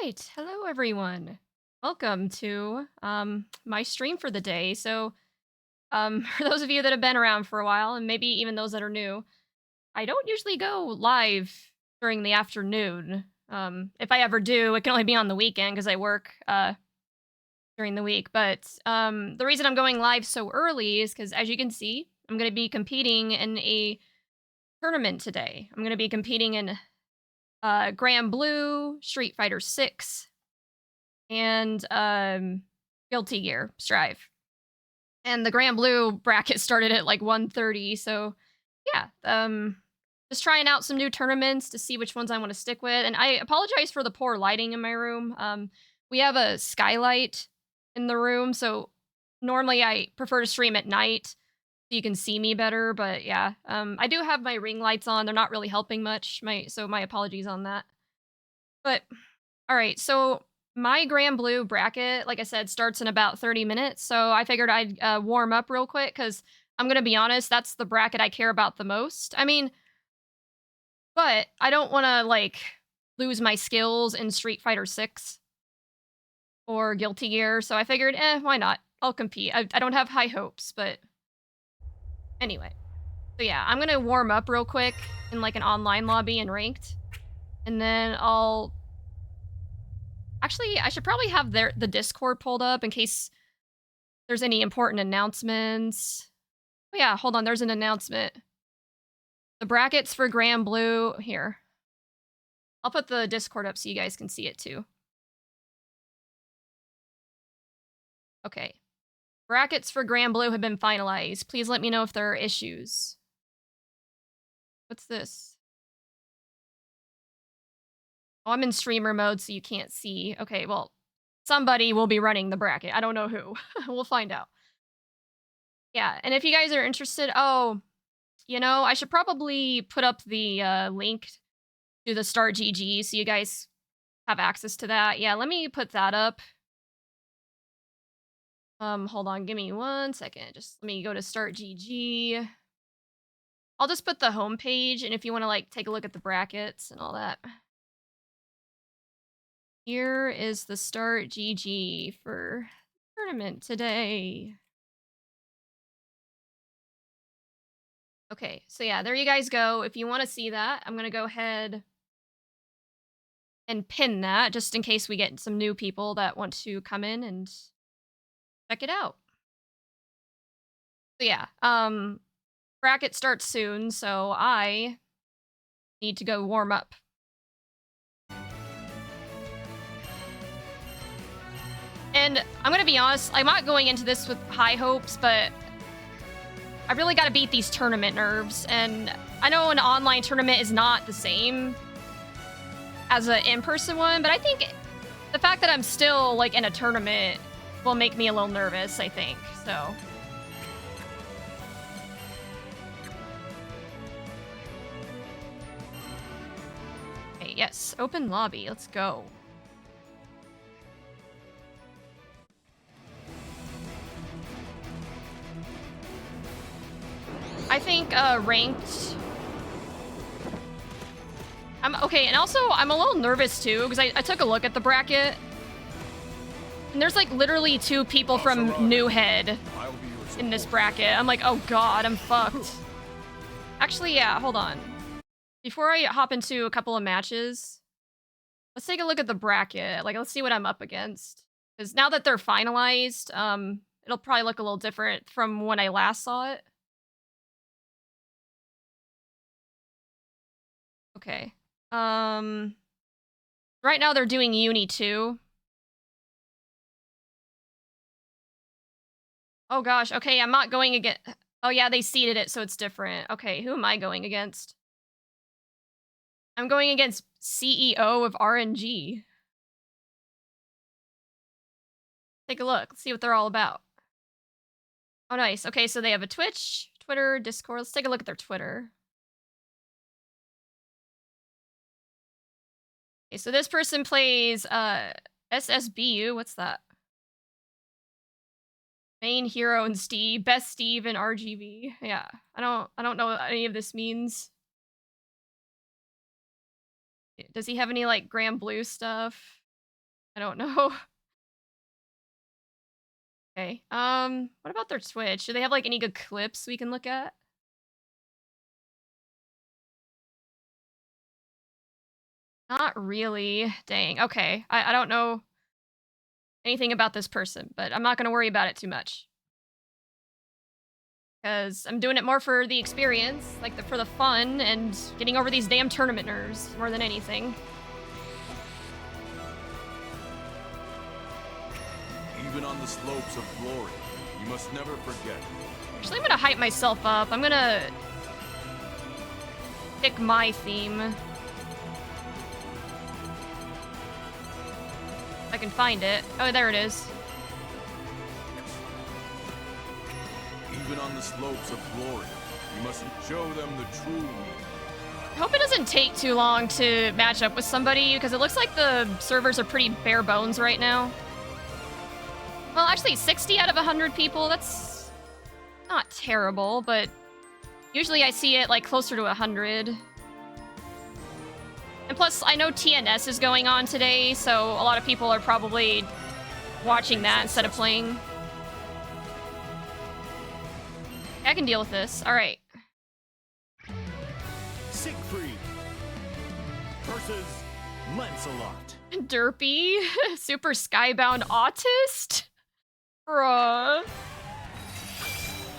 right. Hello, everyone. Welcome to my stream for the day. For those of you that have been around for a while, and maybe even those that are new, I don't usually go live during the afternoon. If I ever do, it can only be on the weekend because I work during the week. But the reason I'm going live so early is because, as you can see, I'm going to be competing in a tournament today. I'm going to be competing in Grand Blue, Street Fighter 6, and Guilty Gear Strive. And the Grand Blue bracket started at like 1:30, so yeah, just trying out some new tournaments to see which ones I want to stick with. And I apologize for the poor lighting in my room. We have a skylight in the room, so normally I prefer to stream at night so you can see me better. But yeah, I do have my ring lights on. They're not really helping much. My apologies on that. But all right, so my Grand Blue bracket, like I said, starts in about 30 minutes. So I figured I'd warm up real quick because I'm going to be honest, that's the bracket I care about the most. I mean, but I don't want to like lose my skills in Street Fighter 6 or Guilty Gear. So I figured, why not? I'll compete. I don't have high hopes, but anyway. So yeah, I'm going to warm up real quick in like an online lobby and ranked. And then Actually, I should probably have the Discord pulled up in case there's any important announcements. Oh yeah, hold on, there's an announcement. The brackets for Grand Blue here. I'll put the Discord up so you guys can see it too. Okay. Brackets for Grand Blue have been finalized. Please let me know if there are issues. What's this? Oh, I'm in streamer mode, so you can't see. Okay, well, somebody will be running the bracket. I don't know who. We'll find out. Yeah, and if you guys are interested, I should probably put up the link to the Start GG so you guys have access to that. Yeah, let me put that up. Hold on, give me 1 second. Just let me go to Start GG. I'll just put the home page, and if you want to like take a look at the brackets and all that. Here is the Start GG for tournament today. Okay, so yeah, there you guys go. If you want to see that, I'm gonna go ahead and pin that just in case we get some new people that want to come in and check it out. So yeah, bracket starts soon, so I need to go warm up. And I'm gonna be honest, I'm not going into this with high hopes, but I really gotta beat these tournament nerves. And I know an online tournament is not the same as an in-person one, but I think the fact that I'm still like in a tournament will make me a little nervous, I think, so. Okay, yes, open lobby, let's go. I think ranked. I'm okay, and also I'm a little nervous too because I took a look at the bracket, and there's like literally 2 people from New Head in this bracket. I'm like, oh god, I'm fucked. Actually, yeah, hold on. Before I hop into a couple of matches, let's take a look at the bracket. Like, let's see what I'm up against. Because now that they're finalized, it'll probably look a little different from when I last saw it. Okay. Right now they're doing Uni 2. Oh gosh, okay, I'm not going against... Oh yeah, they seeded it, so it's different. Okay, who am I going against? I'm going against CEO of RNG. Take a look, let's see what they're all about. Oh nice, okay, so they have a Twitch, Twitter, Discord. Let's take a look at their Twitter. Okay, so this person plays SSBU. What's that? Main hero and Steve, best Steve in RGB. Yeah, I don't know what any of this means. Does he have any like Grand Blue stuff? I don't know. Okay. What about their Twitch? Do they have like any good clips we can look at? Not really. Dang. Okay. I don't know anything about this person, but I'm not gonna worry about it too much. Because I'm doing it more for the experience, like for the fun, and getting over these damn tournament nerves more than anything. Even on the slopes of glory, you must never forget. Actually, I'm gonna hype myself up. I'm gonna pick my theme. If I can find it. Oh, there it is. Even on the slopes of glory, you must show them the true me. I hope it doesn't take too long to match up with somebody, because it looks like the servers are pretty bare bones right now. Well, actually, 60 out of 100 people, that's not terrible, but usually I see it like closer to 100. And plus, I know TNS is going on today, so a lot of people are probably watching that instead of playing. I can deal with this. All right. Siegfried versus Lancelot. Derpy, super skybound autist? Bruh.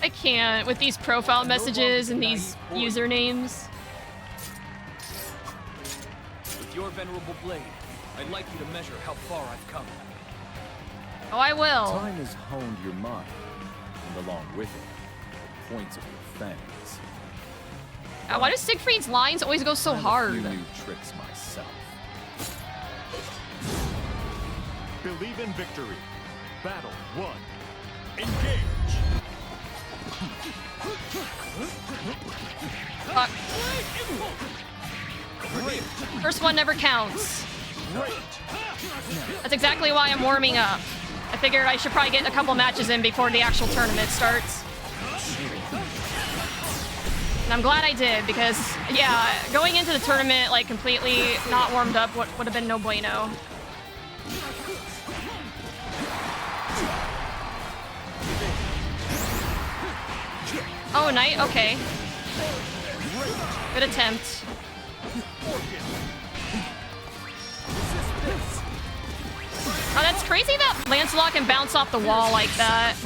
I can't with these profile messages and these usernames. With your venerable blade, I'd like you to measure how far I've come. Oh, I will. Time has honed your mind, and along with it, the points of your fangs. Why does Siegfried's lines always go so hard? A few new tricks myself. Believe in victory. Battle 1. Engage. Fuck. First one never counts. That's exactly why I'm warming up. I figured I should probably get a couple matches in before the actual tournament starts. And I'm glad I did, because, yeah, going into the tournament, like, completely not warmed up would have been no bueno. Oh, knight? Okay. Good attempt. Oh, that's crazy that Lancelot can bounce off the wall like that.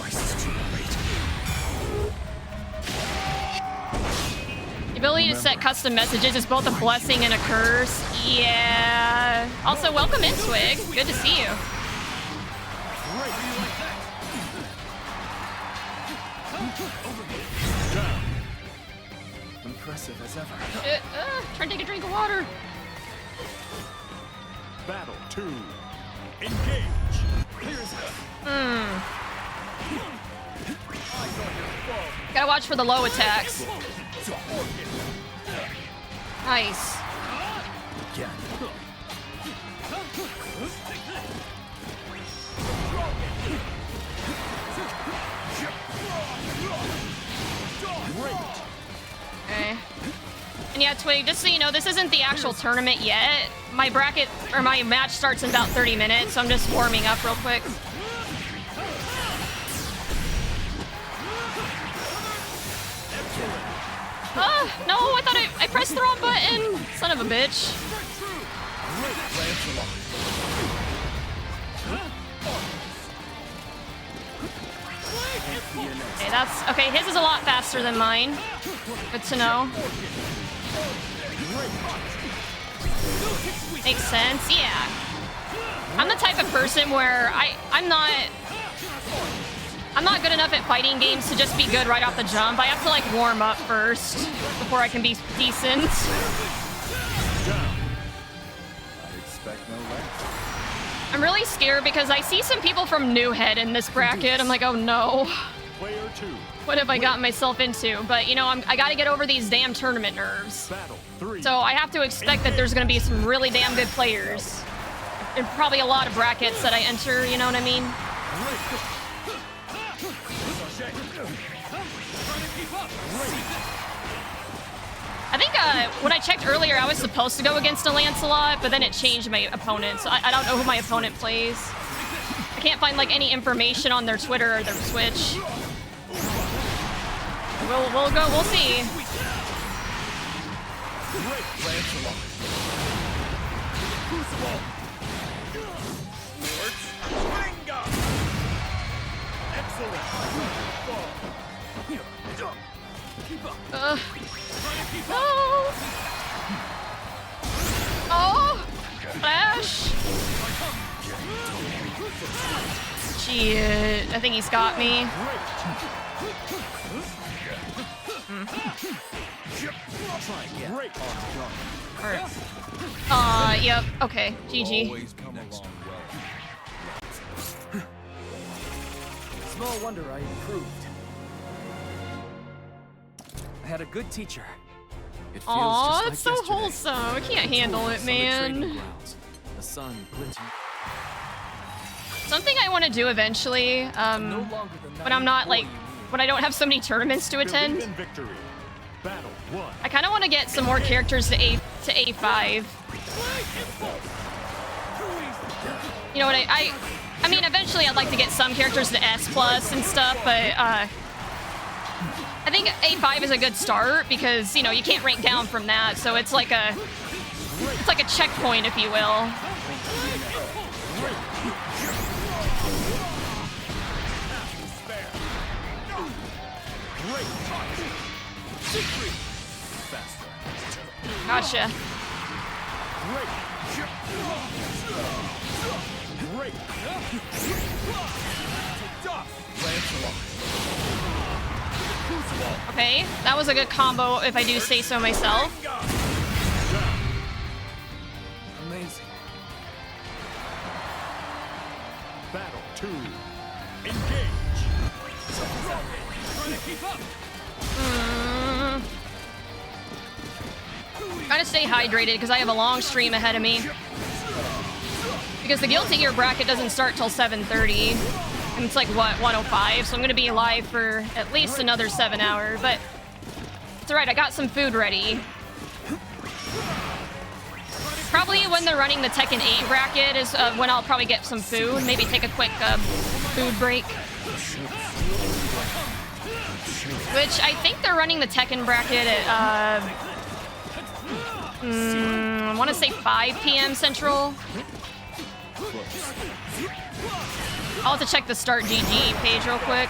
The ability to set custom messages is both a blessing and a curse. Yeah. Also, welcome in, Twig. Good to see you. Impressive as ever. Trying to take a drink of water. Battle 2. Engage. Gotta watch for the low attacks. Nice. Again. Okay. And yeah, Twig, just so you know, this isn't the actual tournament yet. My bracket, or my match starts in about 30 minutes, so I'm just warming up real quick. No, I thought I pressed the wrong button. Son of a bitch. Okay, that's okay. His is a lot faster than mine. Good to know. Makes sense. Yeah. I'm the type of person where I'm not good enough at fighting games to just be good right off the jump. I have to like warm up first before I can be decent. I expect no less. I'm really scared because I see some people from New Head in this bracket. I'm like, oh no. Player 2. What have I gotten myself into? But you know, I gotta get over these damn tournament nerves. Battle 3. So I have to expect that there's gonna be some really damn good players. And probably a lot of brackets that I enter, you know what I mean? I think when I checked earlier, I was supposed to go against a Lancelot, but then it changed my opponent, so I don't know who my opponent plays. I can't find like any information on their Twitter or their Twitch. We'll see. No! Oh! Flash! Shit, I think he's got me. Yep, okay, GG. Small wonder I improved. I had a good teacher. It feels Aw, just it's so like yesterday. wholesome. I can't handle it, On the trading man. grounds. The sun glittering. Something I want to do eventually, No longer the when I'm not naive like, boy you knew. when I don't have so many tournaments to attend. Victory. Battle 1. I kind of want to get some more characters to A5. You know what I mean, eventually I'd like to get some characters to S+ and stuff, but I think A5 is a good start because, you know, you can't rank down from that, so it's like a checkpoint, if you will. Gotcha. Okay, that was a good combo if I do say so myself. Amazing. Battle 2. Engage. Gotta stay hydrated because I have a long stream ahead of me. Because the Guilty Gear bracket doesn't start till 7:30. And it's like, what, 1:05? So I'm gonna be live for at least another 7 hours. But it's alright, I got some food ready. Probably when they're running the Tekken 8 bracket is when I'll probably get some food. Maybe take a quick food break. Which I think they're running the Tekken bracket at, I want to say 5 p.m. Central. I'll have to check the Start GG page real quick.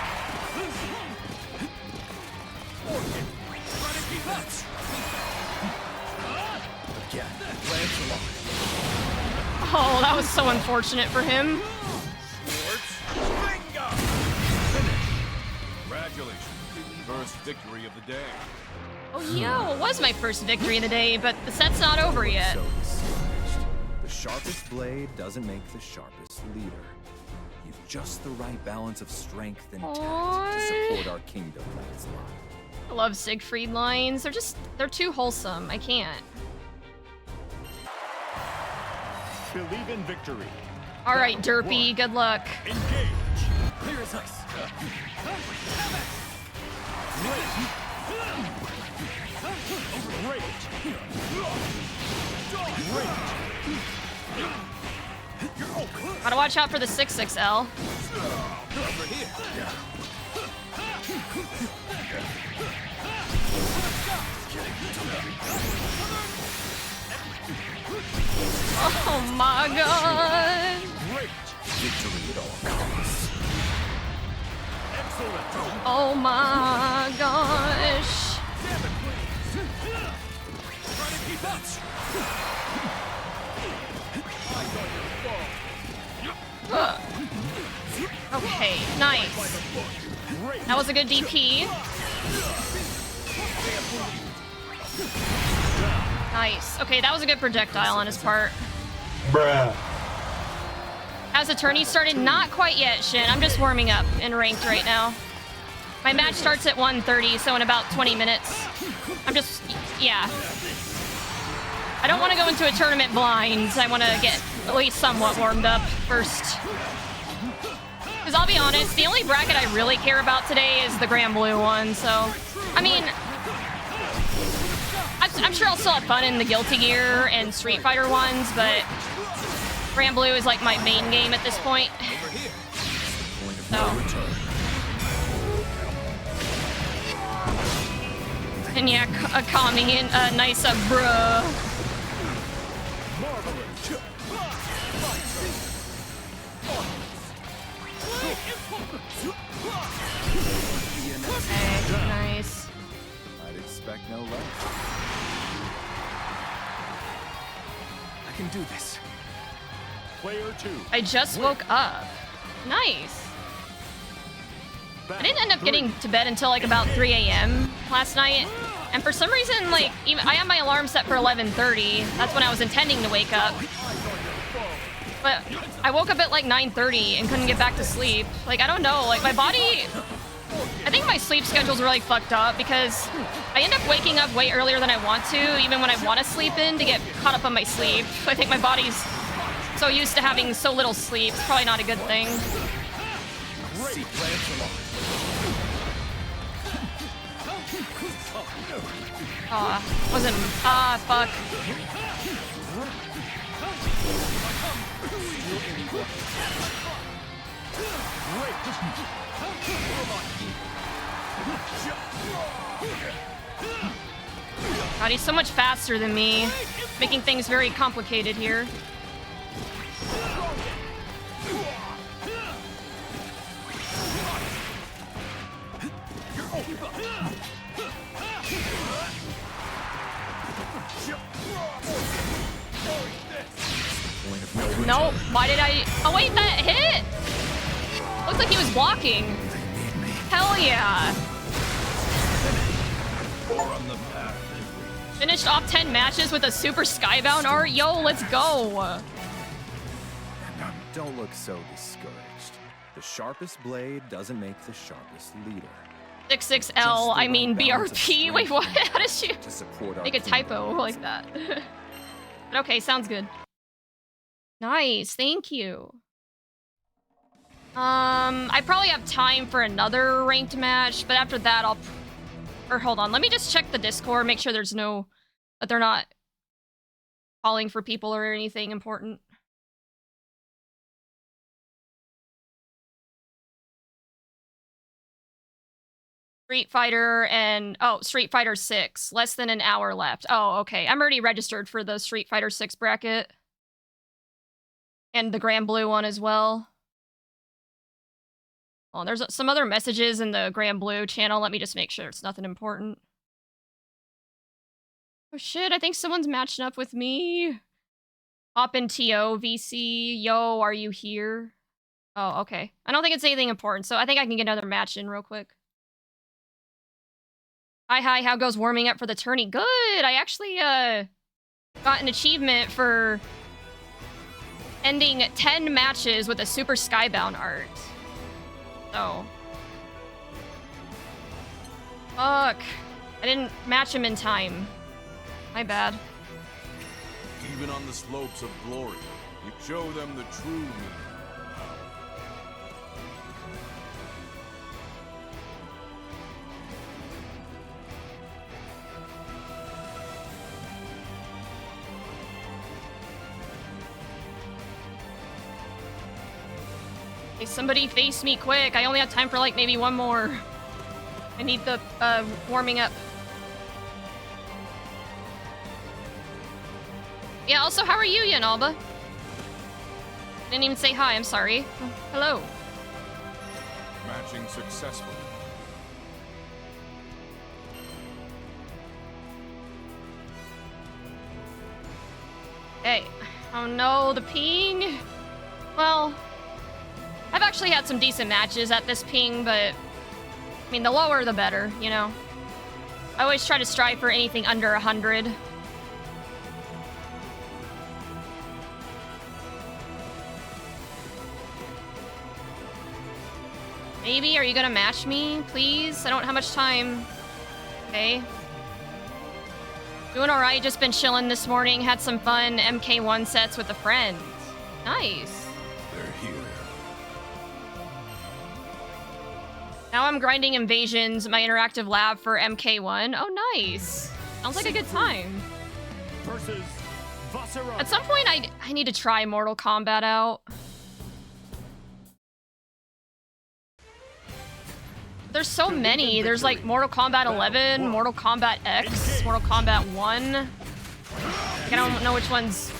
Oh, that was so unfortunate for him. Congratulations. First victory of the day. Oh, yeah, it was my first victory of the day, but the set's not over yet. So discouraged. The sharpest blade doesn't make the sharpest leader. You've just the right balance of strength and tact to support our kingdom, Lancelot. I love Siegfried lines. They're too wholesome. I can't. Believe in victory. All right, Derpy, good luck. Engage. Clear as ice. Gotta watch out for the 6XL. Over here. Oh my god. Victory at all costs. Excellent. Oh my gosh. Okay, nice. That was a good DP. Nice. Okay, that was a good projectile on his part. Bruh. Has the tourney started? Not quite yet, Shin. I'm just warming up in ranked right now. My match starts at 1:30, so in about 20 minutes. I'm just, yeah. I don't want to go into a tournament blind. I want to get at least somewhat warmed up first. Because I'll be honest, the only bracket I really care about today is the Grand Blue one, so... I mean, I'm sure I'll still have fun in the Guilty Gear and Street Fighter ones, but Grand Blue is like my main game at this point. So. And yeah, Kami and nice bruh. Okay, nice. I'd expect no less. I can do this. Player 2. I just woke up. Nice. I didn't end up getting to bed until like about 3 a.m. last night. And for some reason, like, even I have my alarm set for 11:30. That's when I was intending to wake up. But I woke up at like 9:30 and couldn't get back to sleep. Like, I don't know, like my body... I think my sleep schedule's really fucked up because I end up waking up way earlier than I want to, even when I want to sleep in to get caught up on my sleep. I think my body's so used to having so little sleep. It's probably not a good thing. Wasn't... fuck. God, he's so much faster than me, making things very complicated here. Nope. Why did I... Oh, wait, that hit! Looked like he was blocking. Hell yeah. Finished off 10 matches with a super skybound art. Yo, let's go. Don't look so discouraged. The sharpest blade doesn't make the sharpest leader. 66L, I mean BRP. Wait, what? How does she make a typo like that? But okay, sounds good. Nice, thank you. I probably have time for another ranked match, but after that I'll... Or hold on, let me just check the Discord, make sure there's no... that they're not calling for people or anything important. Street Fighter and... Oh, Street Fighter 6. Less than an hour left. Oh, okay. I'm already registered for the Street Fighter 6 bracket. And the Grand Blue one as well. Oh, there's some other messages in the Grand Blue channel. Let me just make sure it's nothing important. Oh shit, I think someone's matching up with me. Hop in TO, VC. Yo, are you here? Oh, okay. I don't think it's anything important, so I think I can get another match in real quick. Hi, how goes warming up for the tourney? Good! I actually, got an achievement for ending 10 matches with a super skybound art. So. Fuck. I didn't match him in time. My bad. Even on the slopes of glory, you show them the true meaning. Hey, somebody face me quick. I only have time for like maybe one more. I need the warming up. Yeah, also, how are you, Yanalba? Didn't even say hi, I'm sorry. Hello. Matching successfully. Hey. Oh no, the ping. Well, I've actually had some decent matches at this ping, but I mean, the lower the better, you know? I always try to strive for anything under 100. Maybe, are you gonna match me, please? I don't have much time. Okay. Doing alright, just been chilling this morning, had some fun MK1 sets with a friend. Nice. They're here. Now I'm grinding Invasions, my interactive lab for MK1. Oh, nice. Sounds like a good time. Versus Vasera. At some point, I need to try Mortal Kombat out. There's so many. There's like Mortal Kombat 11, Mortal Kombat X, Mortal Kombat 1. Like, I don't know which one's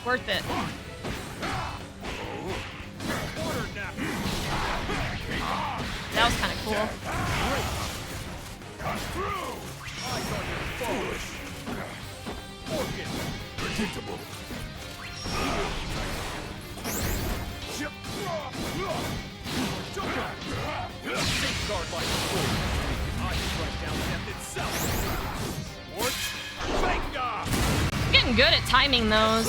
worth it. That was kind of cool. Predictable. Safeguard like a sword. I strike down death itself. Or Venga! I'm getting good at timing those.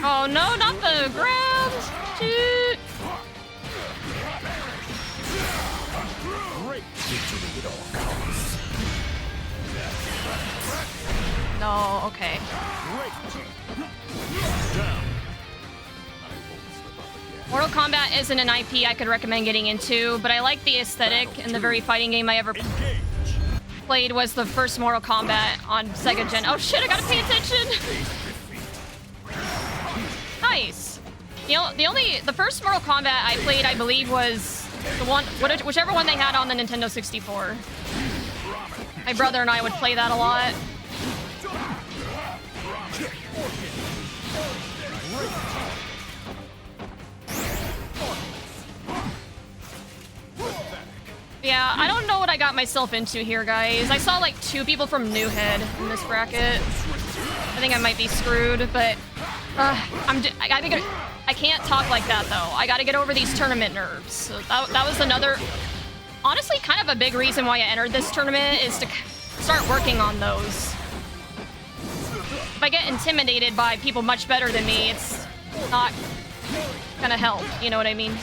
Oh no, not the grab! Shoot! No, okay. Mortal Kombat isn't an IP I could recommend getting into, but I like the aesthetic, and the very fighting game I ever played was the first Mortal Kombat on Sega Gen. Oh shit, I gotta pay attention! Nice! The first Mortal Kombat I played, I believe, was the one, whichever one they had on the Nintendo 64. My brother and I would play that a lot. Yeah, I don't know what I got myself into here, guys. I saw like 2 people from New Head in this bracket. I think I might be screwed, but I can't talk like that though. I gotta get over these tournament nerves. So that was another, honestly, kind of a big reason why I entered this tournament, is to start working on those. If I get intimidated by people much better than me, it's not gonna help. You know what I mean?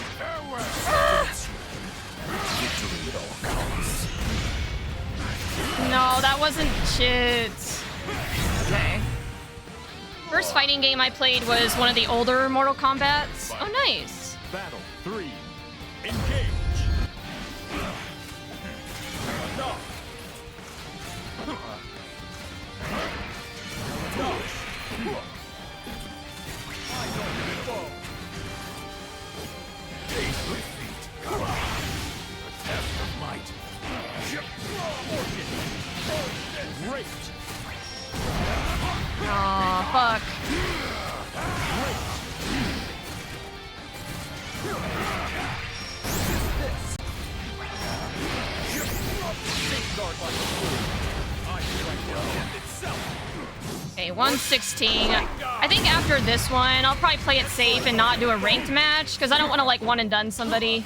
No, that wasn't shit. Okay. First fighting game I played was one of the older Mortal Kombats. Oh, nice. Battle 3. Engage. Aw, fuck. Okay, 116. I think after this one, I'll probably play it safe and not do a ranked match, because I don't want to like one and done somebody.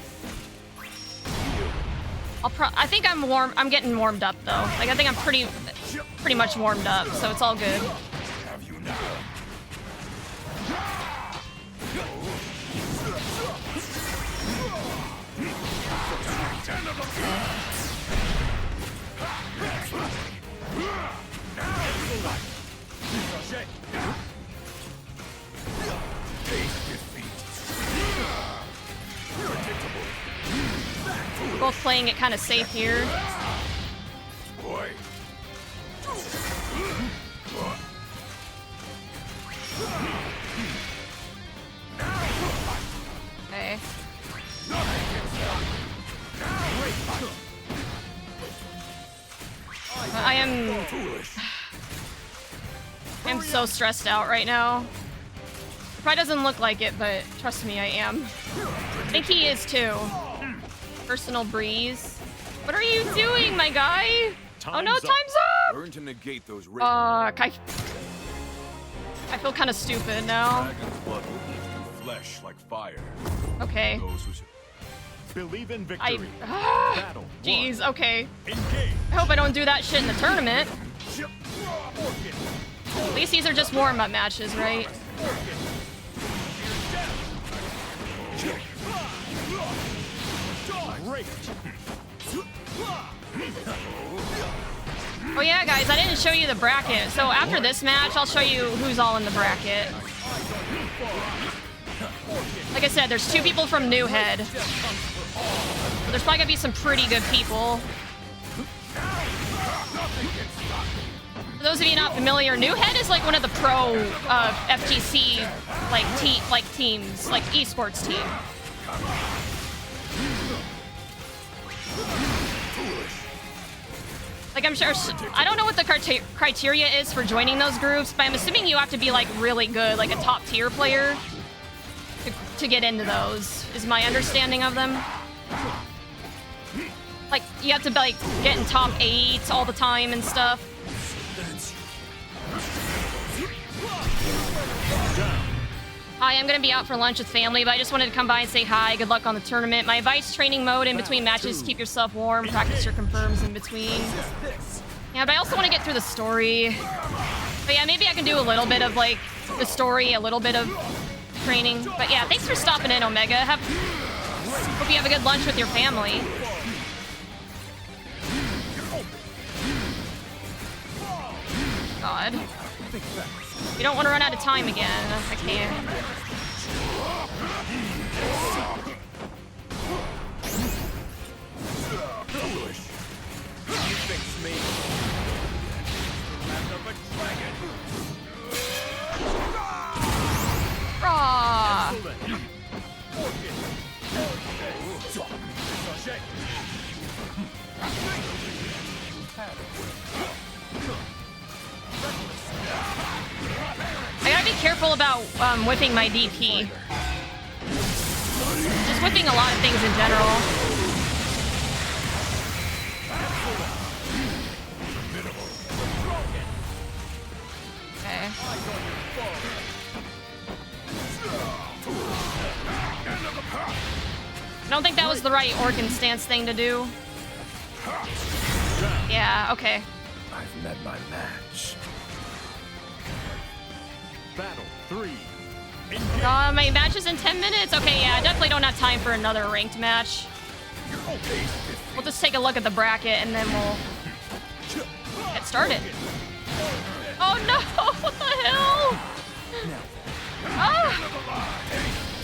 I think I'm getting warmed up though. Like I think I'm pretty much warmed up, so it's all good. Both playing it kind of safe here. Okay. I'm so stressed out right now. It probably doesn't look like it, but trust me, I am. I think he is too. Personal breeze. What are you doing, my guy? Oh no, time's up! Learn to negate those I feel kind of stupid now. Dragon's blood will eat through flesh like fire. Okay. Those who Believe in victory. Battle. Battle. Jeez, okay. Engage. I hope I don't do that shit in the tournament. At least these are just warm-up matches, right? Oh yeah, guys, I didn't show you the bracket. So after this match, I'll show you who's all in the bracket. Like I said, there's 2 people from New Head. So there's probably gonna be some pretty good people. For those of you not familiar, New Head is like one of the pro FGC teams, like esports team. Like I'm sure, I don't know what the criteria is for joining those groups, but I'm assuming you have to be like really good, like a top tier player to get into those, is my understanding of them. Like you have to like get in top 8 all the time and stuff. Hi, I'm gonna be out for lunch with family, but I just wanted to come by and say hi. Good luck on the tournament. My advice, training mode in between matches, keep yourself warm, practice your confirms in between. Yeah, but I also want to get through the story. But yeah, maybe I can do a little bit of like the story, a little bit of training. But yeah, thanks for stopping in, Omega. Hope you have a good lunch with your family. God. You don't want to run out of time again. I can't. Raw. I gotta be careful about whipping my DP. Just whipping a lot of things in general. Okay. I don't think that was the right Organ stance thing to do. Yeah, okay. I've met my match. Battle 3. My match is in 10 minutes? Okay, yeah, I definitely don't have time for another ranked match. We'll just take a look at the bracket and then we'll get started. Oh no! What the hell? Ah!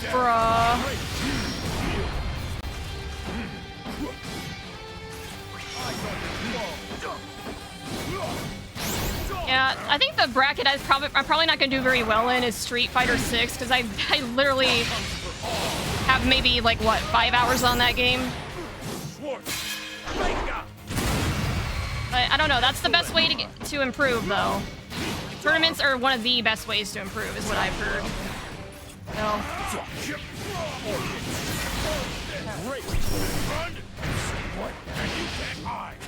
Bruh. Yeah, I think the bracket I'm probably not gonna do very well in is Street Fighter 6 because I literally have maybe like what 5 hours on that game. But I don't know. That's the best way to improve though. Tournaments are one of the best ways to improve, is what I've heard. So.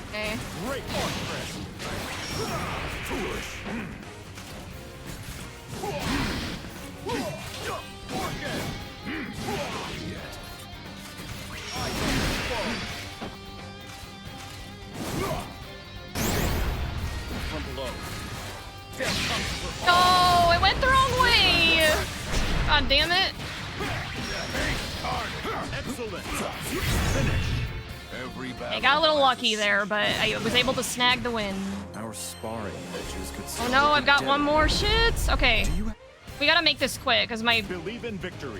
Okay. No, it went the wrong way. God damn it. I got a little lucky there, but I was able to snag the win. Our sparring edges could Oh no, I've got one more shit. Okay. We gotta make this quick, because my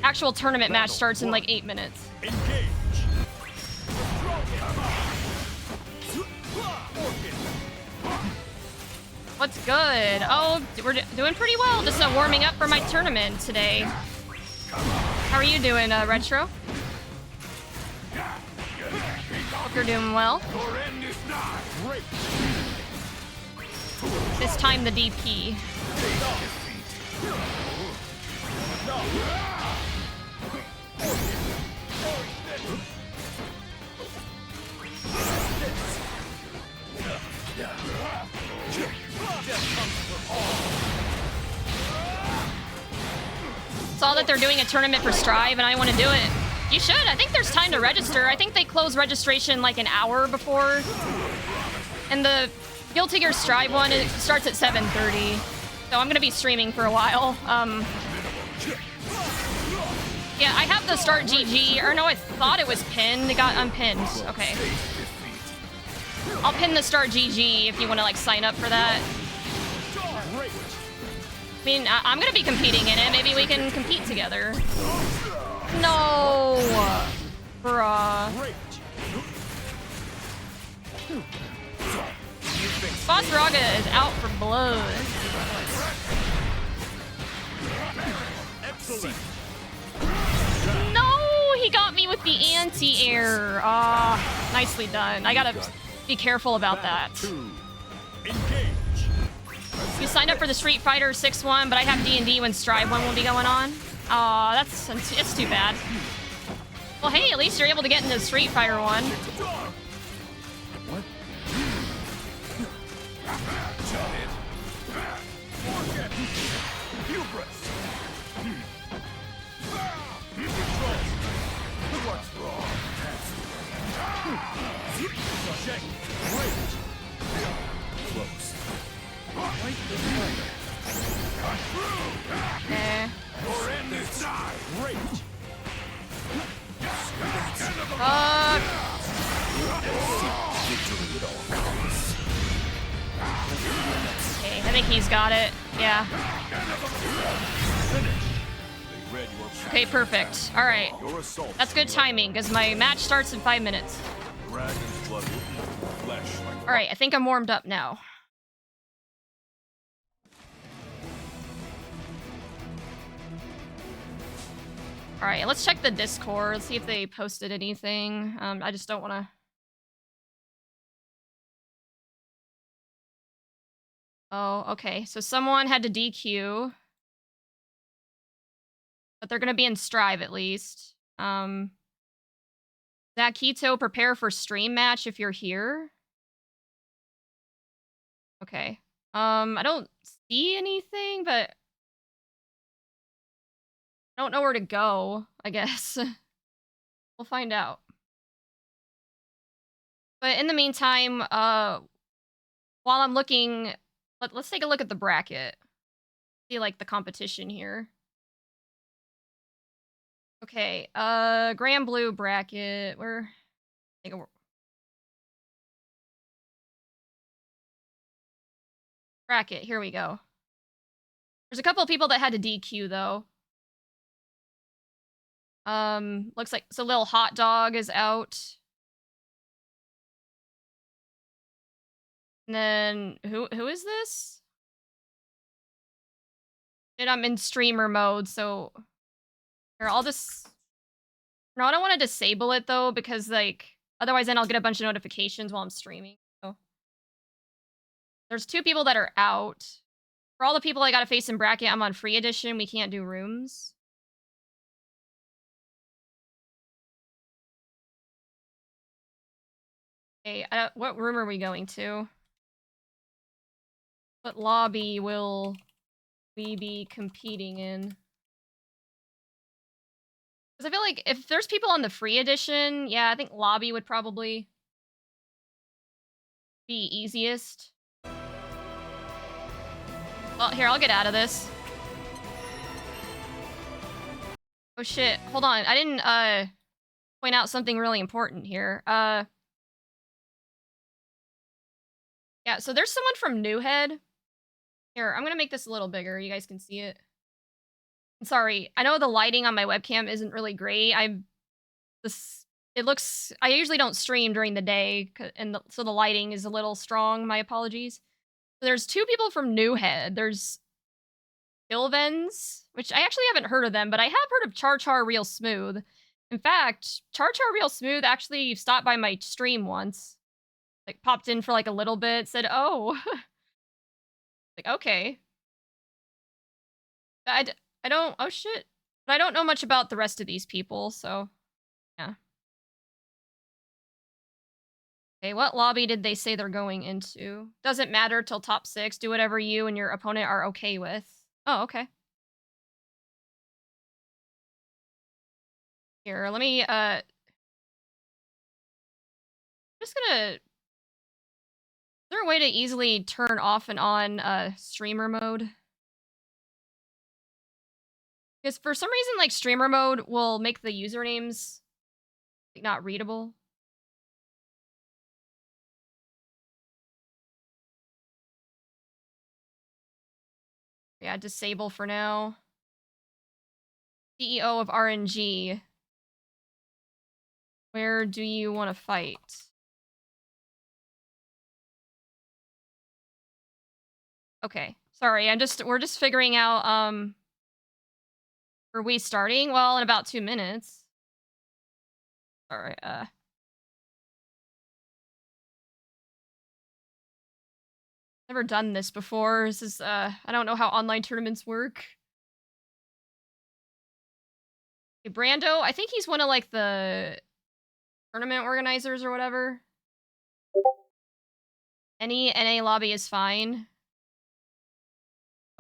actual tournament match starts in like 8 minutes. What's good? Oh, we're doing pretty well. Just warming up for my tournament today. How are you doing, Retro? Hope you're doing well. This time the DP. Saw that they're doing a tournament for Strive and I want to do it. You should. I think there's time to register. I think they close registration like an hour before. And the Guilty Gear Strive one, it starts at 7:30. So I'm going to be streaming for a while. Yeah, I have the start GG. Or no, I thought it was pinned. It got unpinned. Okay. I'll pin the start GG if you want to like sign up for that. Great. I mean, I'm gonna be competing in it. Maybe we can compete together. No, bruh. Great. Bossraga is out for blood. Excellent. No, he got me with the anti-air. Ah, nicely done. I gotta be careful about that. 2. Engage. You signed up for the Street Fighter 6 one, but I have D&D when Strive 1 will be going on. Aw, it's too bad. Well, hey, at least you're able to get into Street Fighter 1. What? What's wrong? Close. Eh. Your end is nigh. Great. Fuck. Victory at all costs. Okay, I think he's got it. Yeah. They read your Okay, perfect. All right. Your assault. That's good timing, because my match starts in 5 minutes. Dragon's blood will eat flesh like All right, I think I'm warmed up now. All right, let's check the Discord. See if they posted anything. I just don't want to... Oh, okay. So someone had to DQ. But they're going to be in Strive at least. Zakito, prepare for stream match if you're here. Okay. I don't see anything, but I don't know where to go, I guess. We'll find out. But in the meantime, while I'm looking, let's take a look at the bracket. See, like, the competition here. Okay, Grand Blue bracket. Where? Bracket, here we go. There's a couple of people that had to DQ, though. Looks like... So Lil Hot Dog is out. And then... Who is this? And I'm in streamer mode, so... Here, I'll just... No, I don't want to disable it, though, because, like... Otherwise, then I'll get a bunch of notifications while I'm streaming, so... There's 2 people that are out. For all the people I gotta face in bracket, I'm on free edition. We can't do rooms. Okay, what room are we going to? What lobby will we be competing in? Because I feel like if there's people on the free edition, yeah, I think lobby would probably be easiest. Well, here, I'll get out of this. Oh shit, hold on. I didn't point out something really important here. Yeah, so there's someone from Newhead. Here, I'm gonna make this a little bigger. You guys can see it. Sorry, I know the lighting on my webcam isn't really great. I usually don't stream during the day, and so the lighting is a little strong. My apologies. So there's 2 people from Newhead. There's Ilvens, which I actually haven't heard of them, but I have heard of Char Char Real Smooth. In fact, Char Char Real Smooth actually stopped by my stream once. Like, popped in for like a little bit, said, oh. Like, okay. I don't, oh shit. But I don't know much about the rest of these people, so, yeah. Okay, what lobby did they say they're going into? Doesn't matter till top 6. Do whatever you and your opponent are okay with. Oh, okay. Here, let me, just gonna... Is there a way to easily turn off and on streamer mode? Because for some reason, like, streamer mode will make the usernames like, not readable. Yeah, disable for now. CEO of RNG. Where do you want to fight? Okay. Sorry, we're just figuring out, are we starting? Well, in about 2 minutes. Alright, never done this before. This is, I don't know how online tournaments work. Okay, Brando, I think he's one of, like, the tournament organizers or whatever. Any NA lobby is fine.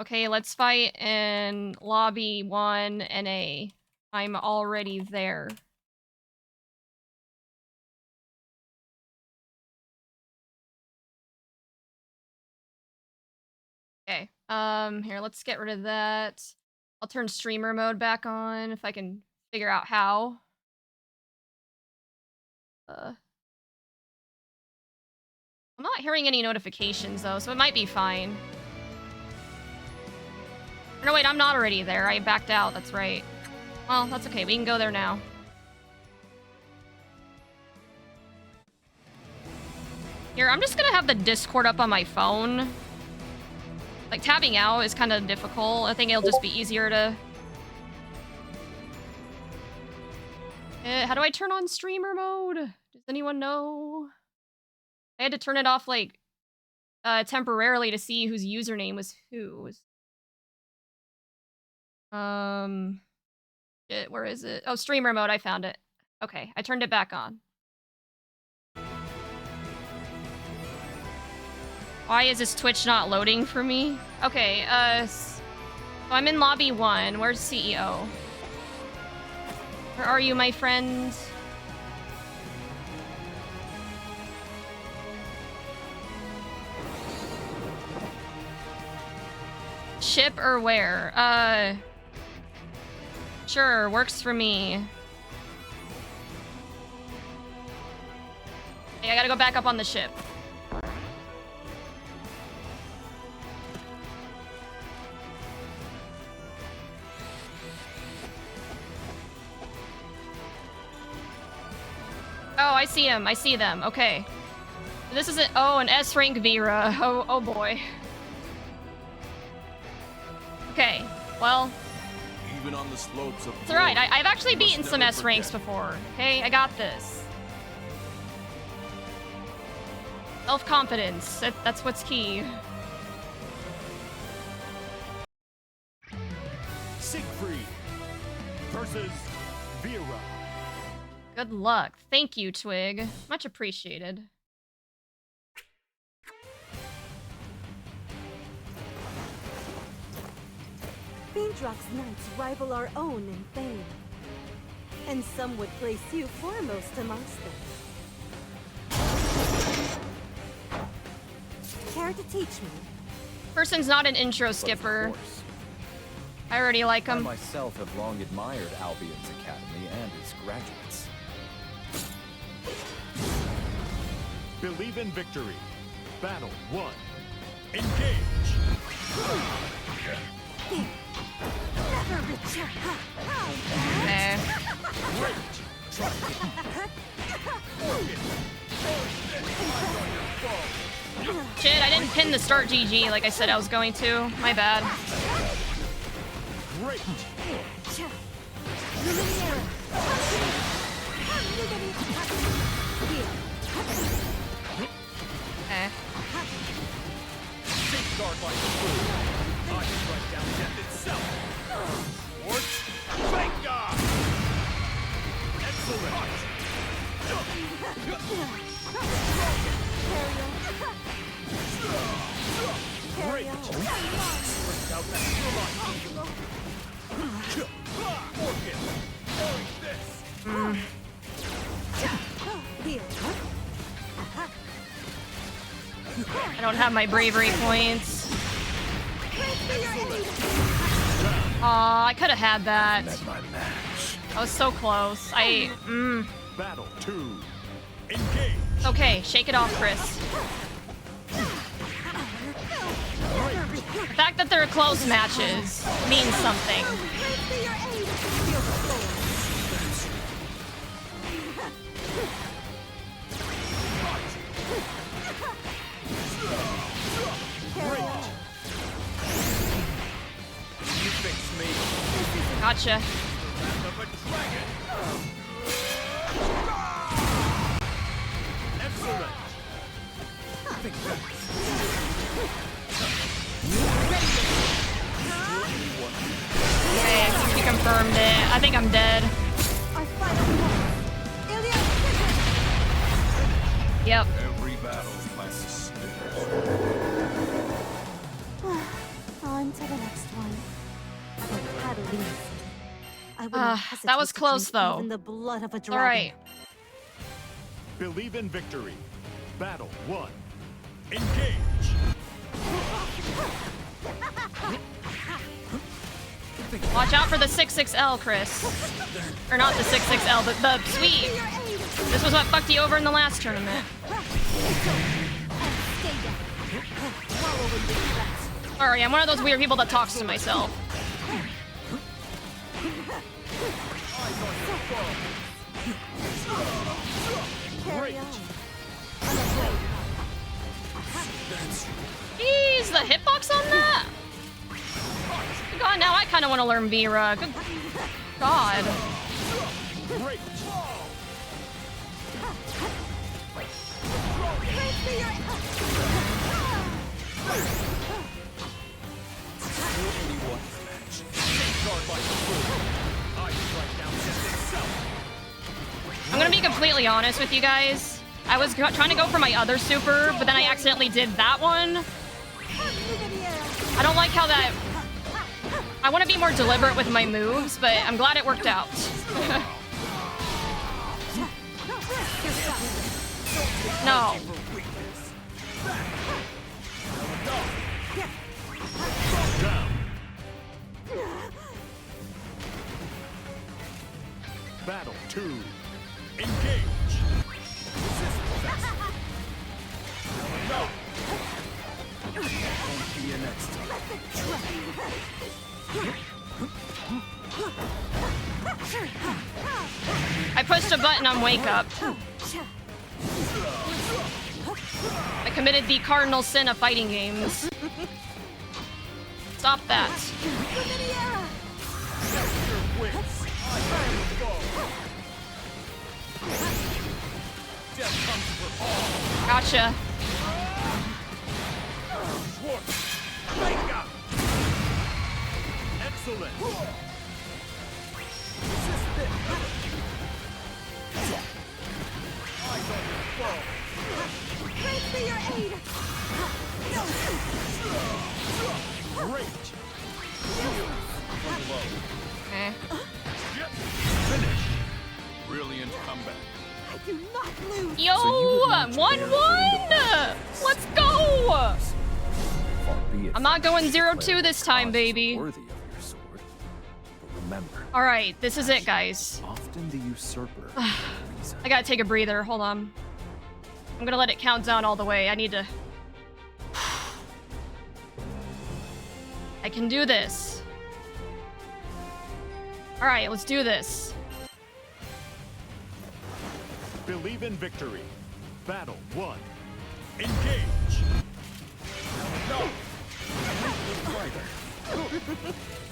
Okay, let's fight in lobby 1 NA. I'm already there. Okay, here, let's get rid of that. I'll turn streamer mode back on if I can figure out how. I'm not hearing any notifications, though, so it might be fine. No, wait, I'm not already there. I backed out, that's right. Well, that's okay. We can go there now. Here, I'm just gonna have the Discord up on my phone. Like, tabbing out is kind of difficult. I think it'll just be easier to... how do I turn on streamer mode? Does anyone know? I had to turn it off, like, temporarily to see whose username was whose. Shit, where is it? Oh, streamer mode, I found it. Okay, I turned it back on. Why is this Twitch not loading for me? Okay, so I'm in lobby 1. Where's CEO? Where are you, my friend? Ship or where? Sure, works for me. Hey, I gotta go back up on the ship. Oh, I see him. I see them. Okay. This isn't... Oh, an S-rank Vera. Oh boy. Okay, well... Even on the slopes of it's alright. I've actually beaten some S-ranks before. Okay, I got this. Self-confidence. That's what's key. Siegfried versus Vera. Good luck. Thank you, Twig. Much appreciated. Fiendrock's knights rival our own in fame, and some would place you foremost amongst them. Care to teach me? Person's not an intro skipper. I already like I him. myself have long admired Albion's academy and its graduates. Believe in victory. Battle 1. Engage. Never return. Okay. Shit, I didn't pin the start GG like I said I was going to. My bad. Great. Okay. Safeguard like Thru. I can write down death itself. Swords. Venga! Excellent. Great. Worked out that Orchid. Like this. I don't have my bravery points. Aw, I could have had that. I was so close. Battle 2. Engage. Okay, shake it off, Chris. Great. The fact that they're close matches means something. You fix me. Gotcha. Wrath of a dragon. Excellent. Okay, he confirmed it. I think I'm dead. Yep. Every battle's like a stairs. On to the next one. But at least, I wouldn't hesitate that was to close, drink though. even the blood of a dragon. All right. Believe in victory. Battle 1. Engage. Watch out for the 66L, Chris. Or not the 66L, but the sweep. This was what fucked you over in the last tournament. Sorry, I'm one of those weird people that talks to myself. Carry on. Jeez, the hitbox on that? God, now I kind of want to learn Vera. Good God. Great. I'm gonna be completely honest with you guys. I was trying to go for my other super, but then I accidentally did that one. I don't like how that... I want to be more deliberate with my moves, but I'm glad it worked out. No. Battle 2. Engage. See you next time. I pushed a button on Wake Up. I committed the cardinal sin of fighting games. Stop that. Gotcha. Excellent. Great. Okay. Finish. Brilliant comeback. I do not lose. Yo, you would 1-1! Let's go! Far be it I'm not going from me to 0-2 declare this the time, cause baby. worthy of your sword. But remember, Alright, this is it, guys. often the usurper reason. I gotta take a breather. Hold on. I'm gonna let it count down all the way. I need to... I can do this. Alright, let's do this. Believe in victory. Battle 1. Engage.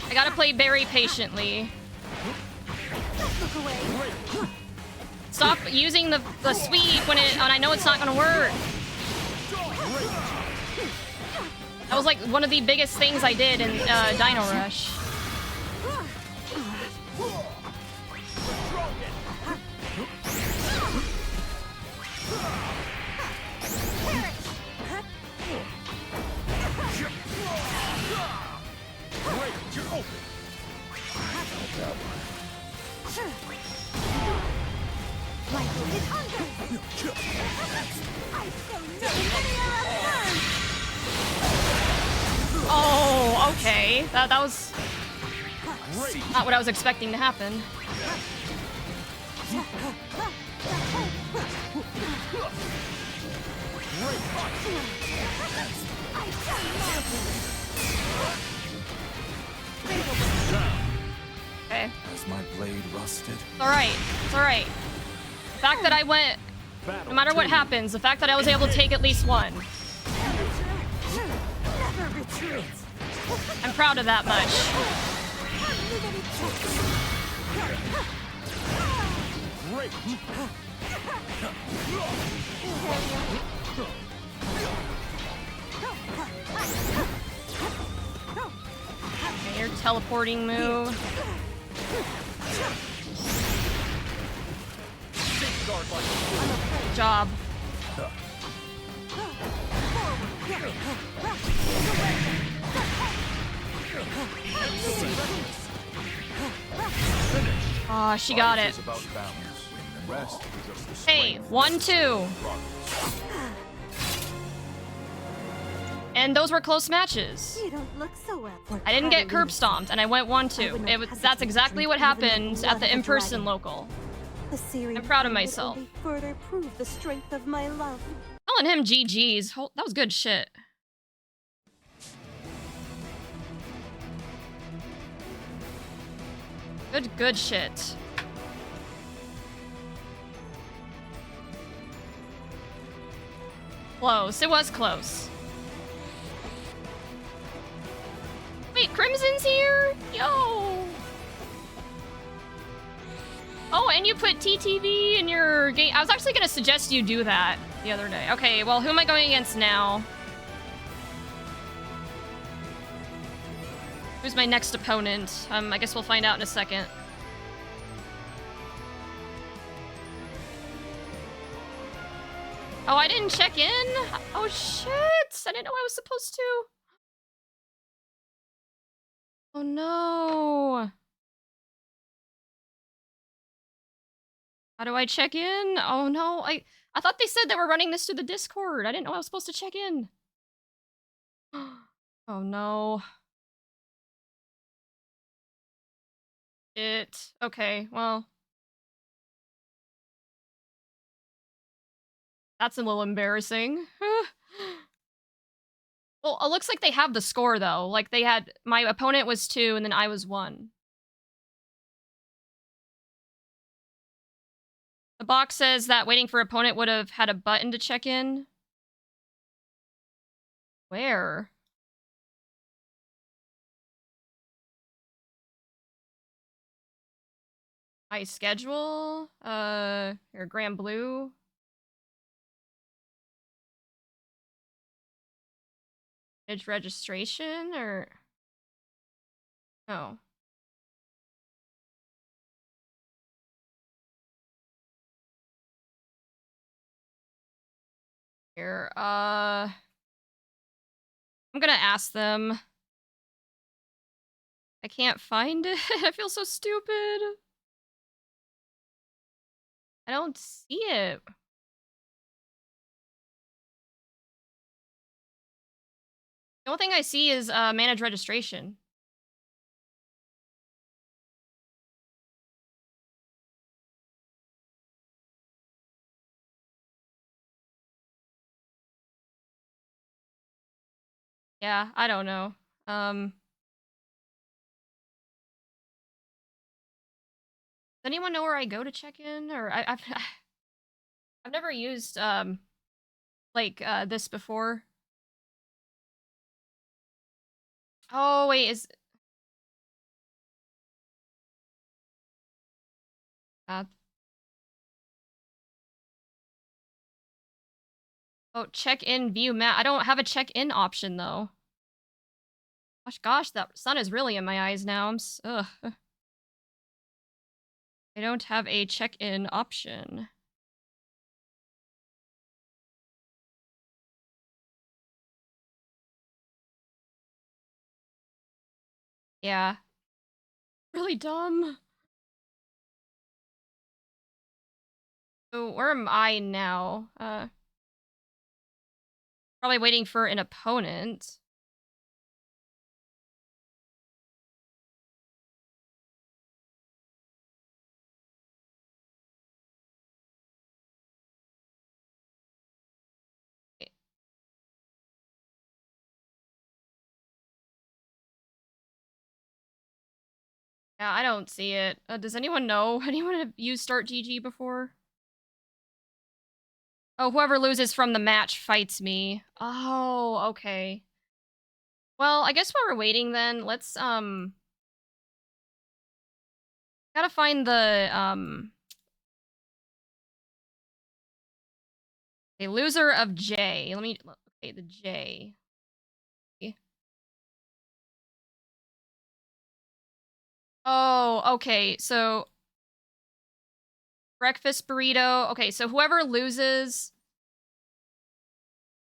I gotta play very patiently. Look away. Stop using the sweep when I know it's not gonna work. That was like one of the biggest things I did in Dino Rush. Great. You're open. My foot is under. I show no linear return. Oh, okay. That was Great. not what I was expecting to happen. Okay. Has my blade rusted? It's alright. It's alright. The fact that I went, no matter what happens, the fact that I was able to take at least one. Never retreat. I'm proud of that much. Okay, your teleporting move. Good job. Oh, she got it. About balance. Rest is just the Hey, strength 1-2. And those were close matches. You don't look so well. I didn't get curb stomped, and I went 1-2. That's exactly what happened at the in-person local. I'm proud of myself. Only further prove the strength of my love. Telling him GG's. That was good shit. Good shit. Close. It was close. Wait, Crimson's here? Yo! Oh, and you put TTV in your game. I was actually gonna suggest you do that the other day. Okay, well, who am I going against now? Who's my next opponent? I guess we'll find out in a second. Oh, I didn't check in? Oh, shit! I didn't know I was supposed to. Oh, no. How do I check in? Oh, no. I thought they said they were running this through the Discord. I didn't know I was supposed to check in. Oh, no. Okay, well. That's a little embarrassing. Well, it looks like they have the score, though. Like, they had... My opponent was 2, and then I was 1. The box says that waiting for opponent would have had a button to check in. Where? My schedule? Your Grand Blue? Edge registration, or... Oh. Here, I'm gonna ask them. I can't find it. I feel so stupid. I don't see it. The only thing I see is manage registration. Yeah, I don't know. Does anyone know where I go to check in? Or I've I've never used like this before. Oh wait, is uh, oh, check in view map. I don't have a check in option though. Gosh, that sun is really in my eyes now. Ugh. I don't have a check in option. Yeah. Really dumb. So where am I now? Probably waiting for an opponent. Yeah, I don't see it. Does anyone know? Anyone have used Start GG before? Oh, whoever loses from the match fights me. Oh, okay. Well, I guess while we're waiting then, let's, gotta find the, okay, loser of J. Okay, the J. Oh, okay, so breakfast burrito. Okay, so whoever loses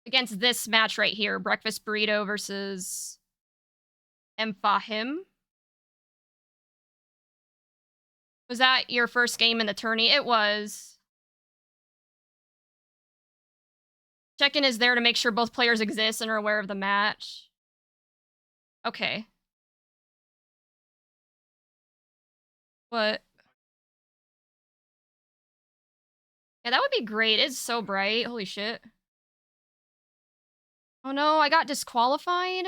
against this match right here, breakfast burrito versus Fahim. Was that your first game in the tourney? It was. Check-in is there to make sure both players exist and are aware of the match. Okay. What? Yeah, that would be great. It's so bright. Holy shit. Oh no, I got disqualified?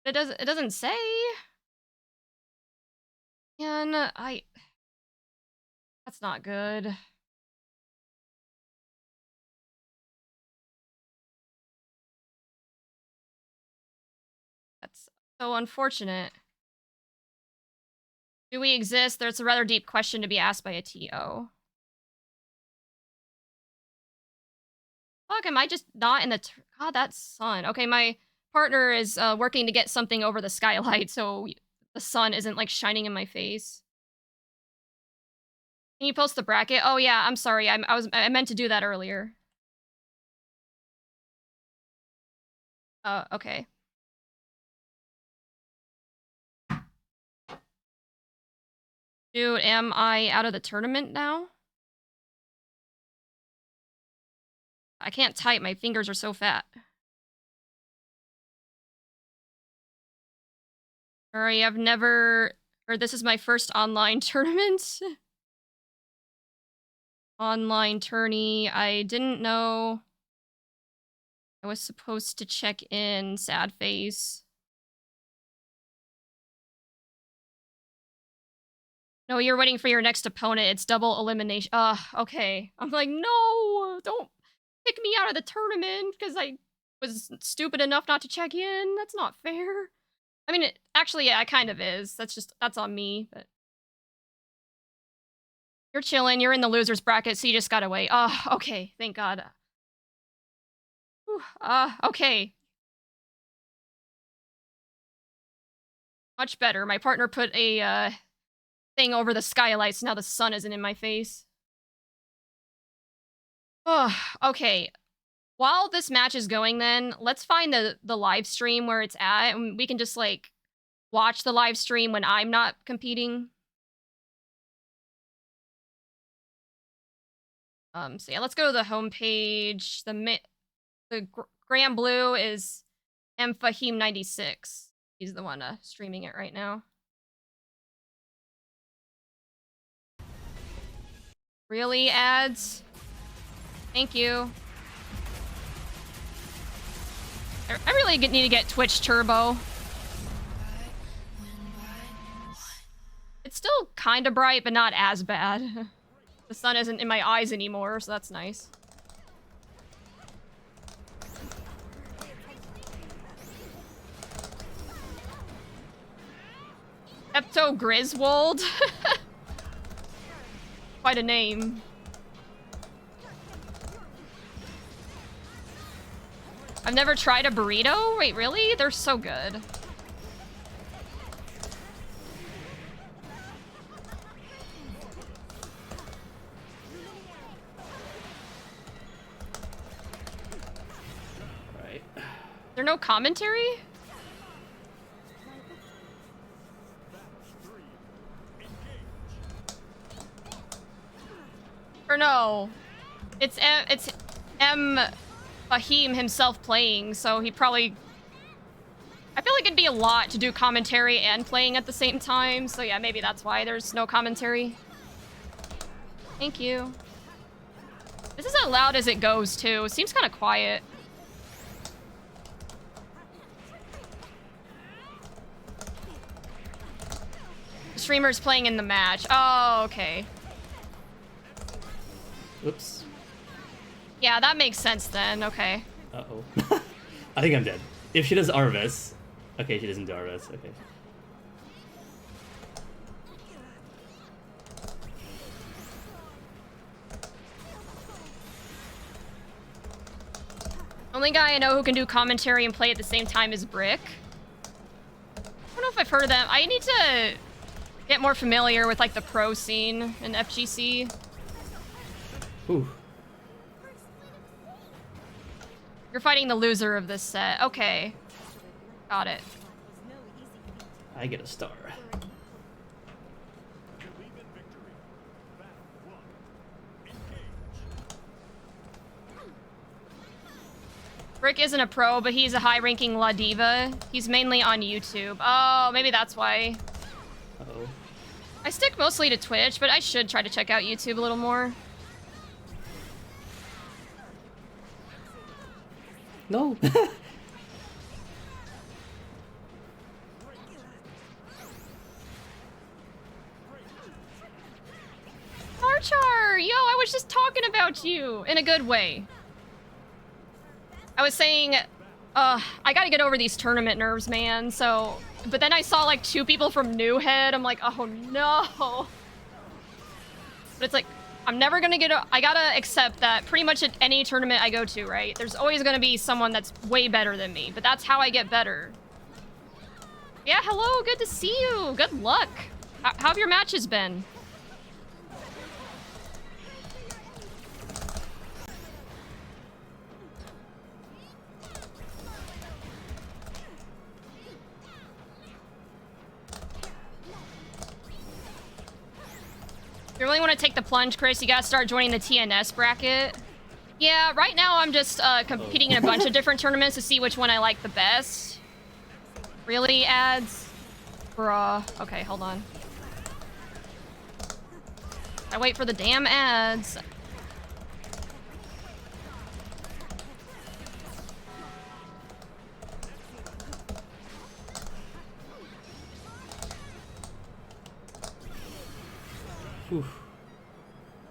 It doesn't say. And that's not good. That's so unfortunate. Do we exist? There's a rather deep question to be asked by a TO. Fuck, am I just not in the... God, that sun. Okay, my partner is working to get something over the skylight, so the sun isn't, like, shining in my face. Can you post the bracket? Oh, yeah, I'm sorry. I meant to do that earlier. Okay. Dude, am I out of the tournament now? I can't type. My fingers are so fat. Sorry, I've never... Or this is my first online tournament. Online tourney. I didn't know I was supposed to check in. Sad face. No, you're waiting for your next opponent. It's double elimination. Okay. I'm like, no! Don't kick me out of the tournament because I was stupid enough not to check in. That's not fair. I mean, actually, yeah, it kind of is. That's on me, but... You're chilling. You're in the loser's bracket, so you just gotta wait. Oh, okay. Thank God. Whew, okay. Much better. My partner put a, thing over the skylights. Now the sun isn't in my face. Oh, okay. While this match is going then, let's find the live stream where it's at, and we can just, like, watch the live stream when I'm not competing. So yeah, let's go to the homepage. The Grand Blue is Fahim96. He's the one streaming it right now. Really, ads? Thank you. I really need to get Twitch Turbo. It's still kind of bright, but not as bad. The sun isn't in my eyes anymore, so that's nice. Epto Griswold? Quite a name. I've never tried a burrito? Wait, really? They're so good. Right. There no commentary? Or no. It's M. Fahim himself playing, so he probably... I feel like it'd be a lot to do commentary and playing at the same time, so yeah, maybe that's why there's no commentary. Thank you. This is as loud as it goes, too. It seems kind of quiet. streamers playing in the match. Oh, okay. Oops. Yeah, that makes sense then. Okay. Uh-oh. I think I'm dead. If she does Arvis... Okay, she doesn't do Arvis. Okay. Only guy I know who can do commentary and play at the same time is Brick. I don't know if I've heard of them. I need to get more familiar with like the pro scene in FGC. Ooh. You're fighting the loser of this set. Okay. Got it. I get a star. Brick isn't a pro, but he's a high-ranking La Diva. He's mainly on YouTube. Oh, maybe that's why. Uh-oh. I stick mostly to Twitch, but I should try to check out YouTube a little more. No. Char, yo, I was just talking about you in a good way. I was saying, I gotta get over these tournament nerves, man. So, but then I saw like 2 people from New Head. I'm like, oh no. But it's like, I'm never gonna I gotta accept that pretty much at any tournament I go to, right? There's always gonna be someone that's way better than me, but that's how I get better. Yeah, hello, good to see you. Good luck. How have your matches been? If you really want to take the plunge, Chris, you gotta start joining the TNS bracket. Yeah, right now I'm just competing in a bunch of different tournaments to see which one I like the best. Really, ads? Bruh. Okay, hold on. I wait for the damn ads.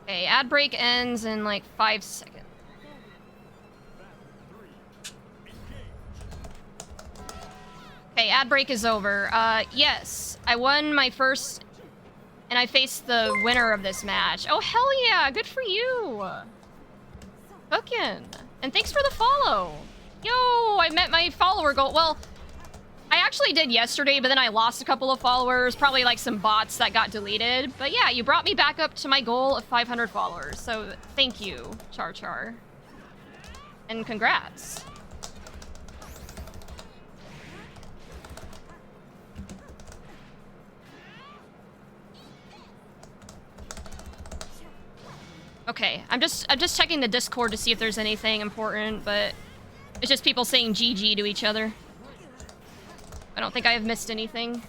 Okay, ad break ends in like 5 seconds. Okay, ad break is over. Yes, I won my first, and I faced the winner of this match. Oh, hell yeah, good for you. Cookin'. And thanks for the follow. Yo, I met my follower goal. Well, I actually did yesterday, but then I lost a couple of followers, probably like some bots that got deleted. But yeah, you brought me back up to my goal of 500 followers. So thank you, Char Char. And congrats. Okay, I'm just checking the Discord to see if there's anything important, but it's just people saying GG to each other. I don't think I have missed anything.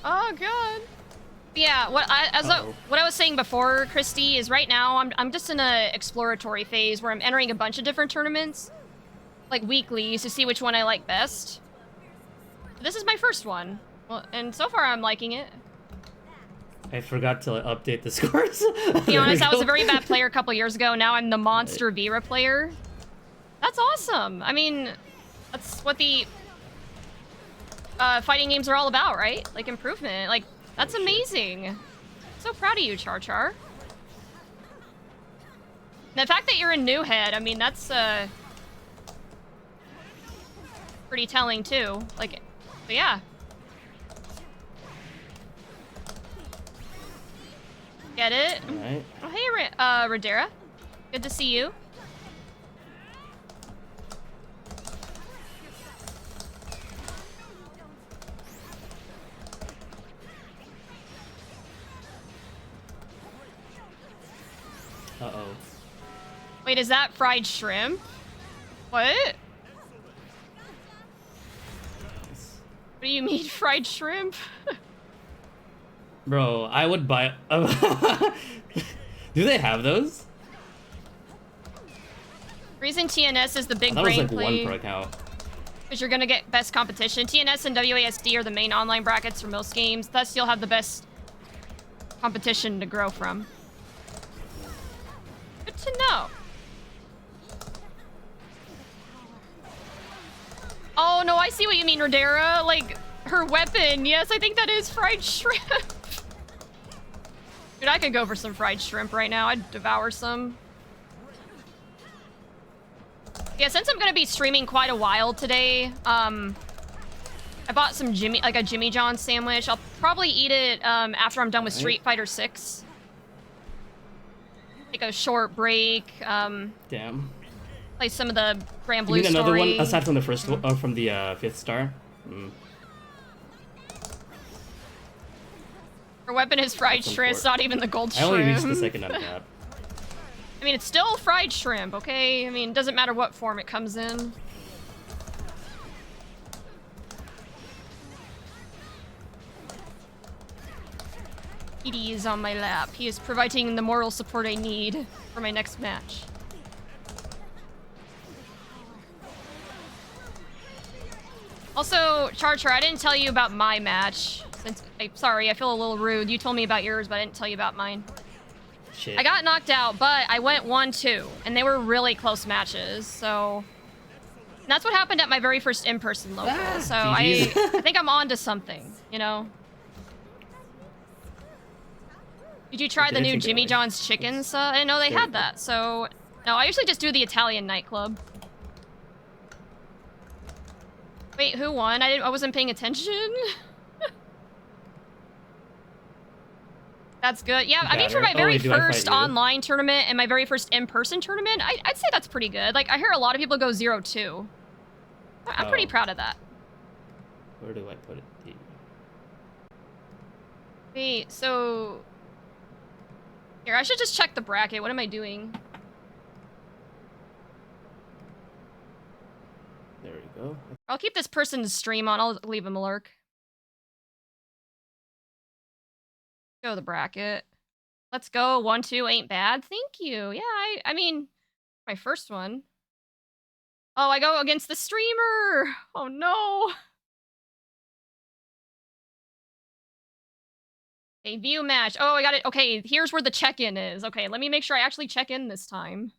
Oh god. Yeah, what I was saying before, Christy, is right now I'm just in a exploratory phase where I'm entering a bunch of different tournaments, like weekly, to see which one I like best. This is my first one. Well, and so far I'm liking it. I forgot to update the scores. To be honest, I was a very bad player a couple years ago. Now I'm the monster Vera player. That's awesome. I mean, that's what the fighting games are all about, right? Like improvement. Like, that's amazing. So proud of you, Char Char. And the fact that you're in New Head, I mean, that's pretty telling too. Like, but yeah. Get it? Alright. Oh, hey, Radera. Good to see you. Uh-oh. Wait, is that fried shrimp? What? What do you mean fried shrimp? Bro, I would buy. Do they have those? Reason TNS is the big That was brain like play. one per account. Because you're gonna get best competition. TNS and WASD are the main online brackets for most games. Thus, you'll have the best competition to grow from. Good to know. Oh no, I see what you mean, Rodera. Like, her weapon. Yes, I think that is fried shrimp. Dude, I could go for some fried shrimp right now. I'd devour some. Yeah, since I'm gonna be streaming quite a while today, I bought some a Jimmy John's sandwich. I'll probably eat it after I'm done with Street Fighter 6. Take a short break. Damn. Play some of the Grand Blue You mean another story. one aside from the first one, from the 5th star? Mm. Her weapon is fried That's shrimp. It's not even the gold I shrimp. only reached the second uncap. I mean, it's still fried shrimp, okay? I mean, it doesn't matter what form it comes in. Edie is on my lap. He is providing the moral support I need for my next match. Also, Charger, I didn't tell you about my match. Sorry, I feel a little rude. You told me about yours, but I didn't tell you about mine. Shit. I got knocked out, but I went 1-2, and they were really close matches, so... And that's what happened at my very first in-person local, so I think I'm on to something, you know? Did you try the new Jimmy John's chickens? I didn't know they had that, so... No, I usually just do the Italian nightclub. Wait, who won? I wasn't paying attention? That's good. Yeah, I mean, for my very first online tournament and my very first in-person tournament, I'd say that's pretty good. Like, I hear a lot of people go 0-2. I'm pretty proud of that. Where do I put it? Wait, so... Here, I should just check the bracket. What am I doing? There we go. I'll keep this person's stream on. I'll leave him a lurk. Go to the bracket. Let's go. 1-2 ain't bad. Thank you. Yeah, I mean, my first one. Oh, I go against the streamer. Oh no. Okay, view match. Oh, I got it. Okay, here's where the check-in is. Okay, let me make sure I actually check in this time.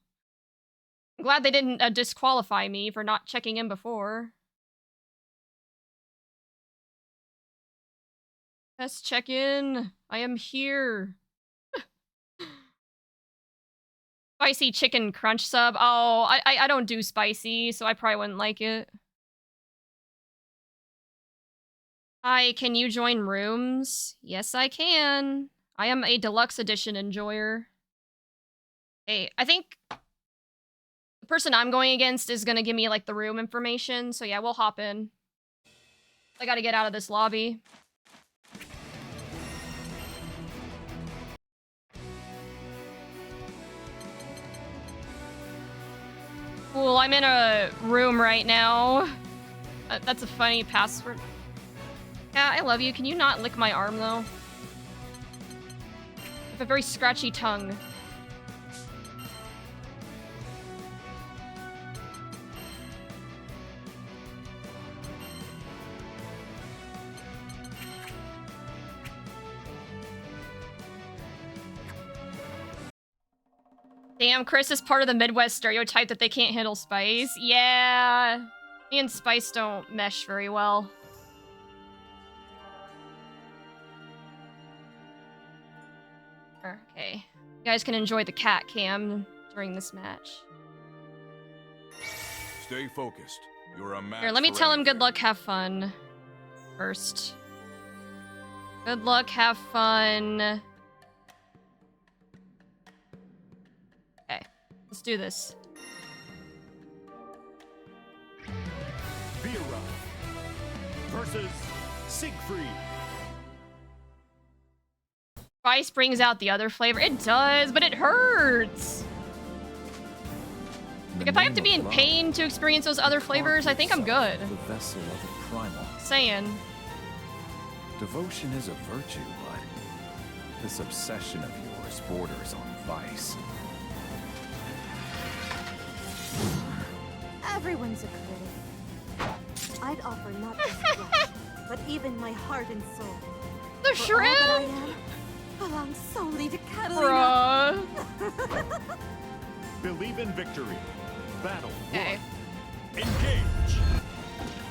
I'm glad they didn't disqualify me for not checking in before. Let's check in. I am here. Spicy chicken crunch sub. Oh, I don't do spicy, so I probably wouldn't like it. Hi, can you join rooms? Yes, I can. I am a deluxe edition enjoyer. Hey, I think the person I'm going against is gonna give me, like, the room information, so yeah, we'll hop in. I gotta get out of this lobby. Cool, I'm in a room right now. That's a funny password. Yeah, I love you. Can you not lick my arm, though? I have a very scratchy tongue. Damn, Chris is part of the Midwest stereotype that they can't handle spice. Yeah, me and spice don't mesh very well. Okay, you guys can enjoy the cat cam during this match. Stay focused. You're a match. Here, let me for tell him anything. good luck, have fun. First. Good luck, have fun. Okay, let's do this. Vera versus Siegfried. Spice brings out the other flavor. It does, but it hurts. Like, if I have to be in pain to experience those other flavors, I think I'm good. The vessel of a primal. Saying. Devotion is a virtue, but This obsession of yours borders on vice. Everyone's a critic. I'd offer not just flesh, but even my heart and soul. The For all that I shrimp? am belongs solely to Catalina. Bruh. Believe in victory. Battle. Okay. Engage.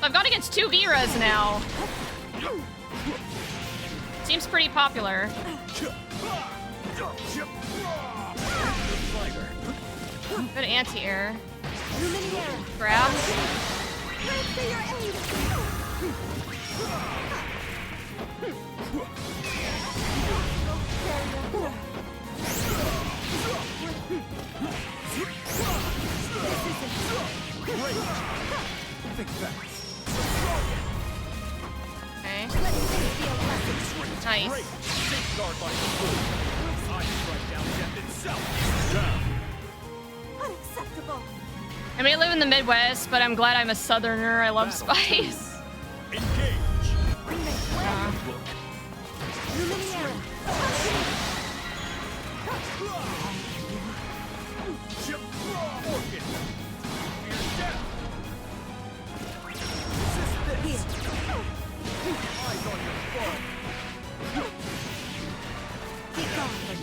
I've gone against 2 Viras now. Seems pretty popular. Good anti-air. Luminaire, Grab. grant me your aid. Think fast. Okay. Let this be a lesson. Nice. Safeguard by the I strike down death itself. Down. Unacceptable. I may live in the Midwest, but I'm glad I'm a Southerner. I love spice. Engage. Luminaire, Orchid. Fear death. Eyes on your foe. keep going.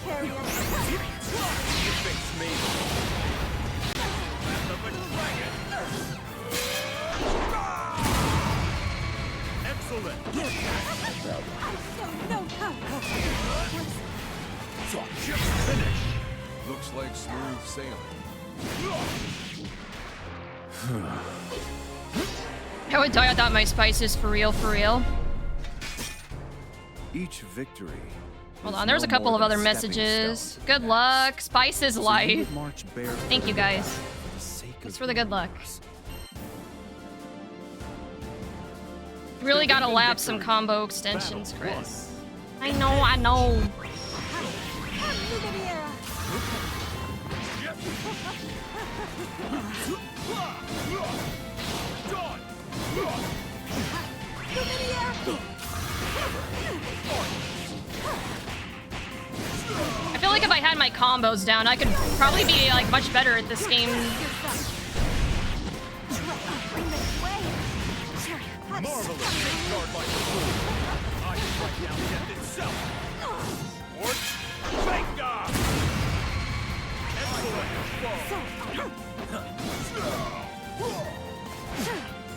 Carry on. Your face made. Wrath of a dragon. Excellent. I show no power. Finish. Looks like smooth sailing. I would die without my spices for real, for real. Each victory. Hold is on, there's a no couple more of than other a stepping messages. stone. Good luck. Spice is So you life. would march barefoot Thank you, guys. for the sake Thanks of for the good luck. yours. You really gotta lap some combo extensions, Chris. I know. Luminaire. Done. Luminaire. I feel like if I had my combos down, I could probably be like much better at this game. Marvelous. Safeguard by the Thru. I strike down death itself. Orch. Venga. Excellent.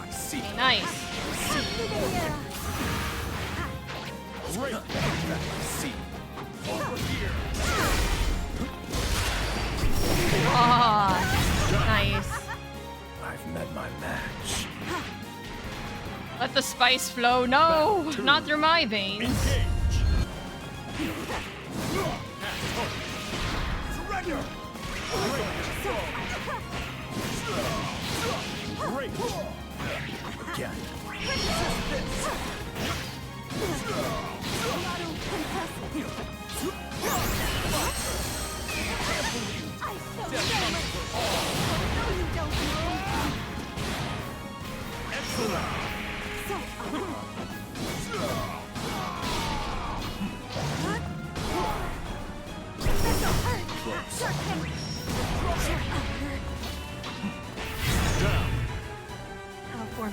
I see. Okay, nice. Great. I see. Over here. Oh, nice. I've met my match. Let the spice flow. No, not through my veins. Engage. Surrender. Great. Again.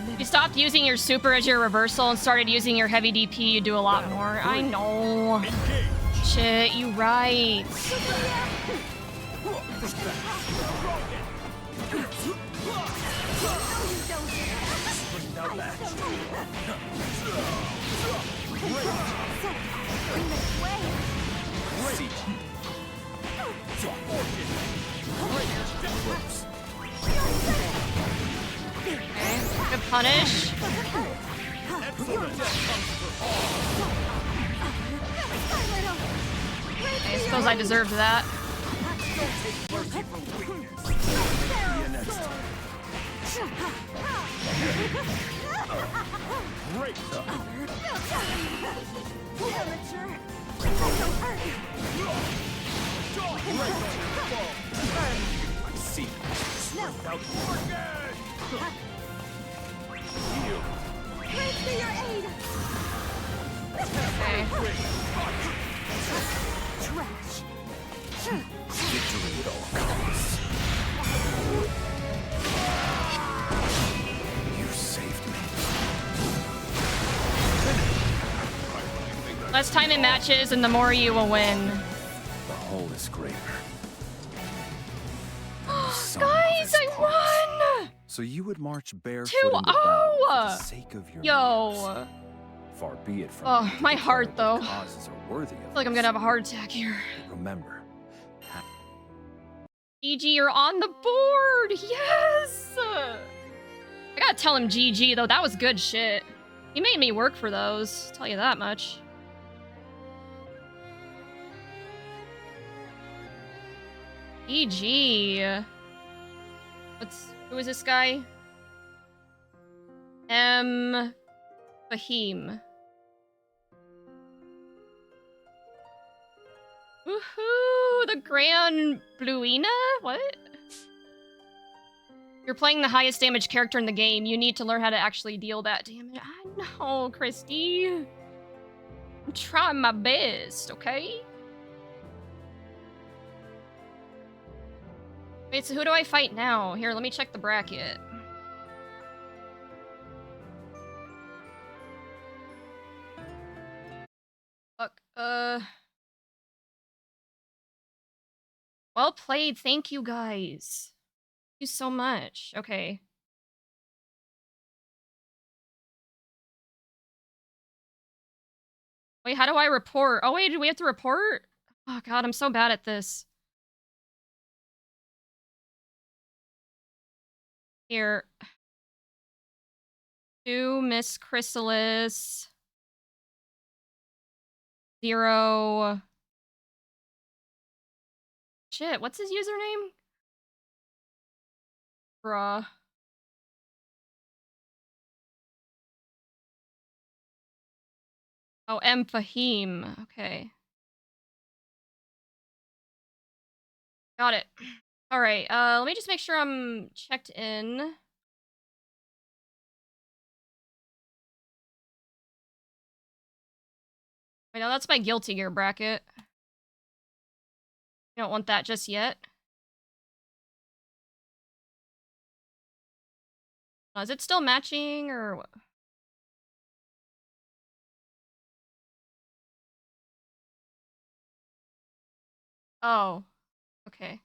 If you stopped using your super as your reversal and started using your heavy DP, you'd do a lot more. I know. Shit, you right. Okay, good punish. I suppose I deserved that. Great. I see. Heal. Grant me your aid! Okay. Trash! Victory at all costs. You saved me. Less time in matches and the more you will win. The whole is greater. Guys, I won! So you would march barefoot 2-0! into battle for the sake of your Yo. muse. Far be it from Oh, me to my declare heart, what though. causes are worthy of I feel like I'm this. gonna have a heart attack here. Remember, GG, you're on the board! Yes! I gotta tell him GG, though. That was good shit. He made me work for those. Tell you that much. GG. Who is this guy? Fahim. Woohoo! The Grand Bluina? What? You're playing the highest damage character in the game. You need to learn how to actually deal that damage. I know, Christy. I'm trying my best, okay? Wait, so who do I fight now? Here, let me check the bracket. Fuck, well played, thank you guys. Thank you so much. Okay. Wait, how do I report? Oh wait, do we have to report? Oh god, I'm so bad at this. Here. 2, Miss Chrysalis. 0. Shit, what's his username? Bruh. Oh, M. Fahim. Okay. Got it. Alright, let me just make sure I'm checked in. Wait, no, that's my Guilty Gear bracket. You don't want that just yet. Is it still matching, or what? Oh. Okay.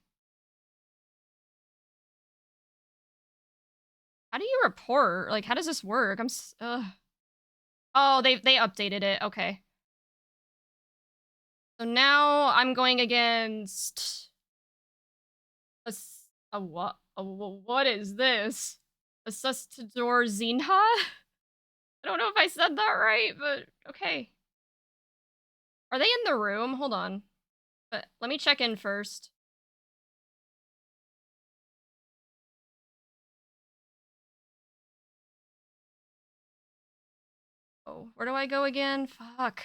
How do you report? Like, how does this work? Oh, they updated it. Okay. So now I'm going against what is this? Assustador Zinha? I don't know if I said that right, but okay. Are they in the room? Hold on. But let me check in first. Oh, where do I go again? Fuck.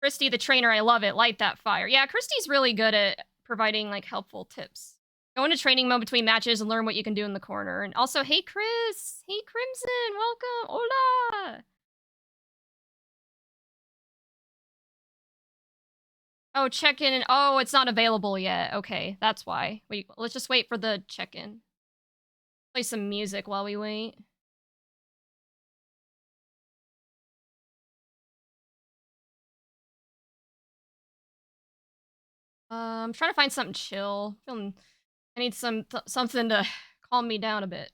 Christy the trainer, I love it. Light that fire. Yeah, Christy's really good at providing like helpful tips. Go into training mode between matches and learn what you can do in the corner. And also, hey Chris! Hey Crimson! Welcome! Hola! Oh, check-in and oh, it's not available yet. Okay, that's why. Wait, let's just wait for the check-in. Play some music while we wait. I'm trying to find something chill. I need something to calm me down a bit.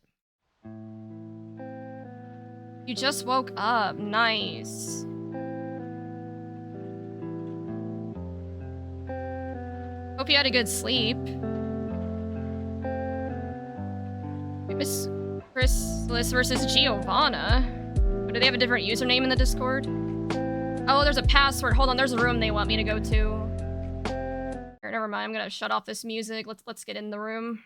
You just woke up. Nice. Hope you had a good sleep. Miss Chrysalis versus Giovanna. Do they have a different username in the Discord? Oh, there's a password. Hold on, there's a room they want me to go to. Here, never mind. I'm gonna shut off this music. Let's get in the room.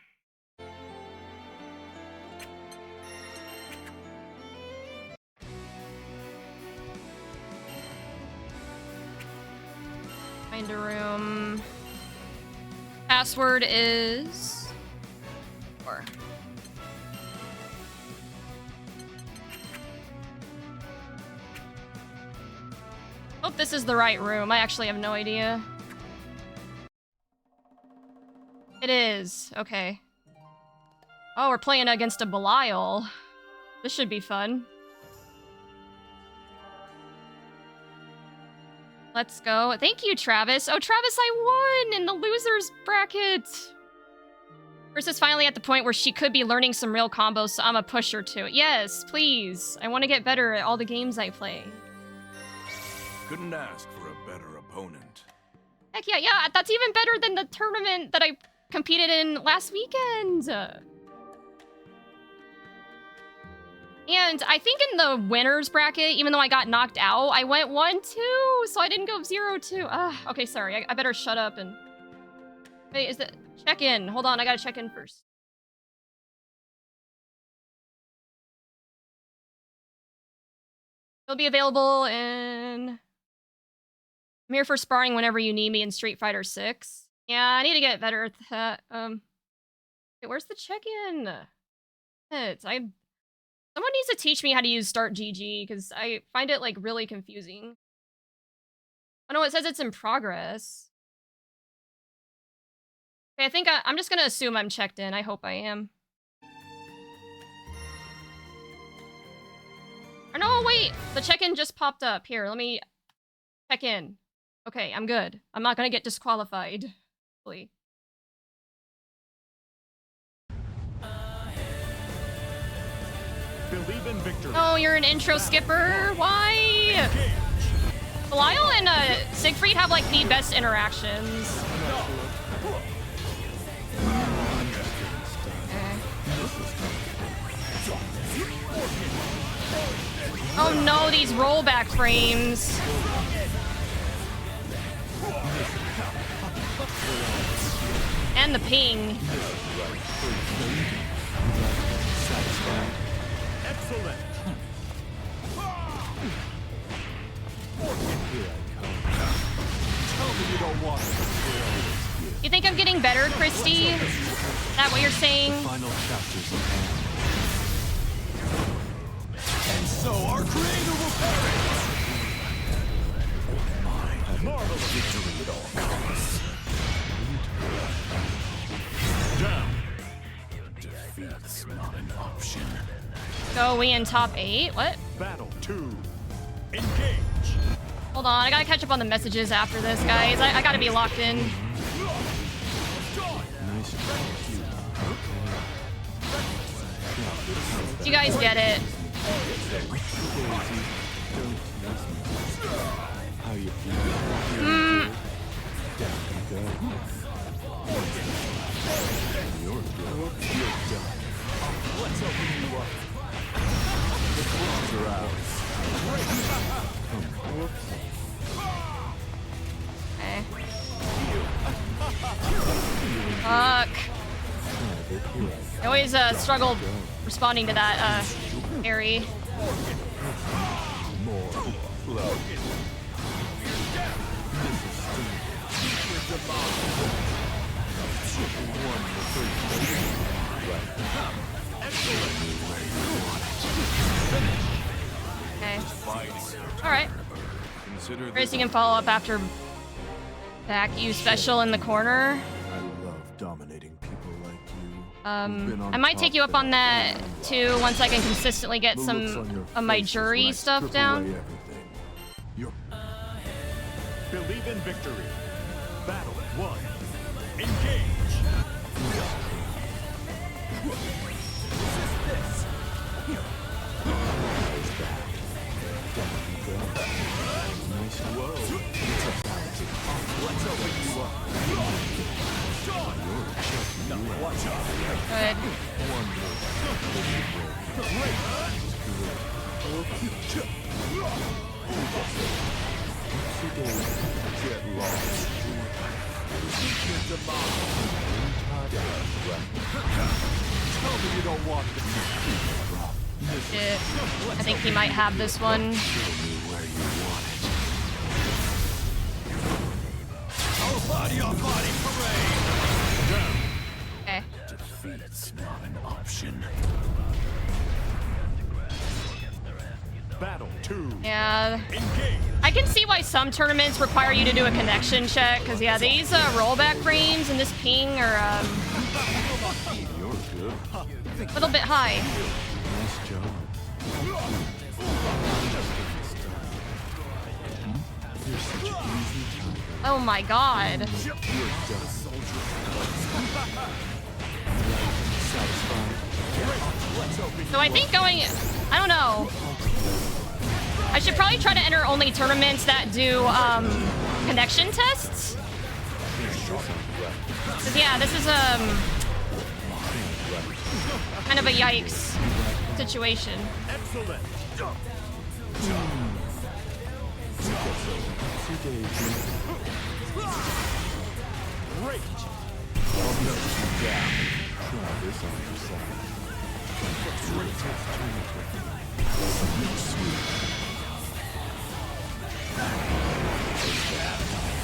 Find a room. Password is 4. this is the right room. I actually have no idea. It is. Okay. Oh, we're playing against a Belial. This should be fun. Let's go. Thank you, Travis. Oh, Travis, I won in the losers bracket. Versus finally at the point where she could be learning some real combos, so I'm a pusher to it. Yes, please. I want to get better at all the games I play. Couldn't ask for a better opponent. Heck yeah, yeah. That's even better than the tournament that I competed in last weekend. And I think in the winners bracket, even though I got knocked out, I went 1-2, so I didn't go 0-2. Okay, sorry. I better shut up and... Wait, is it... Check in. Hold on, I gotta check in first. It'll be available in... I'm here for sparring whenever you need me in Street Fighter 6. Yeah, I need to get better at that. Wait, where's the check-in? Someone needs to teach me how to use Start GG, because I find it, like, really confusing. Oh no, it says it's in progress. Okay, I think I'm just gonna assume I'm checked in. I hope I am. Oh no, wait! The check-in just popped up. Here, let me check in. Okay, I'm good. I'm not gonna get disqualified. Hopefully. Believe in victory. Oh, you're an intro skipper? Why? Belial and Siegfried have, like, the best interactions. Oh no, these rollback frames. And the ping. Excellent. Tell me you don't want it. You think I'm getting better, Christy? Is that what you're saying? Final chapters in hand. And so our creator will perish. Marvelous victory at all costs. Down. Defeat's not an option. So we in top 8? What? Battle 2. Engage. Hold on, I gotta catch up on the messages after this, guys. I gotta be locked in. Nice. You guys get it. How you feel? You're good. You're done. Let's open you up. The claws are ours. Okay. Fuck. I always struggled responding to that, Harry. Okay. Alright. Racing can follow up after back you special in the corner. I love dominating people like you. I might take you up on that too once I can consistently get some of my jury stuff down. Believe in victory. Battle 1. Engage. Resist this. Nice. Whoa. Let's open you up. Now watch out. Good. Get lost. Tell me you don't want this. Shit. I think he might have this one. Body on body parade. Okay. Defeat's not an option. Battle 2. Yeah. Engage. I can see why some tournaments require you to do a connection check, because yeah, these rollback frames and this ping are a little bit high. Nice job. Oh my god. So I think going, I don't know. I should probably try to enter only tournaments that do connection tests. 'Cause yeah, this is kind of a yikes situation. Excellent. Great. I'll note you down. Try this on your side.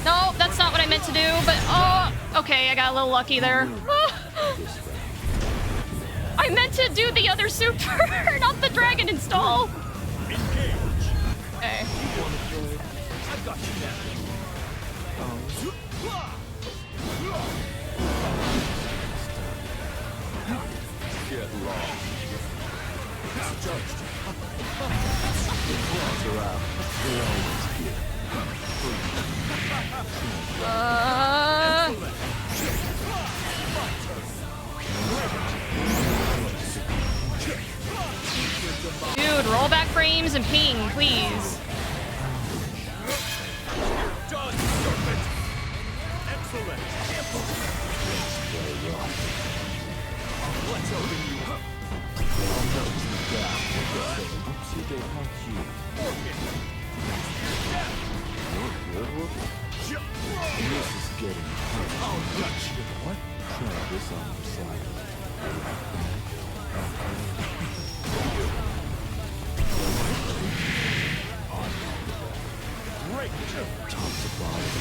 No, that's not what I meant to do, but oh, okay, I got a little lucky there. I meant to do the other super, not the dragon install. Okay. I've got you now. Get lost. Judged. The claws are out. They're always here. Dude, rollback frames and ping, please. Done, serpent. Excellent. Let's open you up. I'll note you down. Oopsie, they hunt you. You're good looking. This is getting hard. I'll touch you. What? Try this on your side. Great. Top to bottom.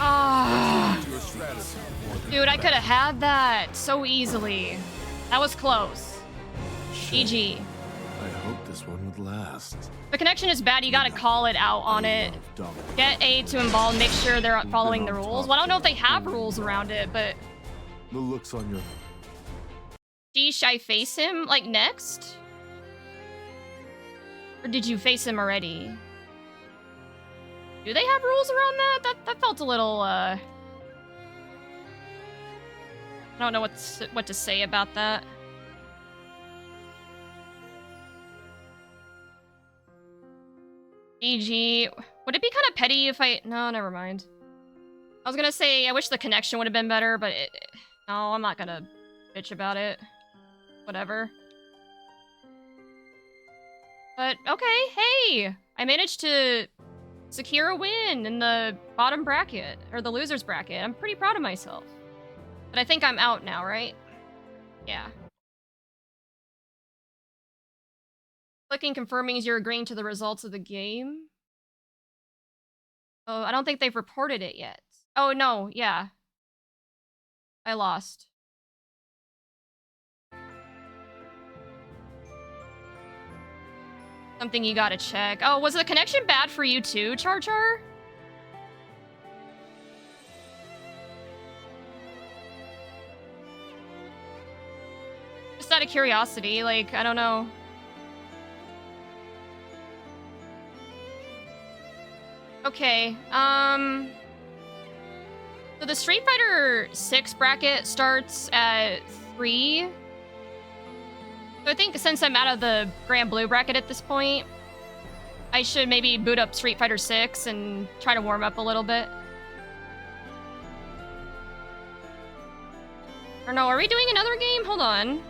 Ah, Your strategy. dude, I could have had that so easily. That was close. GG. I hope this one would last. If the connection is bad, you gotta call it out on it. Get A to involve, make sure they're following the rules. Well, I don't know if they have rules around it, but... The looks on your... Gee, should I face him, like, next? Or did you face him already? Do they have rules around that? That felt a little, I don't know what to say about that. GG. Would it be kind of petty if I... No, never mind. I was gonna say, I wish the connection would have been better, but no, I'm not gonna bitch about it. Whatever. But, okay, hey! I managed to secure a win in the bottom bracket, or the loser's bracket. I'm pretty proud of myself. But I think I'm out now, right? Yeah. Clicking confirming you're agreeing to the results of the game. Oh, I don't think they've reported it yet. Oh, no, yeah. I lost. Something you gotta check. Oh, was the connection bad for you too, Char Char? Just out of curiosity, like, I don't know. Okay, so the Street Fighter 6 bracket starts at 3. So I think since I'm out of the Grand Blue bracket at this point, I should maybe boot up Street Fighter 6 and try to warm up a little bit. Or no, are we doing another game? Hold on.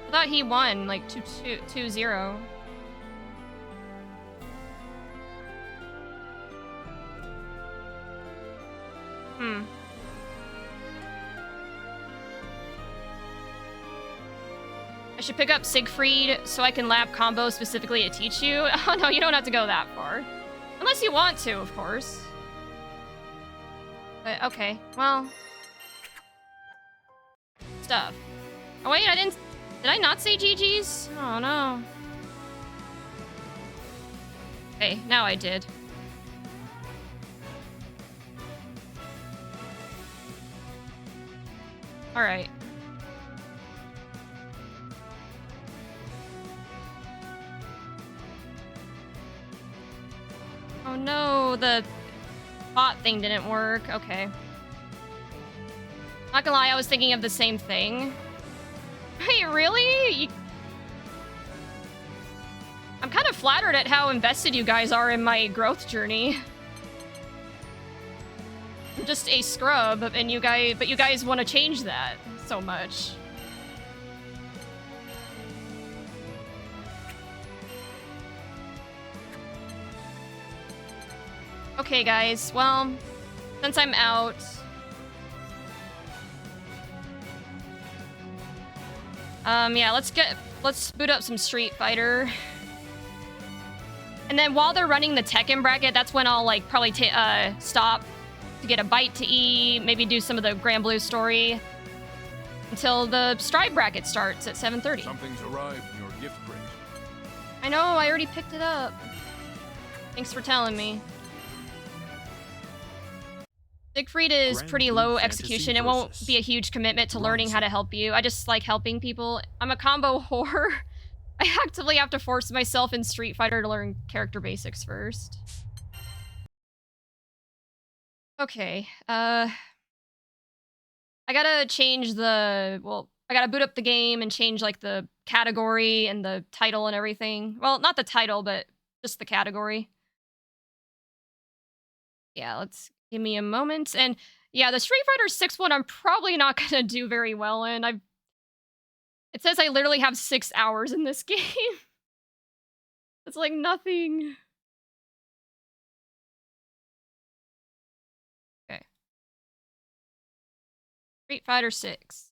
I thought he won, like, 2-0. I should pick up Siegfried so I can lab combos specifically to teach you. Oh no, you don't have to go that far. Unless you want to, of course. But, okay, well. Stuff. Oh wait, I didn't... Did I not say GG's? Oh no. Okay, now I did. Alright. Oh no, the bot thing didn't work. Okay. Not gonna lie, I was thinking of the same thing. Wait, really? I'm kind of flattered at how invested you guys are in my growth journey. I'm just a scrub, and you guys want to change that so much. Okay, guys. Well, since I'm out, yeah, let's boot up some Street Fighter. And then while they're running the Tekken bracket, that's when I'll like probably stop to get a bite to eat, maybe do some of the Grand Blue story until the Strive bracket starts at 7:30. Something's arrived in your gift crate. I know, I already picked it up. Thanks for telling me. Siegfried is Grand pretty Blue low Fantasy execution. It won't versus be a huge commitment to learning how to Bronze. help you. I just like helping people. I'm a combo whore. I actively have to force myself in Street Fighter to learn character basics first. Okay, I gotta change I gotta boot up the game and change like the category and the title and everything. Well, not the title, but just the category. Yeah, give me a moment. And yeah, the Street Fighter 6 one I'm probably not gonna do very well in. It says I literally have 6 hours in this game. It's like nothing. Okay. Street Fighter 6.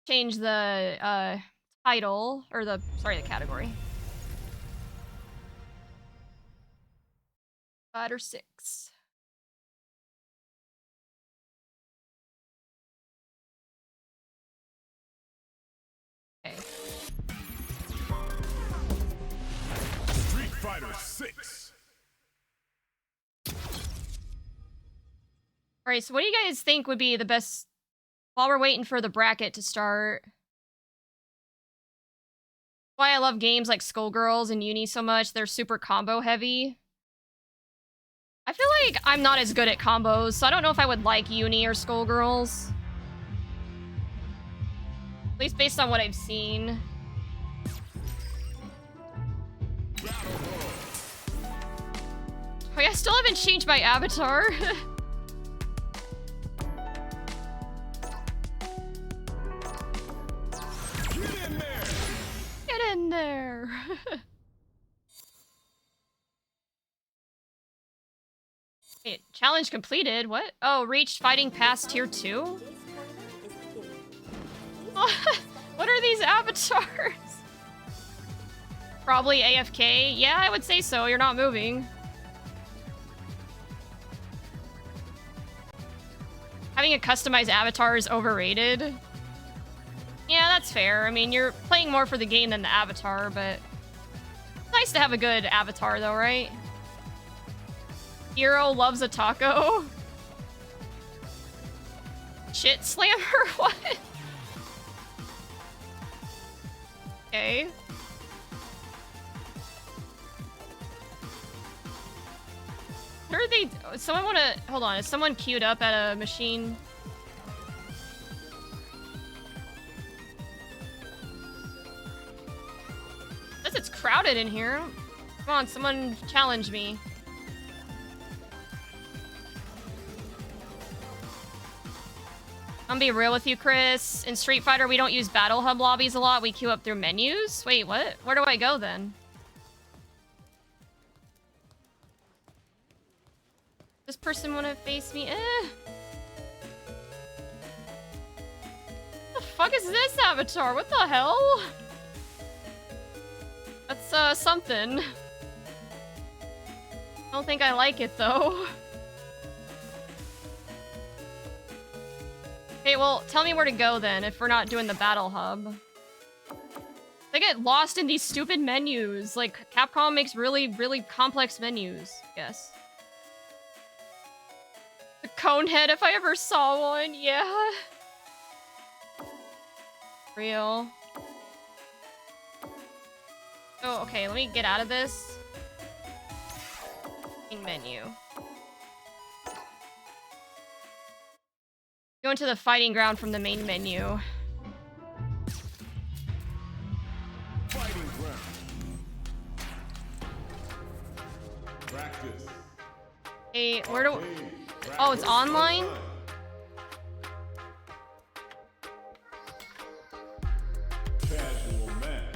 Change the title, or the category. Fighter 6. Okay. Street Fighter 6. Alright, so what do you guys think would be the best while we're waiting for the bracket to start? Why I love games like Skullgirls and Uni so much. They're super combo heavy. I feel like I'm not as good at combos, so I don't know if I would like Uni or Skullgirls. At least based on what I've seen. Oh yeah, I still haven't changed my avatar. Get in there. Wait, challenge completed? What? Oh, reached fighting past tier 2? What are these avatars? Probably AFK? Yeah, I would say so. You're not moving. Having a customized avatar is overrated. Yeah, that's fair. I mean, you're playing more for the game than the avatar, but it's nice to have a good avatar, though, right? Hero loves a taco. Shit slammer? What? Okay. What are they? Someone wanna... Hold on, is someone queued up at a machine? Says it's crowded in here. Come on, someone challenge me. I'm gonna be real with you, Chris. In Street Fighter, we don't use Battle Hub lobbies a lot. We queue up through menus. Wait, what? Where do I go then? This person wanna face me? What the fuck is this avatar? What the hell? That's, something. I don't think I like it, though. Okay, well, tell me where to go then if we're not doing the battle hub. I get lost in these stupid menus. Like, Capcom makes really, really complex menus, yes. The cone head, if I ever saw one, yeah. Real. Oh, okay, let me get out of this. Main menu. Go into the fighting ground from the main menu. Fighting ground. Practice. Hey, where do... Oh, it's online? Casual match.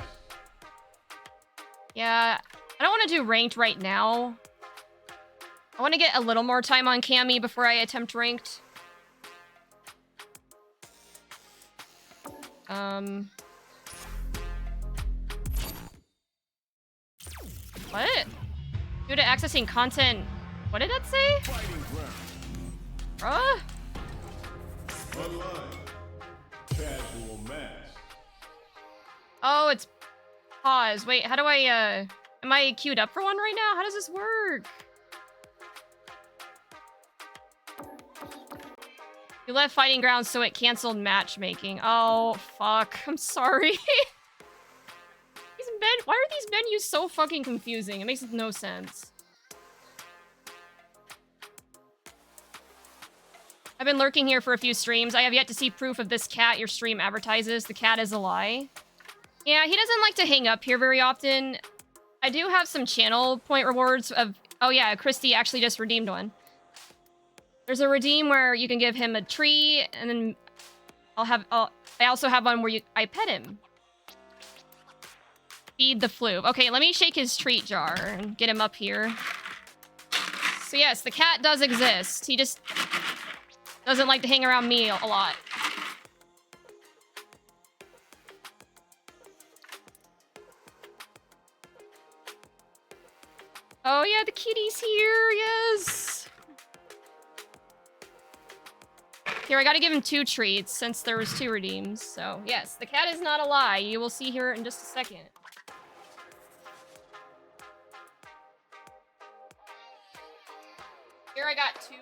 Yeah, I don't want to do ranked right now. I want to get a little more time on Cammy before I attempt ranked. What? Due to accessing content... What did that say? Fighting ground. Bruh? Online. Casual match. Oh, it's pause. Wait, how do I, am I queued up for one right now? How does this work? You left Fighting Grounds, so it canceled matchmaking. Oh, fuck. I'm sorry. Why are these menus so fucking confusing? It makes no sense. I've been lurking here for a few streams. I have yet to see proof of this cat your stream advertises. The cat is a lie. Yeah, he doesn't like to hang up here very often. I do have some channel point rewards of... Oh yeah, Christy actually just redeemed one. There's a redeem where you can give him a tree, and then I also have one where I pet him. Feed the floof. Okay, let me shake his treat jar and get him up here. So yes, the cat does exist. He just doesn't like to hang around me a lot. Oh yeah, the kitty's here, yes! Here, I gotta give him 2 treats since there was 2 redeems. So yes, the cat is not a lie. You will see here in just a second. Here I got 2.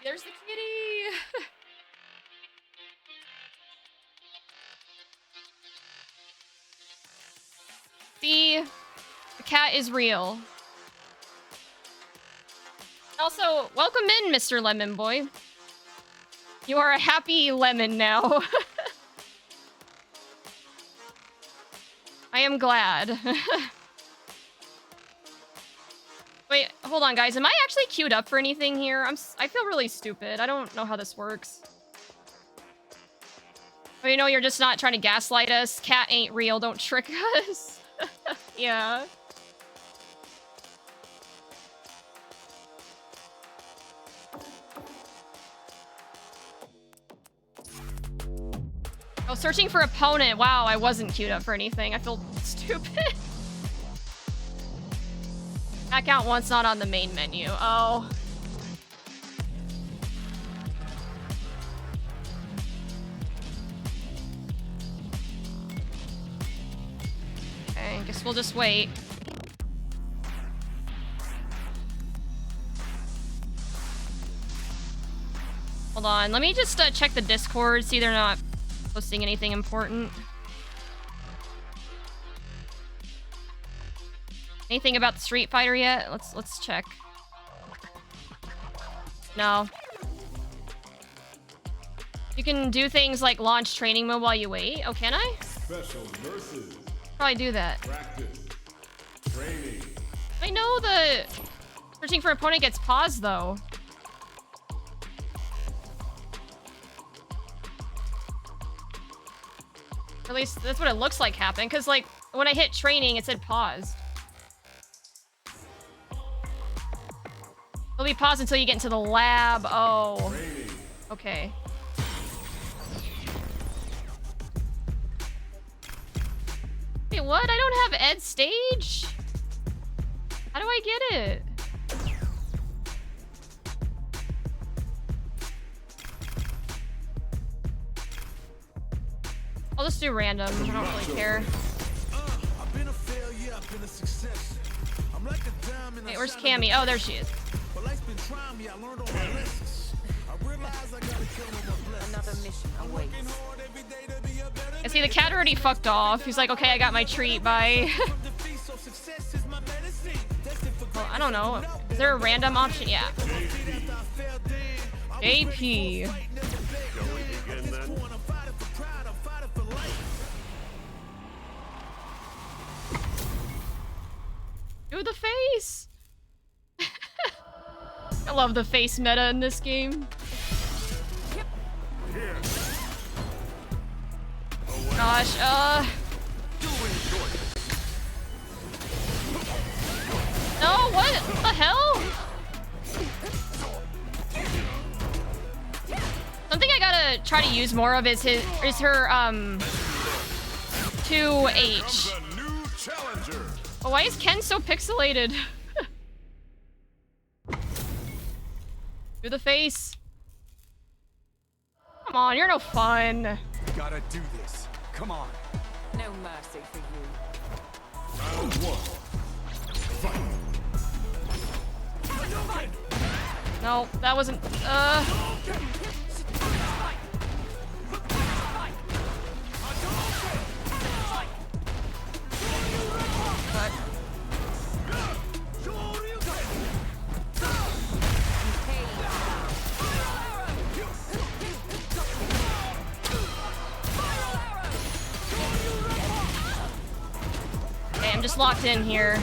There's the kitty! See? The cat is real. Also, welcome in, Mr. Lemon Boy. You are a happy lemon now. I am glad. Wait, hold on, guys. Am I actually queued up for anything here? I feel really stupid. I don't know how this works. Oh, you know, you're just not trying to gaslight us. Cat ain't real. Don't trick us. Yeah. Oh, searching for opponent. Wow, I wasn't queued up for anything. I feel stupid. Account once not on the main menu. Oh. Okay, guess we'll just wait. Hold on, let me just check the Discord, see they're not posting anything important. Anything about the Street Fighter yet? Let's check. No. You can do things like launch training mode while you wait. Oh, can I? Special versus. Probably do that. Practice. Training. I know the searching for opponent gets paused though. Or at least that's what it looks like happened. Because like when I hit training, it said pause. It'll be paused until you get into the lab. Oh. Okay. Wait, what? I don't have Ed stage? How do I get it? I'll just do random. I don't really care. Wait, where's Cammy? Oh, there she is. Another mission awaits. I see the cat already fucked off. He's like, okay, I got my treat. Bye. Well, I don't know. Is there a random option? Yeah. JP. Do the face. I love the face meta in this game. Gosh, no, what the hell? Something I gotta try to use more of is her 2H. Oh, why is Ken so pixelated? Do the face. Come on, you're no fun. Gotta do this. Come on. No mercy for you. Round one. Fight. No, that wasn't. Okay, I'm just locked in here.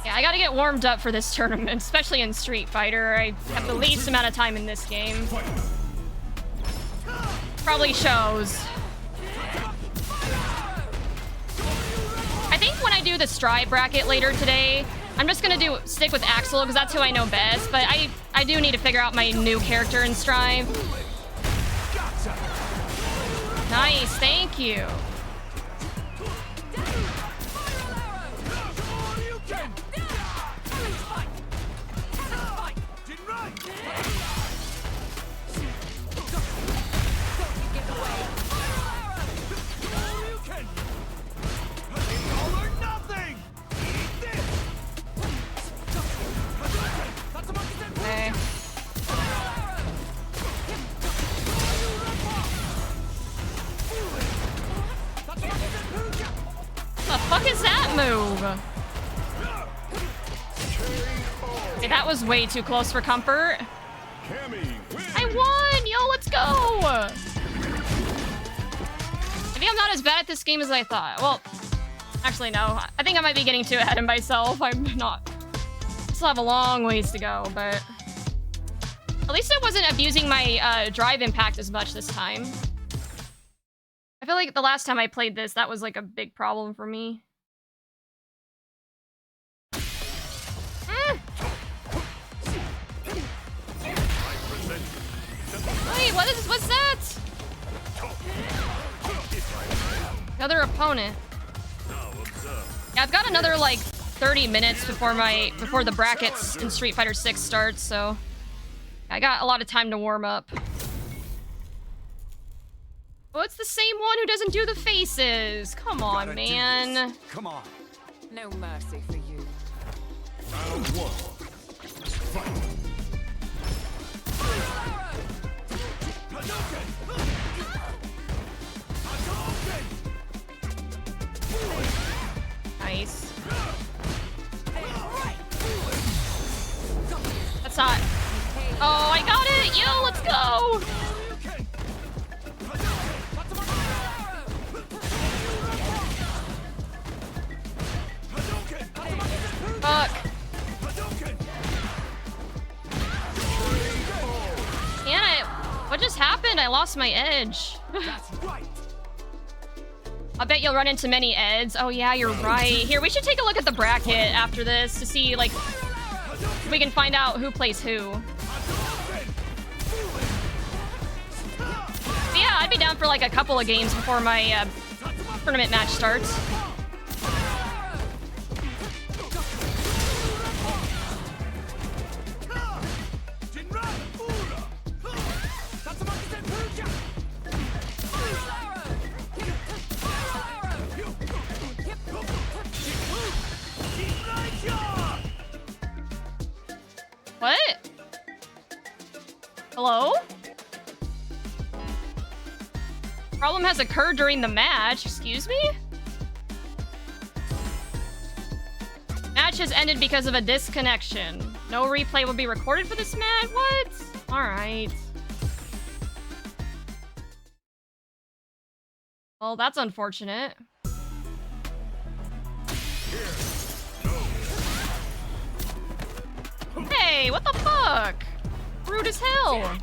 Yeah, I gotta get warmed up for this tournament, especially in Street Fighter. I have the least amount of time in this game. Probably shows. I think when I do the Strive bracket later today, I'm just gonna stick with Axel because that's who I know best. But I do need to figure out my new character in Strive. Nice, thank you. Okay. The fuck is that move? Okay, that was way too close for comfort. I won! Yo, let's go! Maybe I'm not as bad at this game as I thought. Well, actually, no. I think I might be getting too ahead of myself. I'm not. I still have a long ways to go, but at least I wasn't abusing my drive impact as much this time. I feel like the last time I played this, that was like a big problem for me. Wait, what's that? Another opponent. Yeah, I've got another like 30 minutes before the brackets in Street Fighter 6 starts, so I got a lot of time to warm up. Oh, it's the same one who doesn't do the faces. Come on, man. Come on. No mercy for you. Round one. Fight. Nice. That's not. Oh, I got it! Yo, let's go! Fuck. Can I? What just happened? I lost my edge. I bet you'll run into many Eds. Oh yeah, you're right. Here, we should take a look at the bracket after this to see, like, if we can find out who plays who. But yeah, I'd be down for like a couple of games before my tournament match starts. What? Hello? Problem has occurred during the match. Excuse me? Match has ended because of a disconnection. No replay will be recorded for this match? What? Alright. Well, that's unfortunate. Hey, what the fuck? Rude as hell.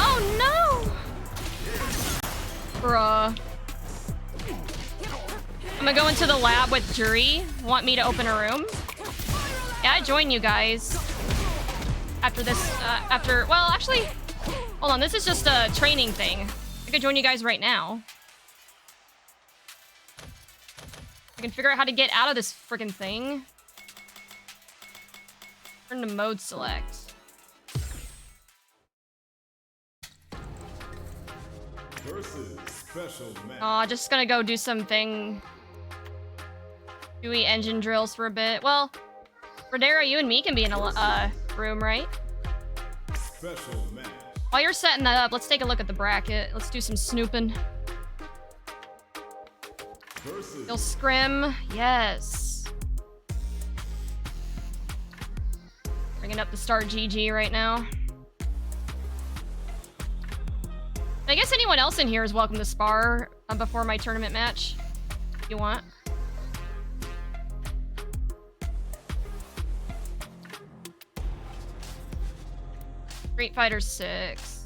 Oh no! Bruh. I'm gonna go into the lab with Jury. Want me to open a room? Yeah, I join you guys. After this, well, actually, hold on, this is just a training thing. I could join you guys right now. I can figure out how to get out of this freaking thing. Turn to mode select. Versus special match. Aw, just gonna go do something. Gooey engine drills for a bit. Well, Rodera, you and me can be in a room, right? Special match. While you're setting that up, let's take a look at the bracket. Let's do some snooping. Versus You'll scrim. Yes. Bringing up the start GG right now. I guess anyone else in here is welcome to spar before my tournament match, if you want. Street Fighter 6.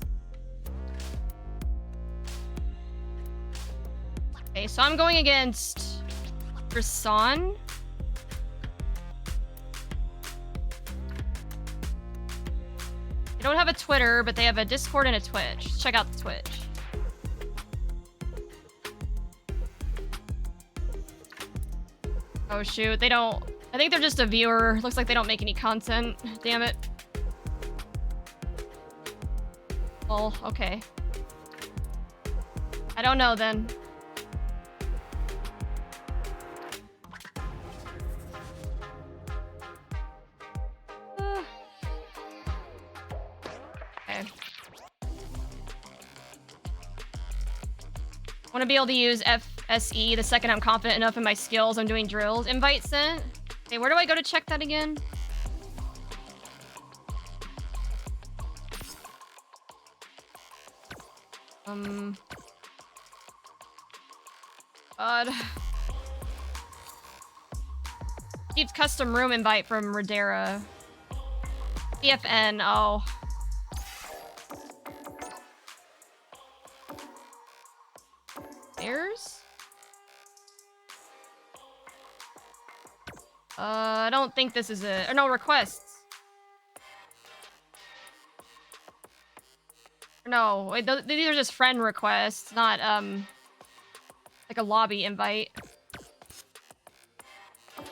Okay, so I'm going against Rasan. They don't have a Twitter, but they have a Discord and a Twitch. Check out the Twitch. Oh shoot, they don't... I think they're just a viewer. Looks like they don't make any content. Damn it. Well, okay. I don't know then. Okay. Want to be able to use FSE the second I'm confident enough in my skills. I'm doing drills. Invite sent. Okay, where do I go to check that again? God. Received custom room invite from Rodera. CFN, oh. Stairs? I don't think this is it. Or no, requests. No, wait, these are just friend requests, not, like a lobby invite. I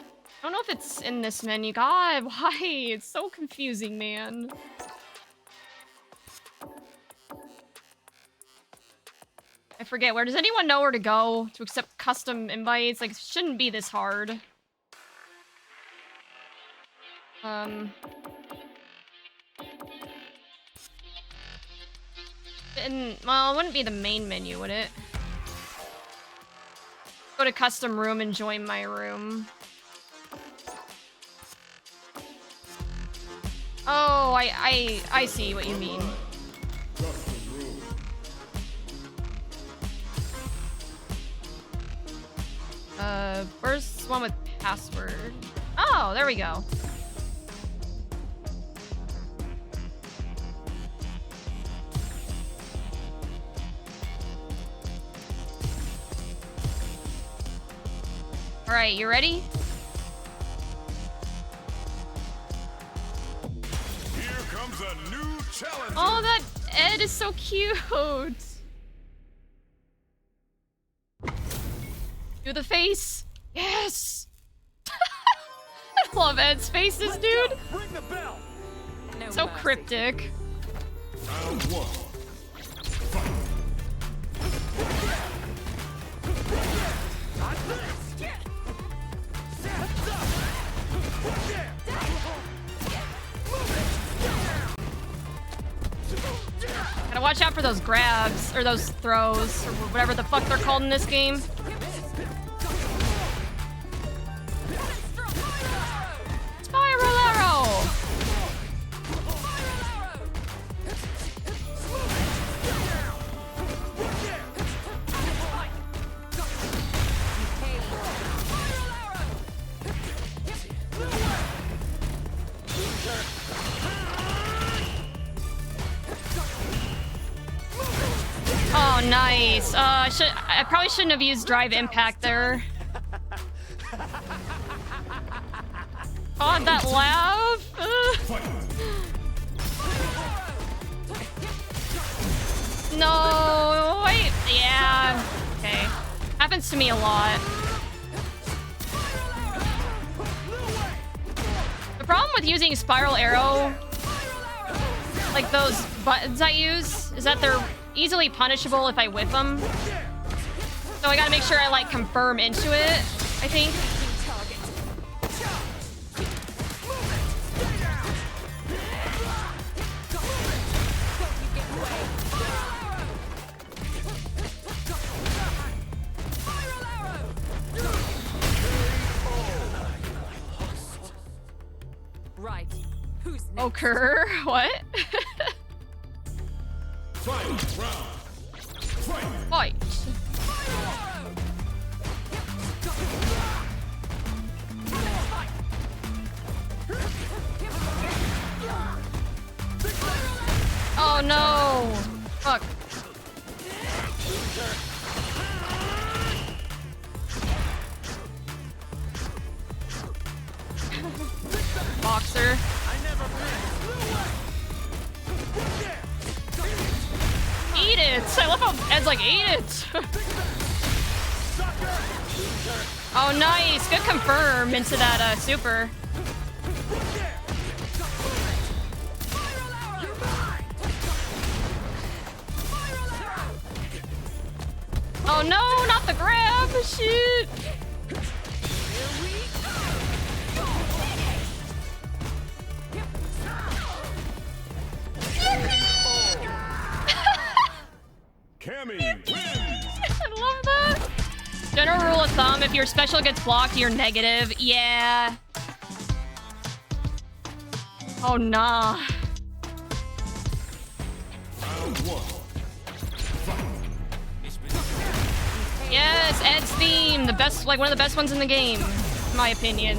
don't know if it's in this menu. God, why? It's so confusing, man. I forget. Where does anyone know where to go to accept custom invites? Like, it shouldn't be this hard. Well, it wouldn't be the main menu, would it? Go to custom room and join my room. Oh, I see what you mean. Where's one with password? Oh, there we go. All right, you ready? Here comes a new challenger. Oh, that Ed is so cute. Do the face. Yes. I love Ed's faces, dude. Ring the bell. No So mercy. cryptic. Round one. Fight. Gotta watch out for those grabs, or those throws, or whatever the fuck they're called in this game. Spiral arrow! Oh, nice. I probably shouldn't have used Drive Impact there. God, that laugh. No, wait. Yeah. Okay. Happens to me a lot. The problem with using Spiral Arrow, like those buttons I use, is that they're easily punishable if I whiff them. So I gotta make sure I like confirm into it, I think. Right. Who's next? Oh, Kerr, what? Fight round. Fight. Fight. Oh no! Fuck. Boxer. Eat it! I love how Ed's like, eat it! Oh, nice! Good confirm into that super. Oh no, not the grab! Shit! Cammy wins. I love that. General rule of thumb, if your special gets blocked, you're negative. Yeah. Oh, nah. Round one. Yes, Ed's theme. The best, like one of the best ones in the game, in my opinion.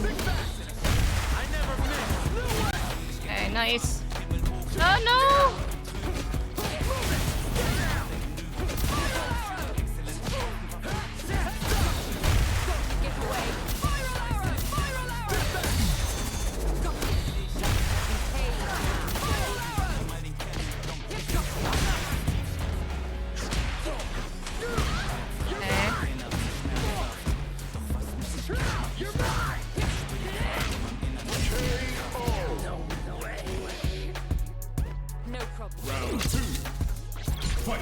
Okay, nice. Oh, no. No problem. Round two. Fight.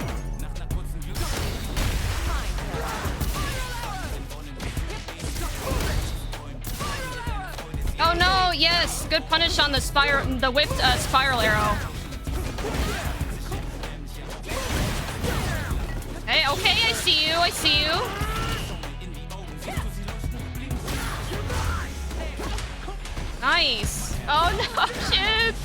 Oh no, yes, good punish on the whipped spiral arrow. Hey, okay, I see you, I see you. Nice. Oh no, shit.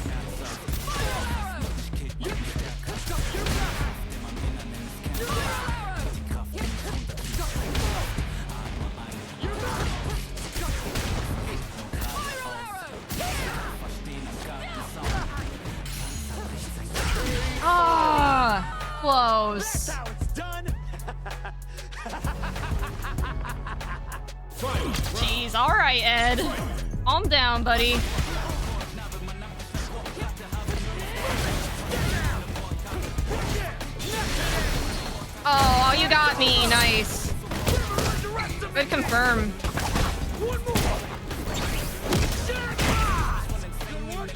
Ah, close. How it's done. Jeez, all right, Ed. Calm down, buddy. Oh, you got me. Nice. Good confirm.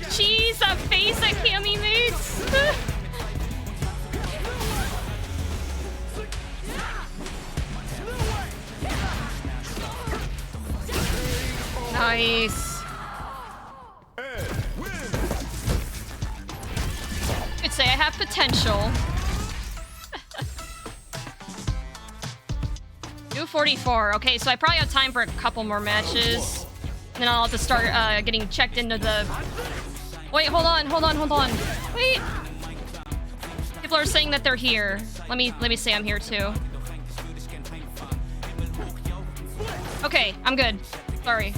Jeez, that face that Cammy makes. Nice. Could say I have potential. 244. Okay, so I probably have time for a couple more matches. And then I'll have to start getting checked into the... Wait, hold on. Wait. People are saying that they're here. Let me say I'm here too. Okay, I'm good. Sorry.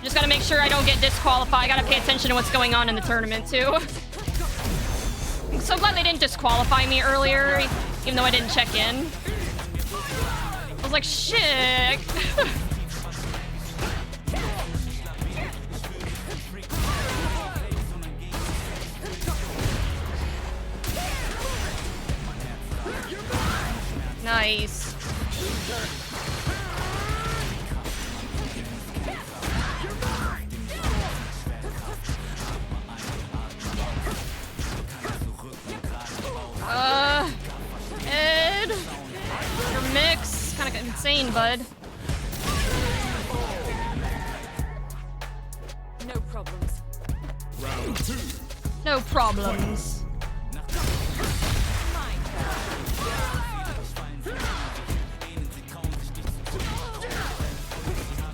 Just gotta make sure I don't get disqualified. I gotta pay attention to what's going on in the tournament too. I'm so glad they didn't disqualify me earlier, even though I didn't check in. I was like, shit. Nice. Ed, your mix kind of insane, bud. No problems. Round 2. No problems.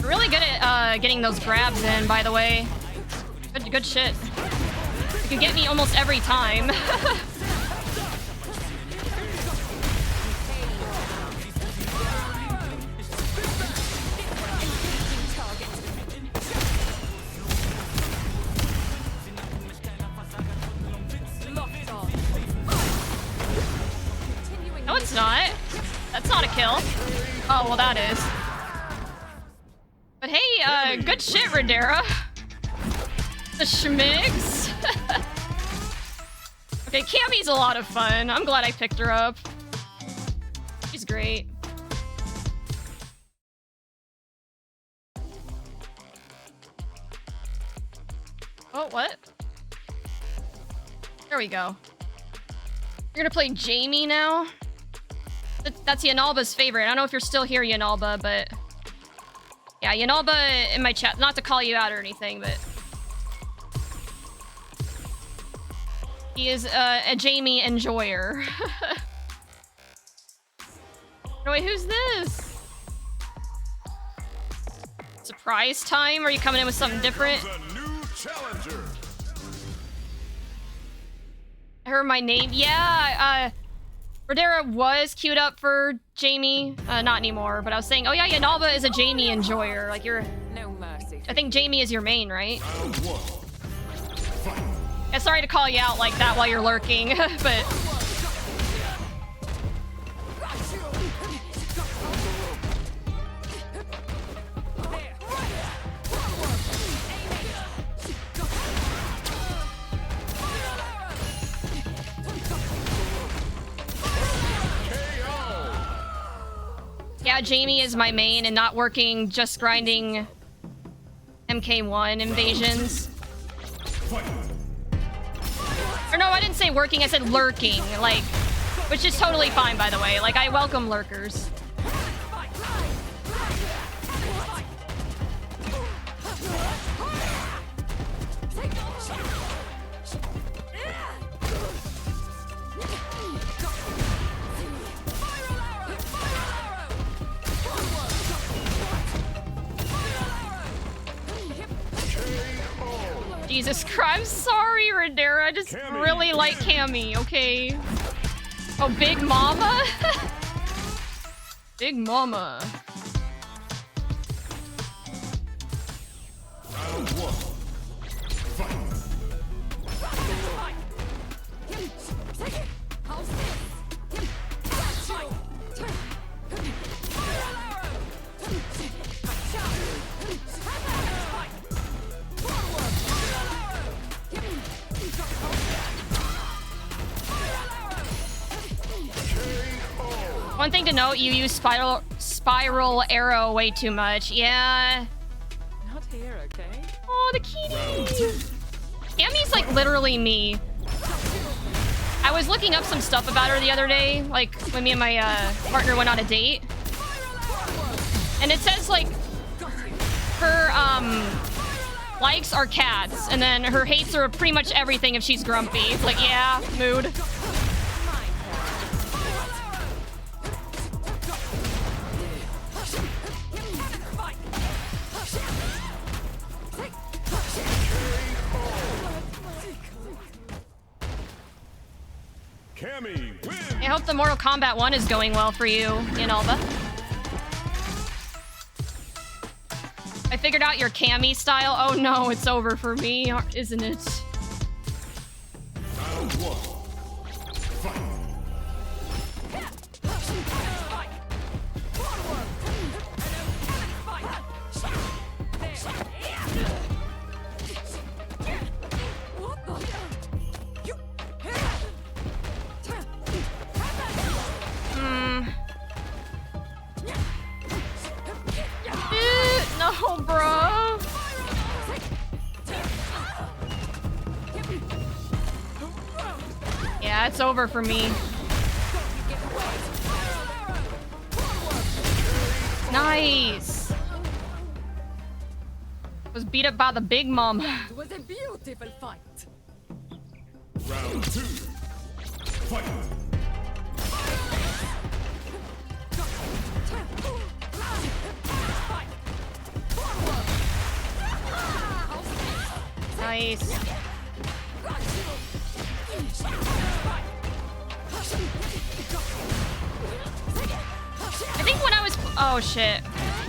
Really good at getting those grabs in, by the way. Good shit. You can get me almost every time. No, it's not. That's not a kill. Oh, well, that is. But hey, good shit, Radera. The schmigs. Okay, Cammy's a lot of fun. I'm glad I picked her up. She's great. Oh, what? There we go. You're gonna play Jamie now? That's Yanalba's favorite. I don't know if you're still here, Yanalba, but... Yeah, Yanalba in my chat. Not to call you out or anything, but... He is a Jamie enjoyer. No, wait, who's this? Surprise time? Are you coming in with something different? A new challenger. I heard my name. Yeah, Radera was queued up for Jamie. Not anymore, but I was saying, oh yeah, Yanalba is a Jamie enjoyer. Like, you're... No mercy. I think Jamie is your main, right? Yeah, sorry to call you out like that while you're lurking, but... Yeah, Jamie is my main and not working, just grinding MK1 invasions. Or no, I didn't say working, I said lurking, like, which is totally fine, by the way. Like, I welcome lurkers. Jesus Christ, I'm sorry, Radera. I just really like Cammy, okay? Oh, Big Mama? Big Mama. One thing to note, you use spiral arrow way too much. Yeah. Not here, okay? Oh, the kitty. Cammy's like literally me. I was looking up some stuff about her the other day, like when me and my partner went on a date. And it says like Her likes are cats, and then her hates are pretty much everything if she's grumpy. It's like, yeah, mood. Cammy wins. I hope the Mortal Kombat 1 is going well for you, Yanalva. I figured out your Cammy style. Oh no, it's over for me, isn't it? Round one. Fight. No, bro. Yeah, it's over for me. Nice. Was beat up by the big mom. It was a beautiful fight. Round two. Fight. Nice. I think when I was... Oh, shit.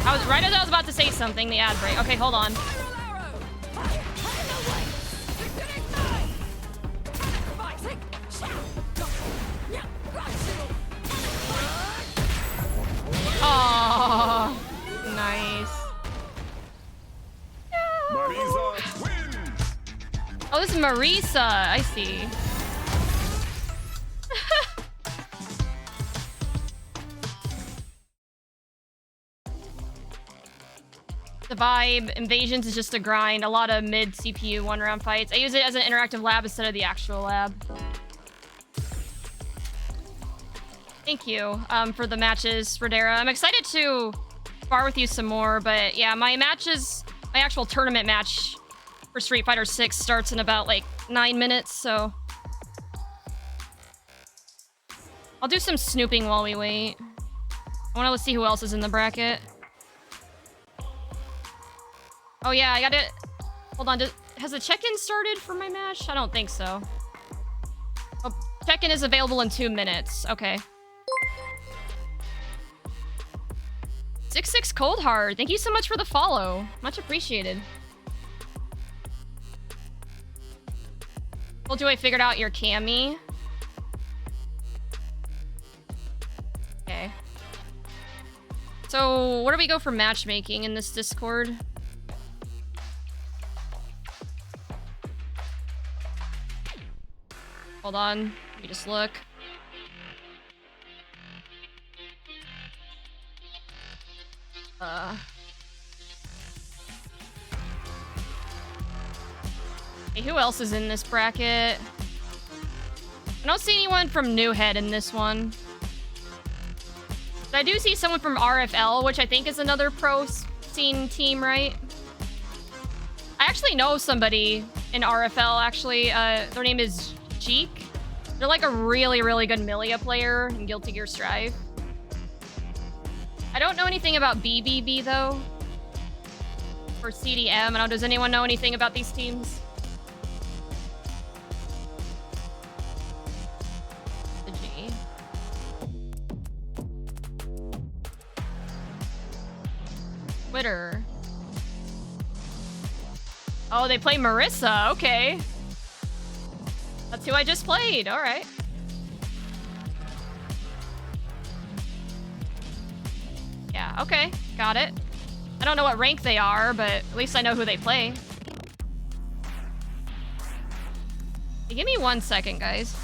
I was right as I was about to say something, the ad break. Okay, hold on. Oh, nice. Marisa wins. Oh, this is Marisa. I see. The vibe. Invasions is just a grind. A lot of mid CPU one-round fights. I use it as an interactive lab instead of the actual lab. Thank you for the matches, Rodera. I'm excited to spar with you some more, but yeah, my matches, my actual tournament match for Street Fighter 6 starts in about like 9 minutes, so I'll do some snooping while we wait. I want to see who else is in the bracket. Oh yeah, I gotta... Hold on, has the check-in started for my match? I don't think so. Oh, check-in is available in 2 minutes. Okay. 66 Cold Heart, thank you so much for the follow. Much appreciated. Told you I figured out your Cammy. Okay. So, where do we go for matchmaking in this Discord? Hold on, let me just look. Hey, who else is in this bracket? I don't see anyone from New Head in this one. But I do see someone from RFL, which I think is another pro scene team, right? I actually know somebody in RFL, actually. Their name is Jeek. They're like a really, really good Millia player in Guilty Gear Strive. I don't know anything about BBB, though. Or CDM. I don't know, does anyone know anything about these teams? The G. Twitter. Oh, they play Marissa. Okay. That's who I just played. All right. Yeah, okay. Got it. I don't know what rank they are, but at least I know who they play. Hey, give me 1 second, guys.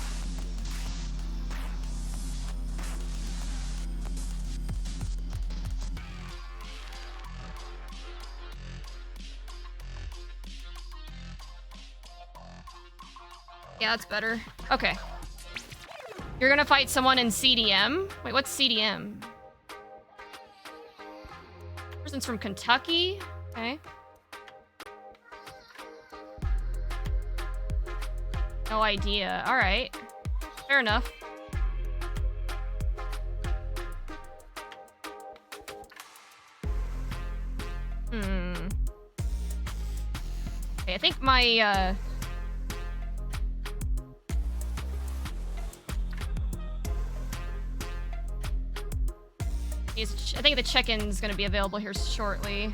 Yeah, that's better. Okay. You're gonna fight someone in CDM? Wait, what's CDM? Person's from Kentucky? Okay. No idea. Alright. Fair enough. Okay, I think my, I think the check-in's gonna be available here shortly.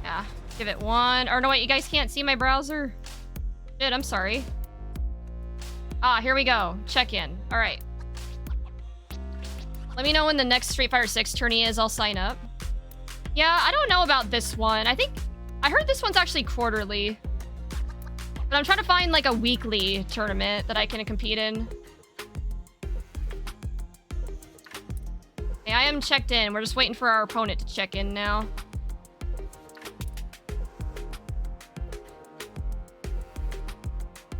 Yeah, give it one. Or no, wait, you guys can't see my browser? Shit, I'm sorry. Ah, here we go. Check-in. Alright. Let me know when the next Street Fighter 6 tourney is. I'll sign up. Yeah, I don't know about this one. I heard this one's actually quarterly. But I'm trying to find like a weekly tournament that I can compete in. Okay, I am checked in. We're just waiting for our opponent to check in now.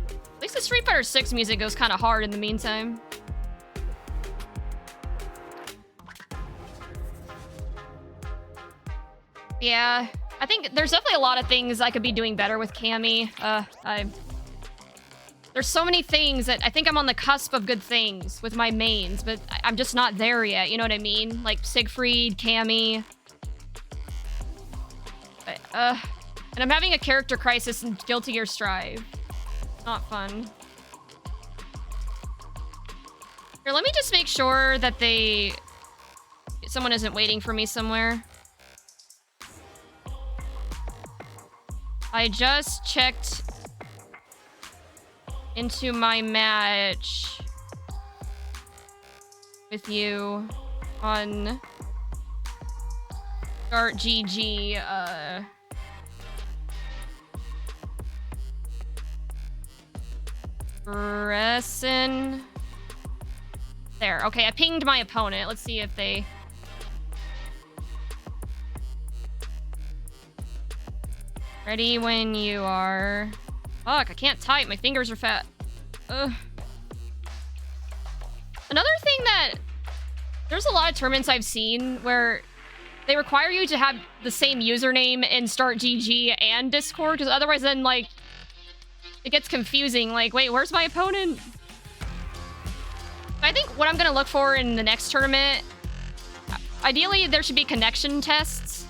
At least the Street Fighter 6 music goes kind of hard in the meantime. Yeah, I think there's definitely a lot of things I could be doing better with Cammy. There's so many things that I think I'm on the cusp of good things with my mains, but I'm just not there yet, you know what I mean? Like Siegfried, Cammy. But, and I'm having a character crisis in Guilty Gear Strive. Not fun. Here, let me just make sure that someone isn't waiting for me somewhere. I just checked into my match with you on Start GG, Bresson. There, okay, I pinged my opponent. Let's see if they... Ready when you are. Fuck, I can't type. My fingers are fat. Ugh. Another thing that... There's a lot of tournaments I've seen where they require you to have the same username in Start GG and Discord, because otherwise then, like, it gets confusing. Like, wait, where's my opponent? I think what I'm gonna look for in the next tournament, ideally there should be connection tests.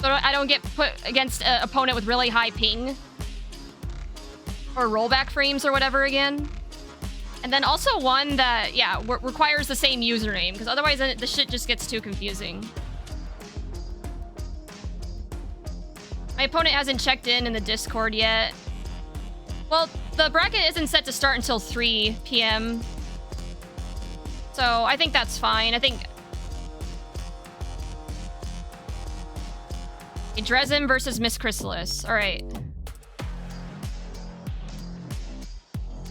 So I don't get put against an opponent with really high ping. Or rollback frames or whatever again. And then also one that, yeah, requires the same username. Because otherwise the shit just gets too confusing. My opponent hasn't checked in the Discord yet. Well, the bracket isn't set to start until 3 p.m. So I think that's fine. I think... Dresden versus Miss Chrysalis. Alright.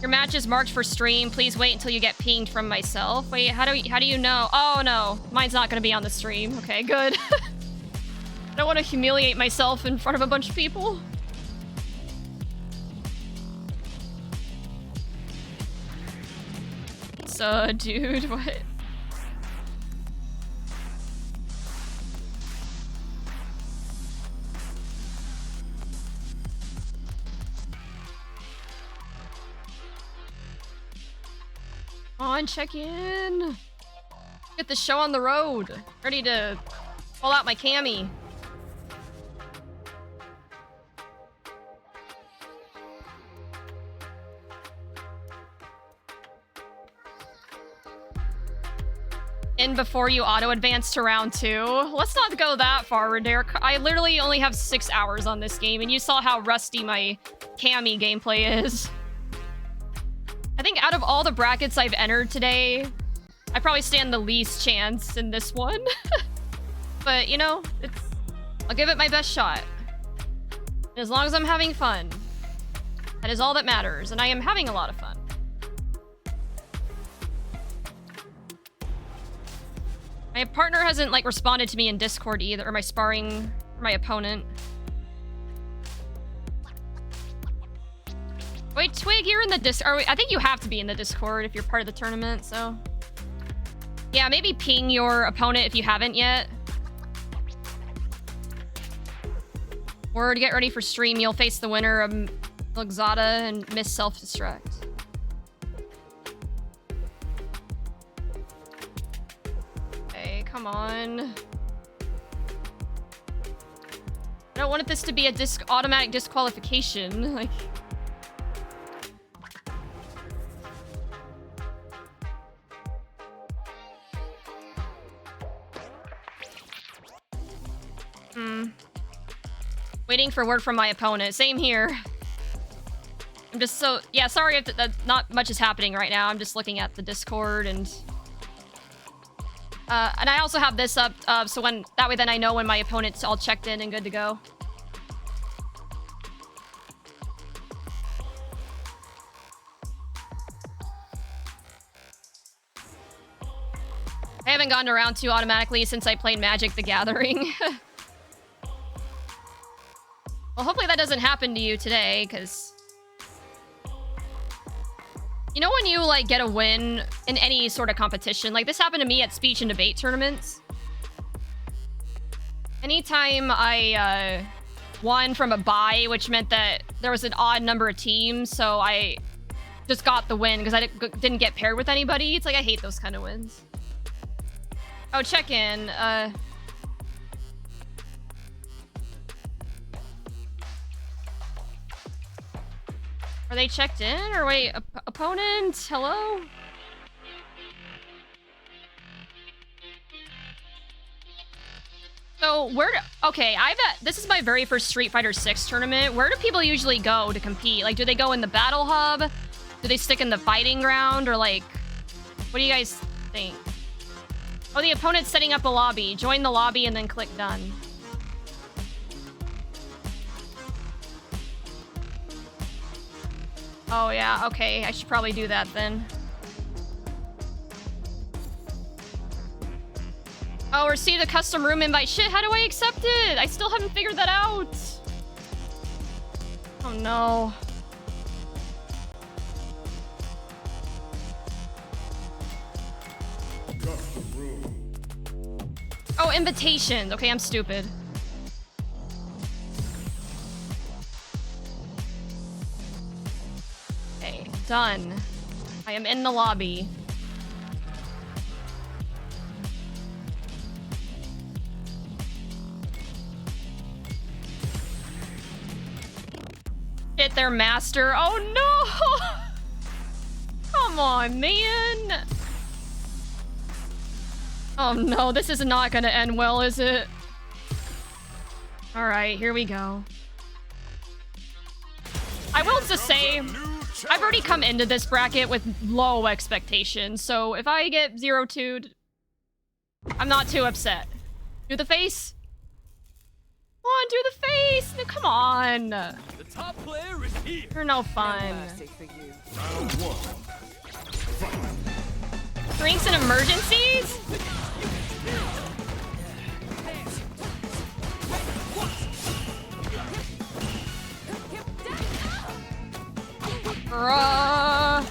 Your match is marked for stream. Please wait until you get pinged from myself. Wait, how do you know? Oh, no. Mine's not gonna be on the stream. Okay, good. I don't want to humiliate myself in front of a bunch of people. So, dude, what? Come on, check in. Get the show on the road. Ready to pull out my cami. In before you auto-advance to round 2. Let's not go that far, Derek. I literally only have 6 hours on this game, and you saw how rusty my cami gameplay is. I think out of all the brackets I've entered today, I probably stand the least chance in this one. But, you know, I'll give it my best shot. And as long as I'm having fun, that is all that matters, and I am having a lot of fun. My partner hasn't, like, responded to me in Discord either, or my sparring, or my opponent. Wait, Twig, you're in the Discord. I think you have to be in the Discord if you're part of the tournament, so... Yeah, maybe ping your opponent if you haven't yet. Or to get ready for stream, you'll face the winner of Luxada and Miss Self-Destruct. Okay, come on. I don't want this to be a automatic disqualification. Like... Waiting for word from my opponent. Same here. I'm just so... Yeah, sorry if not much is happening right now. I'm just looking at the Discord and I also have this up, so when... That way then I know when my opponent's all checked in and good to go. I haven't gotten to round 2 automatically since I played Magic the Gathering. Well, hopefully that doesn't happen to you today, because... You know when you, like, get a win in any sort of competition? Like, this happened to me at speech and debate tournaments. Anytime I, won from a bye, which meant that there was an odd number of teams, so I just got the win because I didn't get paired with anybody. It's like, I hate those kind of wins. Oh, check in. Are they checked in? Or wait, opponent? Hello? So, okay, this is my very first Street Fighter 6 tournament. Where do people usually go to compete? Like, do they go in the battle hub? Do they stick in the fighting ground? Or, like, what do you guys think? Oh, the opponent's setting up a lobby. Join the lobby and then click done. Oh, yeah, okay. I should probably do that then. Oh, receive a custom room invite. Shit, how do I accept it? I still haven't figured that out. Oh, no. Oh, invitations. Okay, I'm stupid. Okay, done. I am in the lobby. Hit their master. Oh no! Come on, man. Oh no, this is not gonna end well, is it? Alright, here we go. I will just say, I've already come into this bracket with low expectations, so if I get 0-2'd, I'm not too upset. Do the face? Come on, do the face! No, come on! The top player is here. You're no fun. Drinks and emergencies? Bruh.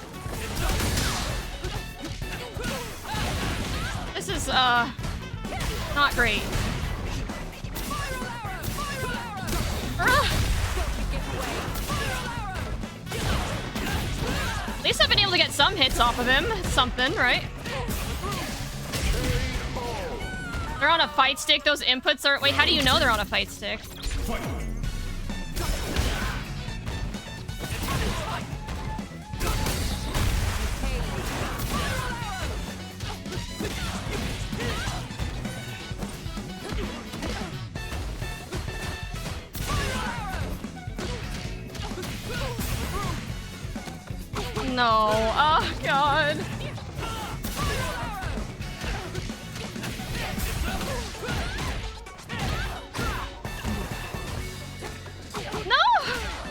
This is, not great. At least I've been able to get some hits off of him. Something, right? They're on a fight stick. Those inputs are... Wait, how do you know they're on a fight stick? No. Oh, God.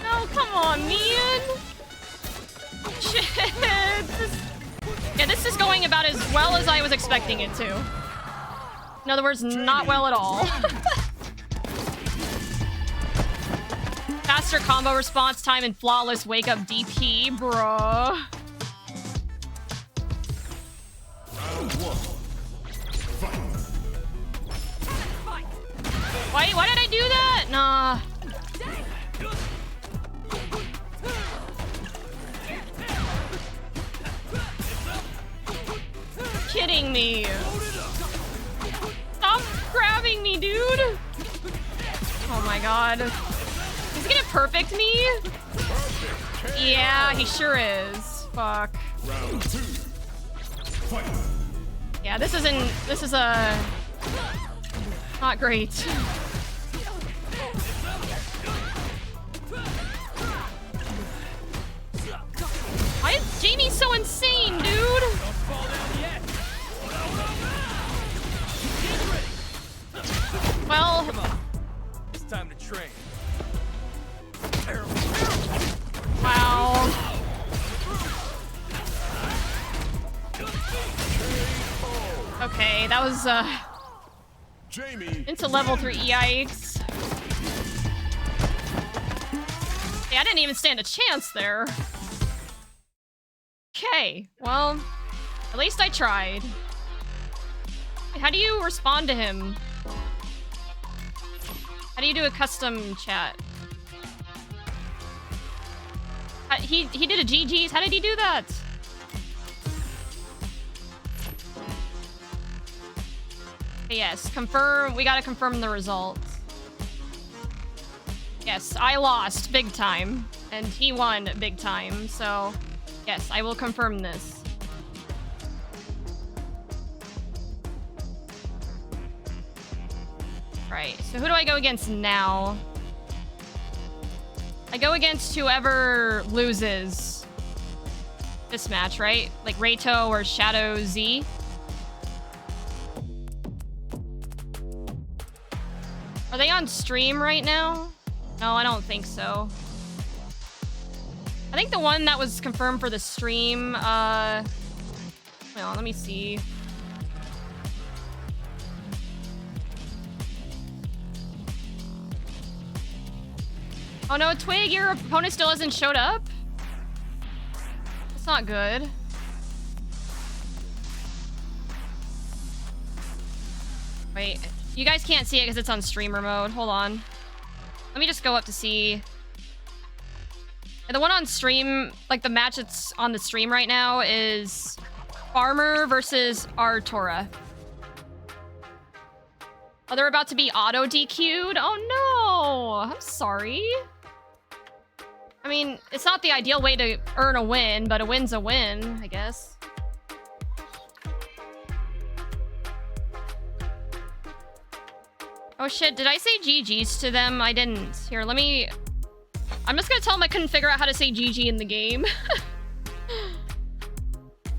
No, come on, man. Shit. Yeah, this is going about as well as I was expecting it to. In other words, not well at all. Faster combo response time and flawless wake-up DP, bruh. Why did I do that? Nah. Kidding me. Stop grabbing me, dude. Oh my god. He's gonna perfect me? Yeah, he sure is. Fuck. Yeah, this is not great. Why is Jamie so insane, dude? Well, It's time to train. wow. Okay, that was Jamie. into level 3. Yikes. Yeah, I didn't even stand a chance there. Okay, well, at least I tried. How do you respond to him? How do you do a custom chat? He did a GG's. How did he do that? Yes, confirm. We gotta confirm the results. Yes, I lost big time, and he won big time. So, yes, I will confirm this. Right, so who do I go against now? I go against whoever loses this match, right? Like Reito or Shadow Z. Are they on stream right now? No, I don't think so. I think the one that was confirmed for the stream, well, let me see. Oh no, Twig, your opponent still hasn't showed up? That's not good. Wait, you guys can't see it because it's on streamer mode. Hold on. Let me just go up to see. And the one on stream, like the match that's on the stream right now is Farmer versus Artora. Oh, they're about to be auto DQ'd? Oh no! I'm sorry. I mean, it's not the ideal way to earn a win, but a win's a win, I guess. Oh shit, did I say GG's to them? I didn't. Here, let me... I'm just gonna tell them I couldn't figure out how to say GG in the game.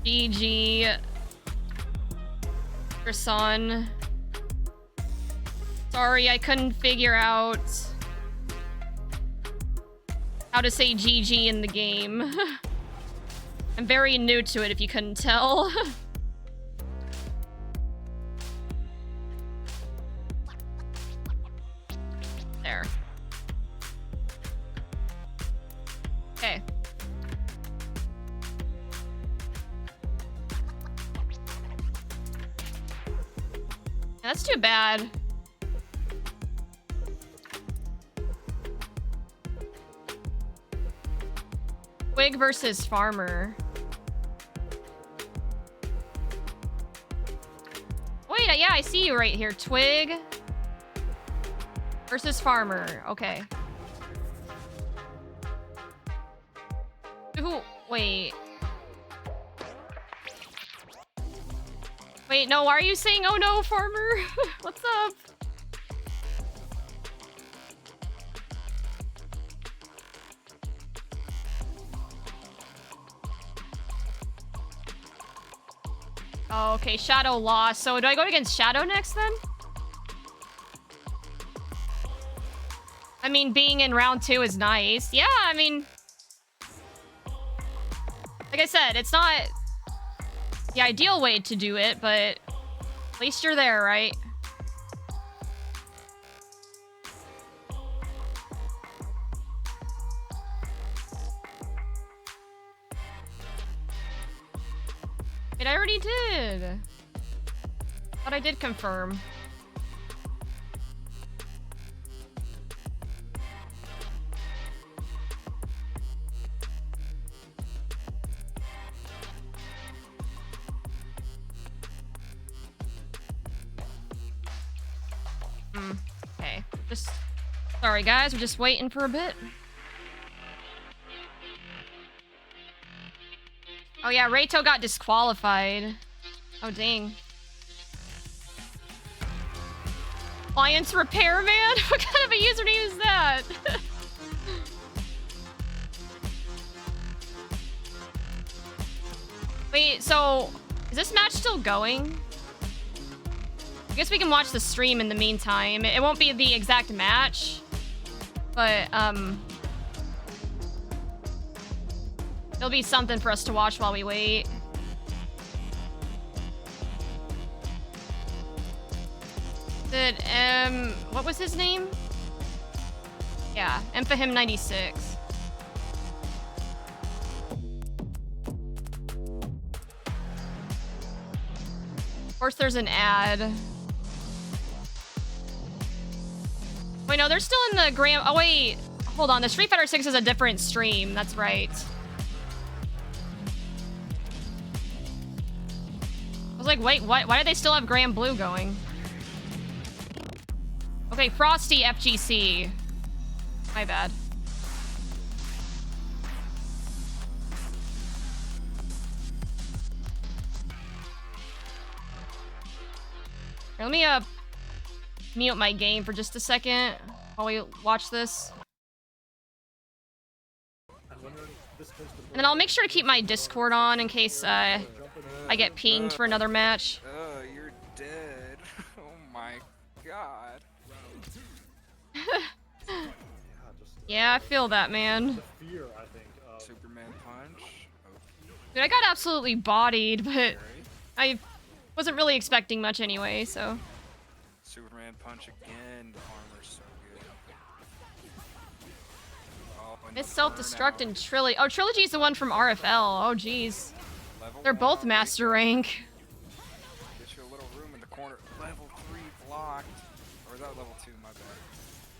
GG. Gerson. Sorry, I couldn't figure out how to say GG in the game. I'm very new to it, if you couldn't tell. There. Okay. That's too bad. Twig versus Farmer. Wait, yeah, I see you right here. Twig versus Farmer. Okay. Who? Wait. Wait, no, why are you saying, oh no, Farmer? What's up? Oh, okay, Shadow lost. So do I go against Shadow next then? I mean, being in round 2 is nice. Yeah, I mean... Like I said, it's not the ideal way to do it, but at least you're there, right? Wait, I already did. But I did confirm. Just sorry, guys. We're just waiting for a bit. Oh yeah, Reito got disqualified. Oh dang. Appliance repairman? What kind of a username is that? Wait, so is this match still going? I guess we can watch the stream in the meantime. It won't be the exact match, but it'll be something for us to watch while we wait. Did what was his name? Yeah, Emphahim96. Of course, there's an ad. Wait, no, they're still in the Grand. Oh wait, hold on. The Street Fighter 6 is a different stream. That's right. I was like, wait, why do they still have Grand Blue going? Okay, Frosty FGC. My bad. Here, let me mute my game for just a second while we watch this. And then I'll make sure to keep my Discord on in case I get pinged for another match. Oh, you're dead. Oh my god. Yeah, I feel that, man. Superman punch. Dude, I got absolutely bodied, but I wasn't really expecting much anyway, so. Superman punch again. The armor's so good. Oh, It's self-destruct and Trilogy. Oh, Trilogy's the one from RFL. Oh, jeez. They're both master rank. Get you a little room in the corner. Level 3 blocked. Or is that level 2? My bad.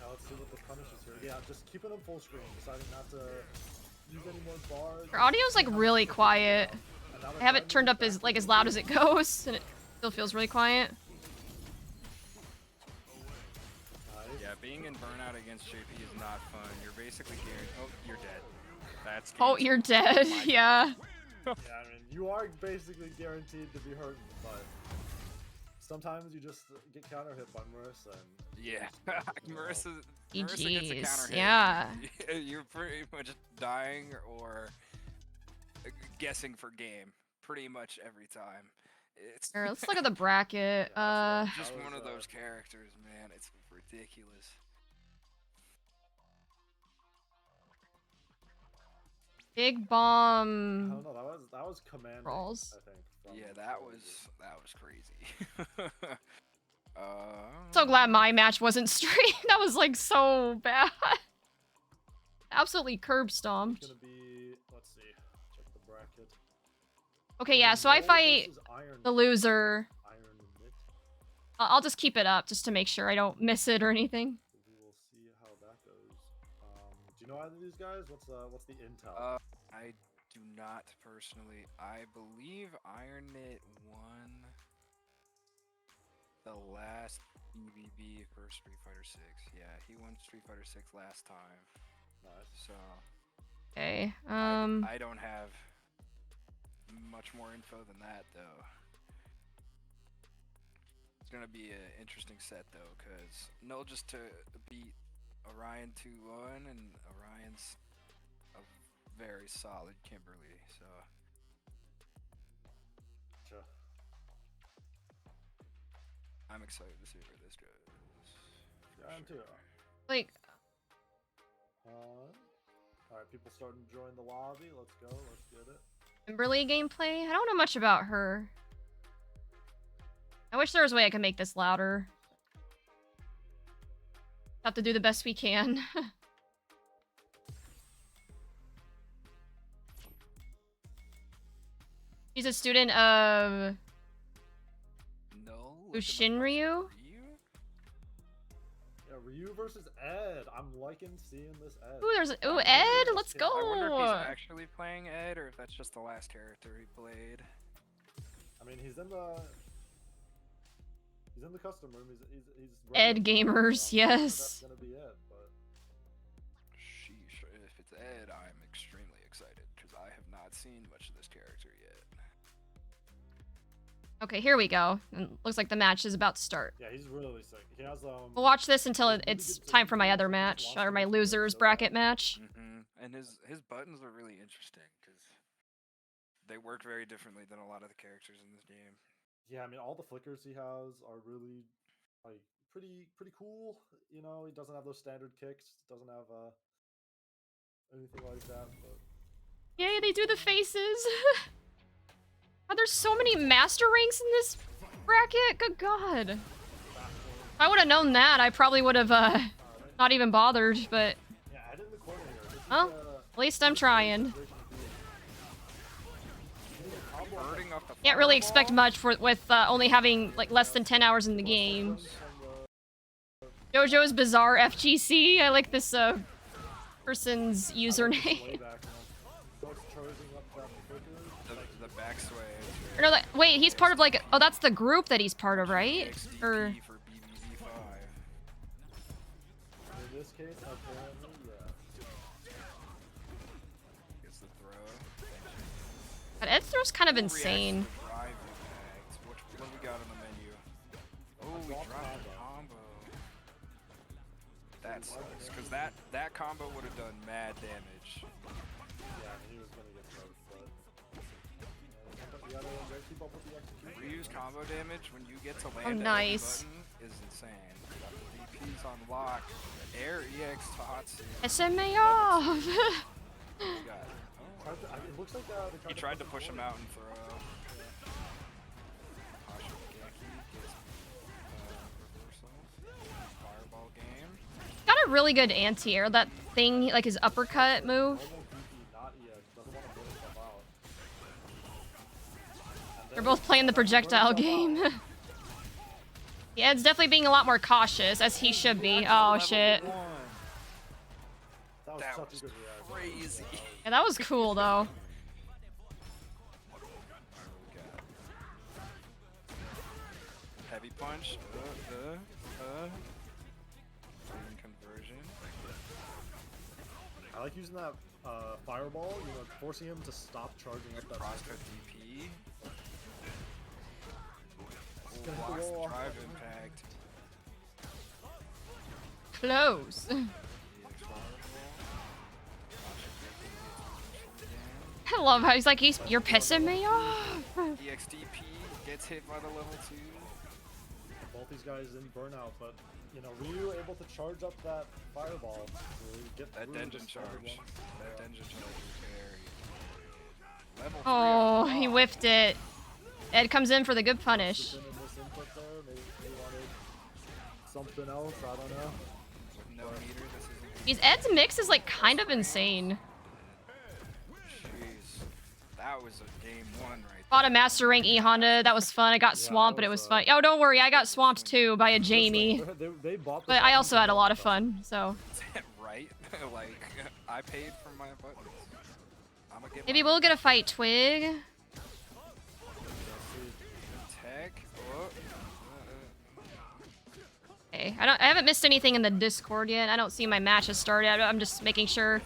Now let's see what the punish is here. Yeah, just keeping them full screen. Deciding not to use any more bars. Her audio's like really quiet. I have it turned up as loud as it goes, and it still feels really quiet. Yeah, being in burnout against JP is not fun. You're basically guaranteed. Oh, you're dead. That's. Oh, you're dead. Yeah. Yeah, I mean, you are basically guaranteed to be hurt, but sometimes you just get counter hit by Marissa. And Yeah, Marissa gets a GGs. counter hit. Yeah. You're pretty much dying or guessing for game pretty much every time. It's Here, let's look at the bracket. just one of those characters, man. It's ridiculous. Big I Bomb. don't know. That was command. Brawls. I think. Yeah, that was crazy. So glad my match wasn't straight. That was like so bad. Absolutely curb stomped. It's gonna be. Let's see. Check the bracket. Okay, yeah. So I fight the loser. Iron Mitt. I'll just keep it up just to make sure I don't miss it or anything. We will see how that goes. Do you know either of these guys? What's the intel? I do not personally. I believe Iron Knit won the last EVB for Street Fighter 6. Yeah, he won Street Fighter 6 last time. Nice. So Okay. I don't have much more info than that though. It's gonna be an interesting set though, cause Null just to beat Orion 2-1, and Orion's a very solid Kimberly. So. Sure. I'm excited to see where this goes. Yeah, I'm too. Like, Alright, people starting to join the lobby. Let's go. Let's get it. Kimberly gameplay? I don't know much about her. I wish there was a way I could make this louder. Have to do the best we can. She's a student of No. Ushinryu? Yeah, Ryu versus Ed. I'm liking seeing this Ed. Ooh, there's Ed. Let's go. I wonder if he's actually playing Ed or if that's just the last character he played. I mean, he's in the. He's in the custom room. He's Ed gamers, yes. That's gonna be it. But Sheesh. If it's Ed, I'm extremely excited because I have not seen much of this character yet. Okay, here we go. And looks like the match is about to start. yeah, he's really sick. He has We'll watch this until it's time for my other match, or my losers bracket match. And his buttons are really interesting because they work very differently than a lot of the characters in this game. Yeah, I mean, all the flickers he has are really like pretty cool. You know, he doesn't have those standard kicks. Doesn't have anything like that. But Yay, they do the faces. Oh, there's so many master ranks in this bracket. Good God. If I would have known that, I probably would have not even bothered. But yeah, Ed in the corner here. This is, well, at least I'm trying. Birding off the Can't really expect fireball? much with only having like less than 10 hours in the game. JoJo's Bizarre FGC. I like this person's username. The backsway. Or no, wait, he's part of like, oh, that's the group that he's part of, right? Or XDP for BBV5. In this case, apparently, yeah. Gets the throw. but Ed's throw's kind of insane. What we got on the menu? Oh, we dropped a combo. That sucks, because that combo would have done mad damage. Yeah, he was gonna get close, but you gotta keep up with the execution. Reuse combo damage when you get to land Oh, at any nice. button is insane. DP's on lock. Air EX to Hatsu. SMA off! It looks like He tried to push him out and throw. Fireball game. Got a really good anti-air, that thing, like his uppercut move. They're both playing the projectile game. Yeah, Ed's definitely being a lot more cautious, as he should be. Oh, shit. That was crazy. Yeah, that was cool, though. Heavy punch. Conversion. I like using that fireball, you know, forcing him to stop charging up that Crosscut DP. Gonna Blocks the go off. drive impact. Close. I love how he's like, you're pissing me off. EXDP gets hit by the level 2. Both these guys in burnout, but you know, Ryu able to charge up that fireball to get That through dungeon the charge. standard ones. That dungeon charge is very. Level 3. Oh, he whiffed it. Ed comes in for the good punish. Been in this input there, maybe he wanted something else, I don't know. With no meter, this isn't. These Ed's mix is like kind of insane. Jeez. That was a game 1 right Bought a Master Rank E Honda. That was fun. I got swamped, but it was fun. Oh, don't worry. I got swamped too by a Jamie. They bought But I also had a lot of fun, so. there. Right? Like, I paid for my buttons. I'm gonna get Maybe we'll get a fight, Twig. Tech. Okay, I haven't missed anything in the Discord yet. I don't see my matches started. I'm just making sure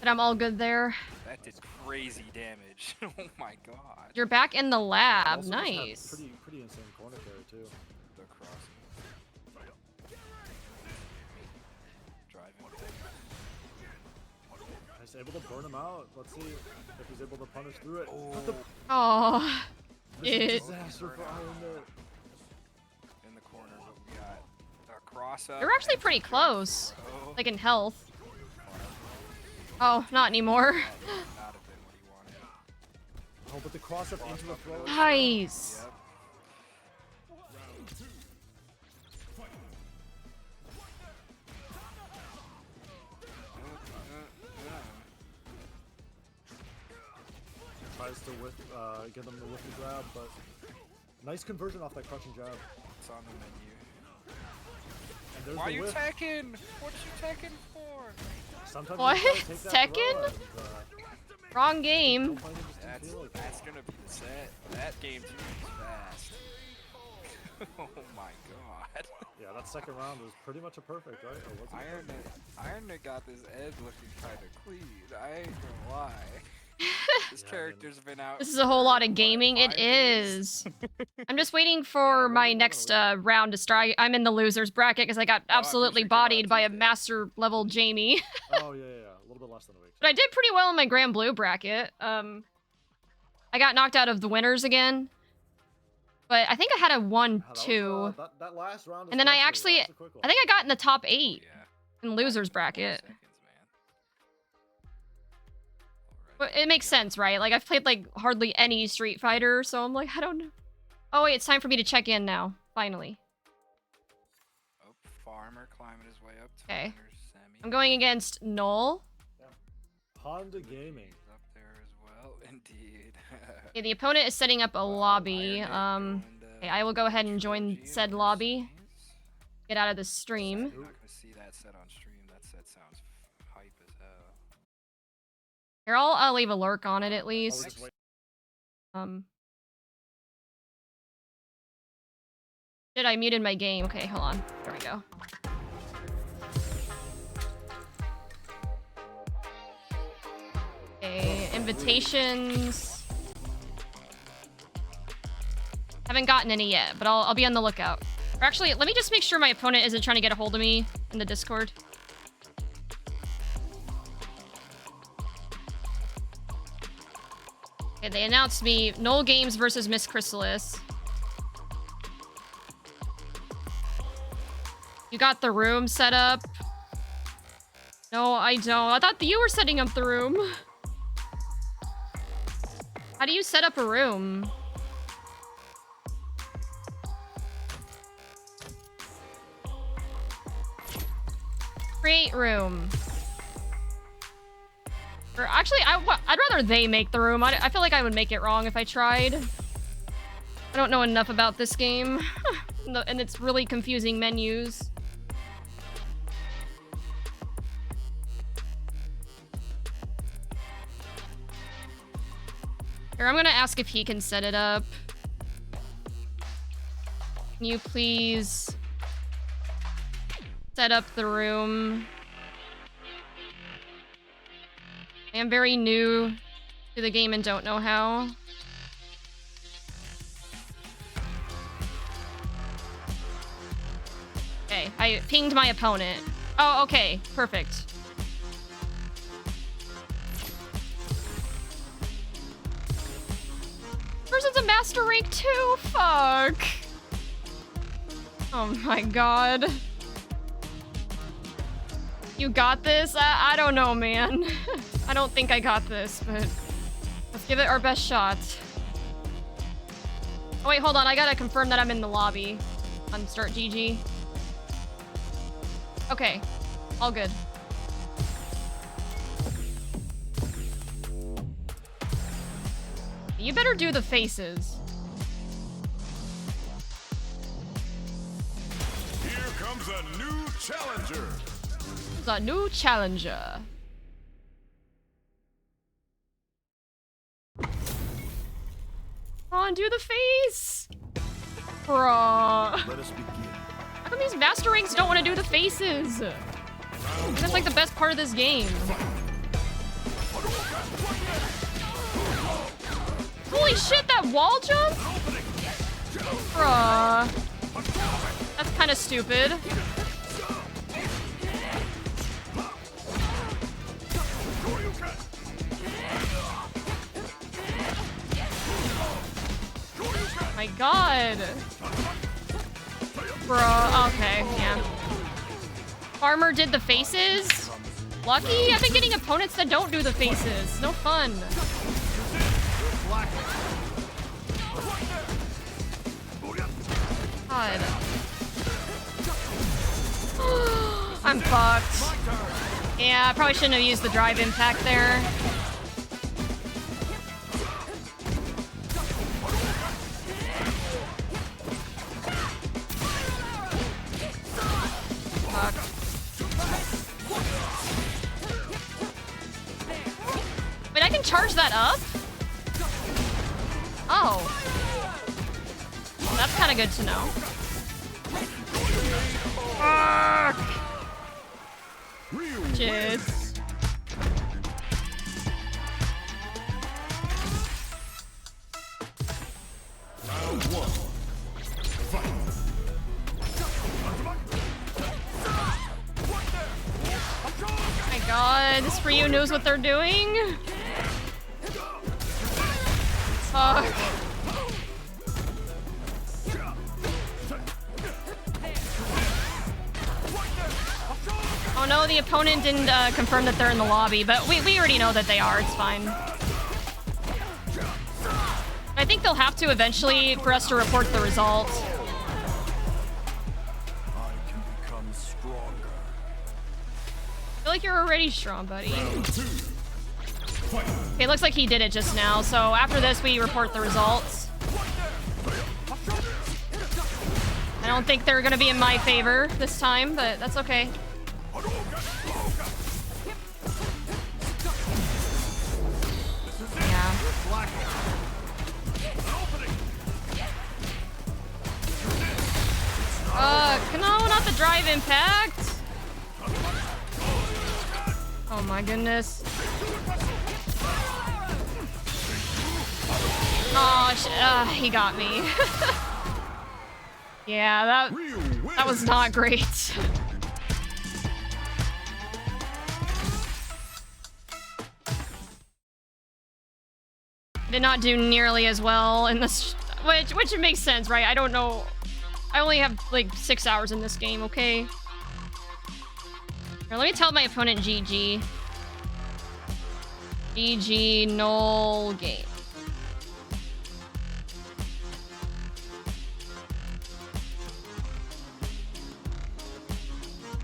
that I'm all good there. That did crazy damage. Oh my god. You're back in the lab. Also just had Nice. Pretty insane corner carry too. The cross. Driving. He's able to burn him out. Let's see if he's able to punish through it. Oh. This is a It. disaster for Iron Man. In the corner, what we got? A cross up. They're actually pretty close. Like in health. Oh, not anymore. Not have been what he wanted. Oh, but the cross up into the throw. Nice. Yep. Tries to get them to whiff the grab, but nice conversion off that crushing jab. It's on the menu. And there's Why the you whiff. teching? What you teching for? Sometimes What? you gotta take that throw Tekken? and, Wrong game. don't find him just didn't feel like it. That's gonna be the set. That game too is fast. Oh my god. Yeah, that second round was pretty much a perfect, right? Or was it? Iron got this edge looking kind of clean. I ain't gonna lie. This character's been out. This is a whole lot of for, gaming. what, It 5 days? is. I'm just waiting for my next round to start. I'm in the losers bracket because I got absolutely bodied by a master level Jamie. Oh yeah, a little bit less than a week. But I did pretty well in my Grand Blue bracket. I got knocked out of the winners again. But I think I had a 1-2. That last round. And then I think I got in the top 8 in losers bracket. But it makes sense, right? Like, I've played, like, hardly any Street Fighter, so I'm like, I don't know. Oh, wait, it's time for me to check in now. Finally. Oh, Farmer climbing his way up to Okay. semi. I'm going against Null. Honda Gaming. Up there as well, indeed. Okay, the opponent is setting up a lobby. Okay, I will go ahead and join said lobby. Get out of the stream. You're not gonna see that set on stream. That set sounds hype as hell. Here, I'll leave a lurk on it at least. Shit, I muted my game. Okay, hold on. There we go. Okay, invitations. Haven't gotten any yet, but I'll be on the lookout. Or actually, let me just make sure my opponent isn't trying to get a hold of me in the Discord. Okay, they announced me Null Games versus Miss Chrysalis. You got the room set up? No, I don't. I thought you were setting up the room. How do you set up a room? Create room. Or actually, I'd rather they make the room. I feel like I would make it wrong if I tried. I don't know enough about this game. And it's really confusing menus. Here, I'm gonna ask if he can set it up. Can you please set up the room? I am very new to the game and don't know how. Okay, I pinged my opponent. Oh, okay, perfect. Person's a master rank 2? Fuck. Oh my god. You got this? I don't know, man. I don't think I got this, but let's give it our best shot. Oh wait, hold on. I gotta confirm that I'm in the lobby on Start GG. Okay, all good. You better do the faces. Here comes a new challenger. A new challenger. Come on, do the face. Bruh. Let us begin. How come these master ranks don't want to do the faces? That's like the best part of this game. Holy shit, that wall jump? Bruh. That's kind of stupid. My god. Bruh, okay, yeah. Farmer did the faces? Lucky? I've been getting opponents that don't do the faces. No fun. God. I'm fucked. Yeah, I probably shouldn't have used the drive impact there. Wait, I can charge that up? Oh. That's kind of good to know. Jeez. Round one. Fight. Oh my god, this Ryu knows what they're doing. Oh no, the opponent didn't confirm that they're in the lobby, but we already know that they are, it's fine. I think they'll have to eventually for us to report the results. I can become stronger. I feel like you're already strong, buddy. Okay, looks like he did it just now, so after this we report the results. I don't think they're gonna be in my favor this time, but that's okay. Yeah. No, not the drive impact! Oh my goodness. Oh, he got me. Yeah, that was not great. Did not do nearly as well in this, which it makes sense, right? I don't know. I only have like 6 hours in this game, okay? Here, let me tell my opponent GG. GG, null game.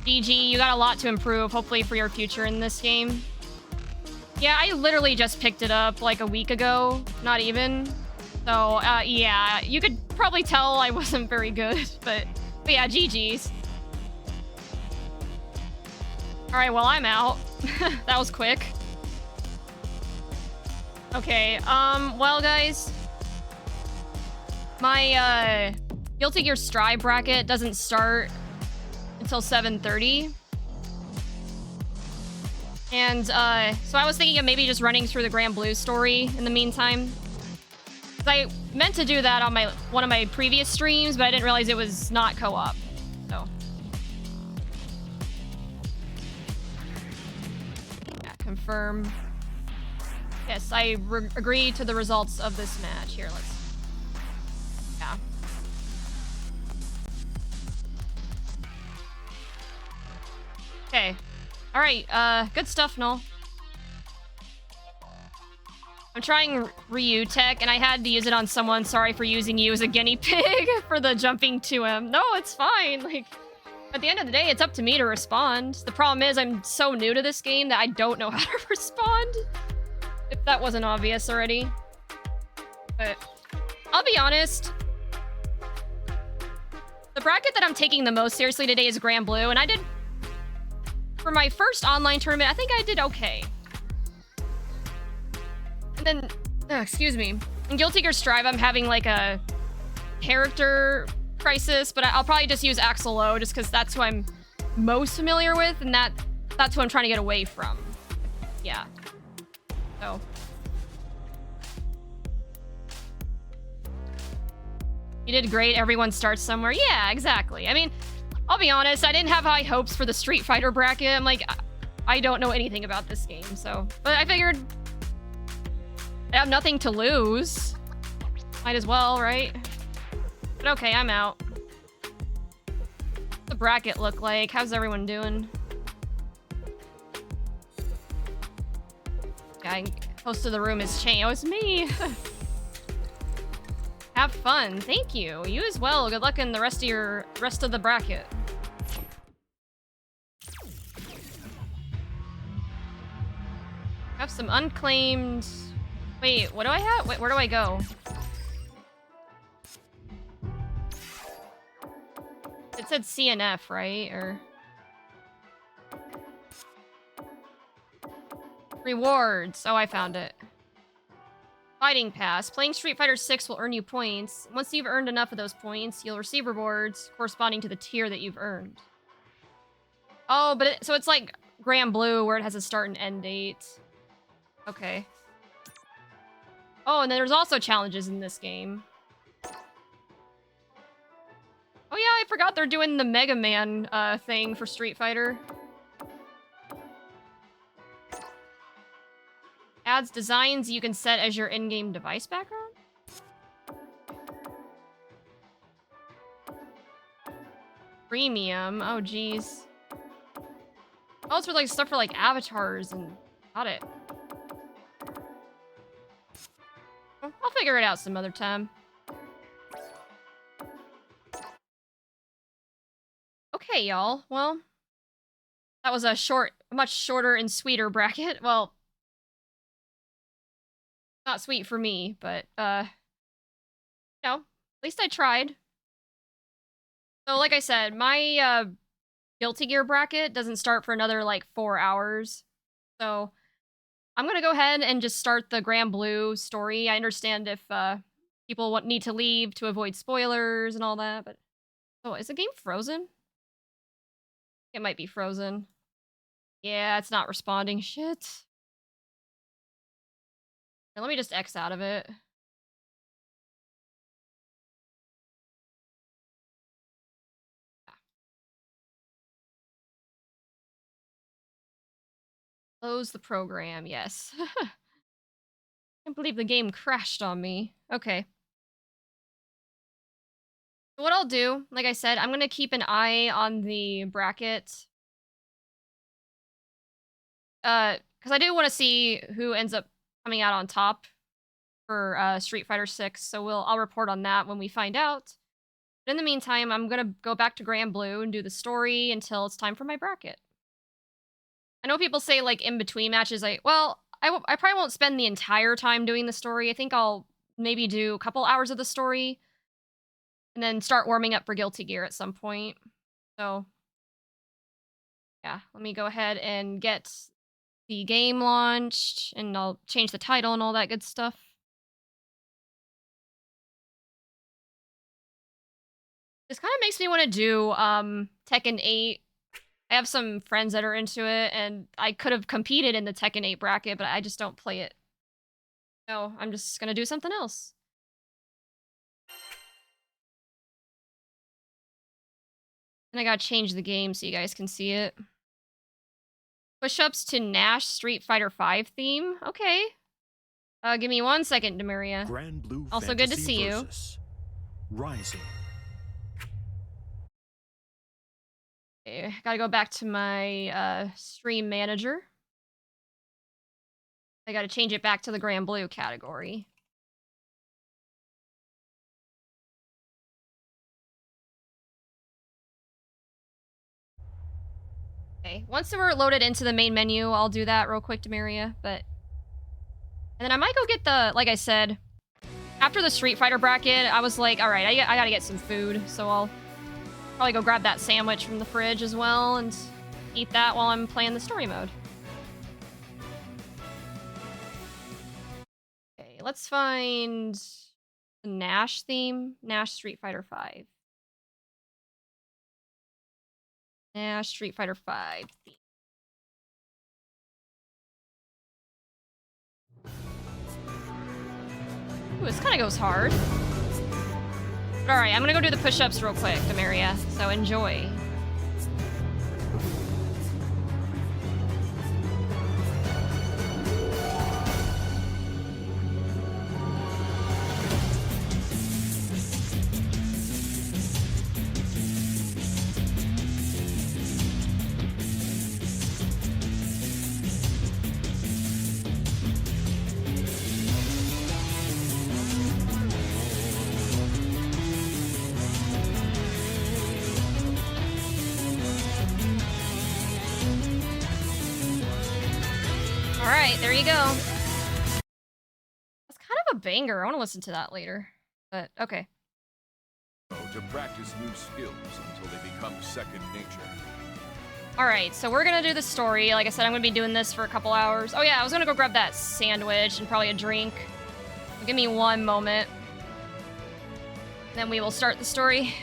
GG, you got a lot to improve, hopefully for your future in this game. Yeah, I literally just picked it up like a week ago, not even. So, yeah, you could probably tell I wasn't very good, but yeah, GG's. Alright, well, I'm out. That was quick. Okay, well, guys. My, Guilty Gear Strive bracket doesn't start until 7:30. And, so I was thinking of maybe just running through the Grand Blue story in the meantime. Because I meant to do that on one of my previous streams, but I didn't realize it was not co-op. So. Yeah, confirm. Yes, I agree to the results of this match. Here, let's... Yeah. Okay. Alright, good stuff, Null. I'm trying Ryu tech, and I had to use it on someone. Sorry for using you as a guinea pig for the jumping 2M. No, it's fine. Like, at the end of the day, it's up to me to respond. The problem is I'm so new to this game that I don't know how to respond. If that wasn't obvious already. But I'll be honest. The bracket that I'm taking the most seriously today is Grand Blue, and I did... For my first online tournament, I think I did okay. And then, excuse me. In Guilty Gear Strive, I'm having like a character crisis, but I'll probably just use Axel O just because that's who I'm most familiar with, and that's who I'm trying to get away from. Yeah. So. You did great. Everyone starts somewhere. Yeah, exactly. I mean, I'll be honest, I didn't have high hopes for the Street Fighter bracket. I'm like, I don't know anything about this game, so... But I figured... I have nothing to lose. Might as well, right? But okay, I'm out. What's the bracket look like? How's everyone doing? Yeah, host of the room is changed. Oh, it's me! Have fun. Thank you. You as well. Good luck in the rest of the bracket. Have some unclaimed... Wait, what do I have? Wait, where do I go? It said CNF, right? Or... Rewards. Oh, I found it. Fighting Pass. Playing Street Fighter 6 will earn you points. Once you've earned enough of those points, you'll receive rewards corresponding to the tier that you've earned. Oh, but so it's like Grand Blue where it has a start and end date. Okay. Oh, and then there's also challenges in this game. Oh yeah, I forgot they're doing the Mega Man thing for Street Fighter. Adds designs you can set as your in-game device background? Premium? Oh, geez. Oh, it's for like stuff for like avatars and... Got it. I'll figure it out some other time. Okay, y'all. Well, that was a much shorter and sweeter bracket. Well, not sweet for me, but, at least I tried. So, like I said, my, Guilty Gear bracket doesn't start for another, like, 4 hours. So, I'm gonna go ahead and just start the Grand Blue story. I understand if, people need to leave to avoid spoilers and all that, but... Oh, is the game frozen? It might be frozen. Yeah, it's not responding. Shit. Here, let me just X out of it. Close the program, yes. Can't believe the game crashed on me. Okay. So what I'll do, like I said, I'm gonna keep an eye on the bracket. Because I do want to see who ends up coming out on top for Street Fighter 6, so I'll report on that when we find out. But in the meantime, I'm gonna go back to Grand Blue and do the story until it's time for my bracket. I know people say, like, in between matches, I probably won't spend the entire time doing the story. I think I'll maybe do a couple hours of the story and then start warming up for Guilty Gear at some point. So, yeah, let me go ahead and get the game launched, and I'll change the title and all that good stuff. This kind of makes me want to do Tekken 8. I have some friends that are into it, and I could have competed in the Tekken 8 bracket, but I just don't play it. So I'm just gonna do something else. And I gotta change the game so you guys can see it. Push-ups to Nash Street Fighter 5 theme. Okay. Give me 1 second, Demaria. Grand Blue Also good to see you. Rising. Okay, gotta go back to my stream manager. I gotta change it back to the Grand Blue category. Okay, once we're loaded into the main menu, I'll do that real quick, Demaria, but... And then I might go get the, like I said, after the Street Fighter bracket, I was like, alright, I gotta get some food, so I'll probably go grab that sandwich from the fridge as well and eat that while I'm playing the story mode. Okay, let's find the Nash theme. Nash Street Fighter 5. Nash Street Fighter 5 theme. Ooh, this kind of goes hard. But alright, I'm gonna go do the push-ups real quick, Demaria, so enjoy. Alright, there you go. That's kind of a banger. I want to listen to that later. But, okay. To practice new skills until they become second nature. Alright, so we're gonna do the story. Like I said, I'm gonna be doing this for a couple hours. Oh yeah, I was gonna go grab that sandwich and probably a drink. Give me one moment. Then we will start the story.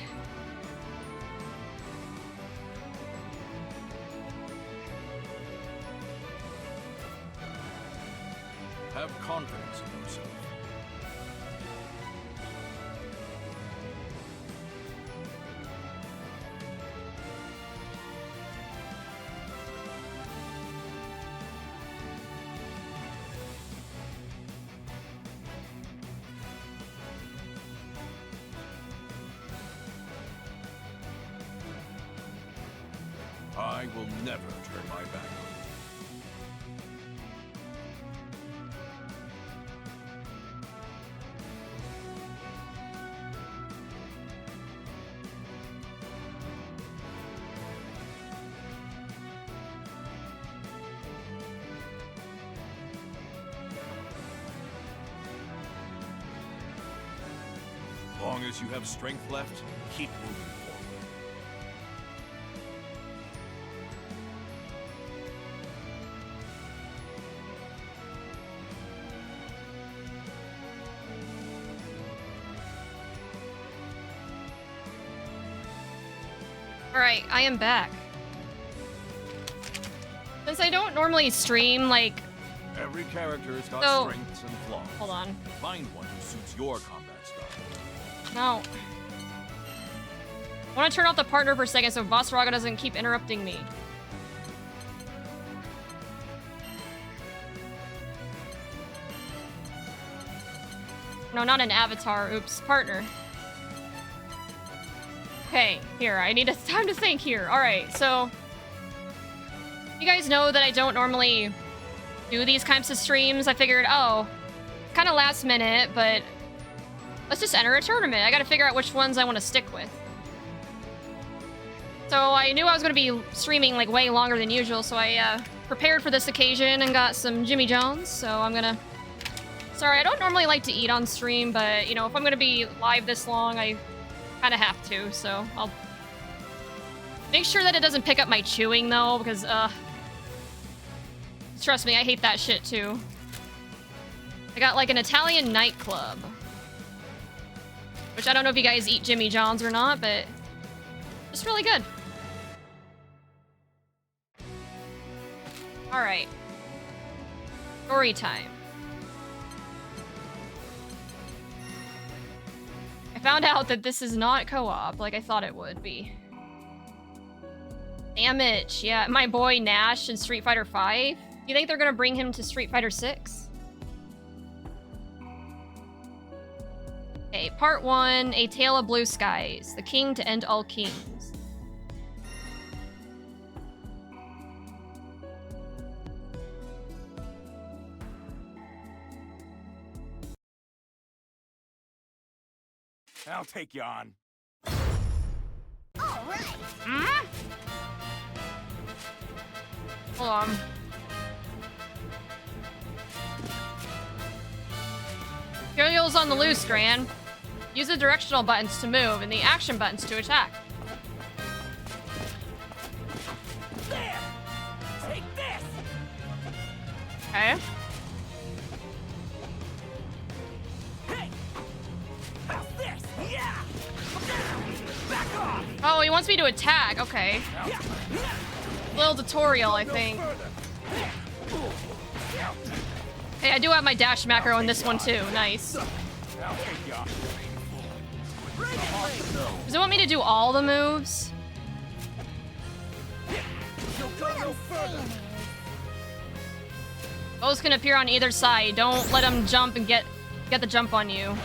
Have confidence in yourself. I will never turn my back on you. Long as you have strength left, keep moving forward. Alright, I am back. Since I don't normally stream, like... Every character has got So- strengths and flaws. Hold on. Find one who suits your combat style. No. I want to turn off the partner for a second so Boss Raga doesn't keep interrupting me. No, not an avatar. Oops. Partner. Okay, here. I need time to think here. Alright, so... You guys know that I don't normally do these kinds of streams. I figured, oh, kind of last minute, but let's just enter a tournament. I gotta figure out which ones I want to stick with. So I knew I was gonna be streaming like way longer than usual, so I prepared for this occasion and got some Jimmy John's. So I'm gonna... Sorry, I don't normally like to eat on stream, but you know, if I'm gonna be live this long, I kind of have to. So I'll make sure that it doesn't pick up my chewing though, because trust me, I hate that shit too. I got like an Italian nightclub. Which I don't know if you guys eat Jimmy John's or not, but it's really good. Alright. Story time. I found out that this is not co-op like I thought it would be. Damage. Yeah, my boy Nash in Street Fighter 5. You think they're gonna bring him to Street Fighter 6? Okay, part 1, A Tale of Blue Skies, the king to end all kings. I'll take you on. Hmm? Hold on. Materials on the loose, Gran. Use the directional buttons to move and the action buttons to attack. There! Take this! Okay. Hey! How's this? Yeah! Back off! Oh, he wants me to attack. Okay. Little tutorial, I think. Hey, I do have my dash macro in this one too. Nice. I'll take you on. Does it want me to do all the moves? You'll go no further. Bows can appear on either side. Don't let them jump and get the jump on you.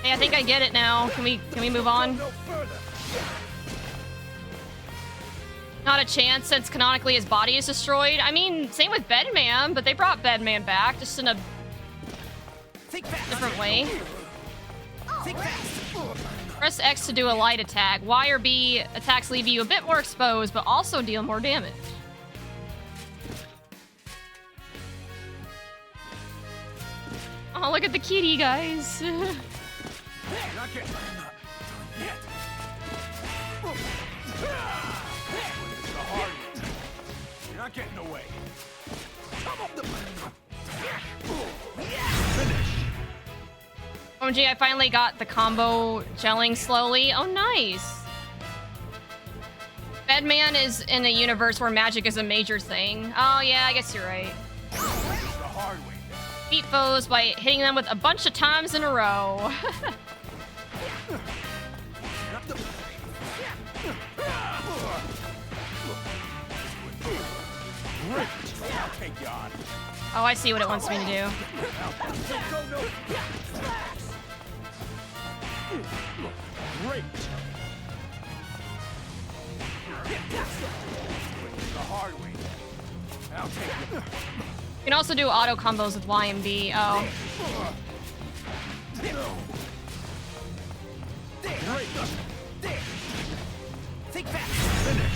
Hey, I think I get it now. Can we move on? No further. Not a chance since canonically his body is destroyed. I mean, same with Bedman, but they brought Bedman back just in a different way. Press X to do a light attack. Y or B attacks leave you a bit more exposed, but also deal more damage. Oh, look at the kitty, guys. Not yet. You're not getting away. OMG, I finally got the combo gelling slowly. Oh, nice. Bedman is in a universe where magic is a major thing. Oh, yeah, I guess you're right. The hard way. Beat foes by hitting them with a bunch of times in a row. I'll take you on. Oh, I see what it wants me to do. Great. The hard way. I'll take you. You can also do auto combos with Y and B. Oh. Take that. Finish.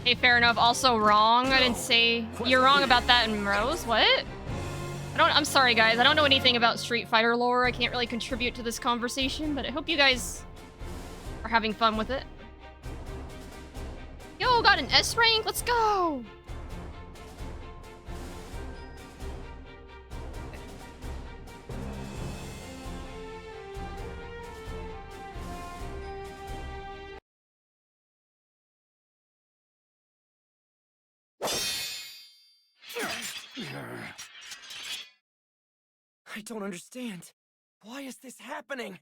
Hey, fair enough. Also wrong. I didn't say you're wrong about that in Rose. What? I'm sorry, guys. I don't know anything about Street Fighter lore. I can't really contribute to this conversation, but I hope you guys are having fun with it. Yo, got an S rank. Let's go. I don't understand. Why is this happening?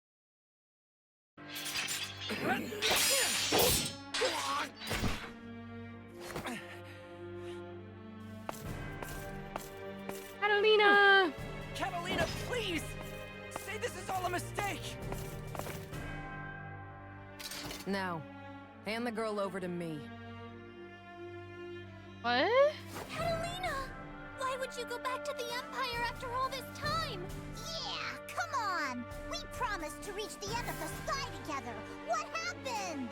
Catalina! Catalina, please! Say this is all a mistake! Now, hand the girl over to me. What? Catalina! Why would you go back to the Empire after all this time? Yeah, come on! We promised to reach the end of the sky together! What happened?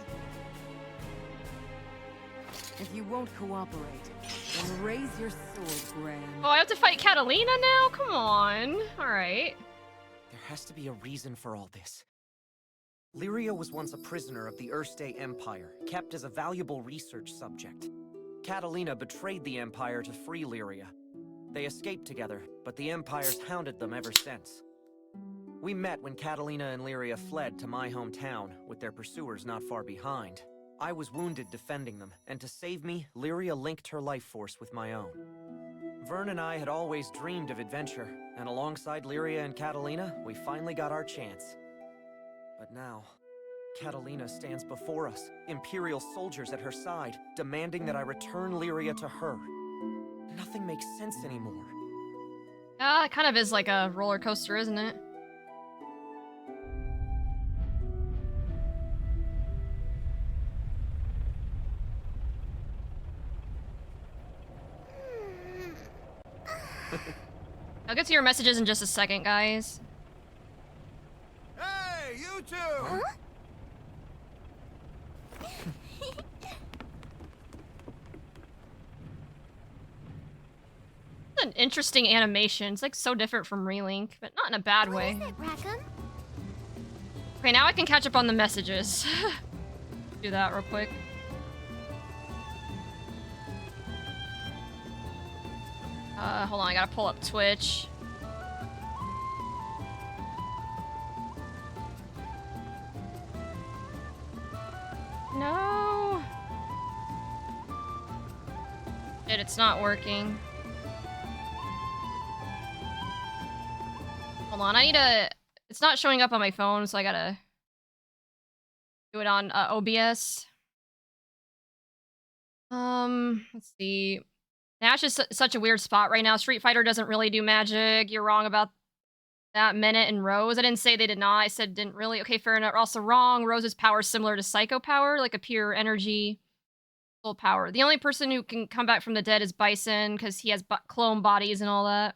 If you won't cooperate, then raise your sword, Gran. Oh, I have to fight Catalina now? Come on. Alright. There has to be a reason for all this. Lyria was once a prisoner of the Erste Empire, kept as a valuable research subject. Catalina betrayed the Empire to free Lyria. They escaped together, but the Empire's hounded them ever since. We met when Catalina and Lyria fled to my hometown, with their pursuers not far behind. I was wounded defending them, and to save me, Lyria linked her life force with my own. Vern and I had always dreamed of adventure, and alongside Lyria and Catalina, we finally got our chance. But now, Catalina stands before us, Imperial soldiers at her side, demanding that I return Lyria to her. Nothing makes sense anymore. Yeah, it kind of is like a roller coaster, isn't it? I'll get to your messages in just a second, guys. Hey, you two! Huh? An interesting animation. It's like so different from Relink, but not in a bad way. What is it, Rackham? Okay, now I can catch up on the messages. Do that real quick. Hold on, I gotta pull up Twitch. No! Shit, it's not working. Hold on, I need to... It's not showing up on my phone, so I gotta do it on OBS. Let's see. Nash is such a weird spot right now. Street Fighter doesn't really do magic. You're wrong about that. Minute and Rose. I didn't say they did not. I said didn't really. Okay, fair enough. Also wrong. Rose's power is similar to Psycho power, like a pure energy soul power. The only person who can come back from the dead is Bison, because he has clone bodies and all that.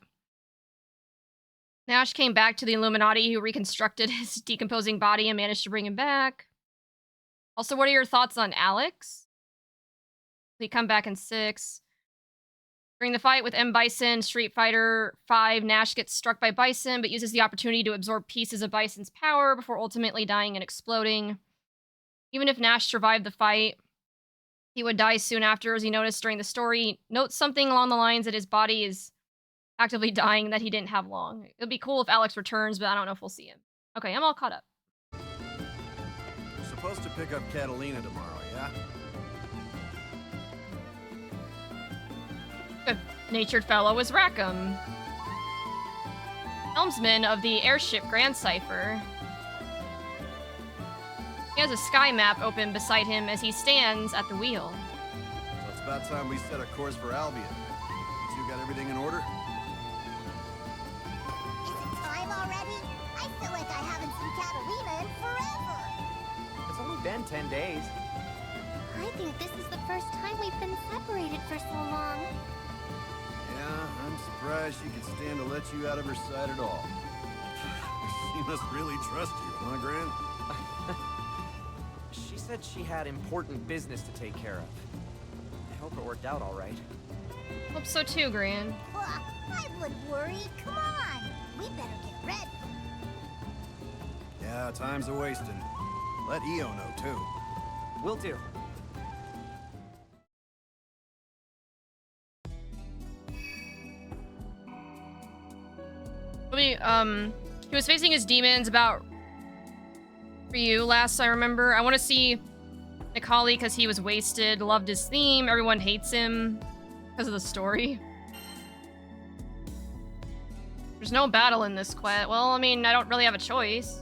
Nash came back to the Illuminati, who reconstructed his decomposing body and managed to bring him back. Also, what are your thoughts on Alex? He come back in 6. During the fight with M. Bison, Street Fighter 5, Nash gets struck by Bison, but uses the opportunity to absorb pieces of Bison's power before ultimately dying and exploding. Even if Nash survived the fight, He would die soon after, as he noticed during the story. Notes something along the lines that his body is actively dying, that he didn't have long. It'll be cool if Alex returns, but I don't know if we'll see him. Okay, I'm all caught up. We're supposed to pick up Catalina tomorrow, yeah? Good-natured fellow is Rackham, helmsman of the airship Grand Cipher. He has a sky map open beside him as he stands at the wheel. So it's about time we set a course for Albion. You two got everything in order? Is it time already? I feel like I haven't seen Catalina in forever. It's only been 10 days. I think this is the first time we've been separated for so long. Yeah, I'm surprised she could stand to let you out of her sight at all. She must really trust you, huh, Gran? She said she had important business to take care of. I hope it worked out all right. Hope so too, Gran. I would worry. Come on. We better get ready. Yeah, time's a-wasting. Let Io know, too. Will do. He was facing his demons about Ryu last I remember. I want to see Nikali because he was wasted. Loved his theme. Everyone hates him because of the story. There's no battle in this quest. Well, I mean, I don't really have a choice.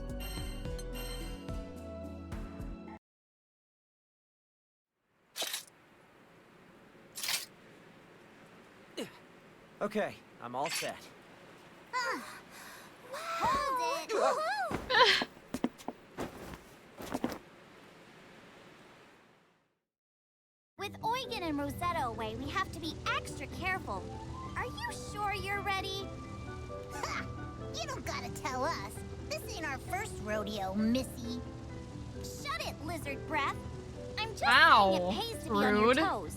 Okay, I'm all set. Hold it! With Eugen and Rosetta away, we have to be extra careful. Are you sure you're ready? Ha! You don't gotta tell us. This ain't our first rodeo, Missy. Shut it, lizard breath. I'm just saying it pays to be on your rude. toes.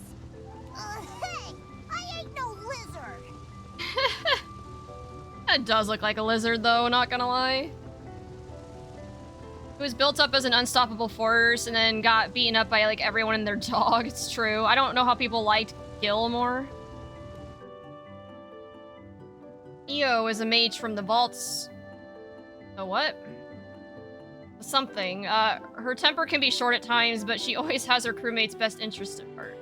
Hey! I ain't no lizard! That does look like a lizard, though, not gonna lie. It was built up as an unstoppable force and then got beaten up by, like, everyone and their dog. It's true. I don't know how people liked Gil more. Io is a mage from the vaults. A what? Something. Her temper can be short at times, but she always has her crewmates' best interest at heart.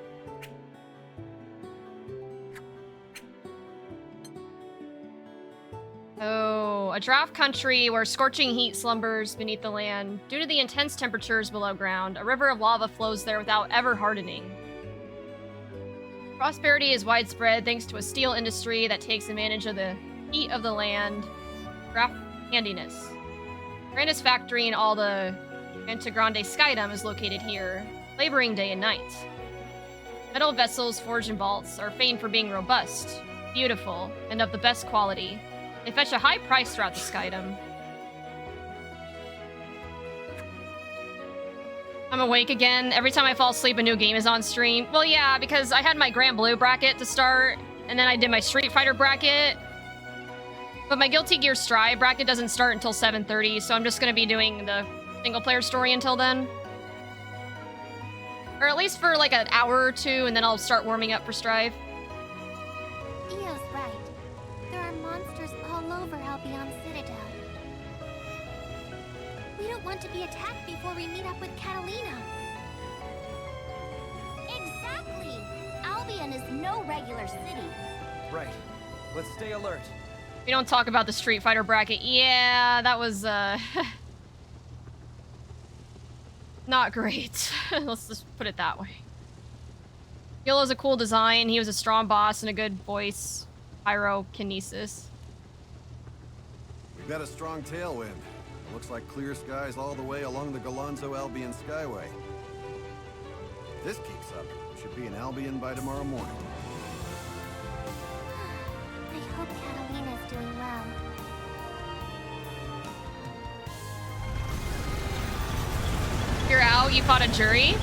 Oh, a drought country where scorching heat slumbers beneath the land. Due to the intense temperatures below ground, a river of lava flows there without ever hardening. Prosperity is widespread thanks to a steel industry that takes advantage of the heat of the land. Craft handiness. Grandest factory in all the Antagrande Skydom is located here, laboring day and night. Metal vessels forged in vaults are famed for being robust, beautiful, and of the best quality. They fetch a high price throughout the Skydom. I'm awake again. Every time I fall asleep, a new game is on stream. Well, yeah, because I had my Grand Blue bracket to start, and then I did my Street Fighter bracket. But my Guilty Gear Strive bracket doesn't start until 7:30, so I'm just going to be doing the single-player story until then. Or at least for like an hour or two, and then I'll start warming up for Strive. Io's right. There are monsters all over Albion Citadel. We don't want to be attacked before we meet up with Catalina. Exactly! Albion is no regular city. Right. Let's stay alert. We don't talk about the Street Fighter bracket. Yeah, that was, not great. Let's just put it that way. Yellow's a cool design. He was a strong boss and a good voice. Pyrokinesis. We've got a strong tailwind. Looks like clear skies all the way along the Galonzo Albion Skyway. If this keeps up, we should be in Albion by tomorrow morning. I hope Catalina's doing well. You're out? You fought a jury?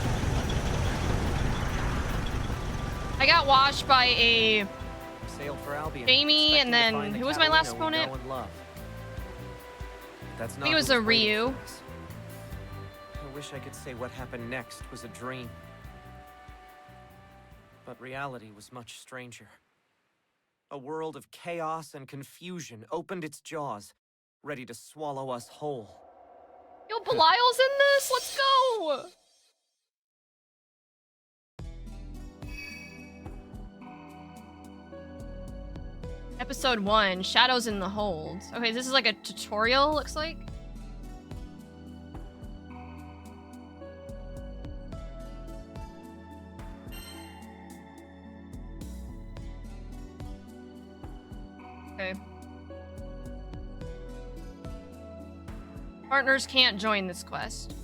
I got washed by a Sailed for Albion. Jamie, and expecting to then find the who was my last Catalina we opponent? know and love. That's I not think it was who's a waiting Ryu. for us. I wish I could say what happened next was a dream. But reality was much stranger. A world of chaos and confusion opened its jaws, ready to swallow us whole. Yo, Belial's in this! Let's go! Episode 1, Shadows in the Hold. Okay, this is like a tutorial, looks like. Okay. Partners can't join this quest.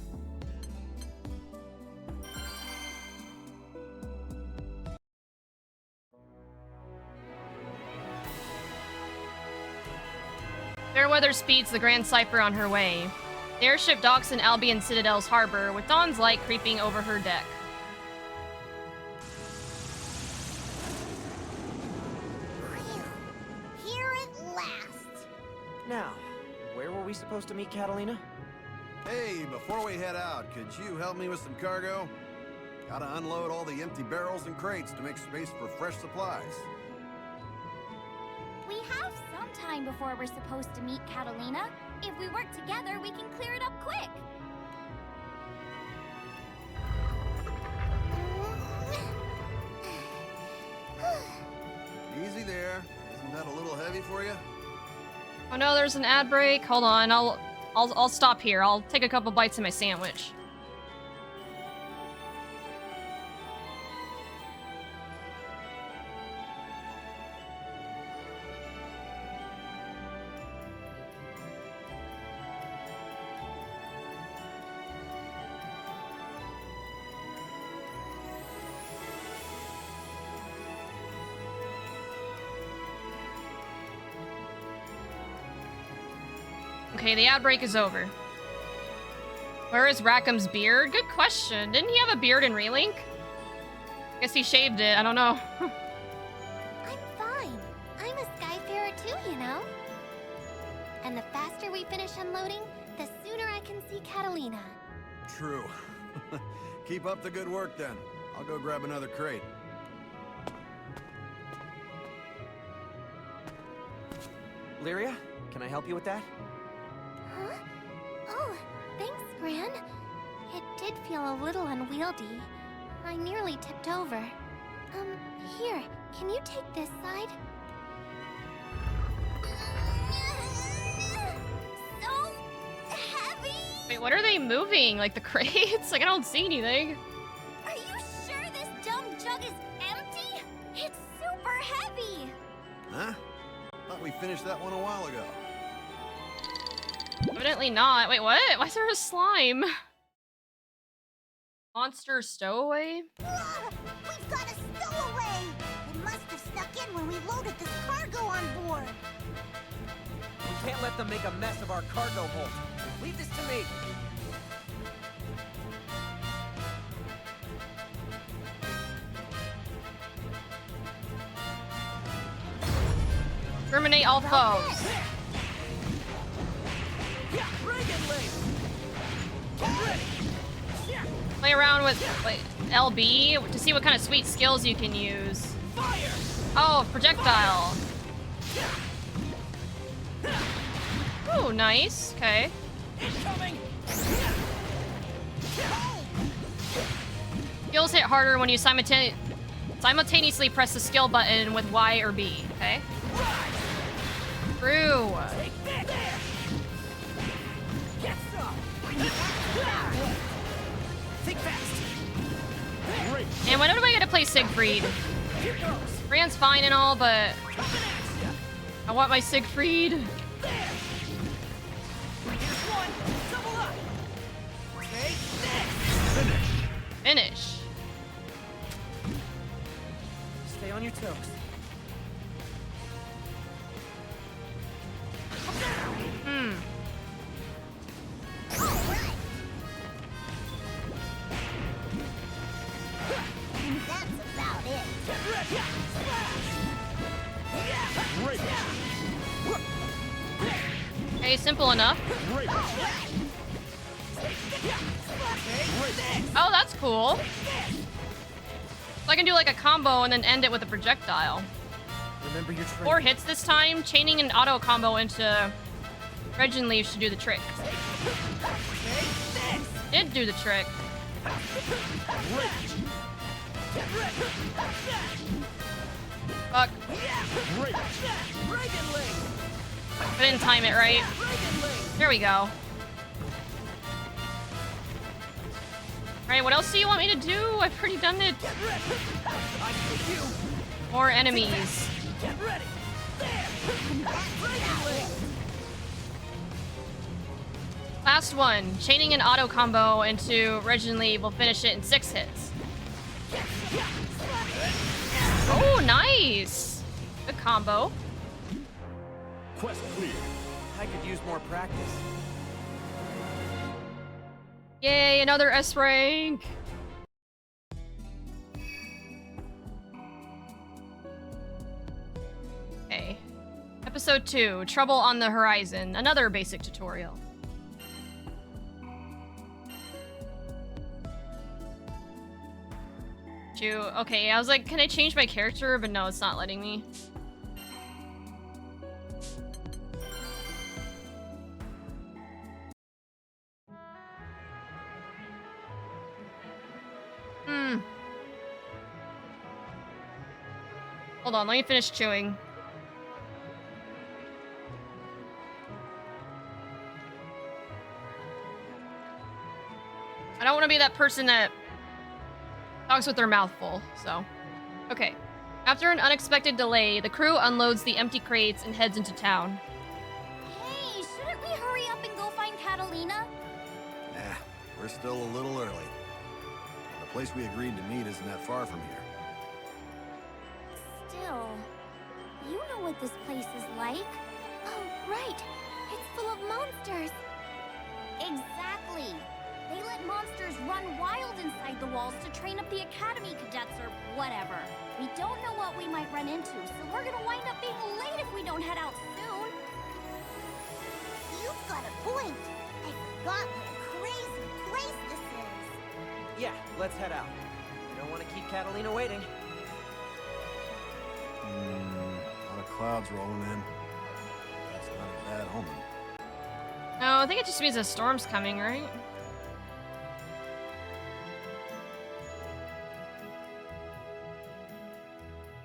Fairweather speeds the Grand Cypher on her way. The airship docks in Albion Citadel's harbor, with Dawn's light creeping over her deck. Here at last. Now, where were we supposed to meet Catalina? Hey, before we head out, could you help me with some cargo? Gotta unload all the empty barrels and crates to make space for fresh supplies. We have some time before we're supposed to meet Catalina. If we work together, we can clear it up quick. Easy there. Isn't that a little heavy for you? Oh no, there's an ad break. Hold on, I'll stop here. I'll take a couple bites of my sandwich. Okay, the ad break is over. Where is Rackham's beard? Good question. Didn't he have a beard in Relink? Guess he shaved it. I don't know. I'm fine. I'm a Skyfarer too, you know. And the faster we finish unloading, the sooner I can see Catalina. True. Keep up the good work then. I'll go grab another crate. Lyria, can I help you with that? Huh? Oh, thanks, Gran. It did feel a little unwieldy. I nearly tipped over. Here, can you take this side? So heavy! Wait, what are they moving? Like the crates? Like I don't see anything. Are you sure this dumb jug is empty? It's super heavy! Huh? Thought we finished that one a while ago. Evidently not. Wait, what? Why is there a slime? Monster stowaway? We've got a stowaway! It must have snuck in when we loaded this cargo on board. We can't let them make a mess of our cargo hold. Leave this to me. Terminate all foes. Play around with LB to see what kind of sweet skills you can use. Oh, projectile. Oh, nice. Okay. Skills hit harder when you simultaneously press the skill button with Y or B. Okay. Thru. And when do I get to play Siegfried? Rand's fine and all, but I want my Siegfried. Finish. Stay on your toes. That's about it. Okay, simple enough. Oh, that's cool. So I can do like a combo and then end it with a projectile. Remember your training. 4 hits this time. Chaining an auto combo into Regen Leaf should do the trick. Did do the trick. Fuck. I didn't time it right. There we go. Alright, what else do you want me to do? I've already done it. More enemies. Last one. Chaining an auto combo into Regen Leaf will finish it in 6 hits. Oh, nice! Good combo. Quest clear. I could use more practice. Yay, another S rank! Okay. Episode 2, Trouble on the Horizon. Another basic tutorial. Okay, I was like, can I change my character? But no, it's not letting me. Hold on, let me finish chewing. I don't want to be that person that talks with their mouth full, so. Okay. After an unexpected delay, the crew unloads the empty crates and heads into town. Hey, shouldn't we hurry up and go find Catalina? Nah, we're still a little early. The place we agreed to meet isn't that far from here. Still, you know what this place is like. Oh, right. It's full of monsters. Exactly. They let monsters run wild inside the walls to train up the academy cadets or whatever. We don't know what we might run into, so we're gonna wind up being late if we don't head out soon. You've got a point. I forgot what a crazy place this is. Yeah, let's head out. We don't want to keep Catalina waiting. A lot of clouds rolling in. That's not a bad omen. No, I think it just means a storm's coming, right?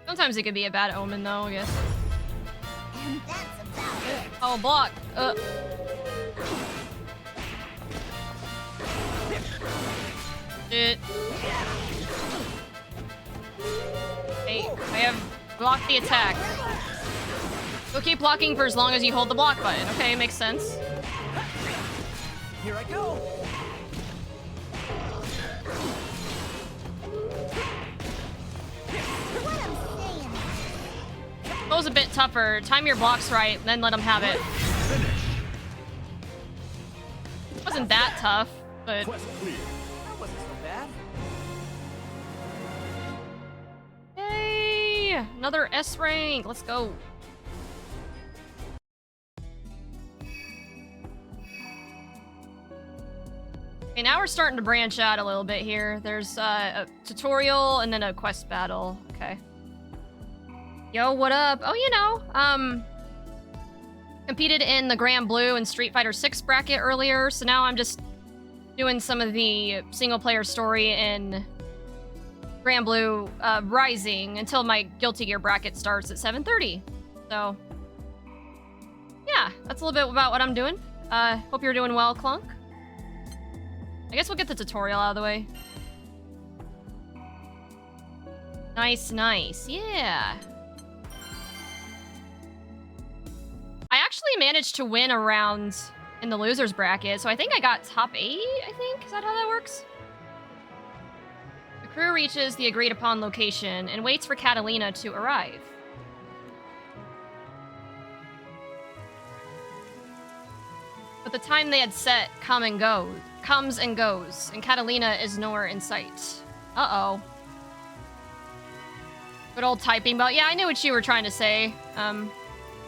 Sometimes it could be a bad omen, though, I guess. And that's about it. Oh, block. Shit. Hey, I have blocked the attack. You'll keep blocking for as long as you hold the block button. Okay, makes sense. Here I go. Goes a bit tougher. Time your blocks right, then let them have it. Wasn't that tough, but. That wasn't so bad. Yay! Another S rank. Let's go. Okay, now we're starting to branch out a little bit here. There's a tutorial and then a quest battle. Okay. Yo, what up? Oh, you know, competed in the Grand Blue and Street Fighter 6 bracket earlier, so now I'm just doing some of the single-player story in Grand Blue Rising until my Guilty Gear bracket starts at 7:30. So, yeah, that's a little bit about what I'm doing. Hope you're doing well, Clunk. I guess we'll get the tutorial out of the way. Nice, nice. Yeah. I actually managed to win a round in the losers bracket, so I think I got top 8, I think? Is that how that works? The crew reaches the agreed upon location and waits for Catalina to arrive. But the time they had set comes and goes, and Catalina is nowhere in sight. Uh-oh. Good old typing bot. Yeah, I knew what you were trying to say.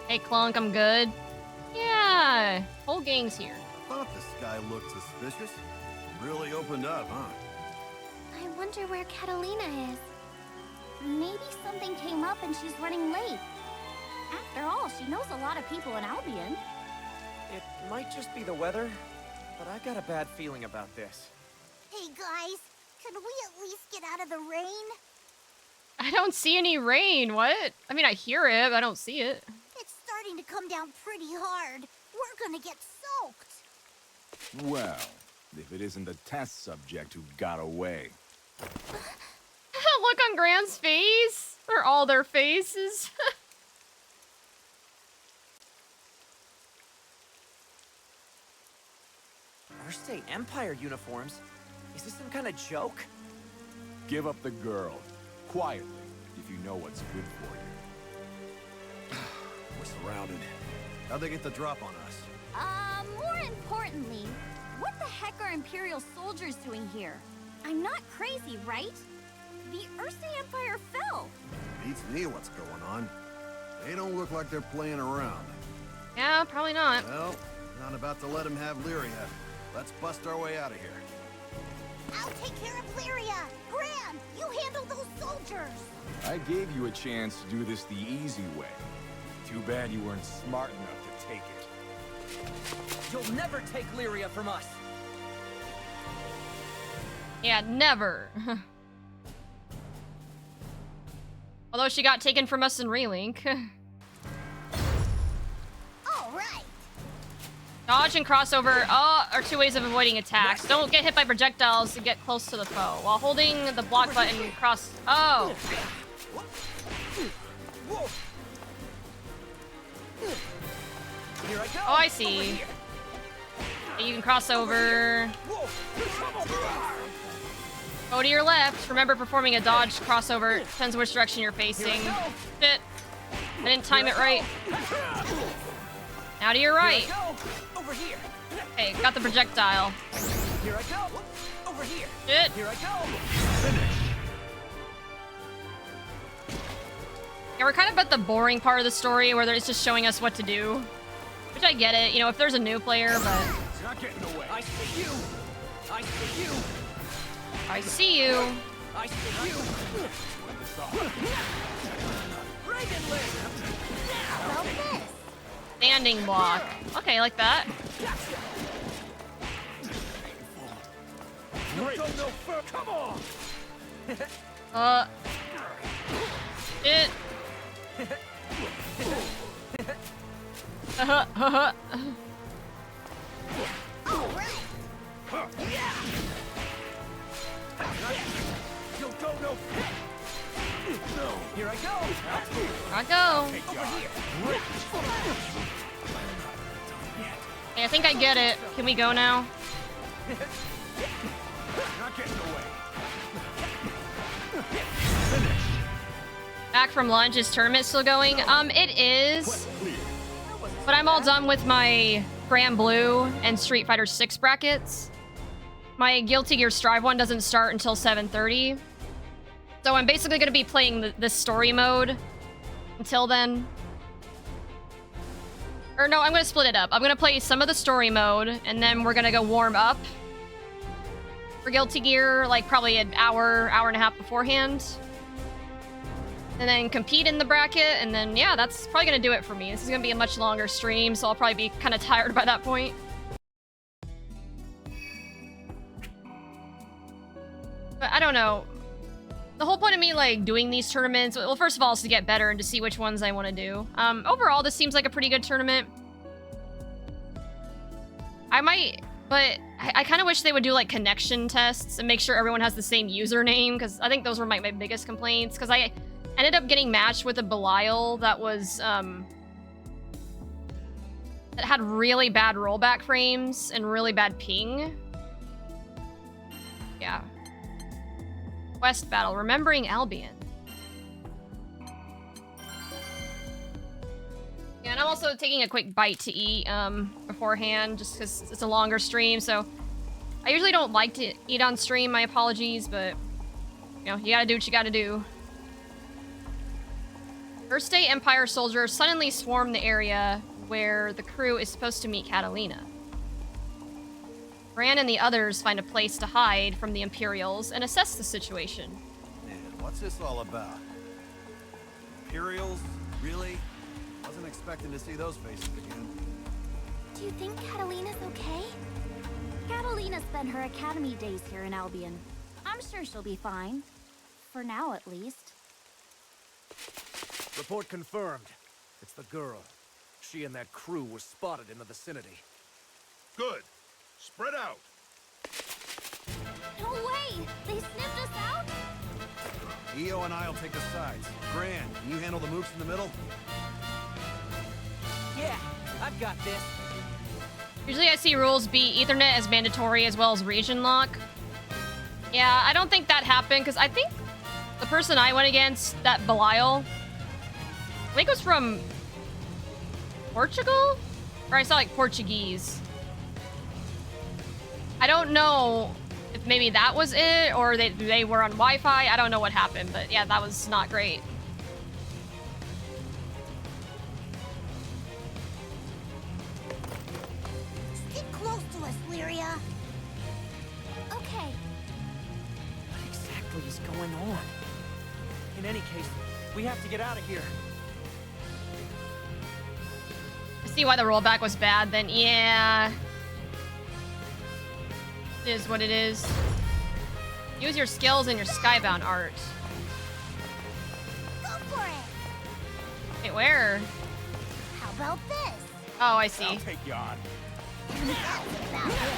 Hey, Clunk, I'm good. Yeah, whole gang's here. I thought the sky looked suspicious. Really opened up, huh? I wonder where Catalina is. Maybe something came up and she's running late. After all, she knows a lot of people in Albion. It might just be the weather, but I got a bad feeling about this. Hey guys, can we at least get out of the rain? I don't see any rain. What? I mean, I hear it, but I don't see it. It's starting to come down pretty hard. We're gonna get soaked. Well, if it isn't the test subject who got away. Look on Grant's face. Or all their faces. Earthstate Empire uniforms? Is this some kind of joke? Give up the girl. Quietly, if you know what's good for you. We're surrounded. How'd they get the drop on us? More importantly, what the heck are Imperial soldiers doing here? I'm not crazy, right? The Earthstate Empire fell. Beats me what's going on. They don't look like they're playing around. Yeah, probably not. Well, not about to let them have Lyria. Let's bust our way out of here. I'll take care of Lyria. Gran, you handle those soldiers. I gave you a chance to do this the easy way. Too bad you weren't smart enough to take it. You'll never take Lyria from us. Yeah, never. Although she got taken from us in Relink. All right. Dodge and crossover are two ways of avoiding attacks. Don't get hit by projectiles to get close to the foe. While holding the block button, cross... Oh! Oh, I see. You can cross over. Go to your left. Remember, performing a dodge crossover depends which direction you're facing. Shit. I didn't time it right. Now to your right. Over here. Okay, got the projectile. Here I go. Over here. Shit. Here I go. Yeah, we're kind of at the boring part of the story where it's just showing us what to do. Which I get it, you know, if there's a new player, but... It's not getting away. I see you. I see you. I see you. I see you. Well, this. Standing block. Okay, like that. Great. No come on. Shit. All right. You'll go no. No. Here I go. I go. Over here. Hey, I think I get it. Can we go now? Not getting away. Back from lunch. Is tournament still going? It is. But I'm all done with my Grand Blue and Street Fighter 6 brackets. My Guilty Gear Strive one doesn't start until 7:30. So I'm basically going to be playing this story mode until then. Or no, I'm going to split it up. I'm going to play some of the story mode, and then we're going to go warm up for Guilty Gear, like probably an hour, hour and a half beforehand. And then compete in the bracket, and then, yeah, that's probably going to do it for me. This is going to be a much longer stream, so I'll probably be kind of tired by that point. But I don't know. The whole point of me, like, doing these tournaments, well, first of all, is to get better and to see which ones I want to do. Overall, this seems like a pretty good tournament. I might, but I kind of wish they would do, like, connection tests and make sure everyone has the same username, because I think those were my biggest complaints, because I ended up getting matched with a Belial that was, that had really bad rollback frames and really bad ping. Yeah. Quest battle, remembering Albion. Yeah, and I'm also taking a quick bite to eat beforehand, just because it's a longer stream, so I usually don't like to eat on stream, my apologies, but, you know, you gotta do what you gotta do. Earthstate Empire soldiers suddenly swarm the area where the crew is supposed to meet Catalina. Bran and the others find a place to hide from the Imperials and assess the situation. Man, what's this all about? Imperials? Really? Wasn't expecting to see those faces again. Do you think Catalina's okay? Catalina spent her academy days here in Albion. I'm sure she'll be fine. For now, at least. Report confirmed. It's the girl. She and that crew were spotted in the vicinity. Good. Spread out. No way! They sniffed us out? EO and I'll take the sides. Gran, can you handle the mooks in the middle? Yeah, I've got this. Usually I see rules be Ethernet as mandatory as well as region lock. Yeah, I don't think that happened because I think the person I went against, that Belial, I think was from Portugal? Or I saw like Portuguese. I don't know if maybe that was it or they were on Wi-Fi. I don't know what happened, but yeah, that was not great. Stick close to us, Lyria. Okay. What exactly is going on? In any case, we have to get out of here. I see why the rollback was bad then. Yeah. It is what it is. Use your skills in your Skybound art. Go for it. Wait, where? How about this? Oh, I see. I'll take you on. That's about it.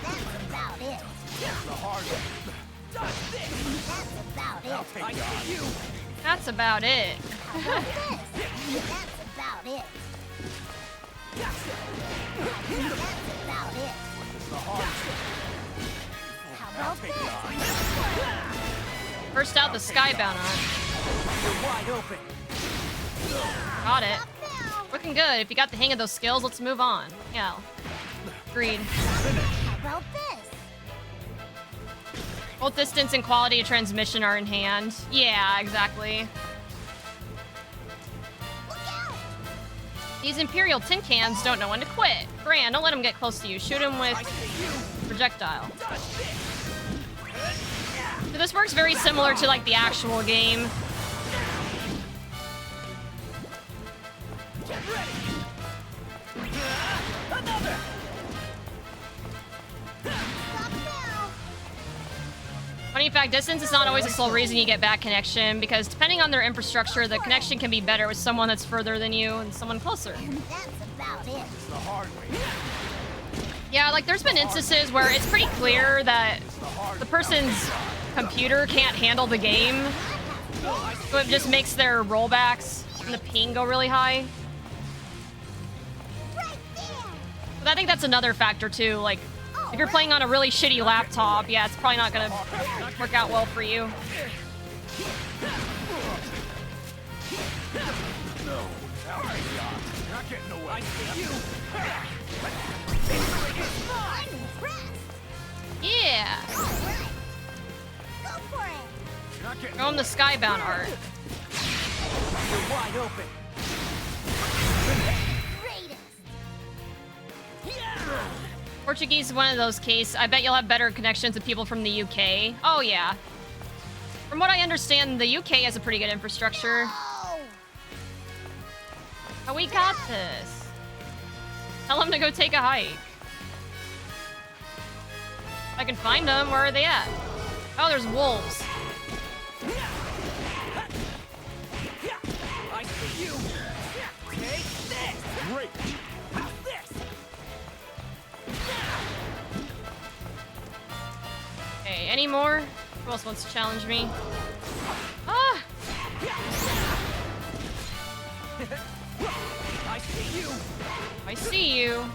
That's about it. The hard one. That's about it. I'll take you on. That's about it. How about this? That's about it. That's about it. It's the hard How about this? First out the Skybound art. You're wide open. Got it. Looking good. If you got the hang of those skills, let's move on. Yeah. Agreed. How about this? Both distance and quality of transmission are in hand. Yeah, exactly. Look out! These Imperial tin cans don't know when to quit. Gran, don't let them get close to you. Shoot them with projectile. So this works very similar to like the actual game. Get ready. Another. Stop now! Funny fact, distance is not always the sole reason you get bad connection, because depending on their infrastructure, the connection can be better with someone that's further than you and someone closer. That's about it. It's the hard way. Yeah, like there's been instances where it's pretty clear that the person's computer can't handle the game, so it just makes their rollbacks and the ping go really high. Right there! But I think that's another factor too, like if you're playing on a really shitty laptop, yeah, it's probably not gonna work out well for you. No. I'll take you on. You're not getting away. I see you. I'm impressed! Yeah! Alright! Go for it! You're not getting Go on the Skybound art. You're wide open. Greatest! Portuguese is one of those cases. I bet you'll have better connections with people from the UK. Oh yeah. From what I understand, the UK has a pretty good infrastructure. Oh! Oh, we got this. Tell them to go take a hike. If I can find them, where are they at? Oh, there's wolves. I see you. Take this. Great. How's this? Okay, any more? Who else wants to challenge me? Ah! I see you. I see you.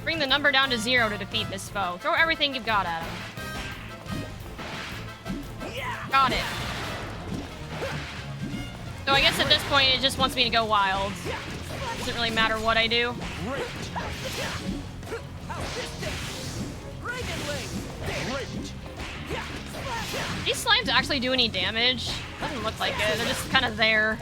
Bring the number down to 0 to defeat this foe. Throw everything you've got at him. Got it. So I guess at this point it just wants me to go wild. Doesn't really matter what I do. Great. How's this thing? Dragon Leg. Great. These slimes actually do any damage? Doesn't look like it. They're just kind of there.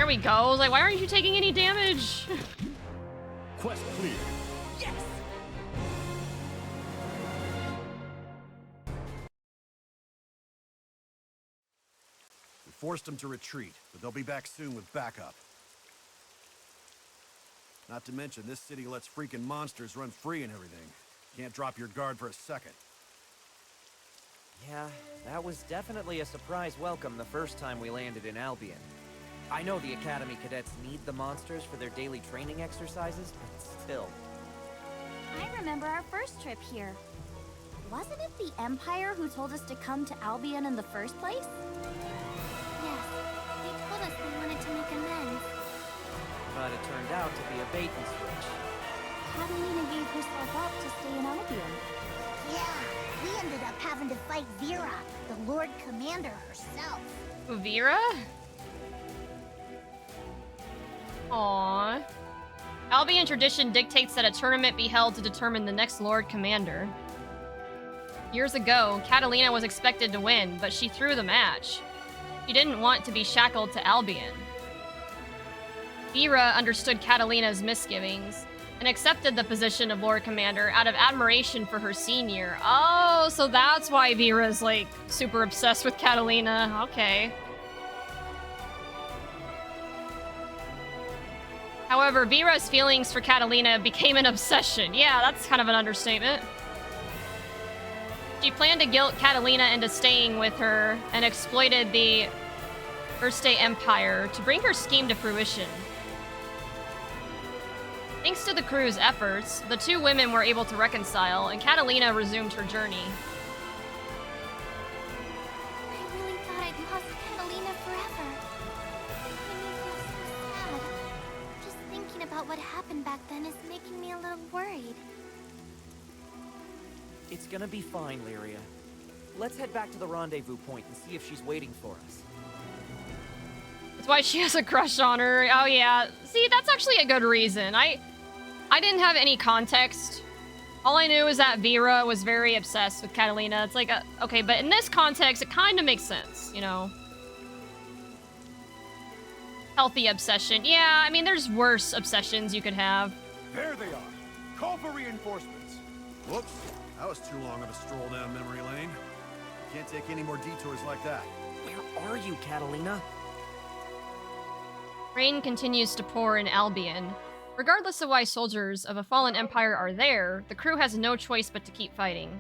we go. I was like, why aren't you taking any damage? Quest clear. Yes! We forced them to retreat, but they'll be back soon with backup. Not to mention, this city lets freaking monsters run free and everything. Can't drop your guard for a second. Yeah, that was definitely a surprise welcome the first time we landed in Albion. I know the Academy cadets need the monsters for their daily training exercises, but still. I remember our first trip here. Wasn't it the Empire who told us to come to Albion in the first place? Yes, they told us they wanted to make amends. But it turned out to be a bait and switch. Catalina gave herself up to stay in Albion. Yeah, we ended up having to fight Vera, the Lord Commander herself. Vera? Aww. Albion tradition dictates that a tournament be held to determine the next Lord Commander. Years ago, Catalina was expected to win, but she threw the match. She didn't want to be shackled to Albion. Vera understood Catalina's misgivings and accepted the position of Lord Commander out of admiration for her senior. Oh, so that's why Vera's like super obsessed with Catalina. Okay. However, Vera's feelings for Catalina became an obsession. Yeah, that's kind of an understatement. She planned to guilt Catalina into staying with her and exploited the First Day Empire to bring her scheme to fruition. Thanks to the crew's efforts, the two women were able to reconcile, and Catalina resumed her journey. I really thought I'd lost Catalina forever. It made me feel so sad. Just thinking about what happened back then is making me a little worried. It's gonna be fine, Lyria. Let's head back to the rendezvous point and see if she's waiting for us. That's why she has a crush on her. Oh yeah. See, that's actually a good reason. I didn't have any context. All I knew is that Vera was very obsessed with Catalina. It's like, okay, but in this context, it kind of makes sense, you know? Healthy obsession. Yeah, I mean, there's worse obsessions you could have. There they are. Call for reinforcements. Whoops. That was too long of a stroll down memory lane. Can't take any more detours like that. Where are you, Catalina? Rain continues to pour in Albion. Regardless of why soldiers of a fallen empire are there, the crew has no choice but to keep fighting.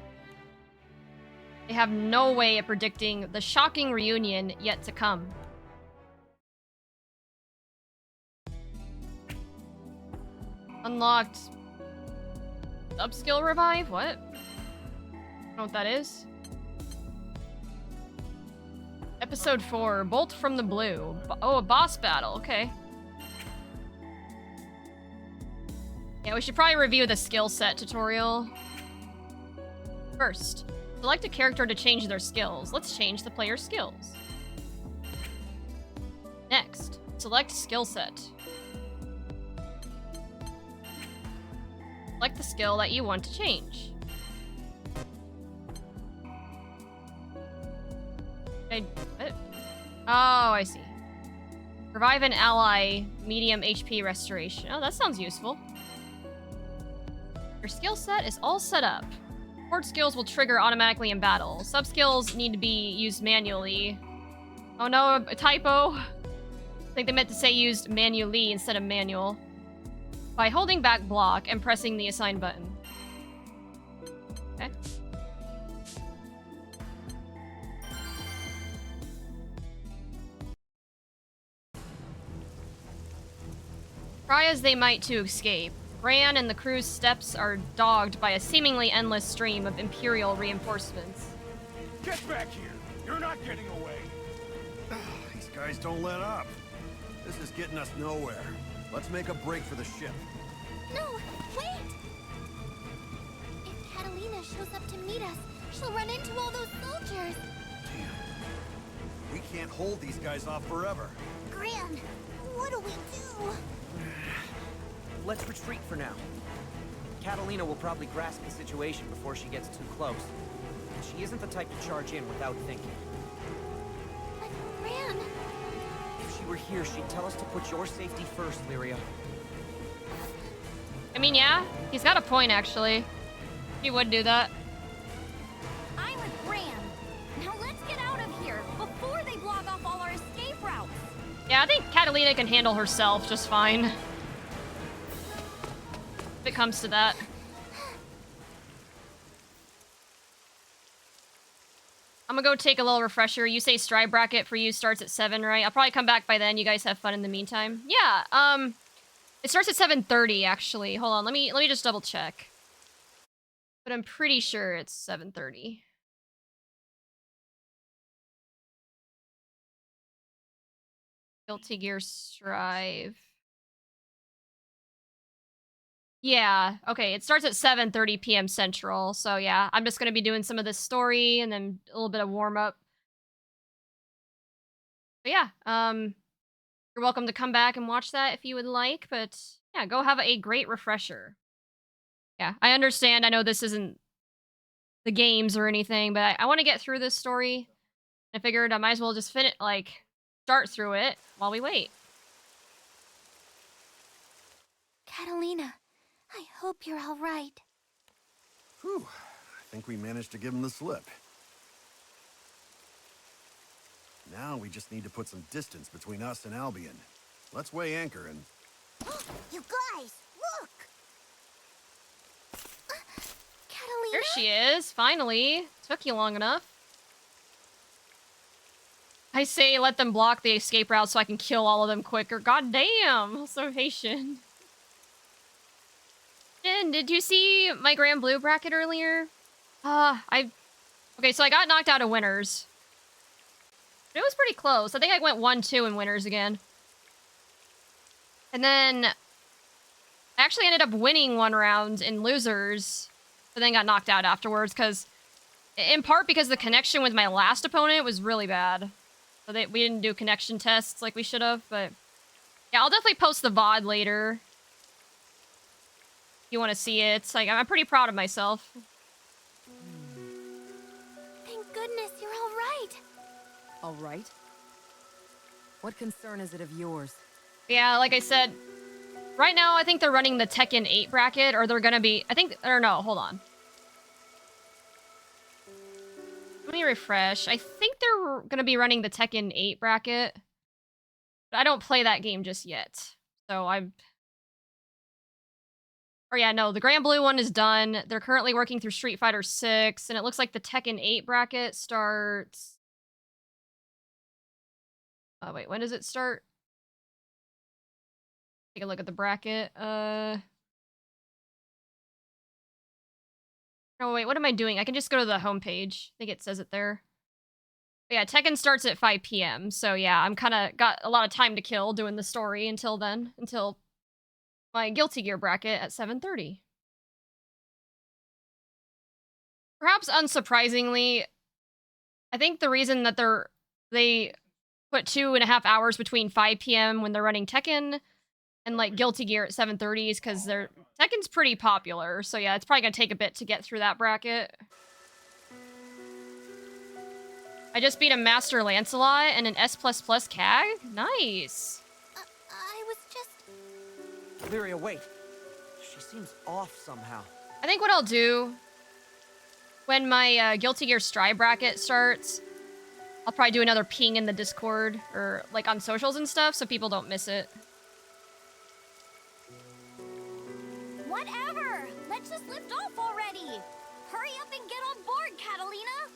They have no way of predicting the shocking reunion yet to come. Unlocked. Upskill revive? What? I don't know what that is. Episode 4, Bolt from the Blue. Oh, a boss battle, okay. Yeah, we should probably review the skill set tutorial. First, select a character to change their skills. Let's change the player's skills. Next, select skill set. Select the skill that you want to change. What? Oh, I see. Revive an ally, medium HP restoration. Oh, that sounds useful. Your skill set is all set up. Support skills will trigger automatically in battle. Sub-skills need to be used manually. Oh no, a typo. I think they meant to say used manually instead of manual. By holding back block and pressing the assign button. Okay. Try as they might to escape, Bran and the crew's steps are dogged by a seemingly endless stream of Imperial reinforcements. Get back here! You're not getting away! These guys don't let up. This is getting us nowhere. Let's make a break for the ship. No, wait! If Catalina shows up to meet us, she'll run into all those soldiers. Damn. We can't hold these guys off forever. Gran, what do we do? Let's retreat for now. Catalina will probably grasp the situation before she gets too close. She isn't the type to charge in without thinking. But Gran... If she were here, she'd tell us to put your safety first, Lyria. I mean, yeah, he's got a point, actually. He would do that. I'm with Graham. Now let's get out of here before they block off all our escape routes. Yeah, I think Catalina can handle herself just fine. If it comes to that. I'm gonna go take a little refresher. You say stride bracket for you starts at 7, right? I'll probably come back by then. You guys have fun in the meantime. Yeah, it starts at 7:30 actually. Hold on, let me just double check. But I'm pretty sure it's 7:30. Guilty Gear Strive. Yeah, okay, it starts at 7:30 p.m. Central. So yeah, I'm just gonna be doing some of this story and then a little bit of warm up. But yeah, you're welcome to come back and watch that if you would like, but yeah, go have a great refresher. Yeah, I understand. I know this isn't the games or anything, but I want to get through this story. I figured I might as well just start through it while we wait. Catalina, I hope you're all right. Whew. I think we managed to give him the slip. Now we just need to put some distance between us and Albion. Let's weigh anchor and... You guys, look! Catalina? Here she is, finally. Took you long enough. I say let them block the escape route so I can kill all of them quicker. God damn, so patient. Jen, did you see my Grand Blue bracket earlier? Okay, so I got knocked out of winners. But it was pretty close. I think I went 1-2 in winners again. And then I actually ended up winning one round in losers, but then got knocked out afterwards in part because the connection with my last opponent was really bad. So we didn't do connection tests like we should have, but yeah, I'll definitely post the VOD later. If you want to see it. Like, I'm pretty proud of myself. Thank goodness you're all right. All right. What concern is it of yours? Yeah, like I said, right now I think they're running the Tekken 8 bracket, or they're gonna be, hold on. Let me refresh. I think they're gonna be running the Tekken 8 bracket. But I don't play that game just yet. So the Grand Blue one is done. They're currently working through Street Fighter 6, and it looks like the Tekken 8 bracket starts... wait, when does it start? Take a look at the bracket. No, wait, what am I doing? I can just go to the homepage. I think it says it there. But yeah, Tekken starts at 5 p.m. So yeah, I'm kind of got a lot of time to kill doing the story until then. Until my Guilty Gear bracket at 7:30. Perhaps unsurprisingly, I think the reason that they put 2.5 hours between 5 p.m. when they're running Tekken and like Guilty Gear at 7:30 is because Tekken's pretty popular. So yeah, it's probably gonna take a bit to get through that bracket. I just beat a Master Lancelot and an S++ CAG. Nice. I was just... Lyria, wait. She seems off somehow. I think what I'll do when my Guilty Gear Stride bracket starts, I'll probably do another ping in the Discord or like on socials and stuff so people don't miss it. Whatever! Let's just lift off already! Hurry up and get on board, Catalina!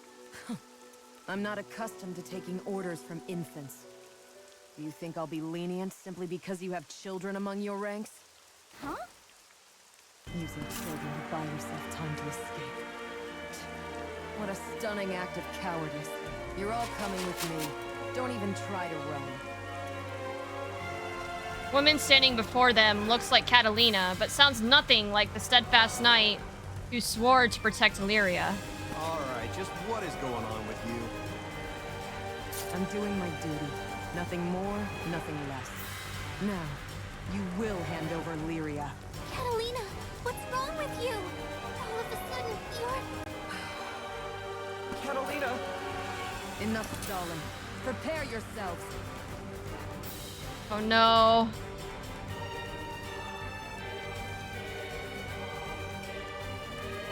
I'm not accustomed to taking orders from infants. Do you think I'll be lenient simply because you have children among your ranks? Huh? Using children to buy yourself time to escape. What a stunning act of cowardice. You're all coming with me. Don't even try to run. Woman standing before them looks like Catalina, but sounds nothing like the steadfast knight who swore to protect Lyria. Alright, just what is going on with you? I'm doing my duty. Nothing more, nothing less. Now, you will hand over Lyria. Catalina, what's wrong with you? All of a sudden, you're... Catalina! Enough stalling. Prepare yourselves. Oh no.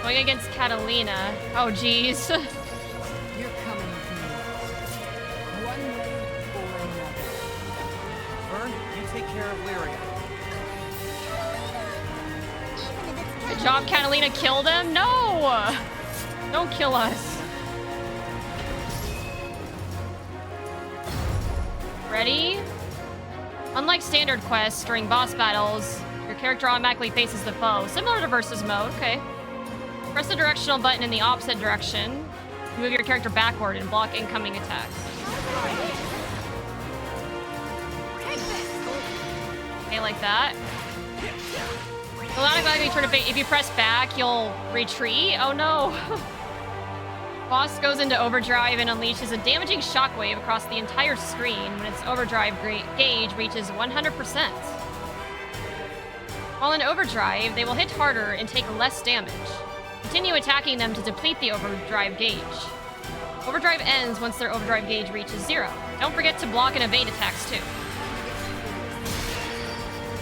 Going against Catalina. Oh jeez. You're coming with me. One way or another. Vern, you take care of Lyria. Good job, Catalina killed him? No! Don't kill us. Ready? Unlike standard quests, during boss battles, your character automatically faces the foe. Similar to versus mode, okay. Press the directional button in the opposite direction. Move your character backward and block incoming attacks. Okay, like that. You'll automatically turn to face. If you press back, you'll retreat. Oh no. Boss goes into overdrive and unleashes a damaging shockwave across the entire screen when its overdrive gauge reaches 100%. While in overdrive, they will hit harder and take less damage. Continue attacking them to deplete the overdrive gauge. Overdrive ends once their overdrive gauge reaches 0. Don't forget to block and evade attacks too.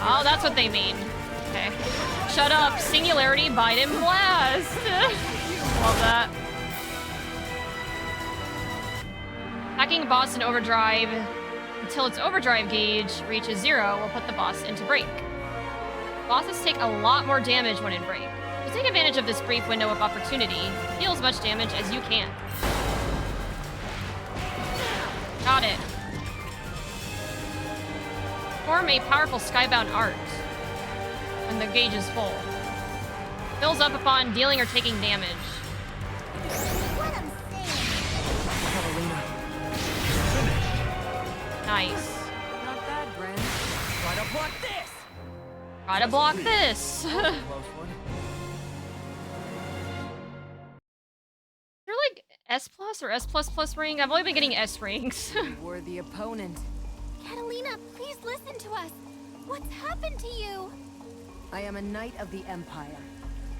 Oh, that's what they mean. Okay. Shut up, Singularity, Bite, and Blast! Love that. Attacking a boss in overdrive until its overdrive gauge reaches 0 will put the boss into break. Bosses take a lot more damage when in break. So take advantage of this brief window of opportunity. Deal as much damage as you can. Got it. Form a powerful skybound art when the gauge is full. Fills up upon dealing or taking damage. Nice. Not bad, Bren. Try to block this! Try to block this! Close one. Is there like S plus or S plus plus ring? I've only been getting S rings. Worthy opponent. Catalina, please listen to us. What's happened to you? I am a knight of the Empire.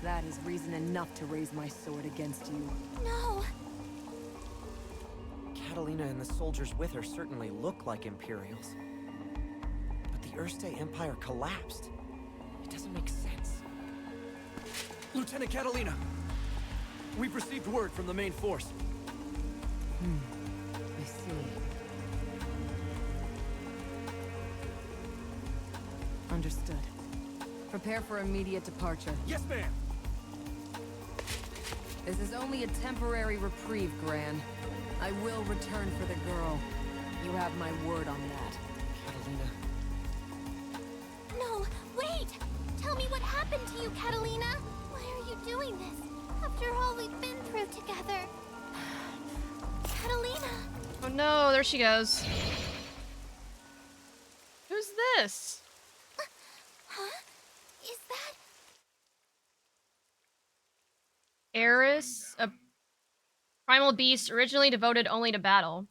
That is reason enough to raise my sword against you. No. Catalina and the soldiers with her certainly look like Imperials. But the Erste Empire collapsed. It doesn't make sense. Lieutenant Catalina! We've received word from the main force. I see. Understood. Prepare for immediate departure. Yes, ma'am! This is only a temporary reprieve, Gran. I will return for the girl. You have my word on that. Catalina. No, wait! Tell me what happened to you, Catalina. Why are you doing this? After all we've been through together. Catalina! Oh no, there she goes. Who's this? Huh? Is that... Eris, a primal beast originally devoted only to battle.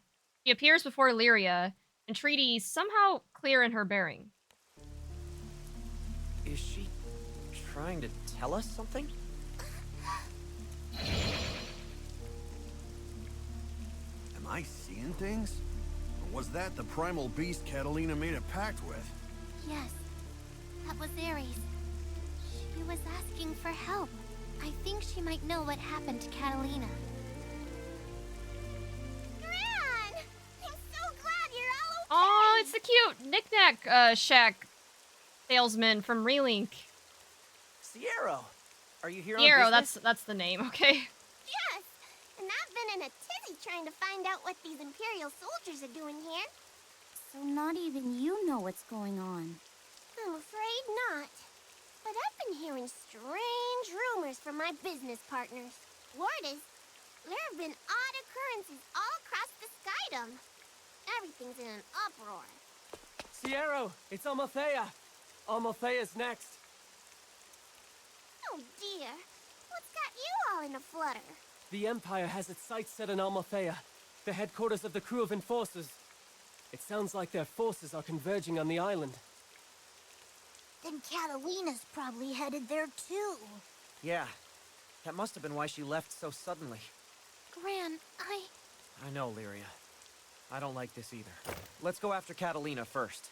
She appears before Lyria, and Treaty somehow clear in her bearing. Is she trying to tell us something? Am I seeing things? Or was that the primal beast Catalina made a pact with? Yes, that was Ares. She was asking for help. I think she might know what happened to Catalina. Gran! I'm so glad you're all okay! Oh, it's the cute knick-knack shack salesman from Relink. Sierra! Are you here Sierra, on business? that's the name, okay? Yes! And I've been in a tizzy trying to find out what these Imperial soldiers are doing here. So not even you know what's going on. I'm afraid not. But I've been hearing strange rumors from my business partners. Word is, there have been odd occurrences all across the skydom. Everything's in an uproar. Sierra, it's Amalthea. Amalthea's next. Oh dear, what's got you all in a flutter? The Empire has its sights set on Amalthea, the headquarters of the crew of enforcers. It sounds like their forces are converging on the island. Then Catalina's probably headed there too. Yeah. That must have been why she left so suddenly. Gran, I know, Lyria. I don't like this either. Let's go after Catalina first.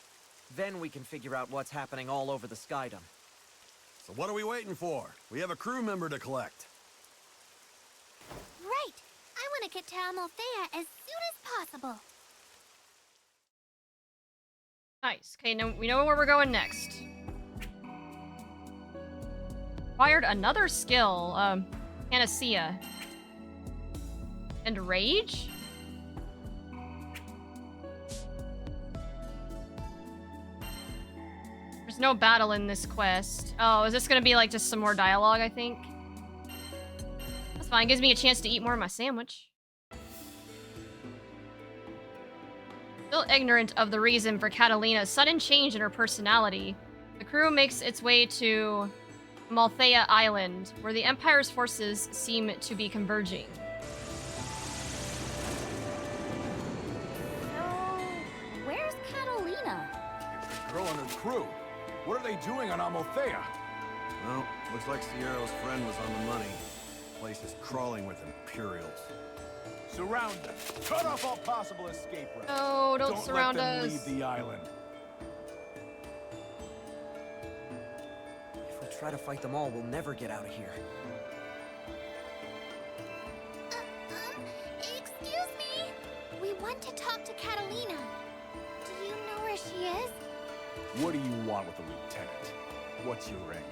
Then we can figure out what's happening all over the Skydom. So what are we waiting for? We have a crew member to collect. Right! I want to get to Amalthea as soon as possible. Nice. Okay, now we know where we're going next. Acquired another skill, Panacea. And Rage? There's no battle in this quest. Oh, is this gonna be like just some more dialogue, I think? That's fine, gives me a chance to eat more of my sandwich. Still ignorant of the reason for Catalina's sudden change in her personality, the crew makes its way to Amalthea Island, where the Empire's forces seem to be converging. So, where's Catalina? Girl and her crew. What are they doing on Amalthea? Well, looks like Sierra's friend was on the money. The place is crawling with Imperials. Surround them. Cut off all possible escape routes. No, don't surround let them us. leave the island. If we try to fight them all, we'll never get out of here. Excuse me? We want to talk to Catalina. Do you know where she is? What do you want with the lieutenant? What's your angle?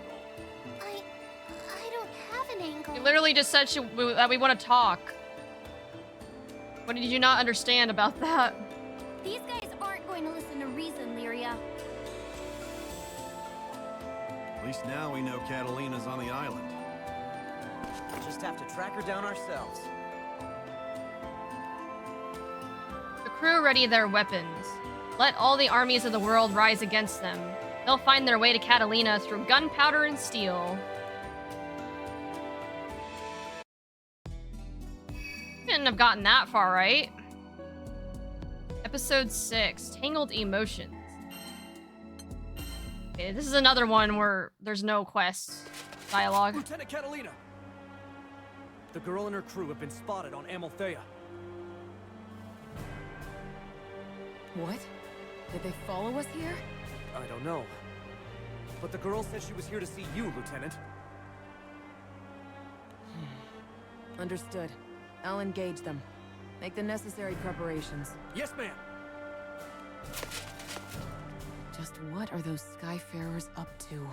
I don't have an angle. You literally just said that we want to talk. What did you not understand about that? These guys aren't going to listen to reason, Lyria. At least now we know Catalina's on the island. We'll just have to track her down ourselves. The crew ready their weapons. Let all the armies of the world rise against them. They'll find their way to Catalina through gunpowder and steel. Couldn't have gotten that far, right? Episode 6, Tangled Emotions. Okay, this is another one where there's no quests. Dialogue. Lieutenant Catalina! The girl and her crew have been spotted on Amalthea. What? Did they follow us here? I don't know. But the girl said she was here to see you, Lieutenant. Understood. I'll engage them. Make the necessary preparations. Yes, ma'am! Just what are those Skyfarers up to?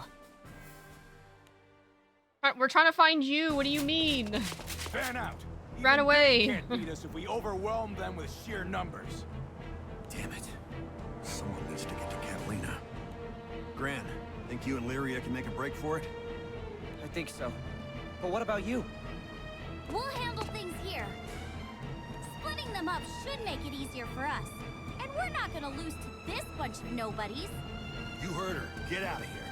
We're trying to find you. What do you mean? Fan out. Ran away. They can't beat us if we overwhelm them with sheer numbers. Damn it. Someone needs to get to Catalina. Gran, think you and Lyria can make a break for it? I think so. But what about you? We'll handle things here. Splitting them up should make it easier for us. And we're not gonna lose to this bunch of nobodies. You heard her. Get out of here.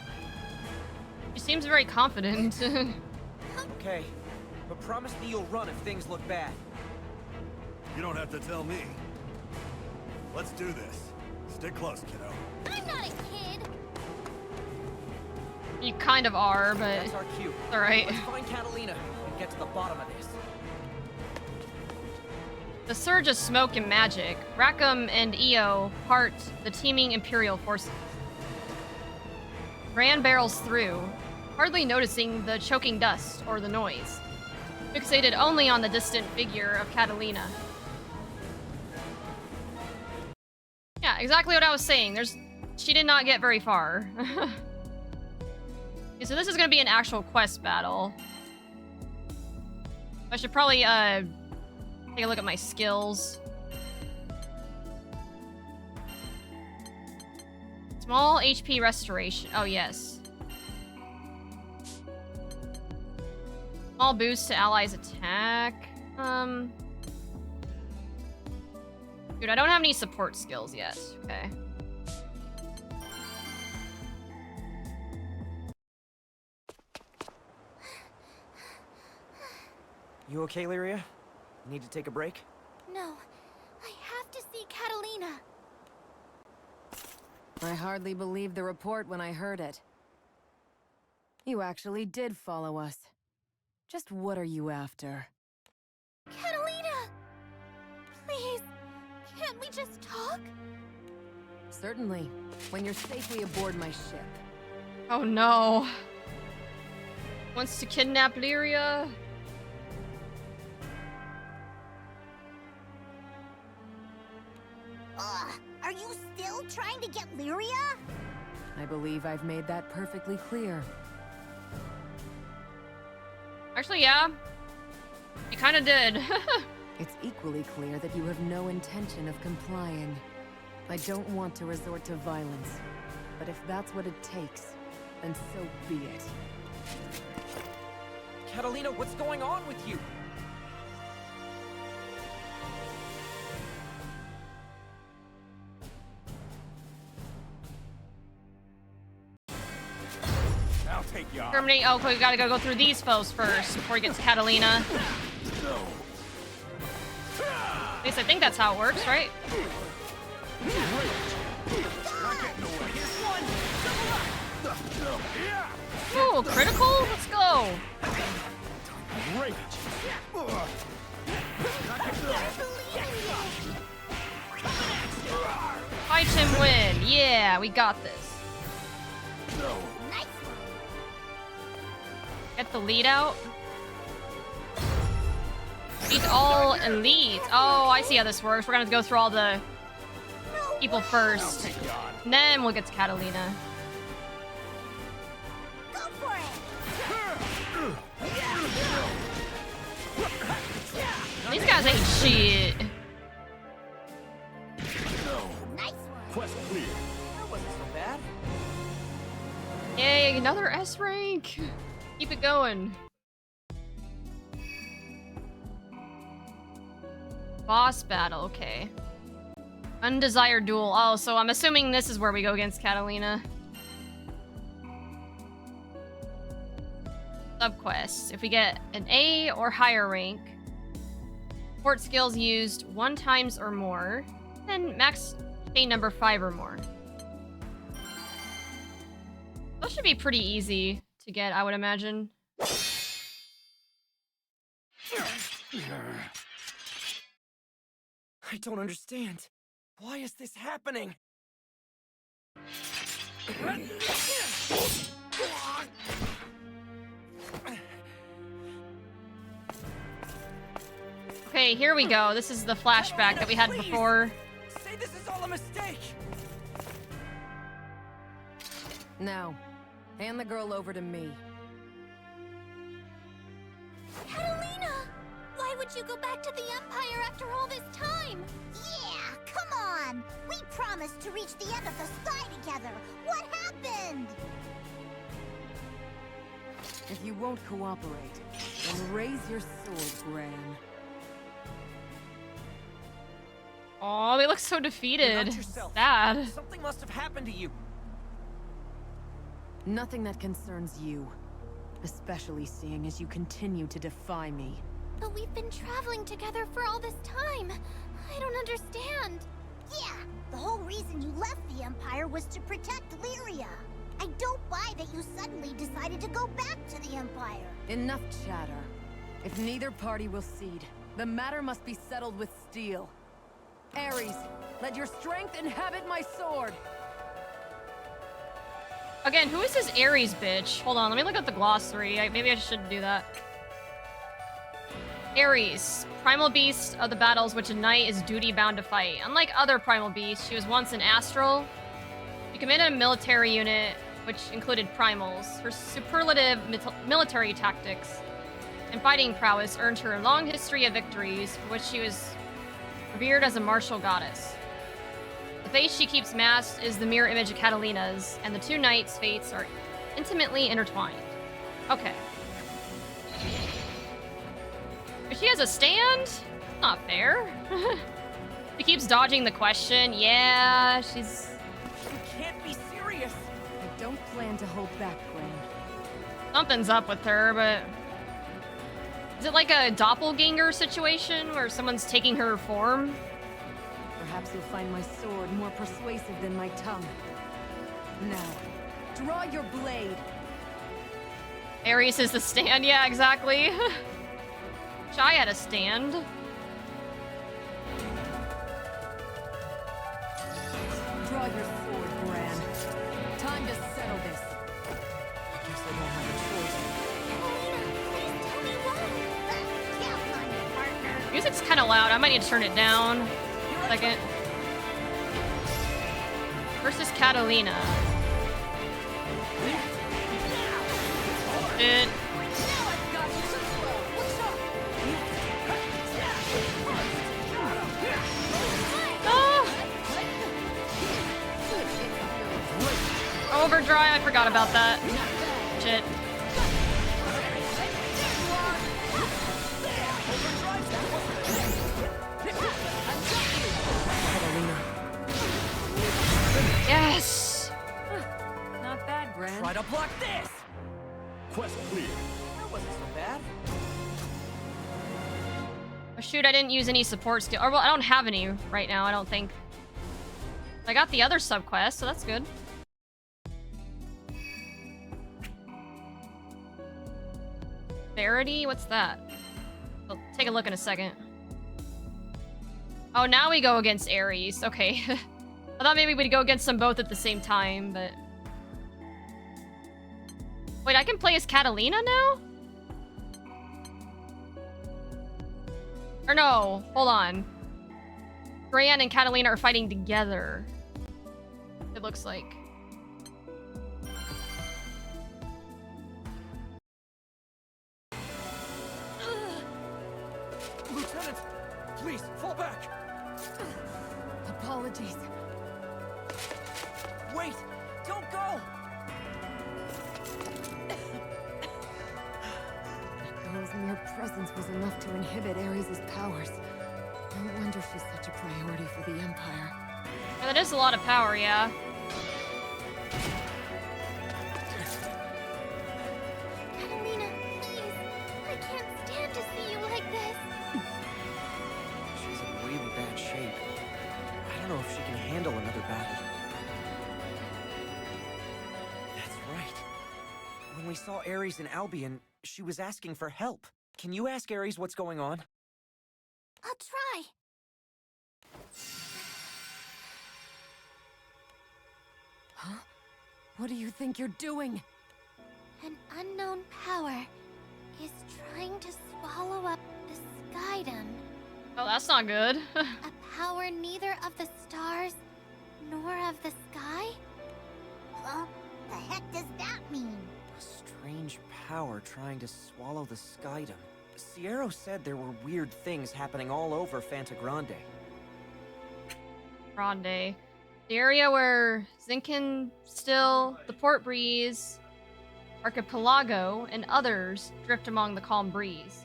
She seems very confident. Okay, but promise me you'll run if things look bad. You don't have to tell me. Let's do this. Stick close, kiddo. I'm not a kid. You kind of are, but That's our cue. all right. Let's find Catalina and get to the bottom of this. The surge of smoke and magic. Rackham and Io part the teeming Imperial forces. Gran barrels through, hardly noticing the choking dust or the noise, fixated only on the distant figure of Catalina. Yeah, exactly what I was saying. She did not get very far. Okay, so this is gonna be an actual quest battle. I should probably take a look at my skills. Small HP restoration. Oh yes. Small boost to allies' attack. Dude, I don't have any support skills yet. Okay. You okay, Lyria? Need to take a break? No, I have to see Catalina. I hardly believed the report when I heard it. You actually did follow us. Just what are you after? Catalina! Please, can't we just talk? Certainly, when you're safely aboard my ship. Oh no. Wants to kidnap Lyria. Ugh, are you still trying to get Lyria? I believe I've made that perfectly clear. Actually, yeah. You kind of did. It's equally clear that you have no intention of complying. I don't want to resort to violence, but if that's what it takes, then so be it. Catalina, what's going on with you? I'll take you off. Terminate. Oh, okay, we gotta go through these foes first before he gets Catalina. At least I think that's how it works, right? Ooh, critical? Let's go. Great. Fight him, win. Yeah, we got this. Get the lead out. Beat all elite. Oh, I see how this works. We're gonna go through all the people first. And then we'll get to Catalina. Go for it! These guys ain't shit. Nice Quest clear. That wasn't so bad. Yay, another S rank. Keep it going. Boss battle, okay. Undesired duel. Oh, so I'm assuming this is where we go against Catalina. Subquests. If we get an A or higher rank, support skills used 1 times or more, and max chain number 5 or more. Those should be pretty easy to get, I would imagine. I don't understand. Why is this happening? Okay, here we go. This is the flashback that we had before. Say this is all a mistake. Now, hand the girl over to me. Catalina! Why would you go back to the Empire after all this time? Yeah, come on! We promised to reach the end of the sky together! What happened? If you won't cooperate, then raise your sword, Gran. Oh, they look so defeated. Sad. Something must have happened to you. Nothing that concerns you. Especially seeing as you continue to defy me. But we've been traveling together for all this time. I don't understand. Yeah, the whole reason you left the Empire was to protect Lyria. I don't buy that you suddenly decided to go back to the Empire. Enough chatter. If neither party will cede, the matter must be settled with steel. Ares, let your strength inhabit my sword! Again, who is this Ares bitch? Hold on, let me look at the glossary. Maybe I shouldn't do that. Ares, primal beast of the battles which a knight is duty-bound to fight. Unlike other primal beasts, she was once an astral. She commanded a military unit which included primals. Her superlative military tactics and fighting prowess earned her a long history of victories, for which she was revered as a martial goddess. The face she keeps masked is the mirror image of Catalina's, and the two knights' fates are intimately intertwined. Okay. If she has a stand? Not fair. She keeps dodging the question. Yeah, she's... You can't be serious. I don't plan to hold back, Gran. Something's up with her, but... Is it like a doppelganger situation where someone's taking her form? Perhaps you'll find my sword more persuasive than my tongue. Now, draw your blade. Ares is the stand. Yeah, exactly. Shy had a stand. Draw your Music's kind of loud. I might need to turn it down. Second. Versus Catalina. Shit. Overdrive, I forgot about that. Shit. Yes! Not bad, Gran. Try to block this! Quest clear. That wasn't so bad. Oh shoot, I didn't use any support skill. Or well, I don't have any right now, I don't think. I got the other subquest, so that's good. Verity? What's that? I'll take a look in a second. Oh, now we go against Ares. Okay. I thought maybe we'd go against them both at the same time, but... Wait, I can play as Catalina now? Or no, hold on. Gran and Catalina are fighting together. It looks like. Lieutenant, please, fall back! Apologies. Wait! Don't go! The girl's mere presence was enough to inhibit Ares' powers. No wonder she's such a priority for the Empire. Yeah, that is a lot of power, yeah. Catalina, please. I can't stand to see you like this. She's in really bad shape. I don't know if she can handle another battle. That's right. When we saw Ares in Albion, she was asking for help. Can you ask Ares what's going on? I'll try. Huh? What do you think you're doing? An unknown power is trying to swallow up the Skydom. Oh, that's not good. A power neither of the stars nor of the sky? Well, the heck does that mean? A strange power trying to swallow the Skydom. Sierra said there were weird things happening all over Fanta Grande. Grande. The area where Zinken, Still, the Port Breeze, Archipelago, and others drift among the calm breeze.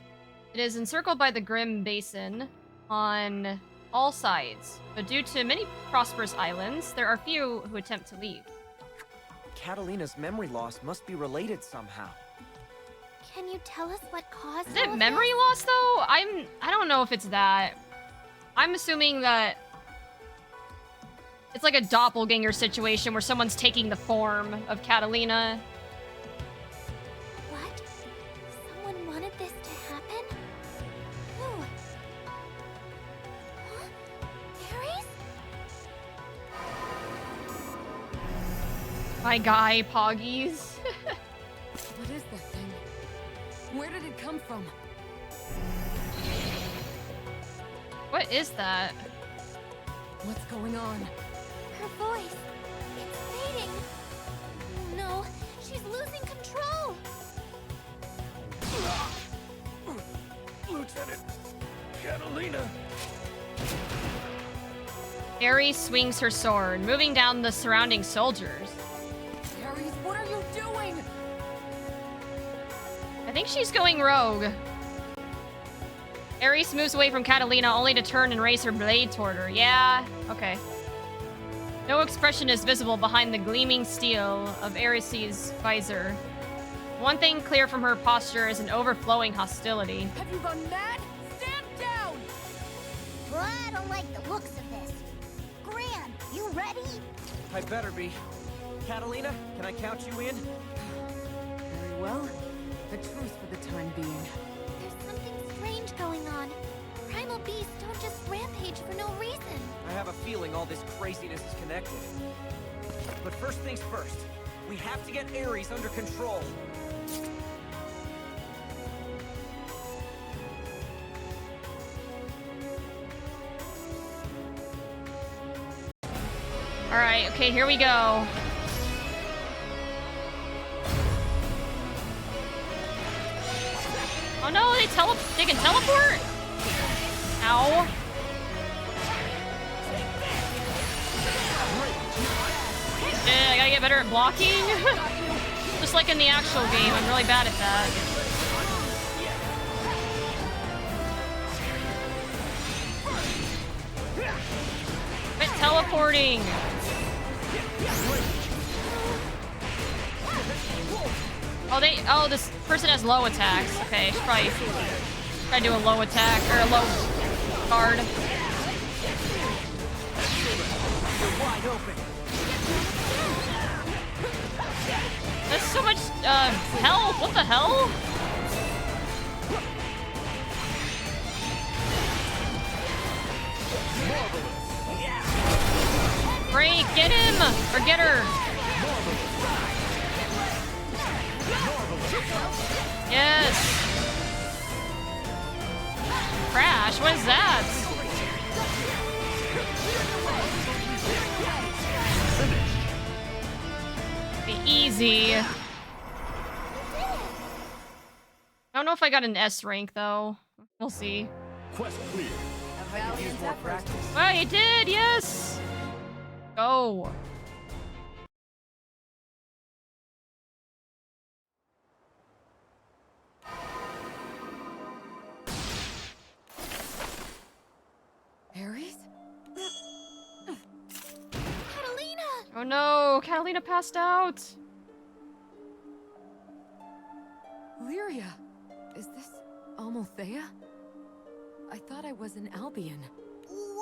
It is encircled by the Grim Basin on all sides, but due to many prosperous islands, there are few who attempt to leave. Catalina's memory loss must be related somehow. Can you tell us what caused Is it all memory this? loss though? I don't know if it's that. I'm assuming that it's like a doppelganger situation where someone's taking the form of Catalina. What? Someone wanted this to happen? Who? Huh? Ares? My guy, Poggies. What is that thing? Where did it come from? What is that? What's going on? Her voice. It's fading. No, she's losing control. Lieutenant Catalina. Ares swings her sword, moving down the surrounding soldiers. Ares, what are you doing? I think she's going rogue. Ares moves away from Catalina only to turn and raise her blade toward her. Yeah, okay. No expression is visible behind the gleaming steel of Ares' visor. One thing clear from her posture is an overflowing hostility. Have you gone mad? Stand down! Well, I don't like the looks of this. Gran, you ready? I better be. Catalina, can I count you in? Very well. A truce for the time being. There's something strange going on. Primal beasts don't just rampage for no reason. I have a feeling all this craziness is connected. But first things first, we have to get Ares under control. Alright, okay, here we go. Oh no, they can teleport? Ow. Yeah, I gotta get better at blocking. Just like in the actual game, I'm really bad at that. Quit teleporting. Oh, this person has low attacks. Okay, should probably try to do a low attack, or a low guard. You're wide open. There's so much, health. What the hell? Break, get him! Or get her! Yes! Crash, what is that? Be easy. I don't know if I got an S rank though. We'll see. Quest clear. I could use more practice. Oh, you did, yes! Go. Ares? Catalina! Oh no, Catalina passed out. Lyria! Is this Amalthea? I thought I was an Albion.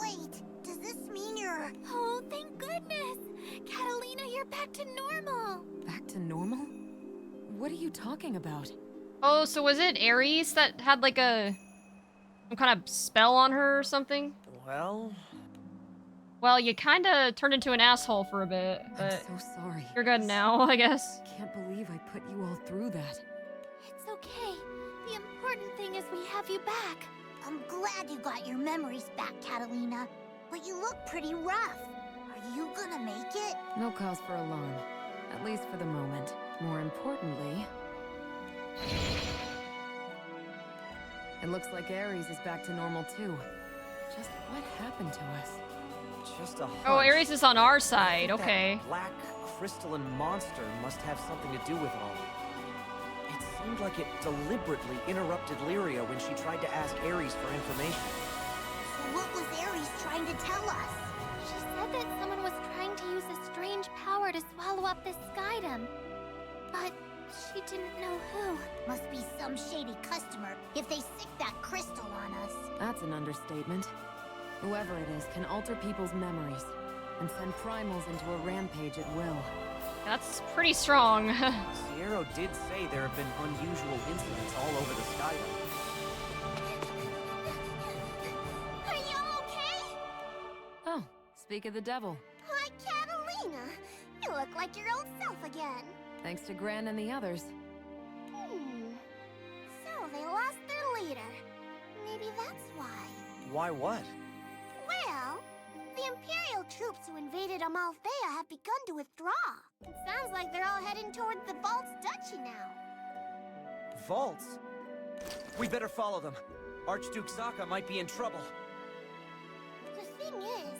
Wait, does this mean you're... Oh, thank goodness! Catalina, you're back to normal! Back to normal? What are you talking about? Oh, so was it Ares that had like some kind of spell on her or something? Well, you kinda turned into an asshole for a bit, but I'm so sorry. you're good now, I guess. Can't believe I put you all through that. It's okay. The important thing is we have you back. I'm glad you got your memories back, Catalina. But you look pretty rough. Are you gonna make it? No cause for alarm. At least for the moment. More importantly... It looks like Ares is back to normal too. Just what happened to us? Just a Oh, hunch. Ares is on our side, That okay. black crystalline monster must have something to do with it all. It seemed like it deliberately interrupted Lyria when she tried to ask Ares for information. So what was Ares trying to tell us? She said that someone was trying to use a strange power to swallow up this Skydom. But she didn't know who. Must be some shady customer if they sick that crystal on us. That's an understatement. Whoever it is can alter people's memories and send primals into a rampage at will. That's pretty strong. Sierra did say there have been unusual incidents all over the Skydom. Are you okay? Oh, speak of the devil. Why, Catalina, you look like your old self again. Thanks to Gran and the others. So they lost their leader. Maybe that's why. Why what? Well, the Imperial troops who invaded Amalthea have begun to withdraw. It sounds like they're all heading toward the Vault's duchy now. Vaults? We better follow them. Archduke Sokka might be in trouble. The thing is,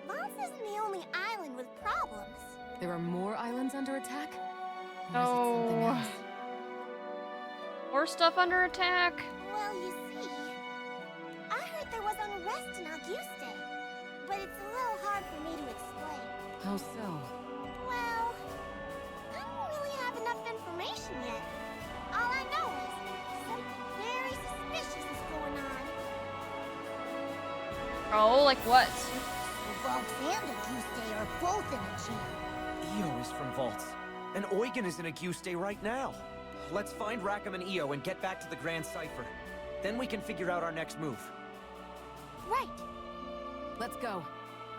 Vault's isn't the only island with problems. There are more islands under attack? Or is it something Oh. else? More stuff under attack? Well, you see, I heard there was unrest in Auguste, but it's a little hard for me to explain. How so? Well, I don't really have enough information yet. All I know is something very suspicious is going on. Oh, like what? The Vaults and Auguste are both in a jam. Io is from Vaults, and Eugen is in Auguste right now. Let's find Rackham and Io and get back to the Grand Cipher. Then we can figure out our next move. Right. Let's go.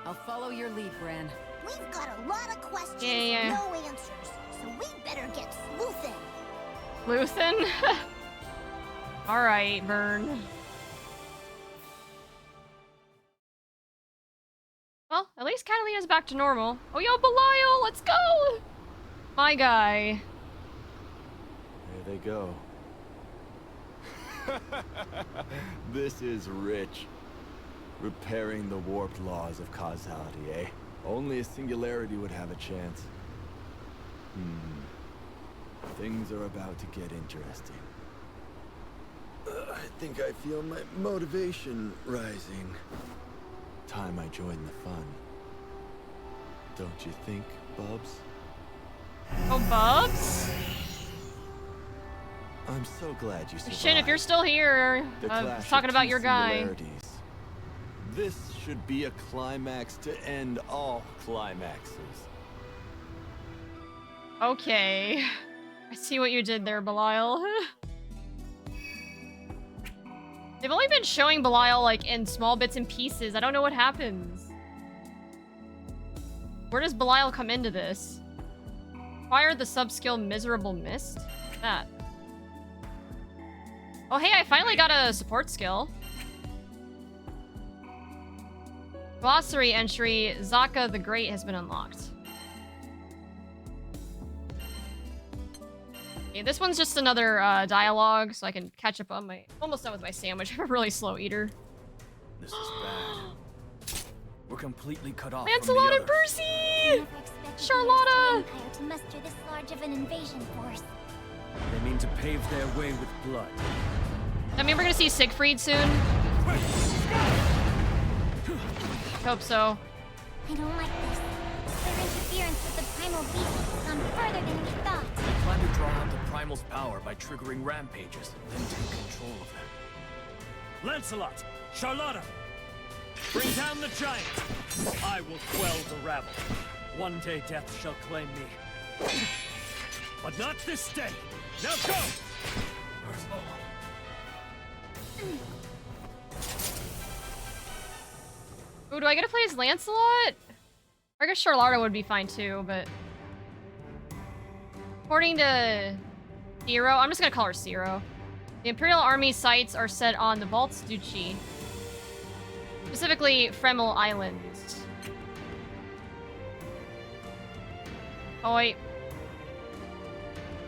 I'll follow your lead, Gran. We've got a lot of questions Yeah. and no answers, so we better get sleuthing. Luthen? Alright, Vern. Well, Well, at least Catalina's back to normal. Oh, yo, Belial, let's go! My guy. There they go. This is rich. Repairing the warped laws of causality, eh? Only a singularity would have a chance. Things are about to get interesting. I think I feel my motivation rising. Time I join the fun. Don't you think, Bubs? Oh, Bubs? I'm so glad you survived. Shin, if you're still here, talking about your guy. This should be a climax to end all climaxes. Okay. I see what you did there, Belial. They've only been showing Belial, like, in small bits and pieces. I don't know what happens. Where does Belial come into this? Acquire the sub-skill Miserable Mist? What's that? Oh, hey, I finally got a support skill. Glossary entry, Zaka the Great has been unlocked. Okay, this one's just another dialogue, so I can catch up on my... Almost done with my sandwich. I'm a really slow eater. This is bad. We're completely cut off Lancelot and Percy! Charlotta! To muster this large of an invasion force. They mean to pave their way with blood. I mean, we're gonna see Siegfried soon. Hope so. I don't like this. Their interference with the primal beast has gone further than we thought. They plan to draw out the primal's power by triggering rampages, then take control of them. Lancelot! Charlotta! Bring down the giant! I will quell the rabble. One day death shall claim me. But not this day! Now go! Ooh, do I get to play as Lancelot? I guess Charlotta would be fine too, but... According to Zero, I'm just gonna call her Zero. The Imperial Army sights are set on the Vaults Duchy. Specifically, Fremel Island. Oh wait.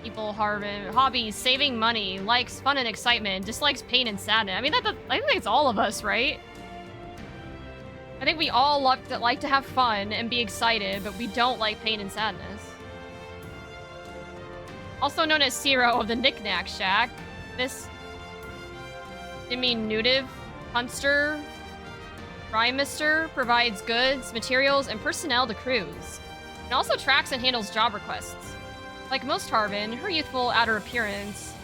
People Harvin. Hobbies, saving money, likes fun and excitement, dislikes pain and sadness. I mean, I think it's all of us, right? I think we all like to have fun and be excited, but we don't like pain and sadness. Also known as Zero of the Knick-Knack Shack, this diminutive Hunster Primister provides goods, materials, and personnel to crews, and also tracks and handles job requests. Like most Harvin, her youthful outer appearance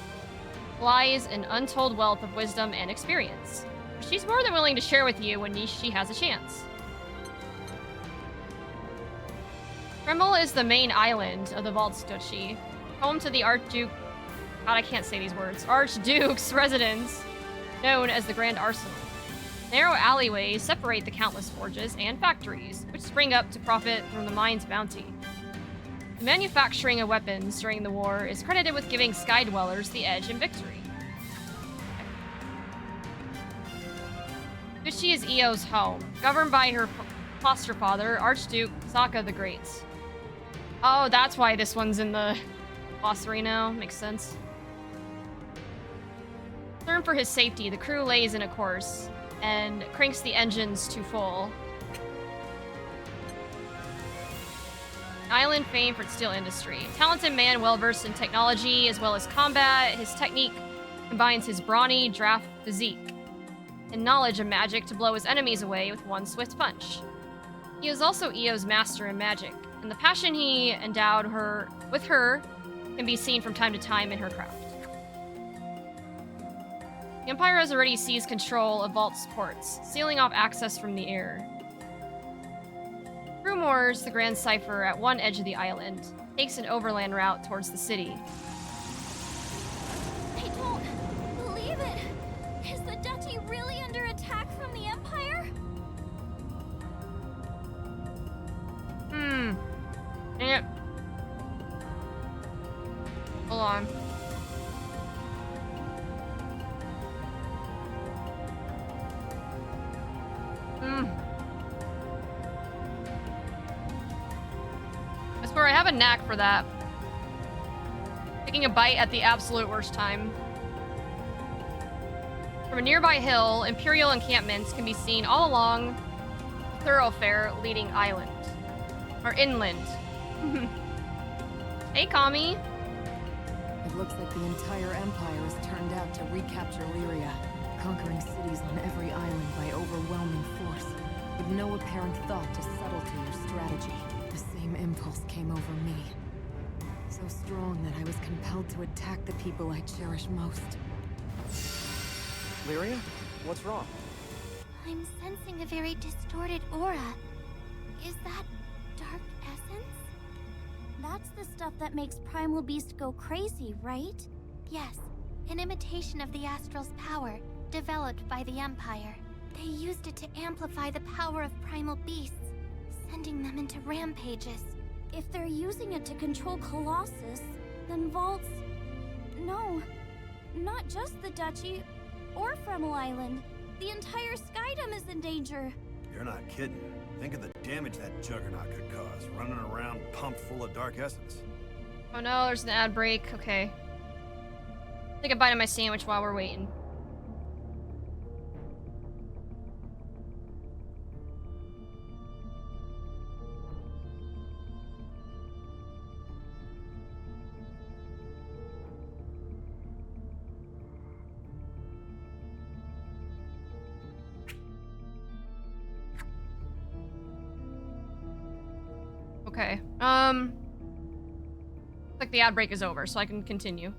lies an untold wealth of wisdom and experience. She's more than willing to share with you when she has a chance. Fremel is the main island of the Vaults Duchy, home to the Archduke... God, I can't say these words. Archduke's residence, known as the Grand Arsenal. Narrow alleyways separate the countless forges and factories, which spring up to profit from the mine's bounty. The manufacturing of weapons during the war is credited with giving Sky Dwellers the edge in victory. Duchy is Eo's home, governed by her foster father, Archduke Zaka the Great. Oh, that's why this one's in the glossary now. Makes sense. Concerned for his safety, the crew lays in a course and cranks the engines to full. An island famed for its steel industry. Talented man, well-versed in technology as well as combat, his technique combines his brawny draft physique and knowledge of magic to blow his enemies away with one swift punch. He is also Eo's master in magic, and the passion he endowed her can be seen from time to time in her craft. The Empire has already seized control of Vault's ports, sealing off access from the air. Thru moors the Grand Cipher at one edge of the island, takes an overland route towards the city. I don't believe it. Is the duchy really under attack from the Empire? Yep. Hold on. a knack for that. Taking a bite at the absolute worst time. From a nearby hill, Imperial encampments can be seen all along the thoroughfare leading island. Or inland. Hey, Kami. It looks like the entire Empire is turned out to recapture Lyria, conquering cities on every island by overwhelming force, with no apparent thought to subtlety or strategy. The same impulse came over me. So strong that I was compelled to attack the people I cherish most. Lyria? What's wrong? I'm sensing a very distorted aura. Is that dark essence? That's the stuff that makes Primal Beast go crazy, right? Yes, an imitation of the Astral's power, developed by the Empire. They used it to amplify the power of Primal Beasts, sending them into rampages. If they're using it to control Colossus, then Vault's... No, not just the Duchy or Fremel Island. The entire Skydom is in danger. You're not kidding. Think of the damage that juggernaut could cause, running around pumped full of dark essence. Oh no, there's an ad break. Okay. Take a bite of my sandwich while we're waiting. Okay. Looks like the ad break is over, so I can continue.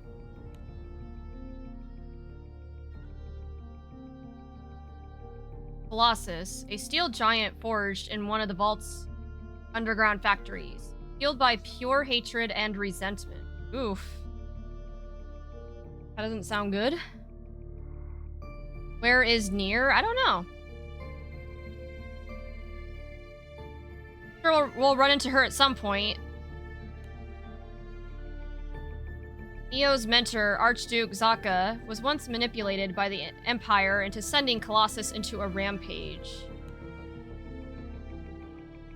Colossus, a steel giant forged in one of the vault's underground factories, fueled by pure hatred and resentment. Oof. That doesn't sound good. Where is Nier? I don't know. Sure, we'll run into her at some point. Neo's mentor, Archduke Zaka, was once manipulated by the Empire into sending Colossus into a rampage.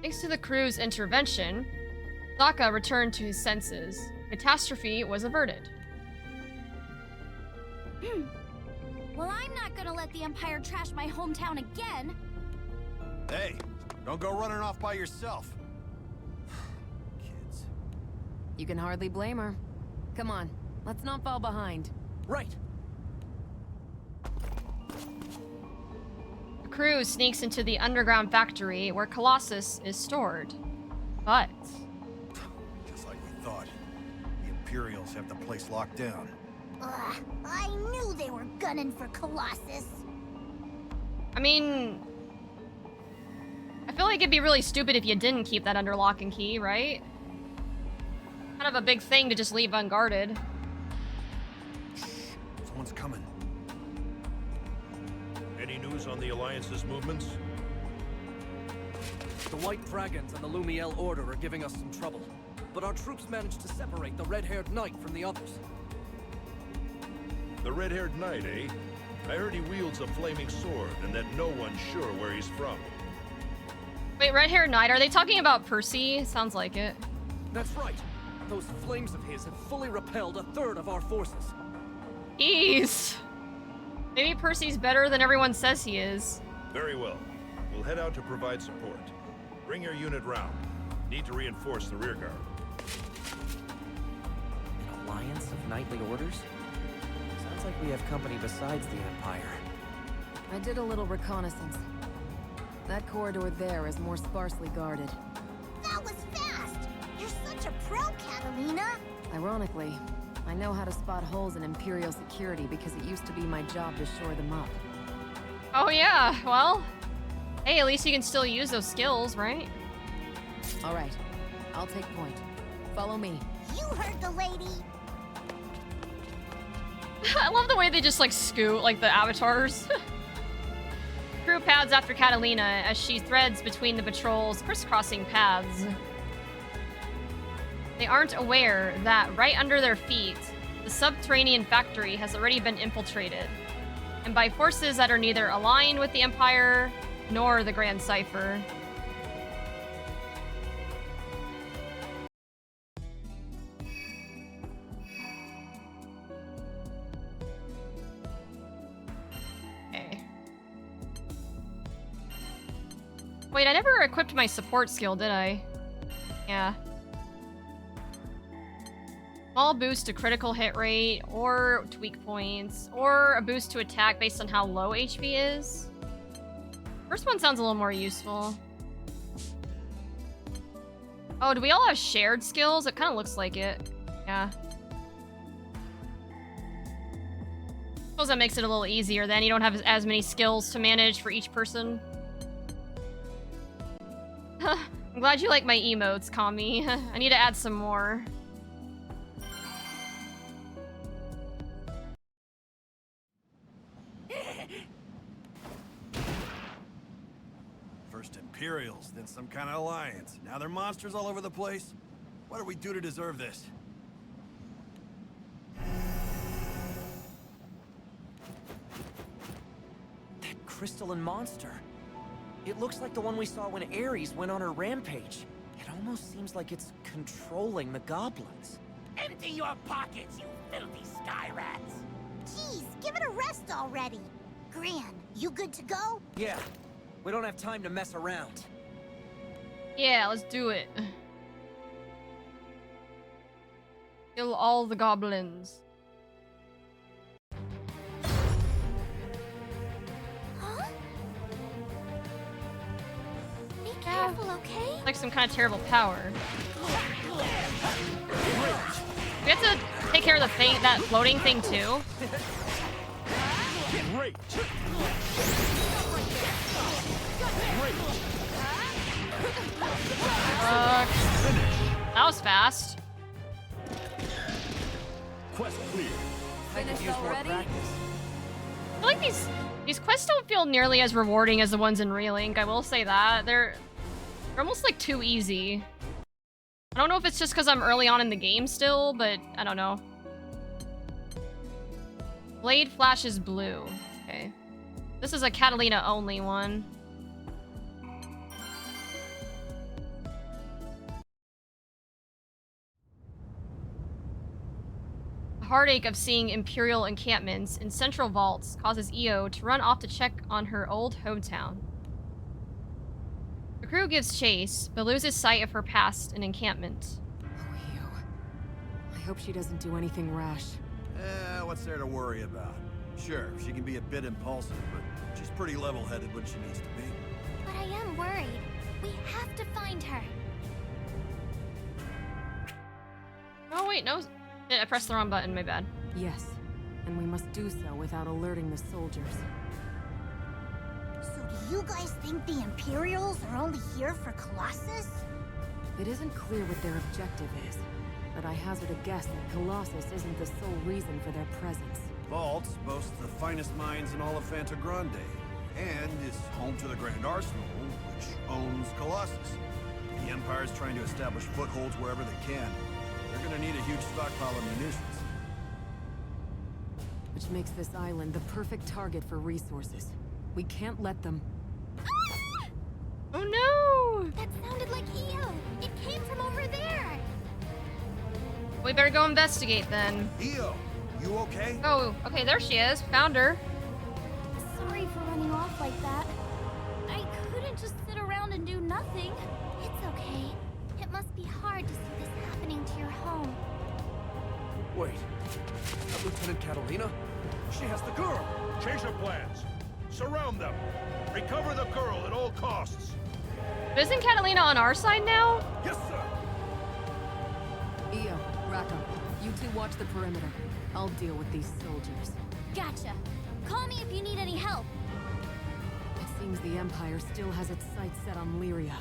Thanks to the crew's intervention, Zaka returned to his senses. Catastrophe was averted. Well, I'm not gonna let the Empire trash my hometown again. Hey, don't go running off by yourself. Kids. You can hardly blame her. Come on, let's not fall behind. Right. The crew sneaks into the underground factory where Colossus is stored. But... Just like we thought. The Imperials have the place locked down. Ugh, I knew they were gunning for Colossus. I mean... I feel like it'd be really stupid if you didn't keep that under lock and key, right? Kind of a big thing to just leave unguarded. Someone's coming. Any news on the Alliance's movements? The White Dragons and the Lumiel Order are giving us some trouble. But our troops managed to separate the red-haired knight from the others. The red-haired knight, eh? I heard he wields a flaming sword and that no one's sure where he's from. Wait, red-haired knight? Are they talking about Percy? Sounds like it. That's right. Those flames of his have fully repelled a third of our forces. Ease. Maybe Percy's better than everyone says he is. Very well. We'll head out to provide support. Bring your unit round. Need to reinforce the rearguard. An alliance of knightly orders? Sounds like we have company besides the Empire. I did a little reconnaissance. That corridor there is more sparsely guarded. That was fast! You're such a pro, Catalina! Ironically, I know how to spot holes in Imperial security because it used to be my job to shore them up. Oh yeah, well... Hey, at least you can still use those skills, right? Alright, I'll take point. Follow me. You heard the lady! I love the way they just like scoot, like the avatars. Crew pads after Catalina as she threads between the patrol's crisscrossing paths. They aren't aware that right under their feet, the subterranean factory has already been infiltrated, and by forces that are neither aligned with the Empire nor the Grand Cipher. Wait, I never equipped my support skill, did I? Yeah. Small boost to critical hit rate, or to weak points, or a boost to attack based on how low HP is. First one sounds a little more useful. Oh, do we all have shared skills? It kind of looks like it. Yeah. Suppose that makes it a little easier then. You don't have as many skills to manage for each person. I'm glad you like my emotes, Kami. I need to add some more. First Imperials, then some kind of alliance. Now they're monsters all over the place. What do we do to deserve this? That crystalline monster. It looks like the one we saw when Ares went on her rampage. It almost seems like it's controlling the goblins. Empty your pockets, you filthy sky rats! Jeez, give it a rest already. Gran, you good to go? Yeah, we don't have time to mess around. Yeah, let's do it. Kill all the goblins. Huh? Be careful, okay? Like some kind of terrible power. We have to take care of the thing, that floating thing too. Great. That was fast. Quest clear. Finished already? I feel like these quests don't feel nearly as rewarding as the ones in Relink. I will say that they're almost like too easy. I don't know if it's just because I'm early on in the game still, but I don't know. Blade flashes blue. Okay. This is a Catalina only one. The heartache of seeing Imperial encampments in central vaults causes Io to run off to check on her old hometown. The crew gives chase, but loses sight of her past and encampment. I hope she doesn't do anything rash. What's there to worry about? Sure, she can be a bit impulsive, but she's pretty level-headed when she needs to be. But I am worried. We have to find her. Oh wait, no. I pressed the wrong button, my bad. Yes, and we must do so without alerting the soldiers. So do you guys think the Imperials are only here for Colossus? It isn't clear what their objective is, but I hazard a guess that Colossus isn't the sole reason for their presence. Vaults boast the finest mines in all of Fanta Grande, and is home to the Grand Arsenal, which owns Colossus. The Empire's trying to establish footholds wherever they can. They're gonna need a huge stockpile of munitions. Which makes this island the perfect target for resources. We can't let them... Oh no! That sounded like Io. It came from over there. We better go investigate then. Io, you okay? Oh, okay, there she is. Found her. Sorry for running off like that. I couldn't just sit around and do nothing. It's okay. It must be hard to see this happening to your home. Wait, is that Lieutenant Catalina? She has the girl. Change her plans. Surround them. Recover the girl at all costs. But isn't Catalina on our side now? Yes, sir. Io, Racco, you two watch the perimeter. I'll deal with these soldiers. Gotcha. Call me if you need any help. It seems the Empire still has its sights set on Lyria.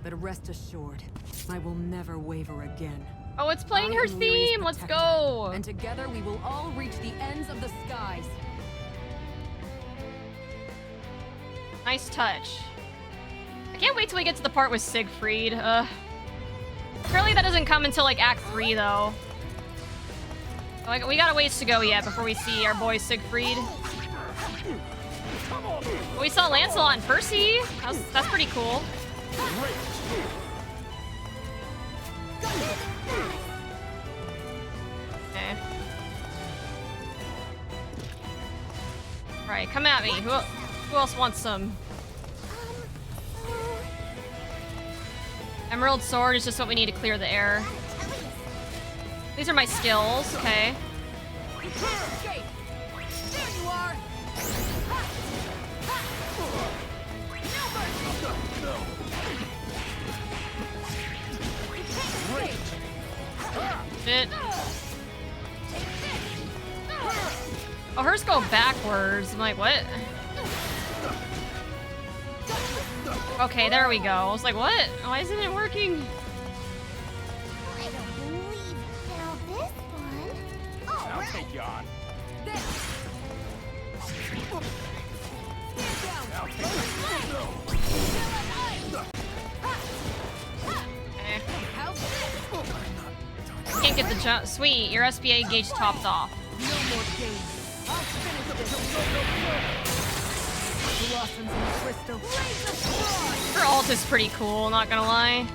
But rest assured, I will never waver again. Oh, it's playing her theme. Let's go. And together we will all reach the ends of the skies. Nice touch. I can't wait till we get to the part with Siegfried. Apparently that doesn't come until like Act 3 though. Like, we got a ways to go yet before we see our boy Siegfried. We saw Lancelot and Percy. That's pretty cool. Okay. Alright, come at me. Who else wants some? Emerald Sword is just what we need to clear the air. These are my skills, okay. There you are. Shit. Oh, hers go backwards. I'm like, what? Okay, there we go. I was like, what? Why isn't it working? I don't believe now this one. All I'll right. take you on. Can't get the jump. Sweet, your SBA gauge topped off. No more games. I'll finish this. Blossoms in the crystal. Razor strike. Her ult is pretty cool, not gonna lie.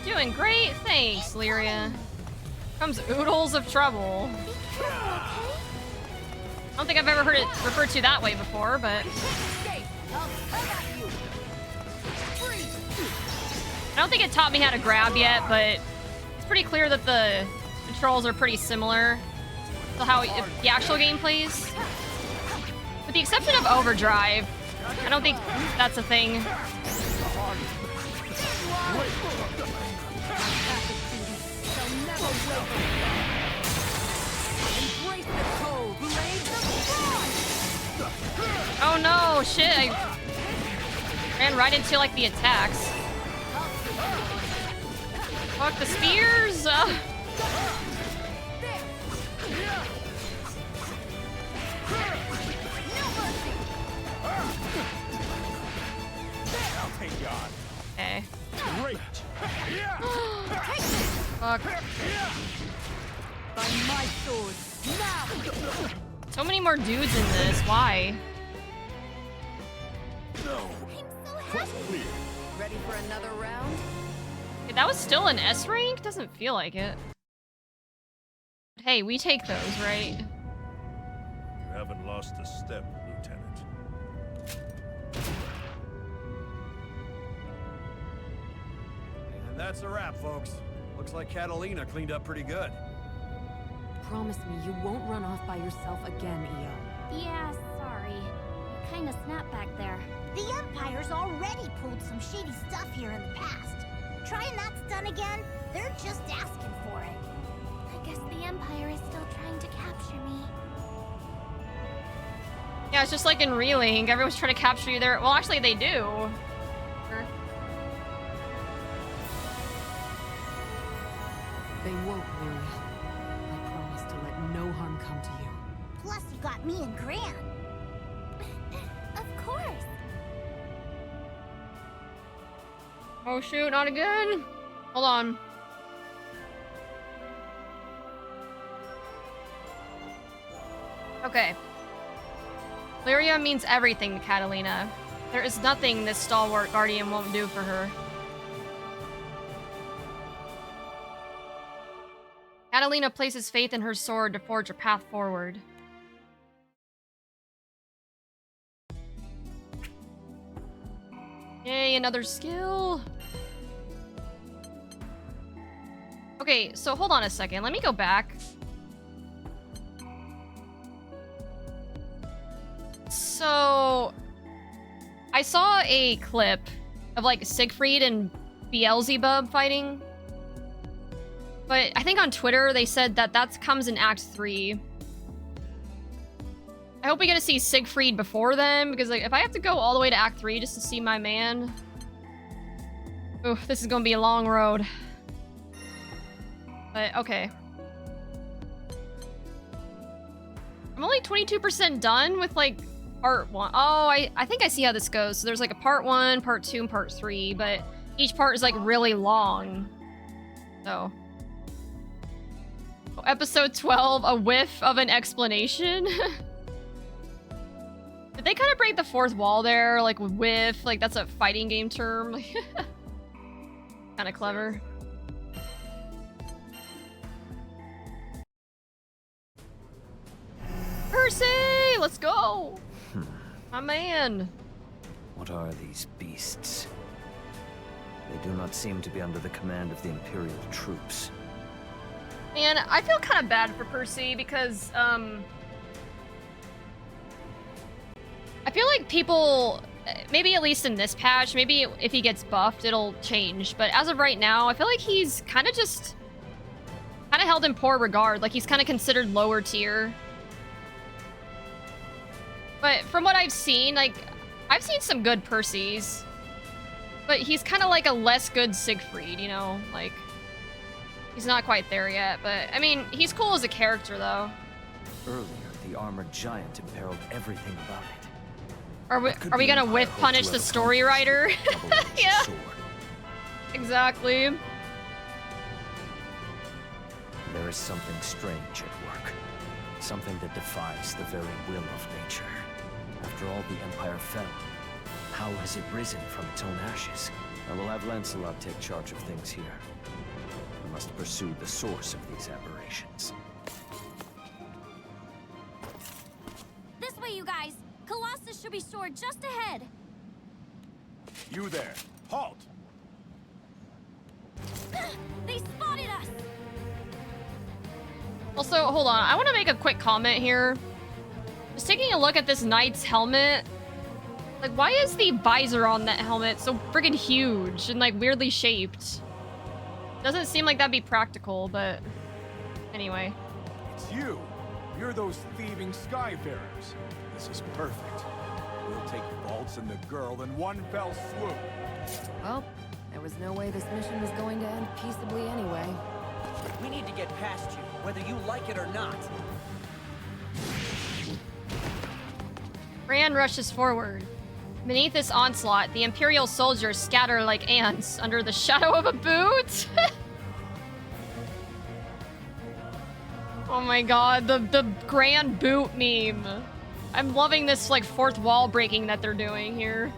You're doing great, thanks, Lyria. Comes oodles of trouble. I don't think I've ever heard it referred to that way before, but I don't think it taught me how to grab yet, but it's pretty clear that the controls are pretty similar to how the actual game plays. With the exception of overdrive, I don't think that's a thing. Oh no, shit, I ran right into like the attacks. Fuck the spears! I'll take you on. Okay. Great. Fuck. By my sword. Now. So many more dudes in this, why? No. Ready for another round? Hey, that was still an S rank? Doesn't feel like it. But hey, we take those, right? You haven't lost a step, Lieutenant. And that's a wrap, folks. Looks like Catalina cleaned up pretty good. Promise me you won't run off by yourself again, Io. Yeah, sorry. I kinda snapped back there. The Empire's already pulled some shady stuff here in the past. Trying that stunt again, they're just asking for it. I guess the Empire is still trying to capture me. Yeah, it's just like in Relink. Everyone's trying to capture you there. Well, actually, they do. They won't, Lyria. I promise to let no harm come to you. Plus, you got me and Gran. Of course. Oh shoot, not again. Hold on. Okay. Lyria means everything to Catalina. There is nothing this stalwart guardian won't do for her. Catalina places faith in her sword to forge a path forward. Yay, another skill! Okay, so hold on a second. Let me go back. So, I saw a clip of like Siegfried and Beelzebub fighting. But I think on Twitter they said that that comes in Act 3. I hope we get to see Siegfried before then, because like if I have to go all the way to Act 3 just to see my man... Ooh, this is gonna be a long road. But, okay. I'm only 22% done with, like, part 1. Oh, I think I see how this goes. So there's, like, a part 1, part 2, and part 3, but each part is, like, really long. So... Oh, episode 12, a whiff of an explanation? Did they kind of break the fourth wall there? Like, with whiff? Like, that's a fighting game term? Kind of clever. Percy! let's go. My man. What are these beasts? They do not seem to be under the command of the Imperial troops. And I feel kind of bad for Percy because, I feel like people, maybe at least in this patch, maybe if he gets buffed, it'll change. But as of right now, I feel like he's kind of held in poor regard. Like, he's kind of considered lower tier. But from what I've seen, like, I've seen some good Percys. But he's kind of like a less good Siegfried, you know? Like, he's not quite there yet. But, I mean, he's cool as a character, though. Earlier, the armored giant imperiled everything about it. Are we gonna whiff punish the story writer? Yeah. Exactly. There is something strange at work. Something that defies the very will of nature. After all the Empire fell, how has it risen from its own ashes? I will have Lancelot take charge of things here. We must pursue the source of these aberrations. This way, you guys! Colossus should be stored just ahead! You there! Halt! They spotted us! Also, hold on. I want to make a quick comment here. Just taking a look at this knight's helmet. Like, why is the visor on that helmet so friggin' huge and, like, weirdly shaped? Doesn't seem like that'd be practical, but... Anyway. It's you! You're those thieving Skyfarers. This is perfect. We'll take Vaults and the girl in one fell swoop. Well, there was no way this mission was going to end peaceably anyway. We need to get past you, whether you like it or not. Bran rushes forward. Beneath this onslaught, the Imperial soldiers scatter like ants under the shadow of a boot. Oh my god, the grand boot meme. I'm loving this, like, fourth wall breaking that they're doing here.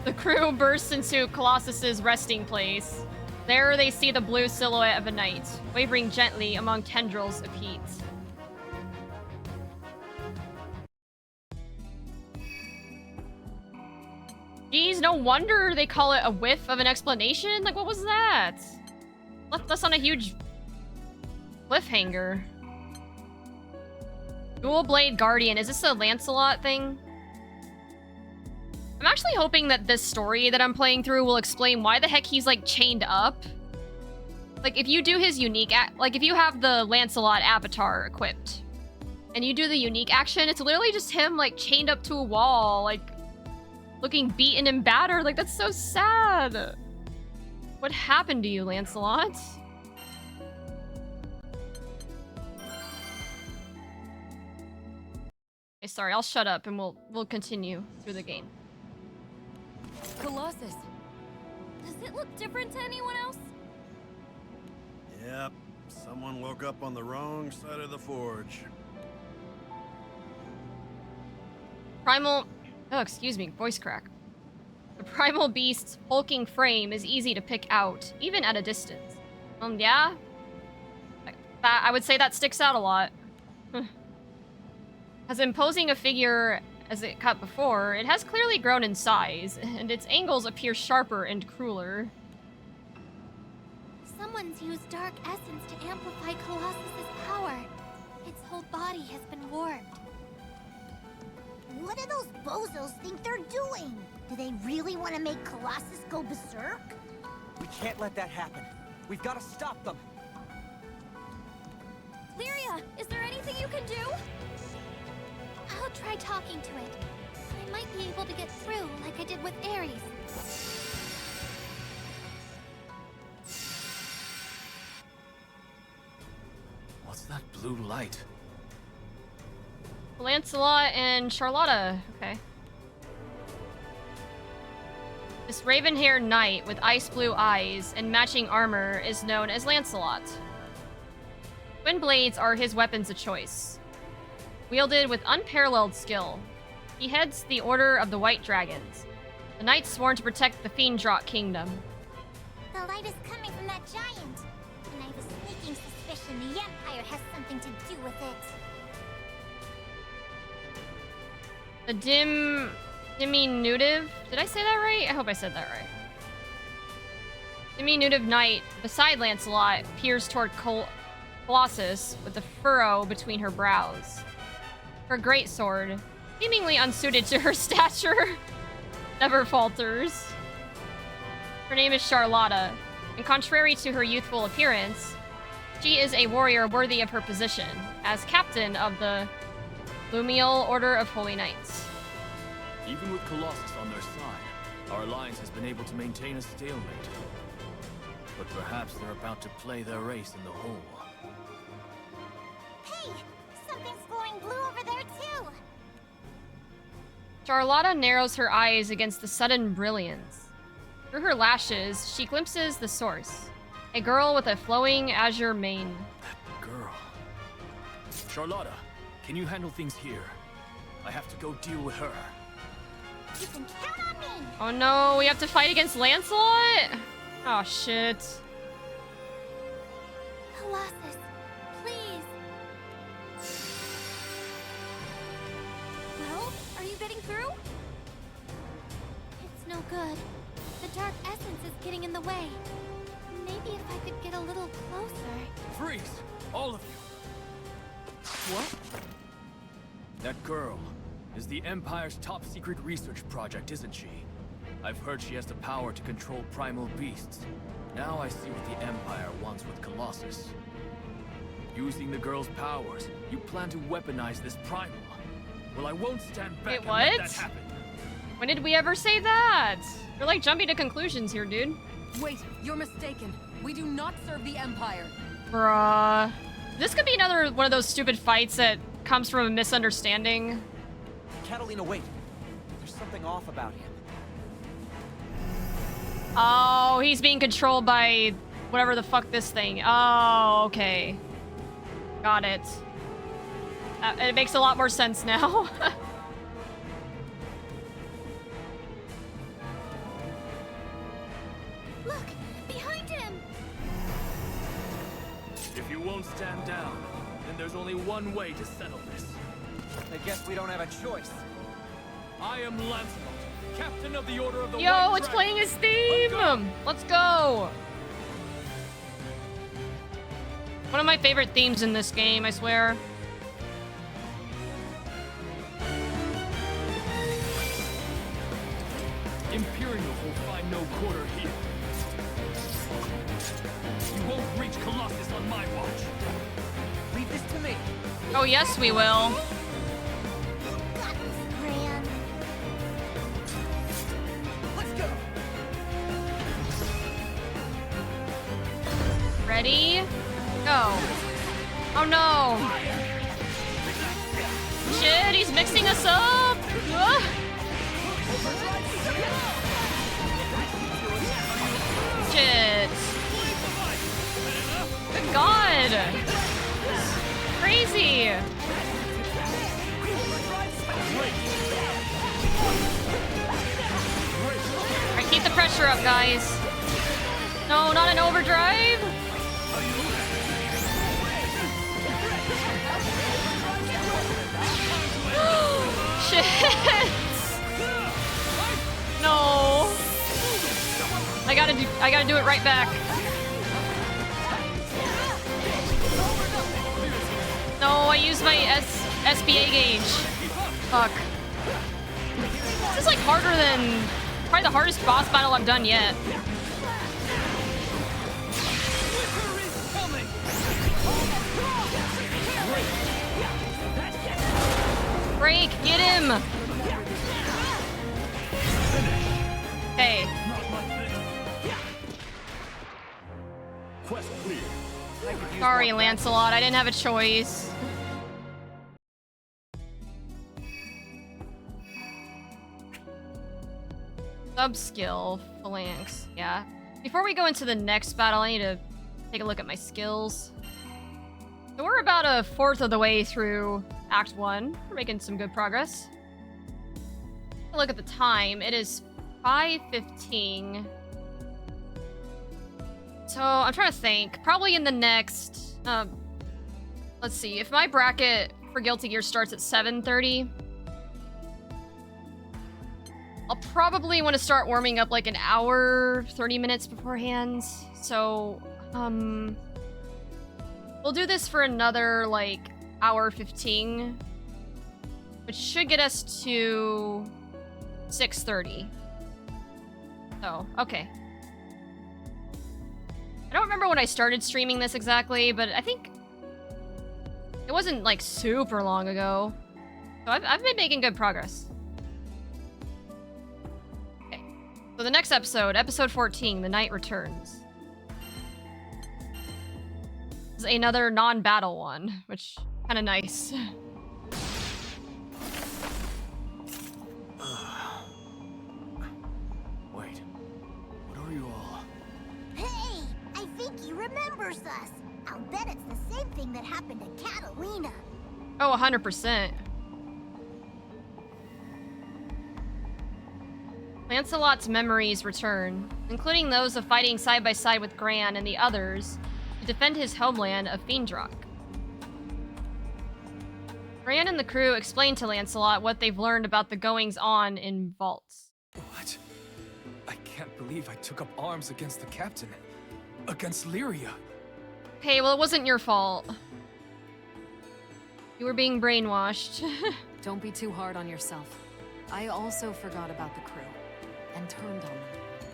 The crew bursts into Colossus's resting place. There they see the blue silhouette of a knight, wavering gently among tendrils of heat. Geez, no wonder they call it a whiff of an explanation. Like, what was that? Left us on a huge cliffhanger. Dual Blade Guardian. Is this a Lancelot thing? I'm actually hoping that this story that I'm playing through will explain why the heck he's, like, chained up. Like, if you do his unique... Like, if you have the Lancelot avatar equipped, and you do the unique action, it's literally just him, like, chained up to a wall, like, looking beaten and battered. Like, that's so sad. What happened to you, Lancelot? Okay, sorry, I'll shut up and we'll continue through the game. Colossus. Does it look different to anyone else? Yep. Someone woke up on the wrong side of the forge. Primal... Oh, excuse me, voice crack. The primal beast's hulking frame is easy to pick out, even at a distance. Yeah? I would say that sticks out a lot. As imposing a figure as it cut before, it has clearly grown in size, and its angles appear sharper and crueler. Someone's used dark essence to amplify Colossus's power. Its whole body has been warped. What do those bozos think they're doing? Do they really want to make Colossus go berserk? We can't let that happen. We've got to stop them. Lyria, is there anything you can do? I'll try talking to it. I might be able to get through like I did with Ares. What's that blue light? Lancelot and Charlotta. Okay. This raven-haired knight with ice blue eyes and matching armor is known as Lancelot. Twin blades are his weapons of choice. Wielded with unparalleled skill, he heads the Order of the White Dragons, the knights sworn to protect the Fiendrock Kingdom. The light is coming from that giant, and I have a sneaking suspicion the Empire has something to do with it. The diminutive. Did I say that right? I hope I said that right. Diminutive knight beside Lancelot peers toward Colossus with a furrow between her brows. Her greatsword, seemingly unsuited to her stature, never falters. Her name is Charlotta, and contrary to her youthful appearance, she is a warrior worthy of her position as captain of the Lumiel Order of Holy Knights. Even with Colossus on their side, our alliance has been able to maintain a stalemate. But perhaps they're about to play their race in the hole. Hey! Something's glowing blue over there, too! Charlotta narrows her eyes against the sudden brilliance. Through her lashes, she glimpses the source. A girl with a flowing azure mane. Girl. Charlotta, can you handle things here? I have to go deal with her. You can count on me! Oh no, we have to fight against Lancelot? Oh shit. Colossus, please. Well, are you getting through? It's no good. The dark essence is getting in the way. Maybe if I could get a little closer. Freeze! All of you! What? That girl is the Empire's top secret research project, isn't she? I've heard she has the power to control primal beasts. Now I see what the Empire wants with Colossus. Using the girl's powers, you plan to weaponize this primal. Well, I won't stand back and let that happen. When did we ever say that? You're like jumping to conclusions here, dude. Wait, you're mistaken. We do not serve the Empire. Bruh. This could be another one of those stupid fights that comes from a misunderstanding. Catalina, wait. There's something off about him. Oh, he's being controlled by whatever the fuck this thing. Oh, okay. Got it. It makes a lot more sense now. Look! Behind him! If you won't stand down, then there's only one way to settle this. I guess we don't have a choice. I am Lancelot, captain of the Order of the Yo, White it's Dragon. playing his theme! Let's go! One of my favorite themes in this game, I swear. Imperial will find no quarter here. You won't reach Colossus on my watch. Leave this to me. Oh, yes, we will. Got this, Gran. Let's go. Ready? Go. Oh no! Shit, he's mixing us up! Ugh. Shit. Good God! Crazy! Alright, keep the pressure up, guys. No, not an overdrive! Shit! No! I gotta do it right back. No, I used my SBA gauge. Fuck. This is like harder than probably the hardest boss battle I've done yet. Break, get him! Hey. Quest clear. Sorry, Lancelot, I didn't have a choice. Sub-skill, phalanx, yeah. Before we go into the next battle, I need to take a look at my skills. So we're about a fourth of the way through Act 1. We're making some good progress. Take a look at the time. It is 5:15. So I'm trying to think. Probably in the next... let's see. If my bracket for Guilty Gear starts at 7:30, probably want to start warming up like an hour, 30 minutes beforehand. So, we'll do this for another like hour 15, which should get us to 6:30. So, okay. I don't remember when I started streaming this exactly, but I think it wasn't like super long ago. So I've been making good progress. Okay. So the next episode, episode 14, The Night Returns. This is another non-battle one, which kind of nice. Wait, what are you all? Hey, I think he remembers us. I'll bet it's the same thing that happened to Catalina. Oh, 100%. Lancelot's memories return, including those of fighting side by side with Gran and the others to defend his homeland of Fiendrock. Gran and the crew explain to Lancelot what they've learned about the goings-on in vaults. What? I can't believe I took up arms against the captain. Against Lyria. Okay, well, it wasn't your fault. You were being brainwashed. Don't be too hard on yourself. I also forgot about the crew and turned on them.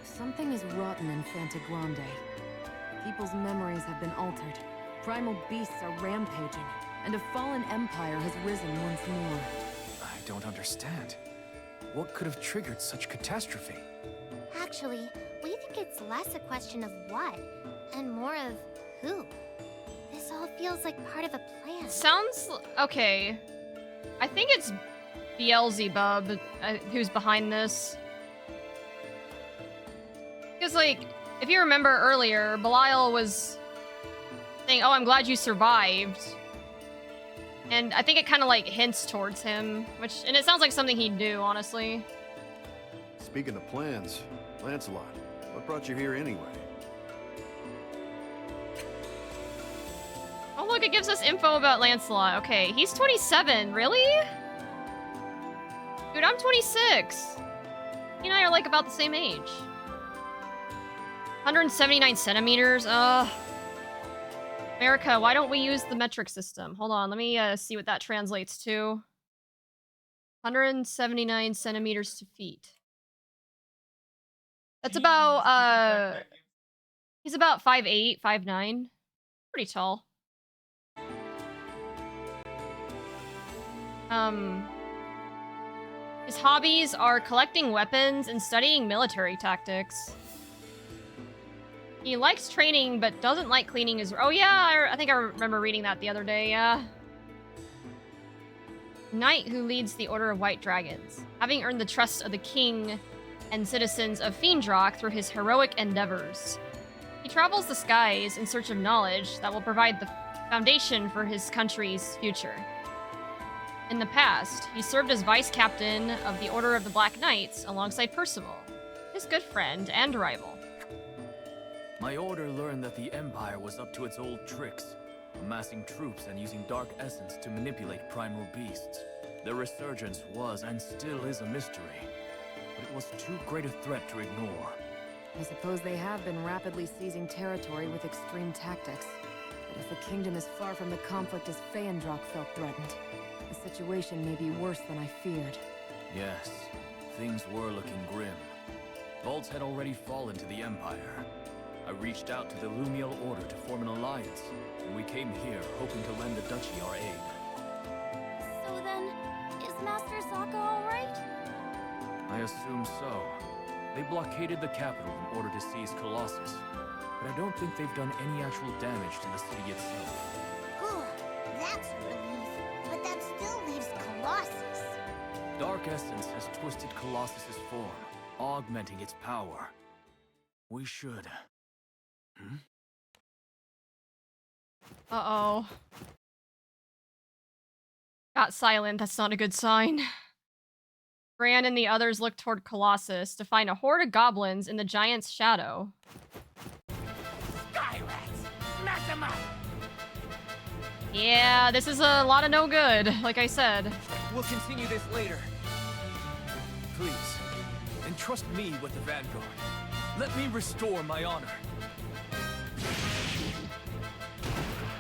Something is rotten in Fantagrande. People's memories have been altered. Primal beasts are rampaging, and a fallen empire has risen once more. I don't understand. What could have triggered such catastrophe? Actually, we think it's less a question of what, and more of who. This all feels like part of a plan. Sounds... okay. I think it's Beelzebub who's behind this. Because, like, if you remember earlier, Belial was saying, oh, I'm glad you survived. And I think it kind of, like, hints towards him, which... and it sounds like something he'd do, honestly. Speaking of plans, Lancelot, what brought you here anyway? Oh, look, it gives us info about Lancelot. Okay, he's 27. Really? Dude, I'm 26. He and I are, like, about the same age. 179 centimeters. America, why don't we use the metric system? Hold on, let me see what that translates to. 179 centimeters to feet. That's about, he's about 5'8", 5'9". Pretty tall. His hobbies are collecting weapons and studying military tactics. He likes training, but doesn't like cleaning his... oh yeah, I think I remember reading that the other day, yeah. Knight who leads the Order of White Dragons, having earned the trust of the king and citizens of Fiendrock through his heroic endeavors. He travels the skies in search of knowledge that will provide the foundation for his country's future. In the past, he served as vice captain of the Order of the Black Knights alongside Percival, his good friend and rival. My order learned that the Empire was up to its old tricks, amassing troops and using dark essence to manipulate primal beasts. Their resurgence was and still is a mystery, but it was too great a threat to ignore. I suppose they have been rapidly seizing territory with extreme tactics. But if the kingdom is far from the conflict as Feandrock felt threatened, the situation may be worse than I feared. Yes, things were looking grim. Vaults had already fallen to the Empire. I reached out to the Lumiel Order to form an alliance, and we came here hoping to lend the Duchy our aid. So then, is Master Zaka alright? I assume so. They blockaded the capital in order to seize Colossus, but I don't think they've done any actual damage to the city itself. Whew, that's a relief. But that still leaves Colossus. Dark Essence has twisted Colossus's form, augmenting its power. We should... Uh-oh. Got silent, that's not a good sign. Gran and the others look toward Colossus to find a horde of goblins in the giant's shadow. Sky rats! Smash them up! Yeah, this is a lot of no good, like I said. We'll continue this later. Please, in entrust me with the Vanguard. Let me restore my honor.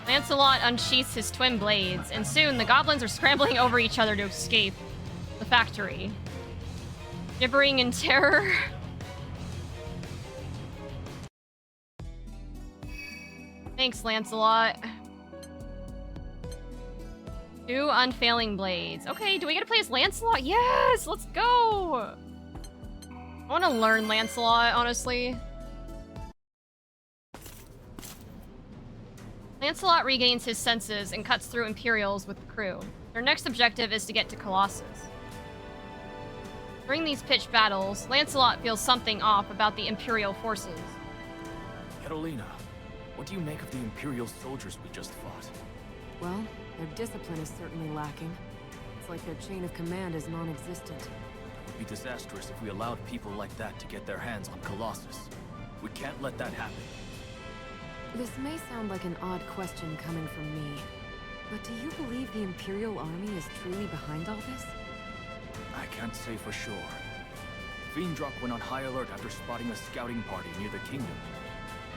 Lancelot unsheaths his twin blades, and soon the goblins are scrambling over each other to escape the factory. Gibbering in terror. Thanks, Lancelot. 2 unfailing blades. Okay, do we get to play as Lancelot? Yes! Let's go! I want to learn Lancelot, honestly. Lancelot regains his senses and cuts through Imperials with the crew. Their next objective is to get to Colossus. During these pitched battles, Lancelot feels something off about the Imperial forces. Catalina, what do you make of the Imperial soldiers we just fought? Well, their discipline is certainly lacking. It's like their chain of command is non-existent. It would be disastrous if we allowed people like that to get their hands on Colossus. We can't let that happen. This may sound like an odd question coming from me, but do you believe the Imperial Army is truly behind all this? I can't say for sure. Fiendrock went on high alert after spotting a scouting party near the kingdom.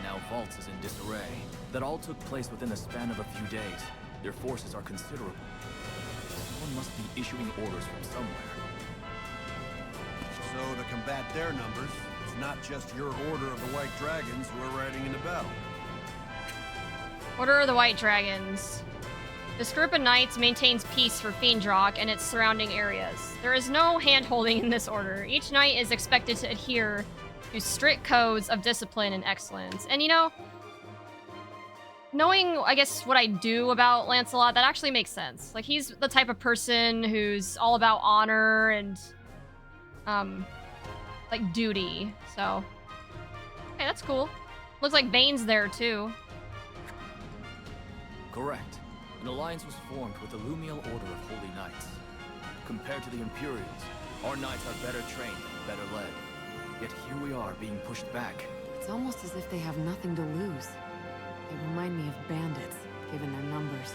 Now Valtz is in disarray. That all took place within the span of a few days. Their forces are considerable. Someone must be issuing orders from somewhere. So to combat their numbers, it's not just your Order of the White Dragons who are riding into battle. Order of the White Dragons. This group of knights maintains peace for Fiendrock and its surrounding areas. There is no hand-holding in this order. Each knight is expected to adhere to strict codes of discipline and excellence. And you know, knowing, I guess, what I do about Lancelot, that actually makes sense. Like, he's the type of person who's all about honor and, like, duty. So, okay, that's cool. Looks like Bane's there, too. Correct. An alliance was formed with the Lumiel Order of Holy Knights. Compared to the Imperials, our knights are better trained and better led. Yet here we are being pushed back. It's almost as if they have nothing to lose. They remind me of bandits, given their numbers.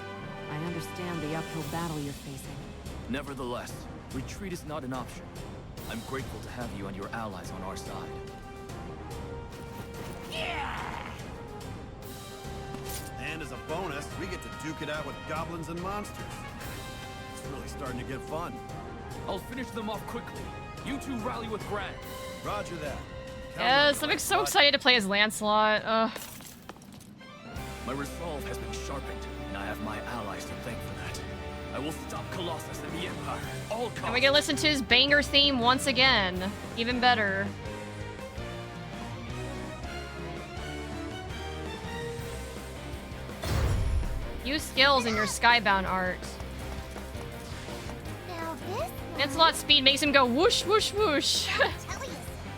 I understand the uphill battle you're facing. Nevertheless, retreat is not an option. I'm grateful to have you and your allies on our side. And as a bonus, we get to duke it out with goblins and monsters. It's really starting to get fun. I'll finish them off quickly. You two rally with Grant. Roger that. Yes, I'm so excited to play as Lancelot. My resolve has been sharpened, and I have my allies to thank for that. I will stop Colossus and the Empire. All And we get to listen to his banger theme once again. Even better. Use skills in your Skybound art. Now this Lancelot's speed makes him go whoosh, whoosh, whoosh.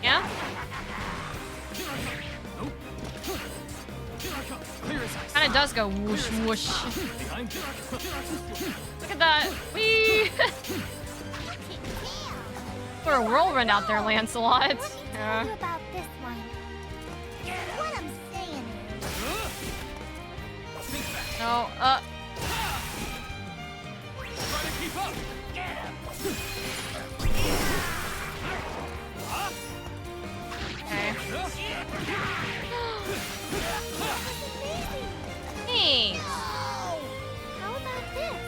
Yeah? Kinda does go whoosh, whoosh. Look at that. Whee! For a whirlwind out there, Lancelot. Yeah. about this one. What I'm saying is... No, Try to keep up. Okay. Thanks. How about this?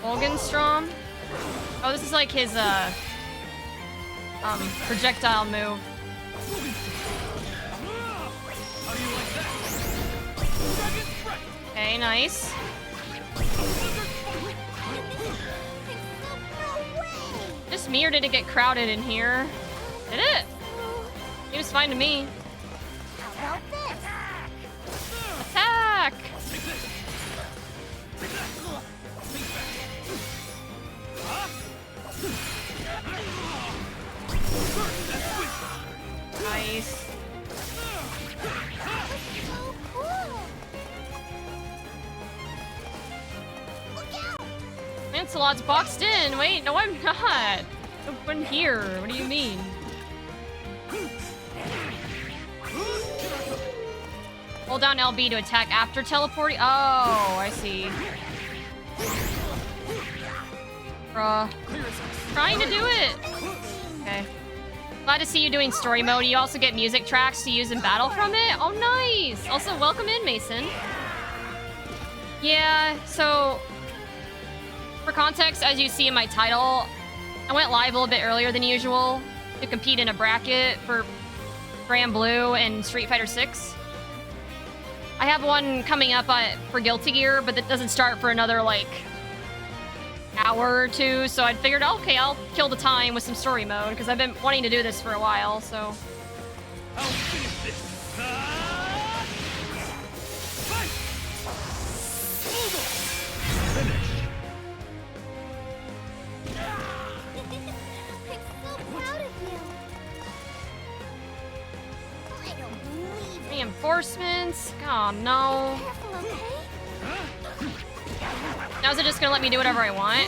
Volgenstrom? Oh, this is like his, projectile move. Okay, nice. Just me, or did it get crowded in here? Did it? Seems fine to me. Attack! Nice. Lancelot's boxed in. Wait, no, I'm not. Open here. What do you mean? Hold down LB to attack after teleporting. Oh, I see. Bruh. Trying to do it. Okay. Glad to see you doing story mode. You also get music tracks to use in battle from it. Oh, nice. Also, welcome in, Mason. Yeah, so for context, as you see in my title, I went live a little bit earlier than usual to compete in a bracket for Grand Blue and Street Fighter 6. I have one coming up for Guilty Gear, but that doesn't start for another, like, hour or two, so I figured, okay, I'll kill the time with some story mode, because I've been wanting to do this for a while, so... I'll finish this. Fight! Finish. I'm so proud of you. I don't believe it. Reinforcements? Oh, no. Careful, okay? Now is it just gonna let me do whatever I want?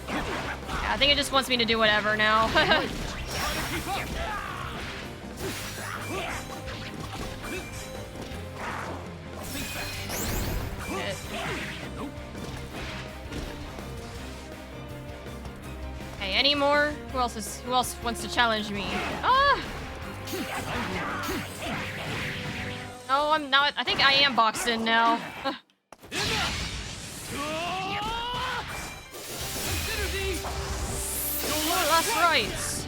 Yeah, I think it just wants me to do whatever now. Hey, any more? Who else wants to challenge me? Ah! No, I'm not. I think I am boxed in now. Your last rights.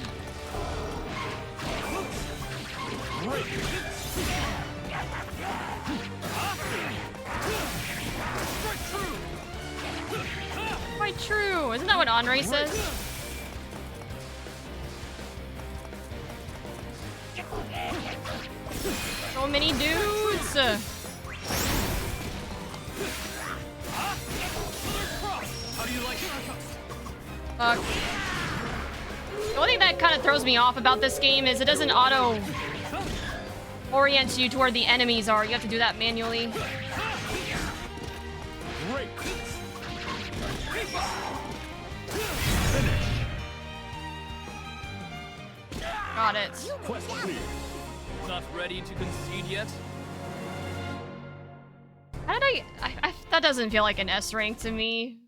Quite true. Isn't that what Henri says? So many dudes. Fuck. The only thing that kind of throws me off about this game is it doesn't auto orient you to where the enemies are. You have to do that manually. Got it. Quest clear. Not ready to concede yet? How did that doesn't feel like an S rank to me.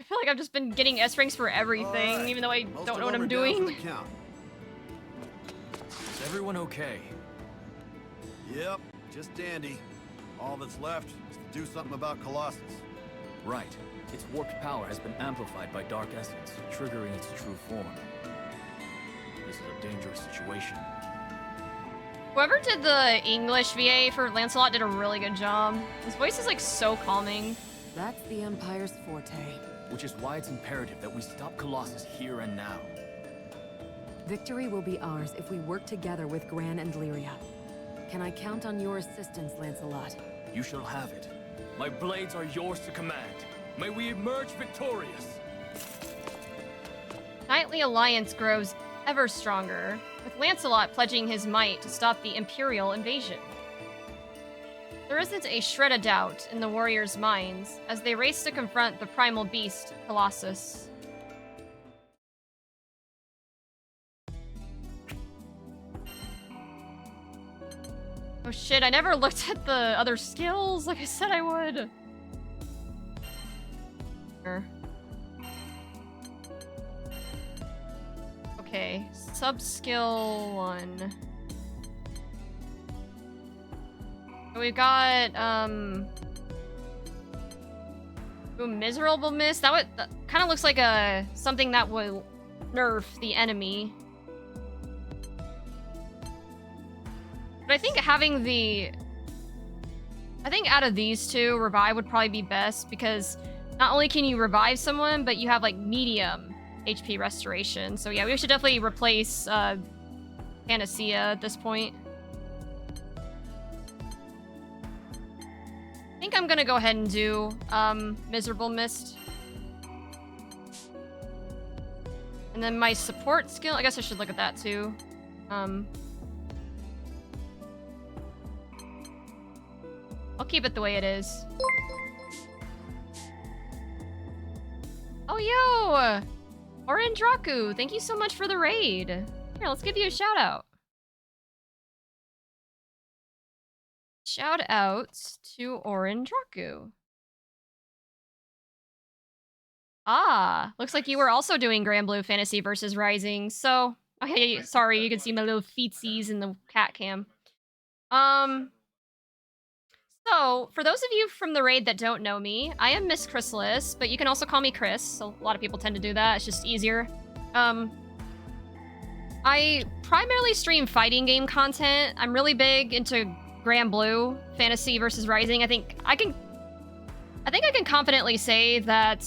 I feel like I've just been getting S ranks for everything, Right. even though I Most don't of know what them I'm are down for doing. the count. Is everyone okay? Yep, just dandy. All that's left is to do something about Colossus. Right. Its warped power has been amplified by Dark Essence, triggering its true form. This is a dangerous situation. Whoever did the English VA for Lancelot did a really good job. His voice is like so calming. That's the Empire's forte. Which is why it's imperative that we stop Colossus here and now. Victory will be ours if we work together with Gran and Lyria. Can I count on your assistance, Lancelot? You shall have it. My blades are yours to command. May we emerge victorious. Knightly alliance grows ever stronger, with Lancelot pledging his might to stop the Imperial invasion. There isn't a shred of doubt in the warriors' minds as they race to confront the primal beast, Colossus. Oh shit, I never looked at the other skills like I said I would. Okay, sub-skill 1. We've got, ooh, Miserable Mist. That kind of looks like something that will nerf the enemy. But I think having I think out of these two, Revive would probably be best because not only can you revive someone, but you have like medium HP restoration. So yeah, we should definitely replace Panacea at this point. I think I'm gonna go ahead and do Miserable Mist. And then my support skill, I guess I should look at that too. I'll keep it the way it is. Oh, yo! Orandraku, thank you so much for the raid. Here, let's give you a shout out. Shout out to Orandraku. Ah, looks like you were also doing Grand Blue Fantasy versus Rising. So, okay, sorry, you can see my little feetsies in the cat cam. So, for those of you from the raid that don't know me, I am Miss Chrysalis, but you can also call me Chris. So a lot of people tend to do that. It's just easier. I primarily stream fighting game content. I'm really big into Grand Blue Fantasy versus Rising. I think I can confidently say that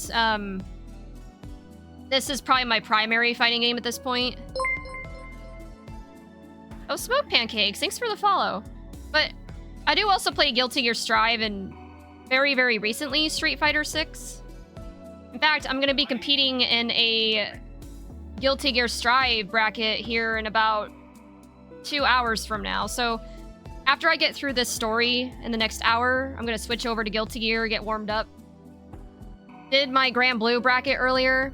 this is probably my primary fighting game at this point. Oh, Smoke Pancakes, thanks for the follow. But I do also play Guilty Gear Strive and very, very recently Street Fighter 6. In fact, I'm going to be competing in a Guilty Gear Strive bracket here in about 2 hours from now. So after I get through this story in the next hour, I'm going to switch over to Guilty Gear, get warmed up. Did my Grand Blue bracket earlier.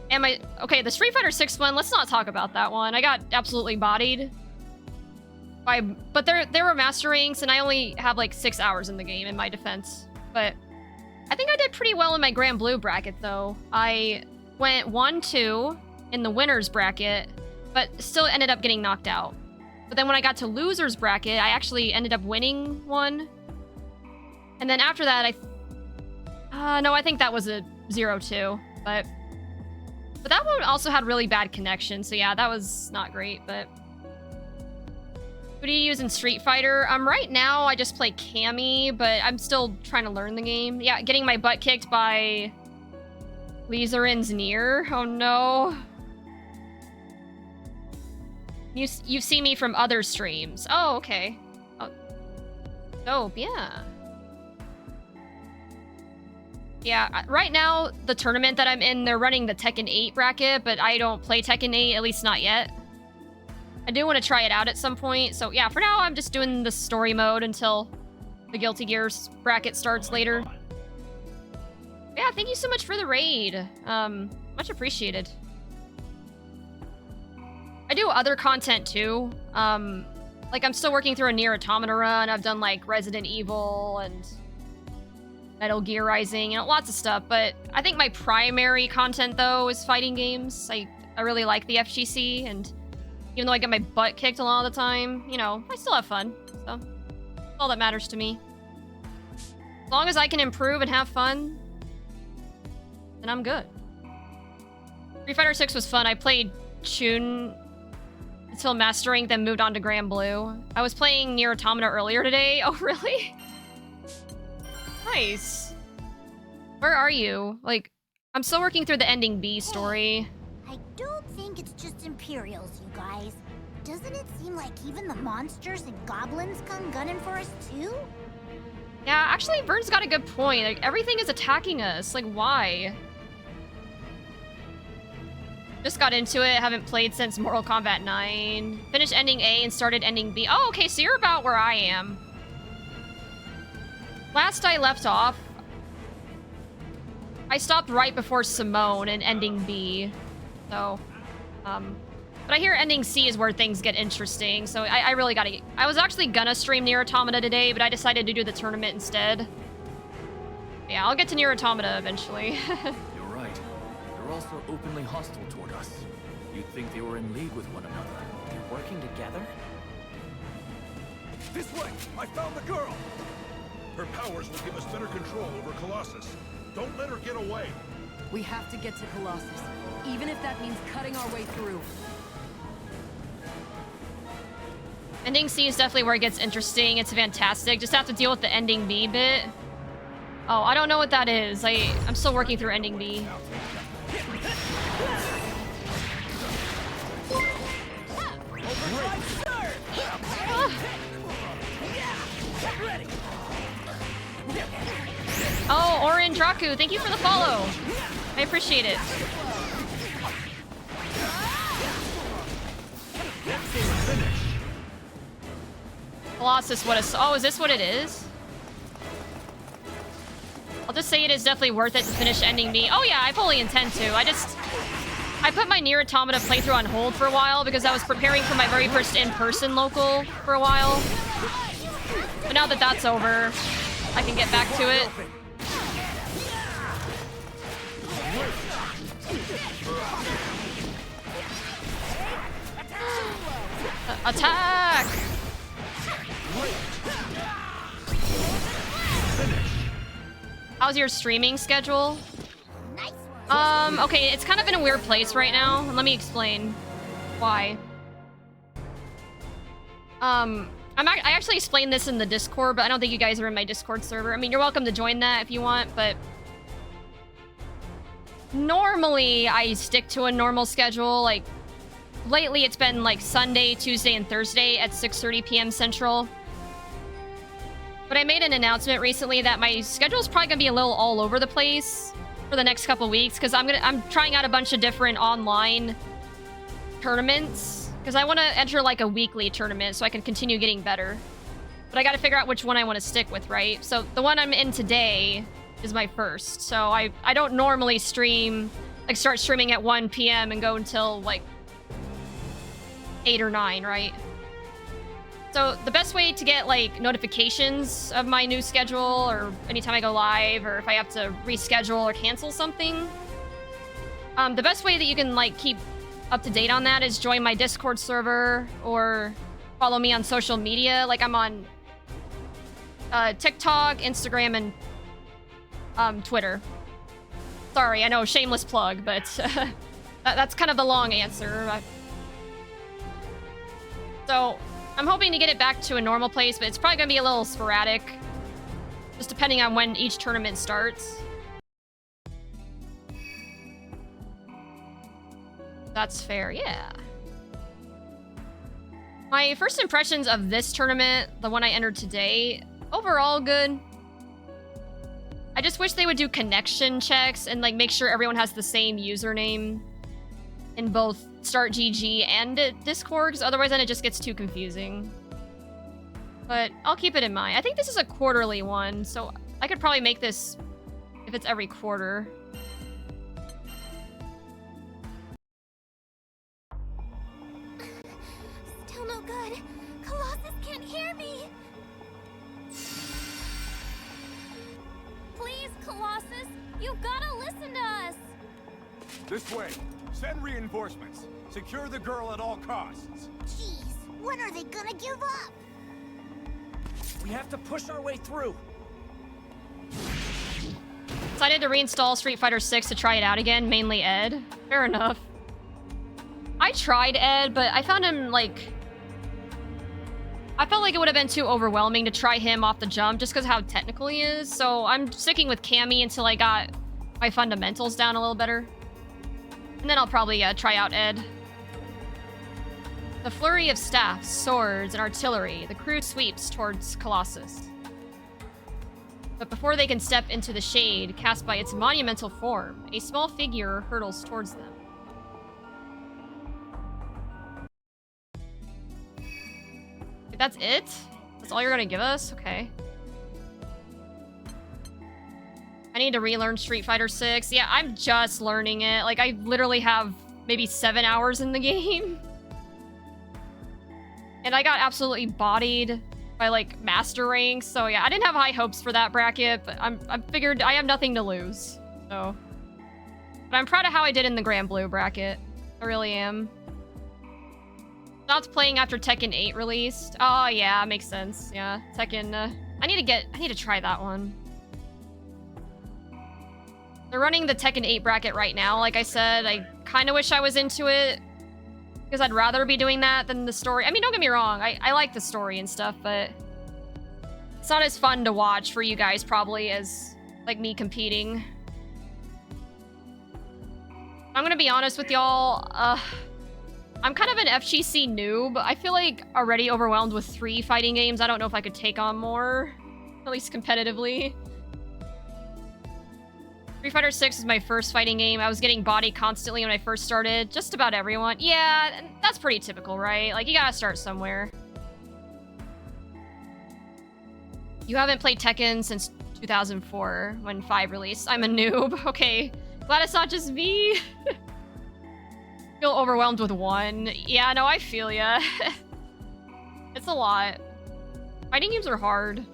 And okay, the Street Fighter 6 one, let's not talk about that one. I got absolutely bodied. But there were master ranks, and I only have like 6 hours in the game in my defense. But I think I did pretty well in my Grand Blue bracket, though. I went 1-2 in the winner's bracket, but still ended up getting knocked out. But then when I got to loser's bracket, I actually ended up winning one. And then after that, no, I think that was a 0-2. But that one also had really bad connection, so yeah, that was not great, but... Who do you use in Street Fighter? Right now, I just play Cammy, but I'm still trying to learn the game. Yeah, getting my butt kicked by Lizarin's Nier. Oh no. You've seen me from other streams. Oh, okay. Oh, dope, yeah. Yeah, right now, the tournament that I'm in, they're running the Tekken 8 bracket, but I don't play Tekken 8, at least not yet. I do want to try it out at some point, so yeah, for now I'm just doing the story mode until the Guilty Gears bracket starts later. Yeah, thank you so much for the raid. Much appreciated. I do other content too. Like I'm still working through a Nier Automata run. I've done like Resident Evil and Metal Gear Rising, you know, lots of stuff, but I think my primary content though is fighting games. I really like the FGC, and even though I get my butt kicked a lot of the time, you know, I still have fun. So, that's all that matters to me. As long as I can improve and have fun, then I'm good. Street Fighter 6 was fun. I played Chun until mastering, then moved on to Grand Blue. I was playing Nier Automata earlier today. Oh, really? Nice. Where are you? Like, I'm still working through the ending B story. I don't think it's just Imperials, you guys. Doesn't it seem like even the monsters and goblins come gunning for us too? Yeah, actually, Vern's got a good point. Like, everything is attacking us. Like, why? Just got into it. Haven't played since Mortal Kombat 9. Finished ending A and started ending B. Oh, okay, so you're about where I am. Last I left off, I stopped right before Simone and ending B. So, but I hear ending C is where things get interesting, so I really gotta get... I was actually gonna stream Nier Automata today, but I decided to do the tournament instead. Yeah, I'll get to Nier Automata eventually. You're right. They're also openly hostile toward us. You'd think they were in league with one another. They're working together? This way! I found the girl! Her powers will give us better control over Colossus. Don't let her get away. We have to get to Colossus, even if that means cutting our way through. Ending C is definitely where it gets interesting. It's fantastic. Just have to deal with the ending B bit. Oh, I don't know what that is. I'm still working through ending B. Oh, Orange Raku, thank you for the follow. I appreciate it. Colossus, what is... Oh, is this what it is? I'll just say it is definitely worth it to finish ending B. Oh yeah, I fully intend to. I put my Nier Automata playthrough on hold for a while because I was preparing for my very first in-person local for a while. But now that that's over, I can get back to it. Attack! How's your streaming schedule? Okay, it's kind of in a weird place right now. Let me explain why. I actually explained this in the Discord, but I don't think you guys are in my Discord server. I mean, you're welcome to join that if you want, but normally I stick to a normal schedule. Like, lately it's been like Sunday, Tuesday, and Thursday at 6:30 p.m. Central. But I made an announcement recently that my schedule is probably gonna be a little all over the place for the next couple weeks because I'm trying out a bunch of different online tournaments because I want to enter like a weekly tournament so I can continue getting better. But I got to figure out which one I want to stick with, right? So the one I'm in today is my first. So I don't normally stream, like start streaming at 1 p.m. and go until like 8 or 9, right? So the best way to get like notifications of my new schedule or anytime I go live or if I have to reschedule or cancel something, the best way that you can like keep up to date on that is join my Discord server or follow me on social media. Like I'm on TikTok, Instagram, and Twitter. Sorry, I know, shameless plug, but that's kind of the long answer. So I'm hoping to get it back to a normal place, but it's probably going to be a little sporadic, just depending on when each tournament starts. That's fair, yeah. My first impressions of this tournament, the one I entered today, overall good. I just wish they would do connection checks and like make sure everyone has the same username in both Start GG and Discord, because otherwise then it just gets too confusing. But I'll keep it in mind. I think this is a quarterly one, so I could probably make this if it's every quarter. Still no good. Colossus can't hear me. Please, Colossus, you've gotta listen to us. This way. Send reinforcements. Secure the girl at all costs. Jeez, when are they gonna give up? We have to push our way through. Decided to reinstall Street Fighter 6 to try it out again, mainly Ed. Fair enough. I tried Ed, but I found him, like... I felt like it would have been too overwhelming to try him off the jump just because of how technical he is, so I'm sticking with Cammy until I got my fundamentals down a little better. And then I'll probably try out Ed. The flurry of staffs, swords, and artillery, the crew sweeps towards Colossus. But before they can step into the shade cast by its monumental form, a small figure hurtles towards them. That's it? That's all you're gonna give us? Okay. I need to relearn Street Fighter 6. Yeah, I'm just learning it. Like, I literally have maybe 7 hours in the game. And I got absolutely bodied by, like, master ranks. So, yeah, I didn't have high hopes for that bracket, but I figured I have nothing to lose. So. But I'm proud of how I did in the Grand Blue bracket. I really am. Stopped playing after Tekken 8 released. Oh, yeah, makes sense. Yeah, Tekken, I need to try that one. They're running the Tekken 8 bracket right now. Like I said, I kind of wish I was into it because I'd rather be doing that than the story. I mean, don't get me wrong. I like the story and stuff, but it's not as fun to watch for you guys probably as like me competing. I'm gonna be honest with y'all. I'm kind of an FGC noob. I feel like already overwhelmed with 3 fighting games. I don't know if I could take on more, at least competitively. Street Fighter 6 is my first fighting game. I was getting bodied constantly when I first started. Just about everyone. Yeah, that's pretty typical, right? Like, you gotta start somewhere. You haven't played Tekken since 2004, when 5 released. I'm a noob. Okay. Glad it's not just me. Feel overwhelmed with 1. Yeah, no, I feel ya. It's a lot. Fighting games are hard.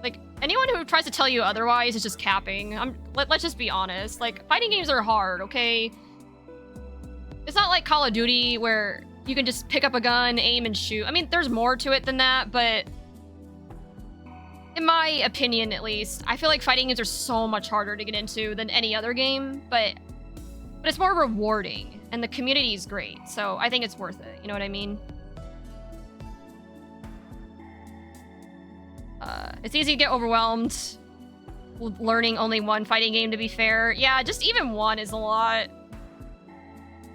Like, Anyone who tries to tell you otherwise is just capping. Let's just be honest. Like, fighting games are hard, okay? It's not like Call of Duty where you can just pick up a gun, aim, and shoot. I mean, there's more to it than that, but in my opinion, at least, I feel like fighting games are so much harder to get into than any other game, but it's more rewarding, and the community is great, so I think it's worth it. You know what I mean? It's easy to get overwhelmed learning only one fighting game, to be fair. Yeah, just even one is a lot.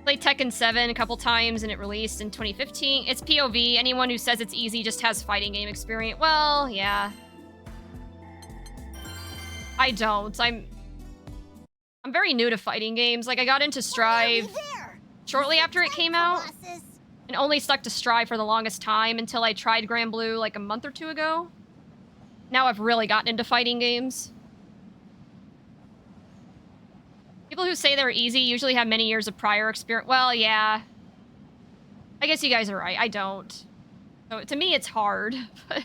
Played Tekken 7 a couple times and it released in 2015. It's POV. Anyone who says it's easy just has fighting game experience. Well, yeah. I don't. I'm very new to fighting games. Like, I got into Strive shortly after it came out and only stuck to Strive for the longest time until I tried Grand Blue like a month or two ago. Now I've really gotten into fighting games. People who say they're easy usually have many years of prior experience. Well, yeah. I guess you guys are right. I don't. So to me, it's hard. But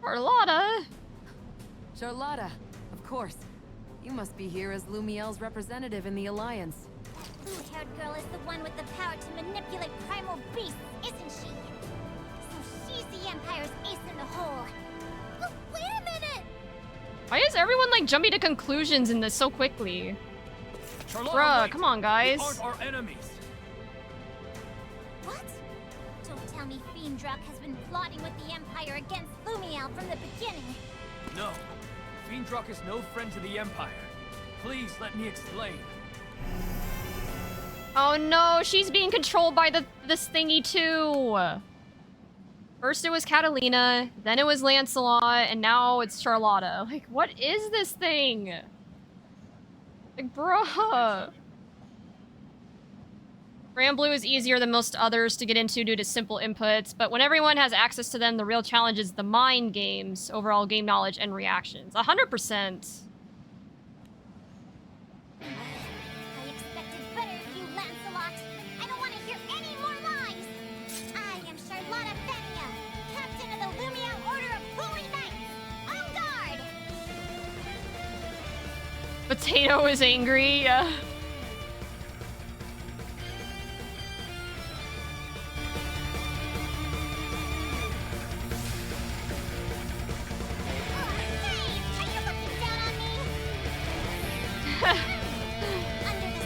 Charlotta. Charlotta, of course. You must be here as Lumiel's representative in the Alliance. Blue-haired girl is the one with the power to manipulate primal beasts, isn't she? So she's the Empire's ace in the hole. Oh, wait a minute! Why is everyone like jumping to conclusions in this so quickly? Charlotte, Bruh, wait. come on, guys. We aren't our enemies. What? Don't tell me Fiendruck has been plotting with the Empire against Lumiel from the beginning. No. Fiendruck is no friend to the Empire. Please let me explain. Oh no, she's being controlled by this thingy too. First it was Catalina, then it was Lancelot, and now it's Charlotta. Like, what is this thing? Like, bruh. Grand Blue is easier than most others to get into due to simple inputs, but when everyone has access to them, the real challenge is the mind games, overall game knowledge, and reactions. 100%. I expected better of you, Lancelot. I don't want to hear any more lies. I am Charlotta Fania, captain of the Lumiel Order of Holy Knights. On guard! Potato is angry.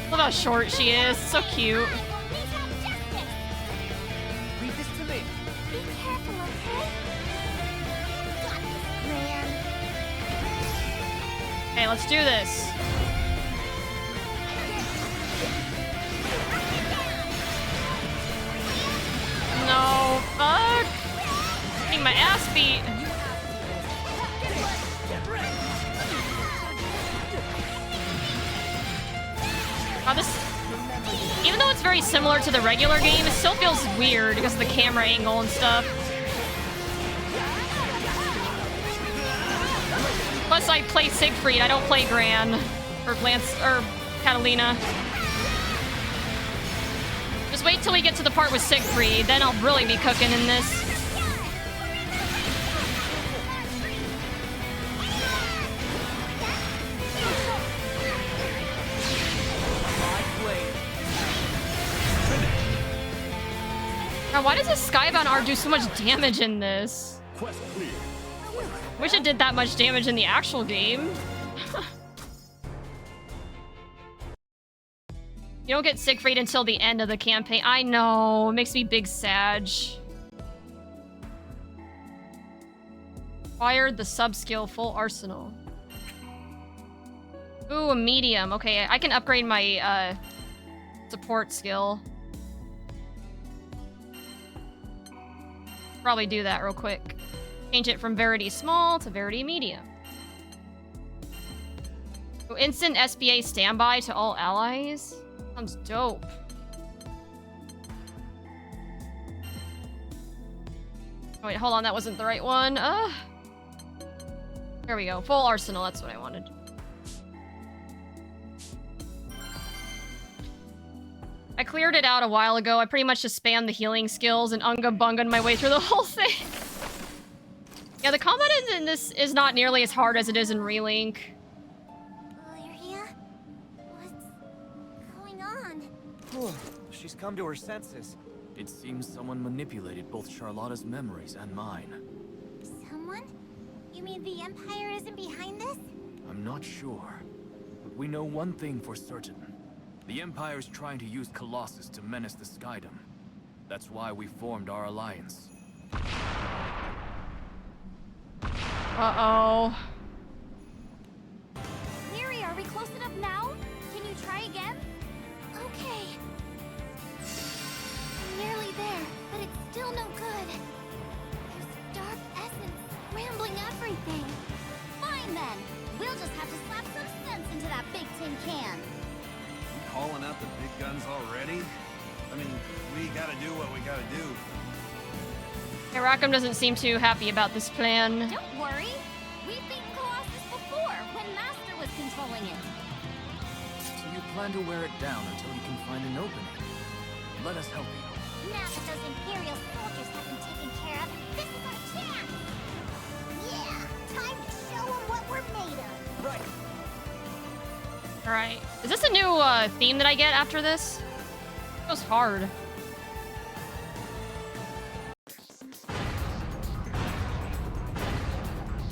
Look how short she is. So cute. Leave this to me. Be careful, okay? Got this, Gran. Okay, let's do this. No, fuck. Getting my ass beat. Wow, this, even though it's very similar to the regular game, it still feels weird because of the camera angle and stuff. Plus, I play Siegfried. I don't play Gran or Lance or Catalina. Just wait till we get to the part with Siegfried, then I'll really be cooking in this. Now, why does this Skybound R do so much damage in this? Wish it did that much damage in the actual game. You don't get Siegfried until the end of the campaign. I know, it makes me big sad. Acquired the sub-skill full arsenal. Ooh, a medium. Okay, I can upgrade my support skill. Probably do that real quick. Change it from Verity Small to Verity Medium. Oh, instant SBA standby to all allies? Sounds dope. Oh wait, hold on, that wasn't the right one. There we go. Full arsenal, that's what I wanted. I cleared it out a while ago. I pretty much just spammed the healing skills and unga-bungaed my way through the whole thing. Yeah, the combat in this is not nearly as hard as it is in Relink. Lyria? What's going on? She's come to her senses. It seems someone manipulated both Charlotta's memories and mine. Someone? You mean the Empire isn't behind this? I'm not sure, but we know one thing for certain. The Empire's trying to use Colossus to menace the Skydom. That's why we formed our alliance. Uh-oh. Lyria, are we close enough now? Can you try again? Okay. Nearly there, but it's still no good. There's dark essence rambling everything. Fine then. We'll just have to slap some sense into that big tin can. Calling out the big guns already? I mean, we gotta do what we gotta do. Yeah, Rackham doesn't seem too happy about this plan. Don't worry. We've beaten Colossus before, when Master was controlling it. So you plan to wear it down until you can find an opening. Let us help you. Now that those Imperial soldiers have been taken care of, this is our chance! Yeah! Time to show them what we're made of! Right. Alright. Is this a new theme that I get after this? It goes hard.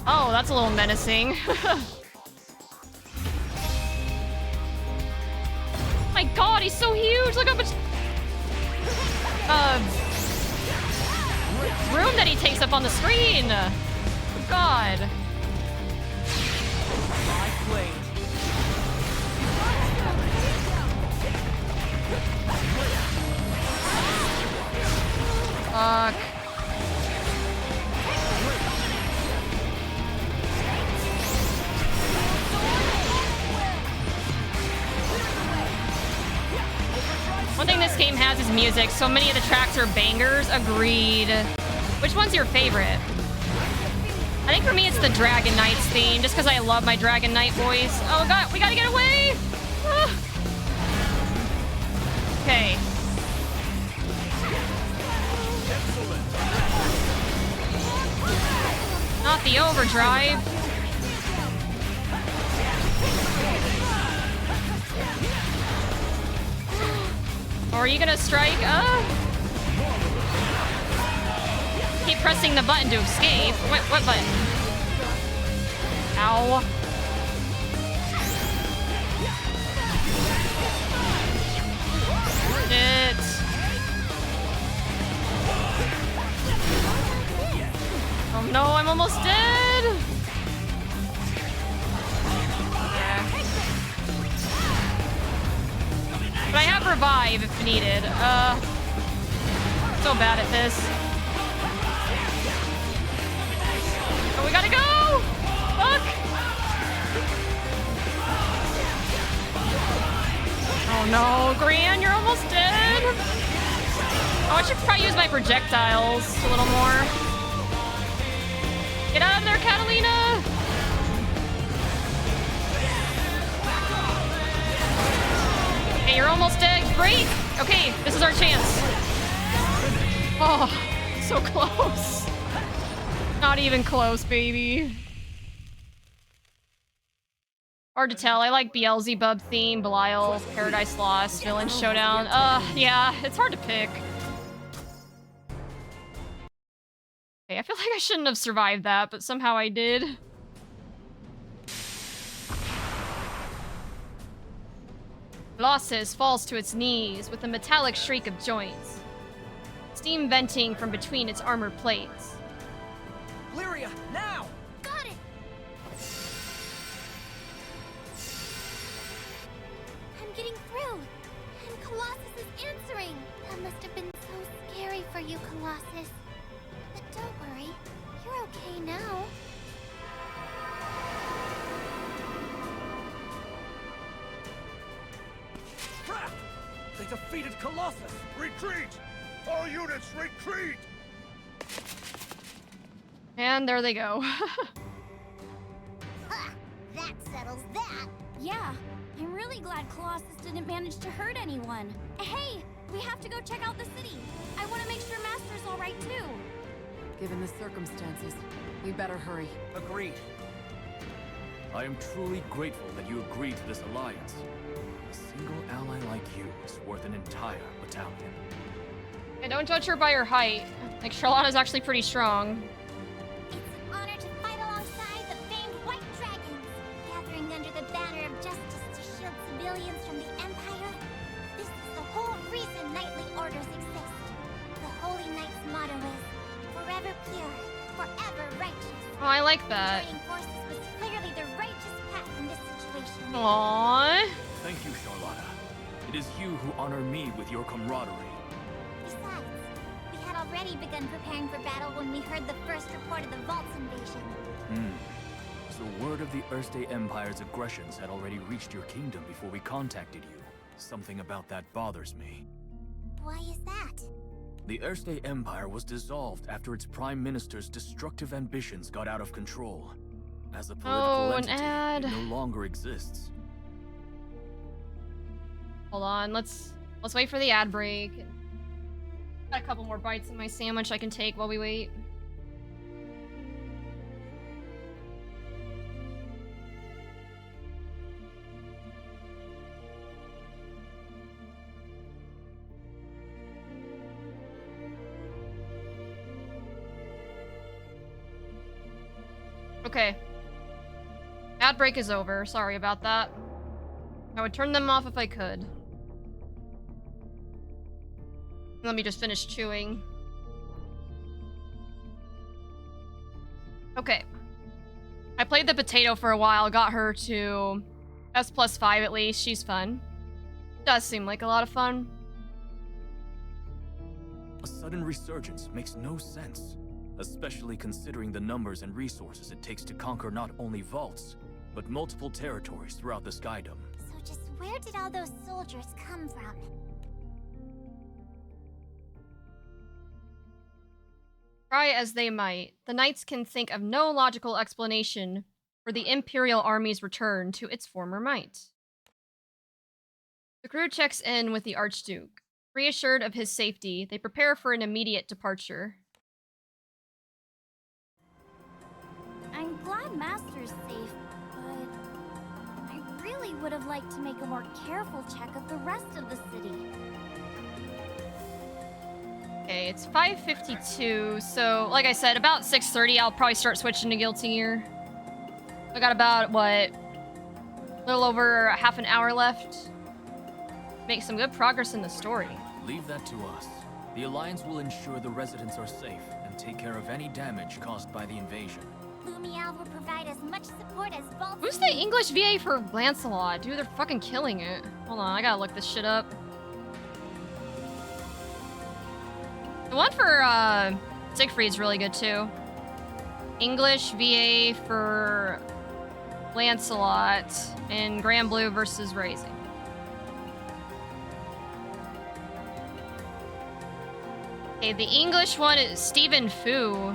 Oh, that's a little menacing. My god, he's so huge! Look how much room that he takes up on the screen! Oh, god. Fuck. One thing this game has is music. So many of the tracks are bangers. Agreed. Which one's your favorite? I think for me it's the Dragon Knight's theme, just because I love my Dragon Knight voice. Oh god, we gotta get away! Ah. Okay. Not the overdrive. Or are you gonna strike? Keep pressing the button to escape. What button? Ow. Shit. Oh no, I'm almost dead. Yeah. But I have revive if needed. So bad at this. Oh, we gotta go! Fuck! Oh no, Gran, you're almost dead! Oh, I should probably use my projectiles a little more. Get out of there, Catalina! Okay, you're almost dead. Great! Okay, this is our chance. Oh, so close. Not even close, baby. Hard to tell. I like Beelzebub theme, Belial, Paradise Lost, Villain Showdown. Yeah, it's hard to pick. Okay, I feel like I shouldn't have survived that, but somehow I did. Colossus falls to its knees with a metallic shriek of joints. Steam venting from between its armored plates. Lyria, now! Got it! I'm getting through, and Colossus is answering. That must have been so scary for you, Colossus. But don't worry, you're okay now. Crap! They defeated Colossus! Retreat! All units, retreat! And there they go. Ha! That settles that! Yeah, I'm really glad Colossus didn't manage to hurt anyone. Hey, we have to go check out the city. I want to make sure Master's alright too. Given the circumstances, we better hurry. Agreed. I am truly grateful that you agreed to this alliance. A single ally like you is worth an entire battalion. Yeah, don't judge her by her height. Like, Charlotta's actually pretty strong. It's an honor to fight alongside the famed White Dragons, gathering under the banner of justice to shield civilians from the Empire. This is the whole reason knightly orders exist. The Holy Knight's motto is, forever pure, forever righteous. Oh, I like that. Joining forces was clearly the righteous path in this situation. Aww. Thank you, Charlotta. It is you who honor me with your camaraderie. Besides, we had already begun preparing for battle when we heard the first report of the Vault's invasion. So word of the Erste Empire's aggressions had already reached your kingdom before we contacted you. Something about that bothers me. Why is that? The Erste Empire was dissolved after its prime minister's destructive ambitions got out of control. As a political an entity, ad. it no longer exists. Hold on, let's wait for the ad break. Got a couple more bites in my sandwich I can take while we wait. Okay. Ad break is over. Sorry about that. I would turn them off if I could. Let me just finish chewing. Okay. I played the potato for a while, got her to S+5 at least. She's fun. Does seem like a lot of fun. A sudden resurgence makes no sense, especially considering the numbers and resources it takes to conquer not only vaults, but multiple territories throughout the Skydom. So just where did all those soldiers come from? Try as they might, the knights can think of no logical explanation for the Imperial Army's return to its former might. The crew checks in with the Archduke. Reassured of his safety, they prepare for an immediate departure. I'm glad Master's safe, but I really would have liked to make a more careful check of the rest of the city. Okay, it's 5:52, so like I said, about 6:30 I'll probably start switching to Guilty Gear. I got about, what, a little over half an hour left. Make some good progress in the story. Leave that to us. The Alliance will ensure the residents are safe and take care of any damage caused by the invasion. Lumiel will provide as much support as Vault. Who's the English VA for Lancelot? Dude, they're fucking killing it. Hold on, I gotta look this shit up. The one for Siegfried's really good too. English VA for Lancelot in Grand Blue versus Rising. Okay, the English one is Stephen Fu.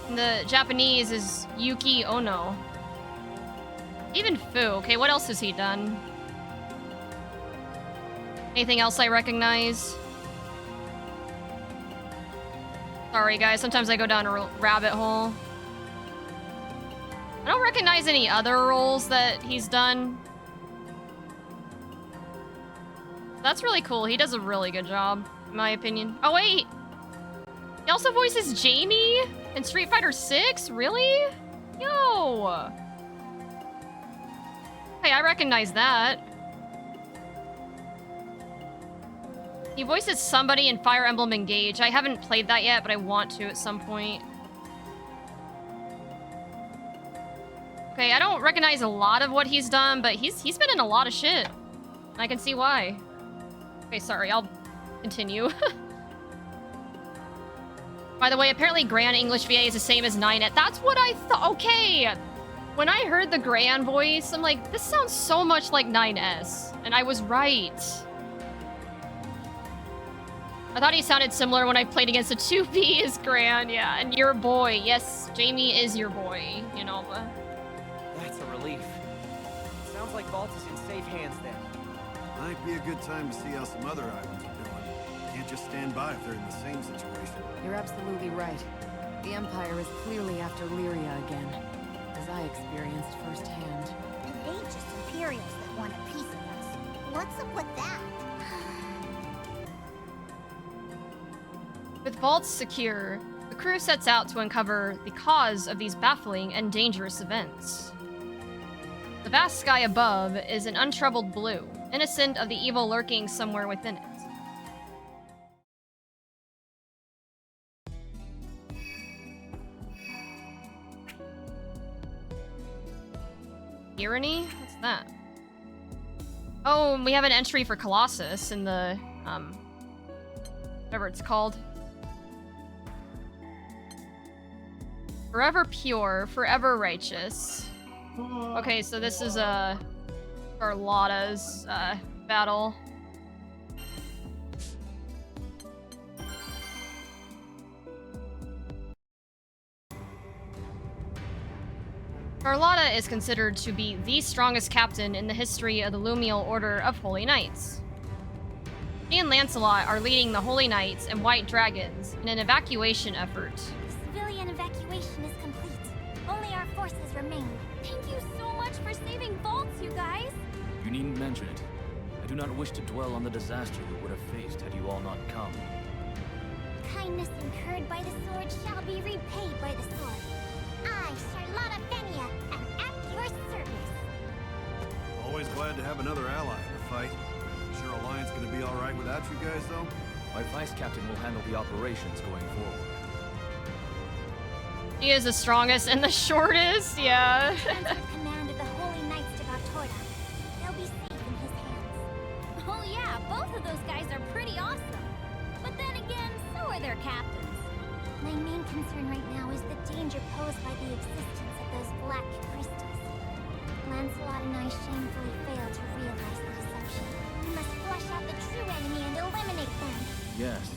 And the Japanese is Yuki Ono. Stephen Fu. Okay, what else has he done? Anything else I recognize? Sorry, guys. Sometimes I go down a rabbit hole. I don't recognize any other roles that he's done. That's really cool. He does a really good job, in my opinion. Oh, wait! He also voices Jamie in Street Fighter 6? Really? Yo! Hey, I recognize that. He voices somebody in Fire Emblem Engage. I haven't played that yet, but I want to at some point. Okay, I don't recognize a lot of what he's done, but he's been in a lot of shit. I can see why. Okay, sorry, I'll continue. By the way, apparently Gran English VA is the same as 9-et. That's what I thought. Okay. When I heard the Gran voice, I'm like, this sounds so much like 9S. And I was right. I thought he sounded similar when I played against a 2B as Gran, yeah. And your boy. Yes, Jamie is your boy, you know. That's a relief. Sounds like Vault is in safe hands then. Might be a good time to see how some other islands are doing. can't just stand by if they're in the same situation. You're absolutely right. The Empire is clearly after Lyria again, as I experienced firsthand. It ain't just Imperials that want a piece of us. What's up with that? With vaults secure, the crew sets out to uncover the cause of these baffling and dangerous events. The vast sky above is an untroubled blue, innocent of the evil lurking somewhere within it. Tyranny? What's that? Oh, and we have an entry for Colossus in the, whatever it's called. Forever pure, forever righteous. Okay, so this is, Carlotta's, battle. Carlotta is considered to be the strongest captain in the history of the Lumial Order of Holy Knights. She and Lancelot are leading the Holy Knights and White Dragons in an evacuation effort. The civilian evacuation is complete. Only our forces remain. Thank you so much for saving vaults, you guys. You needn't mention it. I do not wish to dwell on the disaster we would have faced had you all not come. Kindness incurred by the sword shall be repaid by the sword. I, Charlotta Fenia, am at your service. Always glad to have another ally in the fight. Sure Alliance gonna be alright without you guys, though? My vice captain will handle the operations going forward. He is the strongest and the shortest, yeah. Command of the Holy Knights to Valtorta. They'll be safe in his hands. Oh yeah, both of those guys are pretty awesome. But then again, so are their captains. My main concern right now is the danger posed by the existence of those black crystals. Lancelot and I shamefully failed to realize the deception. We must flush out the true enemy and eliminate them. Yes.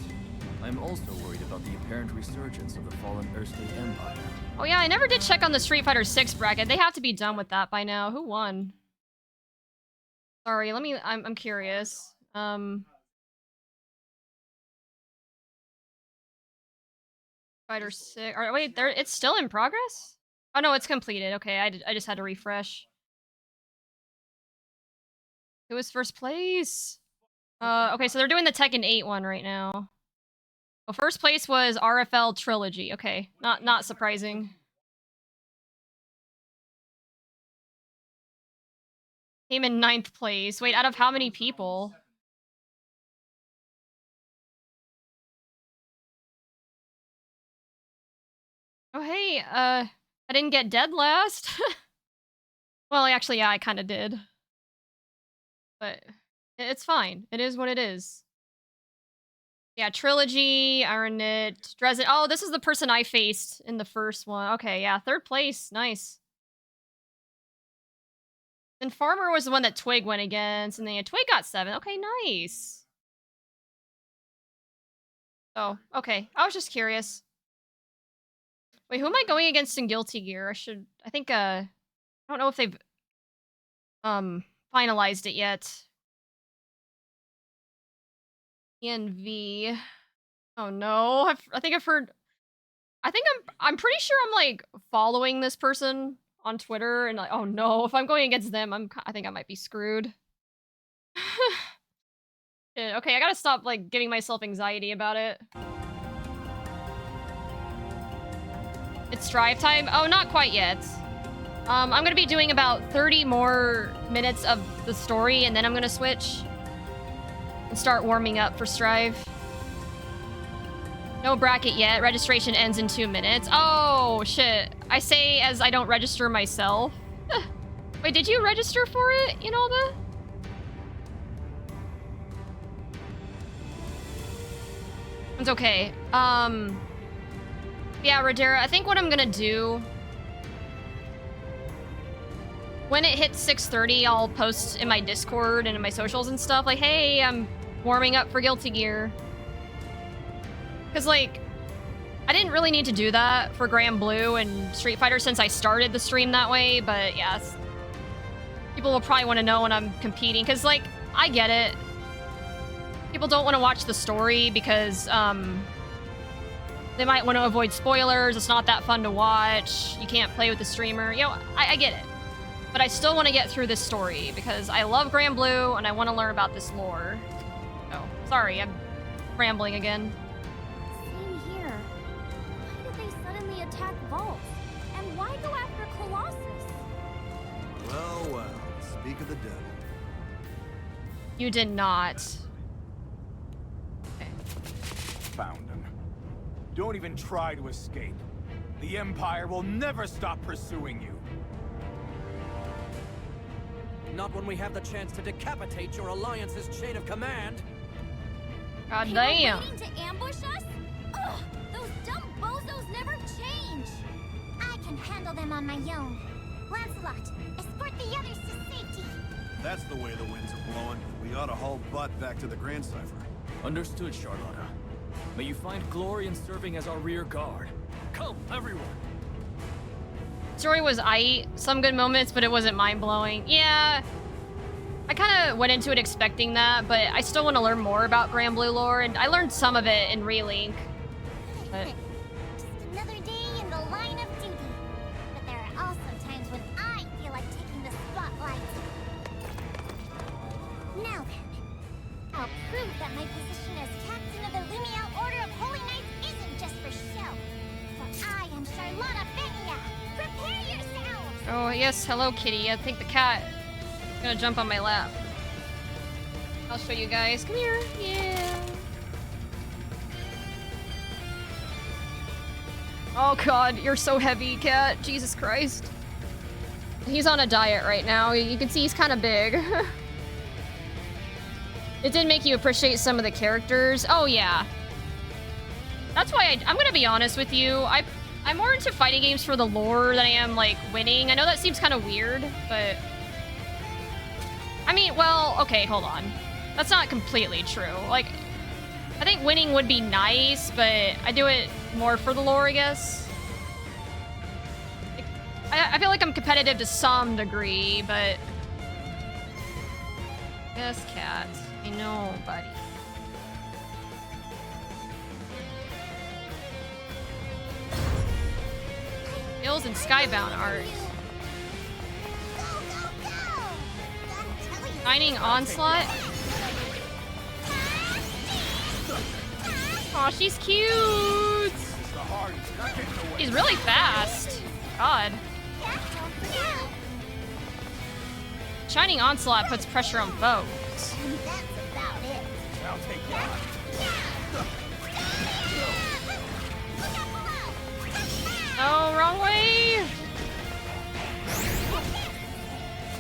I'm also worried about the apparent resurgence of the fallen Earthstate Empire. Oh yeah, I never did check on the Street Fighter 6 bracket. They have to be done with that by now. Who won? Sorry, I'm curious. Fighter 6. Or, wait, it's still in progress? Oh no, it's completed. Okay, I just had to refresh. Who was first place? Okay, so they're doing the Tekken 8 one right now. Well, first place was RFL Trilogy. Okay, not surprising. Came in 9th place. Wait, out of how many people? Oh, hey, I didn't get dead last. Well, actually, yeah, I kind of did. But it's fine. It is what it is. Yeah, Trilogy, Ironit, Dresden. Oh, this is the person I faced in the first one. Okay, yeah, 3rd place. Nice. Then Farmer was the one that Twig went against, and then Twig got 7. Okay, nice. Oh, okay. I was just curious. Wait, who am I going against in Guilty Gear? I think, I don't know if they've, finalized it yet. ENV. Oh no, I think I've heard, I'm pretty sure I'm, like, following this person on Twitter, and like, oh no, if I'm going against them, I think I might be screwed. Yeah, okay, I gotta stop, like, giving myself anxiety about it. It's drive time? Oh, not quite yet. I'm gonna be doing about 30 more minutes of the story, and then I'm gonna switch and start warming up for Strive. No bracket yet. Registration ends in 2 minutes. Oh, shit. I say as I don't register myself. Wait, did you register for it, Inalba? It's okay. Yeah, Radera, I think what I'm gonna do... When it hits 6:30, I'll post in my Discord and in my socials and stuff, like, hey, I'm warming up for Guilty Gear. Because, like, I didn't really need to do that for Grand Blue and Street Fighter since I started the stream that way, but yeah, people will probably want to know when I'm competing, because, like, I get it. people don't want to watch the story because they might want to avoid spoilers. It's not that fun to watch. You can't play with the streamer. You know, I get it. But I still want to get through this story because I love Grand Blue and I want to learn about this lore. Oh, sorry, I'm rambling again. Same here. Why did they suddenly attack Vault? And why go after Colossus? Well, well, speak of the devil. You did not. Found him. Don't even try to escape. The Empire will never stop pursuing you. Not when we have the chance to decapitate your Alliance's chain of command. God They damn. were waiting to ambush us? Ugh, those dumb bozos never change. I can handle them on my own. Lancelot, escort the others to safety. That's the way the winds are blowing. We ought to haul butt back to the Grand Cipher. Understood, Charlotta. May you find glory in serving as our rear guard. Come, everyone. Story was some good moments, but it wasn't mind-blowing. Yeah, I kind of went into it expecting that, but I still want to learn more about Grand Blue lore, and I learned some of it in Relink. But Just another day in the line of duty. But there are also times when I feel like taking the spotlight. Now then, I'll prove that my position as captain of the Lumiel Order of Holy Knights isn't just for show. For I am Charlotta Benia. Prepare yourselves! oh yes, hello kitty. I think the cat is gonna jump on my lap. I'll show you guys. Come here. Yeah. Oh god, you're so heavy, cat. Jesus Christ. He's on a diet right now. You can see he's kind of big. It did make you appreciate some of the characters. Oh yeah. That's why I'm gonna be honest with you. I'm more into fighting games for the lore than I am, like, winning. I know that seems kind of weird, but... I mean, well, okay, hold on. That's not completely true. Like, I think winning would be nice, but I do it more for the lore, I guess. Like, I feel like I'm competitive to some degree, but... Yes, cat. I know, buddy. Hills and Skybound art. Shining Onslaught. Aw, she's cute. She's really fast. God. Shining Onslaught puts pressure on foes. I'll take you on. Oh, wrong way.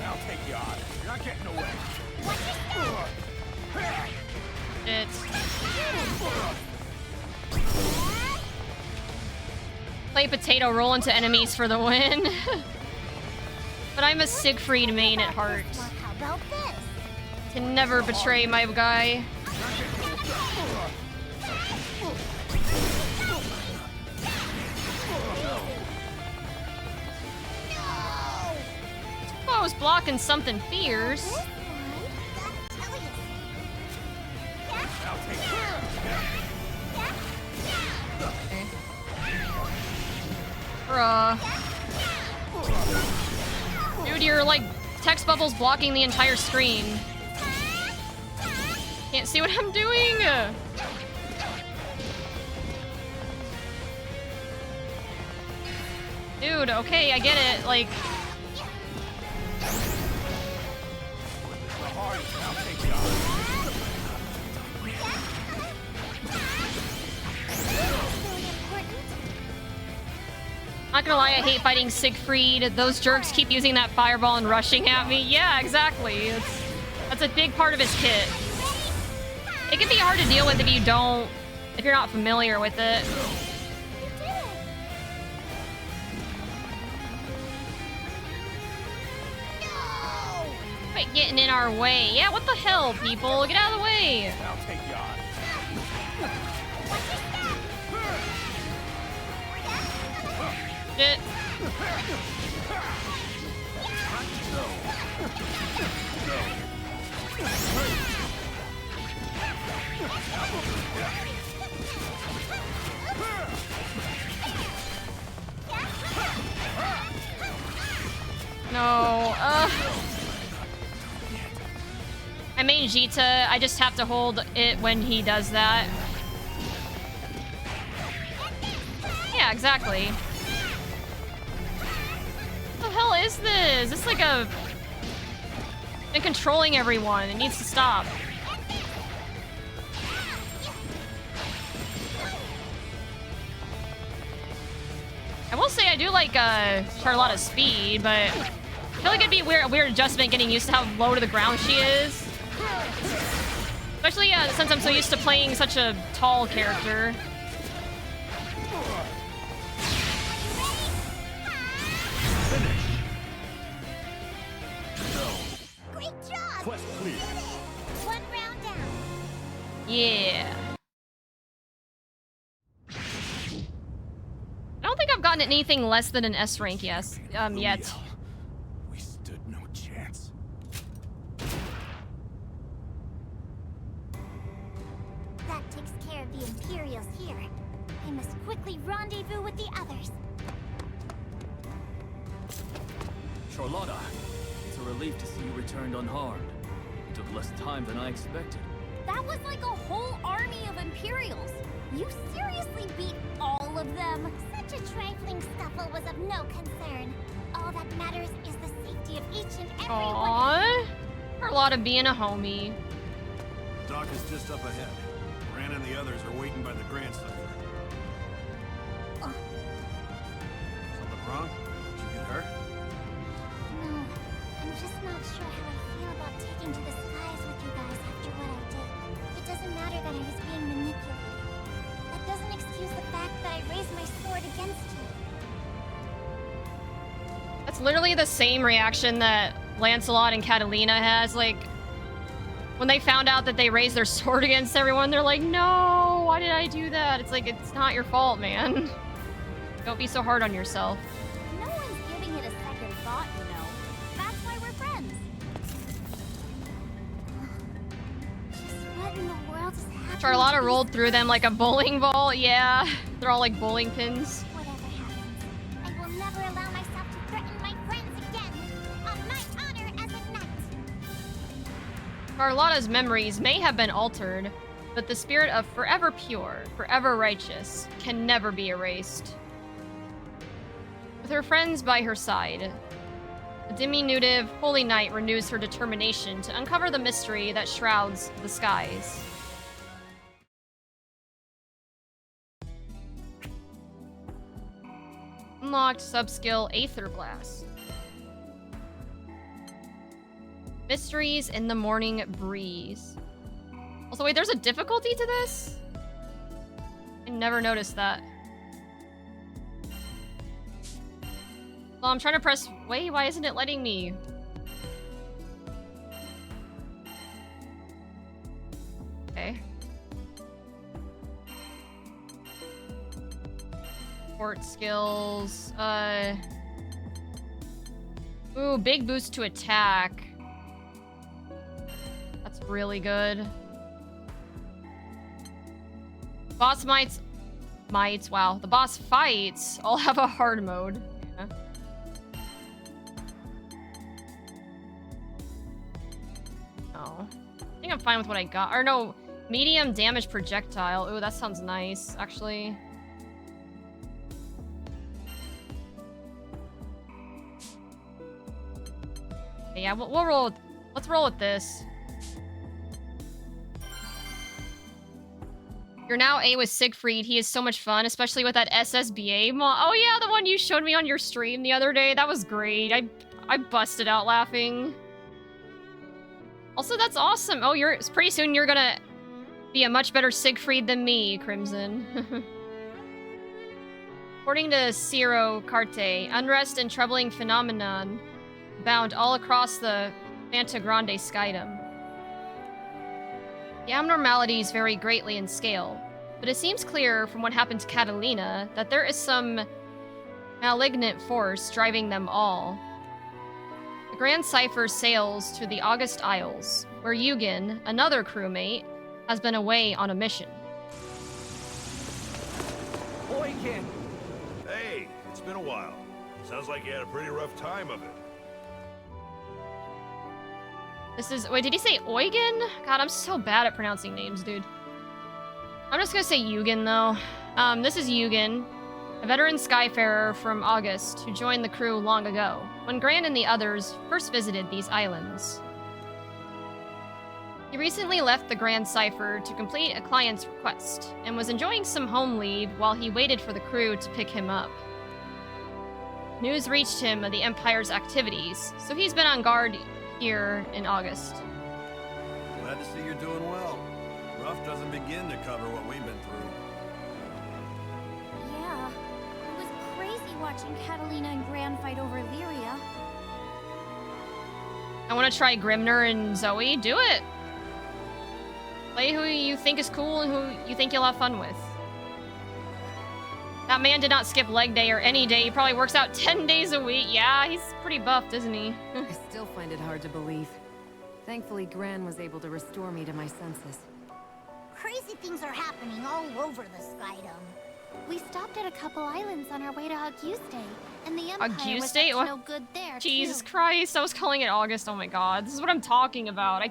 I'll take you on. You're not getting away. Shit. Play potato, roll into enemies for the win. But I'm a Siegfried main at heart. How about this? Can never betray my guy. Oh, I was blocking something fierce. Bruh. Dude, you're like text bubbles blocking the entire screen. Can't see what I'm doing. Dude, okay, I get it. Like, not gonna lie, I hate fighting Siegfried. Those jerks keep using that fireball and rushing at me. Yeah, exactly. That's a big part of his kit. It can be hard to deal with if you're not familiar with it. Quit getting in our way. Yeah, what the hell, people? Get out of the way. I'll take you on. Shit. No, I main Jita, I just have to hold it when he does that. Yeah, exactly. What the hell is this? This is like a... Been controlling everyone. It needs to stop. I will say I do like Charlotta's speed, but I feel like it'd be a weird adjustment getting used to how low to the ground she is. Especially since I'm so used to playing such a tall character. Great job! Quest clear. One round down. Yeah. I don't think I've gotten anything less than an S rank, yet. We stood no chance. That takes care of the Imperials here. I must quickly rendezvous with the others. Charlotta, it's a relief to see you returned unharmed. It took less time than I expected. That was like a whole army of Imperials. You seriously beat all of them? Such a trifling scuffle was of no concern. All that matters is the safety of each and every one. Aww. Carlotta being a homie. Dock is just up ahead. Gran and the others are waiting by the Grand Cipher. Something wrong? Did you get hurt? No, I'm just not sure how I feel about taking to the skies with you guys after what I did. It doesn't matter that I was being manipulated. That doesn't excuse the fact that I raised my sword against you. That's literally the same reaction that Lancelot and Catalina has. Like, when they found out that they raised their sword against everyone, they're like, no, why did I do that? It's like, it's not your fault, man. Don't be so hard on yourself. No one's giving it a second thought, you know. That's why we're friends. Just what in the world is happening? Charlotta rolled through them like a bowling ball. Yeah, they're all like bowling pins. Whatever happens, I will never allow myself to threaten my friends again. On my honor as a knight. Charlotta's memories may have been altered, but the spirit of forever pure, forever righteous, can never be erased. With her friends by her side, the diminutive Holy Knight renews her determination to uncover the mystery that shrouds the skies. Unlocked subskill Aether Blast. Mysteries in the Morning Breeze. Also, wait, there's a difficulty to this? I never noticed that. Well, I'm trying to press... Wait, why isn't it letting me? Okay. Support skills. Ooh, big boost to attack. That's really good. Boss mites, wow. The boss fights all have a hard mode. Yeah. Oh. I think I'm fine with what I got. Or no, medium damage projectile. Ooh, that sounds nice, actually. Okay, yeah, we'll roll with, let's roll with this. You're now A with Siegfried. He is so much fun, especially with that SSBA mod. Oh yeah, the one you showed me on your stream the other day. That was great. I busted out laughing. Also, that's awesome. Oh, pretty soon you're gonna be a much better Siegfried than me, Crimson. According to Ciro Carte, unrest and troubling phenomenon bound all across the Fanta Grande skydom. The abnormalities vary greatly in scale, but it seems clear from what happened to Catalina that there is some malignant force driving them all. Grand Cipher sails to the August Isles, where Eugen, another crewmate, has been away on a mission. Eugen! Hey, it's been a while. Sounds like you had a pretty rough time of it. This is... Wait, did he say Eugen? God, I'm so bad at pronouncing names, dude. I'm just gonna say Eugen, though. This is Eugen, a veteran Skyfarer from August who joined the crew long ago, when Gran and the others first visited these islands. He recently left the Grand Cipher to complete a client's request, and was enjoying some home leave while he waited for the crew to pick him up. News reached him of the Empire's activities, so he's been on guard here in August. Glad to see you're doing well. Rough doesn't begin to cover what we've been through. Yeah, it was crazy watching Catalina and Gran fight over Lyria. I want to try Grimner and Zoe. Do it! Play who you think is cool and who you think you'll have fun with. That man did not skip leg day or any day. He probably works out 10 days a week. Yeah, he's pretty buffed, isn't he? I still find it hard to believe. Thankfully, Gran was able to restore me to my senses. Crazy things are happening all over the Skydome. We stopped at a couple islands on our way to Auguste, and the Empire was up to no good there, Jesus too. Christ, I was calling it August. Oh my god, this is what I'm talking about.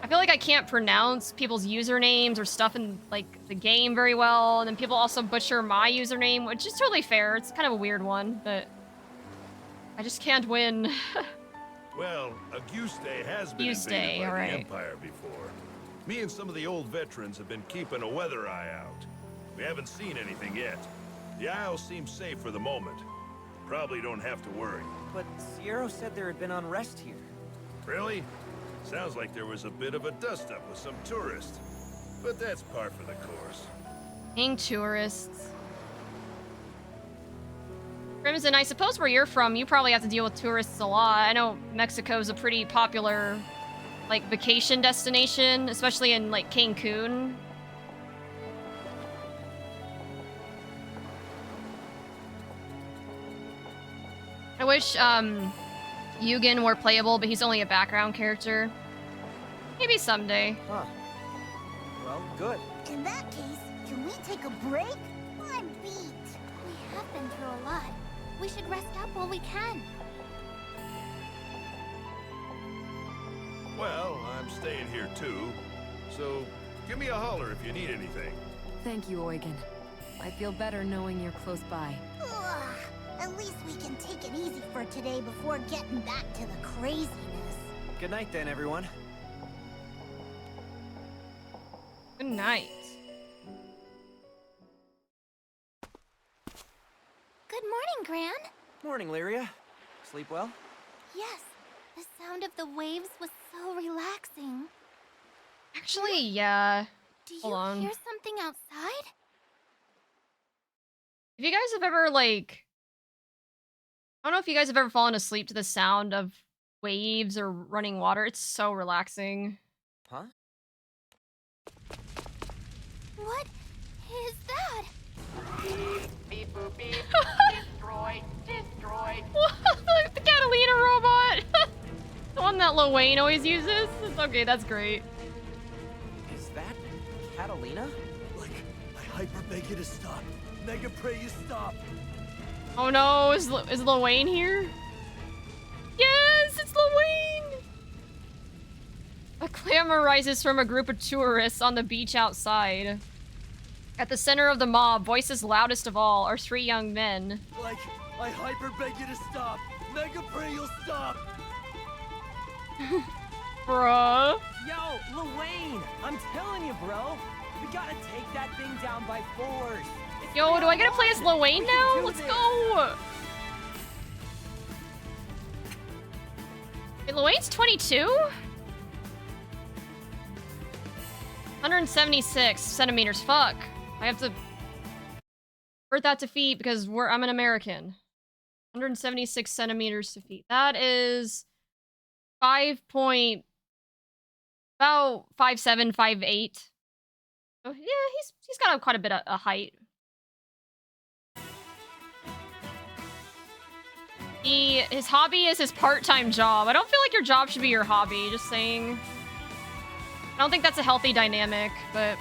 I feel like I can't pronounce people's usernames or stuff in, like, the game very well, and then people also butcher my username, which is totally fair. It's kind of a weird one, but I just can't win. Well, Auguste has been invaded by the Empire before. Me and some of the old veterans have been keeping a weather eye out. We haven't seen anything yet. The Isle seems safe for the moment. Probably don't have to worry. But Sierra said there had been unrest here. Really? Sounds like there was a bit of a dust-up with some tourists. But that's par for the course. Dang tourists. Crimson, I suppose where you're from, you probably have to deal with tourists a lot. I know Mexico's a pretty popular, like, vacation destination, especially in, like, Cancun. I wish, Eugen were playable, but he's only a background character. Maybe someday. Huh. Well, good. In that case, can we take a break? I'm beat. We have been through a lot. We should rest up while we can. Well, I'm staying here too. So, give me a holler if you need anything. Thank you, Eugen. I feel better knowing you're close by. Ugh, at least we can take it easy for today before getting back to the craziness. Good night then, everyone. Good night. Good morning, Gran. Morning, Lyria. Sleep well? Yes, the sound of the waves was so relaxing. Actually, yeah. Do you Hold on. hear something outside? If you guys have ever, like... I don't know if you guys have ever fallen asleep to the sound of waves or running water. It's so relaxing. Huh? What is that? Beep, boop, beep. Destroy, destroy. Look, the Catalina robot! The one that Lil Wayne always uses. It's okay, that's great. Is that Catalina? Like, I hyper beg you to stop. Mega pray you stop. Oh no, is Lil Wayne here? Yes, it's Lil Wayne! A clamor rises from a group of tourists on the beach outside. At the center of the mob, voices loudest of all, are three young men. Like, I hyper beg you to stop. Mega pray you'll stop. Bruh. Yo, Lil Wayne, I'm telling you, bro. We gotta take that thing down by force. Yo, do I get to play as Lil Wayne now? Let's go! Wait, Lil Wayne's 22? 176 centimeters. Fuck. I have to convert that to feet because I'm an American. 176 centimeters to feet. That is 5.5'7", 5'8". So yeah, he's got quite a bit of a height. His hobby is his part-time job. I don't feel like your job should be your hobby, just saying. I don't think that's a healthy dynamic, but...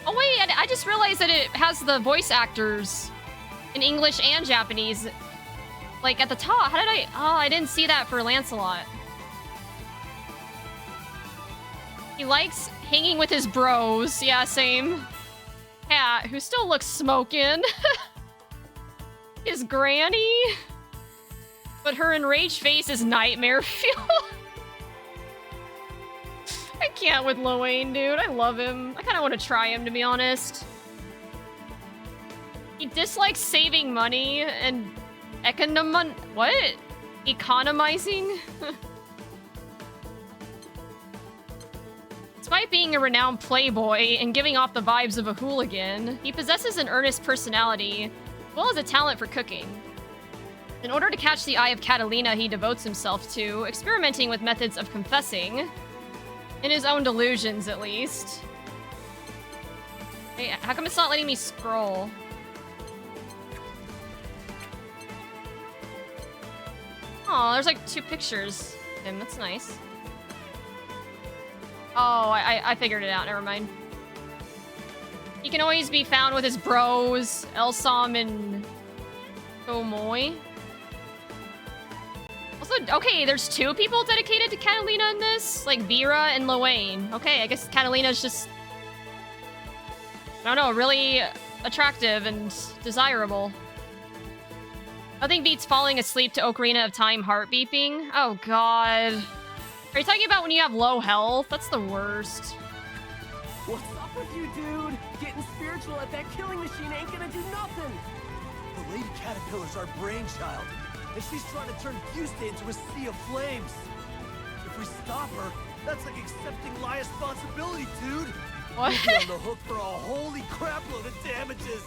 Oh wait, I just realized that it has the voice actors in English and Japanese, like, at the top. How did I... Oh, I didn't see that for Lancelot. He likes hanging with his bros. Yeah, same. Cat, who still looks smoking. His granny. But her enraged face is nightmare fuel. I can't with Lowain, dude. I love him. I kind of want to try him, to be honest. He dislikes saving money and what? Economizing? Despite being a renowned playboy and giving off the vibes of a hooligan, he possesses an earnest personality, as well as a talent for cooking. In order to catch the eye of Catalina, he devotes himself to experimenting with methods of confessing. In his own delusions, at least. Hey, how come it's not letting me scroll? Oh, there's like 2 pictures of him. That's nice. Oh, I figured it out. Never mind. He can always be found with his bros, Elsom and Tomoe. Also, okay, there's 2 people dedicated to Catalina in this? Like, Vera and Lowain. Okay, I guess Catalina's just... I don't know, really attractive and desirable. Nothing beats falling asleep to Ocarina of Time heart beeping. Oh, God. Are you talking about when you have low health? That's the worst. What's up with you, dude? Getting spiritual at that killing machine ain't gonna do nothing. The Lady Caterpillar's our brainchild, and she's trying to turn Guste into a sea of flames. If we stop her, that's like accepting life responsibility, dude. What? We'll be on the hook for a holy crapload of damages.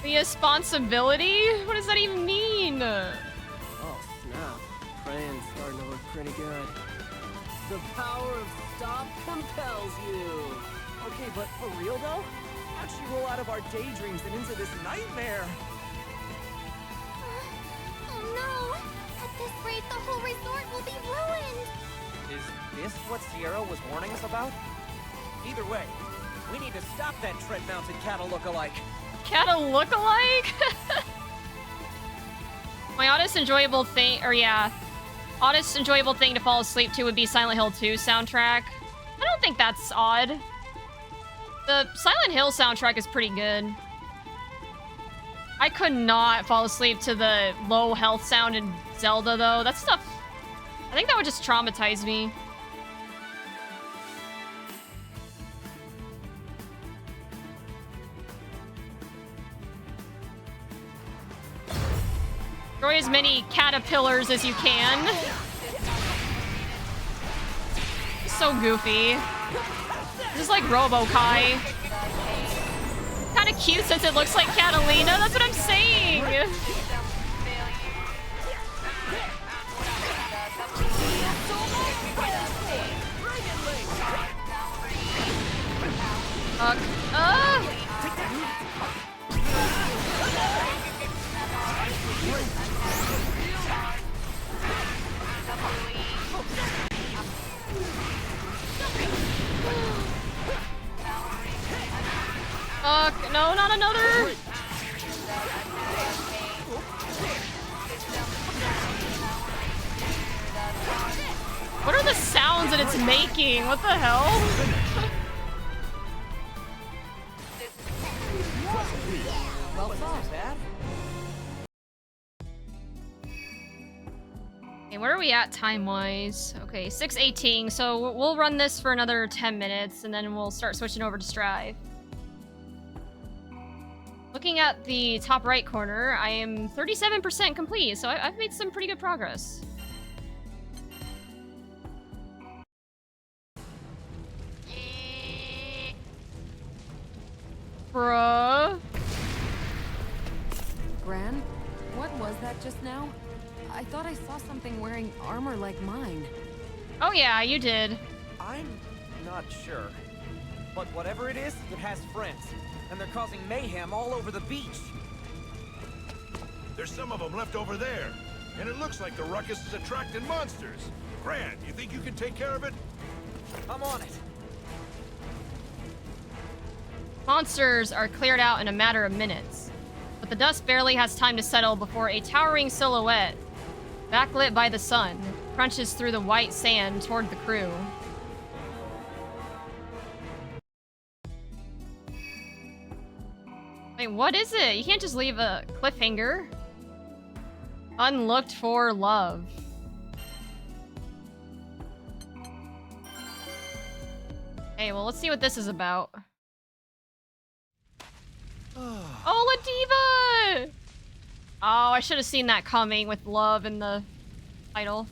The responsibility? What does that even mean? Oh, snap. Praying's starting to look pretty good. The power of stop compels you. Okay, but for real though? How'd she roll out of our daydreams and into this nightmare? Oh no! At this rate, the whole resort will be ruined! Is this what Sierra was warning us about? Either way, we need to stop that tread-mounted cattle look-alike. Cattle look-alike? My oddest enjoyable thing, oddest enjoyable thing to fall asleep to would be Silent Hill 2 soundtrack. I don't think that's odd. The Silent Hill soundtrack is pretty good. I could not fall asleep to the low health sound in Zelda, though. That stuff... I think that would just traumatize me. Destroy as many caterpillars as you can. So goofy. Just like Robo-Kai. Kind of cute since it looks like Catalina. That's what I'm saying. Fuck. Fuck, no, not another! What are the sounds that it's making? What the hell? Well thought, Dad. Okay, where are we at time-wise? Okay, 6:18, so we'll run this for another 10 minutes, and then we'll start switching over to Strive. Looking at the top right corner, I am 37% complete, so I've made some pretty good progress. Bruh. Gran, what was that just now? I thought I saw something wearing armor like mine. Oh yeah, you did. I'm not sure. But whatever it is, it has friends. And they're causing mayhem all over the beach. There's some of them left over there. And it looks like the ruckus is attracting monsters. Grant, you think you can take care of it? I'm on it. Monsters are cleared out in a matter of minutes, but the dust barely has time to settle before a towering silhouette, backlit by the sun, crunches through the white sand toward the crew. Wait, what is it? You can't just leave a cliffhanger. Unlooked for love. Hey, well, let's see what this is about. Oh, Ladiva! Oh, I should have seen that coming with love in the title.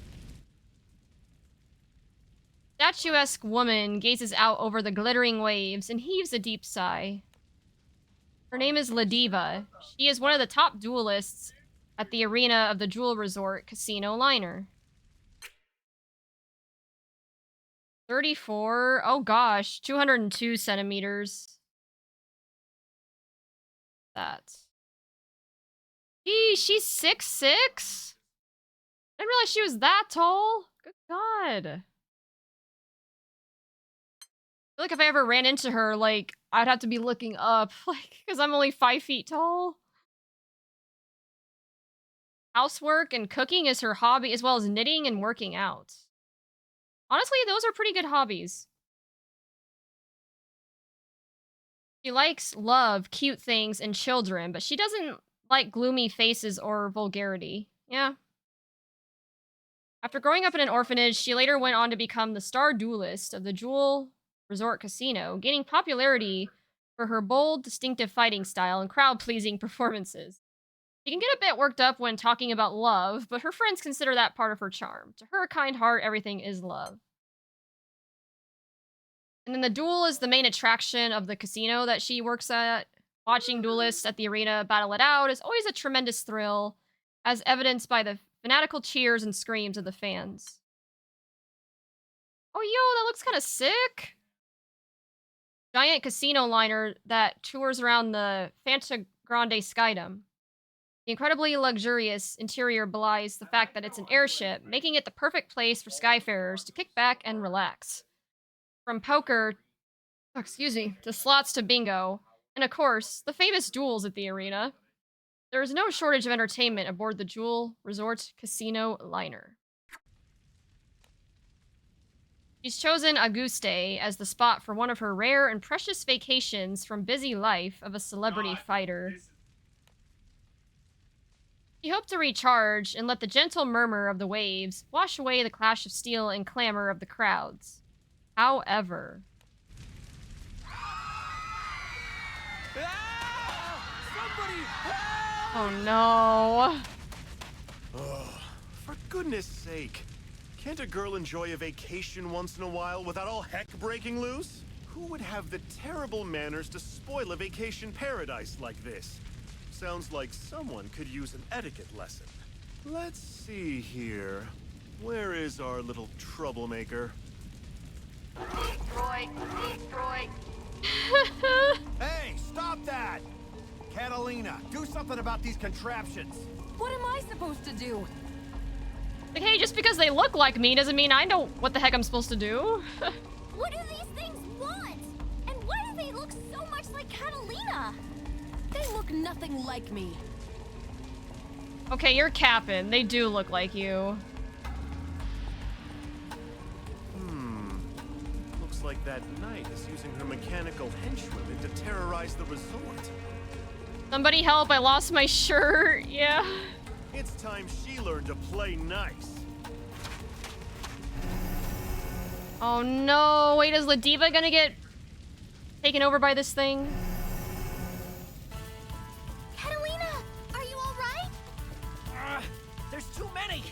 Statuesque woman gazes out over the glittering waves and heaves a deep sigh. Her name is Ladiva. She is one of the top duelists at the arena of the Jewel Resort Casino Liner. 34. Oh gosh, 202 centimeters. That. Gee, she's 6'6"? I didn't realize she was that tall. Good God. I feel like if I ever ran into her, like, I'd have to be looking up, like, because I'm only 5 feet tall. Housework and cooking is her hobby, as well as knitting and working out. Honestly, those are pretty good hobbies. She likes love, cute things, and children, but she doesn't like gloomy faces or vulgarity. Yeah. After growing up in an orphanage, she later went on to become the star duelist of the Jewel Resort Casino, gaining popularity for her bold, distinctive fighting style and crowd-pleasing performances. She can get a bit worked up when talking about love, but her friends consider that part of her charm. To her kind heart, everything is love. And then the duel is the main attraction of the casino that she works at. Watching duelists at the arena battle it out is always a tremendous thrill, as evidenced by the fanatical cheers and screams of the fans. Oh, yo, that looks kind of sick. Giant casino liner that tours around the Fanta Grande Skydome. The incredibly luxurious interior belies the fact that it's an airship, making it the perfect place for skyfarers to kick back and relax. From poker, to slots to bingo, and of course, the famous duels at the arena. There is no shortage of entertainment aboard the Jewel Resort Casino Liner. She's chosen Auguste as the spot for one of her rare and precious vacations from busy life of a celebrity fighter. She hoped to recharge and let the gentle murmur of the waves wash away the clash of steel and clamor of the crowds. However... Oh no. For goodness sake. Can't a girl enjoy a vacation once in a while without all heck breaking loose? Who would have the terrible manners to spoil a vacation paradise like this? Sounds like someone could use an etiquette lesson. Let's see here. Where is our little troublemaker? Destroy. Hey, stop that! Catalina, do something about these contraptions. What am I supposed to do? Like, hey, just because they look like me doesn't mean I know what the heck I'm supposed to do. What do these things want? And why do they look so much like Catalina? They look nothing like me. Okay, you're capping. They do look like you. Looks like that knight is using her mechanical henchwomen to terrorize the resort. Somebody help, I lost my shirt. Yeah. It's time she learned to play nice. Oh no, wait, is Ladiva gonna get taken over by this thing? Catalina, are you alright? There's too many.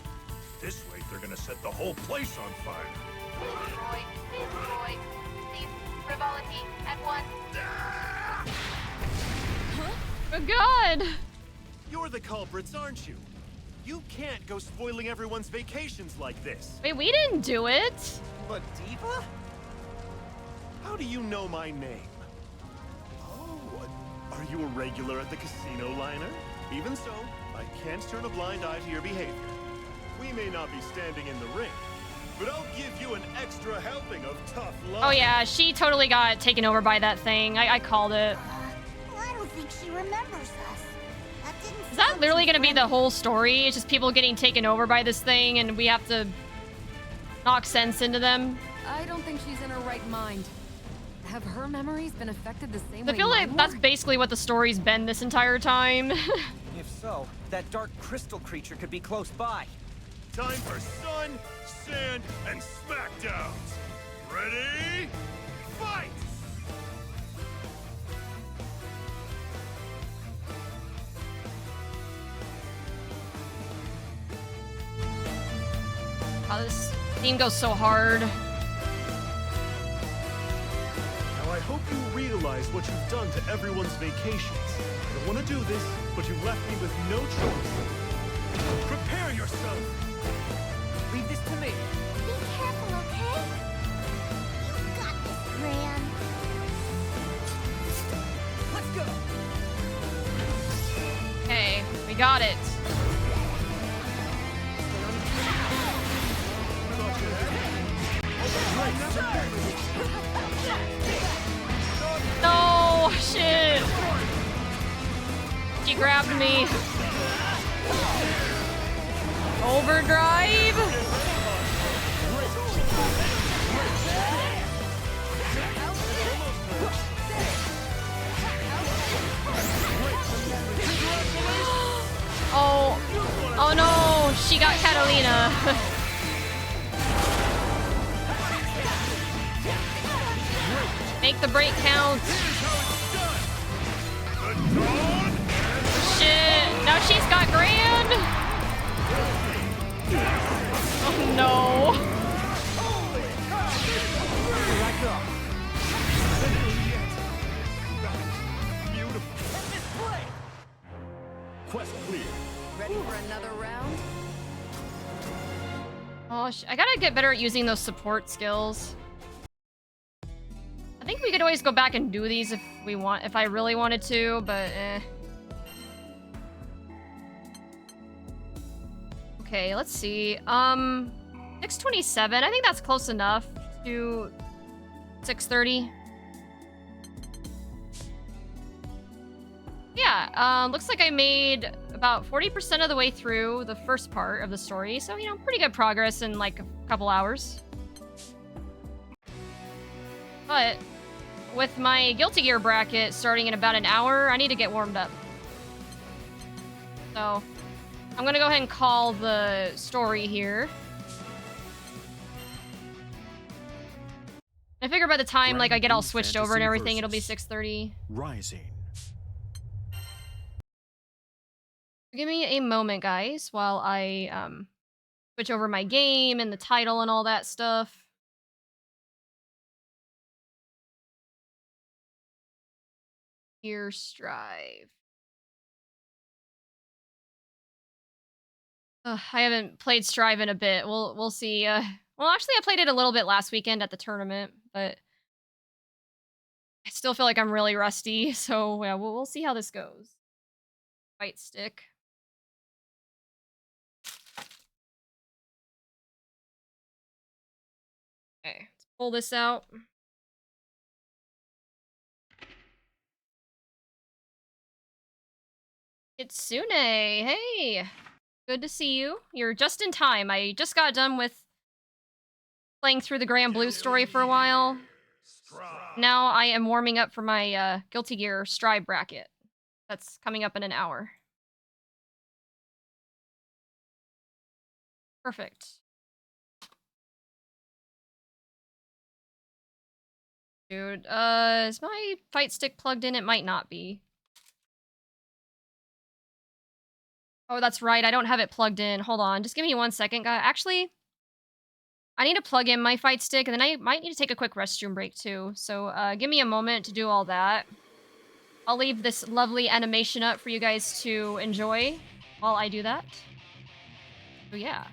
This rate, they're gonna set the whole place on fire. Destroy. Cease frivolity at once. Good God! You're the culprits, aren't you? You can't go spoiling everyone's vacations like this. Wait, we didn't do it. But Diva? How do you know my name? Oh, are you a regular at the casino liner? Even so, I can't turn a blind eye to your behavior. We may not be standing in the ring, but I'll give you an extra helping of tough love. Oh yeah, she totally got taken over by that thing. I called it. I don't think she remembers us. Is that literally gonna be the whole story? It's just people getting taken over by this thing and we have to knock sense into them? I don't think she's in her right mind. Have her memories been affected the same way I feel like mine that's were? basically what the story's been this entire time. If so, that dark crystal creature could be close by. Time for sun, sand, and smackdowns. Ready? Fight! Oh, this theme goes so hard. Now I hope you realize what you've done to everyone's vacations. I don't want to do this, but you left me with no choice. Prepare yourself! Leave this to me. Be careful, okay? You got this, Gran. Let's go! Okay, we got it. No, shit. She grabbed me. Overdrive. Oh, oh no, she got Catalina. Make the break count. Shit, now she's got Grand. Oh no. Quest clear. Ready for another round? Oh, I gotta get better at using those support skills. I think we could always go back and do these if we want, if I really wanted to, but eh. Okay, let's see. 627. I think that's close enough to 630. Yeah, looks like I made about 40% of the way through the first part of the story, so, you know, pretty good progress in like a couple hours. But with my Guilty Gear bracket starting in about an hour, I need to get warmed up. So I'm gonna go ahead and call the story here. I figure by the time like I get all switched over and everything, it'll be 6:30. Rising. Give me a moment, guys, while I switch over my game and the title and all that stuff. Gear Strive. I haven't played Strive in a bit. We'll see. Well, actually, I played it a little bit last weekend at the tournament, but I still feel like I'm really rusty. So yeah, we'll see how this goes. Fight stick. Okay, let's pull this out. It's Sune. Hey, good to see you. You're just in time. I just got done with playing through the Grand Blue story for a while. Now I am warming up for my Guilty Gear Strive bracket. That's coming up in an hour. Perfect. Dude, is my fight stick plugged in? It might not be. Oh, that's right. I don't have it plugged in. Hold on. Just give me 1 second, guys. Actually, I need to plug in my fight stick, and then I might need to take a quick restroom break, too. So, give me a moment to do all that. I'll leave this lovely animation up for you guys to enjoy while I do that. So, yeah.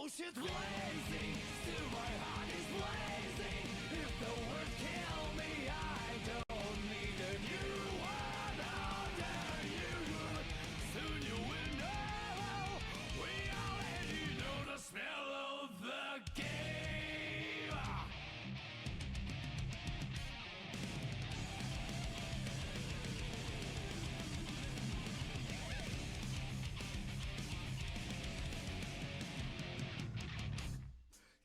bullshit's blazing, still my heart is blazing. If the words kill me, I don't need a new one. How dare you? Soon you will know. We already know the smell of the game.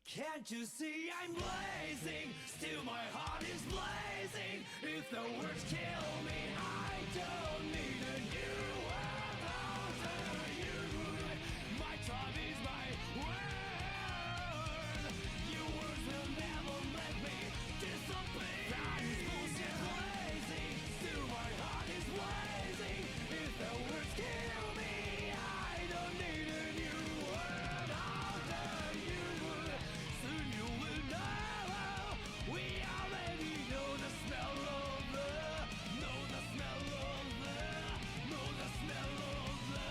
Can't you see I'm blazing? Still my heart is blazing. If the words kill me, I don't need a new world. How dare you? My tribe is my word. Your words will never let me disobey. That is bullshit blazing. Still my heart is blazing. If the words kill me, I don't need a new world. How dare you? Soon you will know. We already know the smell of the, know the smell of the, know the smell of the,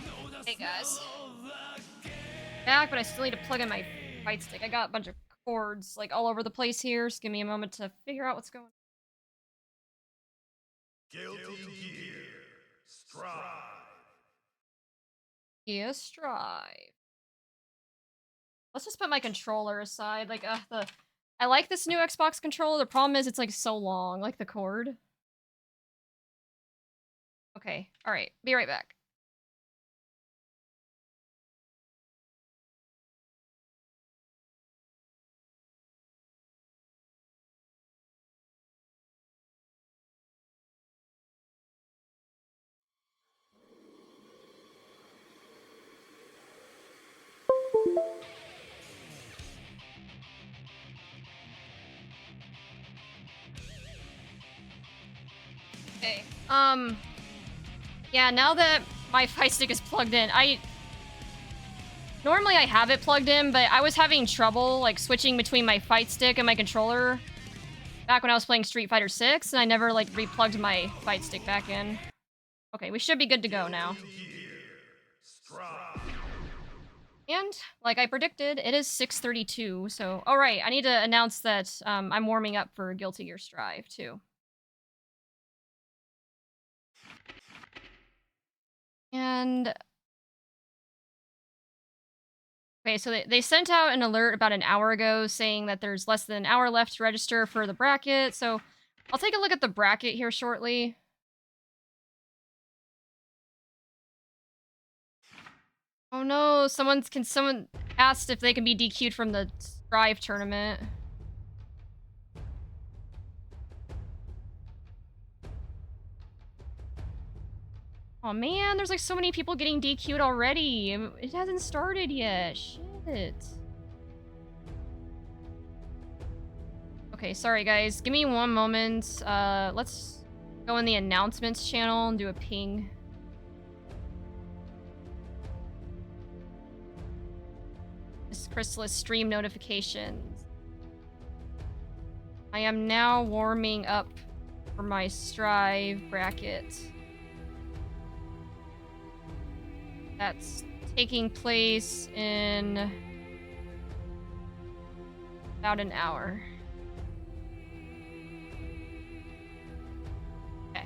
know the Hey guys. smell of the game. Back, but I still need to plug in my fight stick. I got a bunch of cords like all over the place here. Just give me a moment to figure out what's going on. Guilty Gear. Strive. Yeah, strive. Let's just put my controller aside. Like, I like this new Xbox controller. The problem is it's like so long, like the cord. Okay, all right. Be right back. Okay. Yeah, now that my fight stick is plugged in, normally I have it plugged in, but I was having trouble like switching between my fight stick and my controller back when I was playing Street Fighter 6, and I never like replugged my fight stick back in. Okay, we should be good to go now. And like I predicted, it is 6:32. So, all right, I need to announce that I'm warming up for Guilty Gear Strive too. And okay, so they sent out an alert about an hour ago saying that there's less than an hour left to register for the bracket. So I'll take a look at the bracket here shortly. Oh no, someone asked if they can be DQ'd from the Strive tournament. Oh man, there's like so many people getting DQ'd already. It hasn't started yet. Shit. Okay, sorry guys. Give me one moment. Let's go in the announcements channel and do a ping. This Chrysalis stream notifications. I am now warming up for my Strive bracket. That's taking place in about an hour. Okay.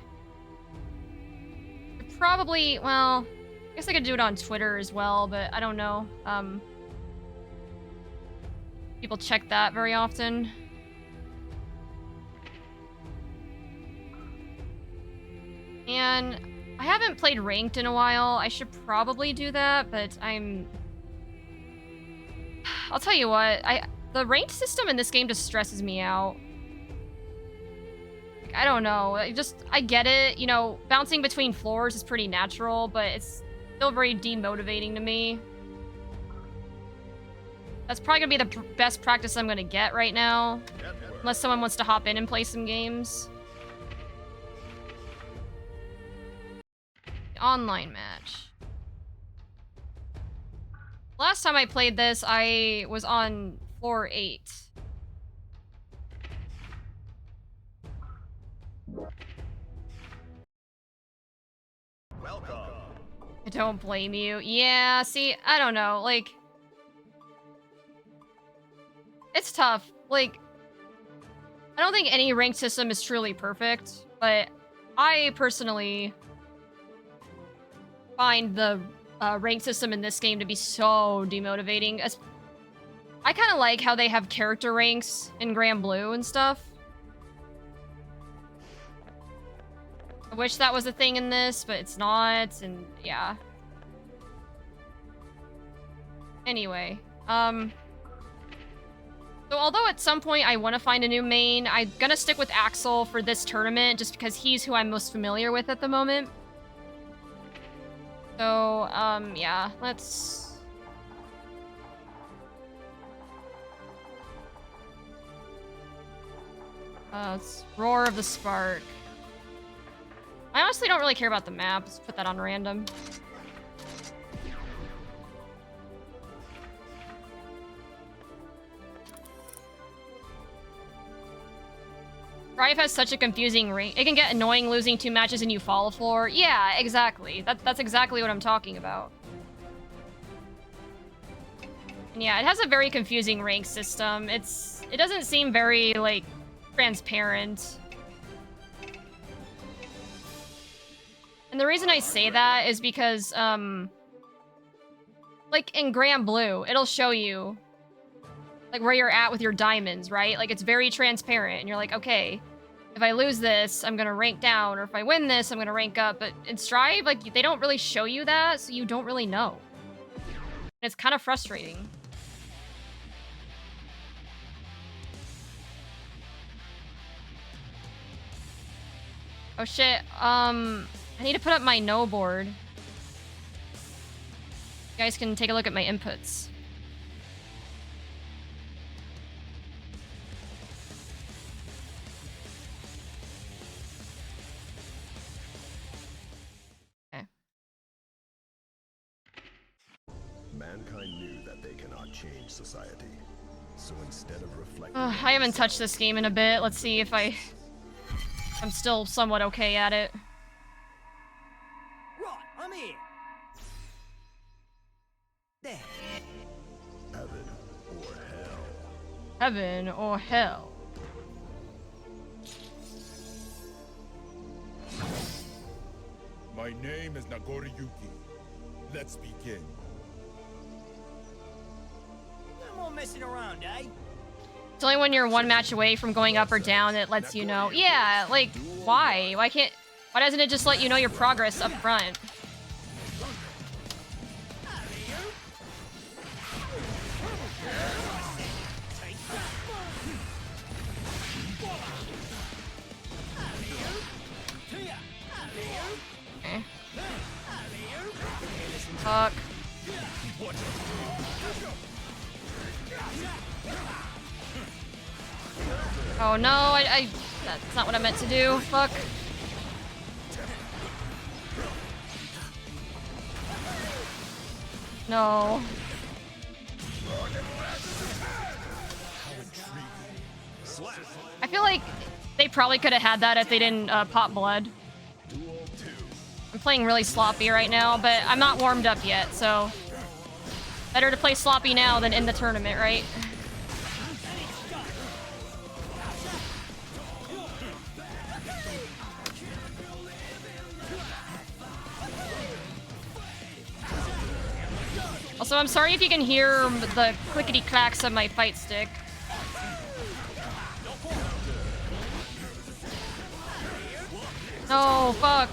Probably, well, I guess I could do it on Twitter as well, but I don't know. People check that very often. And I haven't played ranked in a while. I should probably do that, but I'll tell you what, the ranked system in this game just stresses me out. Like, I don't know. I get it. You know, bouncing between floors is pretty natural, but it's still very demotivating to me. That's probably gonna be the best practice I'm gonna get right now. Unless someone wants to hop in and play some games. Online match. Last time I played this, I was on floor 8. Welcome. I don't blame you. Yeah, see, I don't know, like... It's tough. Like, I don't think any rank system is truly perfect, but I personally find the rank system in this game to be so demotivating. I kind of like how they have character ranks in Grand Blue and stuff. I wish that was a thing in this, but it's not, and yeah. Anyway, so although at some point I want to find a new main, I'm gonna stick with Axel for this tournament just because he's who I'm most familiar with at the moment. So, yeah, let's... It's Roar of the Spark. I honestly don't really care about the map. Let's put that on random. Rive has such a confusing rank. It can get annoying losing 2 matches and you fall a floor. Yeah, exactly. That's exactly what I'm talking about. And yeah, it has a very confusing rank system. It doesn't seem very, like, transparent. And the reason I say that is because, like, in Grand Blue, it'll show you, like, where you're at with your diamonds, right? Like, it's very transparent, and you're like, okay, if I lose this, I'm gonna rank down, or if I win this, I'm gonna rank up. But in Strive, like, they don't really show you that, so you don't really know. And it's kind of frustrating. Oh shit, I need to put up my no board. You guys can take a look at my inputs. Okay. Mankind knew that they cannot change society. So instead of reflecting... I haven't touched this game in a bit. Let's see if I'm still somewhat okay at it. Right, I'm here. There. Heaven or hell. Heaven or hell. My name is Nagoriyuki. Let's begin. No more messing around, eh? It's only when you're 1 match away from going up or down that lets you know. Yeah, like, why? Why doesn't it just let you know your progress up front? Okay. Fuck. Oh no, that's not what I meant to do. Fuck. No. I feel like they probably could have had that if they didn't pop blood. I'm playing really sloppy right now, but I'm not warmed up yet, so better to play sloppy now than in the tournament, right? Also, I'm sorry if you can hear the clickety-clacks of my fight stick. No, fuck.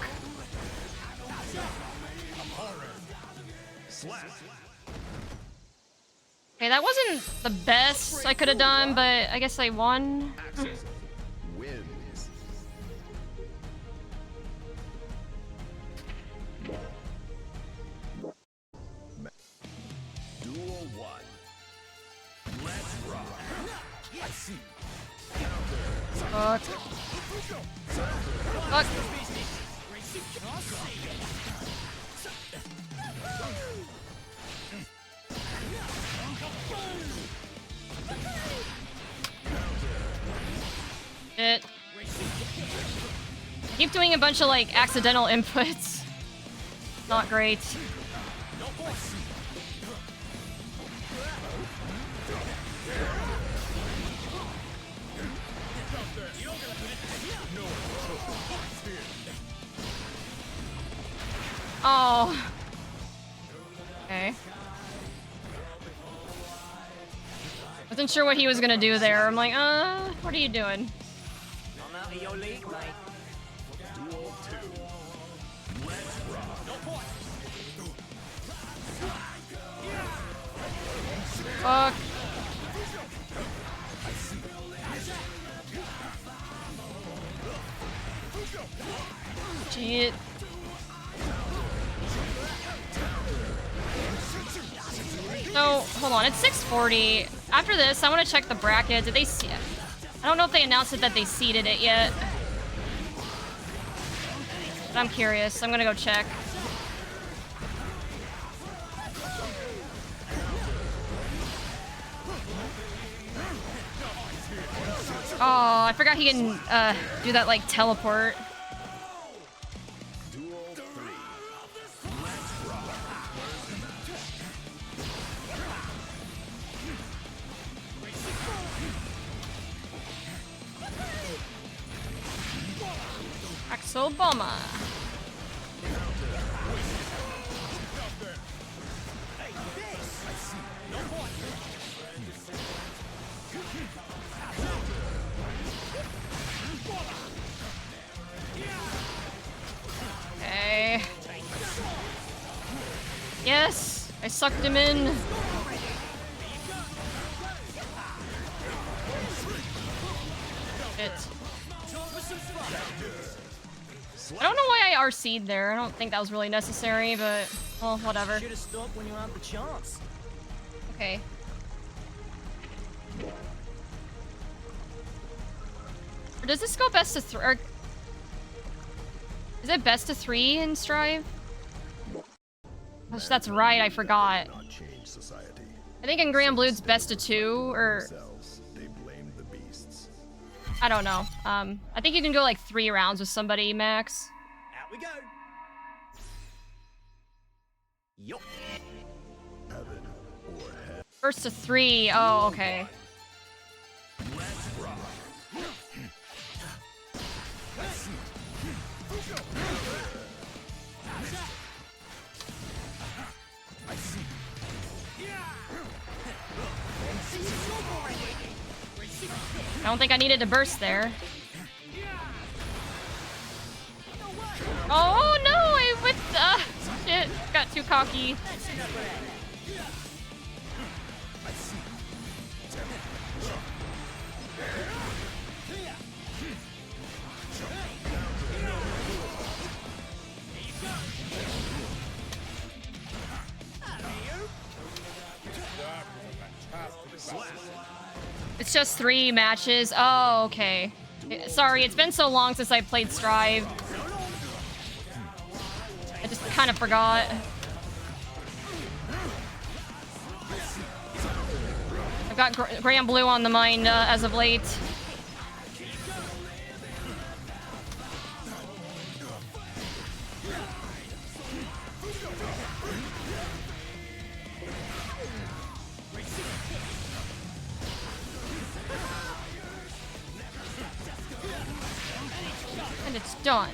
Okay, that wasn't the best I could have done, but I guess I won. Wins. Duel 1. Let's rock. I see. Fuck. Fuck. Shit. Keep doing a bunch of, like, accidental inputs. Not great. Oh. Okay. Wasn't sure what he was gonna do there. I'm like, what are you doing? I'm out of your league, mate. Duel 2. Let's rock. No point. Fuck. Shit. So, hold on, it's 6:40. After this, I want to check the bracket. Did they see it? I don't know if they announced it that they seeded it yet. But I'm curious. I'm gonna go check. Oh, I forgot he can do that, like, teleport. Duel 3. Let's rock. Axel Bomber. Okay. Yes, I sucked him in. Shit. I don't know why I RC'd there. I don't think that was really necessary, but well, whatever. Should have stopped when you had the chance. Okay. Or does this go best to three? Or is it best to 3 in Strive? Gosh, that's right. I forgot. I think in Grand Blue's best to 2, or They blamed the beasts. I don't know. I think you can go like 3 rounds with somebody max. Out we go. Yup. Heaven or hell. First to 3. Oh, okay. Let's rock. I don't think I needed to burst there. Oh no! I went. Shit. Got too cocky. It's just 3 matches. Oh, okay. Sorry, it's been so long since I played Strive. I just kind of forgot. I've got Grand Blue on the mind as of late. And it's done.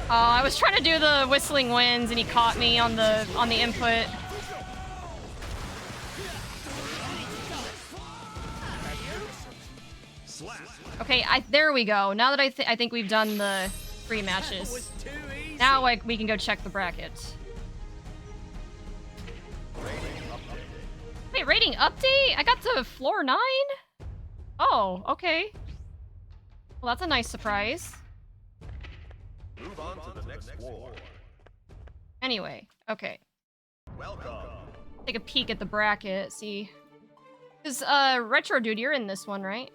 Oh, I was trying to do the whistling winds and he caught me on the input. Okay, there we go. Now that I think we've done the 3 matches. Now we can go check the bracket. Wait, rating update? I got to floor 9? Oh, okay. Well, that's a nice surprise. Move on to the next war. Anyway, okay. Welcome. Take a peek at the bracket, see. Because, Retro Dude, you're in this one, right?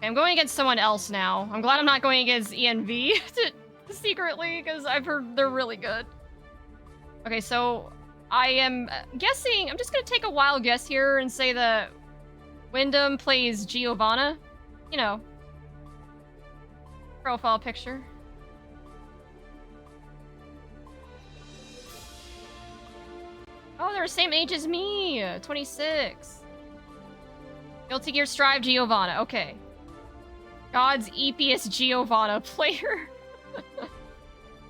I'm going against someone else now. I'm glad I'm not going against ENV secretly, because I've heard they're really good. Okay, so I am guessing... I'm just going to take a wild guess here and say that Wyndham plays Giovanna. You know. Profile picture. Oh, they're the same age as me. 26. Guilty Gear Strive Giovanna. Okay. God's eepiest Giovanna player.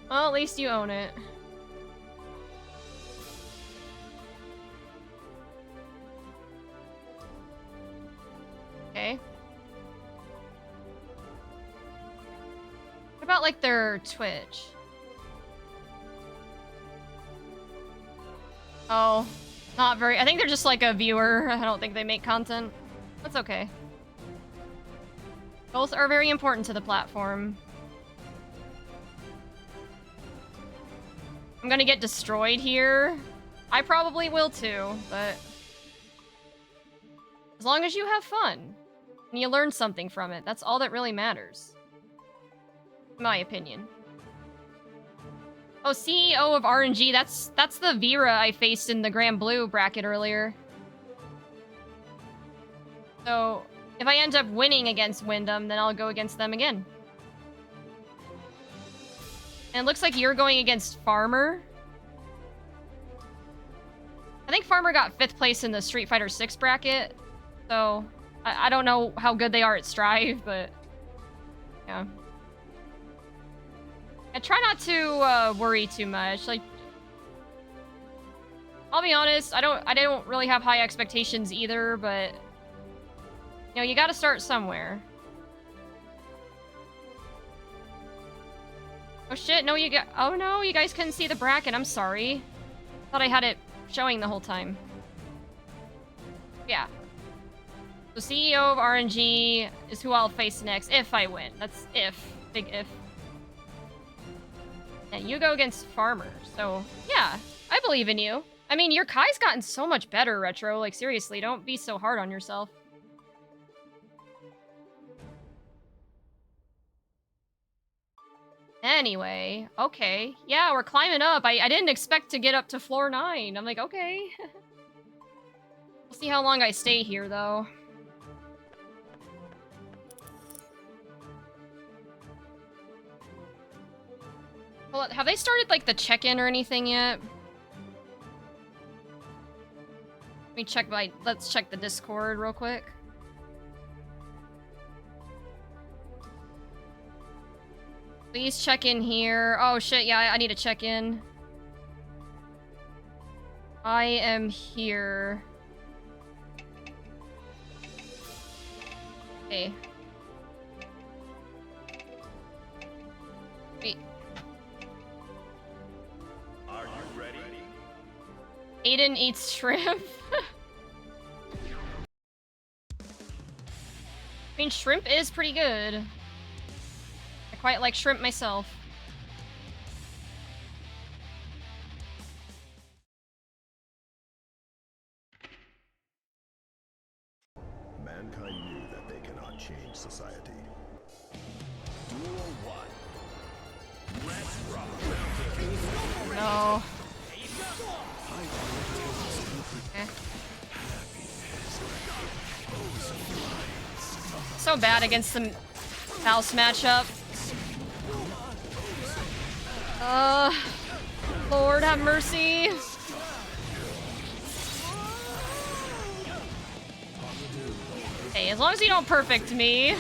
Well, at least you own it. Okay. What about, like, their Twitch? Oh, not very. I think they're just like a viewer. I don't think they make content. That's okay. Both are very important to the platform. I'm gonna get destroyed here. I probably will too, but as long as you have fun and you learn something from it, that's all that really matters. In my opinion. Oh, CEO of RNG, that's the Vera I faced in the Grand Blue bracket earlier. So, if I end up winning against Wyndham, then I'll go against them again. And it looks like you're going against Farmer. I think Farmer got 5th place in the Street Fighter 6 bracket. So, I don't know how good they are at Strive, but yeah. I try not to worry too much. Like, I'll be honest, I don't really have high expectations either, but you know, you gotta start somewhere. Oh shit, no, oh no, you guys couldn't see the bracket, I'm sorry. Thought I had it showing the whole time. Yeah. So CEO of RNG is who I'll face next if I win. That's if. Big if. And you go against Farmer, so yeah, I believe in you. I mean, your Kai's gotten so much better, Retro. Like, seriously, don't be so hard on yourself. Anyway, okay. Yeah, we're climbing up. I didn't expect to get up to floor 9. I'm like, okay. We'll see how long I stay here, though. Well, have they started, like, the check-in or anything yet? Let me check let's check the Discord real quick. Please check in here. Oh, shit, yeah, I need to check in. I am here. Okay. Wait. Are you ready? Aiden eats shrimp. I mean, shrimp is pretty good. I quite like shrimp myself. Mankind knew that they cannot change society. Duel 1. Let's rock. No. Okay. So bad against the mouse matchup. Lord have mercy. Hey, as long as you don't perfect me.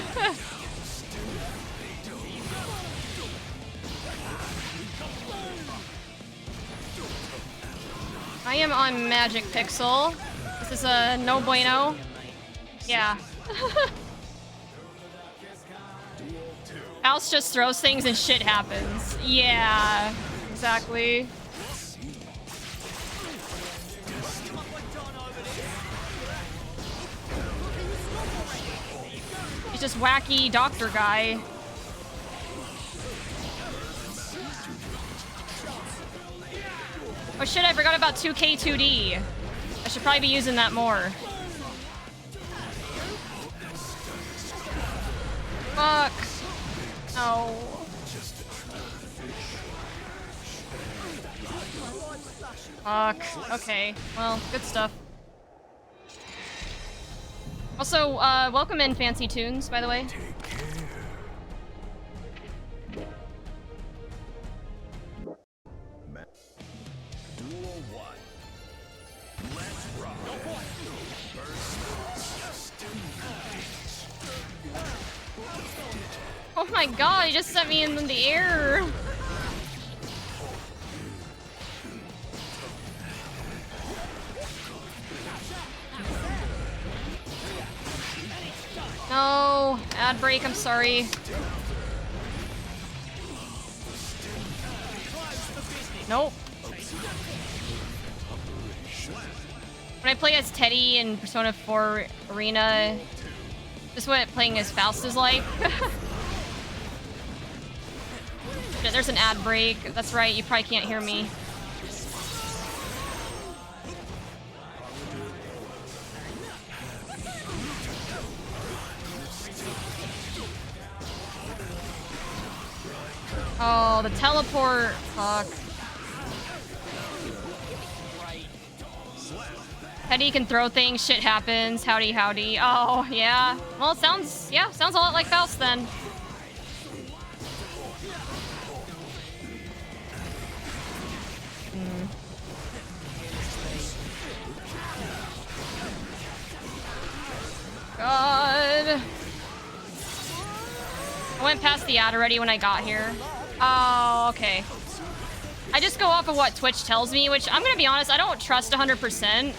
I am on Magic Pixel. This is a no bueno. Yeah. Mouse just throws things and shit happens. Yeah, exactly. He's just wacky doctor guy. Oh shit, I forgot about 2K2D. I should probably be using that more. Fuck. No. Fuck. Okay. Well, good stuff. Also, welcome in Fancy Tunes, by the way. Duel 1. Let's rock. Oh my god, he just sent me in the air. No, ad break, I'm sorry. Nope. When I play as Teddy in Persona 4 Arena, this is what playing as Faust is like. There's an ad break. That's right, you probably can't hear me. Oh, the teleport. Fuck. Teddy can throw things, shit happens. Howdy, howdy. Oh, yeah. Well, it sounds, yeah, sounds a lot like Faust then. God. I went past the ad already when I got here. Oh, okay. I just go off of what Twitch tells me, which I'm gonna be honest, I don't trust 100%.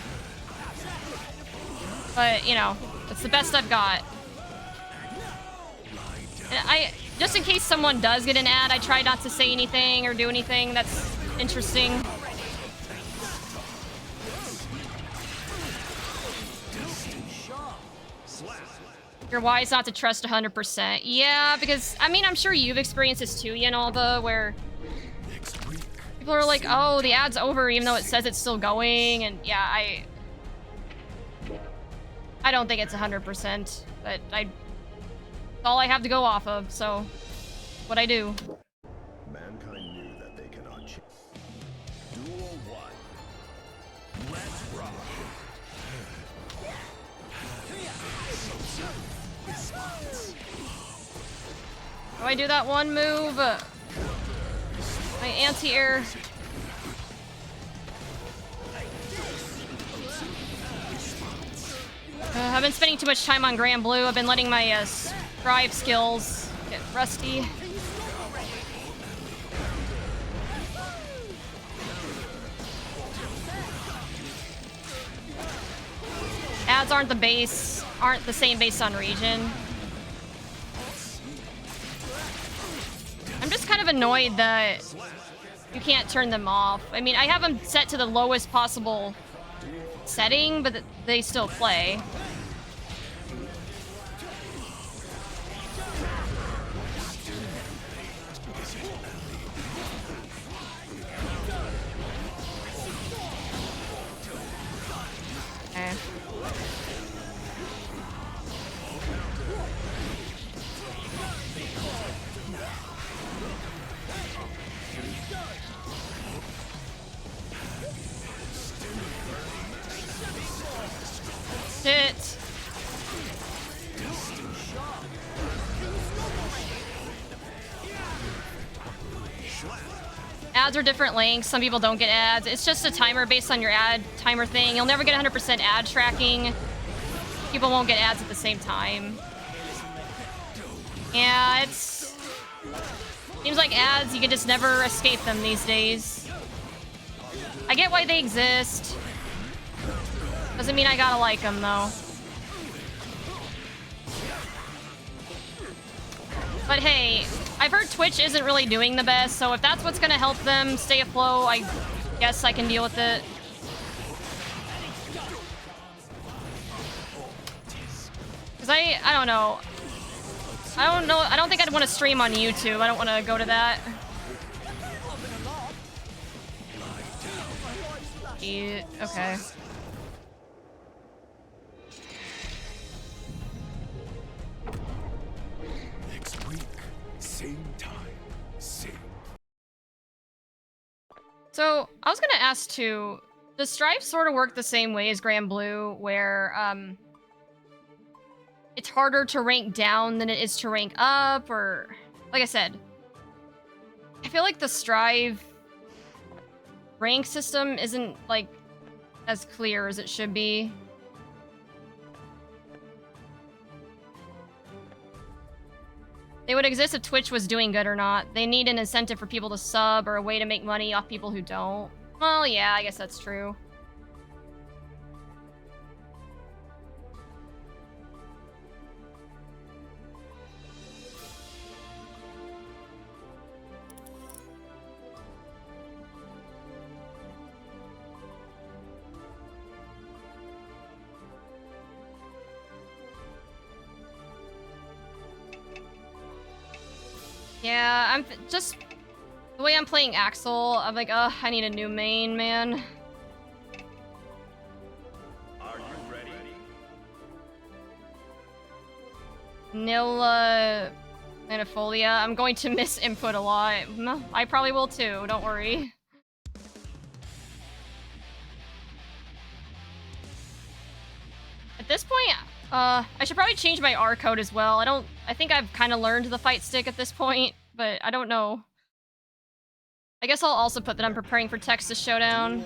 But, you know, it's the best I've got. And just in case someone does get an ad, I try not to say anything or do anything that's interesting. You're wise not to trust 100%. Yeah, because, I mean, I'm sure you've experienced this too, Yanalba, where people are like, oh, the ad's over even though it says it's still going, and yeah, I don't think it's 100%, but that's all I have to go off of, so what I do. Mankind knew that they cannot change. Duel 1. Let's rock. Do I do that one move? My anti-air. I've been spending too much time on Grand Blue. I've been letting my drive skills get rusty. Ads aren't the same based on region. I'm just kind of annoyed that you can't turn them off. I mean, I have them set to the lowest possible setting, but they still play. Okay. Shit. Ads are different lengths. Some people don't get ads. It's just a timer based on your ad timer thing. You'll never get 100% ad tracking. People won't get ads at the same time. Yeah, it's... seems like ads, you can just never escape them these days. I get why they exist. Doesn't mean I gotta like them, though. But hey, I've heard Twitch isn't really doing the best, so if that's what's gonna help them stay afloat, I guess I can deal with it. Because I don't know. I don't think I'd want to stream on YouTube. I don't want to go to that. Yeah, okay. Next week, same time, same. So, I was gonna ask too, does Strife sort of work the same way as Grand Blue, where, it's harder to rank down than it is to rank up, or like I said, I feel like the Strive rank system isn't like as clear as it should be. They would exist if Twitch was doing good or not. They need an incentive for people to sub or a way to make money off people who don't. Well, yeah, I guess that's true. Yeah, I'm just the way I'm playing Axel. I'm like, ugh, I need a new main, man. Are you ready? Nil Manifolia. I'm going to miss input a lot. I probably will too. Don't worry. At this point, I should probably change my R code as well. I think I've kind of learned the fight stick at this point, but I don't know. I guess I'll also put that I'm preparing for Texas Showdown.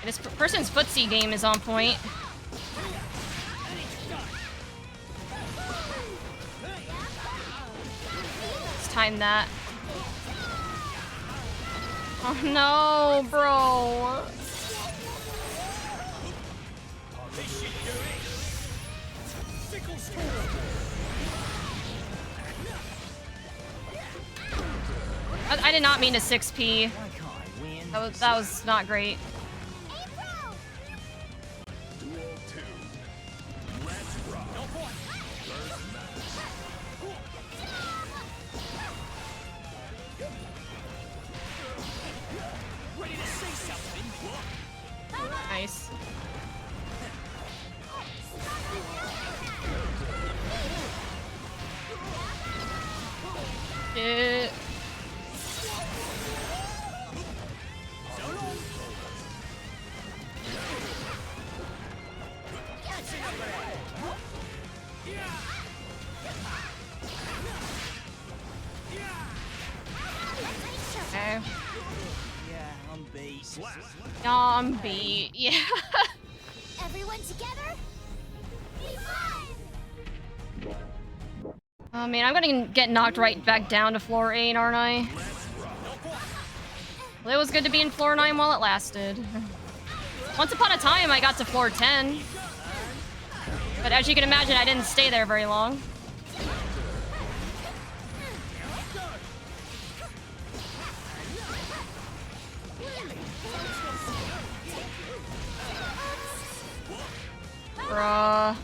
This person's footsie game is on point. Time that. Oh no, bro. I did not mean to 6P. That was not great. Nice. Okay. I'm beat. Yeah. Everyone together? Oh man, I'm gonna get knocked right back down to floor 8, aren't I? Well, it was good to be in floor 9 while it lasted. Once upon a time, I got to floor 10. But as you can imagine, I didn't stay there very long. Bruh.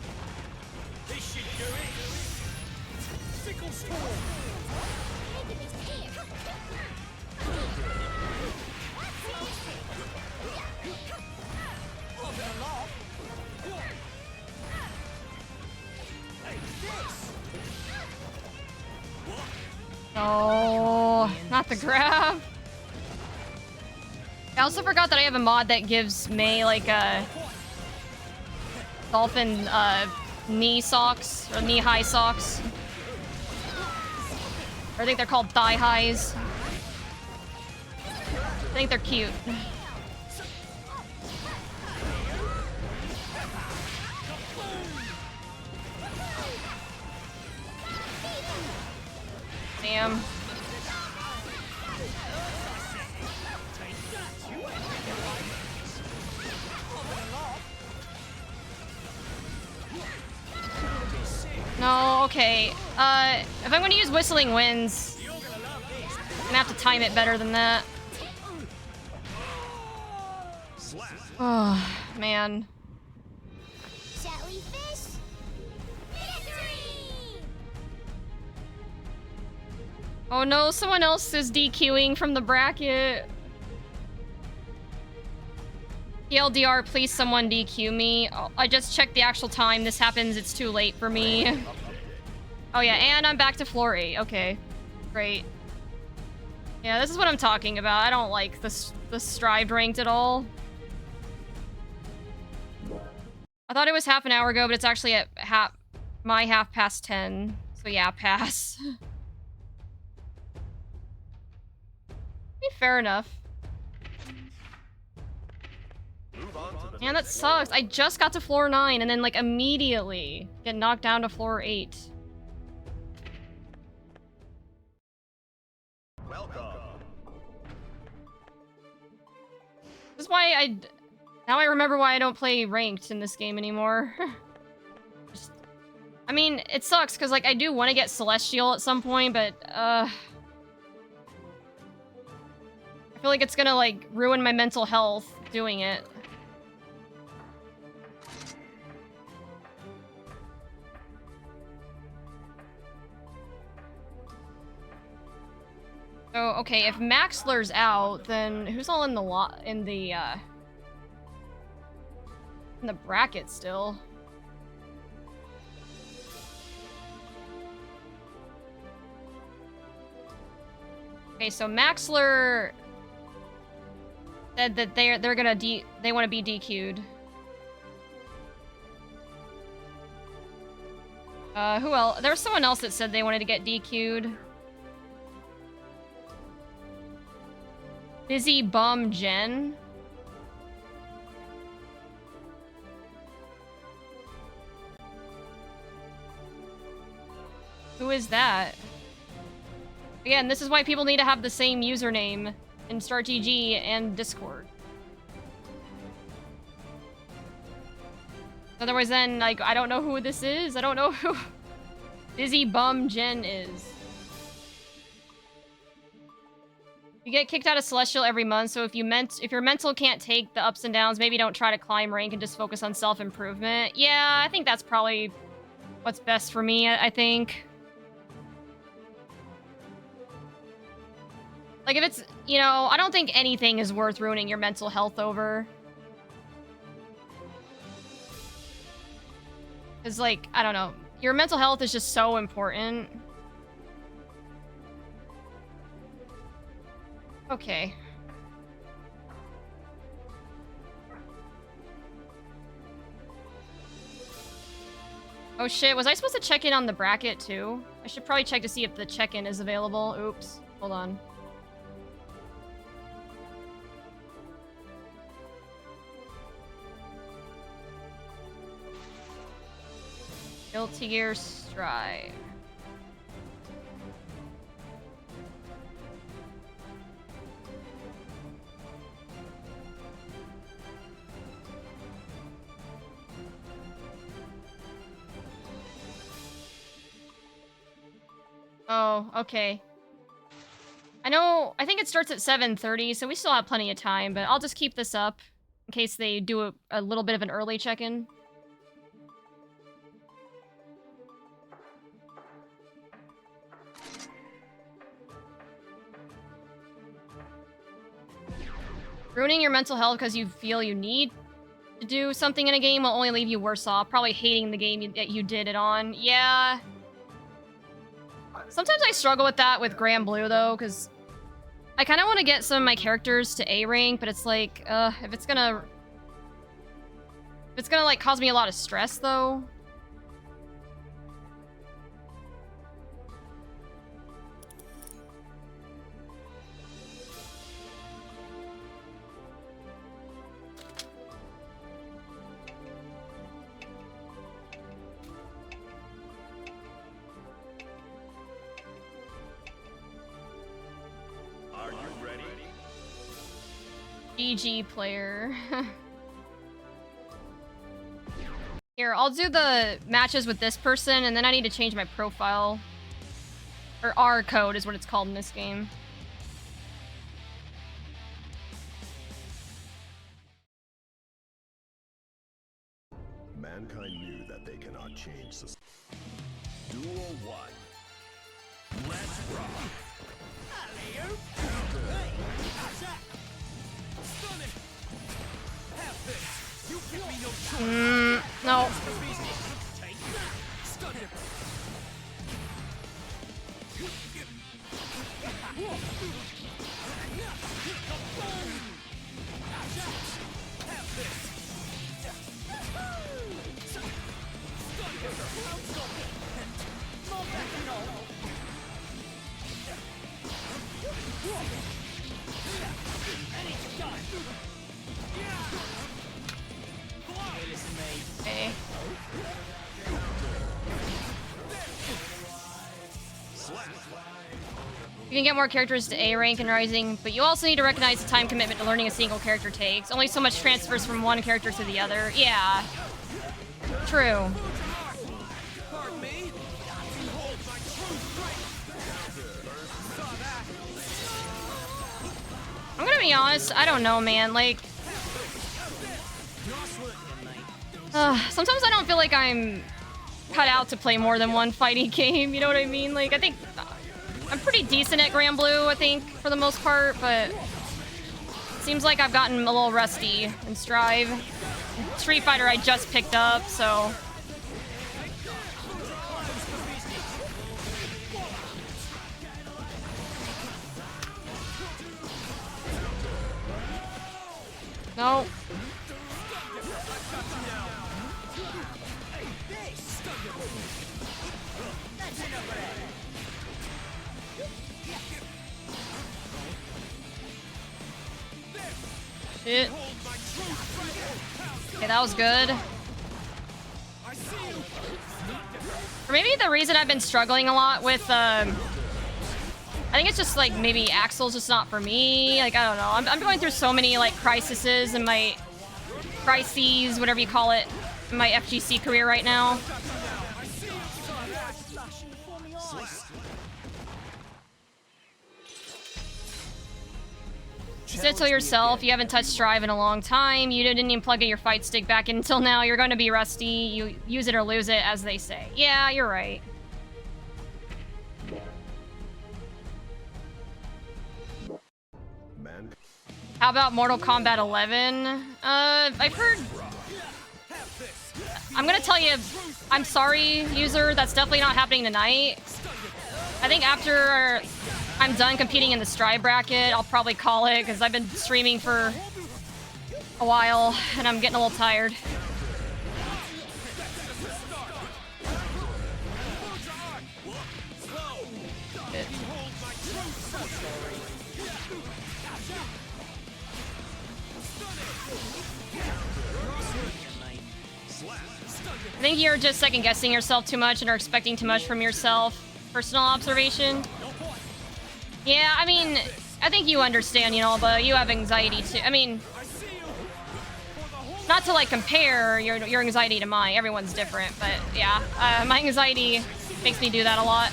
Oh, not the grab. I also forgot that I have a mod that gives Mei like a dolphin knee socks or knee-high socks. Or I think they're called thigh highs. I think they're cute. Damn. No, okay. If I'm gonna use Whistling Winds, I'm gonna have to time it better than that. Oh, man. Jellyfish? Victory! Oh no, someone else is DQing from the bracket. TLDR, please someone DQ me. Oh, I just checked the actual time. This happens, it's too late for me. Oh yeah, and I'm back to floor 8. Okay, great. Yeah, this is what I'm talking about. I don't like the strived ranked at all. I thought it was half an hour ago, but it's actually at my 10:30. So yeah, pass. Fair enough. Man, that sucks. I just got to floor 9 and then like immediately get knocked down to floor 8. Welcome. This is why now I remember why I don't play ranked in this game anymore. I mean, it sucks because like I do want to get Celestial at some point, but I feel like it's gonna like ruin my mental health doing it. So okay, if Maxler's out, then who's all in the bracket still? Okay, so Maxler said that they want to be DQ'd. Who else? There was someone else that said they wanted to get DQ'd. Busy Bum Jen. Who is that? Again, this is why people need to have the same username in StartGG and Discord. Otherwise then, like, I don't know who this is. I don't know who Busy Bum Jen is. You get kicked out of Celestial every month, so if your mental can't take the ups and downs, maybe don't try to climb rank and just focus on self-improvement. Yeah, I think that's probably what's best for me, I think. Like, if it's, you know, I don't think anything is worth ruining your mental health over. Because, like, I don't know. Your mental health is just so important. Okay. Oh shit, was I supposed to check in on the bracket too? I should probably check to see if the check-in is available. Oops. Hold on. Guilty Gear Strive. Oh, okay. I think it starts at 7:30, so we still have plenty of time, but I'll just keep this up in case they do a little bit of an early check-in. Ruining your mental health because you feel you need to do something in a game will only leave you worse off. Probably hating the game that you did it on. Yeah. Sometimes I struggle with that with Grand Blue, though, because I kind of want to get some of my characters to A rank, but it's like, if it's gonna, like, cause me a lot of stress, though. GG player. Here, I'll do the matches with this person, and then I need to change my profile. Or R code is what it's called in this game. Mankind knew that they cannot change society. Duel 1. Let's rock. No. Okay. You can get more characters to A rank in Rising, but you also need to recognize the time commitment to learning a single character takes. Only so much transfers from one character to the other. Yeah. True. I'm gonna be honest, I don't know, man. Like, sometimes I don't feel like I'm cut out to play more than one fighting game, you know what I mean? Like, I think I'm pretty decent at Grand Blue, I think, for the most part, but it seems like I've gotten a little rusty in Strive. Street Fighter I just picked up, so... No. Shit. Okay, that was good. Or maybe the reason I've been struggling a lot with, I think it's just, like, maybe Axel's just not for me. Like, I don't know. I'm going through so many, like, crises in my... Crises, whatever you call it, in my FGC career right now. You said to yourself, you haven't touched Strive in a long time. You didn't even plug in your fight stick back in until now. You're going to be rusty. You use it or lose it, as they say. Yeah, you're right. How about Mortal Kombat 11? I've heard... I'm gonna tell you, I'm sorry, user, that's definitely not happening tonight. I think after I'm done competing in the Strive bracket, I'll probably call it, because I've been streaming for a while, and I'm getting a little tired. I think you're just second-guessing yourself too much and are expecting too much from yourself. Personal observation. Yeah, I mean, I think you understand, you know, but you have anxiety too. I mean, not to, like, compare your anxiety to mine. Everyone's different, but yeah. My anxiety makes me do that a lot.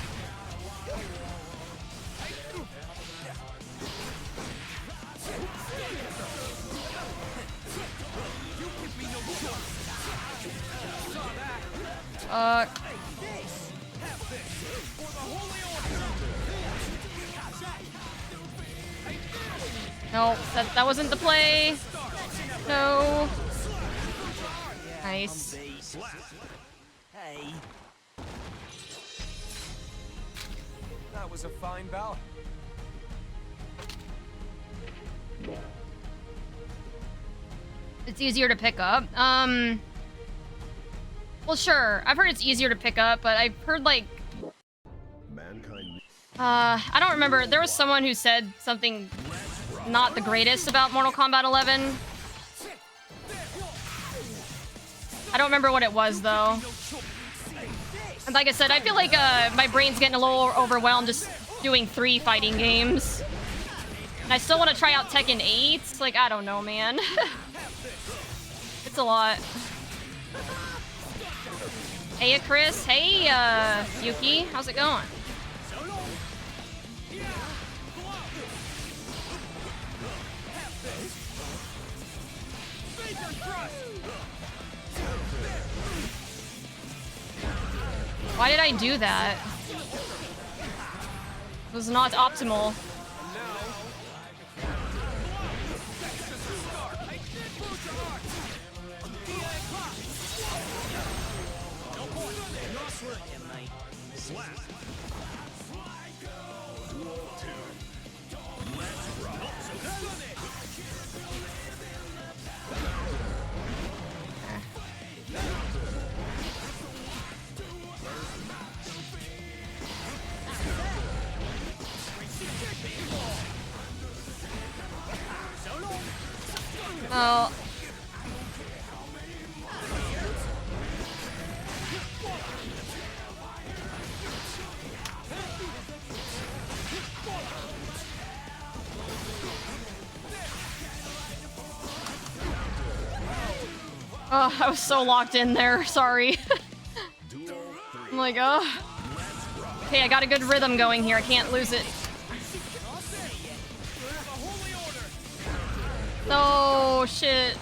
No, that wasn't the play. No. Nice. Hey. That was a fine bout. It's easier to pick up. Well, sure. I've heard it's easier to pick up, but I've heard, like... I don't remember. There was someone who said something not the greatest about Mortal Kombat 11. I don't remember what it was, though. And like I said, I feel like my brain's getting a little overwhelmed just doing 3 fighting games. And I still want to try out Tekken 8. Like, I don't know, man. It's a lot. Hey, Chris. Hey, Yuki. How's it going? Why did I do that? It was not optimal. foot, you might. Slap. Duel 2. Let's rock. Oh. Oh, I was so locked in there. Sorry. I'm like, oh. Okay, I got a good rhythm going here. I can't lose it. Oh, shit.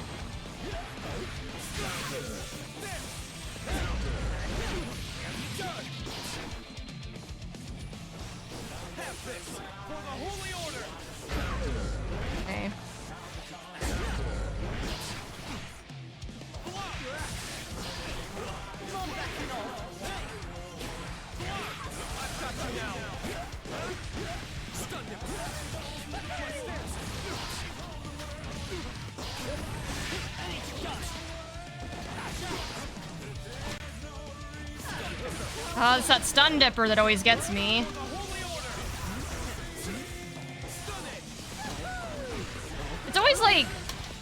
Okay. Oh, it's that stun dipper that always gets me. It's always like,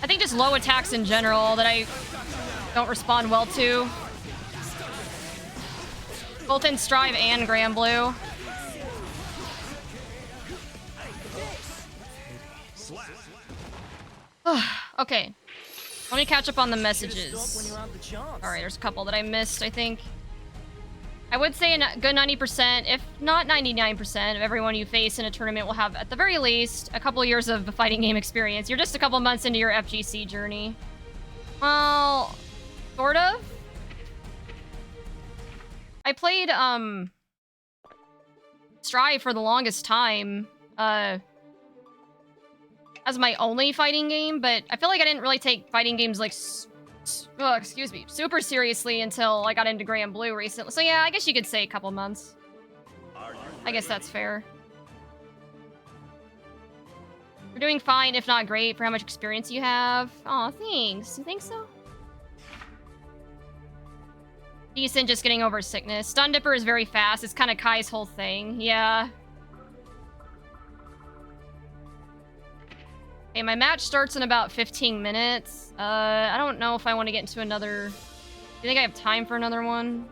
I think just low attacks in general that I don't respond well to. Both in Strive and Grand Blue. Okay. Let me catch up on the messages. Alright, there's a couple that I missed, I think. I would say a good 90%, if not 99%, of everyone you face in a tournament will have, at the very least, a couple years of fighting game experience. You're just a couple months into your FGC journey. Well, sort of. I played, Strive for the longest time, as my only fighting game, but I feel like I didn't really take fighting games, like, super seriously until I got into Grand Blue recently. So yeah, I guess you could say a couple months. I guess that's fair. You're doing fine, if not great, for how much experience you have. Aw, thanks. You think so? Decent, just getting over sickness. Stun Dipper is very fast. It's kind of Kai's whole thing. Yeah. Okay, my match starts in about 15 minutes. I don't know if I want to get into another... Do you think I have time for another one?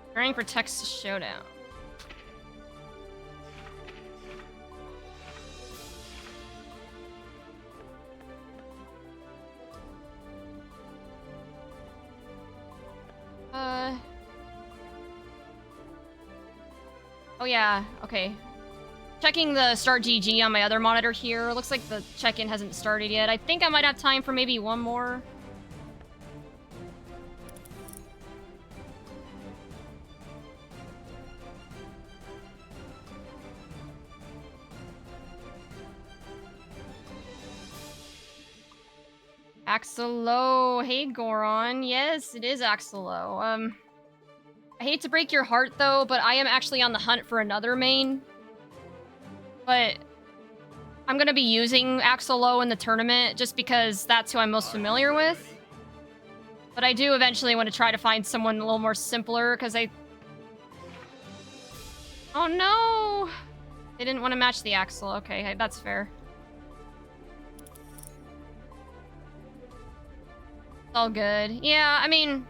Preparing for Texas Showdown. Oh yeah, okay. Checking the start GG on my other monitor here. Looks like the check-in hasn't started yet. I think I might have time for maybe one more. Axelo. Hey, Goron. Yes, it is Axelo. I hate to break your heart, though, but I am actually on the hunt for another main. But I'm gonna be using Axelo in the tournament just because that's who I'm most familiar with. But I do eventually want to try to find someone a little more simpler, because I... Oh no! They didn't want to match the Axel. Okay, that's fair. It's all good. Yeah, I mean...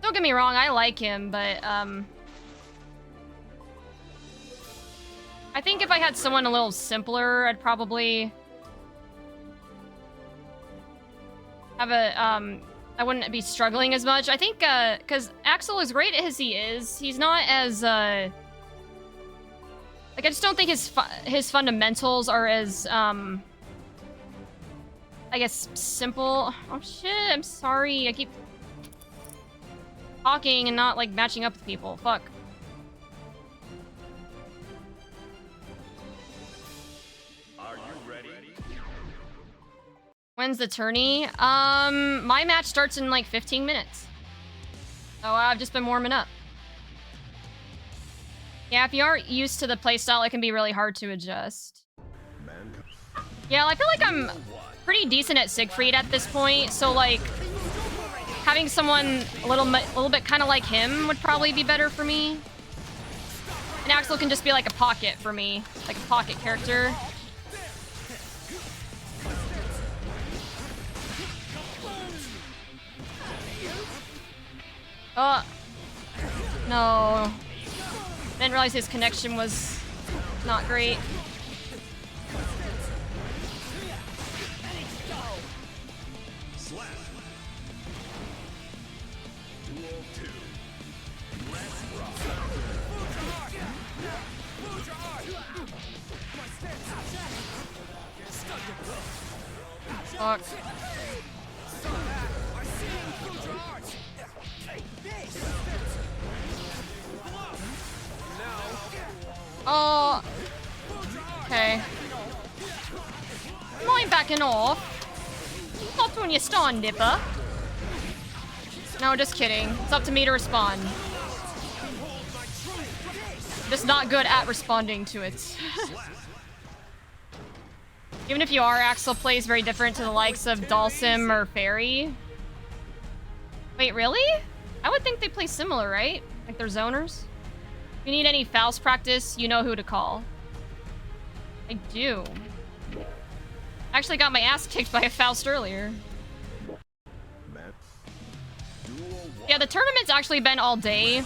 Don't get me wrong, I like him, but, I think if I had someone a little simpler, I'd probably... have a, I wouldn't be struggling as much. I think, because Axel, as great as he is, he's not as, like, I just don't think his fundamentals are as, I guess, simple. Oh, shit, I'm sorry. I keep... talking and not, like, matching up with people. Fuck. Are you ready? When's the tourney? My match starts in like 15 minutes. So I've just been warming up. Yeah, if you aren't used to the playstyle, it can be really hard to adjust. Yeah, I feel like I'm pretty decent at Siegfried at this point, so like having someone a little bit kind of like him would probably be better for me. And Axel can just be like a pocket for me, like a pocket character. No. Didn't realize his connection was not great. Fuck. Oh. Okay. Mind backing off. Not when you stun, Dipper. No, just kidding. It's up to me to respond. I'm just not good at responding to it. Even if you are, Axel plays very different to the likes of Dalsim or Fairy. Wait, really? I would think they play similar, right? Like they're zoners? If you need any Faust practice, you know who to call. I do. I actually got my ass kicked by a Faust earlier. Yeah, the tournament's actually been all day.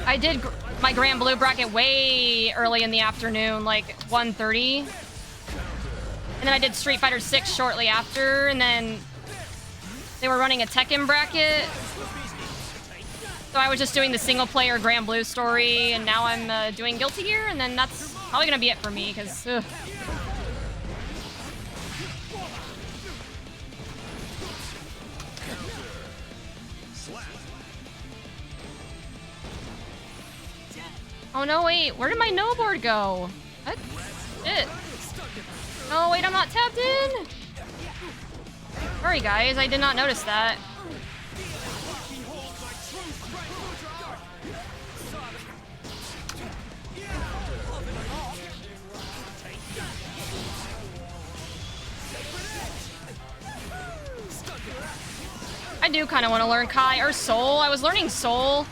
I did my Grand Blue bracket way early in the afternoon, like 1:30. And then I did Street Fighter 6 shortly after, and then they were running a Tekken bracket. So I was just doing the single-player Grand Blue story, and now I'm doing Guilty Gear, and then that's probably gonna be it for me, because... Oh no, wait, where did my no board go? What? Shit. Oh, wait, I'm not tapped in! Sorry, guys, I did not notice that. I do kind of want to learn Kai or Soul. I was learning Soul.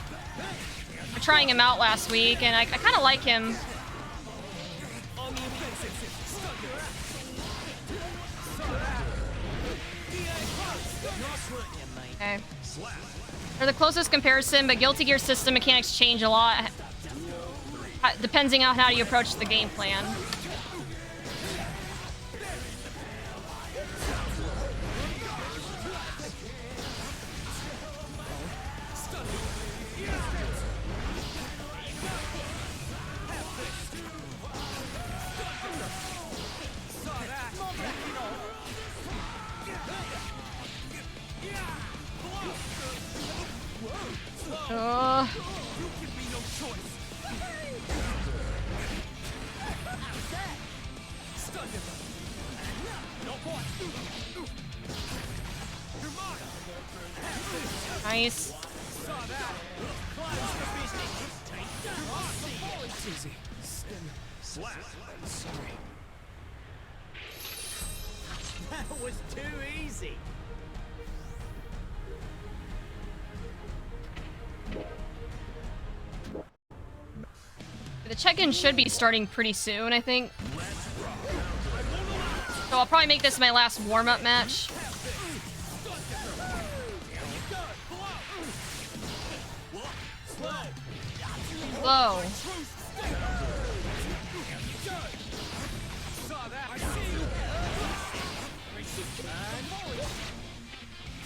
I'm trying him out last week, and I kind of like him. Okay. They're the closest comparison, but Guilty Gear system mechanics change a lot, depending on how you approach the game plan. Nice. Sorry. That was too easy. The check-in should be starting pretty soon, I think. So I'll probably make this my last warm-up match. Slow.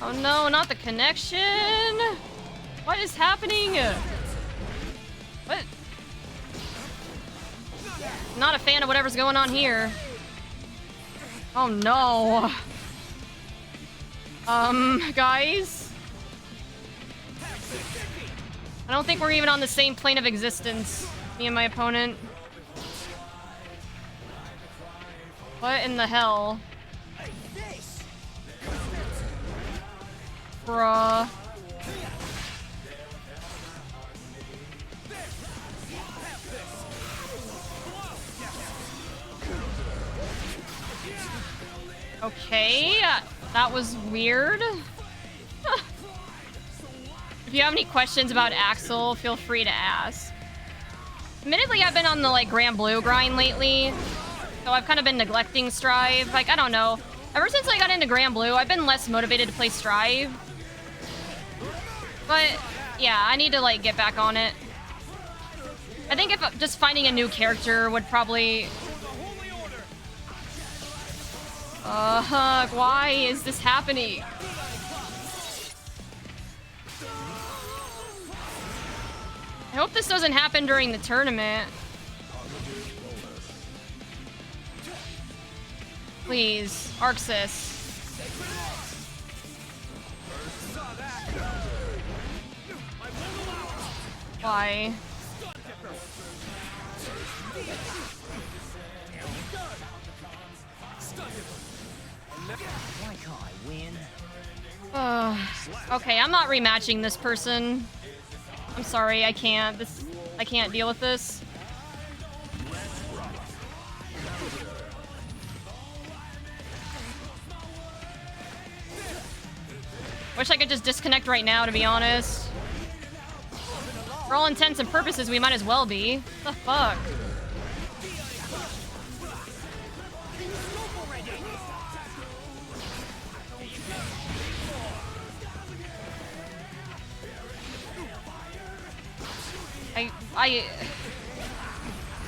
Oh no, not the connection! What is happening? What? Not a fan of whatever's going on here. Oh no. Guys? I don't think we're even on the same plane of existence, me and my opponent. What in the hell? Bruh. Okay, that was weird. If you have any questions about Axel, feel free to ask. Admittedly, I've been on the like Grand Blue grind lately, so I've kind of been neglecting Strive. Like, I don't know. Ever since I got into Grand Blue, I've been less motivated to play Strive. But yeah, I need to like get back on it. I think if just finding a new character would probably... why is this happening? I hope this doesn't happen during the tournament. Please, Arxis. Why? Why can't I win? Okay, I'm not rematching this person. I'm sorry, I can't. I can't deal with this. Wish I could just disconnect right now, to be honest. For all intents and purposes, we might as well be. What the fuck?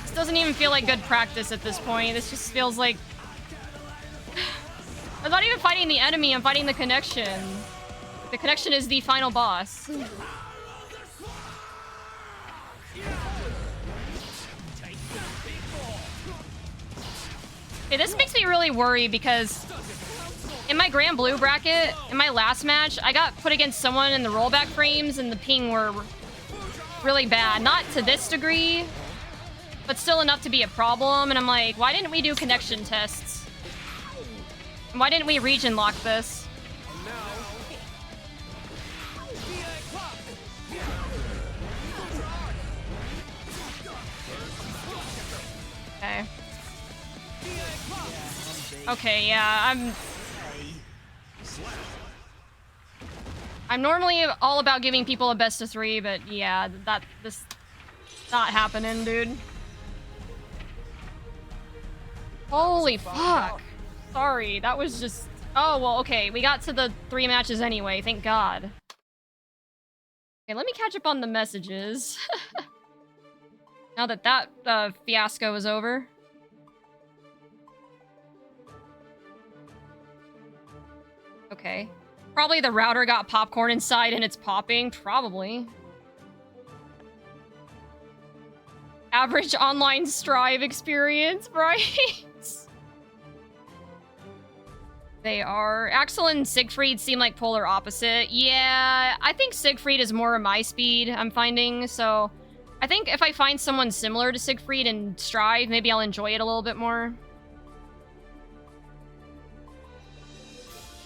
This doesn't even feel like good practice at this point. This just feels like... I'm not even fighting the enemy, I'm fighting the connection. The connection is the final boss. Okay, this makes me really worried because in my Grand Blue bracket, in my last match, I got put against someone in the rollback frames and the ping were really bad. Not to this degree, but still enough to be a problem. And I'm like, why didn't we do connection tests? And why didn't we region lock this? Okay. Okay, yeah, I'm normally all about giving people a best of 3, but yeah, this not happening, dude. Holy fuck. Sorry, that was just... Oh, well, okay, we got to the 3 matches anyway, thank God. Okay, let me catch up on the messages. Now that that fiasco is over. Okay. Probably the router got popcorn inside and it's popping. Probably. Average online Strive experience, right? They are. Axel and Siegfried seem like polar opposite. Yeah, I think Siegfried is more my speed, I'm finding. So I think if I find someone similar to Siegfried and Strive, maybe I'll enjoy it a little bit more.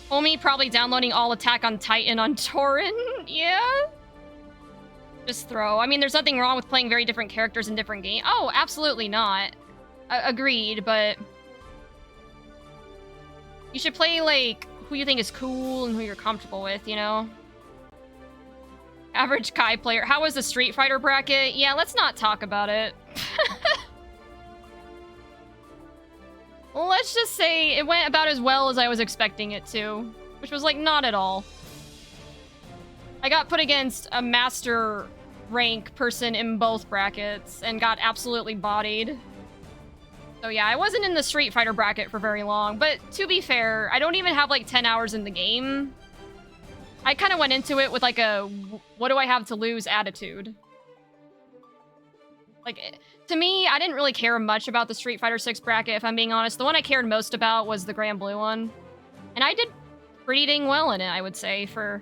Homie probably downloading all Attack on Titan on torrent. Yeah. Just throw. I mean, there's nothing wrong with playing very different characters in different games. Oh, absolutely not. Agreed, but... You should play, like, who you think is cool and who you're comfortable with, you know? Average Kai player. How was the Street Fighter bracket? Yeah, let's not talk about it. Let's just say it went about as well as I was expecting it to. Which was, like, not at all. I got put against a master rank person in both brackets and got absolutely bodied. So yeah, I wasn't in the Street Fighter bracket for very long. But to be fair, I don't even have, like, 10 hours in the game. I kind of went into it with, like, a what do I have to lose attitude. Like... To me, I didn't really care much about the Street Fighter 6 bracket, if I'm being honest. The one I cared most about was the Grand Blue one. And I did pretty dang well in it, I would say, for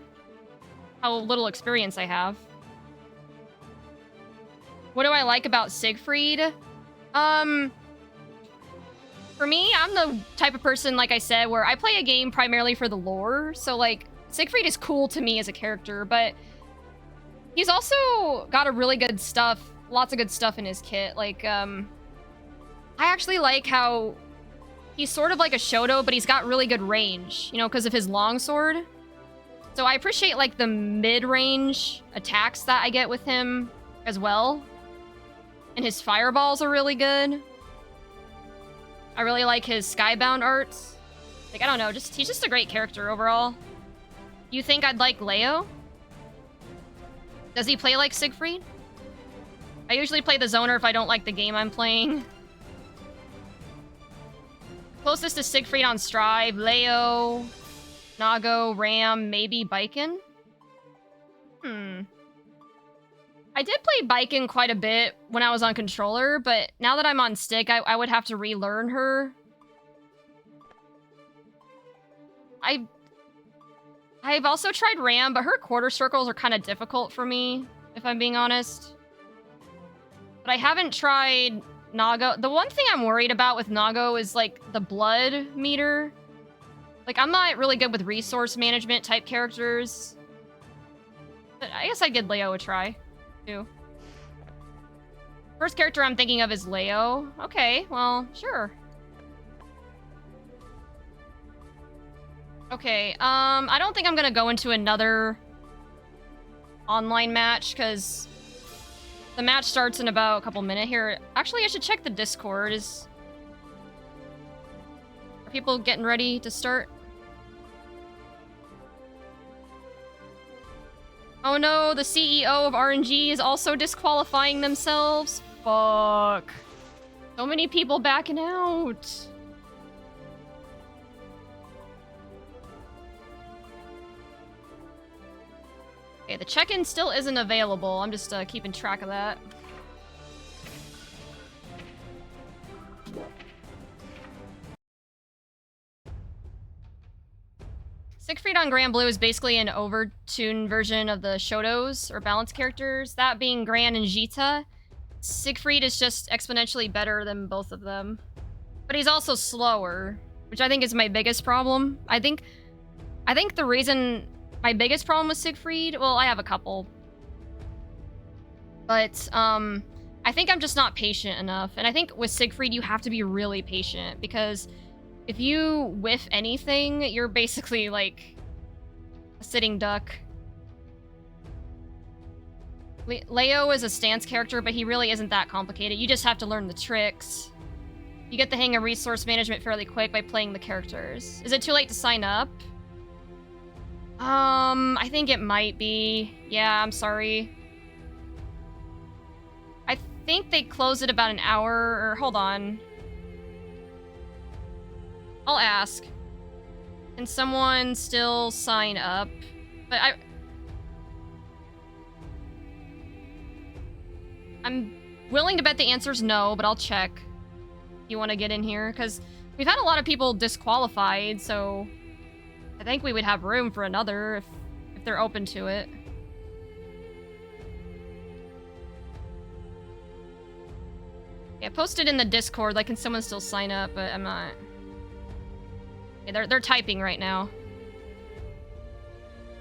how little experience I have. What do I like about Siegfried? For me, I'm the type of person, like I said, where I play a game primarily for the lore. So, like, Siegfried is cool to me as a character, but he's also got a really good stuff, lots of good stuff in his kit. Like, I actually like how he's sort of like a Shoto, but he's got really good range, you know, because of his longsword. So I appreciate, like, the mid-range attacks that I get with him as well. And his fireballs are really good. I really like his Skybound arts. Like, I don't know, he's just a great character overall. You think I'd like Leo? Does he play like Siegfried? I usually play the zoner if I don't like the game I'm playing. Closest to Siegfried on Strive, Leo, Nago, Ram, maybe Baiken? I did play Baiken quite a bit when I was on controller, but now that I'm on stick, I would have to relearn her. I've also tried Ram, but her quarter circles are kind of difficult for me, if I'm being honest. But I haven't tried Nago. The one thing I'm worried about with Nago is, like, the blood meter. Like, I'm not really good with resource management type characters. But I guess I'd give Leo a try, too. First character I'm thinking of is Leo. Okay, well, sure. Okay, I don't think I'm gonna go into another online match, because the match starts in about a couple minutes here. Actually, I should check the Discord. Are people getting ready to start? Oh no, the CEO of RNG is also disqualifying themselves. Fuck. So many people backing out. Okay, the check-in still isn't available. I'm just keeping track of that. Siegfried on Grand Blue is basically an overtuned version of the Shotos, or balanced characters. That being Gran and Jita. Siegfried is just exponentially better than both of them. But he's also slower, which I think is my biggest problem. I think the reason... My biggest problem with Siegfried, well, I have a couple. But, I think I'm just not patient enough. And I think with Siegfried, you have to be really patient, because if you whiff anything, you're basically, like, a sitting duck. Leo is a stance character, but he really isn't that complicated. You just have to learn the tricks. You get the hang of resource management fairly quick by playing the characters. Is it too late to sign up? I think it might be. Yeah, I'm sorry. I think they close it about an hour, or hold on. I'll ask. Can someone still sign up? But I'm willing to bet the answer's no, but I'll check. If you want to get in here, because we've had a lot of people disqualified, so... I think we would have room for another if they're open to it. Yeah, post it in the Discord. Like, can someone still sign up? But I'm not. Yeah, they're typing right now.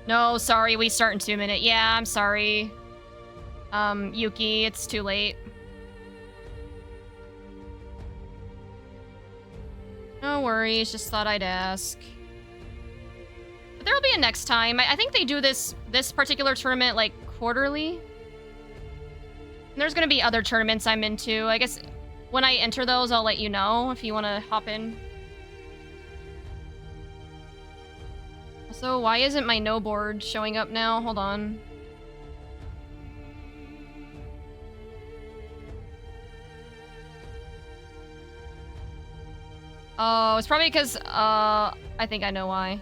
No, sorry, we start in 2 minutes. Yeah, I'm sorry. Yuki, it's too late. No worries, just thought I'd ask. There'll be a next time. I think they do this particular tournament, like, quarterly. And there's gonna be other tournaments I'm into. I guess when I enter those, I'll let you know if you want to hop in. Also, why isn't my no board showing up now? Hold on. Oh, it's probably because, I think I know why.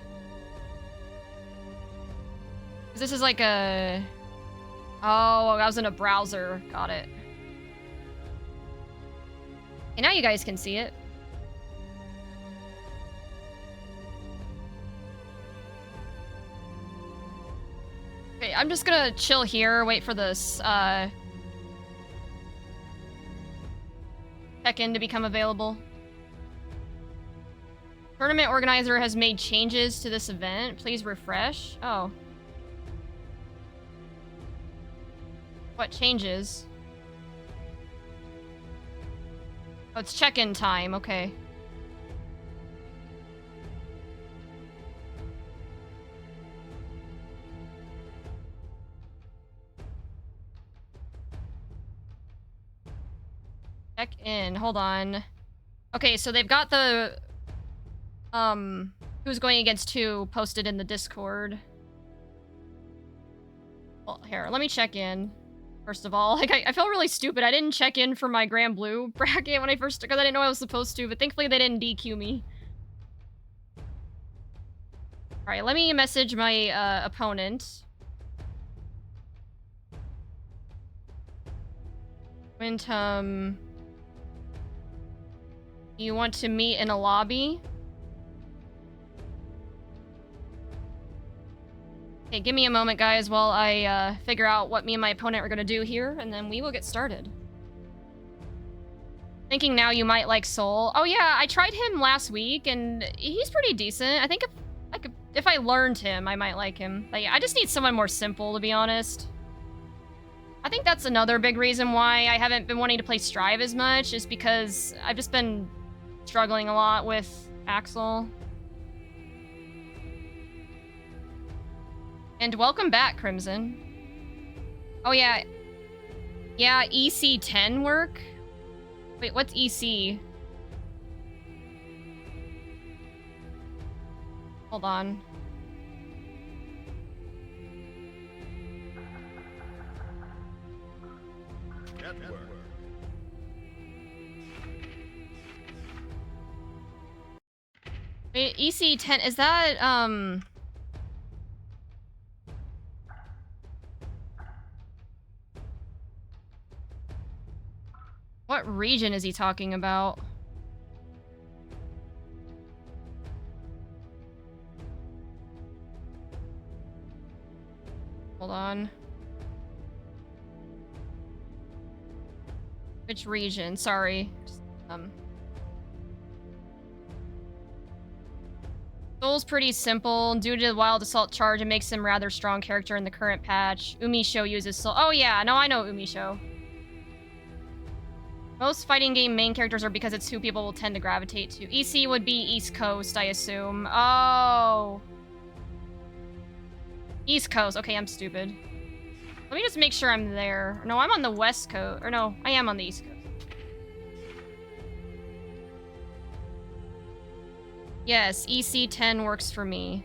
This is like a... Oh, I was in a browser. Got it. And now you guys can see it. Okay, I'm just gonna chill here, wait for this, check-in to become available. Tournament organizer has made changes to this event. Please refresh. Oh. What changes? Oh, it's check-in time. Okay. Check in. Hold on. Okay, so they've got the who's going against who posted in the Discord. Well, here, let me check in. First of all, like I feel really stupid. I didn't check in for my Grand Blue bracket when I first, because I didn't know I was supposed to, but thankfully they didn't DQ me. All right, let me message my opponent. Quintum, you want to meet in a lobby? Okay, give me a moment, guys, while I figure out what me and my opponent are gonna do here, and then we will get started. Thinking now you might like Soul. Oh yeah, I tried him last week, and he's pretty decent. I think if I learned him, I might like him. But yeah, I just need someone more simple, to be honest. I think that's another big reason why I haven't been wanting to play Strive as much, is because I've just been struggling a lot with Axel. And welcome back, Crimson. Oh yeah. Yeah, EC10 work? Wait, what's EC? Hold on. Wait, EC10, is that, what region is he talking about? Hold on. Which region? Sorry. Just, Soul's pretty simple. Due to the Wild Assault charge, it makes him a rather strong character in the current patch. Umisho uses Soul. Oh yeah, no, I know Umisho. Most fighting game main characters are because it's who people will tend to gravitate to. EC would be East Coast, I assume. Oh. East Coast. Okay, I'm stupid. Let me just make sure I'm there. No, I'm on the West Coast. Or no, I am on the East Coast. Yes, EC10 works for me.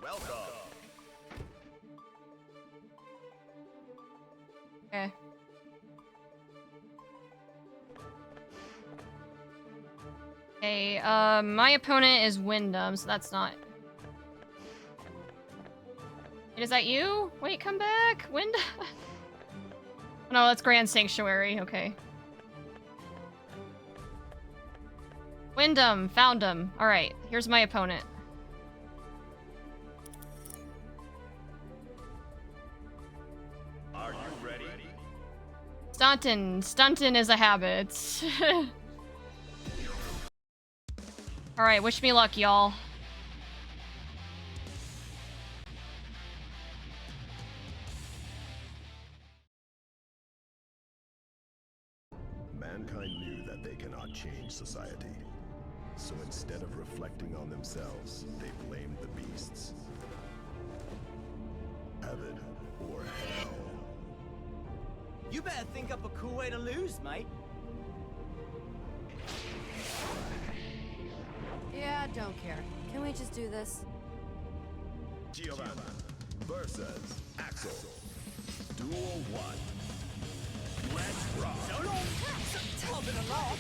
Welcome. Okay. Okay, my opponent is Wyndham, so that's not... Wait, is that you? Wait, come back! Wyndham? No, that's Grand Sanctuary, okay. Wyndham, found him. Alright, here's my opponent. Are you ready? Stuntin' is a habit. Alright, wish me luck, y'all. Mankind knew that they cannot change society. So instead of reflecting on themselves, they blamed the beasts. Heaven or hell. You better think up a cool way to lose, mate. Yeah, don't care. Can we just do this? Giovanna versus Axel. Duel 1. Let's rock. So long. Top of the lock.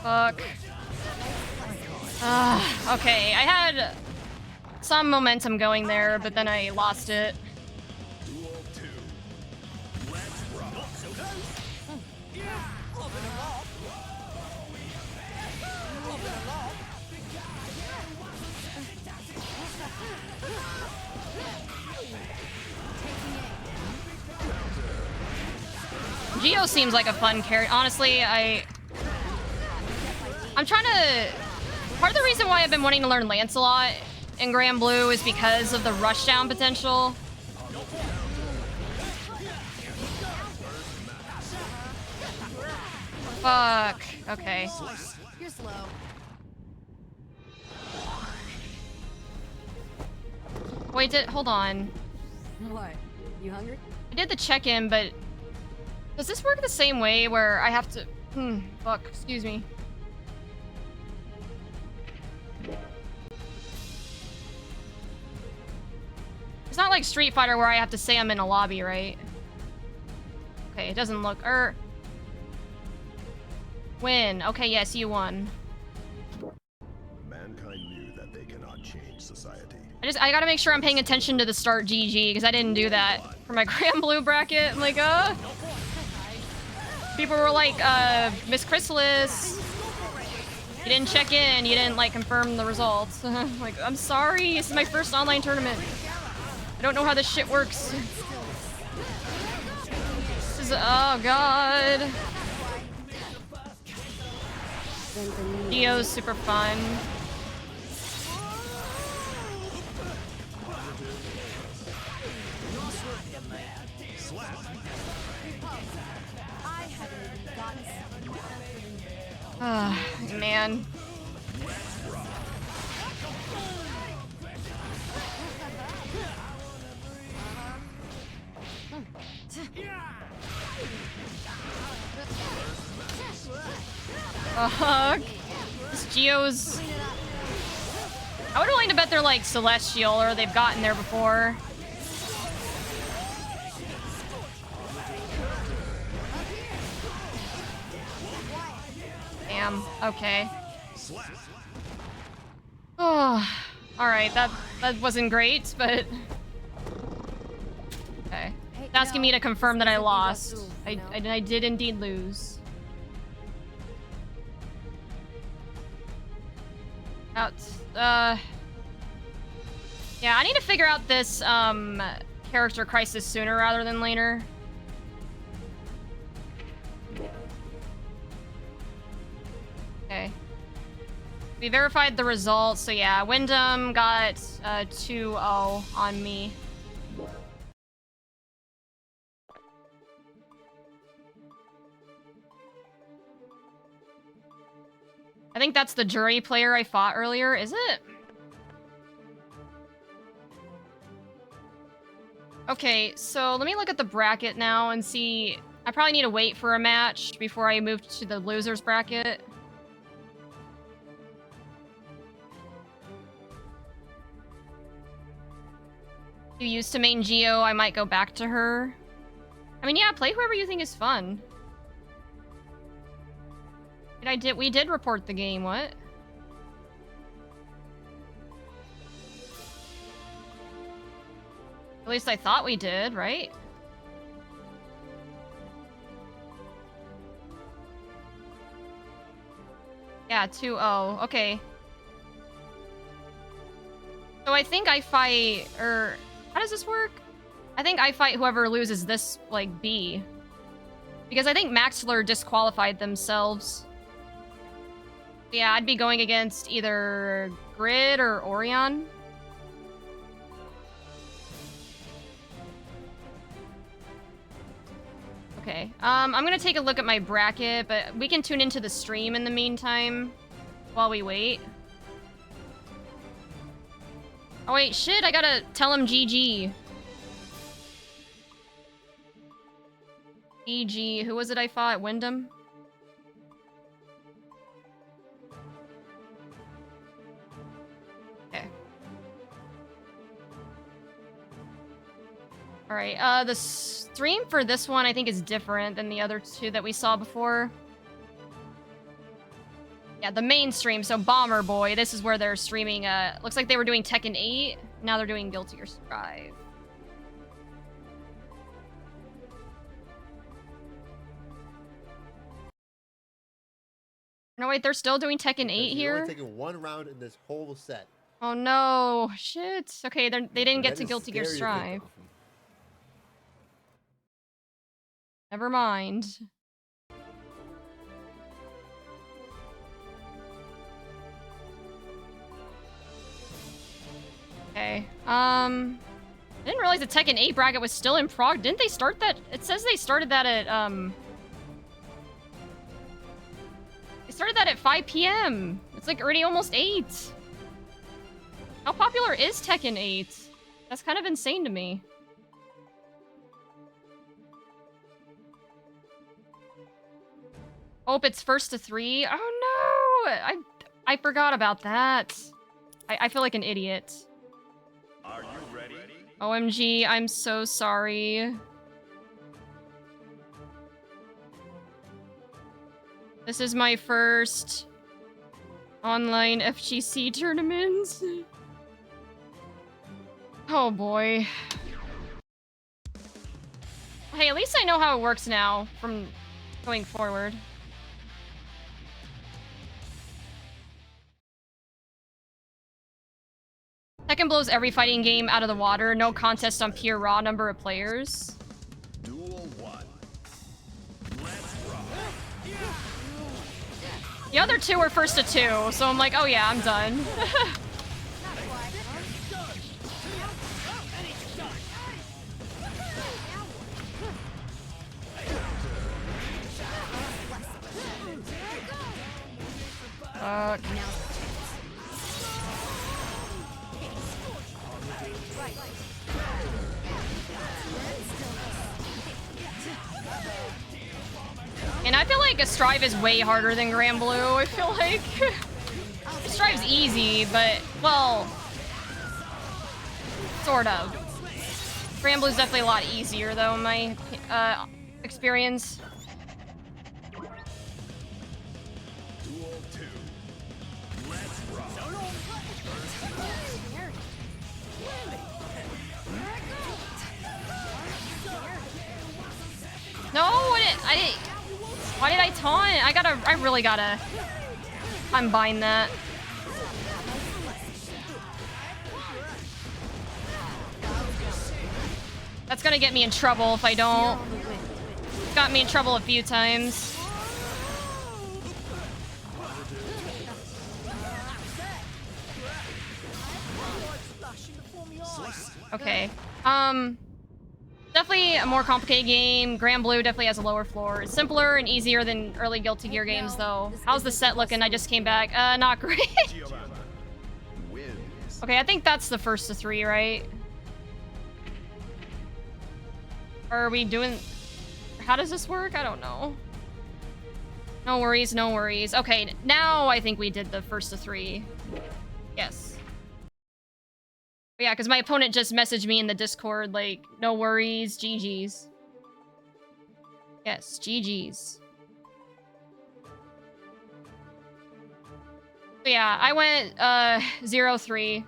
Fuck. Okay, I had some momentum going there, but then I lost it. Geo seems like a fun character. Honestly, I'm trying to... Part of the reason why I've been wanting to learn Lancelot in Grand Blue is because of the rushdown potential. Fuck. Okay. You're slow. Wait, hold on. What? You hungry? I did the check-in, but... Does this work the same way where I have to... fuck, excuse me. It's not like Street Fighter where I have to say I'm in a lobby, right? Okay, it doesn't look... Win. Okay, yes, you won. Mankind knew that they cannot change society. I gotta make sure I'm paying attention to the start GG, because I didn't do that for my Grand Blue bracket. I'm like, people were like, Miss Chrysalis, you didn't check in, you didn't, like, confirm the results. Like, I'm sorry, this is my first online tournament. I don't know how this shit works. This is, oh god. Geo's super fun. Man. Fuck. This Geo's... I would be willing to bet they're like Celestial or they've gotten there before. Damn. Okay. Oh, all right. That wasn't great, but okay. It's asking me to confirm that I lost. I did indeed lose. Yeah, I need to figure out this character crisis sooner rather than later. Okay. We verified the results, so yeah, Wyndham got 2-0 on me. I think that's the jury player I fought earlier, is it? Okay, so let me look at the bracket now and see. I probably need to wait for a match before I move to the losers bracket. You used to main Geo, I might go back to her. I mean, yeah, play whoever you think is fun. We did report the game, what? At least I thought we did, right? Yeah, 2-0. Okay. So I think I fight, or how does this work? I think I fight whoever loses this, like, B. Because I think Maxler disqualified themselves. Yeah, I'd be going against either Grid or Orion. Okay, I'm gonna take a look at my bracket, but we can tune into the stream in the meantime while we wait. Oh wait, shit, I gotta tell him GG. GG, who was it I fought? Wyndham? Okay. Alright, the stream for this one I think is different than the other two that we saw before. Yeah, the mainstream. So Bomber Boy, this is where they're streaming. Looks like they were doing Tekken 8. Now they're doing Guilty Gear Strive. No, wait, they're still doing Tekken 8 here? Only taking one round in this whole set. Oh no, shit. Okay, they didn't get to Guilty Gear Strive. Never mind. Okay, I didn't realize the Tekken 8 bracket was still in prog. Didn't they start that? It says they started that at, They started that at 5 p.m. It's like already almost 8. How popular is Tekken 8? That's kind of insane to me. Hope it's first to 3. Oh no! I forgot about that. I feel like an idiot. Are you ready? OMG, I'm so sorry. This is my first online FGC tournament. Oh boy. Hey, at least I know how it works now from going forward. Tekken blows every fighting game out of the water. No contest on pure raw number of players. Duel 1. The other two were first to 2, so I'm like, oh yeah, I'm done. And I feel like a Strive is way harder than Grand Blue. I feel like Strive's easy, but, well, sort of. Grand Blue's definitely a lot easier, though, in my experience. Duel 2. Let's rock. No, why did I taunt? I really gotta unbind that. That's gonna get me in trouble if I don't. It's got me in trouble a few times. Okay. Definitely a more complicated game. Grand Blue definitely has a lower floor. It's simpler and easier than early Guilty Gear games, though. How's the set looking? I just came back. Not great. Okay, I think that's the first to 3, right? Or are we doing... How does this work? I don't know. No worries, no worries. Okay, now I think we did the first to 3. Yes. But yeah, because my opponent just messaged me in the Discord, like, no worries, GG's. Yes, GG's. So yeah, I went 0-3.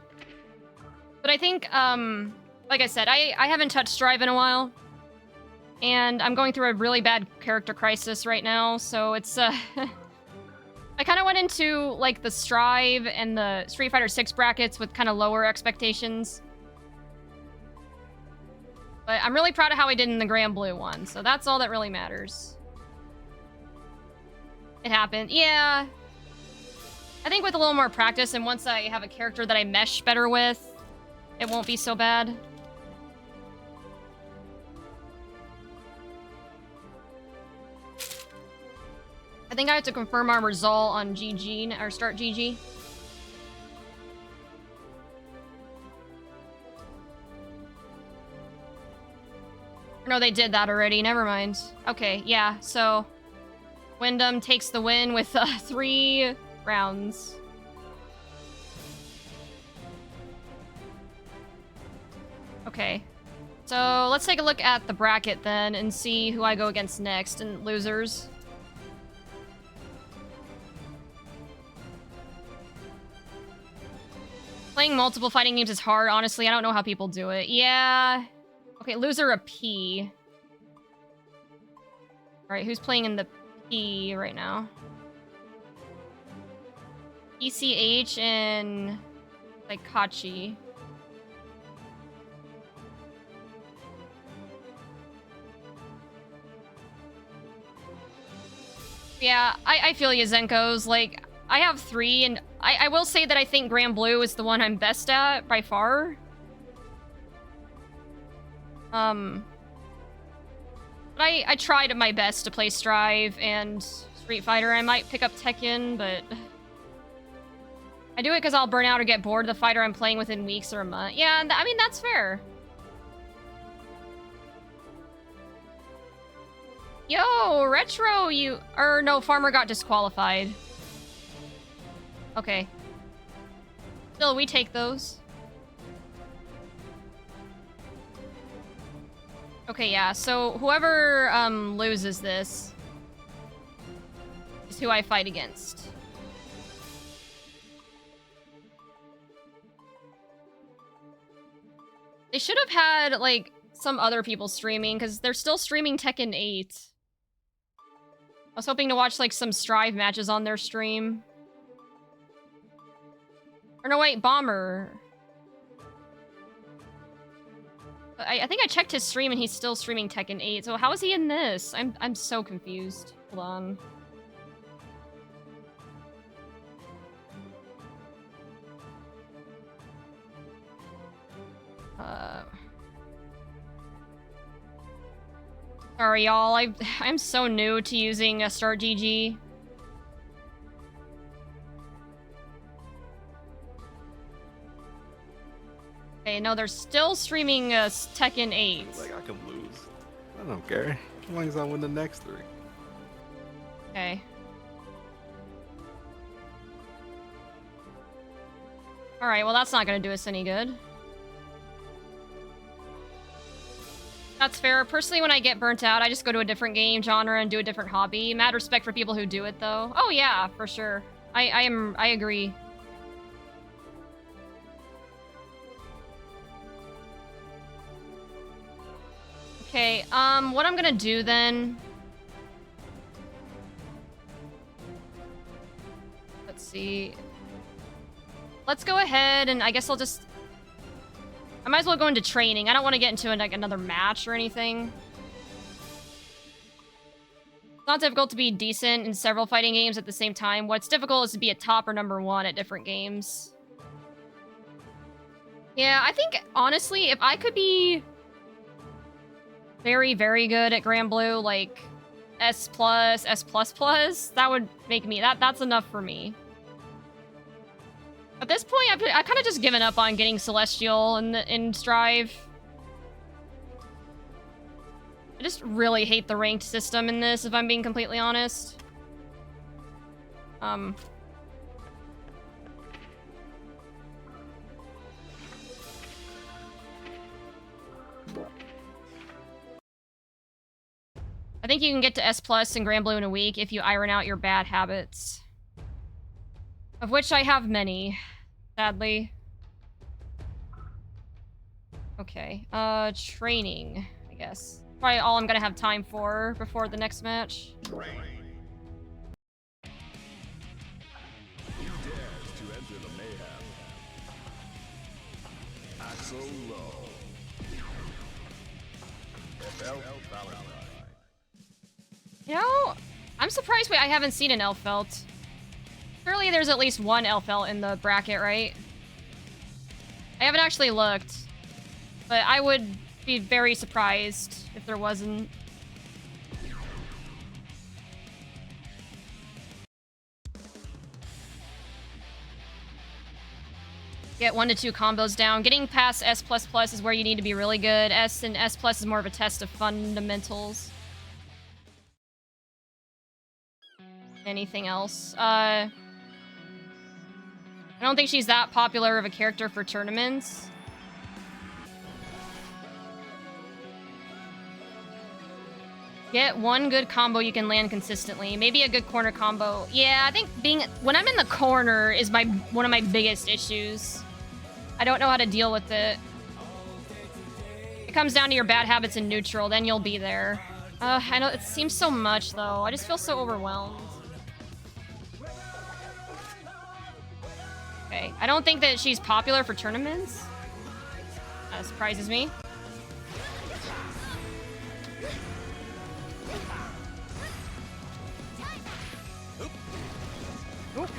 But I think, like I said, I haven't touched Strive in a while. And I'm going through a really bad character crisis right now, so it's, I kind of went into, like, the Strive and the Street Fighter 6 brackets with kind of lower expectations. But I'm really proud of how I did in the Grand Blue one, so that's all that really matters. It happened. Yeah. I think with a little more practice, and once I have a character that I mesh better with, it won't be so bad. I think I have to confirm our result on GG, or start GG. No, they did that already. Never mind. Okay, yeah, so Wyndham takes the win with 3 rounds. Okay. So let's take a look at the bracket then and see who I go against next and losers. Playing multiple fighting games is hard, honestly. I don't know how people do it. Yeah. Okay, loser a P. Alright, who's playing in the P right now? ECH and like Kachi. Yeah, I feel you, Zenko's. Like, I have 3, and I will say that I think Grand Blue is the one I'm best at, by far. But I tried my best to play Strive and Street Fighter. I might pick up Tekken, but... I do it because I'll burn out or get bored of the fighter I'm playing within weeks or a month. Yeah, I mean, that's fair. Yo, Retro, no, Farmer got disqualified. Okay. Still, we take those. Okay, yeah, so whoever loses this is who I fight against. They should have had, like, some other people streaming, because they're still streaming Tekken 8. I was hoping to watch, like, some Strive matches on their stream. Or no, wait, Bomber. I think I checked his stream and he's still streaming Tekken 8, so how is he in this? I'm so confused. Hold on. Sorry, y'all. I'm so new to using Start GG. Okay, no, they're still streaming Tekken 8. Like, I can lose. I don't care. As long as I win the next 3. Okay. Alright, well that's not gonna do us any good. That's fair. Personally, when I get burnt out, I just go to a different game genre and do a different hobby. Mad respect for people who do it, though. Oh yeah, for sure. I agree. Okay, what I'm gonna do then... Let's see... Let's go ahead and I guess I'll just... I might as well go into training. I don't want to get into like another match or anything. It's not difficult to be decent in several fighting games at the same time. What's difficult is to be a top or #1 at different games. Yeah, I think, honestly, if I could be very, very good at Grand Blue, like S+, S++, that would make me... That's enough for me. At this point, I've kind of just given up on getting Celestial in Strive. I just really hate the ranked system in this, if I'm being completely honest. I think you can get to S+ in Grand Blue in a week if you iron out your bad habits. Of which I have many, sadly. Okay, training, I guess. Probably all I'm gonna have time for before the next match. You dares to enter the mayhem. Axel Low. FL Valentine. You know, I'm surprised I haven't seen an Elfelt. Surely there's at least one Elfelt in the bracket, right? I haven't actually looked, but I would be very surprised if there wasn't. Get 1 to 2 combos down. Getting past S++ is where you need to be really good. S and S+ is more of a test of fundamentals. Anything else? I don't think she's that popular of a character for tournaments. Get 1 good combo you can land consistently. Maybe a good corner combo. Yeah, I think when I'm in the corner is one of my biggest issues. I don't know how to deal with it. It comes down to your bad habits in neutral, then you'll be there. I know it seems so much though. I just feel so overwhelmed. Okay, I don't think that she's popular for tournaments. That surprises me. Oop.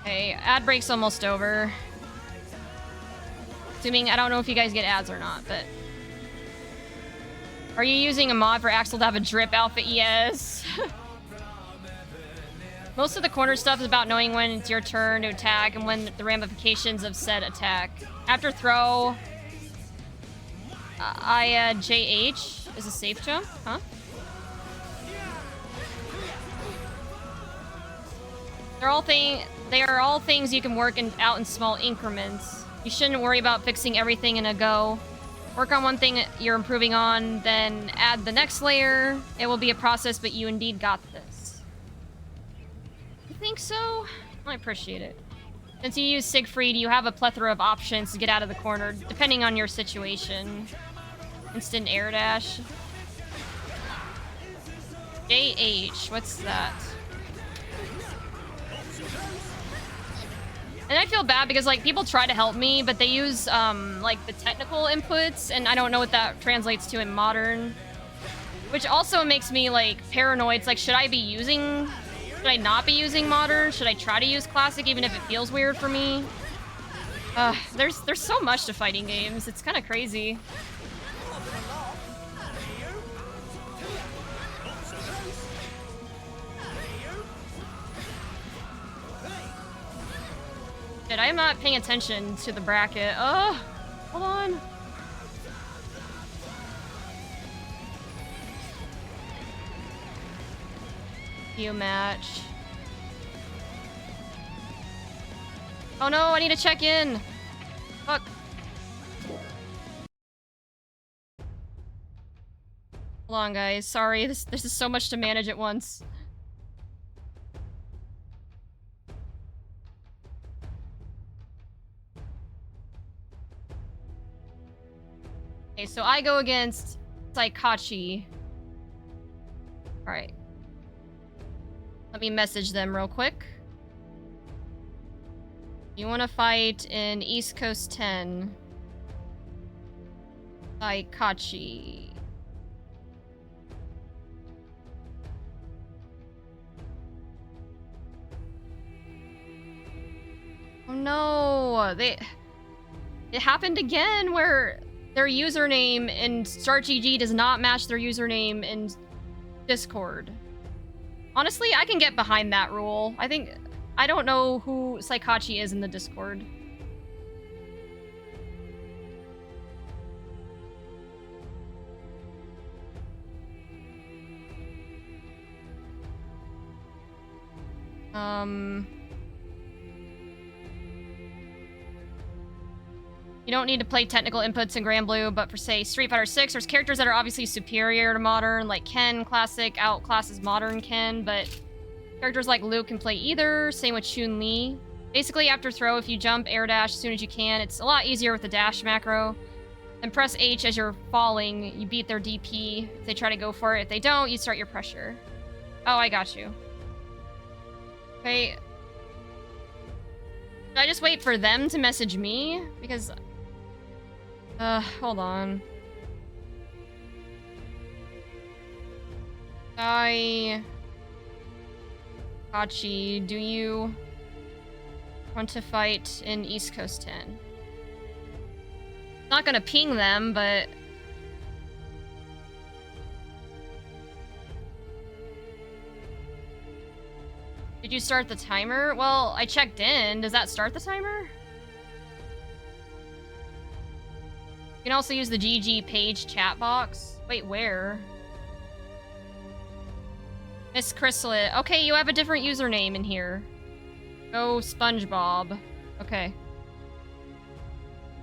Okay, ad break's almost over. Assuming, I don't know if you guys get ads or not, but... Are you using a mod for Axel to have a drip outfit? Yes. Most of the corner stuff is about knowing when it's your turn to attack and when the ramifications of said attack. After throw... JH is a safe jump? Huh? They are all things you can work out in small increments. You shouldn't worry about fixing everything in a go. Work on one thing you're improving on, then add the next layer. It will be a process, but you indeed got this. You think so? I appreciate it. Since you use Siegfried, you have a plethora of options to get out of the corner, depending on your situation. Instant air dash. JH, what's that? And I feel bad because, like, people try to help me, but they use, like, the technical inputs, and I don't know what that translates to in modern. Which also makes me, like, paranoid. It's like, should I not be using modern? Should I try to use classic, even if it feels weird for me? There's so much to fighting games. It's kind of crazy. Shit, I am not paying attention to the bracket. Oh, hold on. View match. Oh no, I need to check in. Fuck. Hold on, guys. Sorry, this is so much to manage at once. Okay, so I go against Saikachi. Alright. Let me message them real quick. You want to fight in East Coast 10. Saikachi. Oh no! It happened again where their username in StartGG does not match their username in Discord. Honestly, I can get behind that rule. I don't know who Saikachi is in the Discord. You don't need to play technical inputs in Grand Blue, but for, say, Street Fighter 6, there's characters that are obviously superior to Modern, like Ken Classic outclasses Modern Ken, but characters like Luke can play either, same with Chun-Li. Basically, after throw, if you jump, air dash as soon as you can, it's a lot easier with the dash macro. Then press H as you're falling, you beat their DP. If they try to go for it, if they don't, you start your pressure. Oh, I got you. Okay. Should I just wait for them to message me? Because... hold on. Hachi, do you want to fight in East Coast 10? Not gonna ping them, but... Did you start the timer? Well, I checked in. Does that start the timer? You can also use the GG page chat box. Wait, where? Miss Chrysalis. Okay, you have a different username in here. Go SpongeBob. Okay.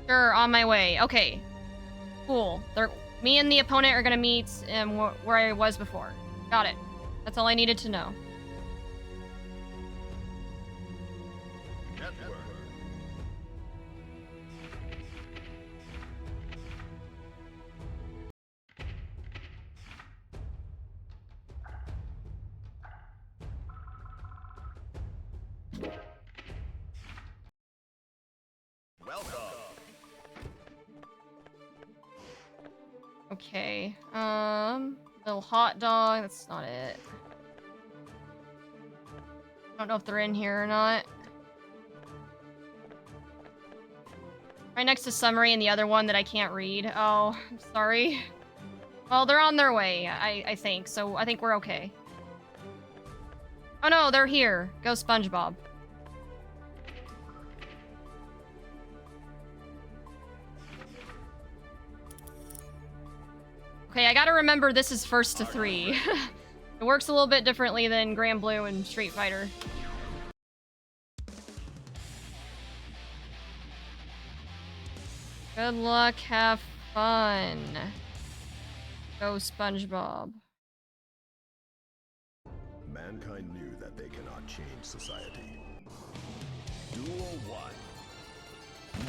Sure, on my way. Okay. Cool. Me and the opponent are gonna meet where I was before. Got it. That's all I needed to know. Okay. Little hot dog. That's not it. I don't know if they're in here or not. Right next to summary and the other one that I can't read. Oh, I'm sorry. Well, they're on their way, I think. So I think we're okay. Oh no, they're here. Go SpongeBob. Okay, I gotta remember this is first to 3. It works a little bit differently than Grand Blue and Street Fighter. Good luck, have fun. Go SpongeBob. Mankind knew that they cannot change society. Duel 1.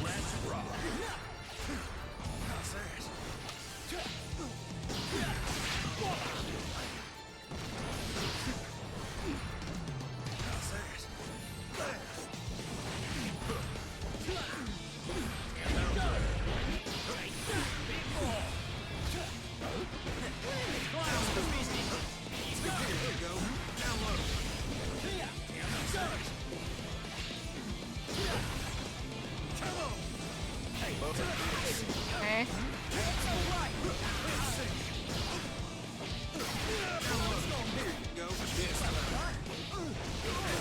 Let's rock. Okay.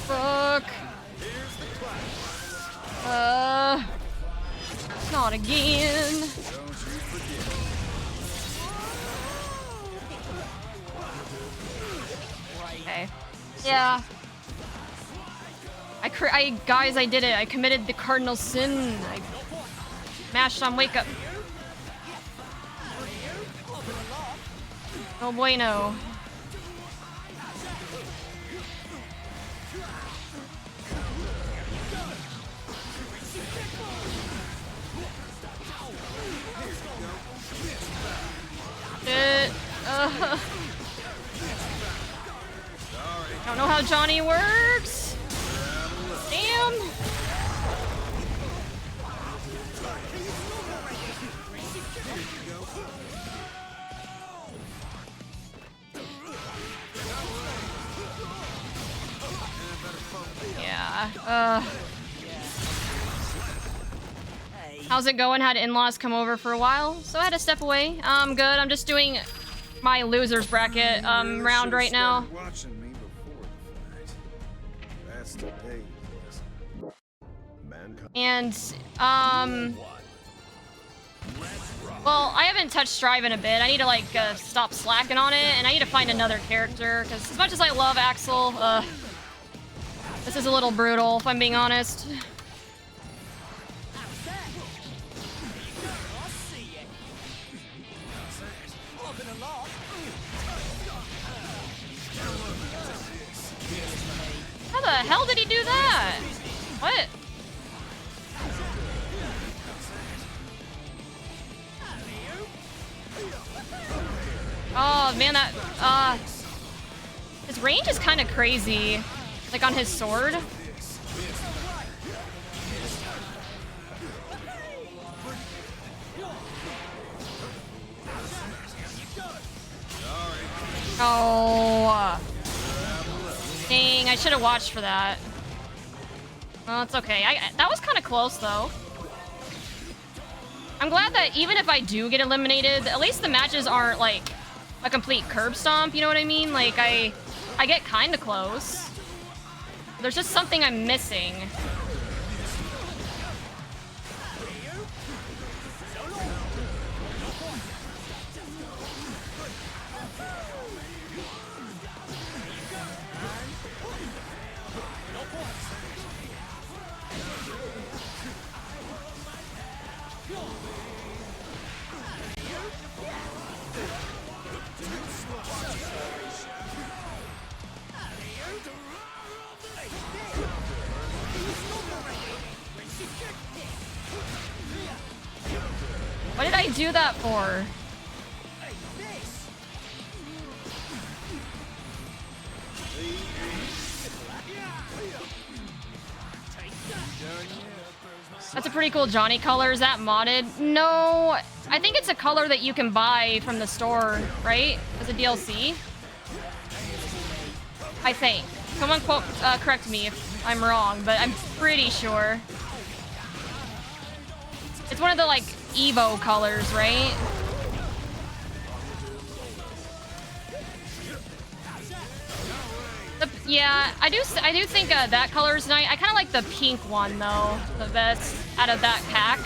Fuck. Not again. Okay. Yeah. Guys, I did it. I committed the cardinal sin. I mashed on wake up. No bueno. Shit. Don't know how Johnny works. Damn. Yeah. How's it going? Had in-laws come over for a while, so I had to step away. I'm good. I'm just doing my losers bracket round right now. Watching me before the fight. That's today. And well, I haven't touched Strive in a bit. I need to like stop slacking on it, and I need to find another character because as much as I love Axel, this is a little brutal if I'm being honest. How the hell did he do that? What? Oh man, that his range is kind of crazy, like on his sword. Oh, dang! I should have watched for that. Well, it's okay. That was kind of close though. I'm glad that even if I do get eliminated, at least the matches aren't like a complete curb stomp, you know what I mean? Like I get kind of close. There's just something I'm missing. What did I do that for? That's a pretty cool Johnny color. Is that modded? No, I think it's a color that you can buy from the store, right? As a DLC. I think. Someone correct me if I'm wrong, but I'm pretty sure. It's one of the, like, Evo colors, right? Yeah, I do think that color is nice. I kind of like the pink one, though, the best out of that pack.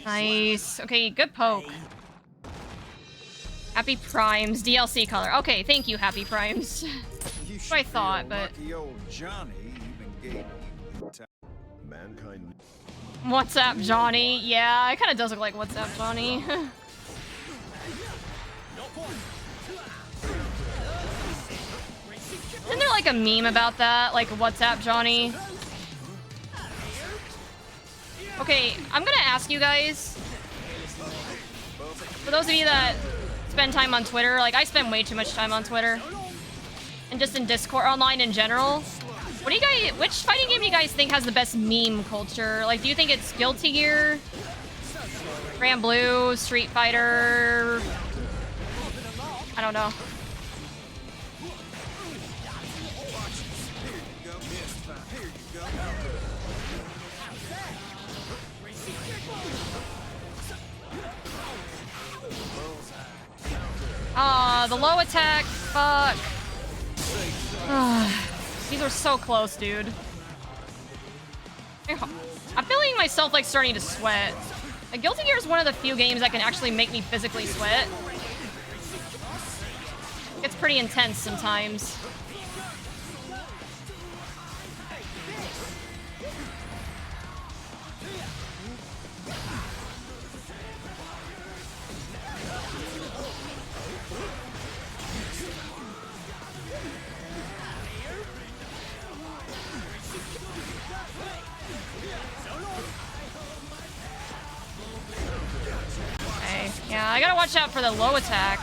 Nice. Okay, good poke. Happy Primes, DLC color. Okay, thank you, Happy Primes. That's what I thought, but... Mankind. WhatsApp Johnny. Yeah, it kind of does look like WhatsApp Johnny. Isn't there like a meme about that? Like WhatsApp Johnny? Okay, I'm gonna ask you guys. For those of you that spend time on Twitter, like I spend way too much time on Twitter. And just in Discord, online in general. What do you guys, which fighting game do you guys think has the best meme culture? Like, do you think it's Guilty Gear? Grand Blue, Street Fighter? I don't know. Ah, the low attack. Fuck. These are so close, dude. I'm feeling myself like starting to sweat. Like, Guilty Gear is one of the few games that can actually make me physically sweat. It's pretty intense sometimes. Yeah, I gotta watch out for the low attack.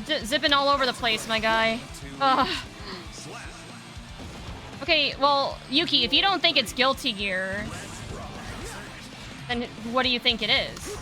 You're zipping all over the place, my guy. Ugh. Okay, well, Yuki, if you don't think it's Guilty Gear, then what do you think it is?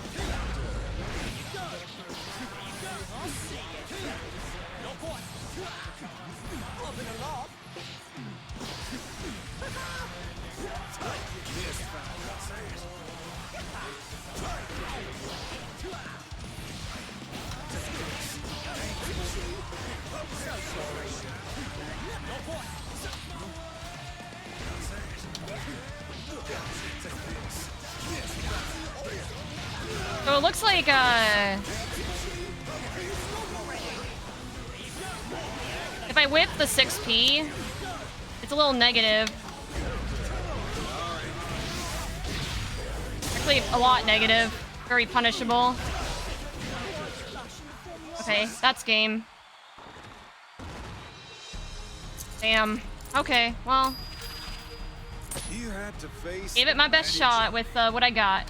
So it looks like, if I whip the 6P, it's a little negative. Actually, a lot negative. Very punishable. Okay, that's game. Damn. Okay, well. Gave it my best shot with what I got.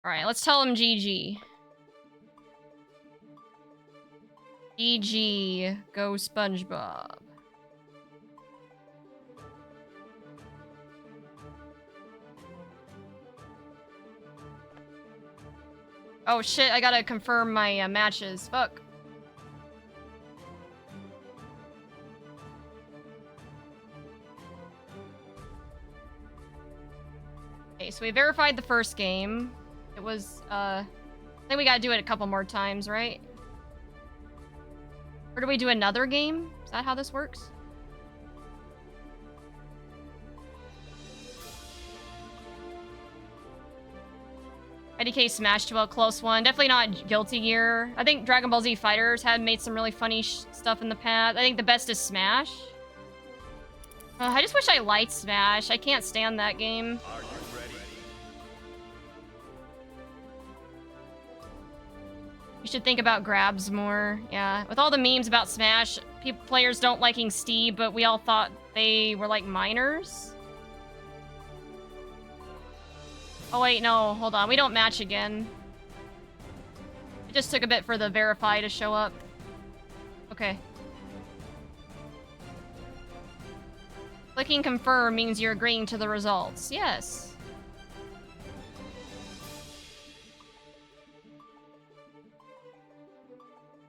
Alright, let's tell him GG. GG. Go SpongeBob. Oh shit, I gotta confirm my matches. Fuck. Okay, so we verified the first game. It was, I think we gotta do it a couple more times, right? Or do we do another game? Is that how this works? IDK Smash to a close one. Definitely not Guilty Gear. I think Dragon Ball Z Fighters had made some really funny stuff in the past. I think the best is Smash. I just wish I liked Smash. I can't stand that game. Are you ready? You should think about grabs more. Yeah, with all the memes about Smash, players don't liking Steve, but we all thought they were like minors. Oh wait, no, hold on. We don't match again. It just took a bit for the verify to show up. Okay. Clicking confirm means you're agreeing to the results. Yes.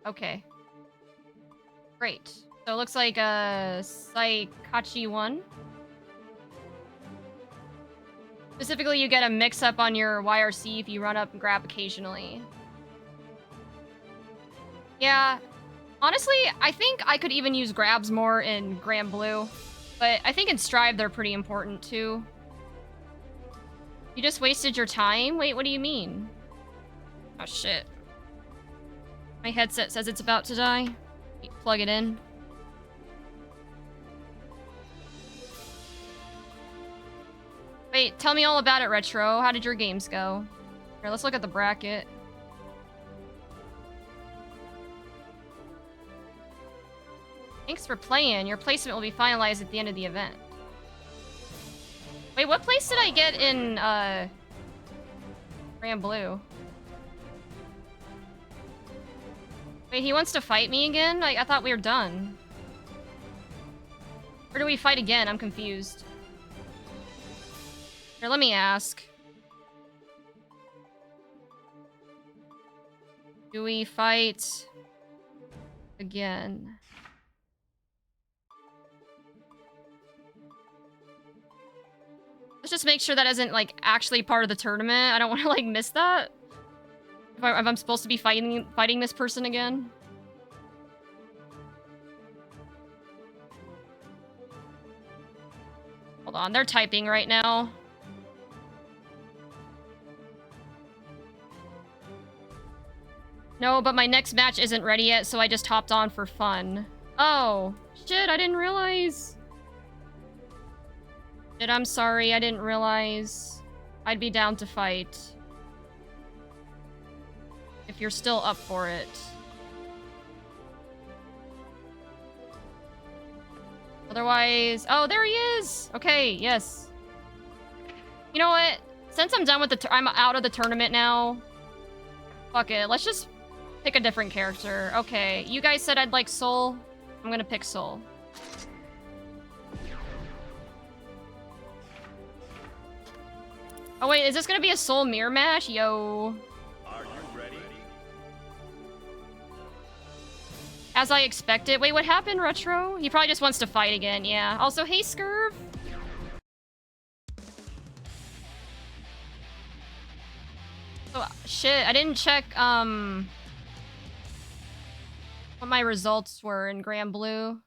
Okay. Great. So it looks like Saikachi won. Specifically, you get a mix-up on your YRC if you run up and grab occasionally. Yeah. Honestly, I think I could even use grabs more in Grand Blue. But I think in Strive they're pretty important too. You just wasted your time? Wait, what do you mean? Oh shit. My headset says it's about to die. Plug it in. Wait, tell me all about it, Retro. How did your games go? Here, let's look at the bracket. Thanks for playing. Your placement will be finalized at the end of the event. Wait, what place did I get in, Grand Blue? Wait, he wants to fight me again? I thought we were done. Or do we fight again? I'm confused. Here, let me ask. Do we fight again? Let's just make sure that isn't, like, actually part of the tournament. I don't want to, like, miss that. If I'm supposed to be fighting this person again. Hold on, they're typing right now. No, but my next match isn't ready yet, so I just hopped on for fun. Oh, shit, I didn't realize. Shit, I'm sorry, I didn't realize. I'd be down to fight. If you're still up for it. Otherwise... Oh, there he is! Okay, yes. You know what? Since I'm done with the... I'm out of the tournament now. Fuck it, let's just pick a different character. Okay, you guys said I'd like Soul. I'm gonna pick Soul. Oh wait, is this gonna be a Soul mirror match? Yo. Are you ready? As I expected. Wait, what happened, Retro? He probably just wants to fight again, yeah. Also, hey, Scurv. Oh, shit, I didn't check, what my results were in Grand Blue.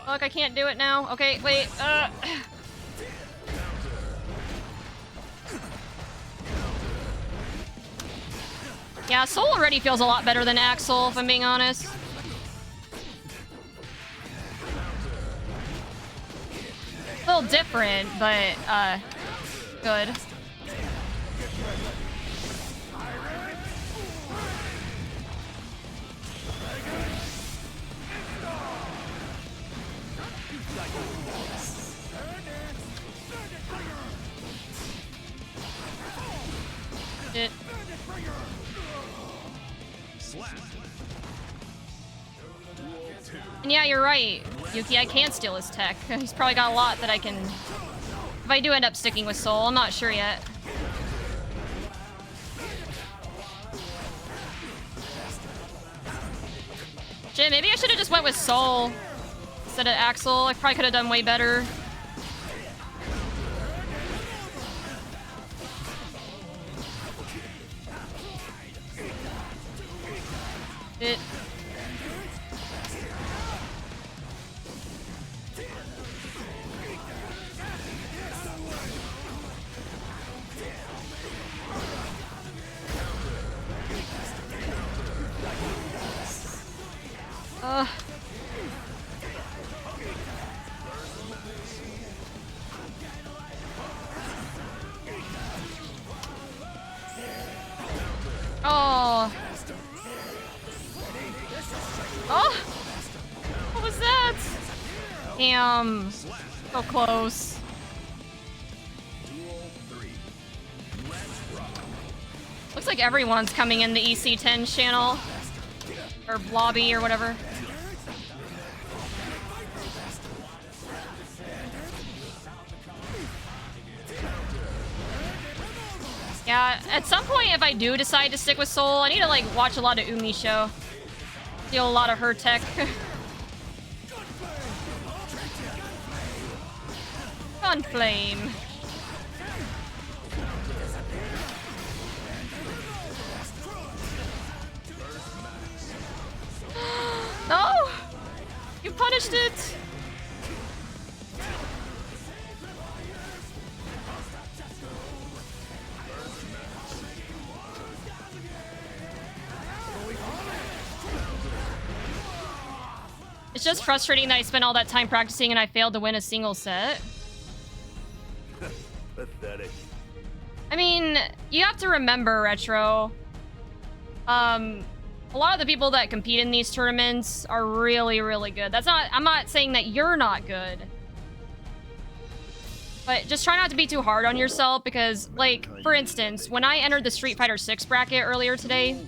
Look, I can't do it now. Okay, wait, Yeah, Soul already feels a lot better than Axel, if I'm being honest. A little different, but, good. Shit. And yeah, you're right, Yuki, I can steal his tech. He's probably got a lot that I can... If I do end up sticking with Soul, I'm not sure yet. Shit, maybe I should have just went with Soul instead of Axel. I probably could have done way better. It... Damn. So close. Looks like everyone's coming in the EC10 channel. Or lobby or whatever. Yeah, at some point if I do decide to stick with Soul, I need to like watch a lot of Umi show. Steal a lot of her tech. Gunflame. No! You punished it! It's just frustrating that I spent all that time practicing and I failed to win a single set. Pathetic. I mean, you have to remember, Retro. A lot of the people that compete in these tournaments are really, really good. I'm not saying that you're not good. But just try not to be too hard on yourself because, like, for instance, when I entered the Street Fighter 6 bracket earlier today,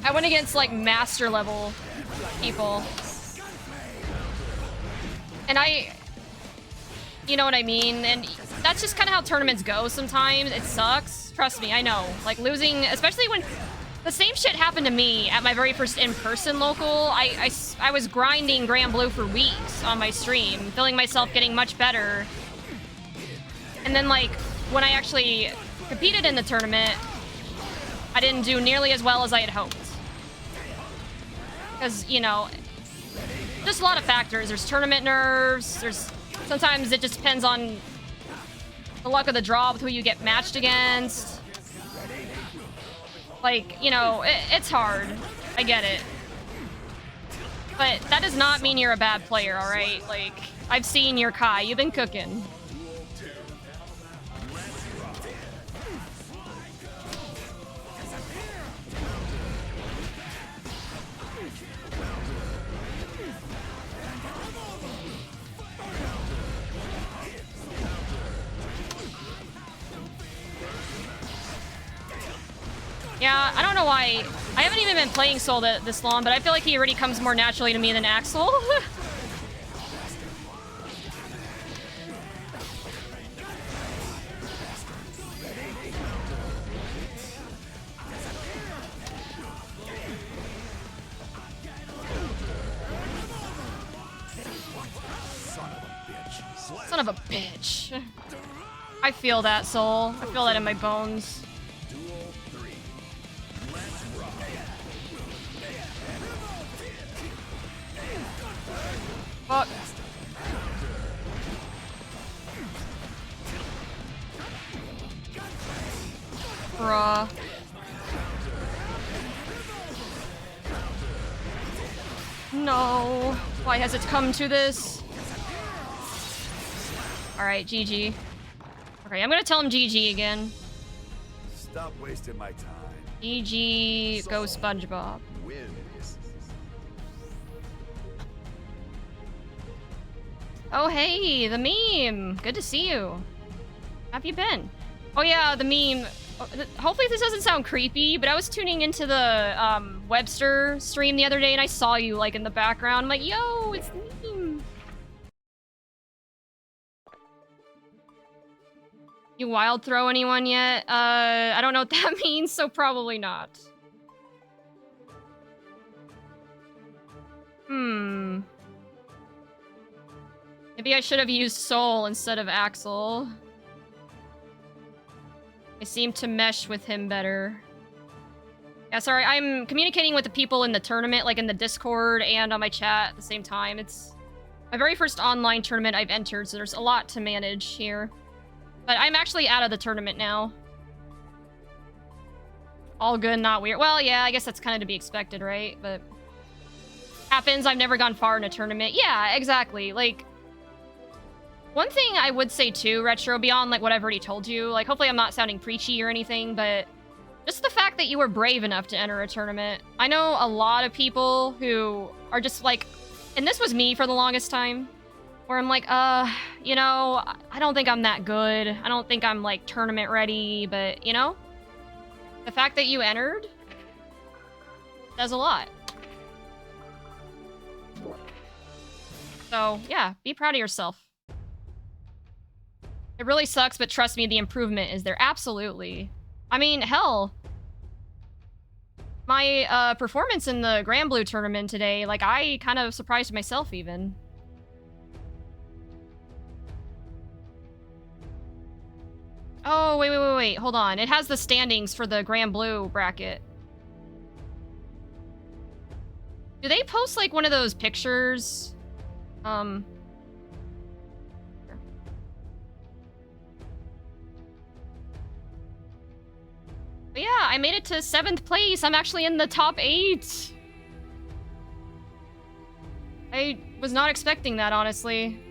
I went against, like, master level people. And you know what I mean? And that's just kind of how tournaments go sometimes. It sucks. Trust me, I know. Like, losing, especially when... The same shit happened to me at my very first in-person local. I was grinding Grand Blue for weeks on my stream, feeling myself getting much better. And then, like, when I actually competed in the tournament, I didn't do nearly as well as I had hoped. Because, you know, just a lot of factors. There's tournament nerves. Sometimes it just depends on the luck of the draw with who you get matched against. Like, you know, it's hard. I get it. But that does not mean you're a bad player, alright? Like, I've seen your Kai. You've been cooking. Yeah, I don't know why. I haven't even been playing Soul this long, but I feel like he already comes more naturally to me than Axel. Son of a bitch. I feel that, Soul. I feel that in my bones. Fuck. Bruh. No. Why has it come to this? Alright, GG. Okay, I'm gonna tell him GG again. Stop wasting my time. GG, go SpongeBob. Win. Oh, hey, the meme. Good to see you. How have you been? Oh, yeah, the meme. Hopefully this doesn't sound creepy, but I was tuning into the Webster stream the other day and I saw you, like, in the background. I'm like, yo, it's the meme. You wild throw anyone yet? I don't know what that means, so probably not. Maybe I should have used Soul instead of Axel. I seem to mesh with him better. Yeah, sorry, I'm communicating with the people in the tournament, like in the Discord and on my chat at the same time. It's my very first online tournament I've entered, so there's a lot to manage here. But I'm actually out of the tournament now. All good, not weird. Well, yeah, I guess that's kind of to be expected, right? But happens, I've never gone far in a tournament. Yeah, exactly. Like, one thing I would say too, Retro, beyond like what I've already told you, like hopefully I'm not sounding preachy or anything, but just the fact that you were brave enough to enter a tournament. I know a lot of people who are just like And this was me for the longest time. Where I'm like, you know, I don't think I'm that good. I don't think I'm, like, tournament ready. But, you know, the fact that you entered says a lot. So, yeah, be proud of yourself. It really sucks, but trust me, the improvement is there. Absolutely. I mean, hell. My performance in the Grand Blue tournament today, like, I kind of surprised myself even. Oh, wait. Hold on. It has the standings for the Grand Blue bracket. Do they post, like, one of those pictures? But yeah, I made it to 7th place. I'm actually in the top 8. I was not expecting that, honestly.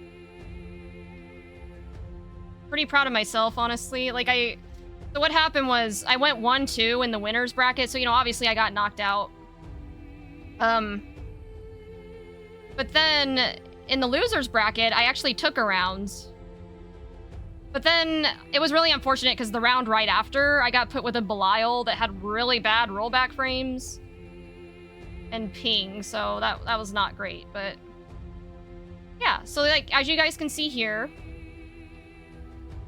Pretty proud of myself, honestly. Like, so what happened was, I went 1-2 in the winner's bracket, so, you know, obviously I got knocked out. But then, in the loser's bracket, I actually took a round. But then, it was really unfortunate, because the round right after, I got put with a Belial that had really bad rollback frames. And ping, so that was not great, but... Yeah, so, like, as you guys can see here...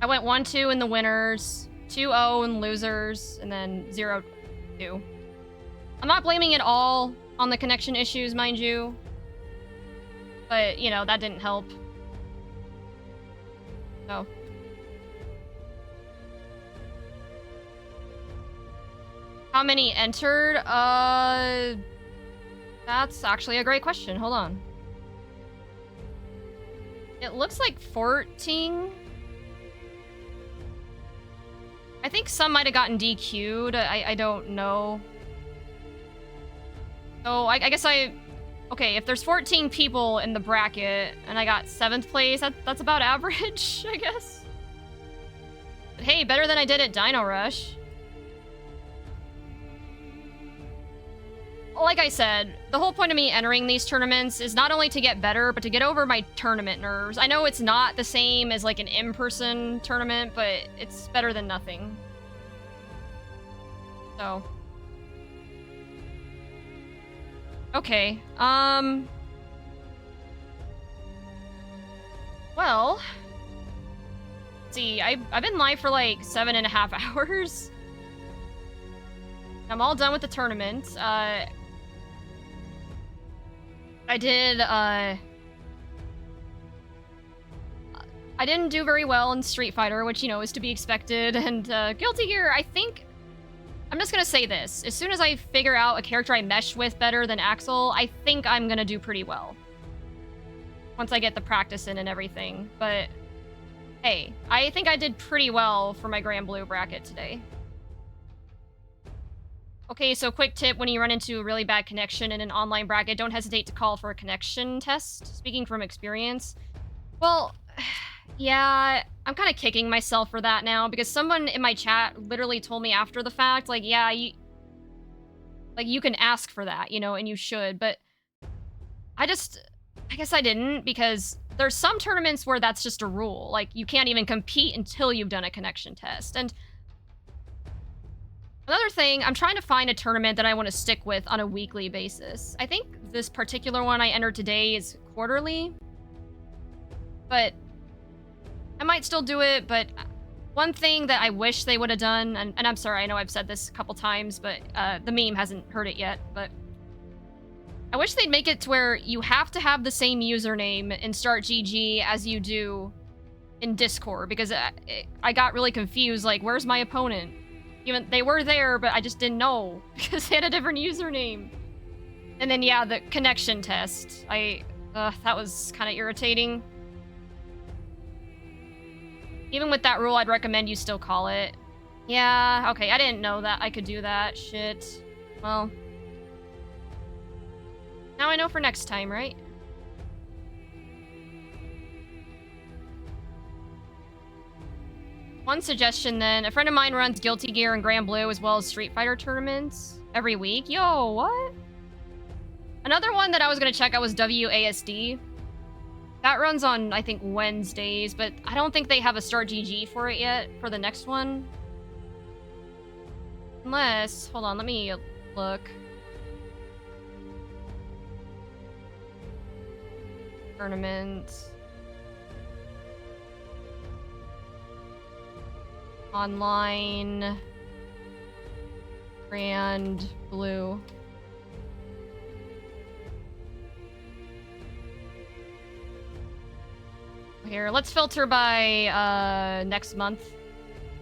I went 1-2 in the winners, 2-0 in losers, and then 0-2. I'm not blaming it all on the connection issues, mind you. But, you know, that didn't help. So. How many entered? That's actually a great question. Hold on. It looks like 14... I think some might have gotten DQ'd. I don't know. So I guess okay, if there's 14 people in the bracket and I got 7th place, that's about average, I guess. But hey, better than I did at Dino Rush. Like I said, the whole point of me entering these tournaments is not only to get better, but to get over my tournament nerves. I know it's not the same as like an in-person tournament, but it's better than nothing. So. Okay, well, let's see, I've been live for like 7.5 hours. I'm all done with the tournament. I didn't do very well in Street Fighter, which, you know, is to be expected, and Guilty Gear, I think... I'm just gonna say this. As soon as I figure out a character I mesh with better than Axel, I think I'm gonna do pretty well. Once I get the practice in and everything. But, hey, I think I did pretty well for my Grand Blue bracket today. Okay, so quick tip, when you run into a really bad connection in an online bracket, don't hesitate to call for a connection test. Speaking from experience. Well, yeah, I'm kind of kicking myself for that now, because someone in my chat literally told me after the fact, like, yeah, you can ask for that, you know, and you should, but I guess I didn't, because there's some tournaments where that's just a rule. Like, you can't even compete until you've done a connection test, and another thing, I'm trying to find a tournament that I want to stick with on a weekly basis. I think this particular one I entered today is quarterly. But I might still do it, but one thing that I wish they would have done, and I'm sorry, I know I've said this a couple times, but the meme hasn't heard it yet, but I wish they'd make it to where you have to have the same username in Start GG as you do in Discord, because I got really confused, like, where's my opponent? Even they were there, but I just didn't know because they had a different username. And then yeah, the connection test. That was kind of irritating. Even with that rule, I'd recommend you still call it. Yeah, okay, I didn't know that I could do that. Shit. Well, now I know for next time, right? One suggestion then, a friend of mine runs Guilty Gear and Grand Blue as well as Street Fighter tournaments every week. Yo, what? Another one that I was gonna check out was WASD. That runs on, I think, Wednesdays, but I don't think they have a start GG for it yet for the next one. Unless, hold on, let me look. Tournament. Online. Grand Blue. Here, let's filter by next month.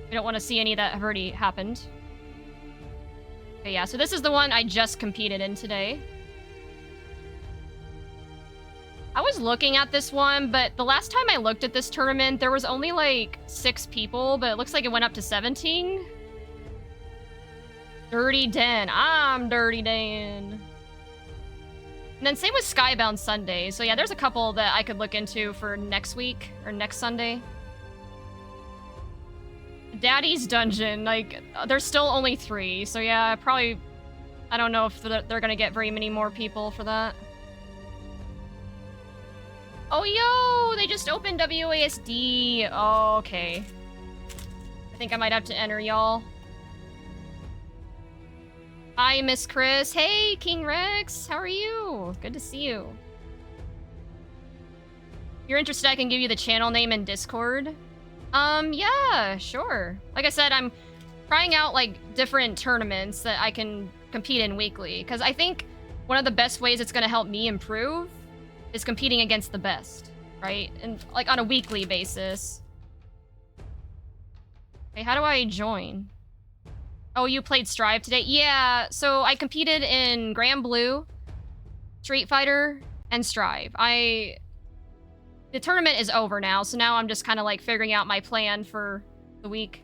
We don't want to see any that have already happened. Okay, yeah, so this is the one I just competed in today. I was looking at this one, but the last time I looked at this tournament, there was only like 6 people, but it looks like it went up to 17. Dirty Dan. I'm Dirty Dan. And then same with Skybound Sunday. So yeah, there's a couple that I could look into for next week or next Sunday. Daddy's Dungeon, like, there's still only 3. So yeah, probably, I don't know if they're gonna get very many more people for that. Oh, yo, they just opened WASD. Oh, okay. I think I might have to enter, y'all. Hi, Miss Chris. Hey, King Rex. How are you? Good to see you. If you're interested, I can give you the channel name in Discord. Yeah, sure. Like I said, I'm trying out, like, different tournaments that I can compete in weekly. Because I think one of the best ways it's going to help me improve is competing against the best, right? And, like, on a weekly basis. Okay, how do I join? Oh, you played Strive today? Yeah, so I competed in Grand Blue, Street Fighter, and Strive. The tournament is over now, so now I'm just kind of like figuring out my plan for the week.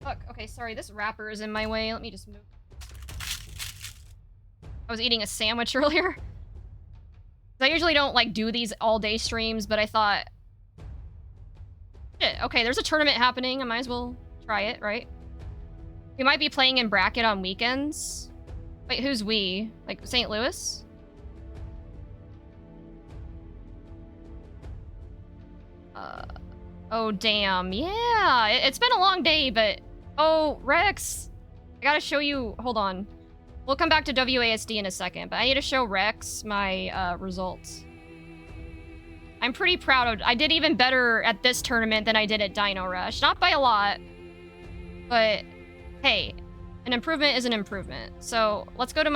Fuck, okay, sorry, this wrapper is in my way. Let me just move. I was eating a sandwich earlier. I usually don't like do these all-day streams, but I thought, shit, okay, there's a tournament happening. I might as well try it, right? We might be playing in bracket on weekends. Wait, who's we? Like, St. Louis? Oh, damn. Yeah, it's been a long day, but... Oh, Rex! I gotta show you... Hold on. We'll come back to WASD in a second, but I need to show Rex my results. I'm pretty proud of... I did even better at this tournament than I did at Dino Rush. Not by a lot, but hey, an improvement is an improvement. So let's go to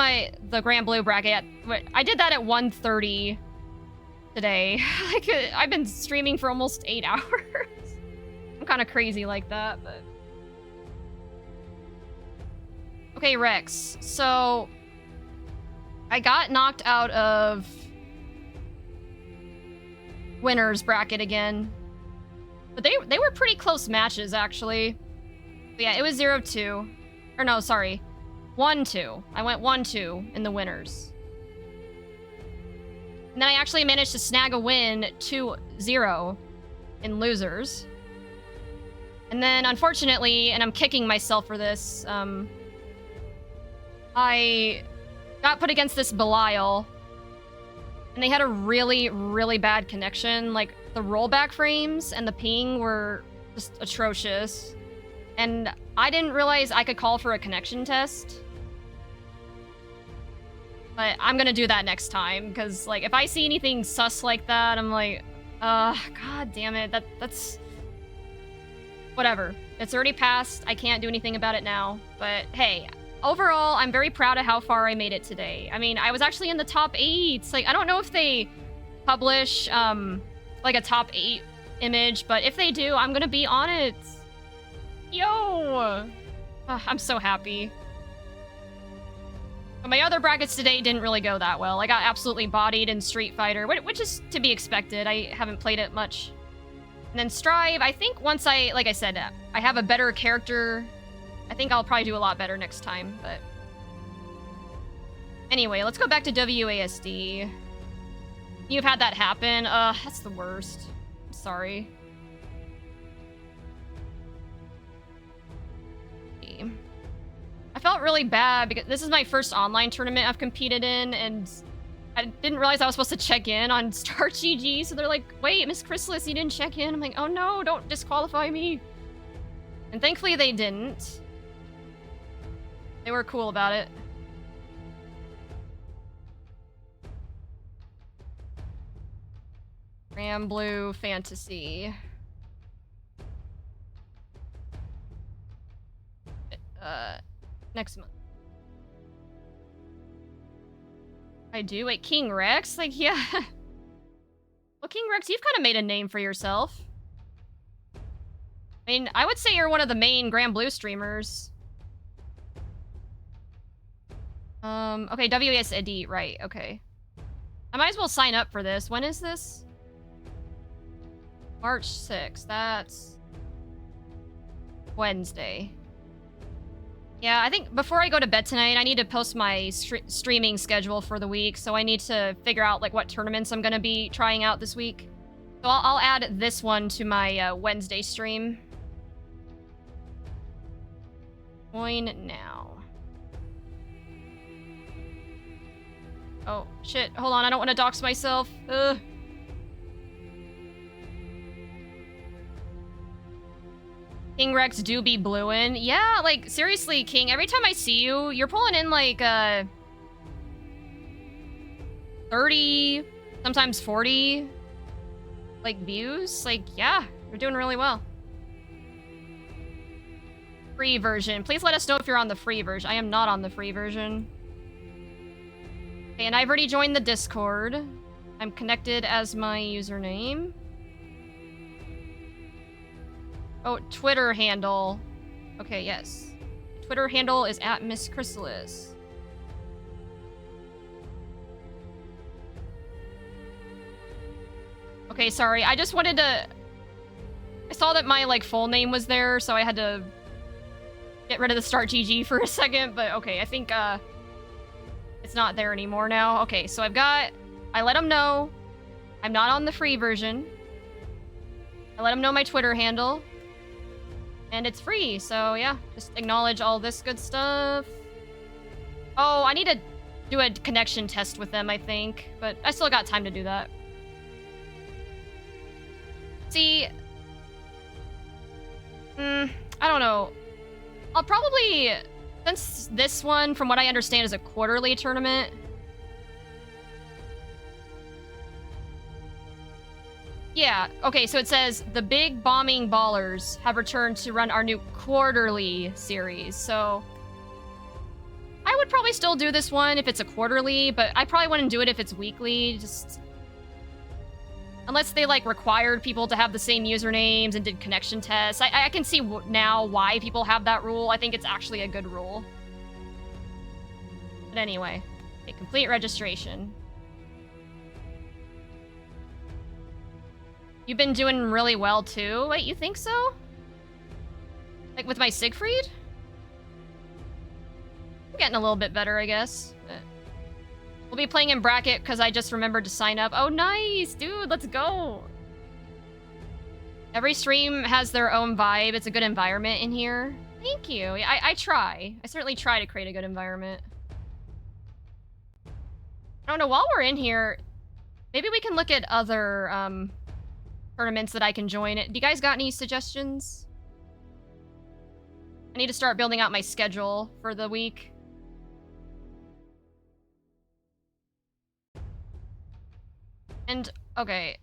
the Grand Blue bracket. I did that at 1:30 today. Like, I've been streaming for almost 8 hours. I'm kind of crazy like that, but... Okay, Rex. So I got knocked out of winners bracket again. But they were pretty close matches, actually. But yeah, it was 0-2. Or no, sorry. 1-2. I went 1-2 in the winners. And then I actually managed to snag a win 2-0 in losers. And then, unfortunately, and I'm kicking myself for this, I got put against this Belial. And they had a really, really bad connection. Like, the rollback frames and the ping were just atrocious. And I didn't realize I could call for a connection test. But I'm gonna do that next time, because, like, if I see anything sus like that, I'm like, god damn it, that's... Whatever. It's already passed, I can't do anything about it now. But, hey, overall, I'm very proud of how far I made it today. I mean, I was actually in the top 8. Like, I don't know if they publish, like, a top 8 image, but if they do, I'm gonna be on it. Yo! I'm so happy. But my other brackets today didn't really go that well. I got absolutely bodied in Street Fighter, which is to be expected. I haven't played it much. And then Strive, I think once like I said, I have a better character, I think I'll probably do a lot better next time, but... Anyway, let's go back to WASD. You've had that happen? That's the worst. I'm sorry. I felt felt really bad because this is my first online tournament I've competed in, and I didn't realize I was supposed to check in on Start GG, so they're like, wait, Miss Chrysalis, you didn't check in? I'm like, oh no, don't disqualify me. And thankfully they didn't. They were cool about it. Ram Blue Fantasy. Next month. I do? Wait, King Rex? Like, yeah. Well, King Rex, you've kind of made a name for yourself. I mean, I would say you're one of the main Grand Blue streamers. Okay, WSD, right, okay. I might as well sign up for this. When is this? March 6th. That's Wednesday. Yeah, I think before I go to bed tonight, I need to post my streaming schedule for the week, so I need to figure out like what tournaments I'm gonna be trying out this week. So I'll add this one to my Wednesday stream. Join now. Oh, shit. Hold on, I don't want to dox myself. Ugh. King Rex do be blueing. Yeah, like, seriously, King, every time I see you, you're pulling in, like, 30, sometimes 40, like, views. Like, yeah, you're doing really well. Free version. Please let us know if you're on the free version. I am not on the free version. Okay, and I've already joined the Discord. I'm connected as my username. Oh, Twitter handle. Okay, yes. Twitter handle is @MissChrysalis. Okay, sorry. I just wanted to... I saw that my, like, full name was there, so I had to get rid of the Start GG for a second, but okay, I think, it's not there anymore now. Okay, so I've got... I let them know I'm not on the free version. I let them know my Twitter handle. And it's free, so yeah. Just acknowledge all this good stuff. Oh, I need to do a connection test with them, I think. But I still got time to do that. See... I don't know. I'll probably... Since this one, from what I understand, is a quarterly tournament... Yeah, okay, so it says, the big bombing ballers have returned to run our new quarterly series, so... I would probably still do this one if it's a quarterly, but I probably wouldn't do it if it's weekly, just... Unless they, like, required people to have the same usernames and did connection tests. I can see now why people have that rule. I think it's actually a good rule. But anyway, okay, complete registration. You've been doing really well, too? Wait, you think so? Like, with my Siegfried? I'm getting a little bit better, I guess. We'll be playing in bracket because I just remembered to sign up. Oh, nice! Dude, let's go! Every stream has their own vibe. It's a good environment in here. Thank you. I try. I certainly try to create a good environment. I don't know, while we're in here, maybe we can look at other, tournaments that I can join. Do you guys got any suggestions? I need to start building out my schedule for the week. And, okay.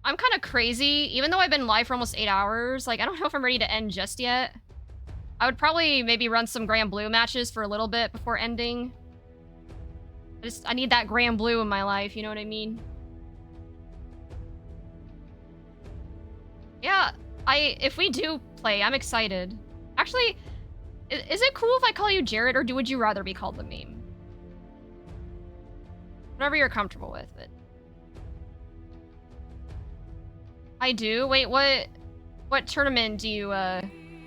I'm kind of crazy. Even though I've been live for almost 8 hours, like, I don't know if I'm ready to end just yet. I would probably maybe run some Grand Blue matches for a little bit before ending. I need that Grand Blue in my life, you know what I mean? Yeah, if we do play, I'm excited. Actually, is it cool if I call you Jared, or would you rather be called the meme? Whatever you're comfortable with. But I do? Wait, what tournament do you,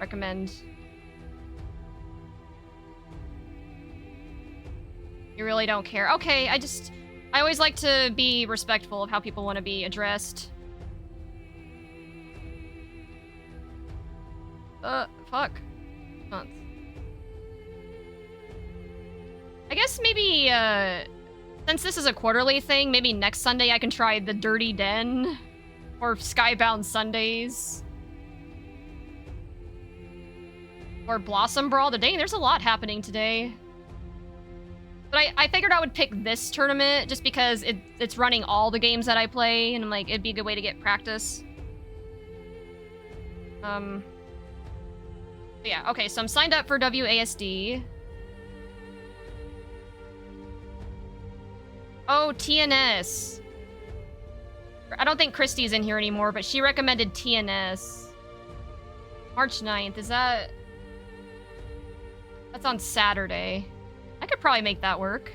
recommend? You really don't care. Okay, I always like to be respectful of how people want to be addressed. Fuck. Month. guess maybe, since this is a quarterly thing, maybe next Sunday I can try the Dirty Den or Skybound Sundays. Or Blossom Brawl. Dang, there's a lot happening today. But I figured I would pick this tournament just because it's running all the games that I play, and I'm like, it'd be a good way to get practice. Yeah, okay, so I'm signed up for WASD. Oh, TNS. I don't think Christy's in here anymore, but she recommended TNS. March 9th, is that... That's on Saturday. I could probably make that work.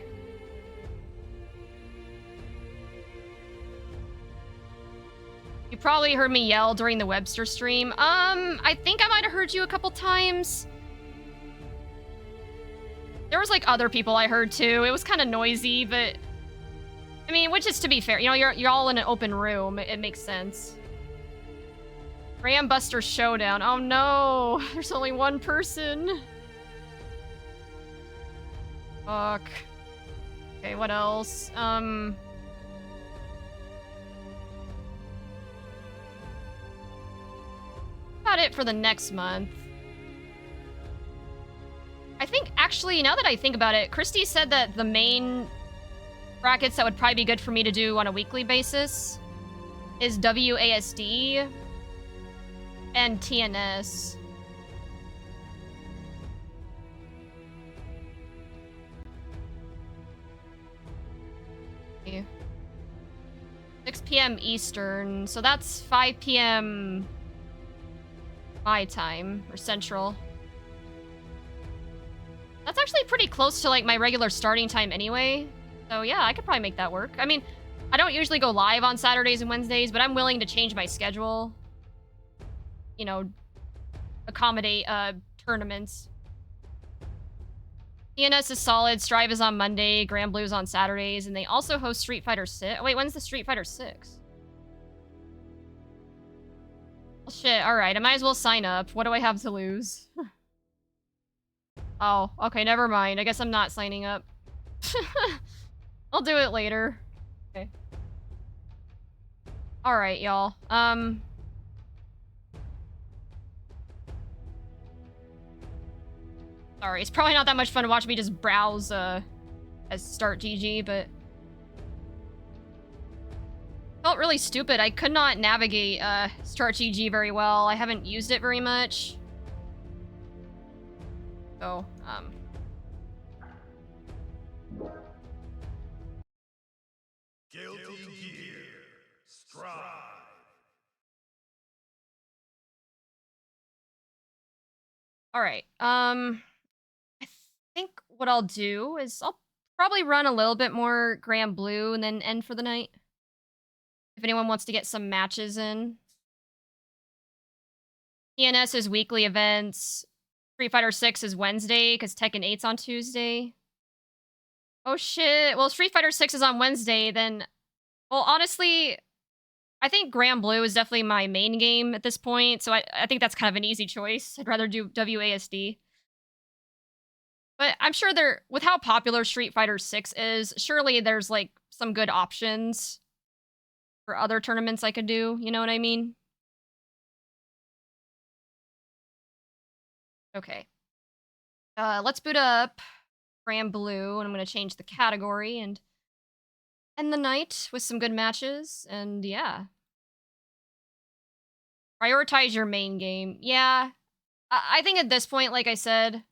You probably heard me yell during the Webster stream. I think I might have heard you a couple times. There was like other people I heard too. It was kind of noisy, but I mean, which is to be fair, you know, you're all in an open room. It makes sense. Ram Buster Showdown. Oh no, there's only one person. Fuck. Okay, what else? About it for the next month. I think, actually, now that I think about it, Christy said that the main brackets that would probably be good for me to do on a weekly basis is WASD and TNS. Okay. 6 p.m. Eastern, so that's 5 p.m. my time, or Central. That's actually pretty close to like my regular starting time anyway. So yeah, I could probably make that work. I mean, I don't usually go live on Saturdays and Wednesdays, but I'm willing to change my schedule. You know, accommodate tournaments. TNS is solid, Strive is on Monday, Grand Blue's on Saturdays, and they also host Street Fighter 6. Oh, wait, when's the Street Fighter 6? Well, shit, alright, I might as well sign up. What do I have to lose? Oh, okay, never mind. I guess I'm not signing up. I'll do it later. Okay. Alright, y'all. Sorry, it's probably not that much fun to watch me just browse, as Start GG, but... Felt really stupid. I could not navigate, Start GG very well. I haven't used it very much. So, Guilty Gear. Strive. alright, I think what I'll do is I'll probably run a little bit more Grand Blue and then end for the night. If anyone wants to get some matches in. TNS is weekly events. Street Fighter 6 is Wednesday, because Tekken 8's on Tuesday. Oh shit. Well, Street Fighter 6 is on Wednesday, then... Well, honestly, I think Grand Blue is definitely my main game at this point, so I think that's kind of an easy choice. I'd rather do WASD. But I'm sure there, with how popular Street Fighter 6 is, surely there's, like, some good options for other tournaments I could do, you know what I mean? Okay. Let's boot up Grand Blue, and I'm going to change the category and end the night with some good matches, and yeah. Prioritize your main game. Yeah. I think at this point, like I said,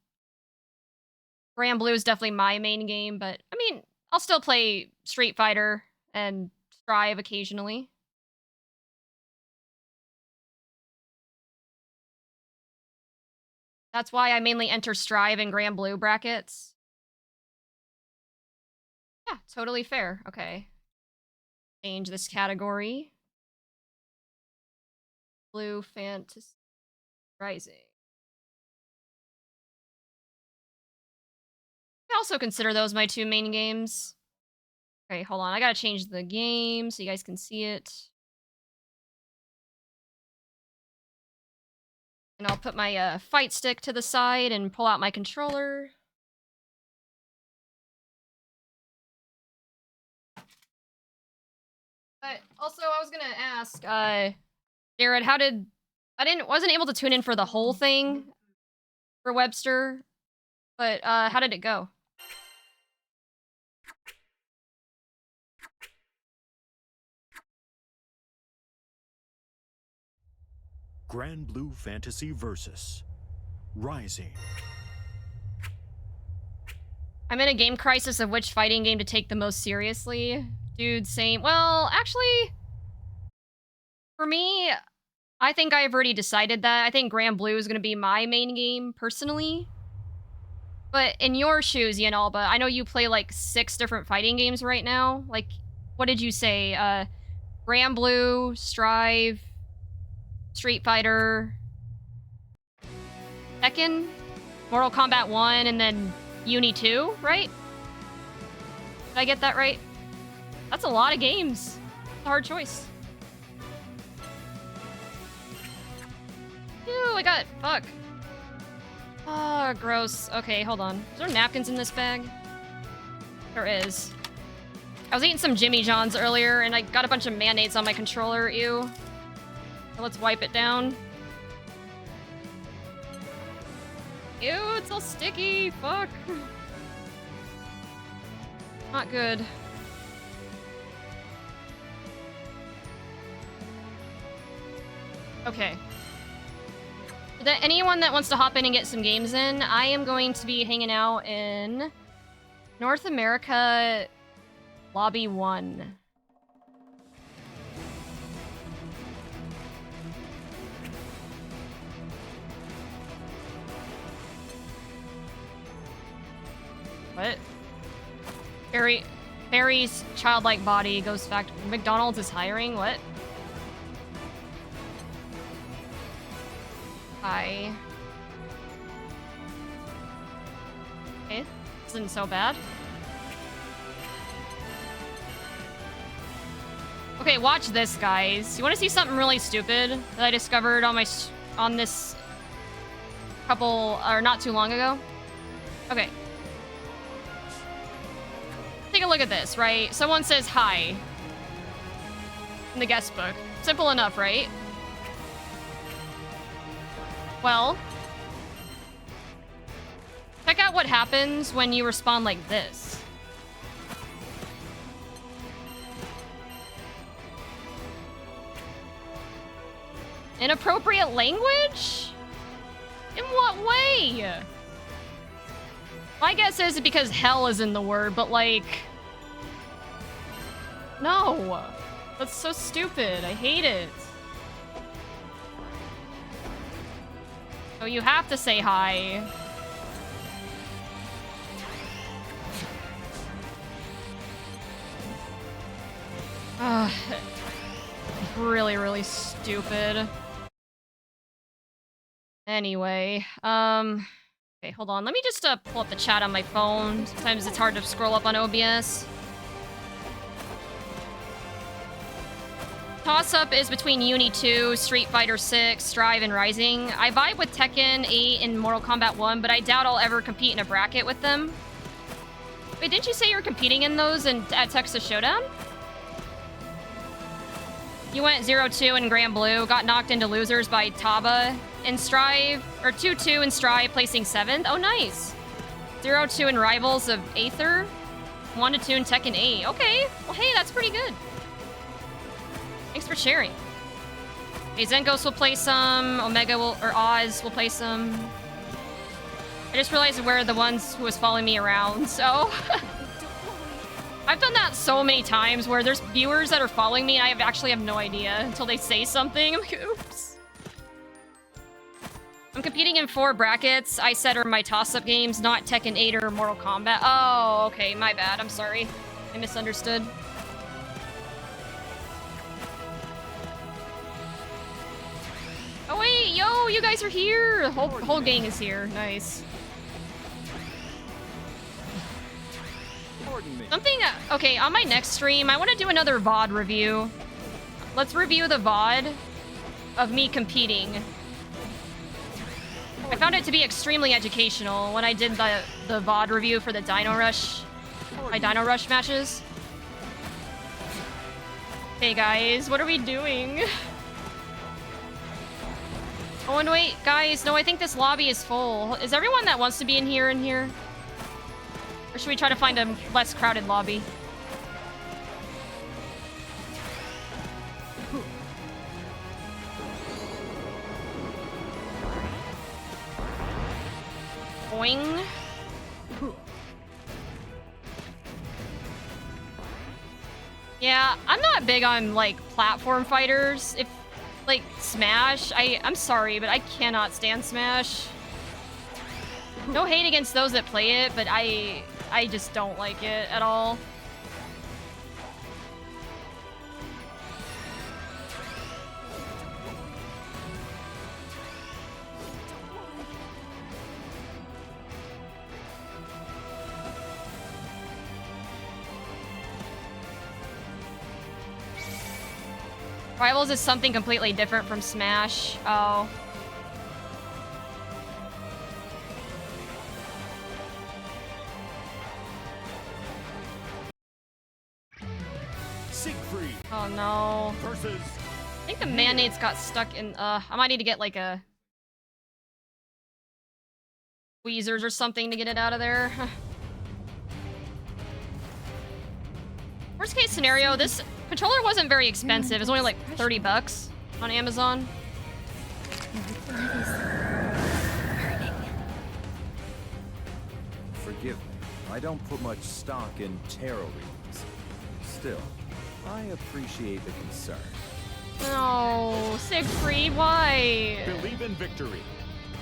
Grand Blue is definitely my main game, but I mean, I'll still play Street Fighter and Strive occasionally. That's why I mainly enter Strive and Grand Blue brackets. Yeah, totally fair. Okay. Change this category. Blue Fantasy Rising. I also consider those my two main games. Okay, hold on. I gotta change the game so you guys can see it. And I'll put my fight stick to the side and pull out my controller. But also, I was gonna ask, Jared, wasn't able to tune in for the whole thing for Webster, but how did it go? Grand Blue Fantasy Versus. Rising. I'm in a game crisis of which fighting game to take the most seriously. Dude, same. Well, actually, for me, I think I've already decided that. I think Grand Blue is going to be my main game, personally. But in your shoes, Yanalba, I know you play like 6 different fighting games right now. Like, what did you say? Grand Blue, Strive, Street Fighter, Tekken, Mortal Kombat 1, and then Uni 2, right? Did I get that right? That's a lot of games. It's a hard choice. Ew, I got... Fuck. Oh, gross. Okay, hold on. Is there napkins in this bag? There is. I was eating some Jimmy John's earlier, and I got a bunch of mayonnaise on my controller. Ew. So let's wipe it down. Ew, it's all sticky. Fuck. Not good. Okay. Anyone that wants to hop in and get some games in, I am going to be hanging out in North America Lobby 1. What? Barry's childlike body goes back to McDonald's is hiring? What? Hi. Okay, this isn't so bad. Okay, watch this, guys. You want to see something really stupid that I discovered on this couple, or not too long ago? Okay. Take a look at this, right? Someone says hi in the guest book. Simple enough, right? Well, check out what happens when you respond like this. Inappropriate language? In what way? My guess is because hell is in the word, but like... No. That's so stupid. I hate it. Oh, you have to say hi. Really, really stupid. Anyway, okay, hold on. Let me just pull up the chat on my phone. Sometimes it's hard to scroll up on OBS. Toss-up is between Uni 2, Street Fighter 6, Strive, and Rising. I vibe with Tekken 8 and Mortal Kombat 1, but I doubt I'll ever compete in a bracket with them. Wait, didn't you say you were competing in those at Texas Showdown? You went 0-2 in Grand Blue, got knocked into losers by Taba in Strive, or 2-2 in Strive, placing 7th. Oh, nice. 0-2 in Rivals of Aether, 1-2 in Tekken 8. Okay, well, hey, that's pretty good. Thanks for sharing. Okay, Zenkos will play some, Omega will, or Oz will play some. I just realized we're the ones who was following me around, so... I've done that so many times where there's viewers that are following me and I actually have no idea until they say something. I'm like, oops. I'm competing in 4 brackets. I said are my toss-up games, not Tekken 8 or Mortal Kombat. Oh, okay, my bad. I'm sorry. I misunderstood. Oh wait, yo, you guys are here. The whole gang is here. Nice. Something, okay, on my next stream, I want to do another VOD review. Let's review the VOD of me competing. I found it to be extremely educational when I did the VOD review for the Dino Rush, my Dino Rush matches. Hey guys, what are we doing? Oh, and wait, guys, no, I think this lobby is full. Is everyone that wants to be in here? Or should we try to find a less crowded lobby? Boing. Yeah, I'm not big on, like, platform fighters. If, like, Smash, I'm sorry, but I cannot stand Smash. No hate against those that play it, but I just don't like it at all. Rivals is something completely different from Smash. Oh. Siegfried. Oh no. Versus. I think the mayonnaise got stuck in. I might need to get like a tweezers or something to get it out of there. Worst case scenario, this controller wasn't very expensive. It was only like 30 bucks on Amazon. Forgive me. I don't put much stock in tarot readings. Still, I appreciate the concern. No, Siegfried, why? Believe in victory.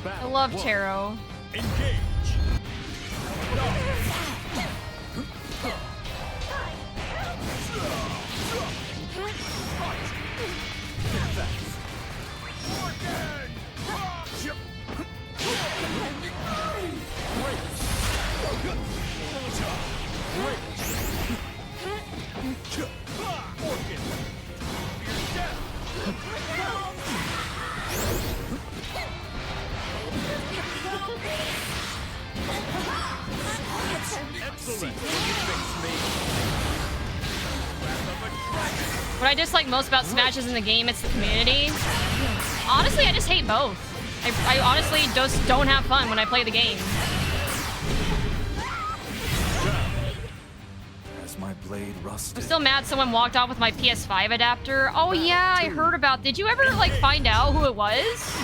I love tarot. Engage. What I dislike most about Smash is in the game, it's the community. Honestly, I just hate both. I honestly just don't have fun when I play the game. As my blade rusted. I'm still mad someone walked off with my PS5 adapter. Oh yeah, I heard about. Did you ever like find out who it was?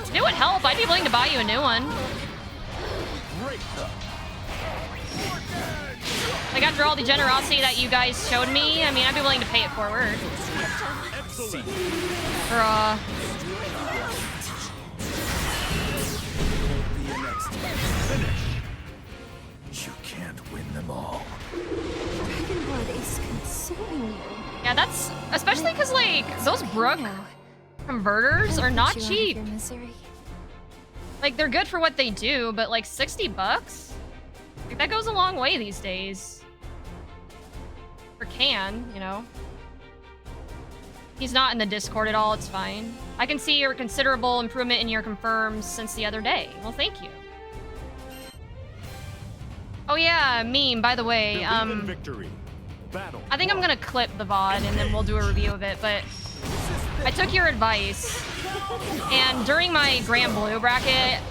If it would help, I'd be willing to buy you a new one. Like after all the generosity that you guys showed me, I mean, I'd be willing to pay it forward. Bruh. You can't win them all. Dragon blood is consuming you. Yeah, that's especially because like those Brook converters are not cheap. Like they're good for what they do, but like 60 bucks? Like, that goes a long way these days. For Can, you know. He's not in the Discord at all, it's fine. I can see your considerable improvement in your confirms since the other day. Well, thank you. Oh yeah, meme, by the way, I think I'm gonna clip the VOD and then we'll do a review of it, but I took your advice, and during my Grand Blue bracket,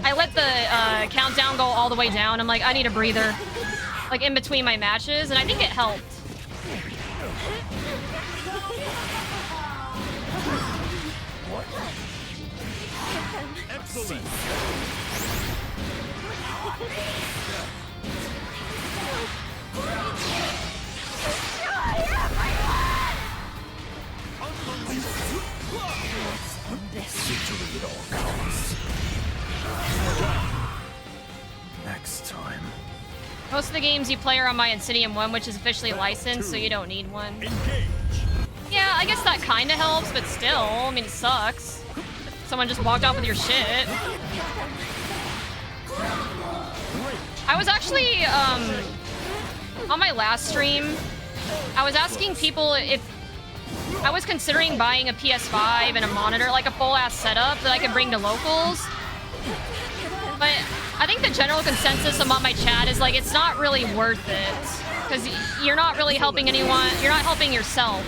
I let the countdown go all the way down. I'm like, I need a breather, like in between my matches, and I think it helped. Excellent. Victory at all costs. Next time. Most of the games you play are on my Insidium 1, which is officially licensed, so you don't need one. Yeah, I guess that kind of helps, but still, I mean, it sucks. Someone just walked off with your shit. I was actually, on my last stream, I was asking people if I was considering buying a PS5 and a monitor, like a full-ass setup that I could bring to locals. But I think the general consensus among my chat is like, it's not really worth it. Because you're not really helping anyone. You're not helping yourself.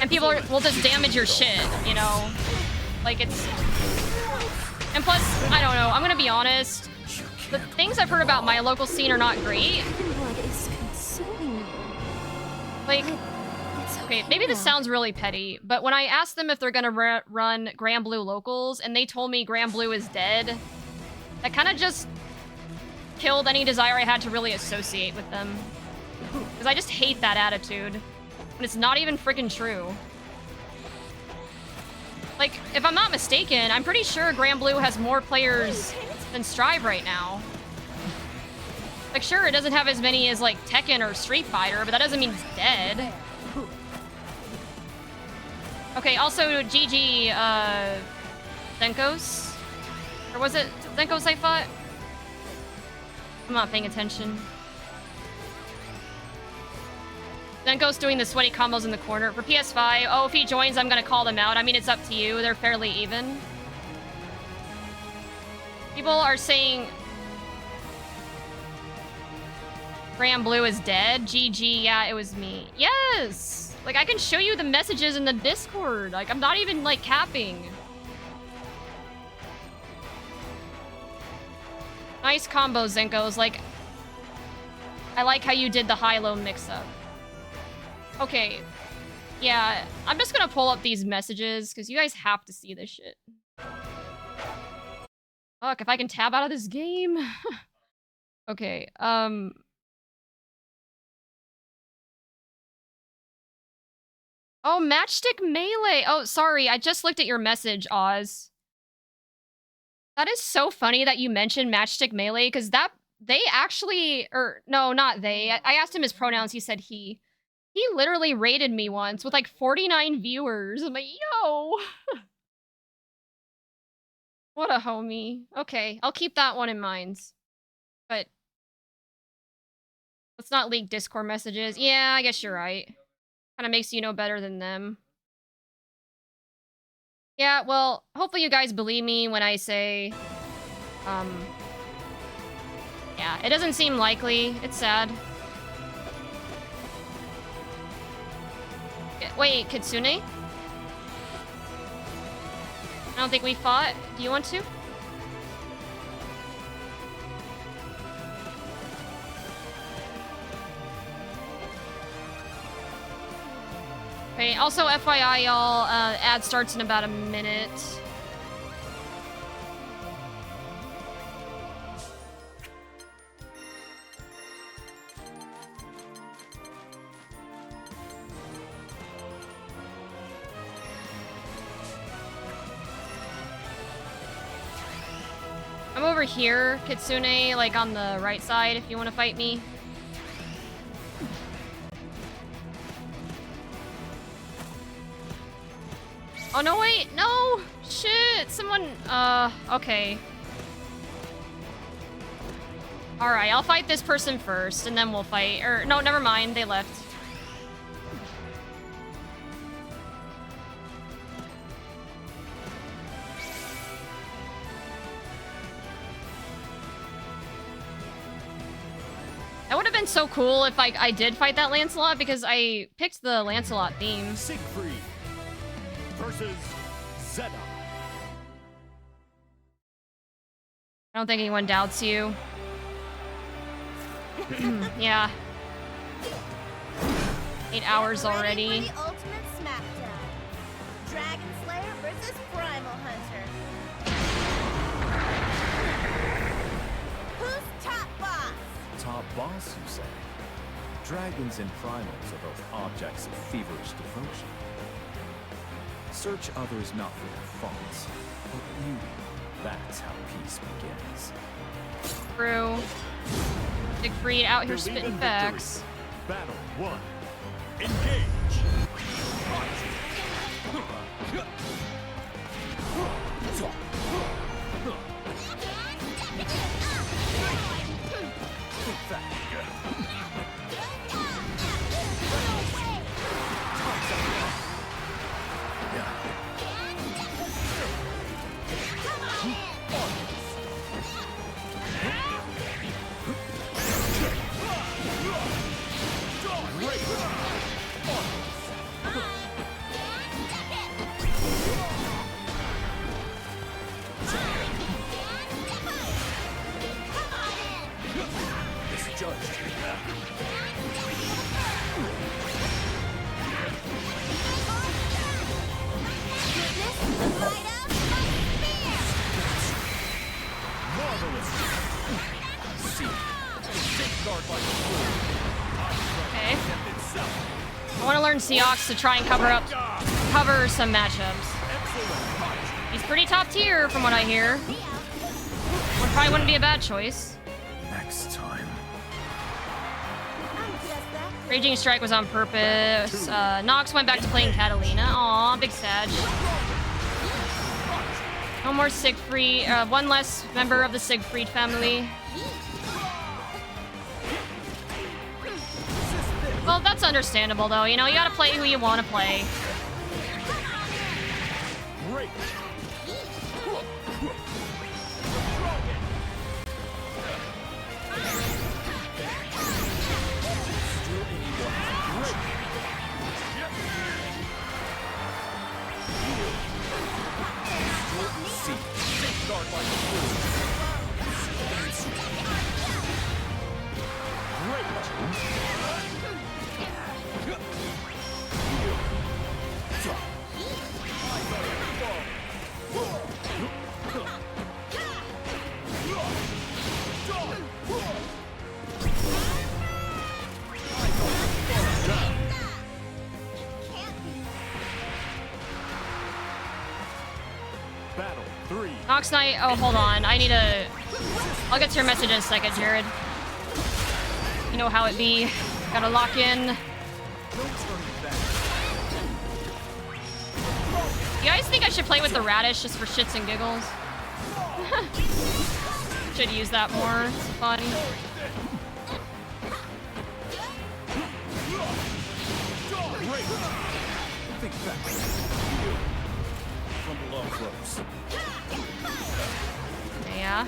And people will just damage your shit, you know? Like, it's... And plus, I don't know, I'm gonna be honest. The things I've heard about my local scene are not great. Like, okay, maybe this sounds really petty, but when I asked them if they're gonna run Grand Blue locals, and they told me Grand Blue is dead, that kind of just killed any desire I had to really associate with them. Because I just hate that attitude. And it's not even freaking true. Like, if I'm not mistaken, I'm pretty sure Grand Blue has more players than Strive right now. Like, sure, it doesn't have as many as, like, Tekken or Street Fighter, but that doesn't mean it's dead. Okay, also, GG, Zenkos? Or was it Zenkos I fought? I'm not paying attention. Zenko's doing the sweaty combos in the corner. For PS5, oh, if he joins, I'm gonna call them out. I mean, it's up to you. They're fairly even. People are saying... Grand Blue is dead. GG, yeah, it was me. Yes! Like, I can show you the messages in the Discord. Like, I'm not even, like, capping. Nice combo, Zenko's. Like, I like how you did the high-low mix-up. Okay. Yeah, I'm just gonna pull up these messages, because you guys have to see this shit. Fuck, if I can tab out of this game. Okay, Oh, Matchstick Melee! Oh, sorry, I just looked at your message, Oz. That is so funny that you mentioned Matchstick Melee, because that... They actually... Or, no, not they. I asked him his pronouns, he said he. He literally rated me once with like 49 viewers. I'm like, yo! What a homie. Okay, I'll keep that one in mind. But... let's not leak Discord messages. Yeah, I guess you're right. Kinda makes you know better than them. Yeah, well, hopefully you guys believe me when I say... yeah, it doesn't seem likely. It's sad. Wait, Kitsune? I don't think we fought. Do you want to? Okay, also FYI, y'all, ad starts in about a minute. I'm over here, Kitsune, like on the right side if you want to fight me. Oh, no, wait, no! Shit, someone, okay. Alright, I'll fight this person first, and then we'll fight, or, no, never mind, they left. That would have been so cool if I did fight that Lancelot, because I picked the Lancelot theme. Siegfried versus Zeta. I don't think anyone doubts you. Yeah. 8 hours already. Ready for the ultimate smackdown. Dragon Slayer versus Primal Hunter. Who's top boss? Top boss, you say? Dragons and primals are both objects of feverish devotion. Search others not for their faults, but beauty. That's how peace begins. Thru. Siegfried out here spitting facts. Battle 1. Engage. learn Seox to try and cover some matchups. He's pretty top tier from what I hear. Probably wouldn't be a bad choice. Next time. Raging Strike was on purpose. Nox went back to playing Catalina. Aw, big Sag. No more Siegfried. One less member of the Siegfried family. Well, that's understandable, though. You know, you gotta play who you want to play. Great. Nox Knight. Oh, hold on. I need to. I'll get to your message in a second, Jared. You know how it be. Gotta lock in. You guys think I should play with the Radish just for shits and giggles? Should use that more. It's fun. From below close. Yeah.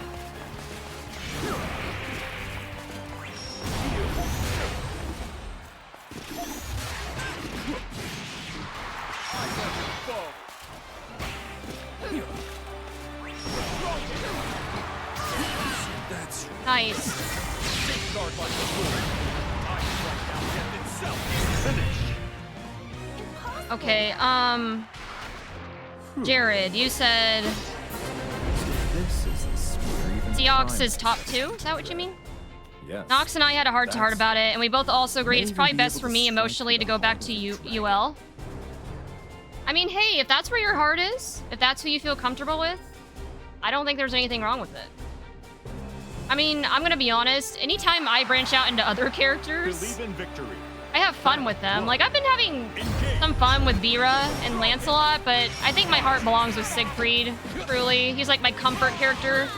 Nice. Okay, Jared, you said Seox is top 2? Is that what you mean? Yes. Nox and I had a heart-to-heart about it, and we both also agreed it's probably best for me emotionally to go back to UL. I mean, hey, if that's where your heart is, if that's who you feel comfortable with, I don't think there's anything wrong with it. I mean, I'm gonna be honest, anytime I branch out into other characters, Believe in victory. I have fun with them. Like, I've been having some fun with Vera and Lancelot, but I think my heart belongs with Siegfried, truly. He's like my comfort character.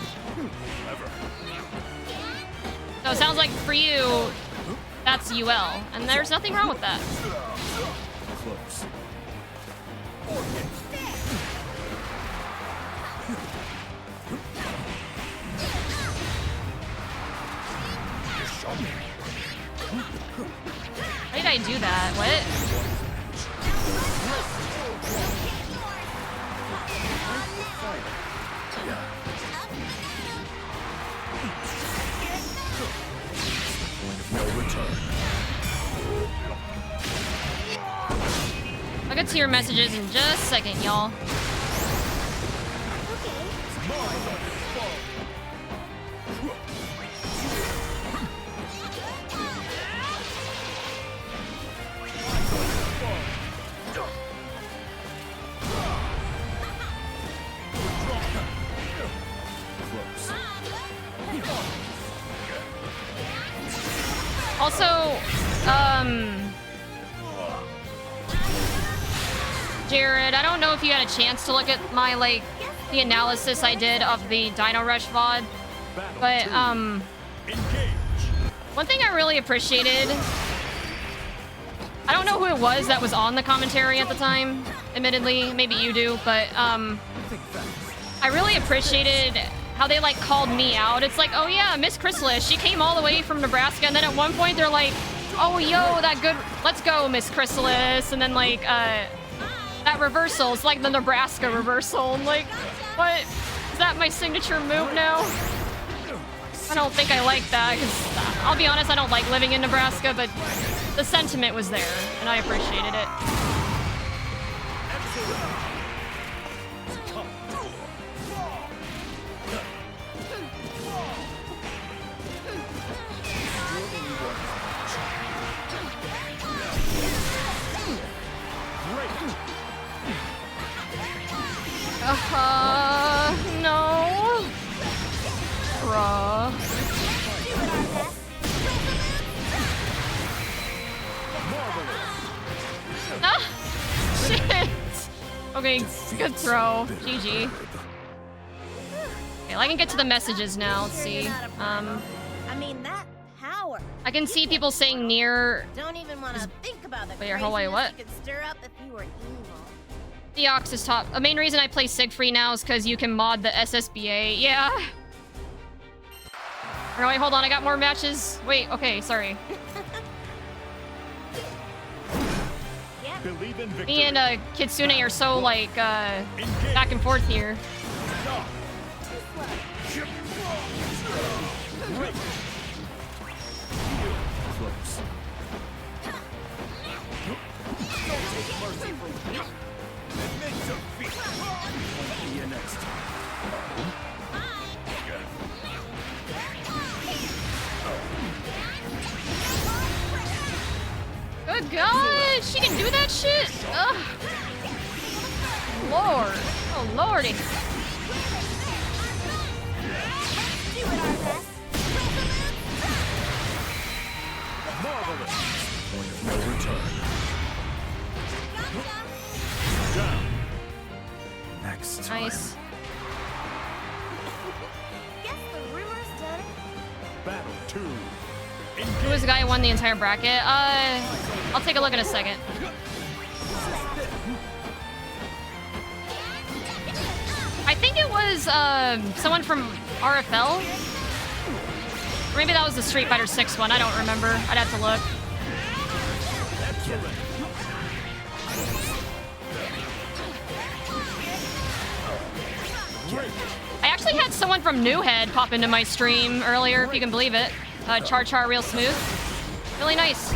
So it sounds like for you, that's UL, and there's nothing wrong with that. Close. Why did I do that? What? Point of no return. I'll get to your messages in just a second, y'all. Also, Jared, I don't know if you had a chance to look at my, like, the analysis I did of the Dino Rush VOD, but, one thing I really appreciated, I don't know who it was that was on the commentary at the time, admittedly, maybe you do, but, I really appreciated how they, like, called me out. It's like, oh yeah, Miss Chrysalis, she came all the way from Nebraska, and then at one point they're like, oh yo, that good, let's go, Miss Chrysalis, and then, like, that reversal, it's like the Nebraska reversal. I'm like, what? Is that my signature move now? I don't think I like that, because I'll be honest, I don't like living in Nebraska, but the sentiment was there, and I appreciated it. No. Bruh. Ah, shit. Okay, good throw. GG. Okay, I can get to the messages now. Let's see. I mean, that power. I can see people saying near. Don't even want to think about the Wait, hold on, what? you could stir up if you were evil. The Ox is top. The main reason I play Siegfried now is because you can mod the SSBA. Yeah. Oh, wait, hold on. I got more matches. Wait, okay, sorry. Believe in victory. Me and Kitsune are so, like, back and forth here. Close. Don't take mercy from me. Admit defeat. See you next time. Good God! She can do that shit? Ugh. Lord. Oh, lordy. Marvelous. Point of no return. Down. Next time. Nice. Guess the rumor's done. Battle 2. Who was the guy who won the entire bracket? I'll take a look in a second. I think it was someone from RFL. Or maybe that was the Street Fighter 6 one. I don't remember. I'd have to look. I actually had someone from Newhead pop into my stream earlier, if you can believe it. Char real smooth. Really nice.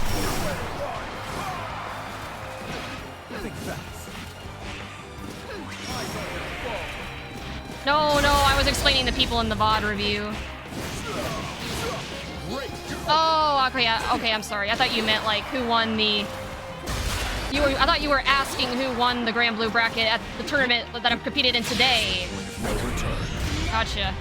No, I was explaining the people in the VOD review. Oh, okay, okay, I'm sorry. I thought you meant, like, who won the... I thought you were asking who won the Grand Blue bracket at the tournament that I've competed in today. Gotcha.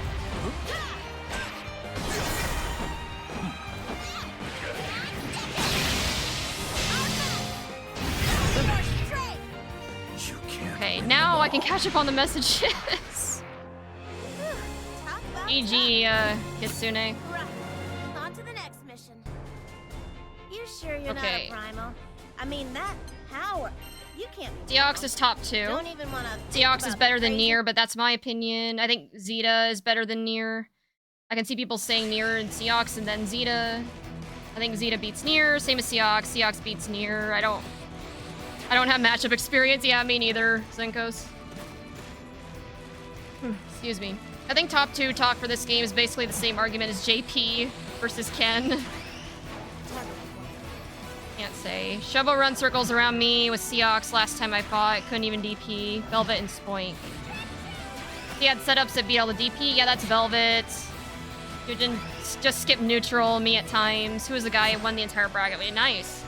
Okay, now I can catch up on the messages. E.g., Kitsune. Right. On to the next mission. You sure you're not a primal? I mean, that power. You can't be. Seox is top 2. Don't even want to. Seox is better than Nier, but that's my opinion. I think Zeta is better than Nier. I can see people saying Nier and Seox and then Zeta. I think Zeta beats Nier, same as Seox. Seox beats Nier. I don't have matchup experience. Yeah, me neither, Zenkos. Excuse me. I think top 2 talk for this game is basically the same argument as JP versus Ken. Can't say. Shovel run circles around me with Seox last time I fought. Couldn't even DP. Velvet and Spoink. He had setups that beat all the DP. Yeah, that's Velvet. You didn't just skip neutral me at times. Who was the guy who won the entire bracket? Wait, nice.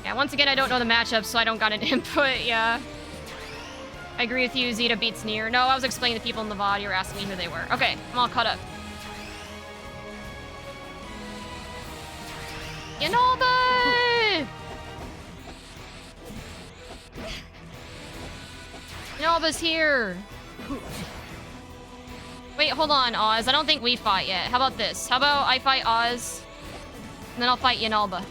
Yeah, once again, I don't know the matchup, so I don't got an input, yeah. I agree with you, Zeta beats Nier. No, I was explaining to people in the VOD. You were asking me who they were. Okay, I'm all caught up. Yanalba! Yanalba's here! Wait, hold on, Oz. I don't think we fight yet. How about this? How about I fight Oz, and then I'll fight Yanalba.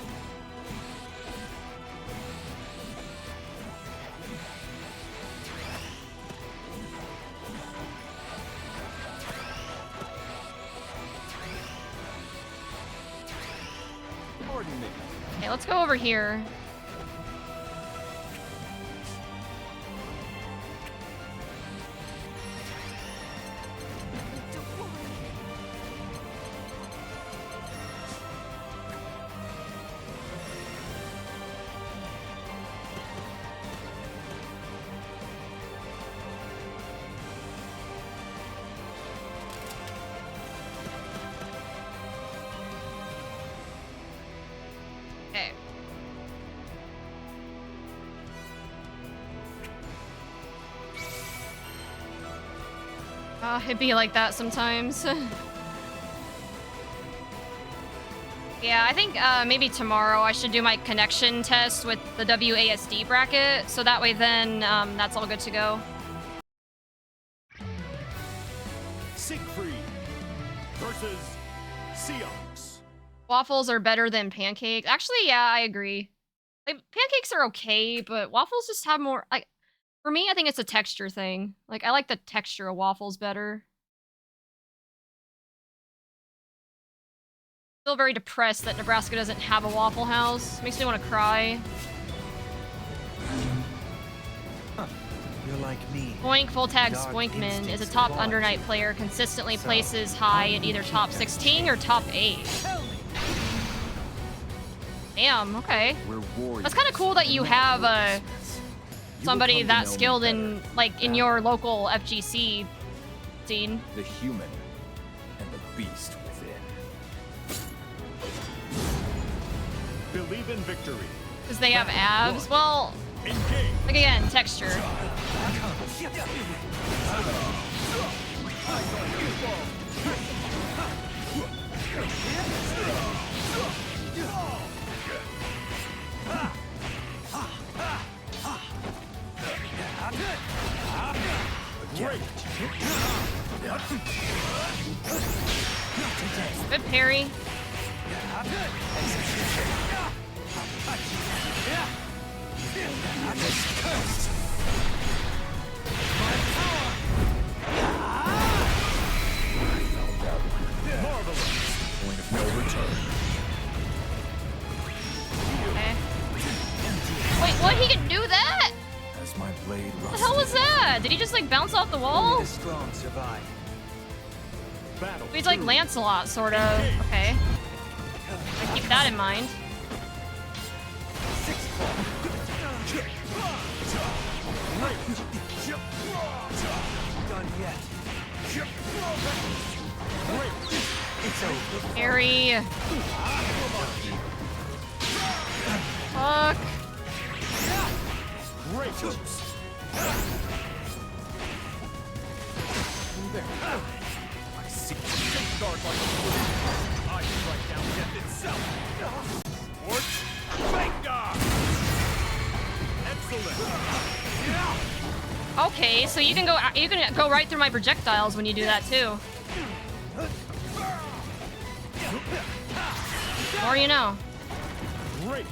Okay, let's go over here. It'd be like that sometimes. Yeah, I think maybe tomorrow I should do my connection test with the WASD bracket, so that way then that's all good to go. Siegfried versus Seox. Waffles are better than pancakes. Actually, yeah, I agree. Like, pancakes are okay, but waffles just have more, like, for me, I think it's a texture thing. Like, I like the texture of waffles better. Still very depressed that Nebraska doesn't have a Waffle House. Makes me want to cry. You're like me. Boink Full Tag Dark Spoinkman is a instincts top evolved. Undernight player, consistently So, places high in either top 16 or top 8. Damn, okay. That's kind of cool that you have somebody that skilled in, like, in your local FGC scene. The human and the beast within. Believe in victory. Because they have abs. Well, like again, texture. Good parry. Point of no return. Okay. Wait, what? He can do that? As my blade What the hell was that? Did he just like bounce off the wall? Strong survive. He's like Lancelot, sort of. Okay. I keep that in mind. Done yet. It's over. Harry. Fuck. I see safeguard like a sword. I strike down death itself. Sport Vanguard. Excellent. Okay, so you can go right through my projectiles when you do that too. Or you know. Great.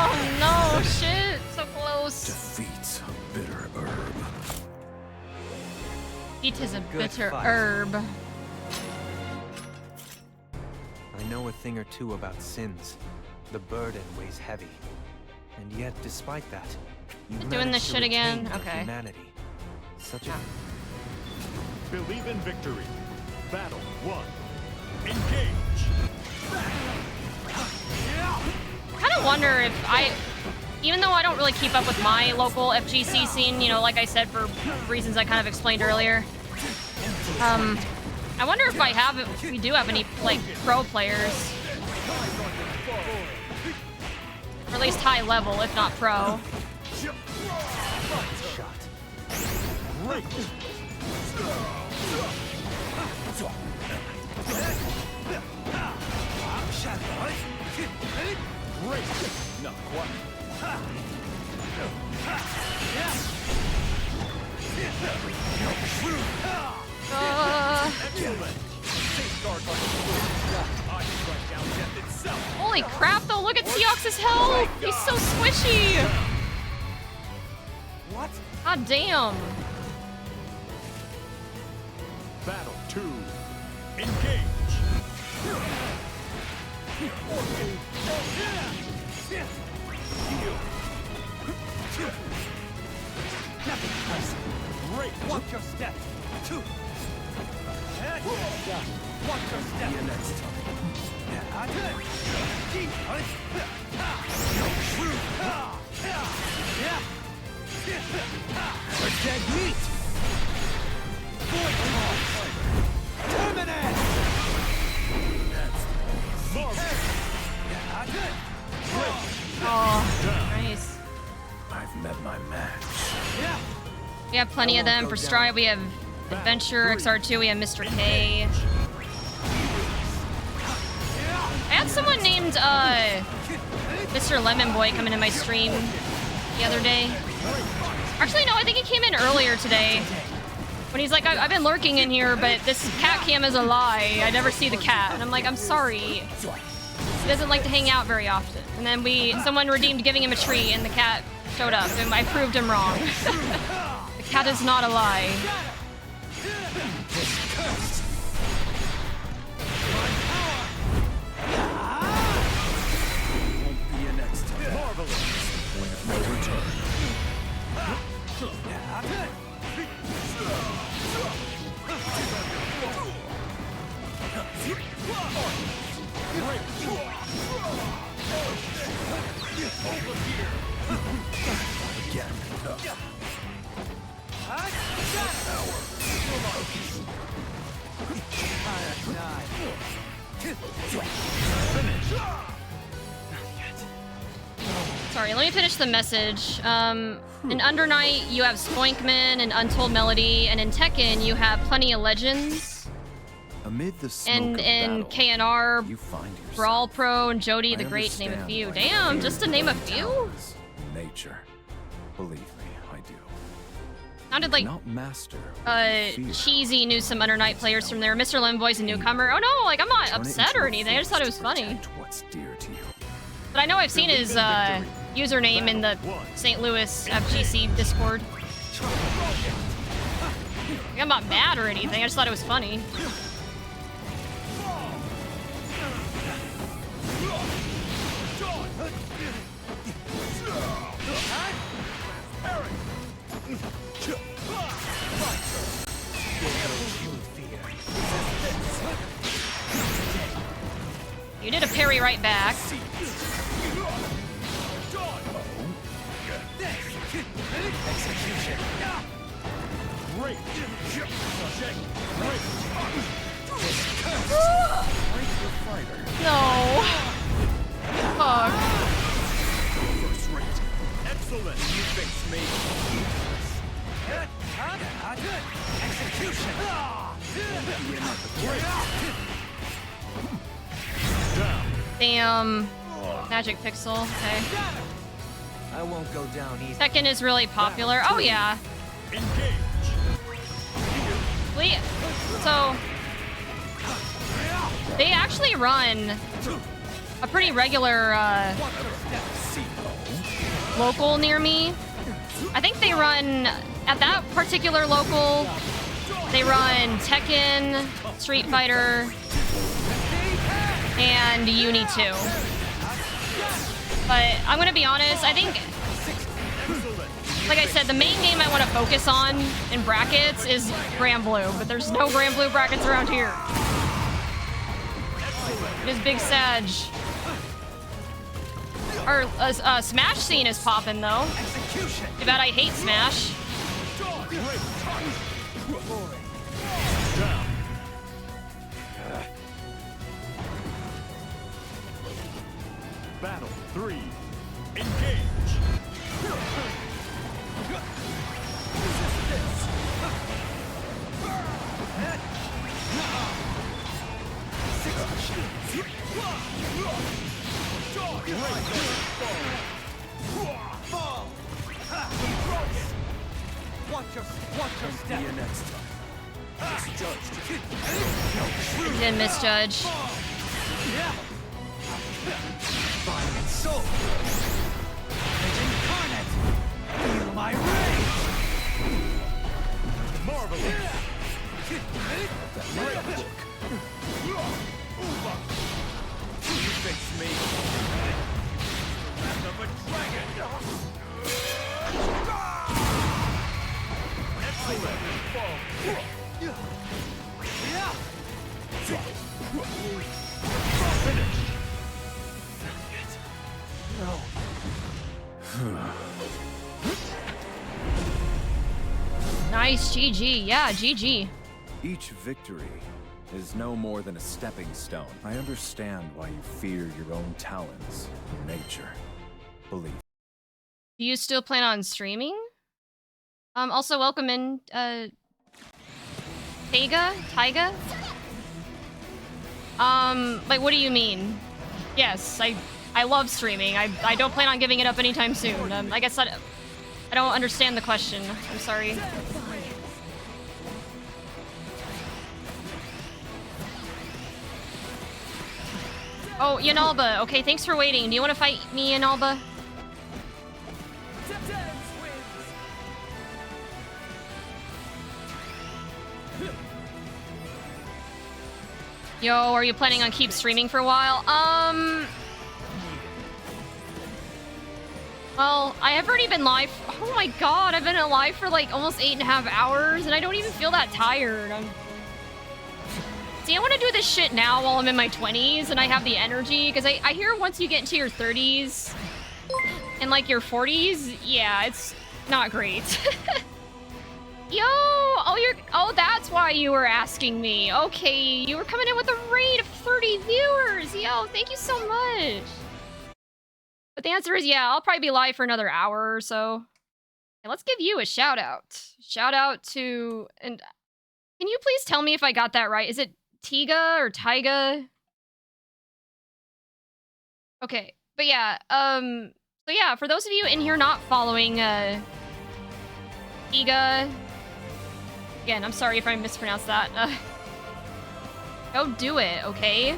Oh no, shit, so close. Defeats a bitter herb. It is a Good bitter fight. herb. I know a thing or two about sins. The burden weighs heavy. And yet, despite that, you Doing managed this to shit again? retain your Okay. humanity. Such a Believe in victory. Battle 1. Engage. I kind of wonder if even though I don't really keep up with my local FGC scene, you know, like I said, for reasons I kind of explained earlier, I wonder if we do have any, like, pro players. Or at least high level, if not pro. Great. Great. Not quite. Excellent. Safeguard like a sword. I strike down death itself. Holy crap, though, look at Seox's health! He's so squishy! What? God damn. Battle 2. Engage. Great. Watch your step. Watch your step. Dead meat! Terminate! Oh. I've met my match. We have plenty of them. For Stride, we have Adventure, XR2, we have Mr. K. I had someone named Mr. Lemon Boy come into my stream the other day. Actually, no, I think he came in earlier today. When he's like, I've been lurking in here, but this cat cam is a lie. I never see the cat. And I'm like, I'm sorry. He doesn't like to hang out very often. And then someone redeemed giving him a treat, and the cat showed up, and I proved him wrong. The cat is not a lie. Point of no return. Sorry, let me finish the message. In Under Night, you have Spoinkman and Untold Melody, and in Tekken, you have plenty of legends. Amid the smoke And of in battle, KNR, you find yourself. Brawl Pro and Jody the I Great, to name a understand few. why Damn, you just to fear name a your few? talents. Nature. Believe me, I do. Sounded like Not master. Cheesy knew some Under Night players from there. Mr. Limboy's a newcomer. Oh no, like I'm not Turn it upset into or a anything. I just thought it was funny. protect what's dear to you. But I know I've seen his username in the St. Louis FGC Discord. Like, I'm not mad or anything. I just thought it was funny. You did a parry right back. No. Fuck. First rate. Excellent. You fixed me. Execution. Damn. Magic Pixel. Okay. I won't go down easy. Tekken is really popular. Oh yeah. So they actually run a pretty regular local near me. I think they run at that particular local. They run Tekken, Street Fighter, and Uni 2. But I'm gonna be honest, I think, like I said, the main game I want to focus on in brackets is Grand Blue, but there's no Grand Blue brackets around here. It is Big Sag. Our Smash scene is popping though. Too bad I hate Smash. Battle 3. Engage. Watch your step. Next time. You didn't misjudge. Body and soul. Image incarnate. Feel my rage. Marvelous. Great look. You fix me. Wrath of a dragon. Excellent. Finished. No. Nice, GG. Yeah, GG. Each victory is no more than a stepping stone. I understand why you fear your own talents. Nature. Believe Do you still plan on streaming? Also welcome in, Taiga? Like, what do you mean? Yes, I love streaming. I don't plan on giving it up anytime soon. I guess I don't understand the question. I'm sorry. Oh, Yanalba. Okay, thanks for waiting. Do you want to fight me, Yanalba? Yo, are you planning on keep streaming for a while? Well, I have already been live. Oh my god, I've been alive for like almost 8.5 hours, and I don't even feel that tired. See, I want to do this shit now while I'm in my 20s, and I have the energy, because I hear once you get into your 30s and like your 40s, yeah, it's not great. Yo! Oh, that's why you were asking me. Okay, you were coming in with a raid of 30 viewers. Yo, thank you so much. But the answer is, yeah, I'll probably be live for another hour or so. Okay, let's give you a shout out. Shout out to... And can you please tell me if I got that right? Is it Tiga or Taiga? Okay, but yeah, so yeah, for those of you in here not following, Tiga... Again, I'm sorry if I mispronounced that. Go do it, okay?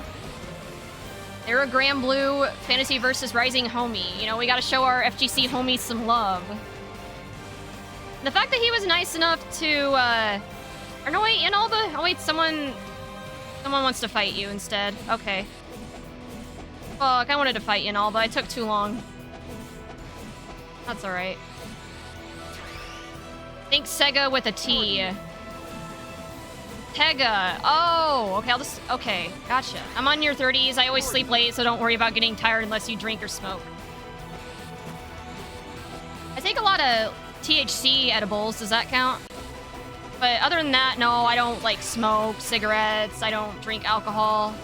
They're a Grand Blue Fantasy versus Rising homie. You know, we gotta show our FGC homies some love. And the fact that he was nice enough to, or no, wait, Inalba? Oh, wait, someone wants to fight you instead. Okay. Fuck, I wanted to fight Inalba. It took too long. That's alright. Think Sega with a T. Tega. Oh, okay, okay, gotcha. I'm on your 30s. I always sleep late, so don't worry about getting tired unless you drink or smoke. I take a lot of THC edibles. Does that count? But other than that, no, I don't, like, smoke cigarettes. I don't drink alcohol.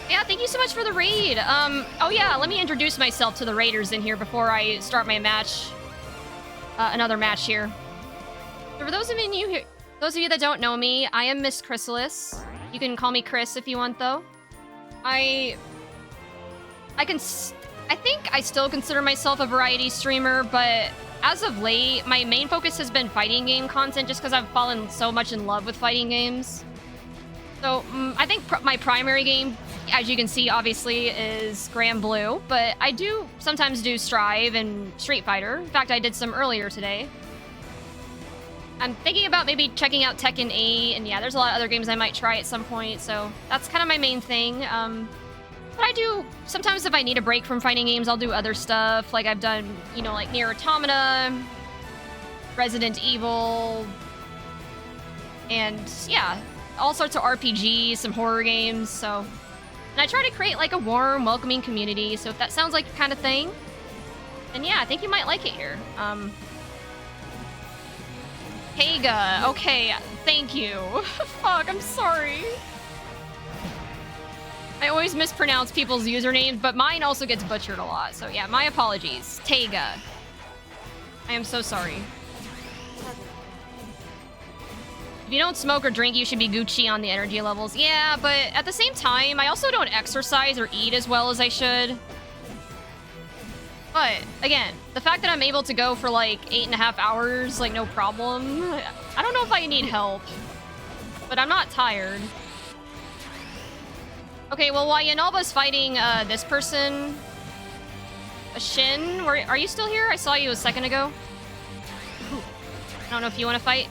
Yeah, thank you so much for the raid. Oh yeah, let me introduce myself to the raiders in here before I start my match. Another match here. So for those of you that don't know me, I am Miss Chrysalis. You can call me Chris if you want, though. I think I still consider myself a variety streamer, but as of late, my main focus has been fighting game content just because I've fallen so much in love with fighting games. So I think my primary game, as you can see, obviously, is Grand Blue, but I do sometimes do Strive and Street Fighter. In fact, I did some earlier today. I'm thinking about maybe checking out Tekken 8, and yeah, there's a lot of other games I might try at some point, so that's kind of my main thing. But I do, sometimes if I need a break from fighting games, I'll do other stuff, like I've done, you know, like Nier Automata, Resident Evil, and yeah, all sorts of RPGs, some horror games, so... And I try to create, like, a warm, welcoming community, so if that sounds like your kind of thing, then yeah, I think you might like it here. Heiga, okay, thank you. Fuck, I'm sorry. I always mispronounce people's usernames, but mine also gets butchered a lot, so yeah, my apologies. Taiga. I am so sorry. If you don't smoke or drink, you should be Gucci on the energy levels. Yeah, but at the same time, I also don't exercise or eat as well as I should. But, again, the fact that I'm able to go for, like, 8.5 hours, like, no problem. I don't know if I need help. But I'm not tired. Okay, well, while Yanalba's fighting, this person... A Shin, are you still here? I saw you a second ago. I don't know if you want to fight.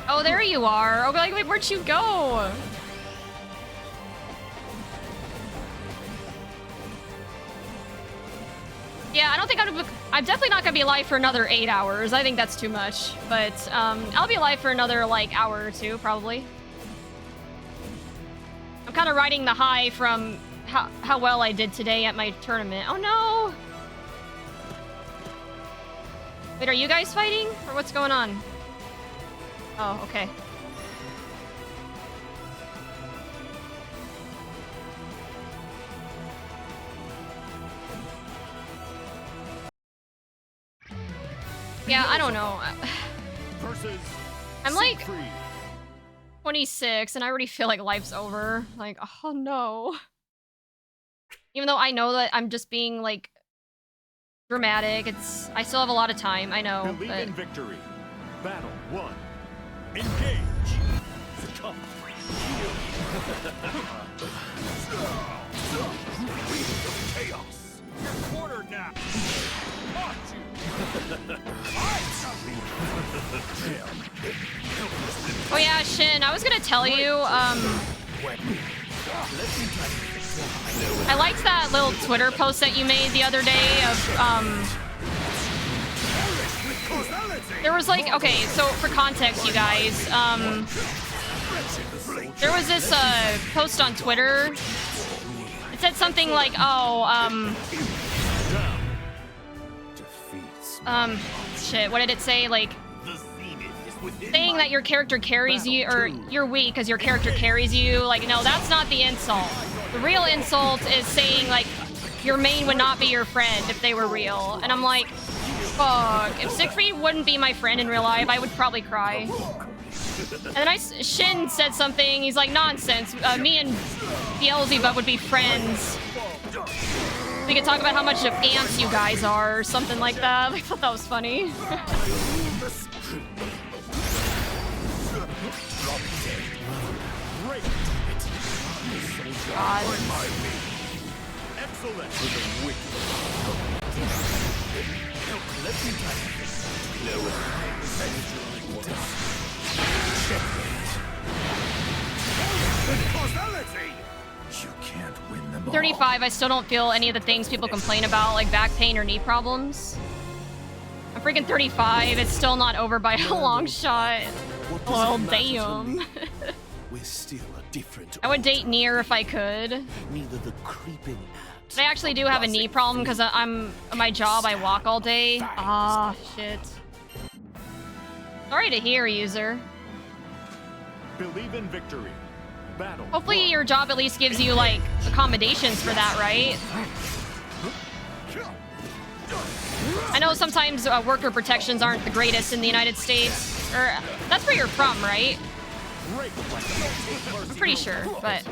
Oh, there you are. Oh, like, wait, where'd you go? Yeah, I don't think I'm definitely not gonna be alive for another 8 hours. I think that's too much. But, I'll be alive for another, like, hour or two, probably. I'm kind of riding the high from how well I did today at my tournament. Oh, no! Wait, are you guys fighting? Or what's going on? Oh, okay. Yeah, I don't know. I'm like 26 and I already feel like life's over. Like, oh no. Even though I know that I'm just being like dramatic, I still have a lot of time, I know. Believe But in victory. Battle 1. Engage. Succumb. Chaos. You're cornered now. Caught you. oh yeah, Shin, I was gonna tell you, I liked that little Twitter post that you made the other day of, there was like, okay, so for context, you guys, there was this, post on Twitter. It said something like, oh, shit, what did it say? Like, saying that your character carries you, or you're weak because your character carries you. Like, no, that's not the insult. The real insult is saying, like, your main would not be your friend if they were real. And I'm like, fuck. If Siegfried wouldn't be my friend in real life, I would probably cry. And then Shin said something, he's like, nonsense. Me and Beelzebub would be friends. We could talk about how much of ants you guys are, or something like that. I thought that was funny. God. Excellent. 35, I still don't feel any of the things people complain about, like back pain or knee problems. I'm freaking 35, it's still not over by a long shot. Well, damn. We're still a different. I would date Nier if I could. Neither the creeping But I actually do have a knee problem because I'm my job, I walk all day. Ah, shit. Sorry to hear, user. Believe in victory. Battle. Hopefully your job at least gives you, like, accommodations for that, right? I know sometimes worker protections aren't the greatest in the United States. Or, that's where you're from, right? I'm pretty sure, but...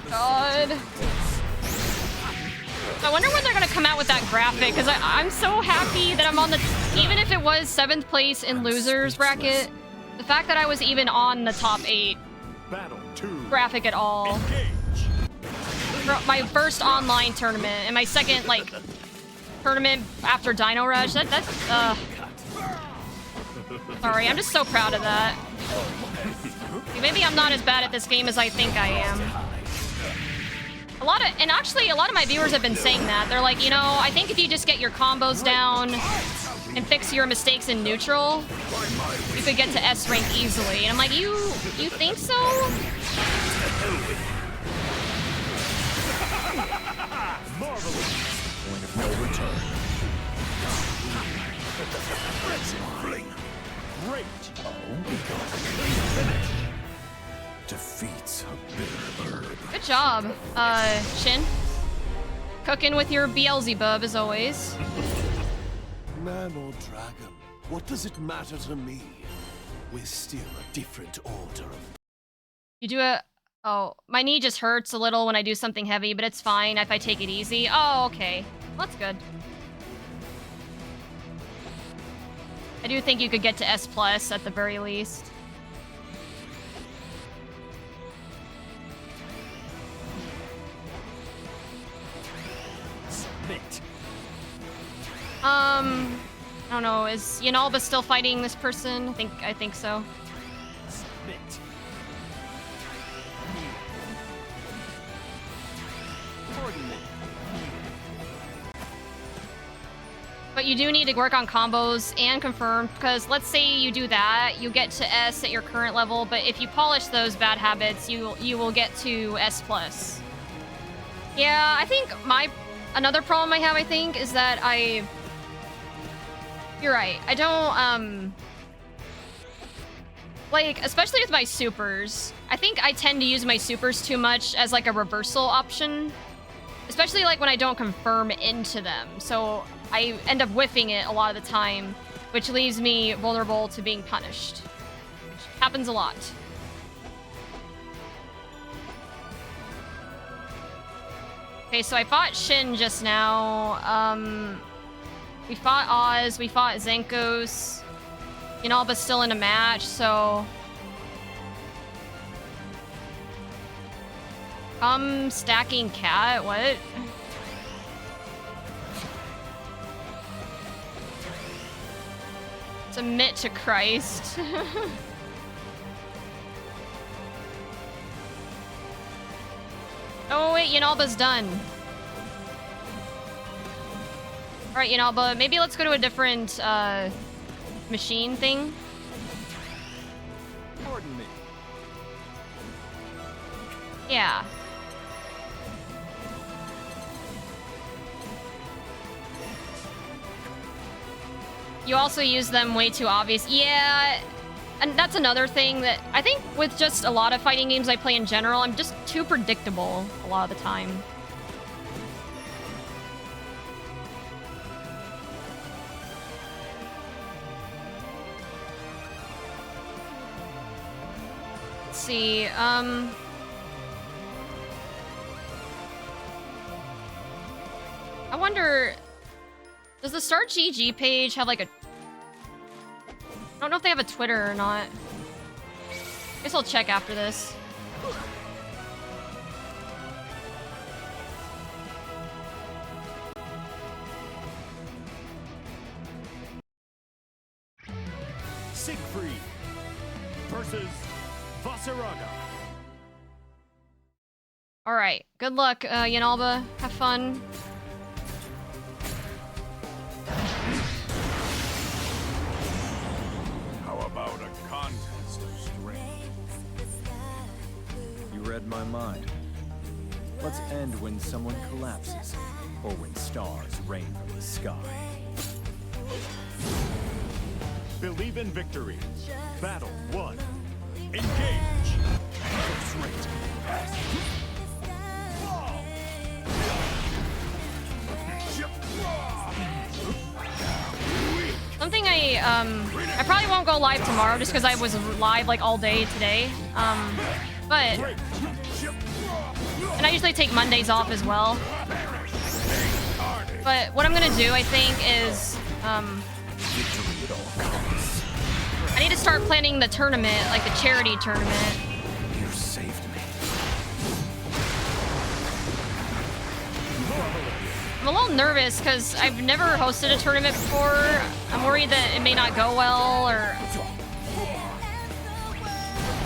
God. I wonder when they're gonna come out with that graphic, because I'm so happy that I'm on the... Even if it was 7th place in losers bracket, the fact that I was even on the top 8 graphic at all. For my first online tournament, and my second, like, tournament after Dino Rush, sorry, I'm just so proud of that. Maybe I'm not as bad at this game as I think I am. Actually, a lot of my viewers have been saying that. They're like, you know, I think if you just get your combos down and fix your mistakes in neutral, you could get to S rank easily. And I'm like, you think so? Point of no return. Great. Finish. Defeats a bitter herb. Good job, Shin. Cooking with your Beelzebub, as always. Man or dragon, what does it matter to me? We're still a different order of... You do a... Oh, my knee just hurts a little when I do something heavy, but it's fine if I take it easy. Oh, okay. Well, that's good. I do think you could get to S+ at the very least. I don't know, is Yunalba still fighting this person? I think so. But you do need to work on combos and confirm, because let's say you do that, you get to S at your current level, but if you polish those bad habits, you will get to S+. Yeah, I think another problem I have, I think, is that you're right. I don't, Like, especially with my supers. I think I tend to use my supers too much as like a reversal option. Especially like when I don't confirm into them. So I end up whiffing it a lot of the time, which leaves me vulnerable to being punished. Which happens a lot. Okay, so I fought Shin just now. We fought Oz, we fought Zenkos. Yinalba's still in a match, so... stacking cat? What? Submit to Christ. Oh wait, Yinalba's done. Alright, Yinalba, maybe let's go to a different, machine thing. Pardon me. Yeah. You also use them way too obvious. Yeah, and that's another thing that I think with just a lot of fighting games I play in general, I'm just too predictable a lot of the time. Let's see, I wonder, does the Start GG page have like a... I don't know if they have a Twitter or not. Guess I'll check after this. Siegfried versus Vaseraga. Alright, good luck, Yinalba. Have fun. How about a contest of strength? You read my mind. Let's end when someone collapses, or when stars rain from the sky. Believe in victory. Battle 1. Engage. First rate. Something I probably won't go live tomorrow just because I was live like all day today. But and I usually take Mondays off as well. But what I'm gonna do, I think, is I need to start planning the tournament, like the charity tournament. You saved me. I'm a little nervous because I've never hosted a tournament before. I'm worried that it may not go well, or...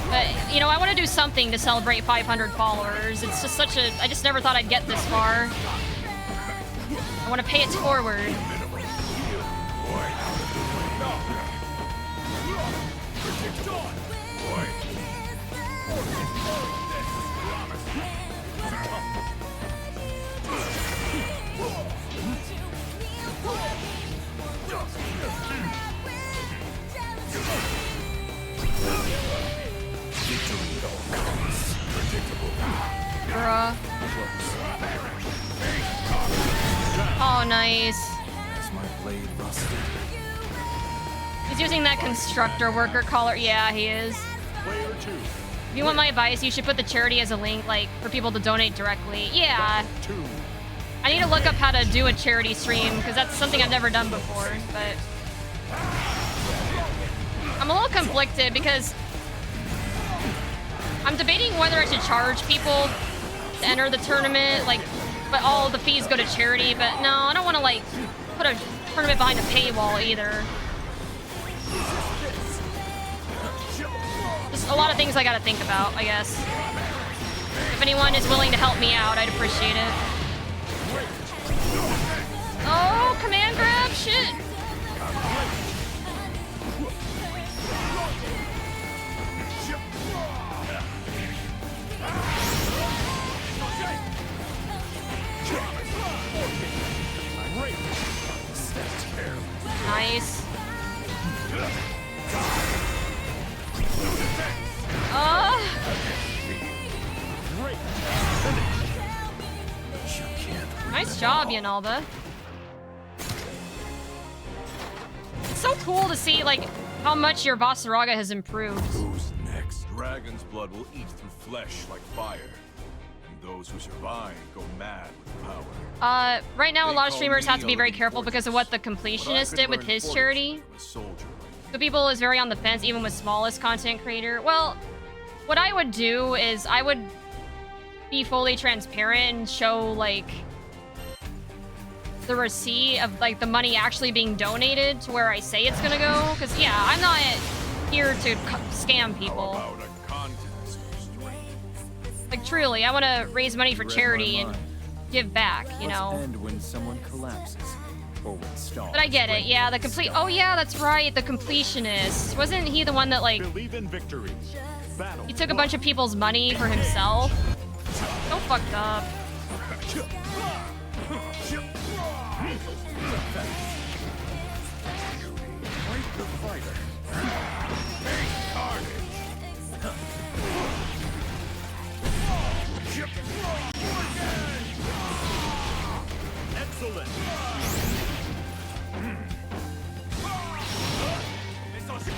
But, you know, I want to do something to celebrate 500 followers. It's just such a... I just never thought I'd get this far. I want to pay it forward. Bruh. Oh, nice. Is my blade rusted? He's using that constructor worker collar. Yeah, he is. Player 2. If you want my advice, you should put the charity as a link, like, for people to donate directly. Yeah. I need to look up how to do a charity stream, because that's something I've never done before, but... I'm a little conflicted, because... I'm debating whether I should charge people to enter the tournament, like, but all the fees go to charity, but no, I don't want to, like, put a tournament behind a paywall, either. Just a lot of things I gotta think about, I guess. If anyone is willing to help me out, I'd appreciate it. Oh, command grab? Shit! Nice. Nice job, Yanalba. It's so cool to see, like, how much your Vasaraga has improved. Who's next? Dragon's blood will eat through flesh like fire. And those who survive go mad with power. Right now, a They lot of call streamers me have to be very Odin careful because of what the But I completionist could did with learn his fortitude charity. from a soldier. So people is very on the fence, even with smallest content creator. Well, what I would do is I would be fully transparent and show, like, the receipt of, like, the money actually being donated to where I say it's gonna go. Because, yeah, I'm not here to scam people. Like, truly, I want to raise money for charity and give back, you know? Let's end when someone collapses. Or when stars But I get it, rain yeah, the from complete. sky. Oh, yeah, that's right, the completionist. Wasn't he the one that, like, Believe in victory. Battle. he took a bunch of people's money for himself? So fucked up. Quite the fighter. Excellent. Excellent.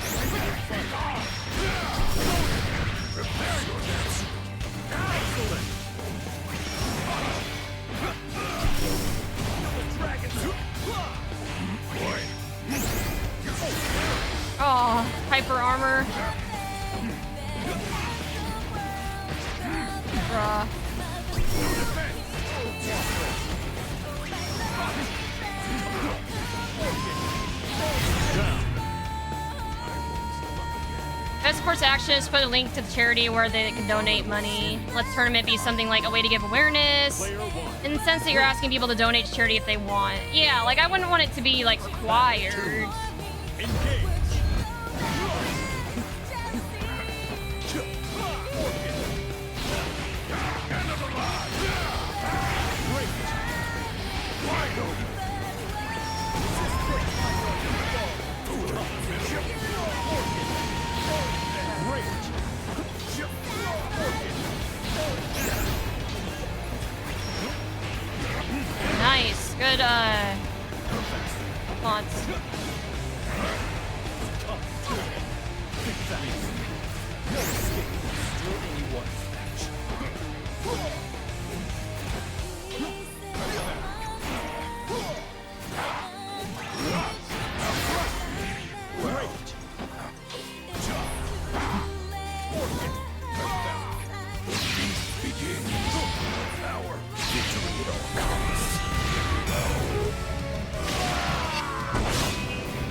Oh, hyper armor. Bruh. Best course action is put a link to the charity where they can donate money. Let the tournament be something like a way to give awareness. In the sense that you're asking people to donate to charity if they want. Yeah, like I wouldn't want it to be like required. Nice. Good, fonts.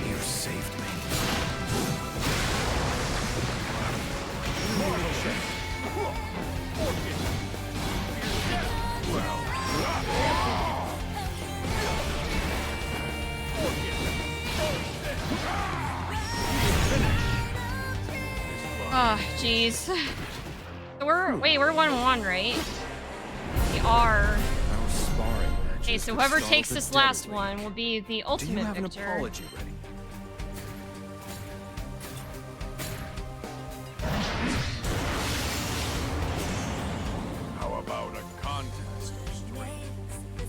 You saved me. Oh, jeez. So we're 1-1, right? We are. Okay, so whoever takes this last one will be the Do you ultimate have an victor. apology ready? How about a contest of strength?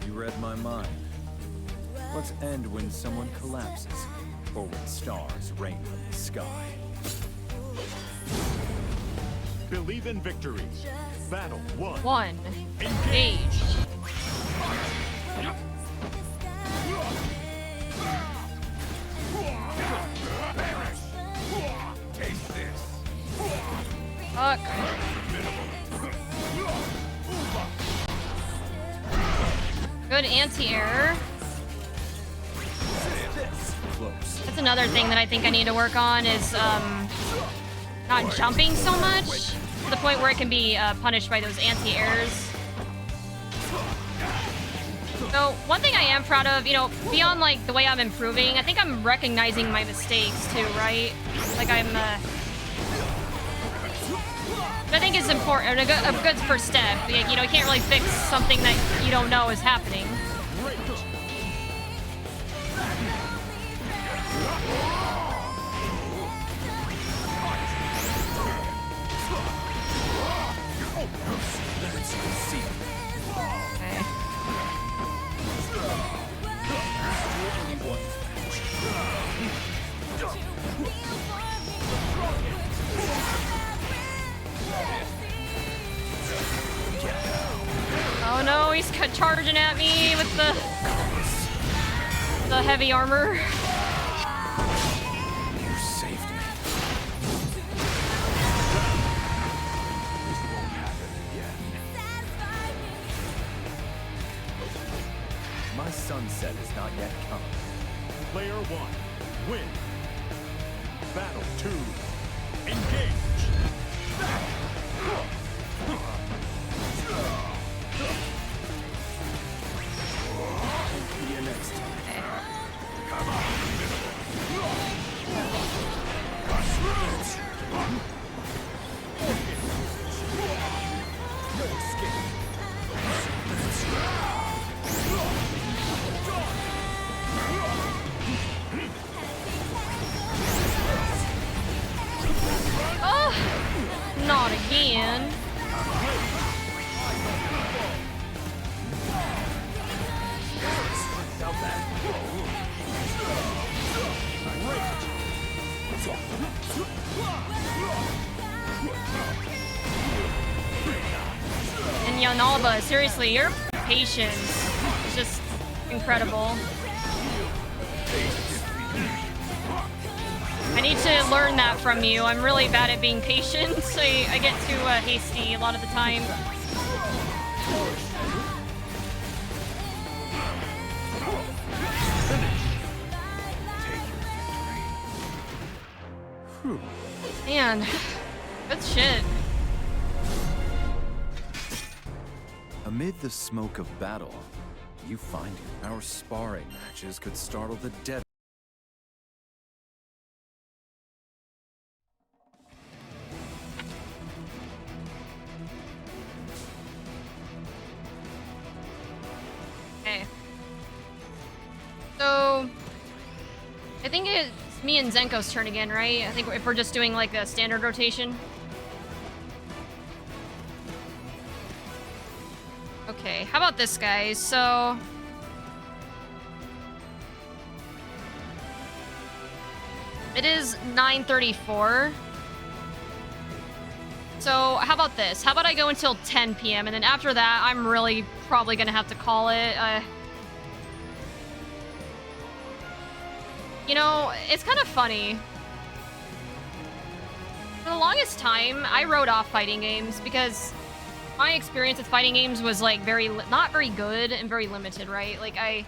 You read my mind. Let's end when someone collapses, or when stars rain from the sky. Believe in victory. Battle 1. 1. Engage. Taste this. Fuck. Good anti-air. That's another thing that I think I need to work on is not jumping so much to the point where it can be punished by those anti-airs. So one thing I am proud of, you know, beyond like the way I'm improving, I think I'm recognizing my mistakes too, right? Like I'm, I think is important, a good first step. Like, you know, you can't really fix something that you don't know is happening. Oh no, he's charging at me with the heavy armor. You saved me. This won't happen again. My sunset has not yet come. Player 1, win. Battle 2, engage. See you next time. Come on, No escape. Oh, not again. And Yanalba, seriously, your patience is just incredible. I need to learn that from you. I'm really bad at being patient. I get too hasty a lot of the time. Man, good shit. Amid the smoke of battle, you find it. Our sparring matches could startle the dead. Okay. So, I think it's me and Zenko's turn again, right? I think if we're just doing like a standard rotation. Okay, how about this, guys? So... it is 9:34. So, how about this? How about I go until 10 p.m. and then after that, I'm really probably gonna have to call it. You know, it's kind of funny. For the longest time, I wrote off fighting games because my experience with fighting games was like not very good and very limited, right? Like I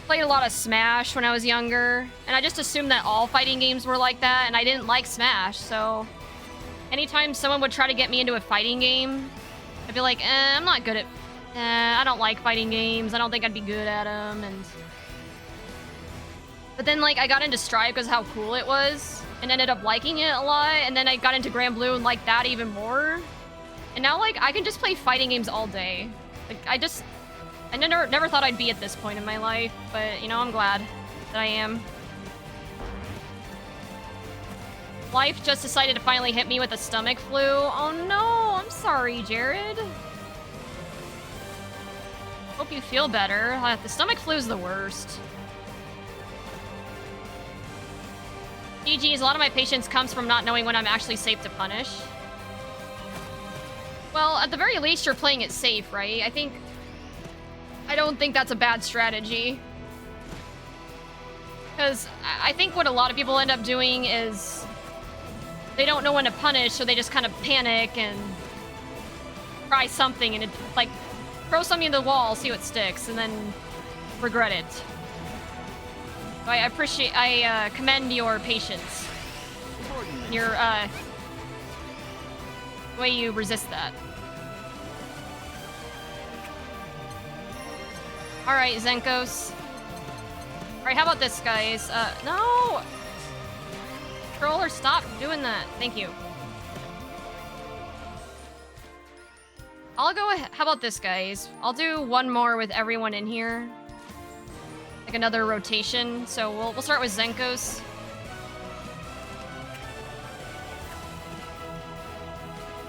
played a lot of Smash when I was younger, and I just assumed that all fighting games were like that, and I didn't like Smash, so anytime someone would try to get me into a fighting game, I'd be like, I'm not good at... I don't like fighting games, I don't think I'd be good at them, and... But then, like, I got into Strive because of how cool it was, and ended up liking it a lot, and then I got into Grand Blue and liked that even more. And now, like, I can just play fighting games all day. Like, I never thought I'd be at this point in my life, but, you know, I'm glad that I am. Life just decided to finally hit me with a stomach flu. Oh no, I'm sorry, Jared. Hope you feel better. The stomach flu is the worst. GG's, a lot of my patience comes from not knowing when I'm actually safe to punish. Well, at the very least, you're playing it safe, right? I don't think that's a bad strategy. Because I think what a lot of people end up doing is they don't know when to punish, so they just kind of panic and try something and like throw something into the wall, see what sticks, and then regret it. So I commend your patience. Your, the way you resist that. Alright, Zenkos. Alright, how about this, guys? No! Controller, stop doing that. Thank you. I'll go ahead. How about this, guys? I'll do one more with everyone in here. Like another rotation. So we'll start with Zenkos.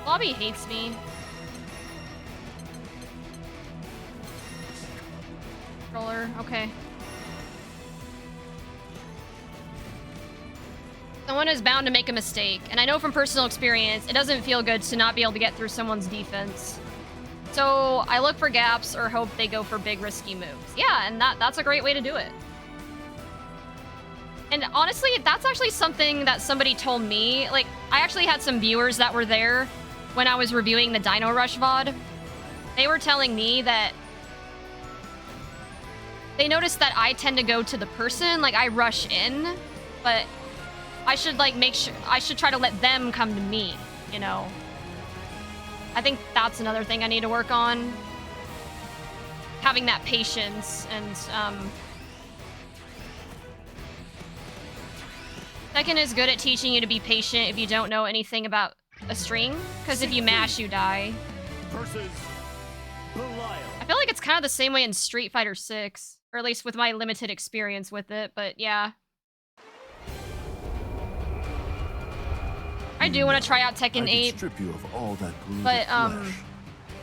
Lobby hates me. Controller, okay. Someone is bound to make a mistake, and I know from personal experience, it doesn't feel good to not be able to get through someone's defense. So I look for gaps or hope they go for big risky moves. Yeah, and that's a great way to do it. And honestly, that's actually something that somebody told me. Like, I actually had some viewers that were there when I was reviewing the Dino Rush VOD. They were telling me that they noticed that I tend to go to the person, like I rush in, but I should like make sure, I should try to let them come to me, you know? I think that's another thing I need to work on. Having that patience and, Tekken is good at teaching you to be patient if you don't know anything about a string, because if you mash, you die. Versus Belial. I feel like it's kind of the same way in Street Fighter 6, or at least with my limited experience with it, but yeah. I do want to try out Tekken 8, strip you of all that but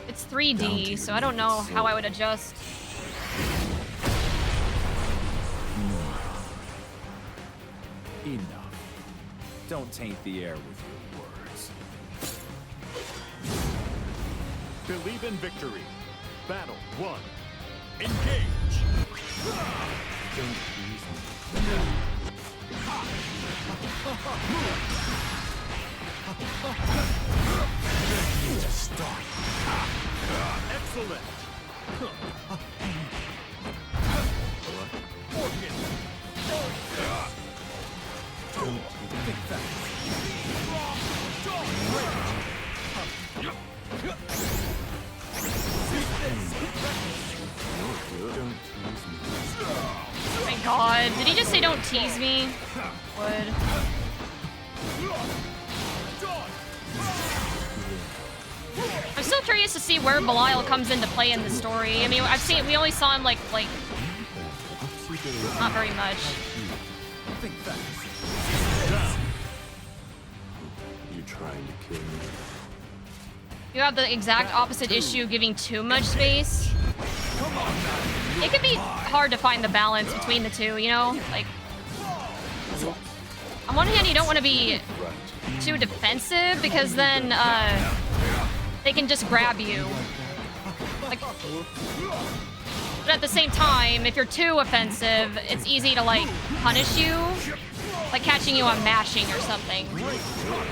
it's 3D, so I don't know how I would adjust. Enough. Don't taint the air with your words. Believe in victory. Battle 1. Engage. Don't tease me. Start. Excellent. Think fast. Oh my god, did he just say don't tease me? Would. I'm still curious to see where Belial comes into play in the story. I mean, we only saw him like not very much. Think fast. You trying to kill me? You have the exact opposite issue, giving too much space. It can be hard to find the balance between the two, you know? Like, on one hand, you don't want to be too defensive, because then, they can just grab you. Like, but at the same time, if you're too offensive, it's easy to, like, punish you. Like catching you on mashing or something. You like that?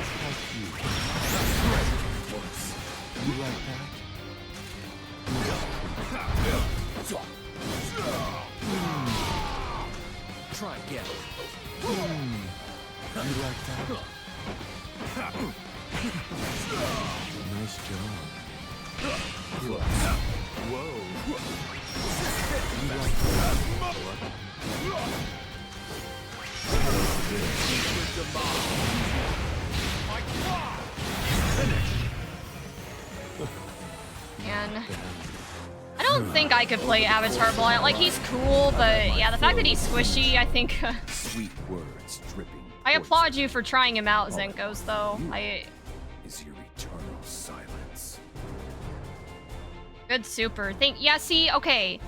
Try again. You like that? Nice job. Whoa. You like that? Man, I don't think I could play Avatar Belial. Like, he's cool, but yeah, the fact that he's squishy, I think. Sweet words dripping. I applaud you for trying him out, Zenkos, though. Is your eternal silence. Good super. Yeah, see, okay.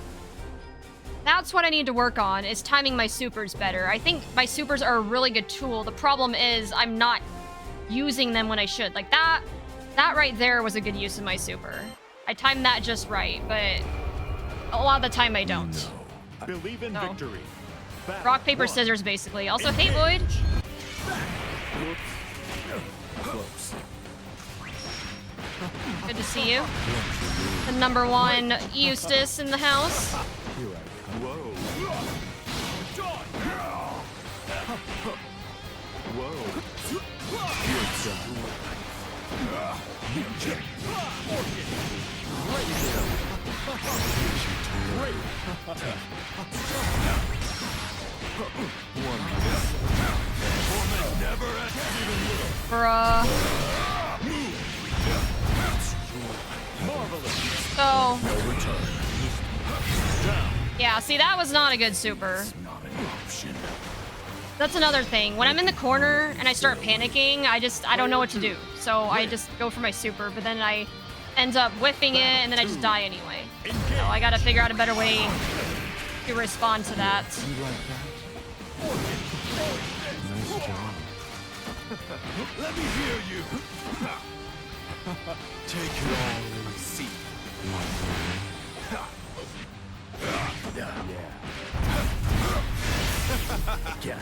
That's what I need to work on, is timing my supers better. I think my supers are a really good tool. The problem is I'm not using them when I should. Like, that right there was a good use of my super. I timed that just right, but a lot of the time I don't. Believe in victory. Rock, paper, scissors, basically. Also, hey, Void. Close. Good to see you. The #1 Eustace in the house. Here I come. Whoa. Bruh. So, yeah, see, that was not a good super. That's another thing. When I'm in the corner and I start panicking, I don't know what to do. So I just go for my super, but then I end up whiffing it and then I just die anyway. So I gotta figure out a better way to respond to that. You like that? Nice job. Let me hear you. Take it all and see. Yeah. Yeah.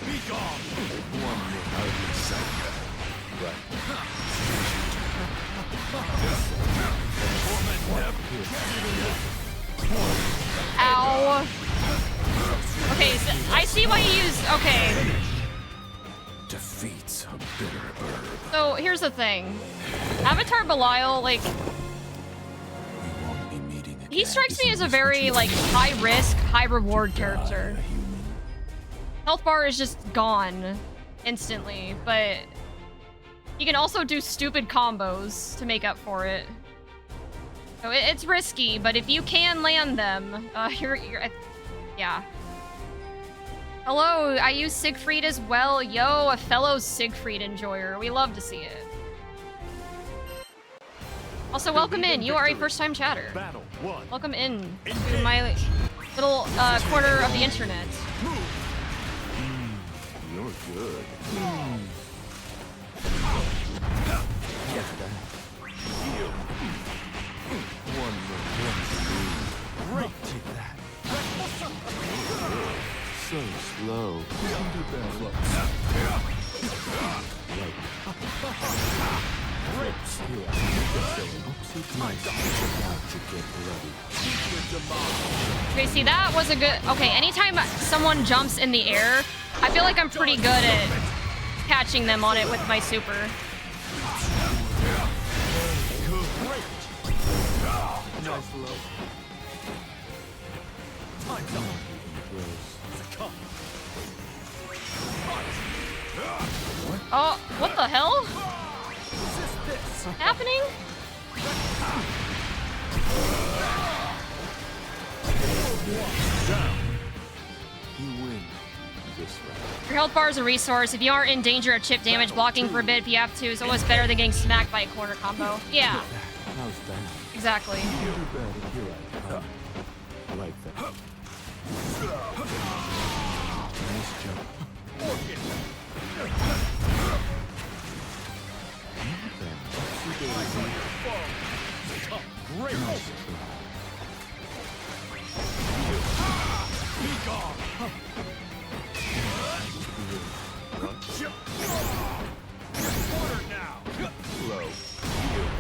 Be gone. One more out of sight. Right. Ow. Okay, so I see why you use. Okay. Defeats a bitter herb. So here's the thing. Avatar Belial, like, he strikes me as a very, like, high-risk, high-reward character. Health bar is just gone instantly, but he can also do stupid combos to make up for it. So it's risky, but if you can land them, yeah. Hello, I use Siegfried as well. Yo, a fellow Siegfried enjoyer. We love to see it. Also, welcome in. You are a first-time chatter. Welcome in to my little corner of the internet. You're good. Get that. Heal. One more. Great. Take that. So slow. You can do better. Okay, see, that was a good... Okay, anytime someone jumps in the air, I feel like I'm pretty good at catching them on it with my super. Oh, what the hell? What's happening? You win this round. Your health bar is a resource. If you aren't in danger of chip damage, blocking for a bit if you have to is always better than getting smacked by a corner combo. Yeah. How's that? Exactly. You do better. You're right. I like that. Nice job. Great. Be gone. Corner now. Low. Nice job.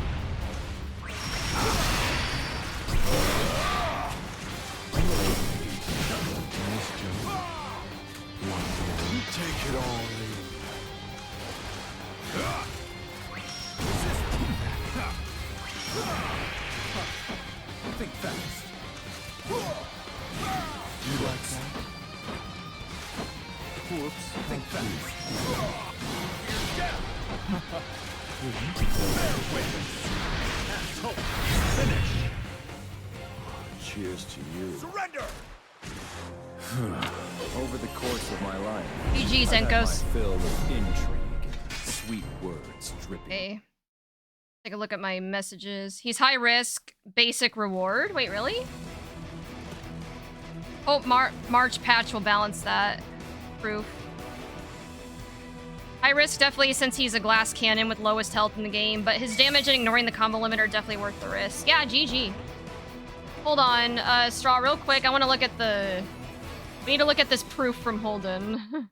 You take it all in. Think fast. You like that? Whoops. Think fast. Finish. Cheers to you. Surrender. Over the course of my life, GG, I've had my Zenkos. fill of intrigue and sweet words dripping. Hey. Take a look at my messages. He's high risk, basic reward. Wait, really? Oh, March patch will balance that. Proof. High risk definitely since he's a glass cannon with lowest health in the game, but his damage and ignoring the combo limit are definitely worth the risk. Yeah, GG. Hold on, Straw, real quick. I want to look at the... We need to look at this proof from Holden.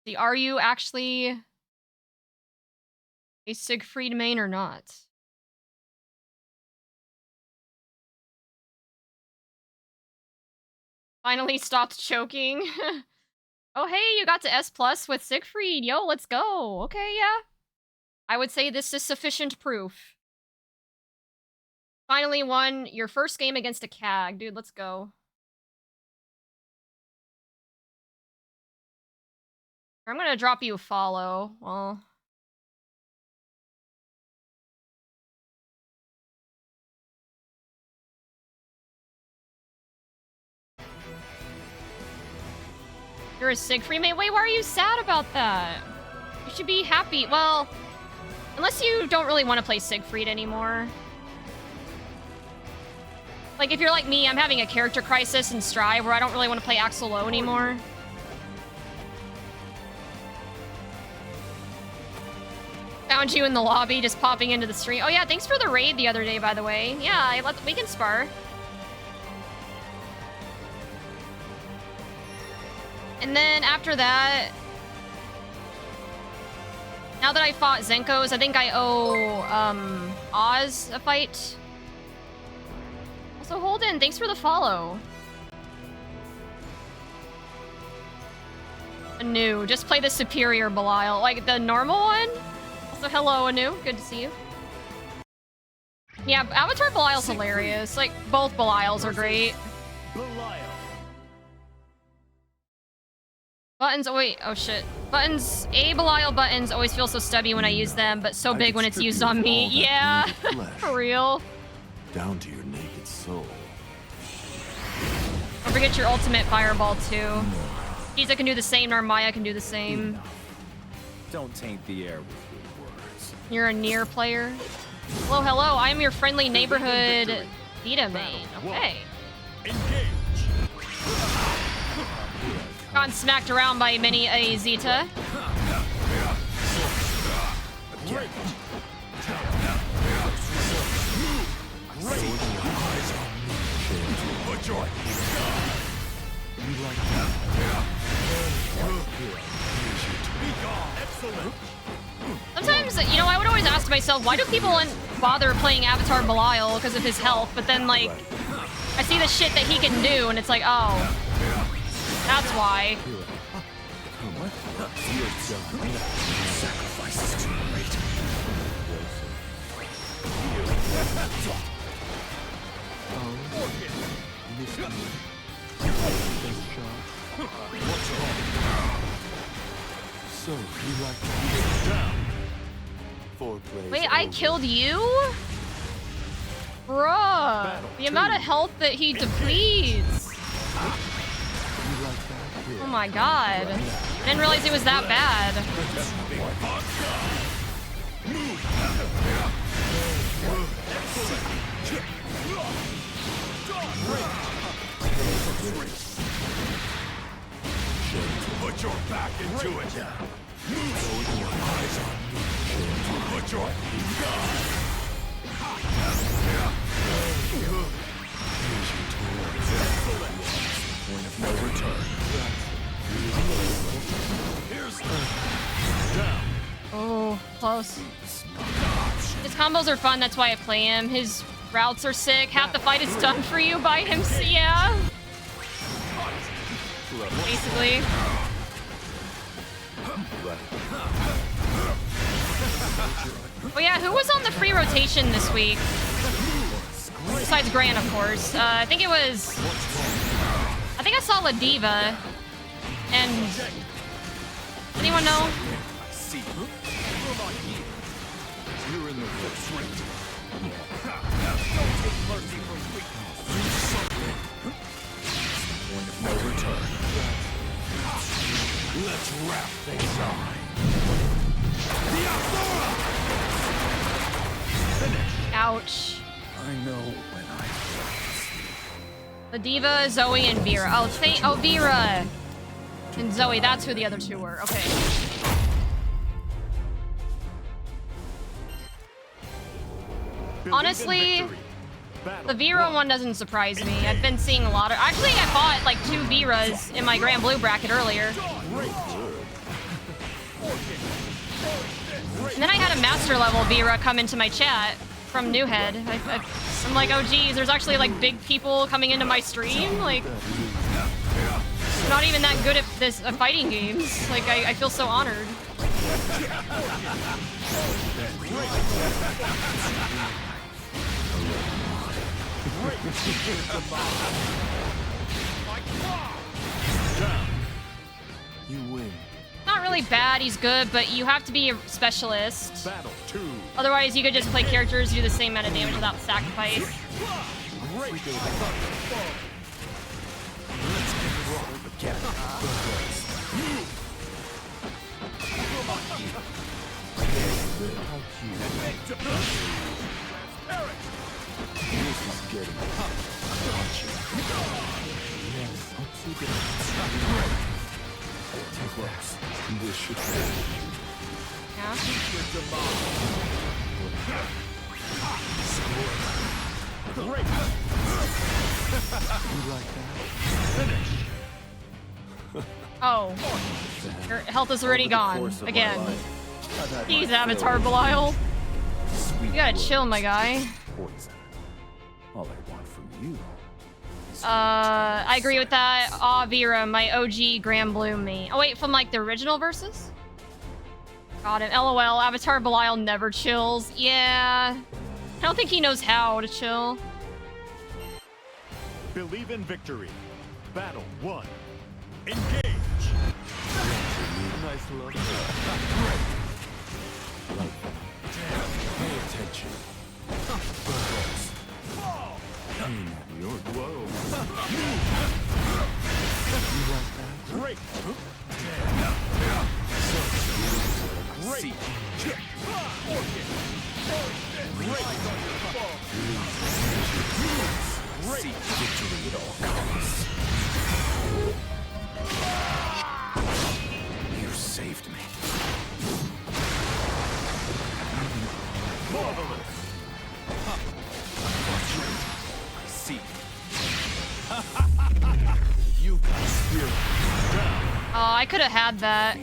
See, are you actually a Siegfried main or not? Finally stopped choking. Oh, hey, you got to S+ with Siegfried. Yo, let's go. Okay, yeah. I would say this is sufficient proof. Finally won your first game against a CAG. Dude, let's go. I'm gonna drop you a follow. Well... You're a Siegfried main? Wait, why are you sad about that? You should be happy. Well, Unless you don't really want to play Siegfried anymore. Like, if you're like me, I'm having a character crisis in Strive where I don't really want to play Axel Low anymore. Found you in the lobby, just popping into the stream. Oh yeah, thanks for the raid the other day, by the way. Yeah, we can spar. And then after that... Now that I fought Zenkos, I think I owe, Oz a fight. Also, Holden, thanks for the follow. Anu, just play the superior Belial. Like, the normal one? Also, hello, Anu. Good to see you. Yeah, Avatar Belial's hilarious. Like, both Belials are great. Buttons, oh wait, oh shit. Buttons, Belial buttons always feel so stubby when I use them, but so big when it's used on me. Yeah, for real. Down to your naked soul. Don't forget your ultimate fireball too. Giza can do the same, Narmaya can do the same. Don't taint the air with your words. You're a Nier player. Hello, hello, I am your friendly neighborhood Vita main. Okay. Gotten smacked around by many a Zeta. Sometimes, you know, I would always ask myself, why do people bother playing Avatar Belial because of his health? But then, like, I see the shit that he can do, and it's like, oh, that's why. So, you like Wait, I killed you? Bruh, the amount of health that he depletes. Oh my god. I didn't realize it was that bad. Put your back into it. Put your eyes on me. Put your point of no return. Here's down. Oh, close. His combos are fun, that's why I play him. His routes are sick. Half the fight is done for you by him, yeah. Basically. Oh yeah, who was on the free rotation this week? Besides Grant, of course. I think I saw La Diva. And... anyone know? You're in the first ring. Point of no return. Let's wrap things up. Ouch. I know when I La Diva, Zoe, and Vera. Oh, Vera! And Zoe, that's who the other two were. Okay. Honestly, the Vera one doesn't surprise me. I've been seeing a lot of... Actually, I fought like 2 Veras in my Grand Blue bracket earlier. And then I had a master level Vera come into my chat from Newhead. I'm like, oh geez, there's actually like big people coming into my stream? Like, I'm not even that good at this fighting games. Like, I feel so honored. You win. Not really bad, he's good, but you have to be a specialist. Otherwise, you could just play characters who do the same amount of damage without sacrifice. How cute. This is getting punchy. Yes, I'll keep it. Too close. This should be. Yeah. Great. You like that? Oh. Your health is already Over the gone. course of my Again. life, I've had Jeez, my Avatar fill of Belial. sweet You gotta words, chill, my guy. Poison. All I want from you. I agree with that. Aw, Vera, my OG Graham Bloom me. Oh, wait, from like the original verses? Got it. LOL, Avatar Belial never chills. Yeah. I don't think he knows how to chill. Believe in victory. Battle 1. Engage! Nice look. Pay attention. Aim at your glow. You like that? Great! Great! Seek victory at all costs. You saved me. Marvelous! See. You've got spirit. Oh, I could have had that.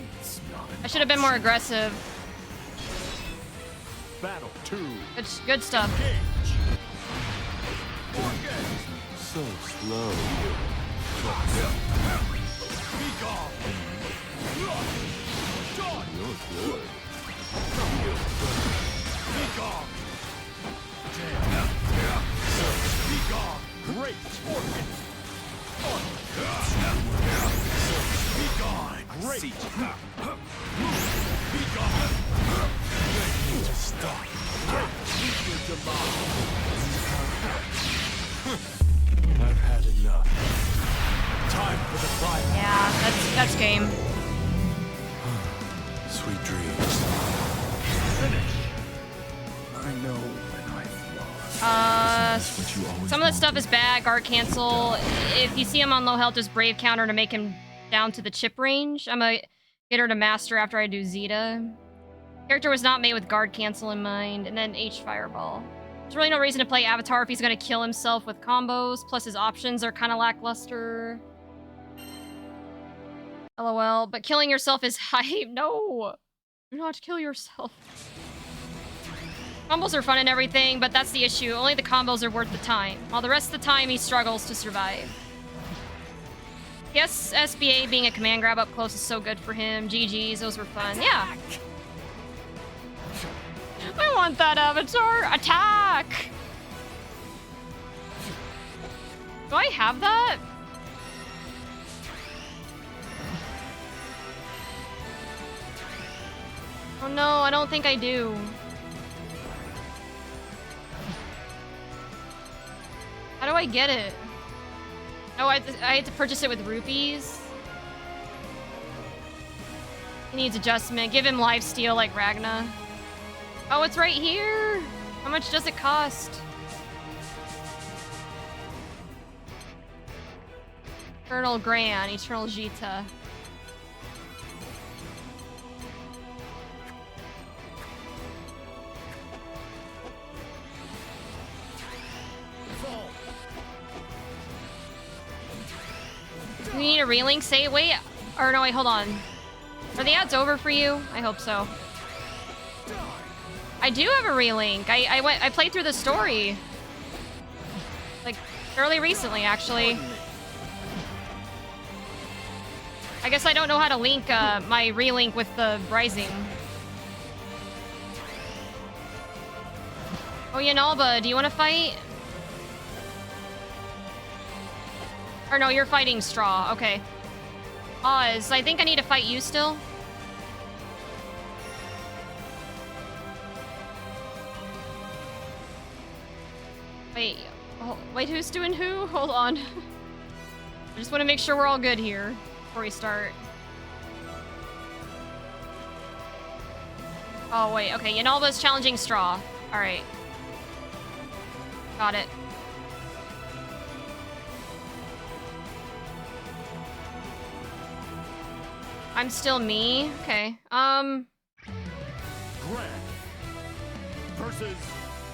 I should have been more aggressive. Battle 2. Good stuff. So slow. Be gone! You're good. Be gone! Be gone! Great! Orchid! Be gone! Great! Be gone! You need to stop. I've had enough. Time for the climb. Yeah, that's game. Sweet dreams. Finish. I know when I've lost. Some of the stuff is bad. Guard cancel. If you see him on low health, just Brave counter to make him down to the chip range. I'm gonna get her to master after I do Zeta. Character was not made with guard cancel in mind, and then H Fireball. There's really no reason to play Avatar if he's gonna kill himself with combos, plus his options are kind of lackluster. LOL, but killing yourself is hype. No! Do not kill yourself. Combos are fun and everything, but that's the issue. Only the combos are worth the time. While the rest of the time, he struggles to survive. Yes, SBA being a command grab up close is so good for him. GG's, those were fun. Yeah. I want that Avatar. Attack! Do I have that? Oh no, I don't think I do. How do I get it? Oh, I had to purchase it with rupees. He needs adjustment. Give him lifesteal like Ragna. Oh, it's right here. How much does it cost? Eternal Gran, Eternal Jita. Do we need a relink? Say, wait. Or no, wait, hold on. Are the ads over for you? I hope so. I do have a relink. I played through the story. Like, fairly recently, actually. I guess I don't know how to link my relink with the Rising. Oh, Yanalba, do you want to fight? Or no, you're fighting Straw. Okay. Oz, I think I need to fight you still. Wait. Oh, wait, who's doing who? Hold on. I just want to make sure we're all good here before we start. Oh, wait. Okay, Yinalba's challenging Straw. Alright. Got it. I'm still me? Okay. Grant versus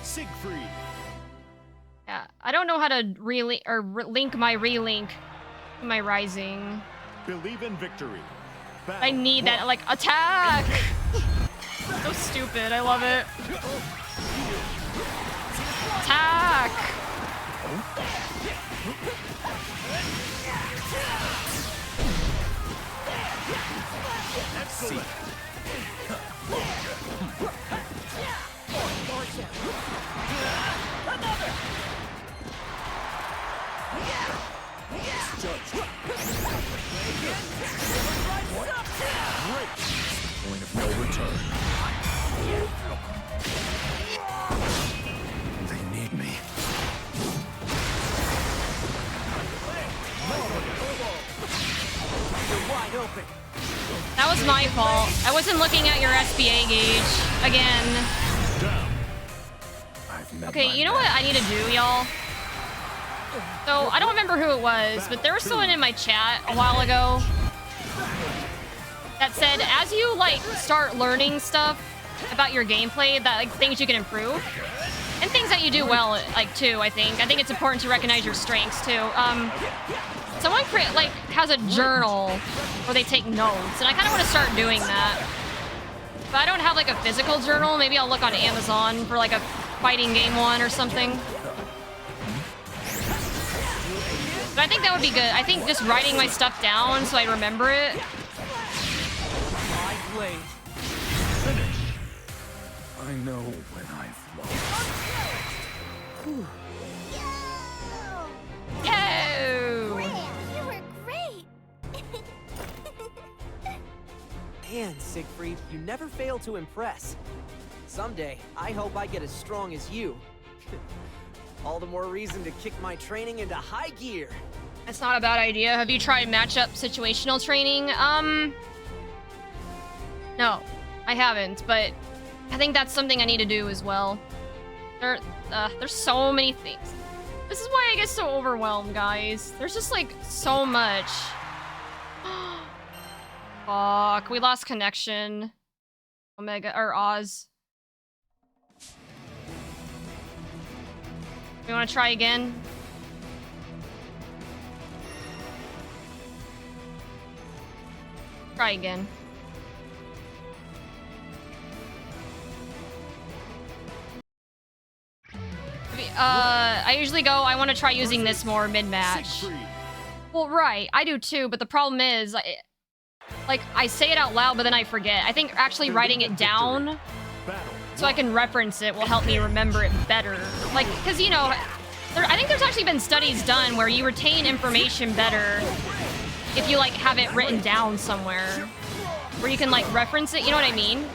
Siegfried. Yeah, I don't know how to link my relink to my rising. Believe in victory. I need that, like, attack! So stupid, I love it. Attack! Excellent. Point of no return. They need me. You're wide open. That was my fault. I wasn't looking at your SBA gauge. Again. Okay, you know what I need to do, y'all? So, I don't remember who it was, but there was someone in my chat a while ago that said, as you, like, start learning stuff about your gameplay, that, like, things you can improve, and things that you do well, like, too, I think. I think it's important to recognize your strengths, too. Someone, like, has a journal where they take notes, and I kind of want to start doing that. But I don't have, like, a physical journal. Maybe I'll look on Amazon for, like, a fighting game one or something. But I think that would be good. I think just writing my stuff down so I remember it. I know when I've lost. Yo! You were great. Man, Siegfried, you never fail to impress. Someday, I hope I get as strong as you. All the more reason to kick my training into high gear. That's not a bad idea. Have you tried matchup situational training? No, I haven't, but I think that's something I need to do as well. There's so many things. This is why I get so overwhelmed, guys. There's just, like, so much. Fuck, we lost connection. Omega, or Oz. We want to try again? Try again. I usually go, I want to try using this more mid-match. Well, right, I do too, but the problem is, like, I say it out loud, but then I forget. I think actually writing it down so I can reference it will help me remember it better. Like, because, you know, I think there's actually been studies done where you retain information better if you, like, have it written down somewhere. Where you can, like, reference it, you know what I mean?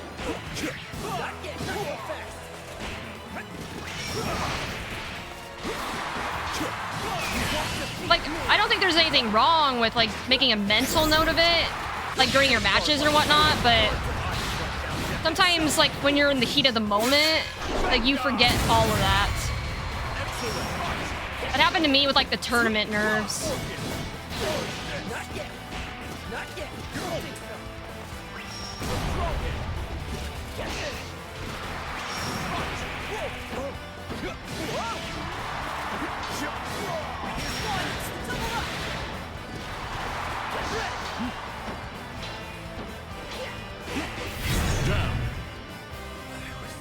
Like, I don't think there's anything wrong with, like, making a mental note of it, like, during your matches or whatnot, but sometimes, like, when you're in the heat of the moment, like, you forget all of that. That happened to me with, like, the tournament nerves.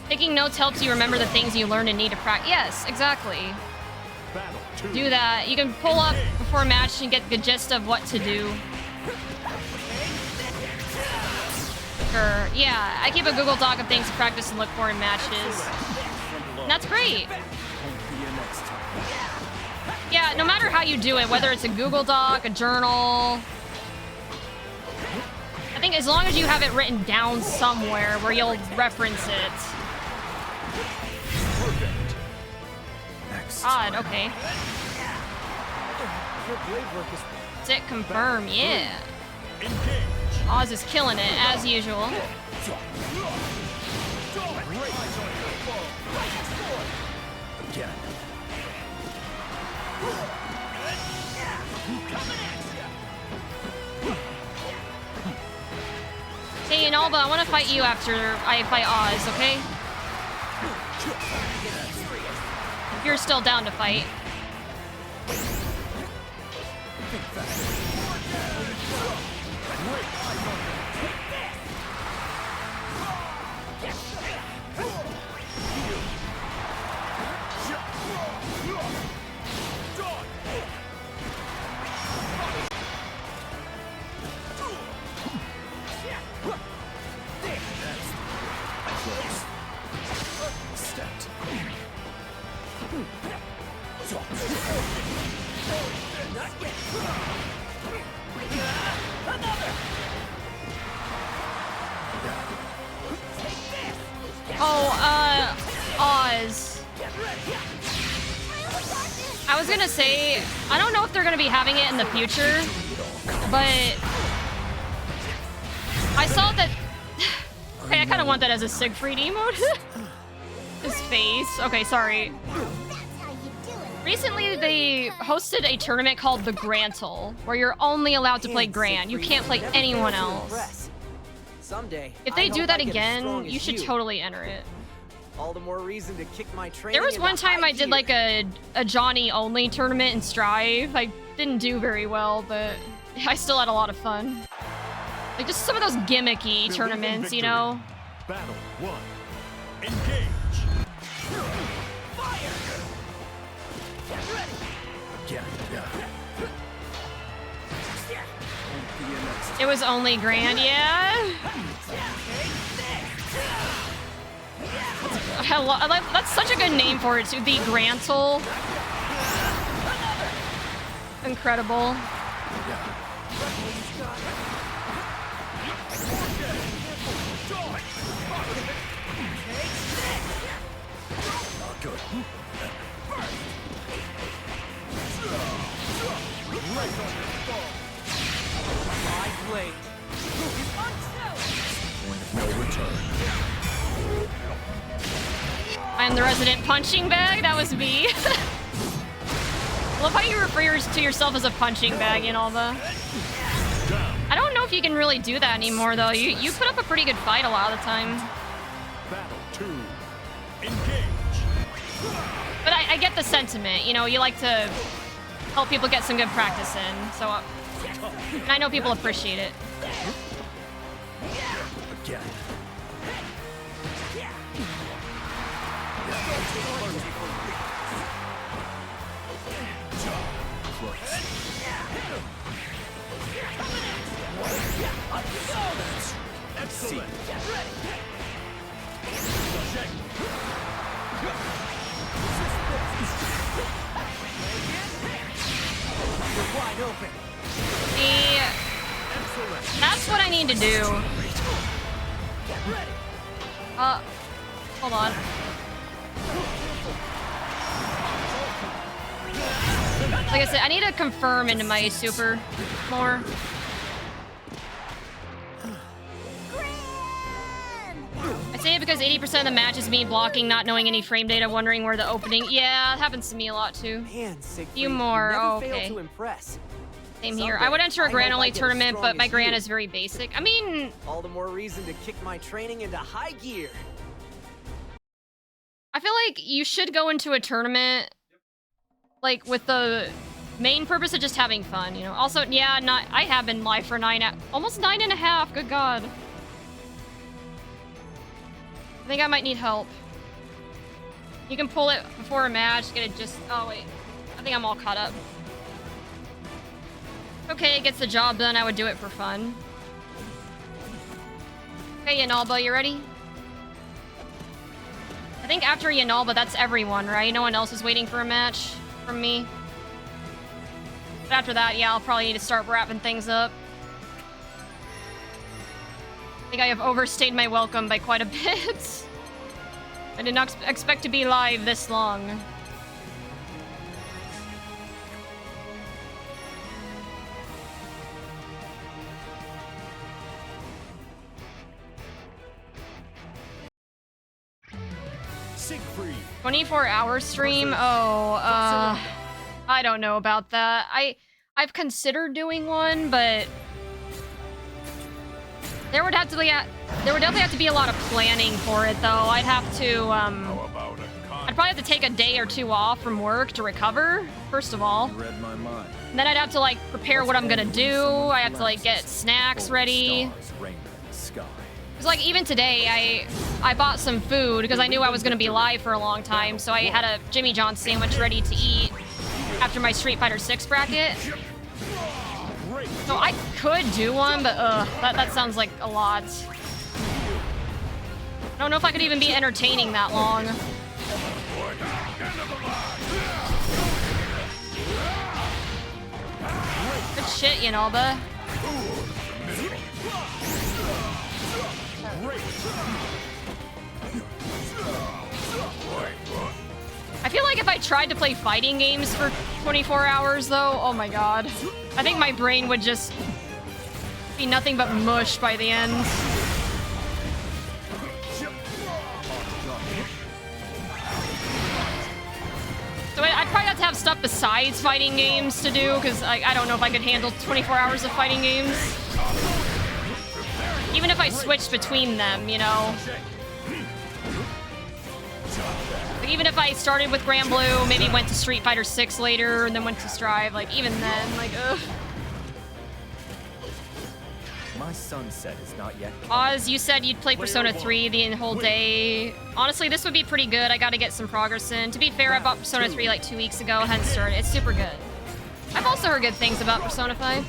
Taking notes helps you remember the things you learn and need to practice. Yes, exactly. Do that. You can pull up before a match and get the gist of what to do. Sure. Yeah, I keep a Google Doc of things to practice and look for in matches. And that's great. Yeah, no matter how you do it, whether it's a Google Doc, a journal, I think as long as you have it written down somewhere where you'll reference it. Odd, okay. Sit, confirm, yeah. Again. Hey, Inalba, I want to fight you after I fight Oz, okay? If you're still down to fight. Oz. I was gonna say, I don't know if they're gonna be having it in the future, but I saw that. Okay, I kind of want that as a Siegfried emote. His face. Okay, sorry. Recently, they hosted a tournament called the Grantle, where you're only allowed to play Grant. You can't play anyone else. Someday, If they do that again, you should totally enter it. All the more reason to kick my training. There was into one time high I did gear. like a Johnny only tournament in Strive. I didn't do very well, but I still had a lot of fun. Like just some of those gimmicky tournaments, you know? Battle 1. Engage. Fire! Get ready! Again. It was only Grand, yeah. That's such a good name for it too. The Grantle. Incredible. My blade. Point of no return. I'm the resident punching bag. That was me. Love how you refer to yourself as a punching bag in all the. I don't know if you can really do that anymore though. You put up a pretty good fight a lot of the time. Battle 2. Engage. But I get the sentiment. You know, you like to help people get some good practice in. So, and I know people appreciate it. Again. Excellent. Get ready. You're wide open. See, that's what I need to do. Hold on. Like I said, I need to confirm into my super more. I say it because 80% of the match is me blocking, not knowing any frame data, wondering where the opening. Yeah, it happens to me a lot too. Man, Siegfried, Few more. you never Oh, fail okay. to impress. Same here. Someday, I would enter a I Gran hope only I get as tournament, strong but my as Gran you. is very basic. I mean, All the more reason to kick my training into high gear. I feel like you should go into a tournament like with the main purpose of just having fun, you know. Also, yeah, I have been live for almost 9.5. Good God. I think I might need help. You can pull it before a match, get it just. Oh wait, I think I'm all caught up. Okay, it gets the job done. I would do it for fun. Okay, Yanalba, you ready? I think after Yanalba, that's everyone, right? No one else is waiting for a match from me. But after that, yeah, I'll probably need to start wrapping things up. I think I have overstayed my welcome by quite a bit. I did not expect to be live this long. Siegfried. 24-hour stream? Oh, I don't know about that. I've considered doing one, but there would definitely have to be a lot of planning for it, though. I'd have to, I'd probably have to take a day or two off from work to recover, first of all. You read my mind. And then I'd have to, like, prepare what I'm gonna do. I have to, like, get snacks ready. Because, like, even today, I bought some food because I knew I was gonna be live for a long time, so I had a Jimmy John's sandwich ready to eat after my Street Fighter 6 bracket. So I could do one, but that sounds like a lot. I don't know if I could even be entertaining that long. Good shit, Yanalba. I feel like if I tried to play fighting games for 24 hours, though, oh my god. I think my brain would just be nothing but mush by the end. So I'd probably have to have stuff besides fighting games to do, because I don't know if I could handle 24 hours of fighting games. Even if I switched between them, you know? Like, even if I started with Grand Blue, maybe went to Street Fighter 6 later, and then went to Strive, like, even then, like, ugh. My sunset is not yet. Oz, you said you'd play Persona 3 the whole day. Honestly, this would be pretty good. I gotta get some progress in. To be fair, I bought Persona 3 like 2 weeks ago, hadn't started. It's super good. I've also heard good things about Persona 5.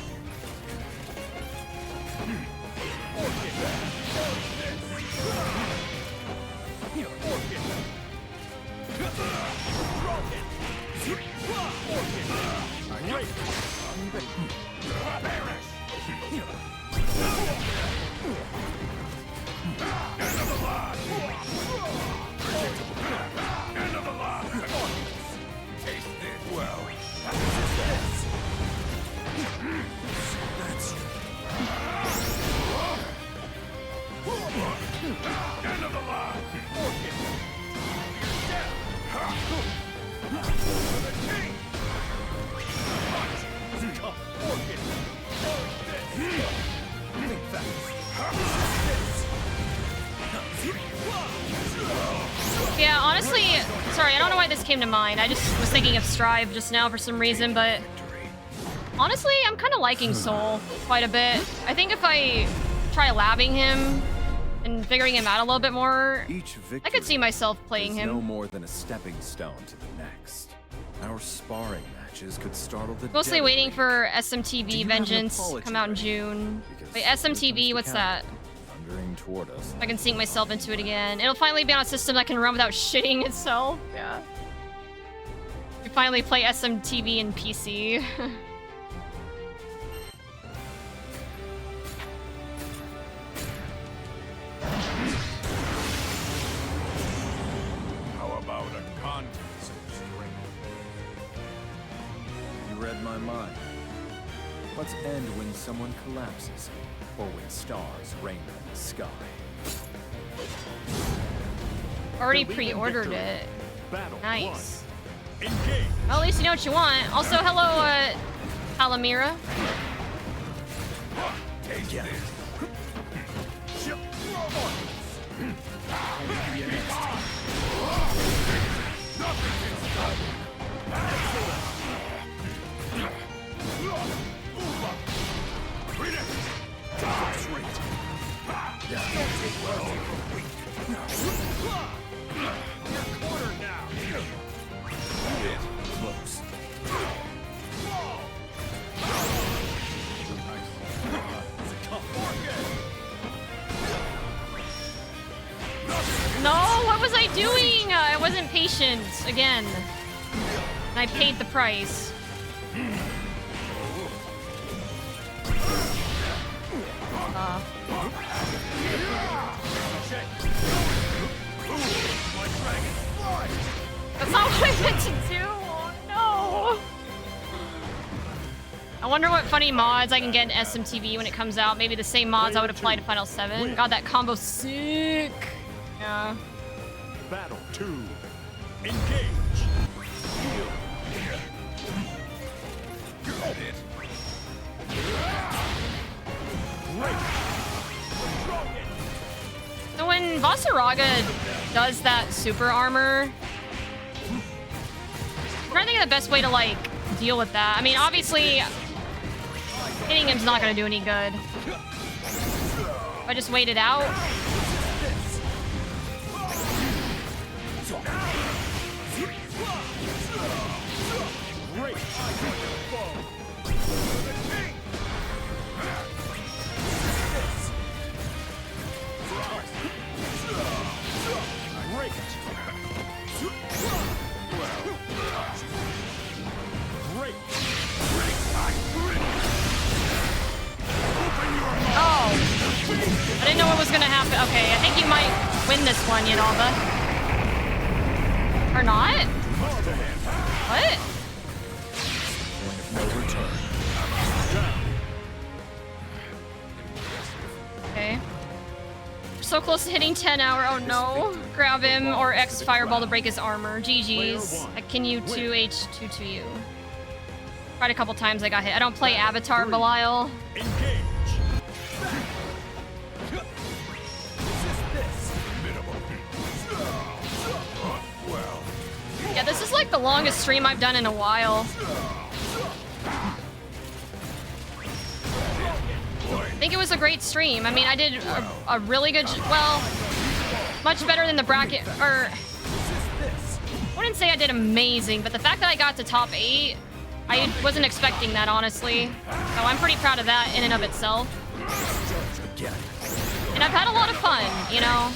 Yeah, honestly, sorry, I don't know why this came to mind. I just was thinking of Strive just now for some reason, but honestly, I'm kind of liking Soul quite a bit. I think if I try labbing him and figuring him out a little bit more, I could see myself playing him. No more than a stepping stone to the next. Our sparring matches could startle the Mostly dead. waiting for SMTV Vengeance to come out in June. Wait, SMTV, what's that? Thundering toward us. I can sync myself into it again. It'll finally be on a system that can run without shitting itself. Yeah. We finally play SMTV in PC. How about a contest of strength? You read my mind. Let's end when someone collapses, or when stars rain in the sky. Already pre-ordered it. Nice. Engage. Well, at least you know what you want. Also, hello, Palamira. Yeah. No, what was I doing? I wasn't patient again. And I paid the price. That's not what I meant to do. Oh, no. I wonder what funny mods I can get in SMTV when it comes out. Maybe the same mods I would apply to Final 7. God, that combo's sick. Yeah. Battle 2. Engage. Got it. So when Vasaraga does that super armor, I'm trying to think of the best way to like deal with that. I mean, obviously, hitting him's not gonna do any good. If I just wait it out. Oh, I didn't know what was gonna happen. Okay, I think you might win this one, Yanalba. Or not? What? No return. Okay. We're so close to hitting 10 hour. Oh no. Grab him or X Fireball to break his armor. GG's. I can you 2H2 to you. Tried a couple times I got hit. I don't play Avatar, Belial. Yeah, this is like the longest stream I've done in a while. I think it was a great stream. I mean, I did a really good, well, much better than the bracket, or I wouldn't say I did amazing, but the fact that I got to top 8, I wasn't expecting that, honestly. So I'm pretty proud of that in and of itself. And I've had a lot of fun, you know?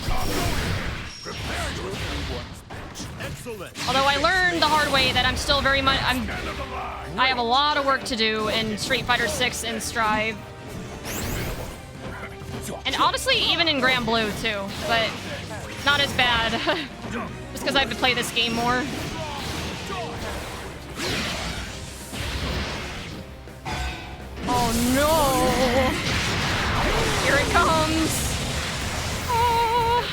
Although I learned the hard way that I'm still very much, I have a lot of work to do in Street Fighter 6 and Strive. And honestly, even in Grand Blue too, but not as bad. Just because I have to play this game more. Oh no! Here it comes! Oh.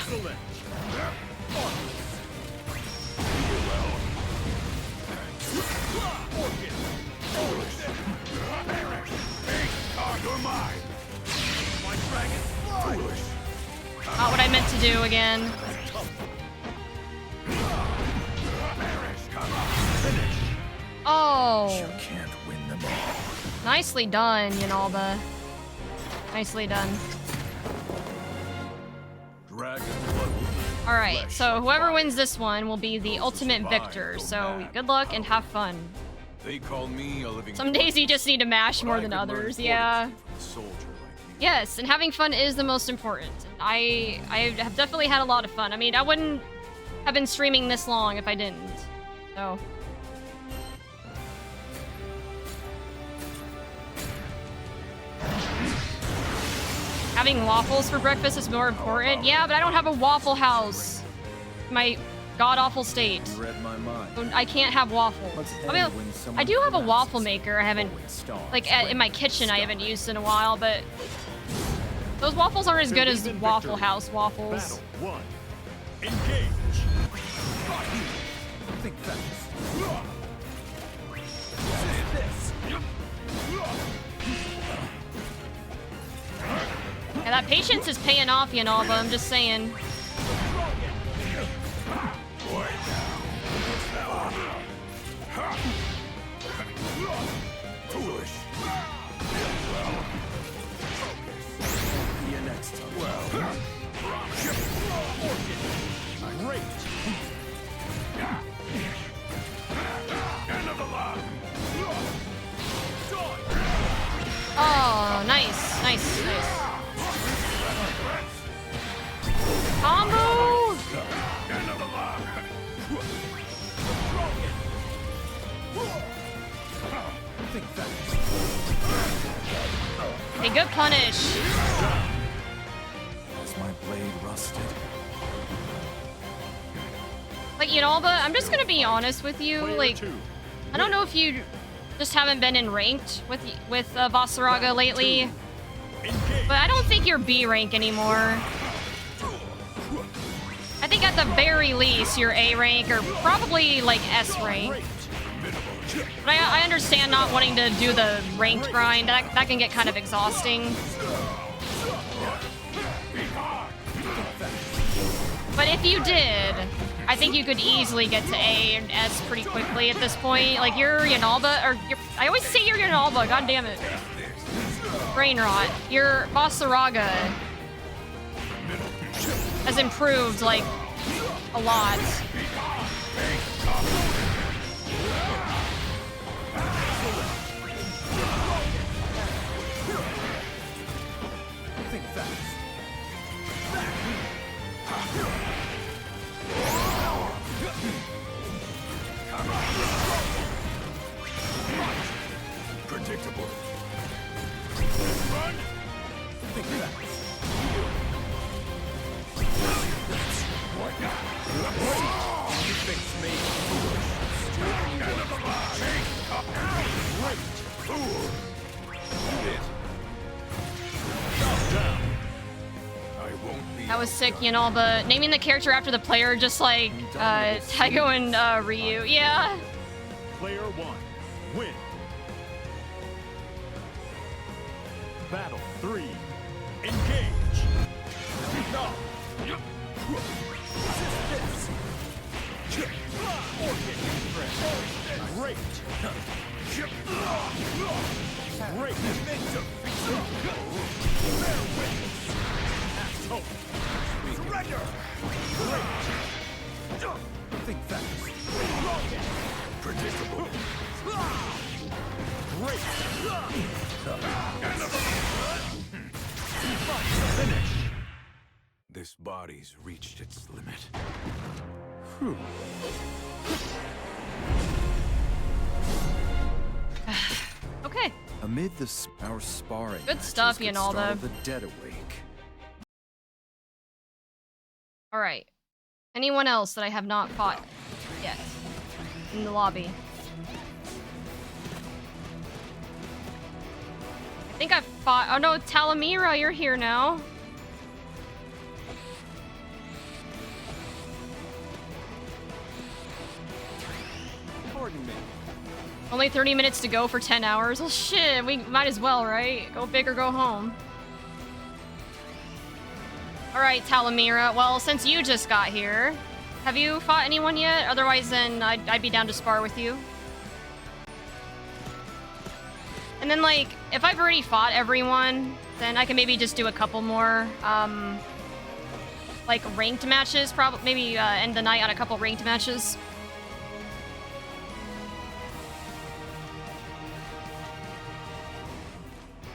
Not what I meant to do again. Oh. You can't win them all. Nicely done, Yanalba. Nicely done. Alright, so whoever wins this one will be the ultimate victor. So good luck and have fun. They call me a living. Some days you just need to mash more than others, yeah. Yes, and having fun is the most important. I have definitely had a lot of fun. I mean, I wouldn't have been streaming this long if I didn't. So. Having waffles for breakfast is more important. Yeah, but I don't have a Waffle House. My god-awful state. You read my mind. I can't have waffles. I mean, I do have a waffle maker. I haven't, like, in my kitchen I haven't used in a while, but those waffles aren't as good as Waffle House waffles. Battle 1. Engage. Think fast. Yeah, that patience is paying off, Yanalba, I'm just saying. Foolish. See you next time. Great. End of the line. Oh, nice, nice, nice. Combo! End of the line. Think fast. Hey, good punish. Is my blade rusted? Like, Yanalba, I'm just gonna be honest with you. Like, I don't know if you just haven't been in ranked with Vasaraga lately, but I don't think you're B rank anymore. I think at the very least, you're A rank or probably like S rank. But I understand not wanting to do the ranked grind. That can get kind of exhausting. But if you did, I think you could easily get to A and S pretty quickly at this point. Like, you're Yanalba, or I always say you're Yanalba, god damn it. Brain rot. Your Basaraga has improved, like, a lot. Think fast. Predictable. Run. Think fast. What now? You fix me. That was sick, Yanalba. Naming the character after the player, just like Taigo and Ryu. Yeah. Player 1, win. Battle 3, engage. No. Great. Great. Surrender. Great. Think fast. Predictable. Great. Finish. This body's reached its limit. Whew. Okay. Amid our sparring, Good stuff, matches could Yanalba. startle the dead awake. All right. Anyone else that I have not fought yet in the lobby? I think I've fought. Oh no, Talamira, you're here now. Pardon me. Only 30 minutes to go for 10 hours. Well, shit, we might as well, right? Go big or go home. All right, Talamira. Well, since you just got here, have you fought anyone yet? Otherwise, then I'd be down to spar with you. And then, like, if I've already fought everyone, then I can maybe just do a couple more, like, ranked matches. Probably, maybe end the night on a couple ranked matches.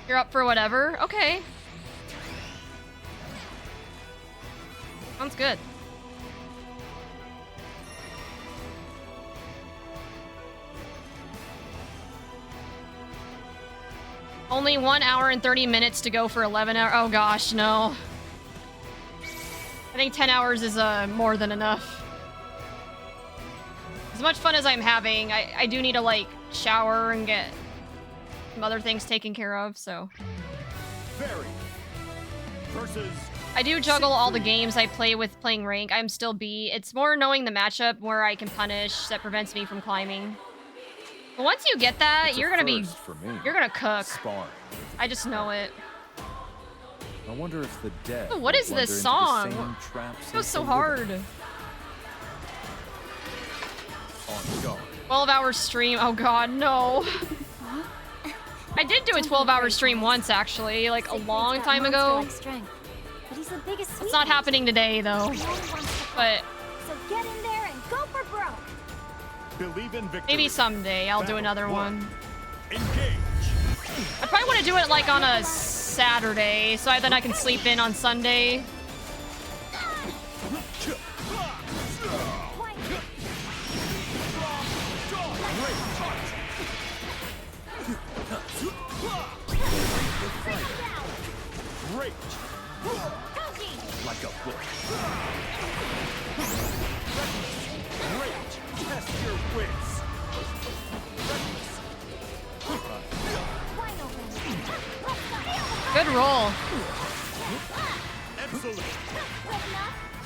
You're up for whatever? Okay. Sounds good. Only 1 hour and 30 minutes to go for 11 hours. Oh gosh, no. I think 10 hours is more than enough. As much fun as I'm having, I do need to, like, shower and get some other things taken care of, so. Very. Versus. I do juggle all the games I play with playing rank. I'm still B. It's more knowing the matchup where I can punish that prevents me from climbing. But once you get that, you're gonna be, you're gonna cook. Sparring. I just know it. I wonder if the dead. What is wander this into the song? same traps It goes as so the hard. living. On guard. 12-hour stream. Oh god, no. I did do a 12-hour stream once, actually, like a long time ago. It's not happening today, though. But So get in there and go for broke. Believe in victory. maybe someday I'll do another one. Engage. I probably want to do it like on a Saturday, so then I can sleep in on Sunday. Great. Like a book. Great. Test your wits. Good roll. Excellent.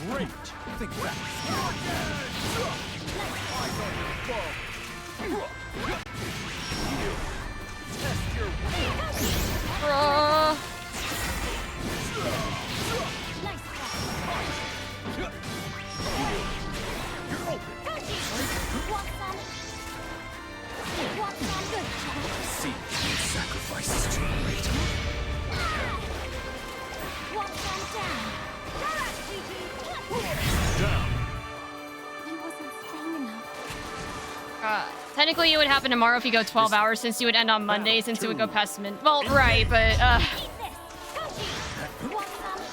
Great. Think fast. Eyes on your foe. Test your Bruh. You're open. See, sacrifice is too great. Technically, it would happen tomorrow if you go 12 hours, since you would end on Monday, since it would go past min. Well, right, but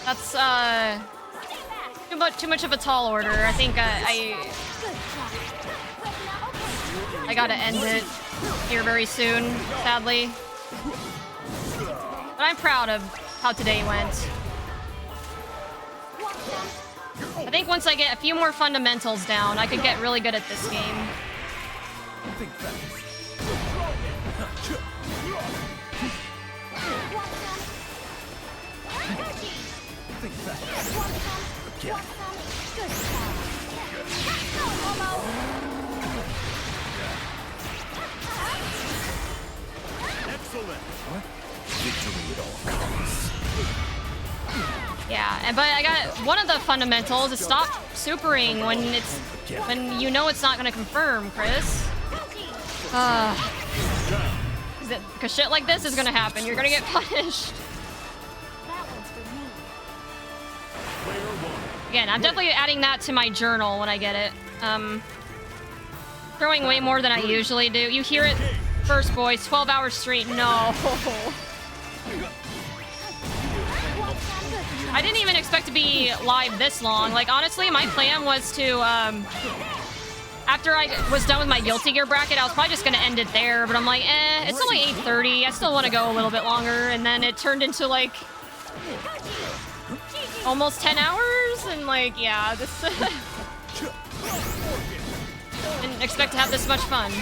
that's too much of a tall order. I think I gotta end it here very soon, sadly. But I'm proud of how today went. I think once I get a few more fundamentals down, I could get really good at this game. Think fast. Think fast. Again. Excellent. What? Victory at all costs. Yeah, but I got one of the fundamentals is stop supering when you know it's not gonna confirm, Chris. Because shit like this is gonna happen. You're gonna get punished. Again, I'm definitely adding that to my journal when I get it. Throwing way more than I usually do. You hear it first, boys. 12 hours straight. No. I didn't even expect to be live this long. Like, honestly, my plan was to, after I was done with my Guilty Gear bracket, I was probably just gonna end it there, but I'm like, it's only 8:30. I still want to go a little bit longer, and then it turned into, like, almost 10 hours, and, like, yeah, this... Didn't expect to have this much fun.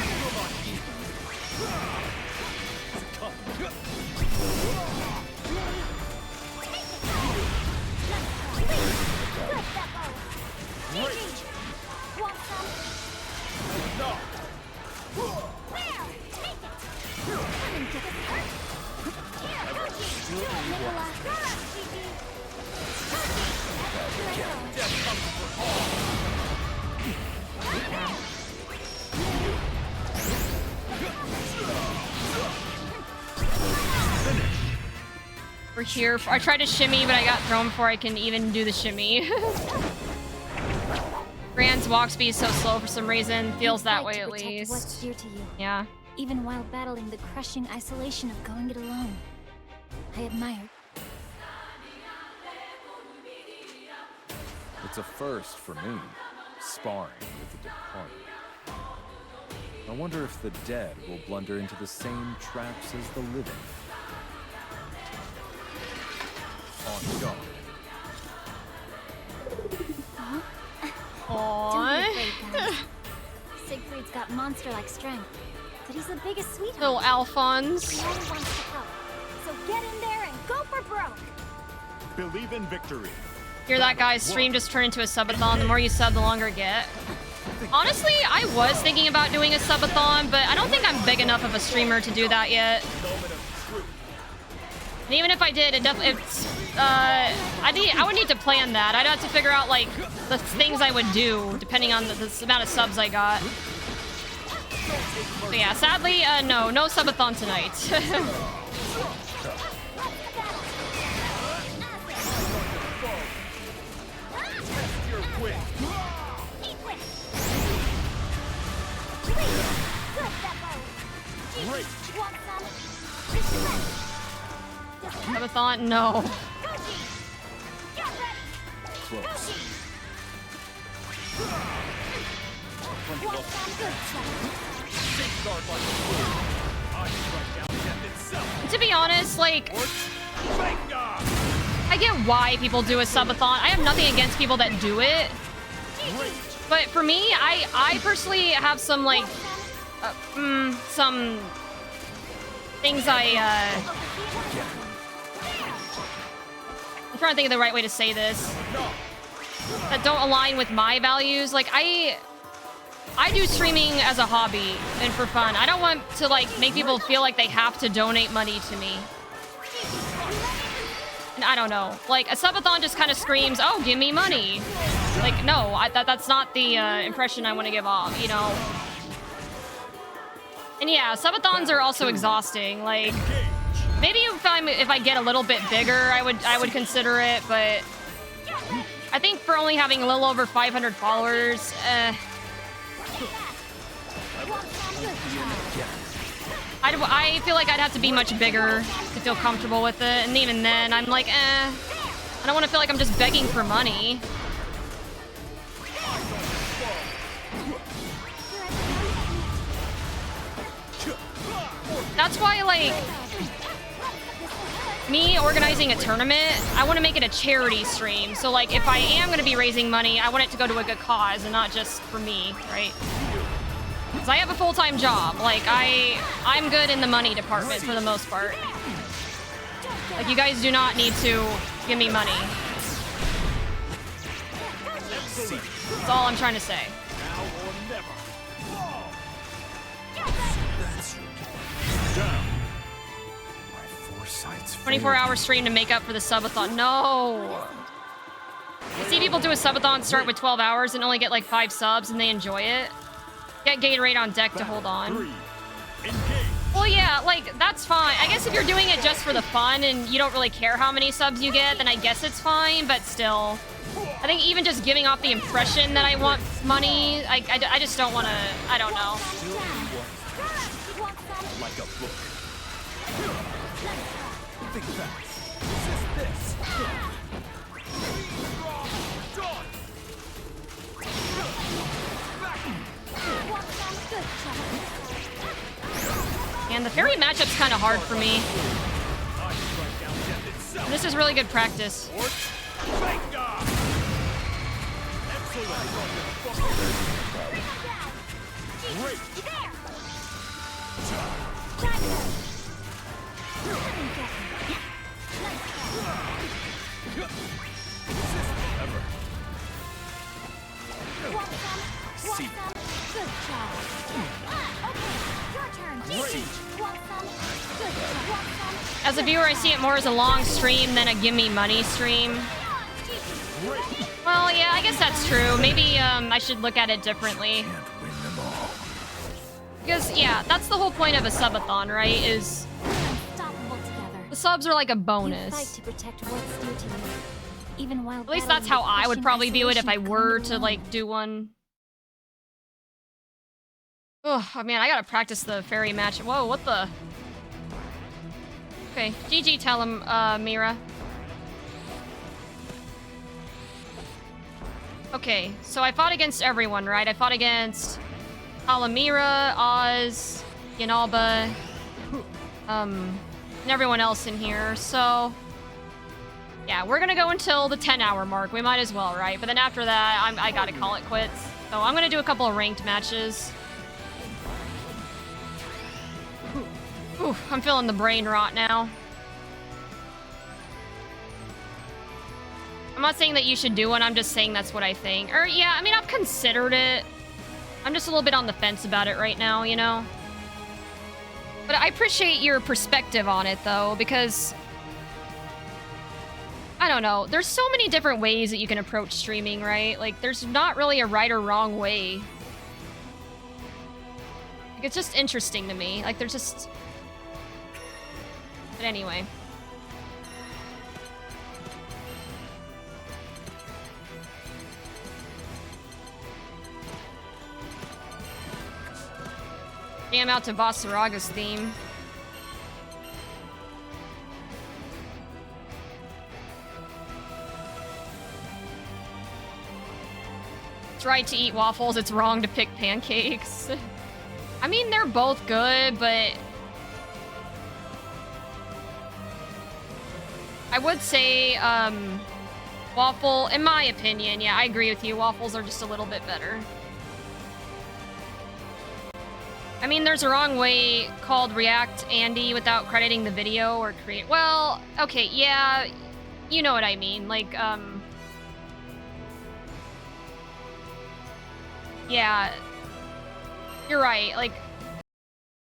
We're here. I tried to shimmy, but I got thrown before I can even do the shimmy. Rand's walk speed is so slow for some reason. Feels that way at least. What's dear to you. Yeah. Even while battling the crushing isolation of going it alone. I admire. It's a first for me, sparring with the departed. I wonder if the dead will blunder into the same traps as the living. On guard. Don't be afraid, guys. Siegfried's got monster-like strength, but he's the biggest sweetheart. Little Alphonse. He only wants to help. So get in there and go for broke. Believe in victory. Hear that, guys? Stream just turned into a subathon. The more you sub, the longer it get. Honestly, I was thinking about doing a subathon, but I don't think I'm big enough of a streamer to do that yet. And even if I did, I would need to plan that. I'd have to figure out, like, the things I would do, depending on the amount of subs I got. But yeah, sadly, no subathon tonight. Subathon? No. Close. To be honest, like, I get why people do a subathon. I have nothing against people that do it. But for me, I personally have some, like, some things I'm trying to think of the right way to say this. That don't align with my values. Like, I do streaming as a hobby and for fun. I don't want to, like, make people feel like they have to donate money to me. And I don't know. Like, a subathon just kind of screams, oh, give me money. Like, no, that's not the impression I want to give off, you know? And yeah, subathons are also exhausting. Like, maybe if I get a little bit bigger, I would consider it, but I think for only having a little over 500 followers, I feel like I'd have to be much bigger to feel comfortable with it, and even then, I'm like, I don't want to feel like I'm just begging for money. That's why, like, me organizing a tournament, I want to make it a charity stream. So, like, if I am going to be raising money, I want it to go to a good cause and not just for me, right? Because I have a full-time job. Like, I'm good in the money department for the most part. Like, you guys do not need to give me money. That's all I'm trying to say. 24-hour stream to make up for the subathon. No! I see people do a subathon start with 12 hours and only get like 5 subs and they enjoy it. Get Gatorade on deck to hold on. Well, yeah, like, that's fine. I guess if you're doing it just for the fun and you don't really care how many subs you get, then I guess it's fine, but still. I think even just giving off the impression that I want money, I just don't want to, I don't know. Like a book. And the fairy matchup's kind of hard for me. This is really good practice. As a viewer, I see it more as a long stream than a gimme money stream. Well, yeah, I guess that's true. Maybe I should look at it differently. Because, yeah, that's the whole point of a subathon, right? Is the subs are like a bonus. At least that's how I would probably view it if I were to, like, do one. Oh, man, I gotta practice the fairy match. Whoa, what the? Okay, GG, tell him, Mira. Okay, so I fought against everyone, right? I fought against Alamira, Oz, Yanalba, and everyone else in here, so... Yeah, we're gonna go until the 10-hour mark. We might as well, right? But then after that, I gotta call it quits. So I'm gonna do a couple of ranked matches. Ooh, I'm feeling the brain rot now. I'm not saying that you should do one, I'm just saying that's what I think. Or, yeah, I mean, I've considered it. I'm just a little bit on the fence about it right now, you know? But I appreciate your perspective on it, though, because... I don't know. There's so many different ways that you can approach streaming, right? Like, there's not really a right or wrong way. Like, it's just interesting to me. Like, there's just... But anyway. Jam out to Vasaraga's theme. It's right to eat waffles, it's wrong to pick pancakes. I mean, they're both good, but... I would say, waffle, in my opinion, yeah, I agree with you, waffles are just a little bit better. I mean, there's a wrong way called React Andy without crediting the video or create... Well, okay, yeah. you know what I mean. Like, yeah, you're right. Like,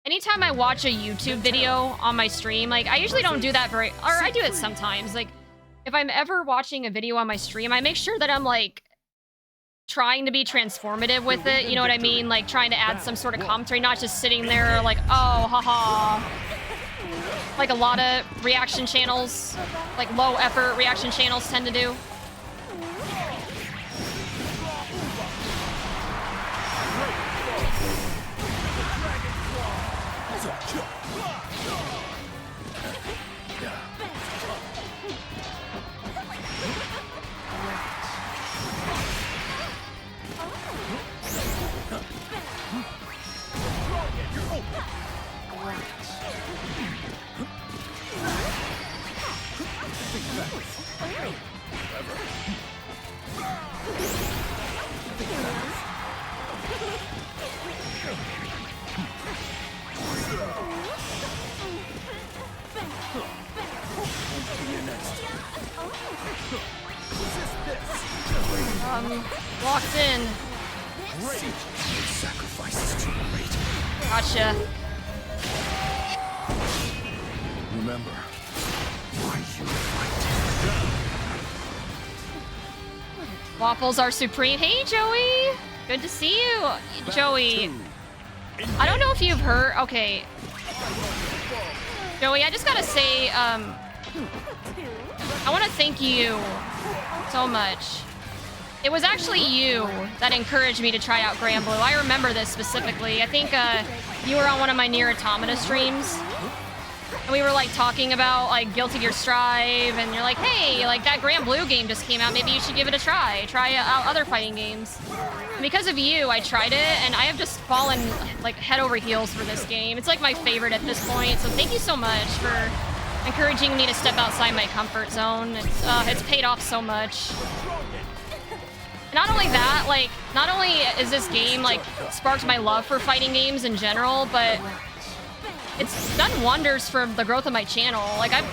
anytime I watch a YouTube video on my stream, like, I usually don't do that or I do it sometimes. Like, if I'm ever watching a video on my stream, I make sure that I'm, like, trying to be transformative with it, you know what I mean? Like, trying to add some sort of commentary, not just sitting there like, oh, haha. Like a lot of reaction channels, like low-effort reaction channels tend to do. Walked in. Sacrifices too great. Gotcha. Remember why you fight. Waffles are supreme. Hey, Joey. Good to see you. Joey, I don't know if you've heard. Okay. Joey, I just gotta say, I want to thank you so much. It was actually you that encouraged me to try out Granblue. I remember this specifically. I think you were on one of my Nier Automata streams. And we were like talking about like Guilty Gear Strive, and you're like, hey, like that Granblue game just came out. Maybe you should give it a try. Try out other fighting games. And because of you, I tried it, and I have just fallen like head over heels for this game. It's like my favorite at this point. So thank you so much for encouraging me to step outside my comfort zone. It's paid off so much. Not only that, like, not only is this game, like, sparked my love for fighting games in general, but it's done wonders for the growth of my channel. Like, I've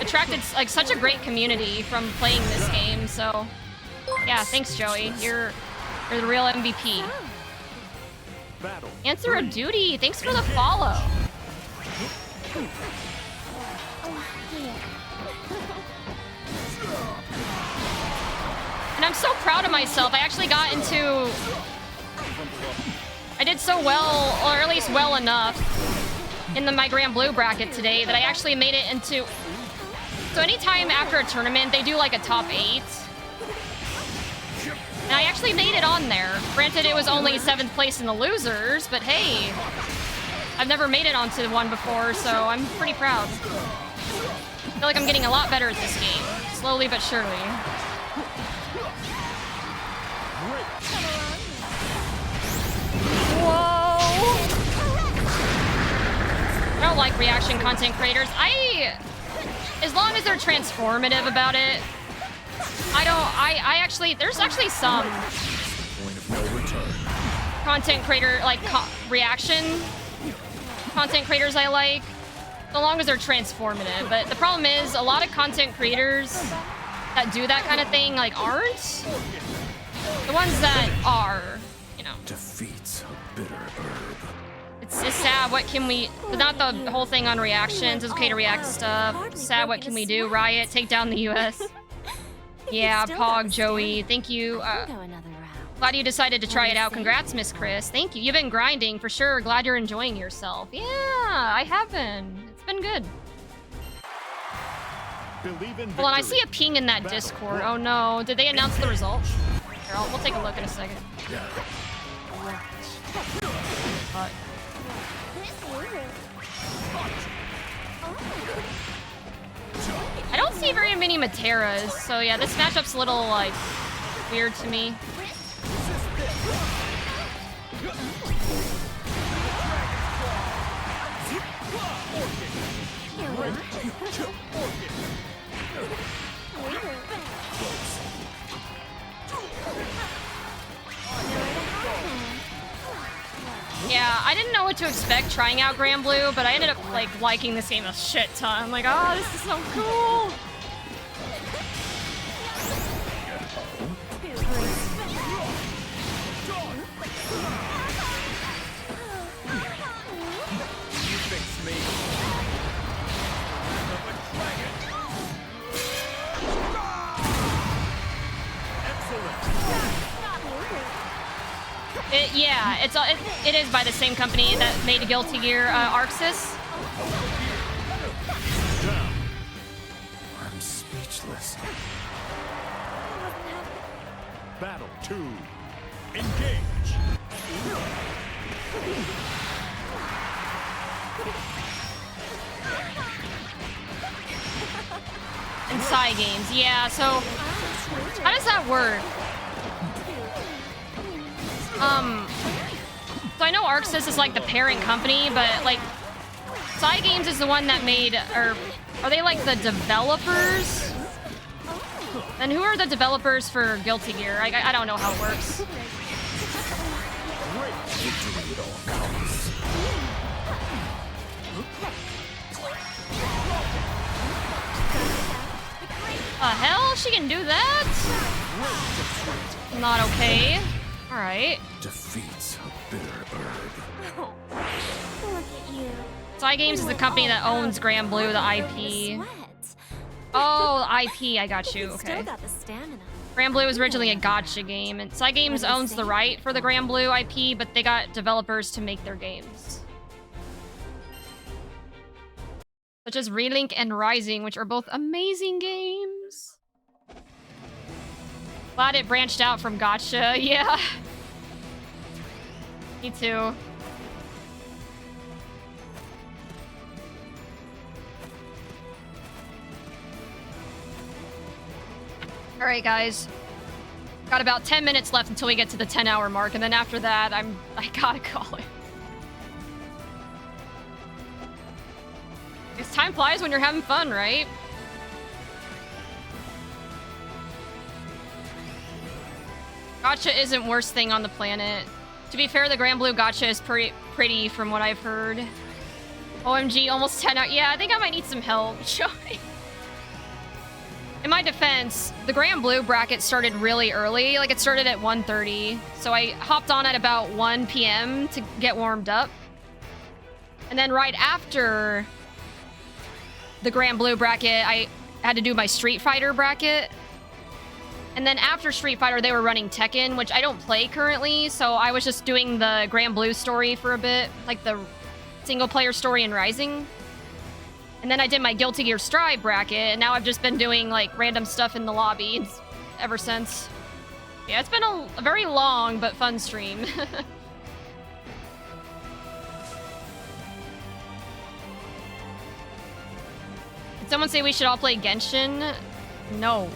attracted, like, such a great community from playing this game, so... Yeah, thanks, Joey. You're the real MVP. Answer a duty! Thanks for the follow! And I'm so proud of myself. I actually got into... I did so well, or at least well enough, in my Granblue bracket today that I actually made it into... So anytime after a tournament, they do like a top 8. And I actually made it on there. Granted, it was only 7th place in the losers, but hey, I've never made it onto one before, so I'm pretty proud. I feel like I'm getting a lot better at this game, slowly but surely. Whoa! I don't like reaction content creators. As long as they're transformative about it, I actually, there's actually some content creator, like, reaction content creators I like, so long as they're transformative. But the problem is, a lot of content creators that do that kind of thing, like, aren't. The ones that are, you know. Defeats a bitter herb. It's sad, what can we... Not the whole thing on reactions. It's okay to react to stuff. Sad, what can we do? Riot, take down the US. Yeah, Pog, Joey, thank you. Glad you decided to try it out. Congrats, Miss Chris. Thank you. You've been grinding, for sure. Glad you're enjoying yourself. Yeah, I have been. It's been good. Hold on, I see a ping in that Discord. Oh no, did they announce the result? Here, we'll take a look in a second. I don't see very many Materas, so yeah, this matchup's a little, like, weird to me. Yeah, I didn't know what to expect trying out Granblue, but I ended up, like, liking this game a shit ton. I'm like, oh, this is so cool! Yeah, it is by the same company that made Guilty Gear, Arxis. I'm speechless. Battle 2. Engage. And Psy Games, yeah, so how does that work? So I know Arxis is like the parent company, but like Psy Games is the one that made, or are they like the developers? And who are the developers for Guilty Gear? I don't know how it works. Victory at all costs. Hell? She can do that? Not okay. Alright. Defeats a bitter herb. Look at you. Psy Games is the company that owns Grand Blue, the IP. Oh, the IP, I got you, okay. Still got the stamina. Grand Blue was originally a gacha game, and Psy Games owns the right for the Grand Blue IP, but they got developers to make their games. Such as Relink and Rising, which are both amazing games. Glad it branched out from gacha, yeah. Me too. Alright, guys. Got about 10 minutes left until we get to the 10-hour mark, and then after that, I gotta call it. Because time flies when you're having fun, right? Gacha isn't worst thing on the planet. To be fair, the Grand Blue gacha is pretty from what I've heard. OMG, almost 10 out. Yeah, I think I might need some help. In my defense, the Grand Blue bracket started really early. Like, it started at 1:30. So I hopped on at about 1 p.m. to get warmed up. And then right after the Grand Blue bracket, I had to do my Street Fighter bracket. And then after Street Fighter, they were running Tekken, which I don't play currently. So I was just doing the Grand Blue story for a bit, like the single-player story in Rising. And then I did my Guilty Gear Strive bracket, and now I've just been doing, like, random stuff in the lobby ever since. Yeah, it's been a very long but fun stream. Did someone say we should all play Genshin? No.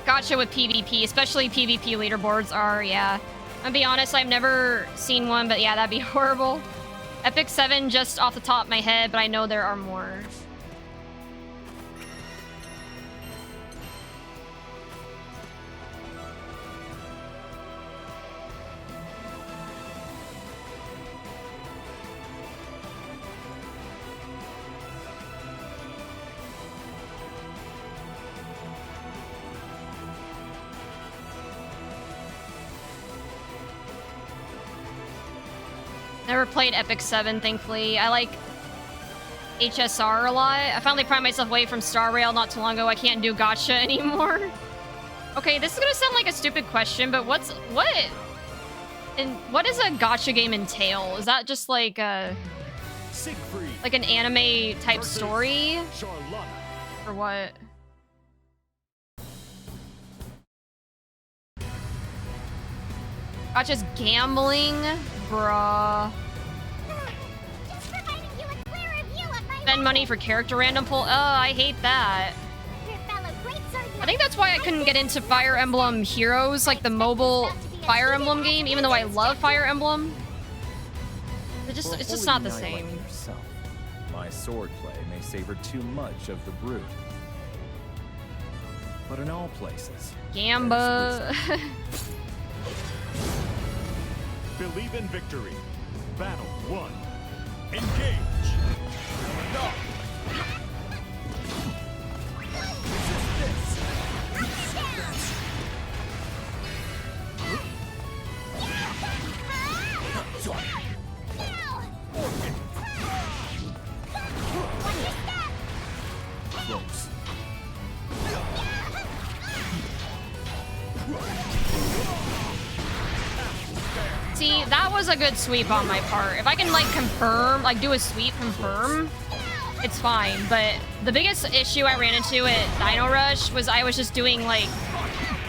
Gotcha with PvP, especially PvP leaderboards are, yeah. I'll be honest, I've never seen one, but yeah, that'd be horrible. Epic 7 just off the top of my head, but I know there are more. Never played Epic 7, thankfully. I like HSR a lot. I finally pried myself away from Star Rail not too long ago. I can't do gacha anymore. Okay, this is gonna sound like a stupid question, but what does a gacha game entail? Is that just like a like an anime type story? Or what? Gacha's gambling? Bruh. Spend money for character random pull? Oh, I hate that. I think that's why I couldn't get into Fire Emblem Heroes, like the mobile Fire Emblem game, even though I love Fire Emblem. It's just not the same. Like yourself, my swordplay may savor too much of the brute. But in all places, Gamba. Believe in victory. Battle 1. Engage. No. was a good sweep on my part. If I can like confirm, like do a sweep, confirm, it's fine. But the biggest issue I ran into at Dino Rush was I was just doing like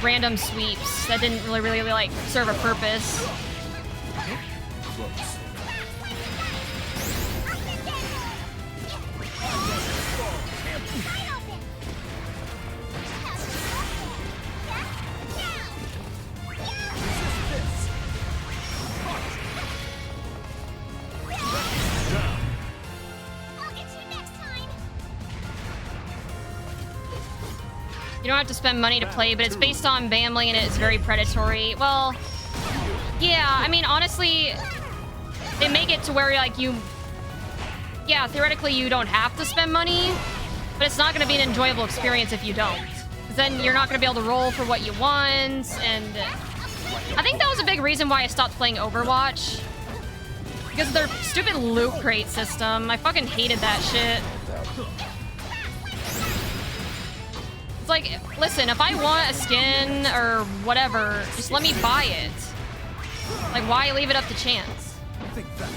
random sweeps that didn't really like serve a purpose. You don't have to spend money to play, but it's based on Bamling and it's very predatory. Well, yeah, I mean, honestly, they make it to where like yeah, theoretically you don't have to spend money, but it's not going to be an enjoyable experience if you don't. 'Cause then you're not going to be able to roll for what you want, and I think that was a big reason why I stopped playing Overwatch. Because of their stupid loot crate system. I fucking hated that shit. It's like, listen, if I want a skin or whatever, just let me buy it. Like, why leave it up to chance? Think fast.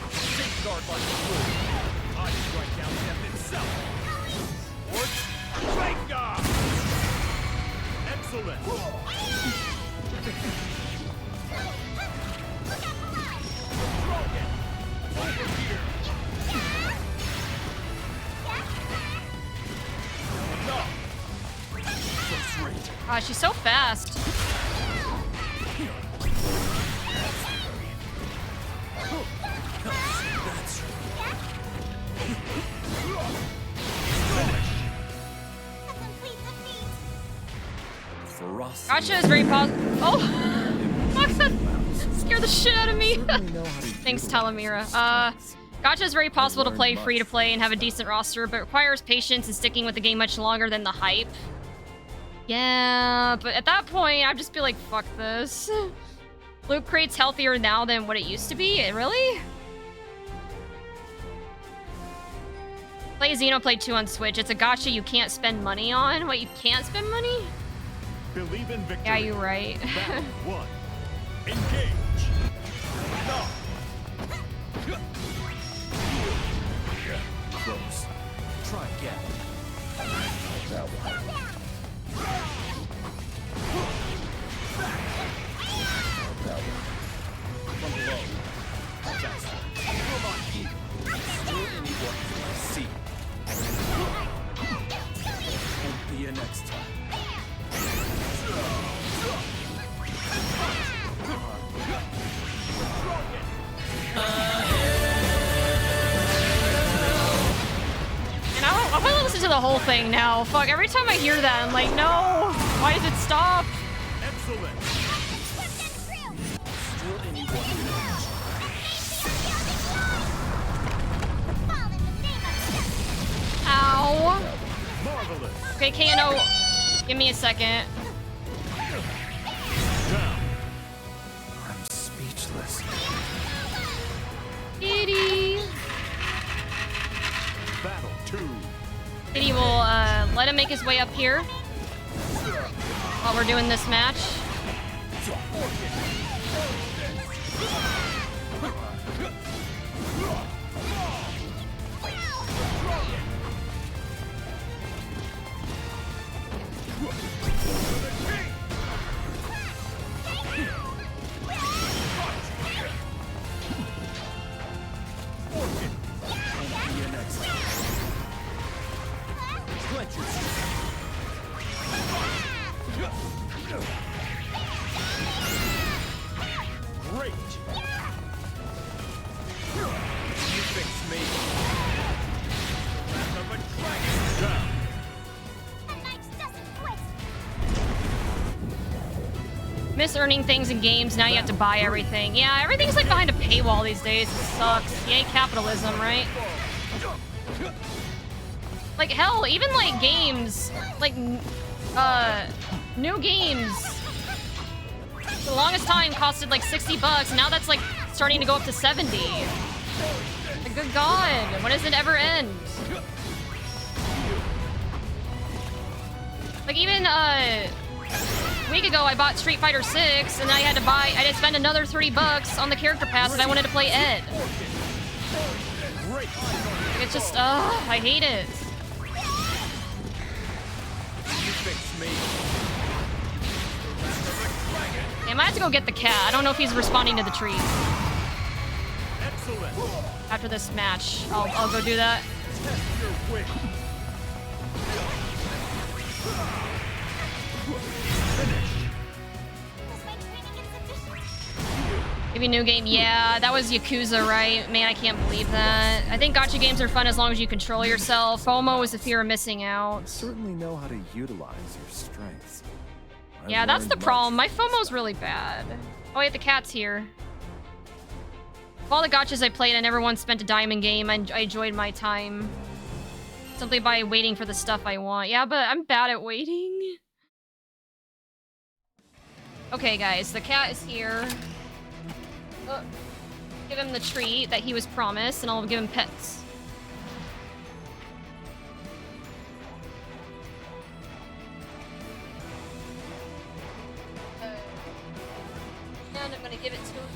Safeguard like Thru. I strike down death itself. Or strike off. Excellent. Over here. She's so fast. Gotcha is very positive. Oh! Fuck, that scared the shit out of me. Thanks, Talamira. Gotcha is very possible to play free to play and have a decent roster, but requires patience and sticking with the game much longer than the hype. Yeah, but at that point, I'd just be like, fuck this. Loot Crate's healthier now than what it used to be? Really? Play Xenoblade 2 on Switch. It's a gacha you can't spend money on. What, you can't spend money? Believe in victory. Yeah, you're right. Battle 1. Engage. No. Close. Try again. That one. From below. Faster. Come on, Pete. Still anyone can see. Won't be a next time. And I want to listen to the whole thing now. Fuck, every time I hear that, I'm like, no! Why does it stop? Excellent. Still anyone can Ow! Marvelous. Okay, Kano, give me a second. I'm speechless. Kitty! Battle 2. Kitty will let him make his way up here while we're doing this match. Great. You fix me. Wrath of a dragon. Down. Miss earning things in games, now you have to buy everything. Yeah, everything's like behind a paywall these days. It sucks. Yay, capitalism, right? Like, hell, even like games, like, new games, the longest time costed like 60 bucks. Now that's like starting to go up to 70. Like, good God, when does it ever end? Like, even, week ago I bought Street Fighter 6 and I had to spend another $30 on the character pass and I wanted to play Ed. It's just, I hate it. I might have to go get the cat. I don't know if he's responding to the trees. After this match, I'll go do that. Maybe new game. Yeah, that was Yakuza, right? Man, I can't believe that. I think gacha games are fun as long as you control yourself. FOMO is the fear of missing out. Certainly know how to utilize your strengths. Yeah, that's the problem. My FOMO's really bad. Oh wait, the cat's here. Of all the gachas I played, I never once spent a dime in game. I enjoyed my time simply by waiting for the stuff I want. Yeah, but I'm bad at waiting. Okay, guys, the cat is here. Give him the treat that he was promised, and I'll give him pets. And I'm gonna give it to him.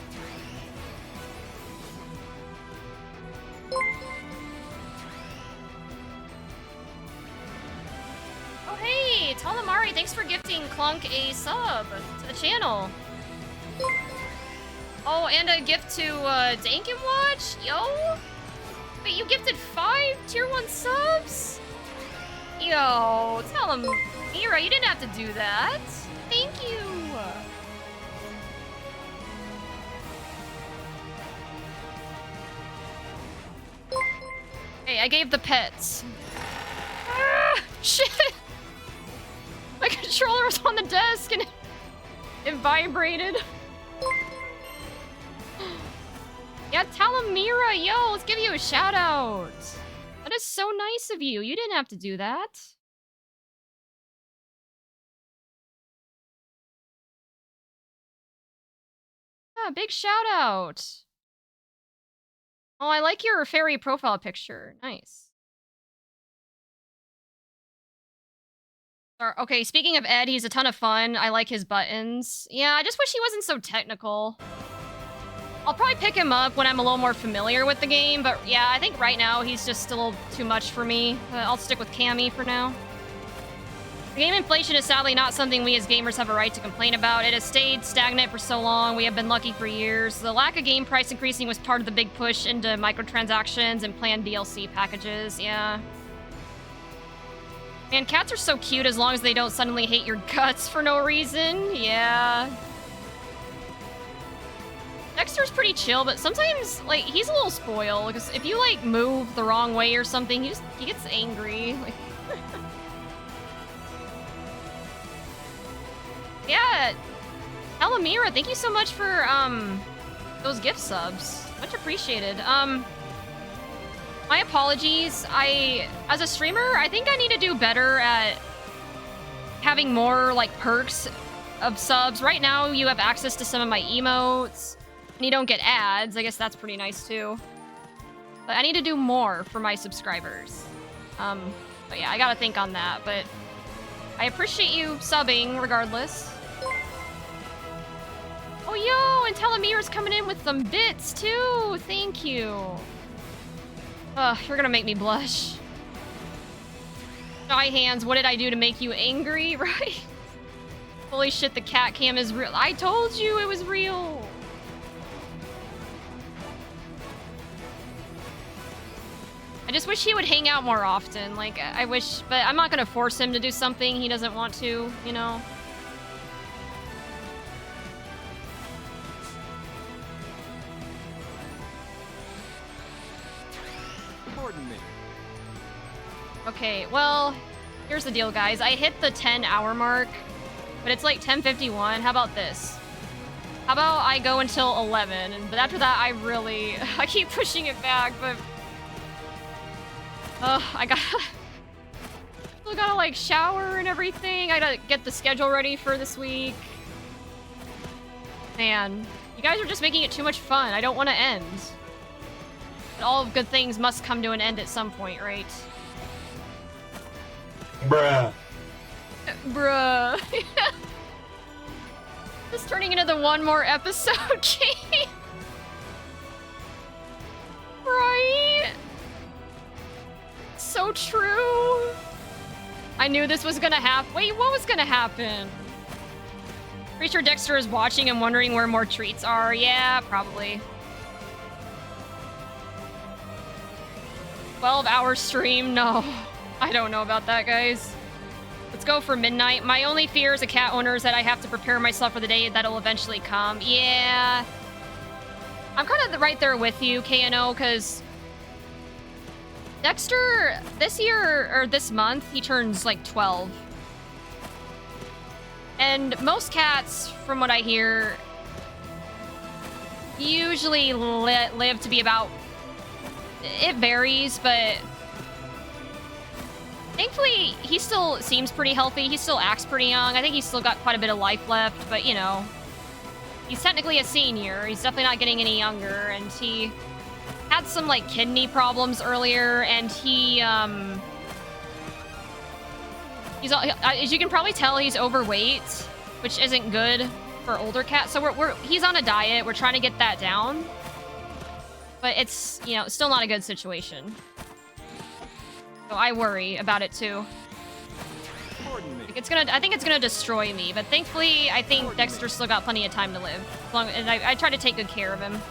Oh hey, Talamari, thanks for gifting Clunk a sub to the channel. Oh, and a gift to Dankin Watch? Yo? Wait, you gifted 5 tier 1 subs? Yo, tell him, Mira, you didn't have to do that. Thank you. Hey, I gave the pets. Ah, shit! My controller was on the desk and it vibrated. Yeah, tell him, Mira, yo, let's give you a shout out. That is so nice of you. You didn't have to do that. Yeah, big shout out. Oh, I like your fairy profile picture. Nice. Okay, speaking of Ed, he's a ton of fun. I like his buttons. Yeah, I just wish he wasn't so technical. I'll probably pick him up when I'm a little more familiar with the game, but yeah, I think right now he's just a little too much for me. I'll stick with Cammy for now. The game inflation is sadly not something we as gamers have a right to complain about. It has stayed stagnant for so long. We have been lucky for years. The lack of game price increasing was part of the big push into microtransactions and planned DLC packages, yeah. Man, cats are so cute as long as they don't suddenly hate your guts for no reason, yeah. Dexter's pretty chill, but sometimes, like, he's a little spoiled, because if you, like, move the wrong way or something, he gets angry. Like, yeah, Alamira, thank you so much for, those gift subs. Much appreciated. My apologies. As a streamer, I think I need to do better at having more, like, perks of subs. Right now, you have access to some of my emotes. And you don't get ads. I guess that's pretty nice too. But I need to do more for my subscribers. But yeah, I gotta think on that. But I appreciate you subbing regardless. Oh yo, and Telemira's coming in with some bits too. Thank you. Ugh, you're gonna make me blush. Shy hands, what did I do to make you angry? Right? Holy shit, the cat cam is real. I told you it was real. I just wish he would hang out more often. Like, I wish, but I'm not gonna force him to do something he doesn't want to, you know? Pardon me. Okay, well, here's the deal, guys. I hit the 10-hour mark, but it's like 10:51. How about this? How about I go until 11? But after that, I keep pushing it back, but... I still gotta, like, shower and everything. I gotta get the schedule ready for this week. Man, you guys are just making it too much fun. I don't want to end. But all good things must come to an end at some point, right? Bruh. Bruh. This is turning into the one more episode game. Right? So true. I knew this was gonna happen. Wait, what was gonna happen? Pretty sure Dexter is watching and wondering where more treats are. Yeah, probably. 12-hour stream? No. I don't know about that, guys. Let's go for midnight. My only fear as a cat owner is that I have to prepare myself for the day that'll eventually come. Yeah. I'm kind of right there with you, KNO, because Dexter, this year, or this month, he turns like 12. And most cats, from what I hear, usually live to be about... It varies, but... Thankfully, he still seems pretty healthy. He still acts pretty young. I think he's still got quite a bit of life left, but, you know... He's technically a senior. He's definitely not getting any younger, and he had some, like, kidney problems earlier, and he, he's, as you can probably tell, he's overweight, which isn't good for older cats. So he's on a diet. We're trying to get that down. But it's, you know, still not a good situation. So I worry about it, too. Like I think it's gonna destroy me, but thankfully, I think Dexter's still got plenty of time to live. And I try to take good care of him.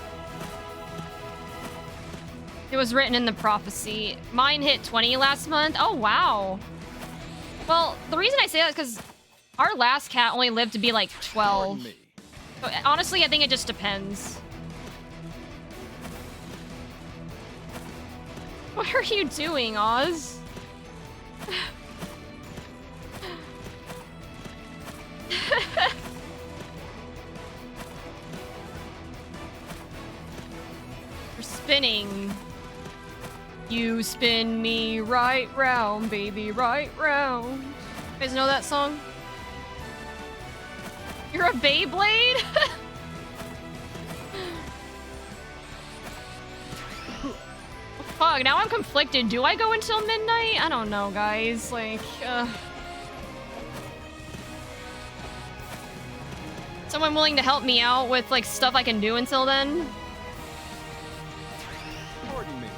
It was written in the prophecy. Mine hit 20 last month. Oh, wow. Well, the reason I say that is because our last cat only lived to be like 12. So, honestly, I think it just depends. What are you doing, Oz? You're spinning. You spin me right round, baby, right round. You guys know that song? You're a Beyblade? Fuck, now I'm conflicted. Do I go until midnight? I don't know, guys. Like, someone willing to help me out with, like, stuff I can do until then? Pardon me.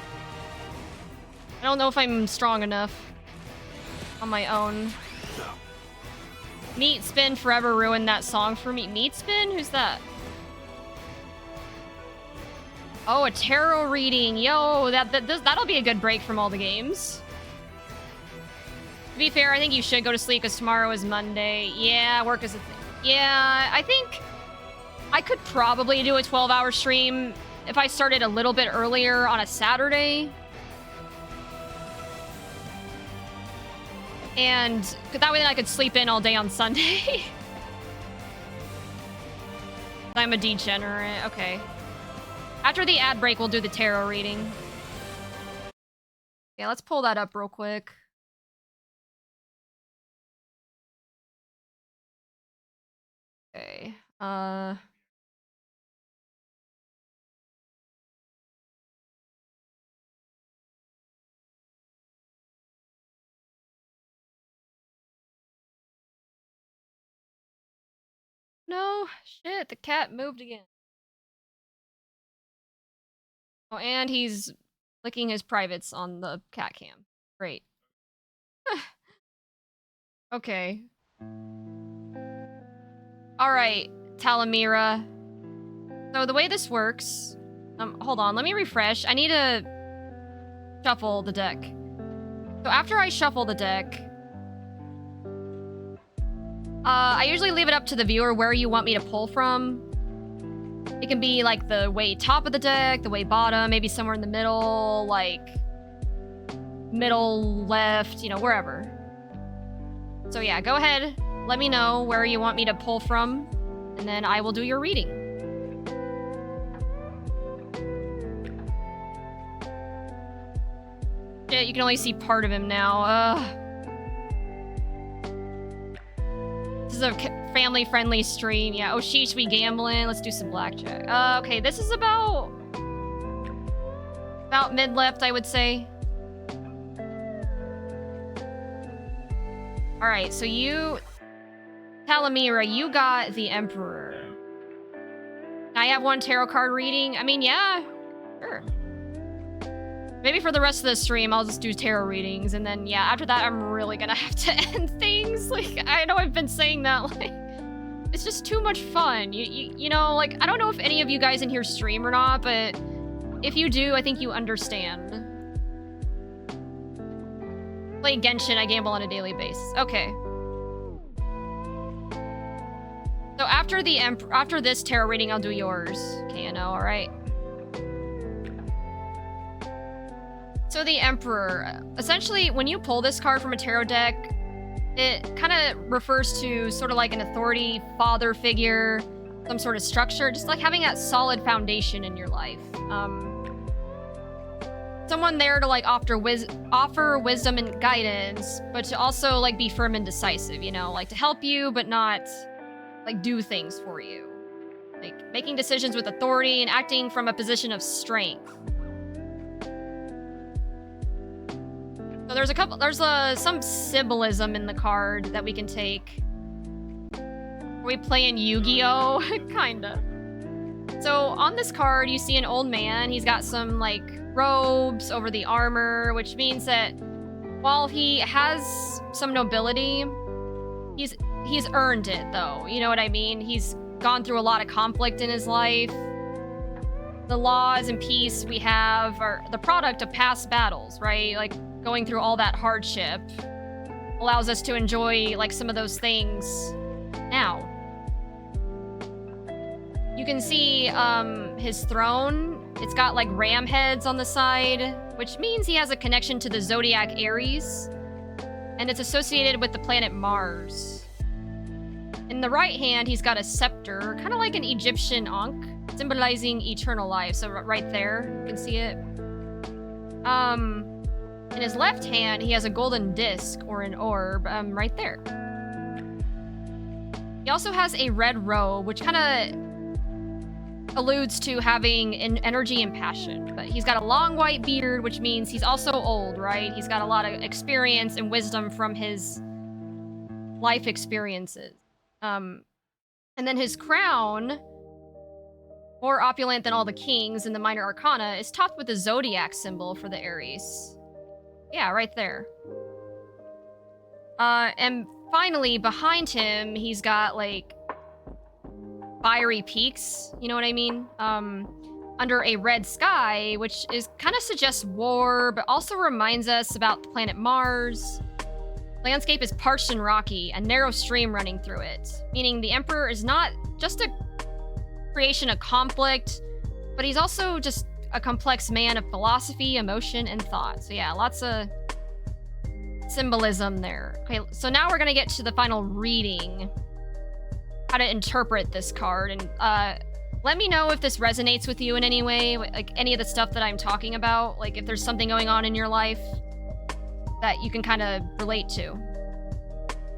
I don't know if I'm strong enough on my own. Meat Spin forever ruined that song for me. Meat Spin? Who's that? Oh, a tarot reading. Yo, that'll be a good break from all the games. To be fair, I think you should go to sleep because tomorrow is Monday. Yeah, work is a thing. Yeah, I think I could probably do a 12-hour stream if I started a little bit earlier on a Saturday. And that way then I could sleep in all day on Sunday. I'm a degenerate. Okay. After the ad break, we'll do the tarot reading. Yeah, let's pull that up real quick. Okay. No, shit, the cat moved again. Oh, and he's licking his privates on the cat cam. Great. Okay. Alright, Talamira. So the way this works... hold on, let me refresh. I need to shuffle the deck. So after I shuffle the deck... I usually leave it up to the viewer where you want me to pull from. It can be like the way top of the deck, the way bottom, maybe somewhere in the middle, like middle left, you know, wherever. So yeah, go ahead, let me know where you want me to pull from, and then I will do your reading. Shit, you can only see part of him now. This is a family-friendly stream. Yeah, oh sheesh, we gambling. Let's do some blackjack. Okay, this is about mid-left, I would say. Alright, so you... Talamira, you got the Emperor. I have one tarot card reading. I mean, yeah, sure. Maybe for the rest of the stream, I'll just do tarot readings, and then yeah, after that, I'm really gonna have to end things. Like, I know I've been saying that, like, it's just too much fun. You know, like, I don't know if any of you guys in here stream or not, but if you do, I think you understand. Play Genshin, I gamble on a daily basis. Okay. So after this tarot reading, I'll do yours. KNO, alright. So the Emperor. Essentially, when you pull this card from a tarot deck, it kind of refers to sort of like an authority, father figure, some sort of structure, just like having that solid foundation in your life. Someone there to like offer wisdom and guidance, but to also like be firm and decisive, you know, like to help you, but not like do things for you. Like making decisions with authority and acting from a position of strength. So there's some symbolism in the card that we can take. Are we playing Yu-Gi-Oh? Kinda. So on this card, you see an old man. He's got some like robes over the armor, which means that while he has some nobility, he's earned it though. You know what I mean? He's gone through a lot of conflict in his life. The laws and peace we have are the product of past battles, right? Like going through all that hardship allows us to enjoy like some of those things now. You can see his throne. It's got like ram heads on the side, which means he has a connection to the zodiac Aries, and it's associated with the planet Mars. In the right hand, he's got a scepter, kind of like an Egyptian ankh, symbolizing eternal life. So right there, you can see it. In his left hand, he has a golden disc or an orb, right there. He also has a red robe, which kind of alludes to having an energy and passion. But he's got a long white beard, which means he's also old, right? He's got a lot of experience and wisdom from his life experiences. And then his crown, more opulent than all the kings in the minor arcana, is topped with a zodiac symbol for the Aries. Yeah, right there. And finally, behind him, he's got, like, fiery peaks, you know what I mean? Under a red sky, which is kind of suggests war, but also reminds us about the planet Mars. The landscape is parched and rocky, a narrow stream running through it, meaning the Emperor is not just a creation of conflict, but he's also just a complex man of philosophy, emotion, and thought. So yeah, lots of symbolism there. Okay, so now we're gonna get to the final reading. How to interpret this card, and let me know if this resonates with you in any way, like any of the stuff that I'm talking about, like if there's something going on in your life that you can kind of relate to.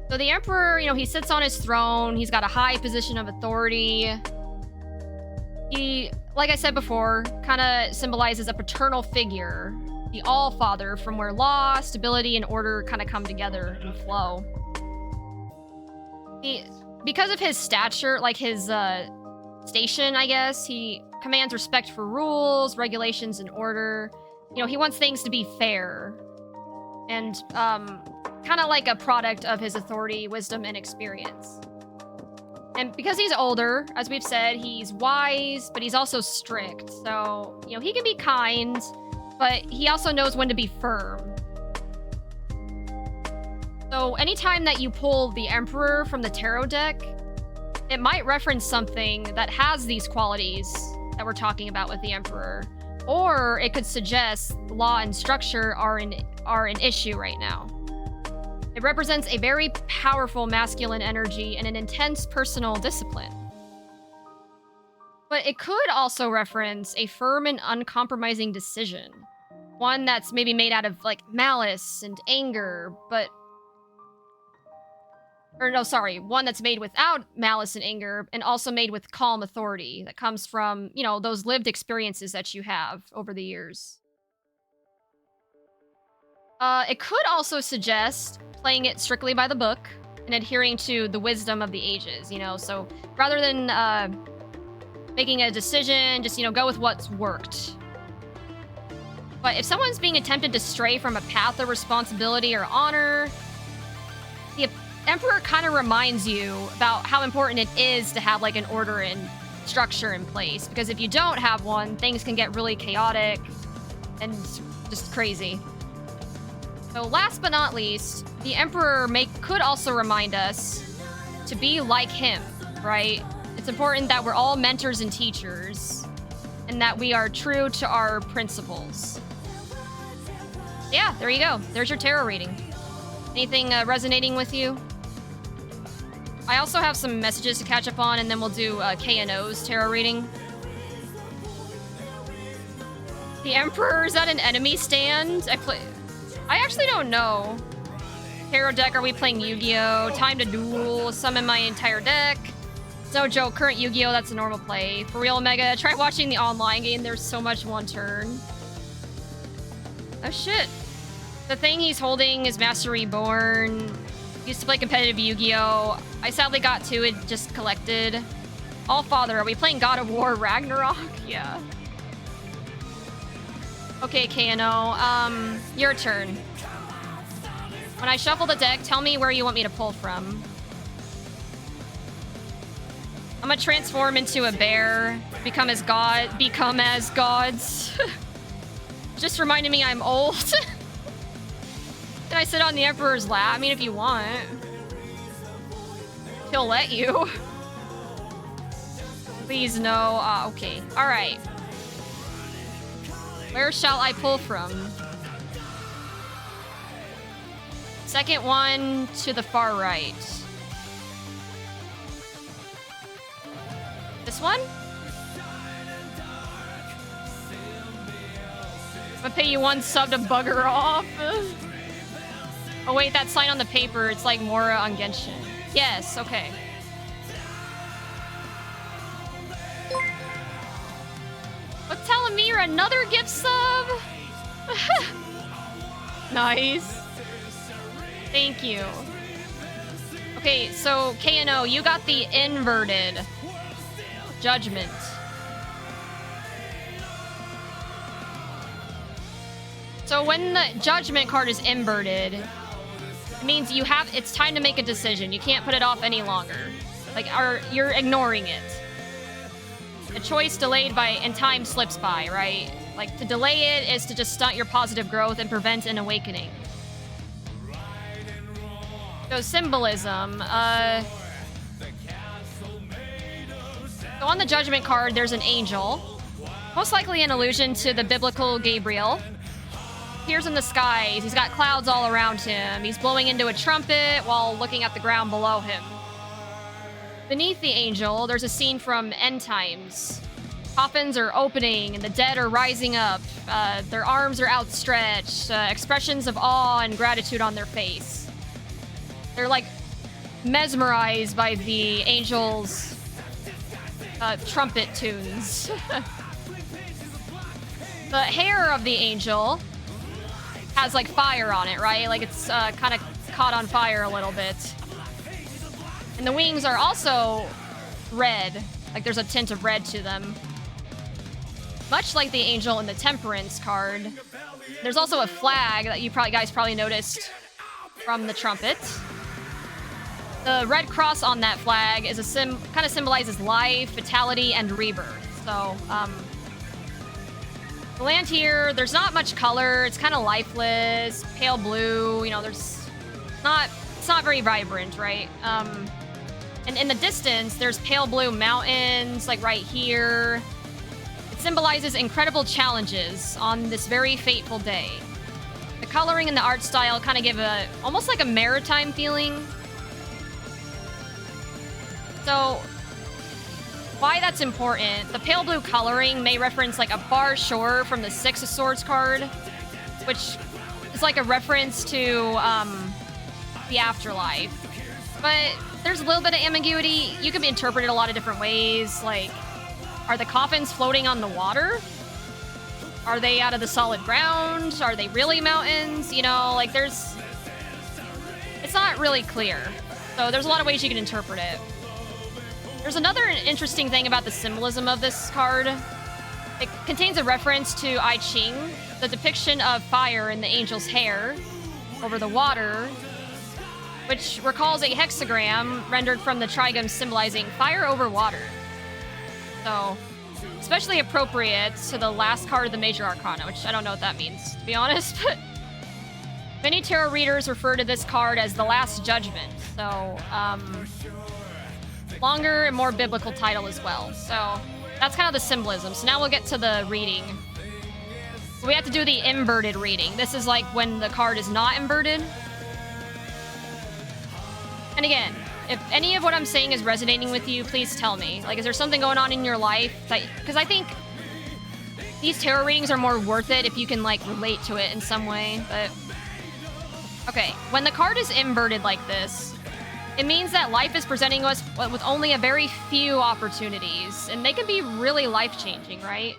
So the Emperor, you know, he sits on his throne, he's got a high position of authority. He, like I said before, kind of symbolizes a paternal figure, the All-Father, from where law, stability, and order kind of come together and flow. Because of his stature, like his station, I guess, he commands respect for rules, regulations, and order. You know, he wants things to be fair. And kind of like a product of his authority, wisdom, and experience. And because he's older, as we've said, he's wise, but he's also strict. So, you know, he can be kind, but he also knows when to be firm. So anytime that you pull the Emperor from the tarot deck, it might reference something that has these qualities that we're talking about with the Emperor. Or it could suggest law and structure are an issue right now. It represents a very powerful masculine energy and an intense personal discipline. But it could also reference a firm and uncompromising decision. One that's maybe made out of, like, malice and anger, but... Or no, sorry, one that's made without malice and anger, and also made with calm authority that comes from, you know, those lived experiences that you have over the years. It could also suggest playing it strictly by the book and adhering to the wisdom of the ages, you know? So rather than making a decision, just, you know, go with what's worked. But if someone's being attempted to stray from a path of responsibility or honor, the Emperor kind of reminds you about how important it is to have like an order and structure in place. Because if you don't have one, things can get really chaotic and just crazy. So last but not least, the Emperor could also remind us to be like him, right? It's important that we're all mentors and teachers, and that we are true to our principles. Yeah, there you go. There's your tarot reading. Anything resonating with you? I also have some messages to catch up on, and then we'll do K&O's tarot reading. The Emperor, is that an enemy stand? I actually don't know. Tarot deck, are we playing Yu-Gi-Oh? Time to duel, summon my entire deck. No joke, current Yu-Gi-Oh, that's a normal play. For real, Omega, try watching the online game, there's so much one turn. Oh shit. The thing he's holding is Master Reborn. Used to play competitive Yu-Gi-Oh! I sadly got to it, just collected. Allfather, are we playing God of War Ragnarok? Yeah. Okay, K&O, your turn. When I shuffle the deck, tell me where you want me to pull from. I'm gonna transform into a bear, become as gods. Just reminded me I'm old. Can I sit on the Emperor's lap? I mean, if you want. He'll let you. Please, no. Okay. Alright. Where shall I pull from? Second one to the far right. This one? I'm gonna pay you 1 sub to bugger off. Oh wait, that sign on the paper, it's like Mora on Genshin. Yes, okay. But Talamir, another gift sub? Nice. Thank you. Okay, so K&O, you got the inverted Judgment. So when the Judgment card is inverted, it means it's time to make a decision. You can't put it off any longer. Like, you're ignoring it. A choice delayed and time slips by, right? Like, to delay it is to just stunt your positive growth and prevent an awakening. So symbolism, so on the Judgment card, there's an angel. Most likely an allusion to the biblical Gabriel. Appears in the skies. He's got clouds all around him. He's blowing into a trumpet while looking at the ground below him. Beneath the angel, there's a scene from End Times. Coffins are opening and the dead are rising up. Their arms are outstretched. Expressions of awe and gratitude on their face. They're like mesmerized by the angel's trumpet tunes. The hair of the angel has like fire on it, right? Like it's kind of caught on fire a little bit. And the wings are also red. Like there's a tint of red to them. Much like the angel in the Temperance card. There's also a flag that you guys probably noticed from the trumpet. The red cross on that flag is kind of symbolizes life, vitality, and rebirth. So, the land here, there's not much color. It's kind of lifeless, pale blue. You know, it's not very vibrant, right? And in the distance, there's pale blue mountains, like right here. It symbolizes incredible challenges on this very fateful day. The coloring and the art style kind of give almost like a maritime feeling. So, why that's important, the pale blue coloring may reference like a bar shore from the Six of Swords card, which is like a reference to the afterlife. But there's a little bit of ambiguity. You can interpret it a lot of different ways. Like, are the coffins floating on the water? Are they out of the solid ground? Are they really mountains? You know, like it's not really clear. So there's a lot of ways you can interpret it. There's another interesting thing about the symbolism of this card. It contains a reference to I Ching, the depiction of fire in the angel's hair over the water, which recalls a hexagram rendered from the trigram symbolizing fire over water. So, especially appropriate to the last card of the Major Arcana, which I don't know what that means, to be honest, but many tarot readers refer to this card as the Last Judgment, so, longer and more biblical title as well. So, that's kind of the symbolism. So now we'll get to the reading. We have to do the inverted reading. This is like when the card is not inverted. And again, if any of what I'm saying is resonating with you, please tell me. Like, is there something going on in your life that... Because I think these tarot readings are more worth it if you can, like, relate to it in some way, but... Okay, when the card is inverted like this, it means that life is presenting us with only a very few opportunities, and they can be really life-changing, right?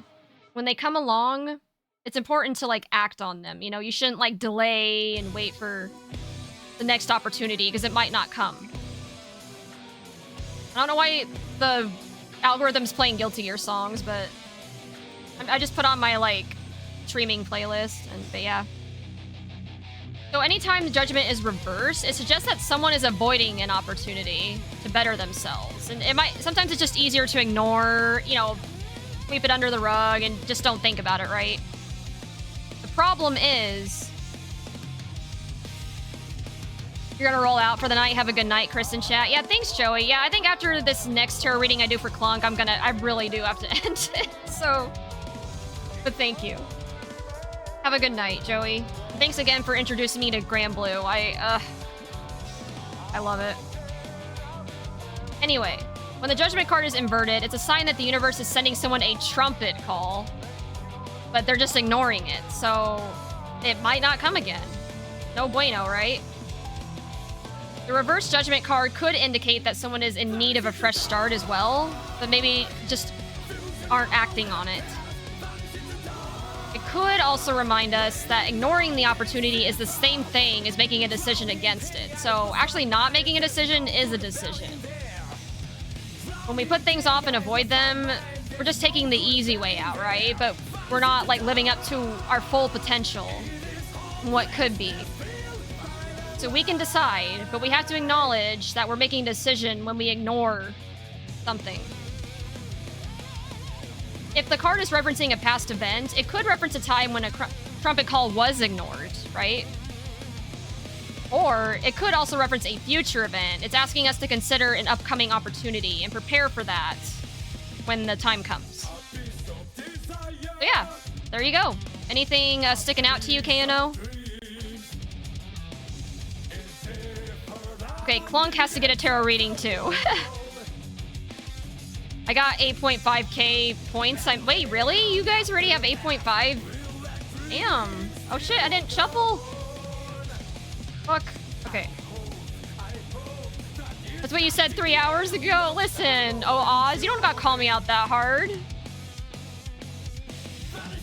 When they come along, it's important to, like, act on them. You know, you shouldn't, like, delay and wait for the next opportunity, because it might not come. I don't know why the algorithm's playing Guilty Gear songs, but I just put on my, like, streaming playlist, but yeah. So anytime the judgment is reversed, it suggests that someone is avoiding an opportunity to better themselves. And it might, sometimes it's just easier to ignore, you know, sweep it under the rug and just don't think about it, right? The problem is, you're gonna roll out for the night. Have a good night, Chris in chat. Yeah, thanks, Joey. Yeah, I think after this next tarot reading I do for Clunk, I really do have to end it. So, but thank you. Have a good night, Joey. Thanks again for introducing me to Grand Blue. I love it. Anyway, when the Judgment card is inverted, it's a sign that the universe is sending someone a trumpet call, but they're just ignoring it, so it might not come again. No bueno, right? The reverse Judgment card could indicate that someone is in need of a fresh start as well, but maybe just aren't acting on it. It could also remind us that ignoring the opportunity is the same thing as making a decision against it. So actually not making a decision is a decision. When we put things off and avoid them, we're just taking the easy way out, right? But we're not, like, living up to our full potential and what could be. So we can decide, but we have to acknowledge that we're making a decision when we ignore something. If the card is referencing a past event, it could reference a time when a trumpet call was ignored, right? Or it could also reference a future event. It's asking us to consider an upcoming opportunity and prepare for that when the time comes. So yeah, there you go. Anything sticking out to you, KNO? Okay, Clunk has to get a tarot reading too. I got 8.5k points. Wait, really? You guys already have 8.5? Damn. Oh shit, I didn't shuffle? Fuck. Okay. That's what you said 3 hours ago? Listen, oh Oz, you don't gotta call me out that hard.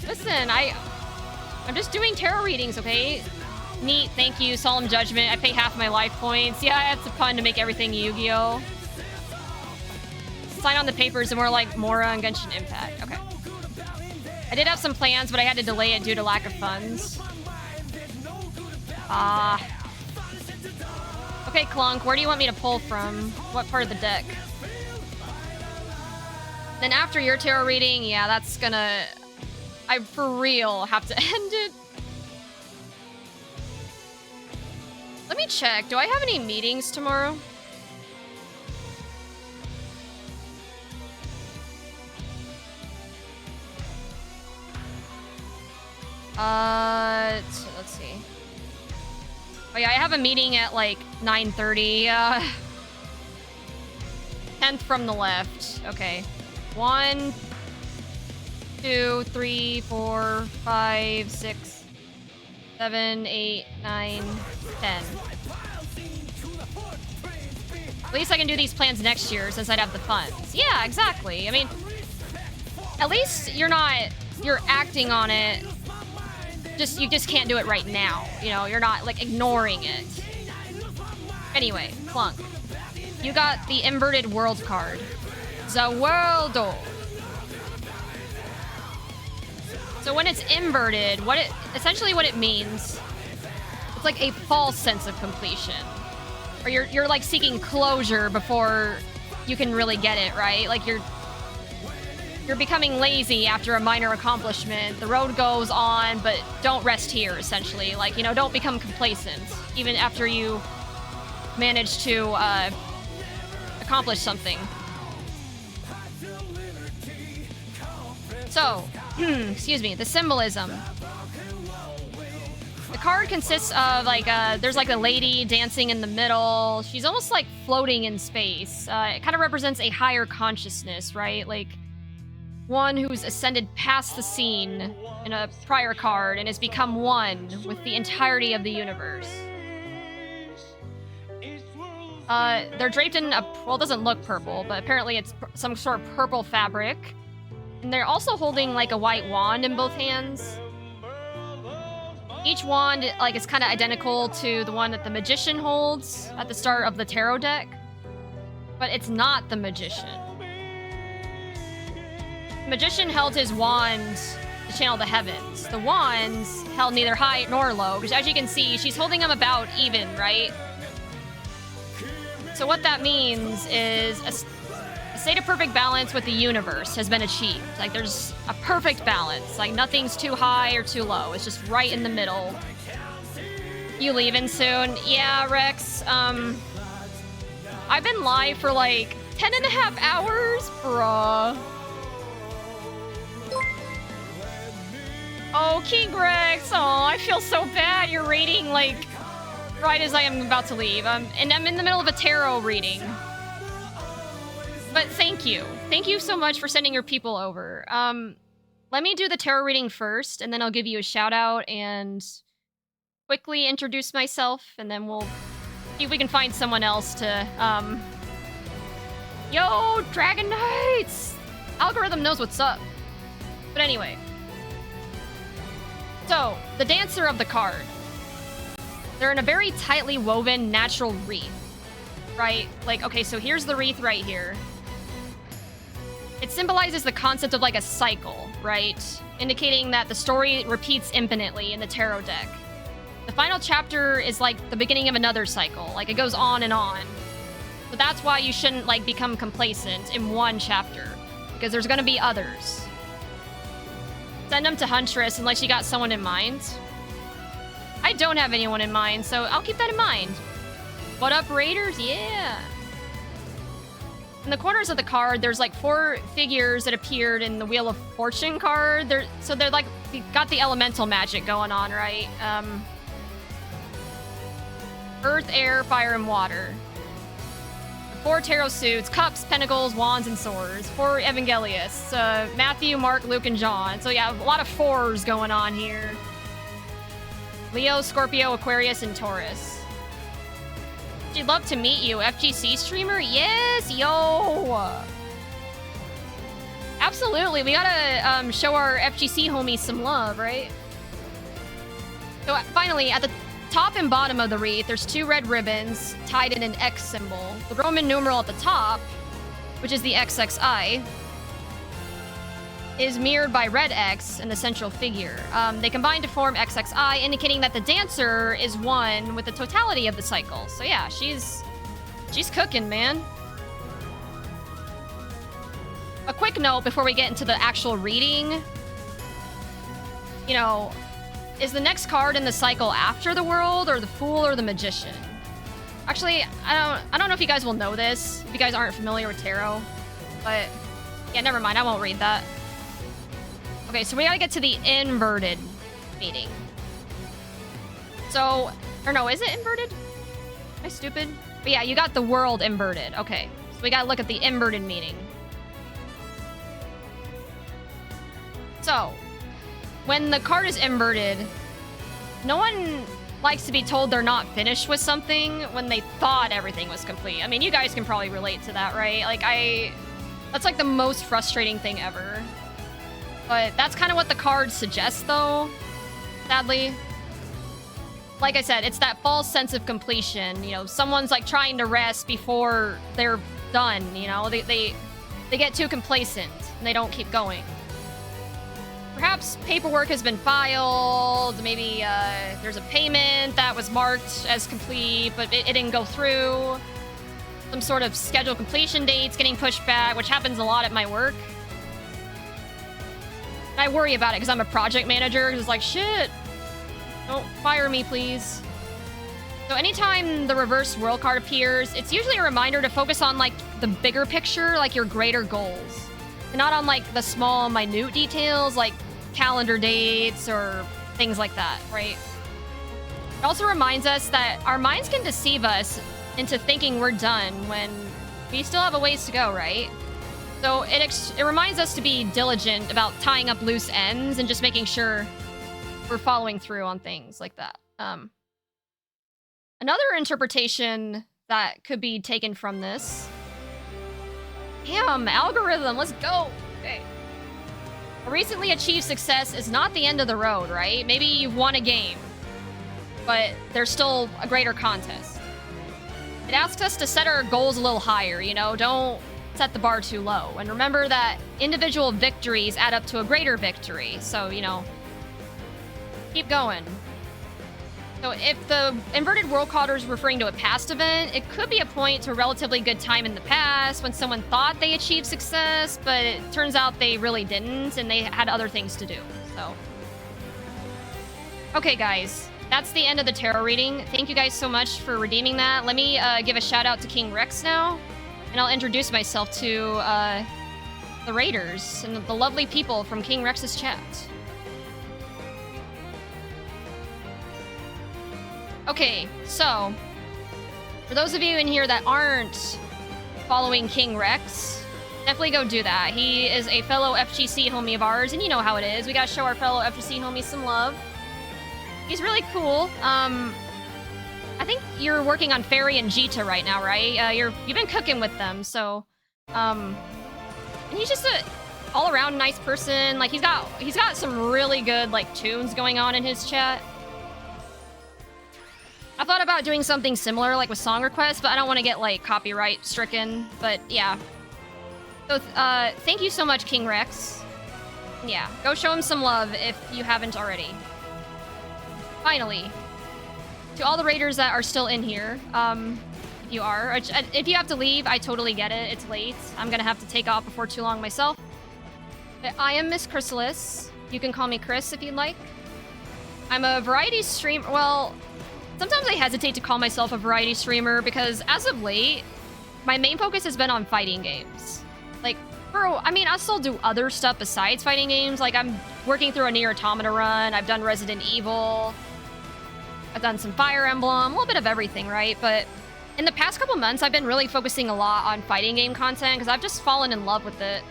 Listen, I'm just doing tarot readings, okay? Neat, thank you, Solemn Judgment. I pay half my life points. Yeah, it's a pun to make everything Yu-Gi-Oh! Sign on the papers and we're like Mora and Genshin Impact. Okay. I did have some plans, but I had to delay it due to lack of funds. Okay, Clunk, where do you want me to pull from? What part of the deck? Then after your tarot reading, yeah, that's gonna... I for real have to end it. Let me check. Do I have any meetings tomorrow? Let's see. Oh yeah, I have a meeting at like 9:30. 10th from the left. Okay. 1, 2, 3, 4, 5, 6, 7, 8, 9, 10. At least I can do these plans next year since I'd have the funds. Yeah, exactly. I mean, at least you're acting on it. You just can't do it right now. You know, you're not, like, ignoring it. Anyway, Clunk. You got the inverted world card. The world. So when it's inverted, essentially what it means, it's like a false sense of completion. Or you're like seeking closure before you can really get it, right? Like you're becoming lazy after a minor accomplishment. The road goes on, but don't rest here, essentially. Like, you know, don't become complacent, even after you manage to accomplish something. So, excuse me, the symbolism. The card consists of, like, there's like a lady dancing in the middle. She's almost like floating in space. It kind of represents a higher consciousness, right? Like, one who's ascended past the scene in a prior card and has become one with the entirety of the universe. They're draped in a, well, it doesn't look purple, but apparently it's some sort of purple fabric. And they're also holding like a white wand in both hands. Each wand, like, is kind of identical to the one that the magician holds at the start of the tarot deck. But it's not the magician. The magician held his wand to channel the heavens. The wands held neither high nor low, because as you can see, she's holding them about even, right? So what that means is a state of perfect balance with the universe has been achieved. Like, there's a perfect balance. Like, nothing's too high or too low. It's just right in the middle. You leaving soon? Yeah, Rex. I've been live for like 10.5 hours, bruh. Oh, King Rex. Oh, I feel so bad. You're reading, like, right as I am about to leave. And I'm in the middle of a tarot reading. But thank you. Thank you so much for sending your people over. Let me do the tarot reading first, and then I'll give you a shout out and quickly introduce myself, and then we'll see if we can find someone else to, Yo, Dragon Knights! Algorithm knows what's up. But anyway. So, the dancer of the card. They're in a very tightly woven natural wreath, right? Like, okay, so here's the wreath right here. It symbolizes the concept of like a cycle, right? Indicating that the story repeats infinitely in the tarot deck. The final chapter is like the beginning of another cycle. Like, it goes on and on. So that's why you shouldn't like become complacent in one chapter, because there's gonna be others. Send them to Huntress unless you got someone in mind. I don't have anyone in mind, so I'll keep that in mind. What up, Raiders? Yeah. In the corners of the card, there's like 4 figures that appeared in the Wheel of Fortune card. They're like, got the elemental magic going on, right? Earth, air, fire, and water. 4 tarot suits, cups, pentacles, wands, and swords. 4 Evangelists, Matthew, Mark, Luke, and John. So yeah, a lot of 4s going on here. Leo, Scorpio, Aquarius, and Taurus. She'd love to meet you. FGC streamer? Yes, yo! Absolutely, we gotta show our FGC homies some love, right? So finally, at the top and bottom of the wreath, there's 2 red ribbons tied in an X symbol. The Roman numeral at the top, which is the XXI, is mirrored by red X in the central figure. They combine to form XXI, indicating that the dancer is one with the totality of the cycle. So yeah, she's cooking, man. A quick note before we get into the actual reading. You know, is the next card in the cycle after the World, or the Fool, or the Magician? Actually, I don't know if you guys will know this, if you guys aren't familiar with tarot. But yeah, never mind, I won't read that. Okay, so we gotta get to the inverted meaning. So, or no, is it inverted? Am I stupid? But yeah, you got the world inverted. Okay, so we gotta look at the inverted meaning. So, when the card is inverted, no one likes to be told they're not finished with something when they thought everything was complete. I mean, you guys can probably relate to that, right? Like, that's like the most frustrating thing ever. But that's kind of what the cards suggest, though, sadly. Like I said, it's that false sense of completion. You know, someone's like trying to rest before they're done, you know? they get too complacent and they don't keep going. Perhaps paperwork has been filed, maybe there's a payment that was marked as complete, but it didn't go through. Some sort of scheduled completion dates getting pushed back, which happens a lot at my work. And I worry about it because I'm a project manager. It's like, shit, don't fire me, please. So anytime the reverse world card appears, it's usually a reminder to focus on like the bigger picture, like your greater goals. And not on like the small, minute details like calendar dates or things like that, right? It also reminds us that our minds can deceive us into thinking we're done when we still have a ways to go, right? So it reminds us to be diligent about tying up loose ends and just making sure we're following through on things like that. Another interpretation that could be taken from this. Damn, algorithm, let's go. Okay. A recently achieved success is not the end of the road, right? Maybe you've won a game, but there's still a greater contest. It asks us to set our goals a little higher, you know? Don't set the bar too low. And remember that individual victories add up to a greater victory. So, you know, keep going. So if the inverted world card is referring to a past event, it could be a point to a relatively good time in the past when someone thought they achieved success, but it turns out they really didn't and they had other things to do. So, okay, guys. That's the end of the tarot reading. Thank you guys so much for redeeming that. Let me give a shout out to King Rex now, and I'll introduce myself to the raiders and the lovely people from King Rex's chat. Okay, so for those of you in here that aren't following King Rex, definitely go do that. He is a fellow FGC homie of ours, and you know how it is. We gotta show our fellow FGC homies some love. He's really cool. I think you're working on Fairy and Jita right now, right? You've been cooking with them, so and he's just a all-around nice person. Like he's got some really good like tunes going on in his chat. I thought about doing something similar like with song requests, but I don't want to get like copyright stricken. But yeah. So thank you so much, King Rex. Yeah, go show him some love if you haven't already. Finally, to all the raiders that are still in here, if you are, if you have to leave, I totally get it. It's late. I'm gonna have to take off before too long myself. But I am Miss Chrysalis. You can call me Chris if you'd like. I'm a variety streamer. Well, sometimes I hesitate to call myself a variety streamer because as of late, my main focus has been on fighting games. Like, I mean, I still do other stuff besides fighting games. Like, I'm working through a Nier Automata run. I've done Resident Evil. I've done some Fire Emblem, a little bit of everything, right? But in the past couple months, I've been really focusing a lot on fighting game content because I've just fallen in love with it.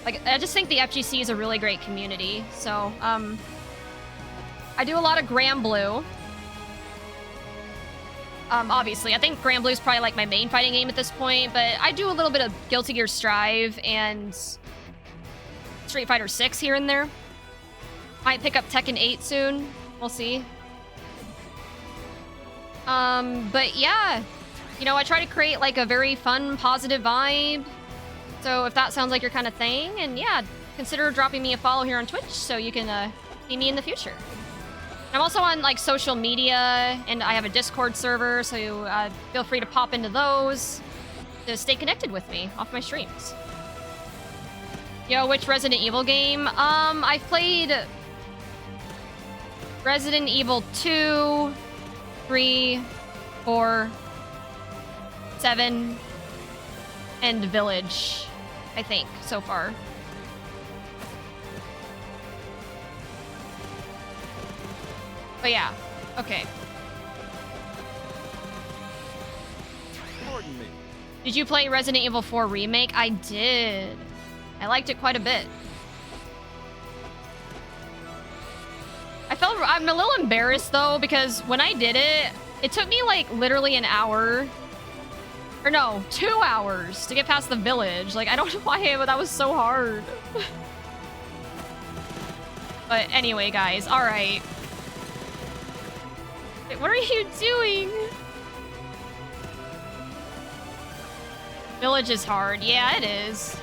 Like, I just think the FGC is a really great community. So, I do a lot of Grand Blue. Obviously, I think Grand Blue is probably like my main fighting game at this point, but I do a little bit of Guilty Gear Strive and Street Fighter 6 here and there. Might pick up Tekken 8 soon. We'll see. But yeah, you know, I try to create like a very fun, positive vibe. So if that sounds like your kind of thing, and yeah, consider dropping me a follow here on Twitch so you can see me in the future. I'm also on like social media, and I have a Discord server, so feel free to pop into those to stay connected with me off my streams. Yo, which Resident Evil game? I played Resident Evil 2, 3, 4, 7, and Village, I think, so far. But yeah, okay. Pardon me. Did you play Resident Evil 4 Remake? I did. I liked it quite a bit. I'm a little embarrassed though, because when I did it, it took me like literally an hour. Or no, 2 hours to get past the village. Like, I don't know why, but that was so hard. But anyway, guys, alright. What are you doing? Village is hard. Yeah, it is.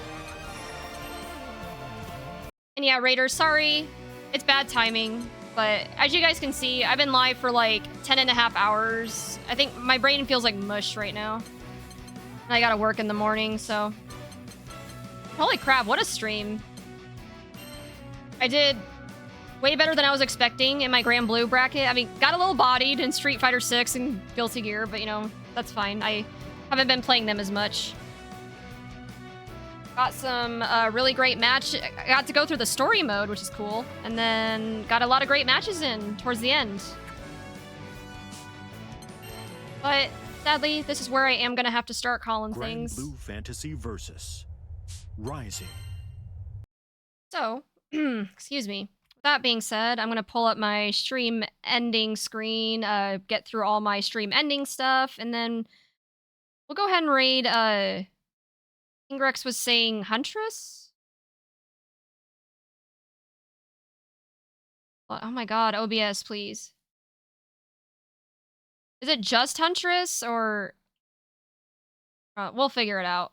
And yeah, Raiders, sorry. It's bad timing. But as you guys can see, I've been live for like 10.5 hours. I think my brain feels like mush right now. And I gotta work in the morning, so... Holy crap, what a stream. I did way better than I was expecting in my Grand Blue bracket. I mean, got a little bodied in Street Fighter 6 and Guilty Gear, but you know, that's fine. I haven't been playing them as much. Got some really great match. I got to go through the story mode, which is cool. And then got a lot of great matches in towards the end. But sadly, this is where I am gonna have to start calling Grand things. Blue Fantasy Versus. Rising. So, excuse me. With that being said, I'm gonna pull up my stream ending screen, get through all my stream ending stuff, and then we'll go ahead and raid, Ingrex was saying Huntress? Oh my god, OBS, please. Is it just Huntress, or... we'll figure it out.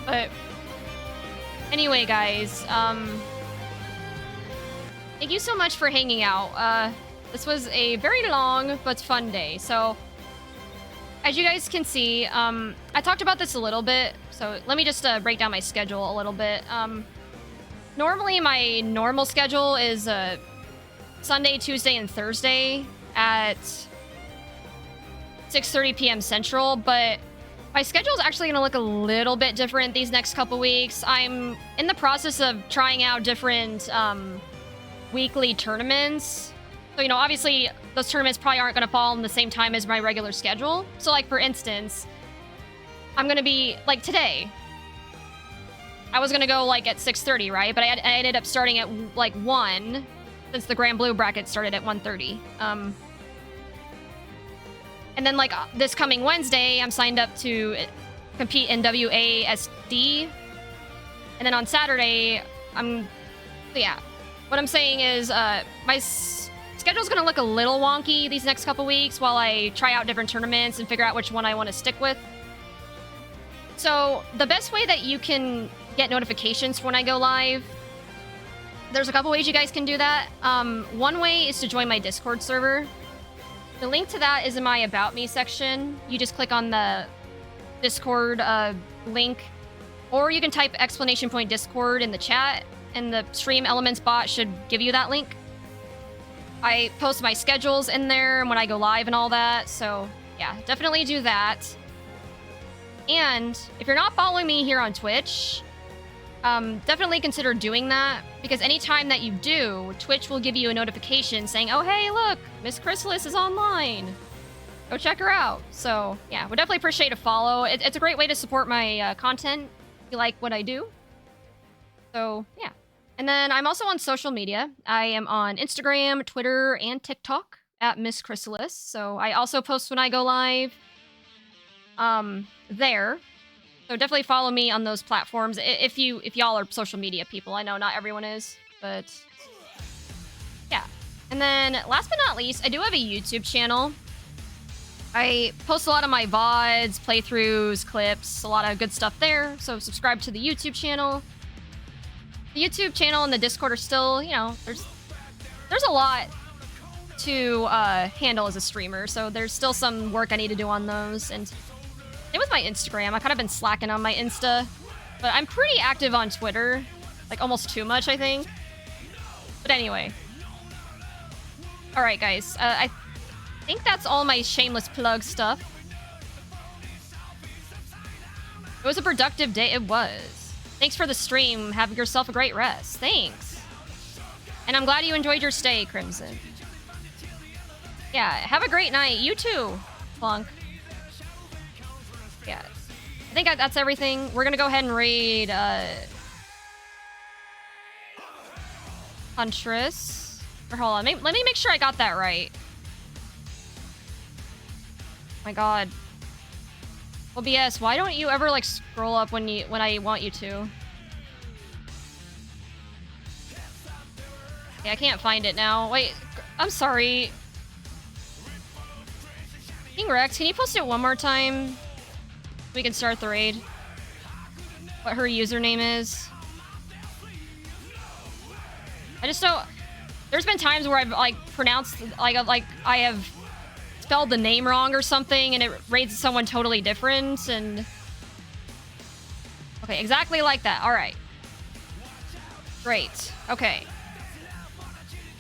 But... Anyway, guys, thank you so much for hanging out. This was a very long but fun day, so... As you guys can see, I talked about this a little bit, so let me just break down my schedule a little bit. Normally, my normal schedule is Sunday, Tuesday, and Thursday at 6:30 p.m. Central, but my schedule is actually going to look a little bit different these next couple weeks. I'm in the process of trying out different weekly tournaments. So, you know, obviously, those tournaments probably aren't going to fall in the same time as my regular schedule. So, like, for instance, I'm going to be, like, today. I was going to go, like, at 6:30, right? But I ended up starting at, like, 1, since the Grand Blue bracket started at 1:30. And then, like, this coming Wednesday, I'm signed up to compete in WASD. And then on Saturday, yeah. What I'm saying is, my schedule's gonna look a little wonky these next couple weeks while I try out different tournaments and figure out which one I want to stick with. So the best way that you can get notifications when I go live, there's a couple ways you guys can do that. One way is to join my Discord server. The link to that is in my About Me section. You just click on the Discord link, or you can type !Discord in the chat, and the Stream Elements bot should give you that link. I post my schedules in there and when I go live and all that, so yeah, definitely do that. And if you're not following me here on Twitch, definitely consider doing that, because anytime that you do, Twitch will give you a notification saying, oh hey, look, Miss Chrysalis is online. Go check her out. So yeah, would definitely appreciate a follow. It's a great way to support my content if you like what I do. So yeah. And then I'm also on social media. I am on Instagram, Twitter, and TikTok at Miss Chrysalis. So I also post when I go live there. So definitely follow me on those platforms if y'all are social media people. I know not everyone is, but yeah. And then last but not least, I do have a YouTube channel. I post a lot of my VODs, playthroughs, clips, a lot of good stuff there. So subscribe to the YouTube channel. The YouTube channel and the Discord are still, you know, there's a lot to handle as a streamer, so there's still some work I need to do on those. And it was my Instagram. I kind of been slacking on my Insta, but I'm pretty active on Twitter, like almost too much, I think. But anyway. All right, guys. I think that's all my shameless plug stuff. It was a productive day. It was. Thanks for the stream. Have yourself a great rest. Thanks. And I'm glad you enjoyed your stay, Crimson. Yeah, have a great night. You too, Plunk. Yeah. I think that's everything. We're gonna go ahead and raid Huntress. Or hold on. Let me make sure I got that right. My god. OBS, why don't you ever like scroll up when I want you to? Yeah, I can't find it now. Wait, I'm sorry. King Rex, can you post it one more time? So we can start the raid. What her username is. I just don't... There's been times where I've, like, pronounced... Like, I have spelled the name wrong or something, and it rates someone totally different, and... Okay, exactly like that. Alright. Great. Okay.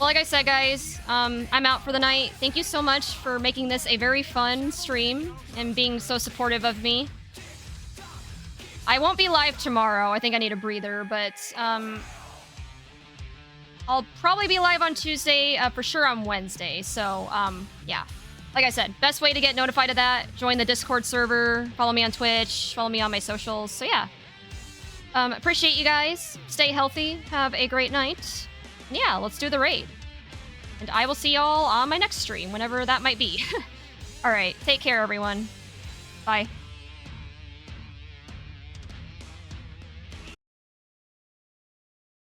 Well, like I said, guys, I'm out for the night. Thank you so much for making this a very fun stream and being so supportive of me. I won't be live tomorrow. I think I need a breather, but I'll probably be live on Tuesday, for sure on Wednesday. So, yeah. Like I said, best way to get notified of that, join the Discord server, follow me on Twitch, follow me on my socials. So, yeah. Appreciate you guys. Stay healthy. Have a great night. Yeah, let's do the raid. And I will see y'all on my next stream, whenever that might be. Alright, take care, everyone. Bye.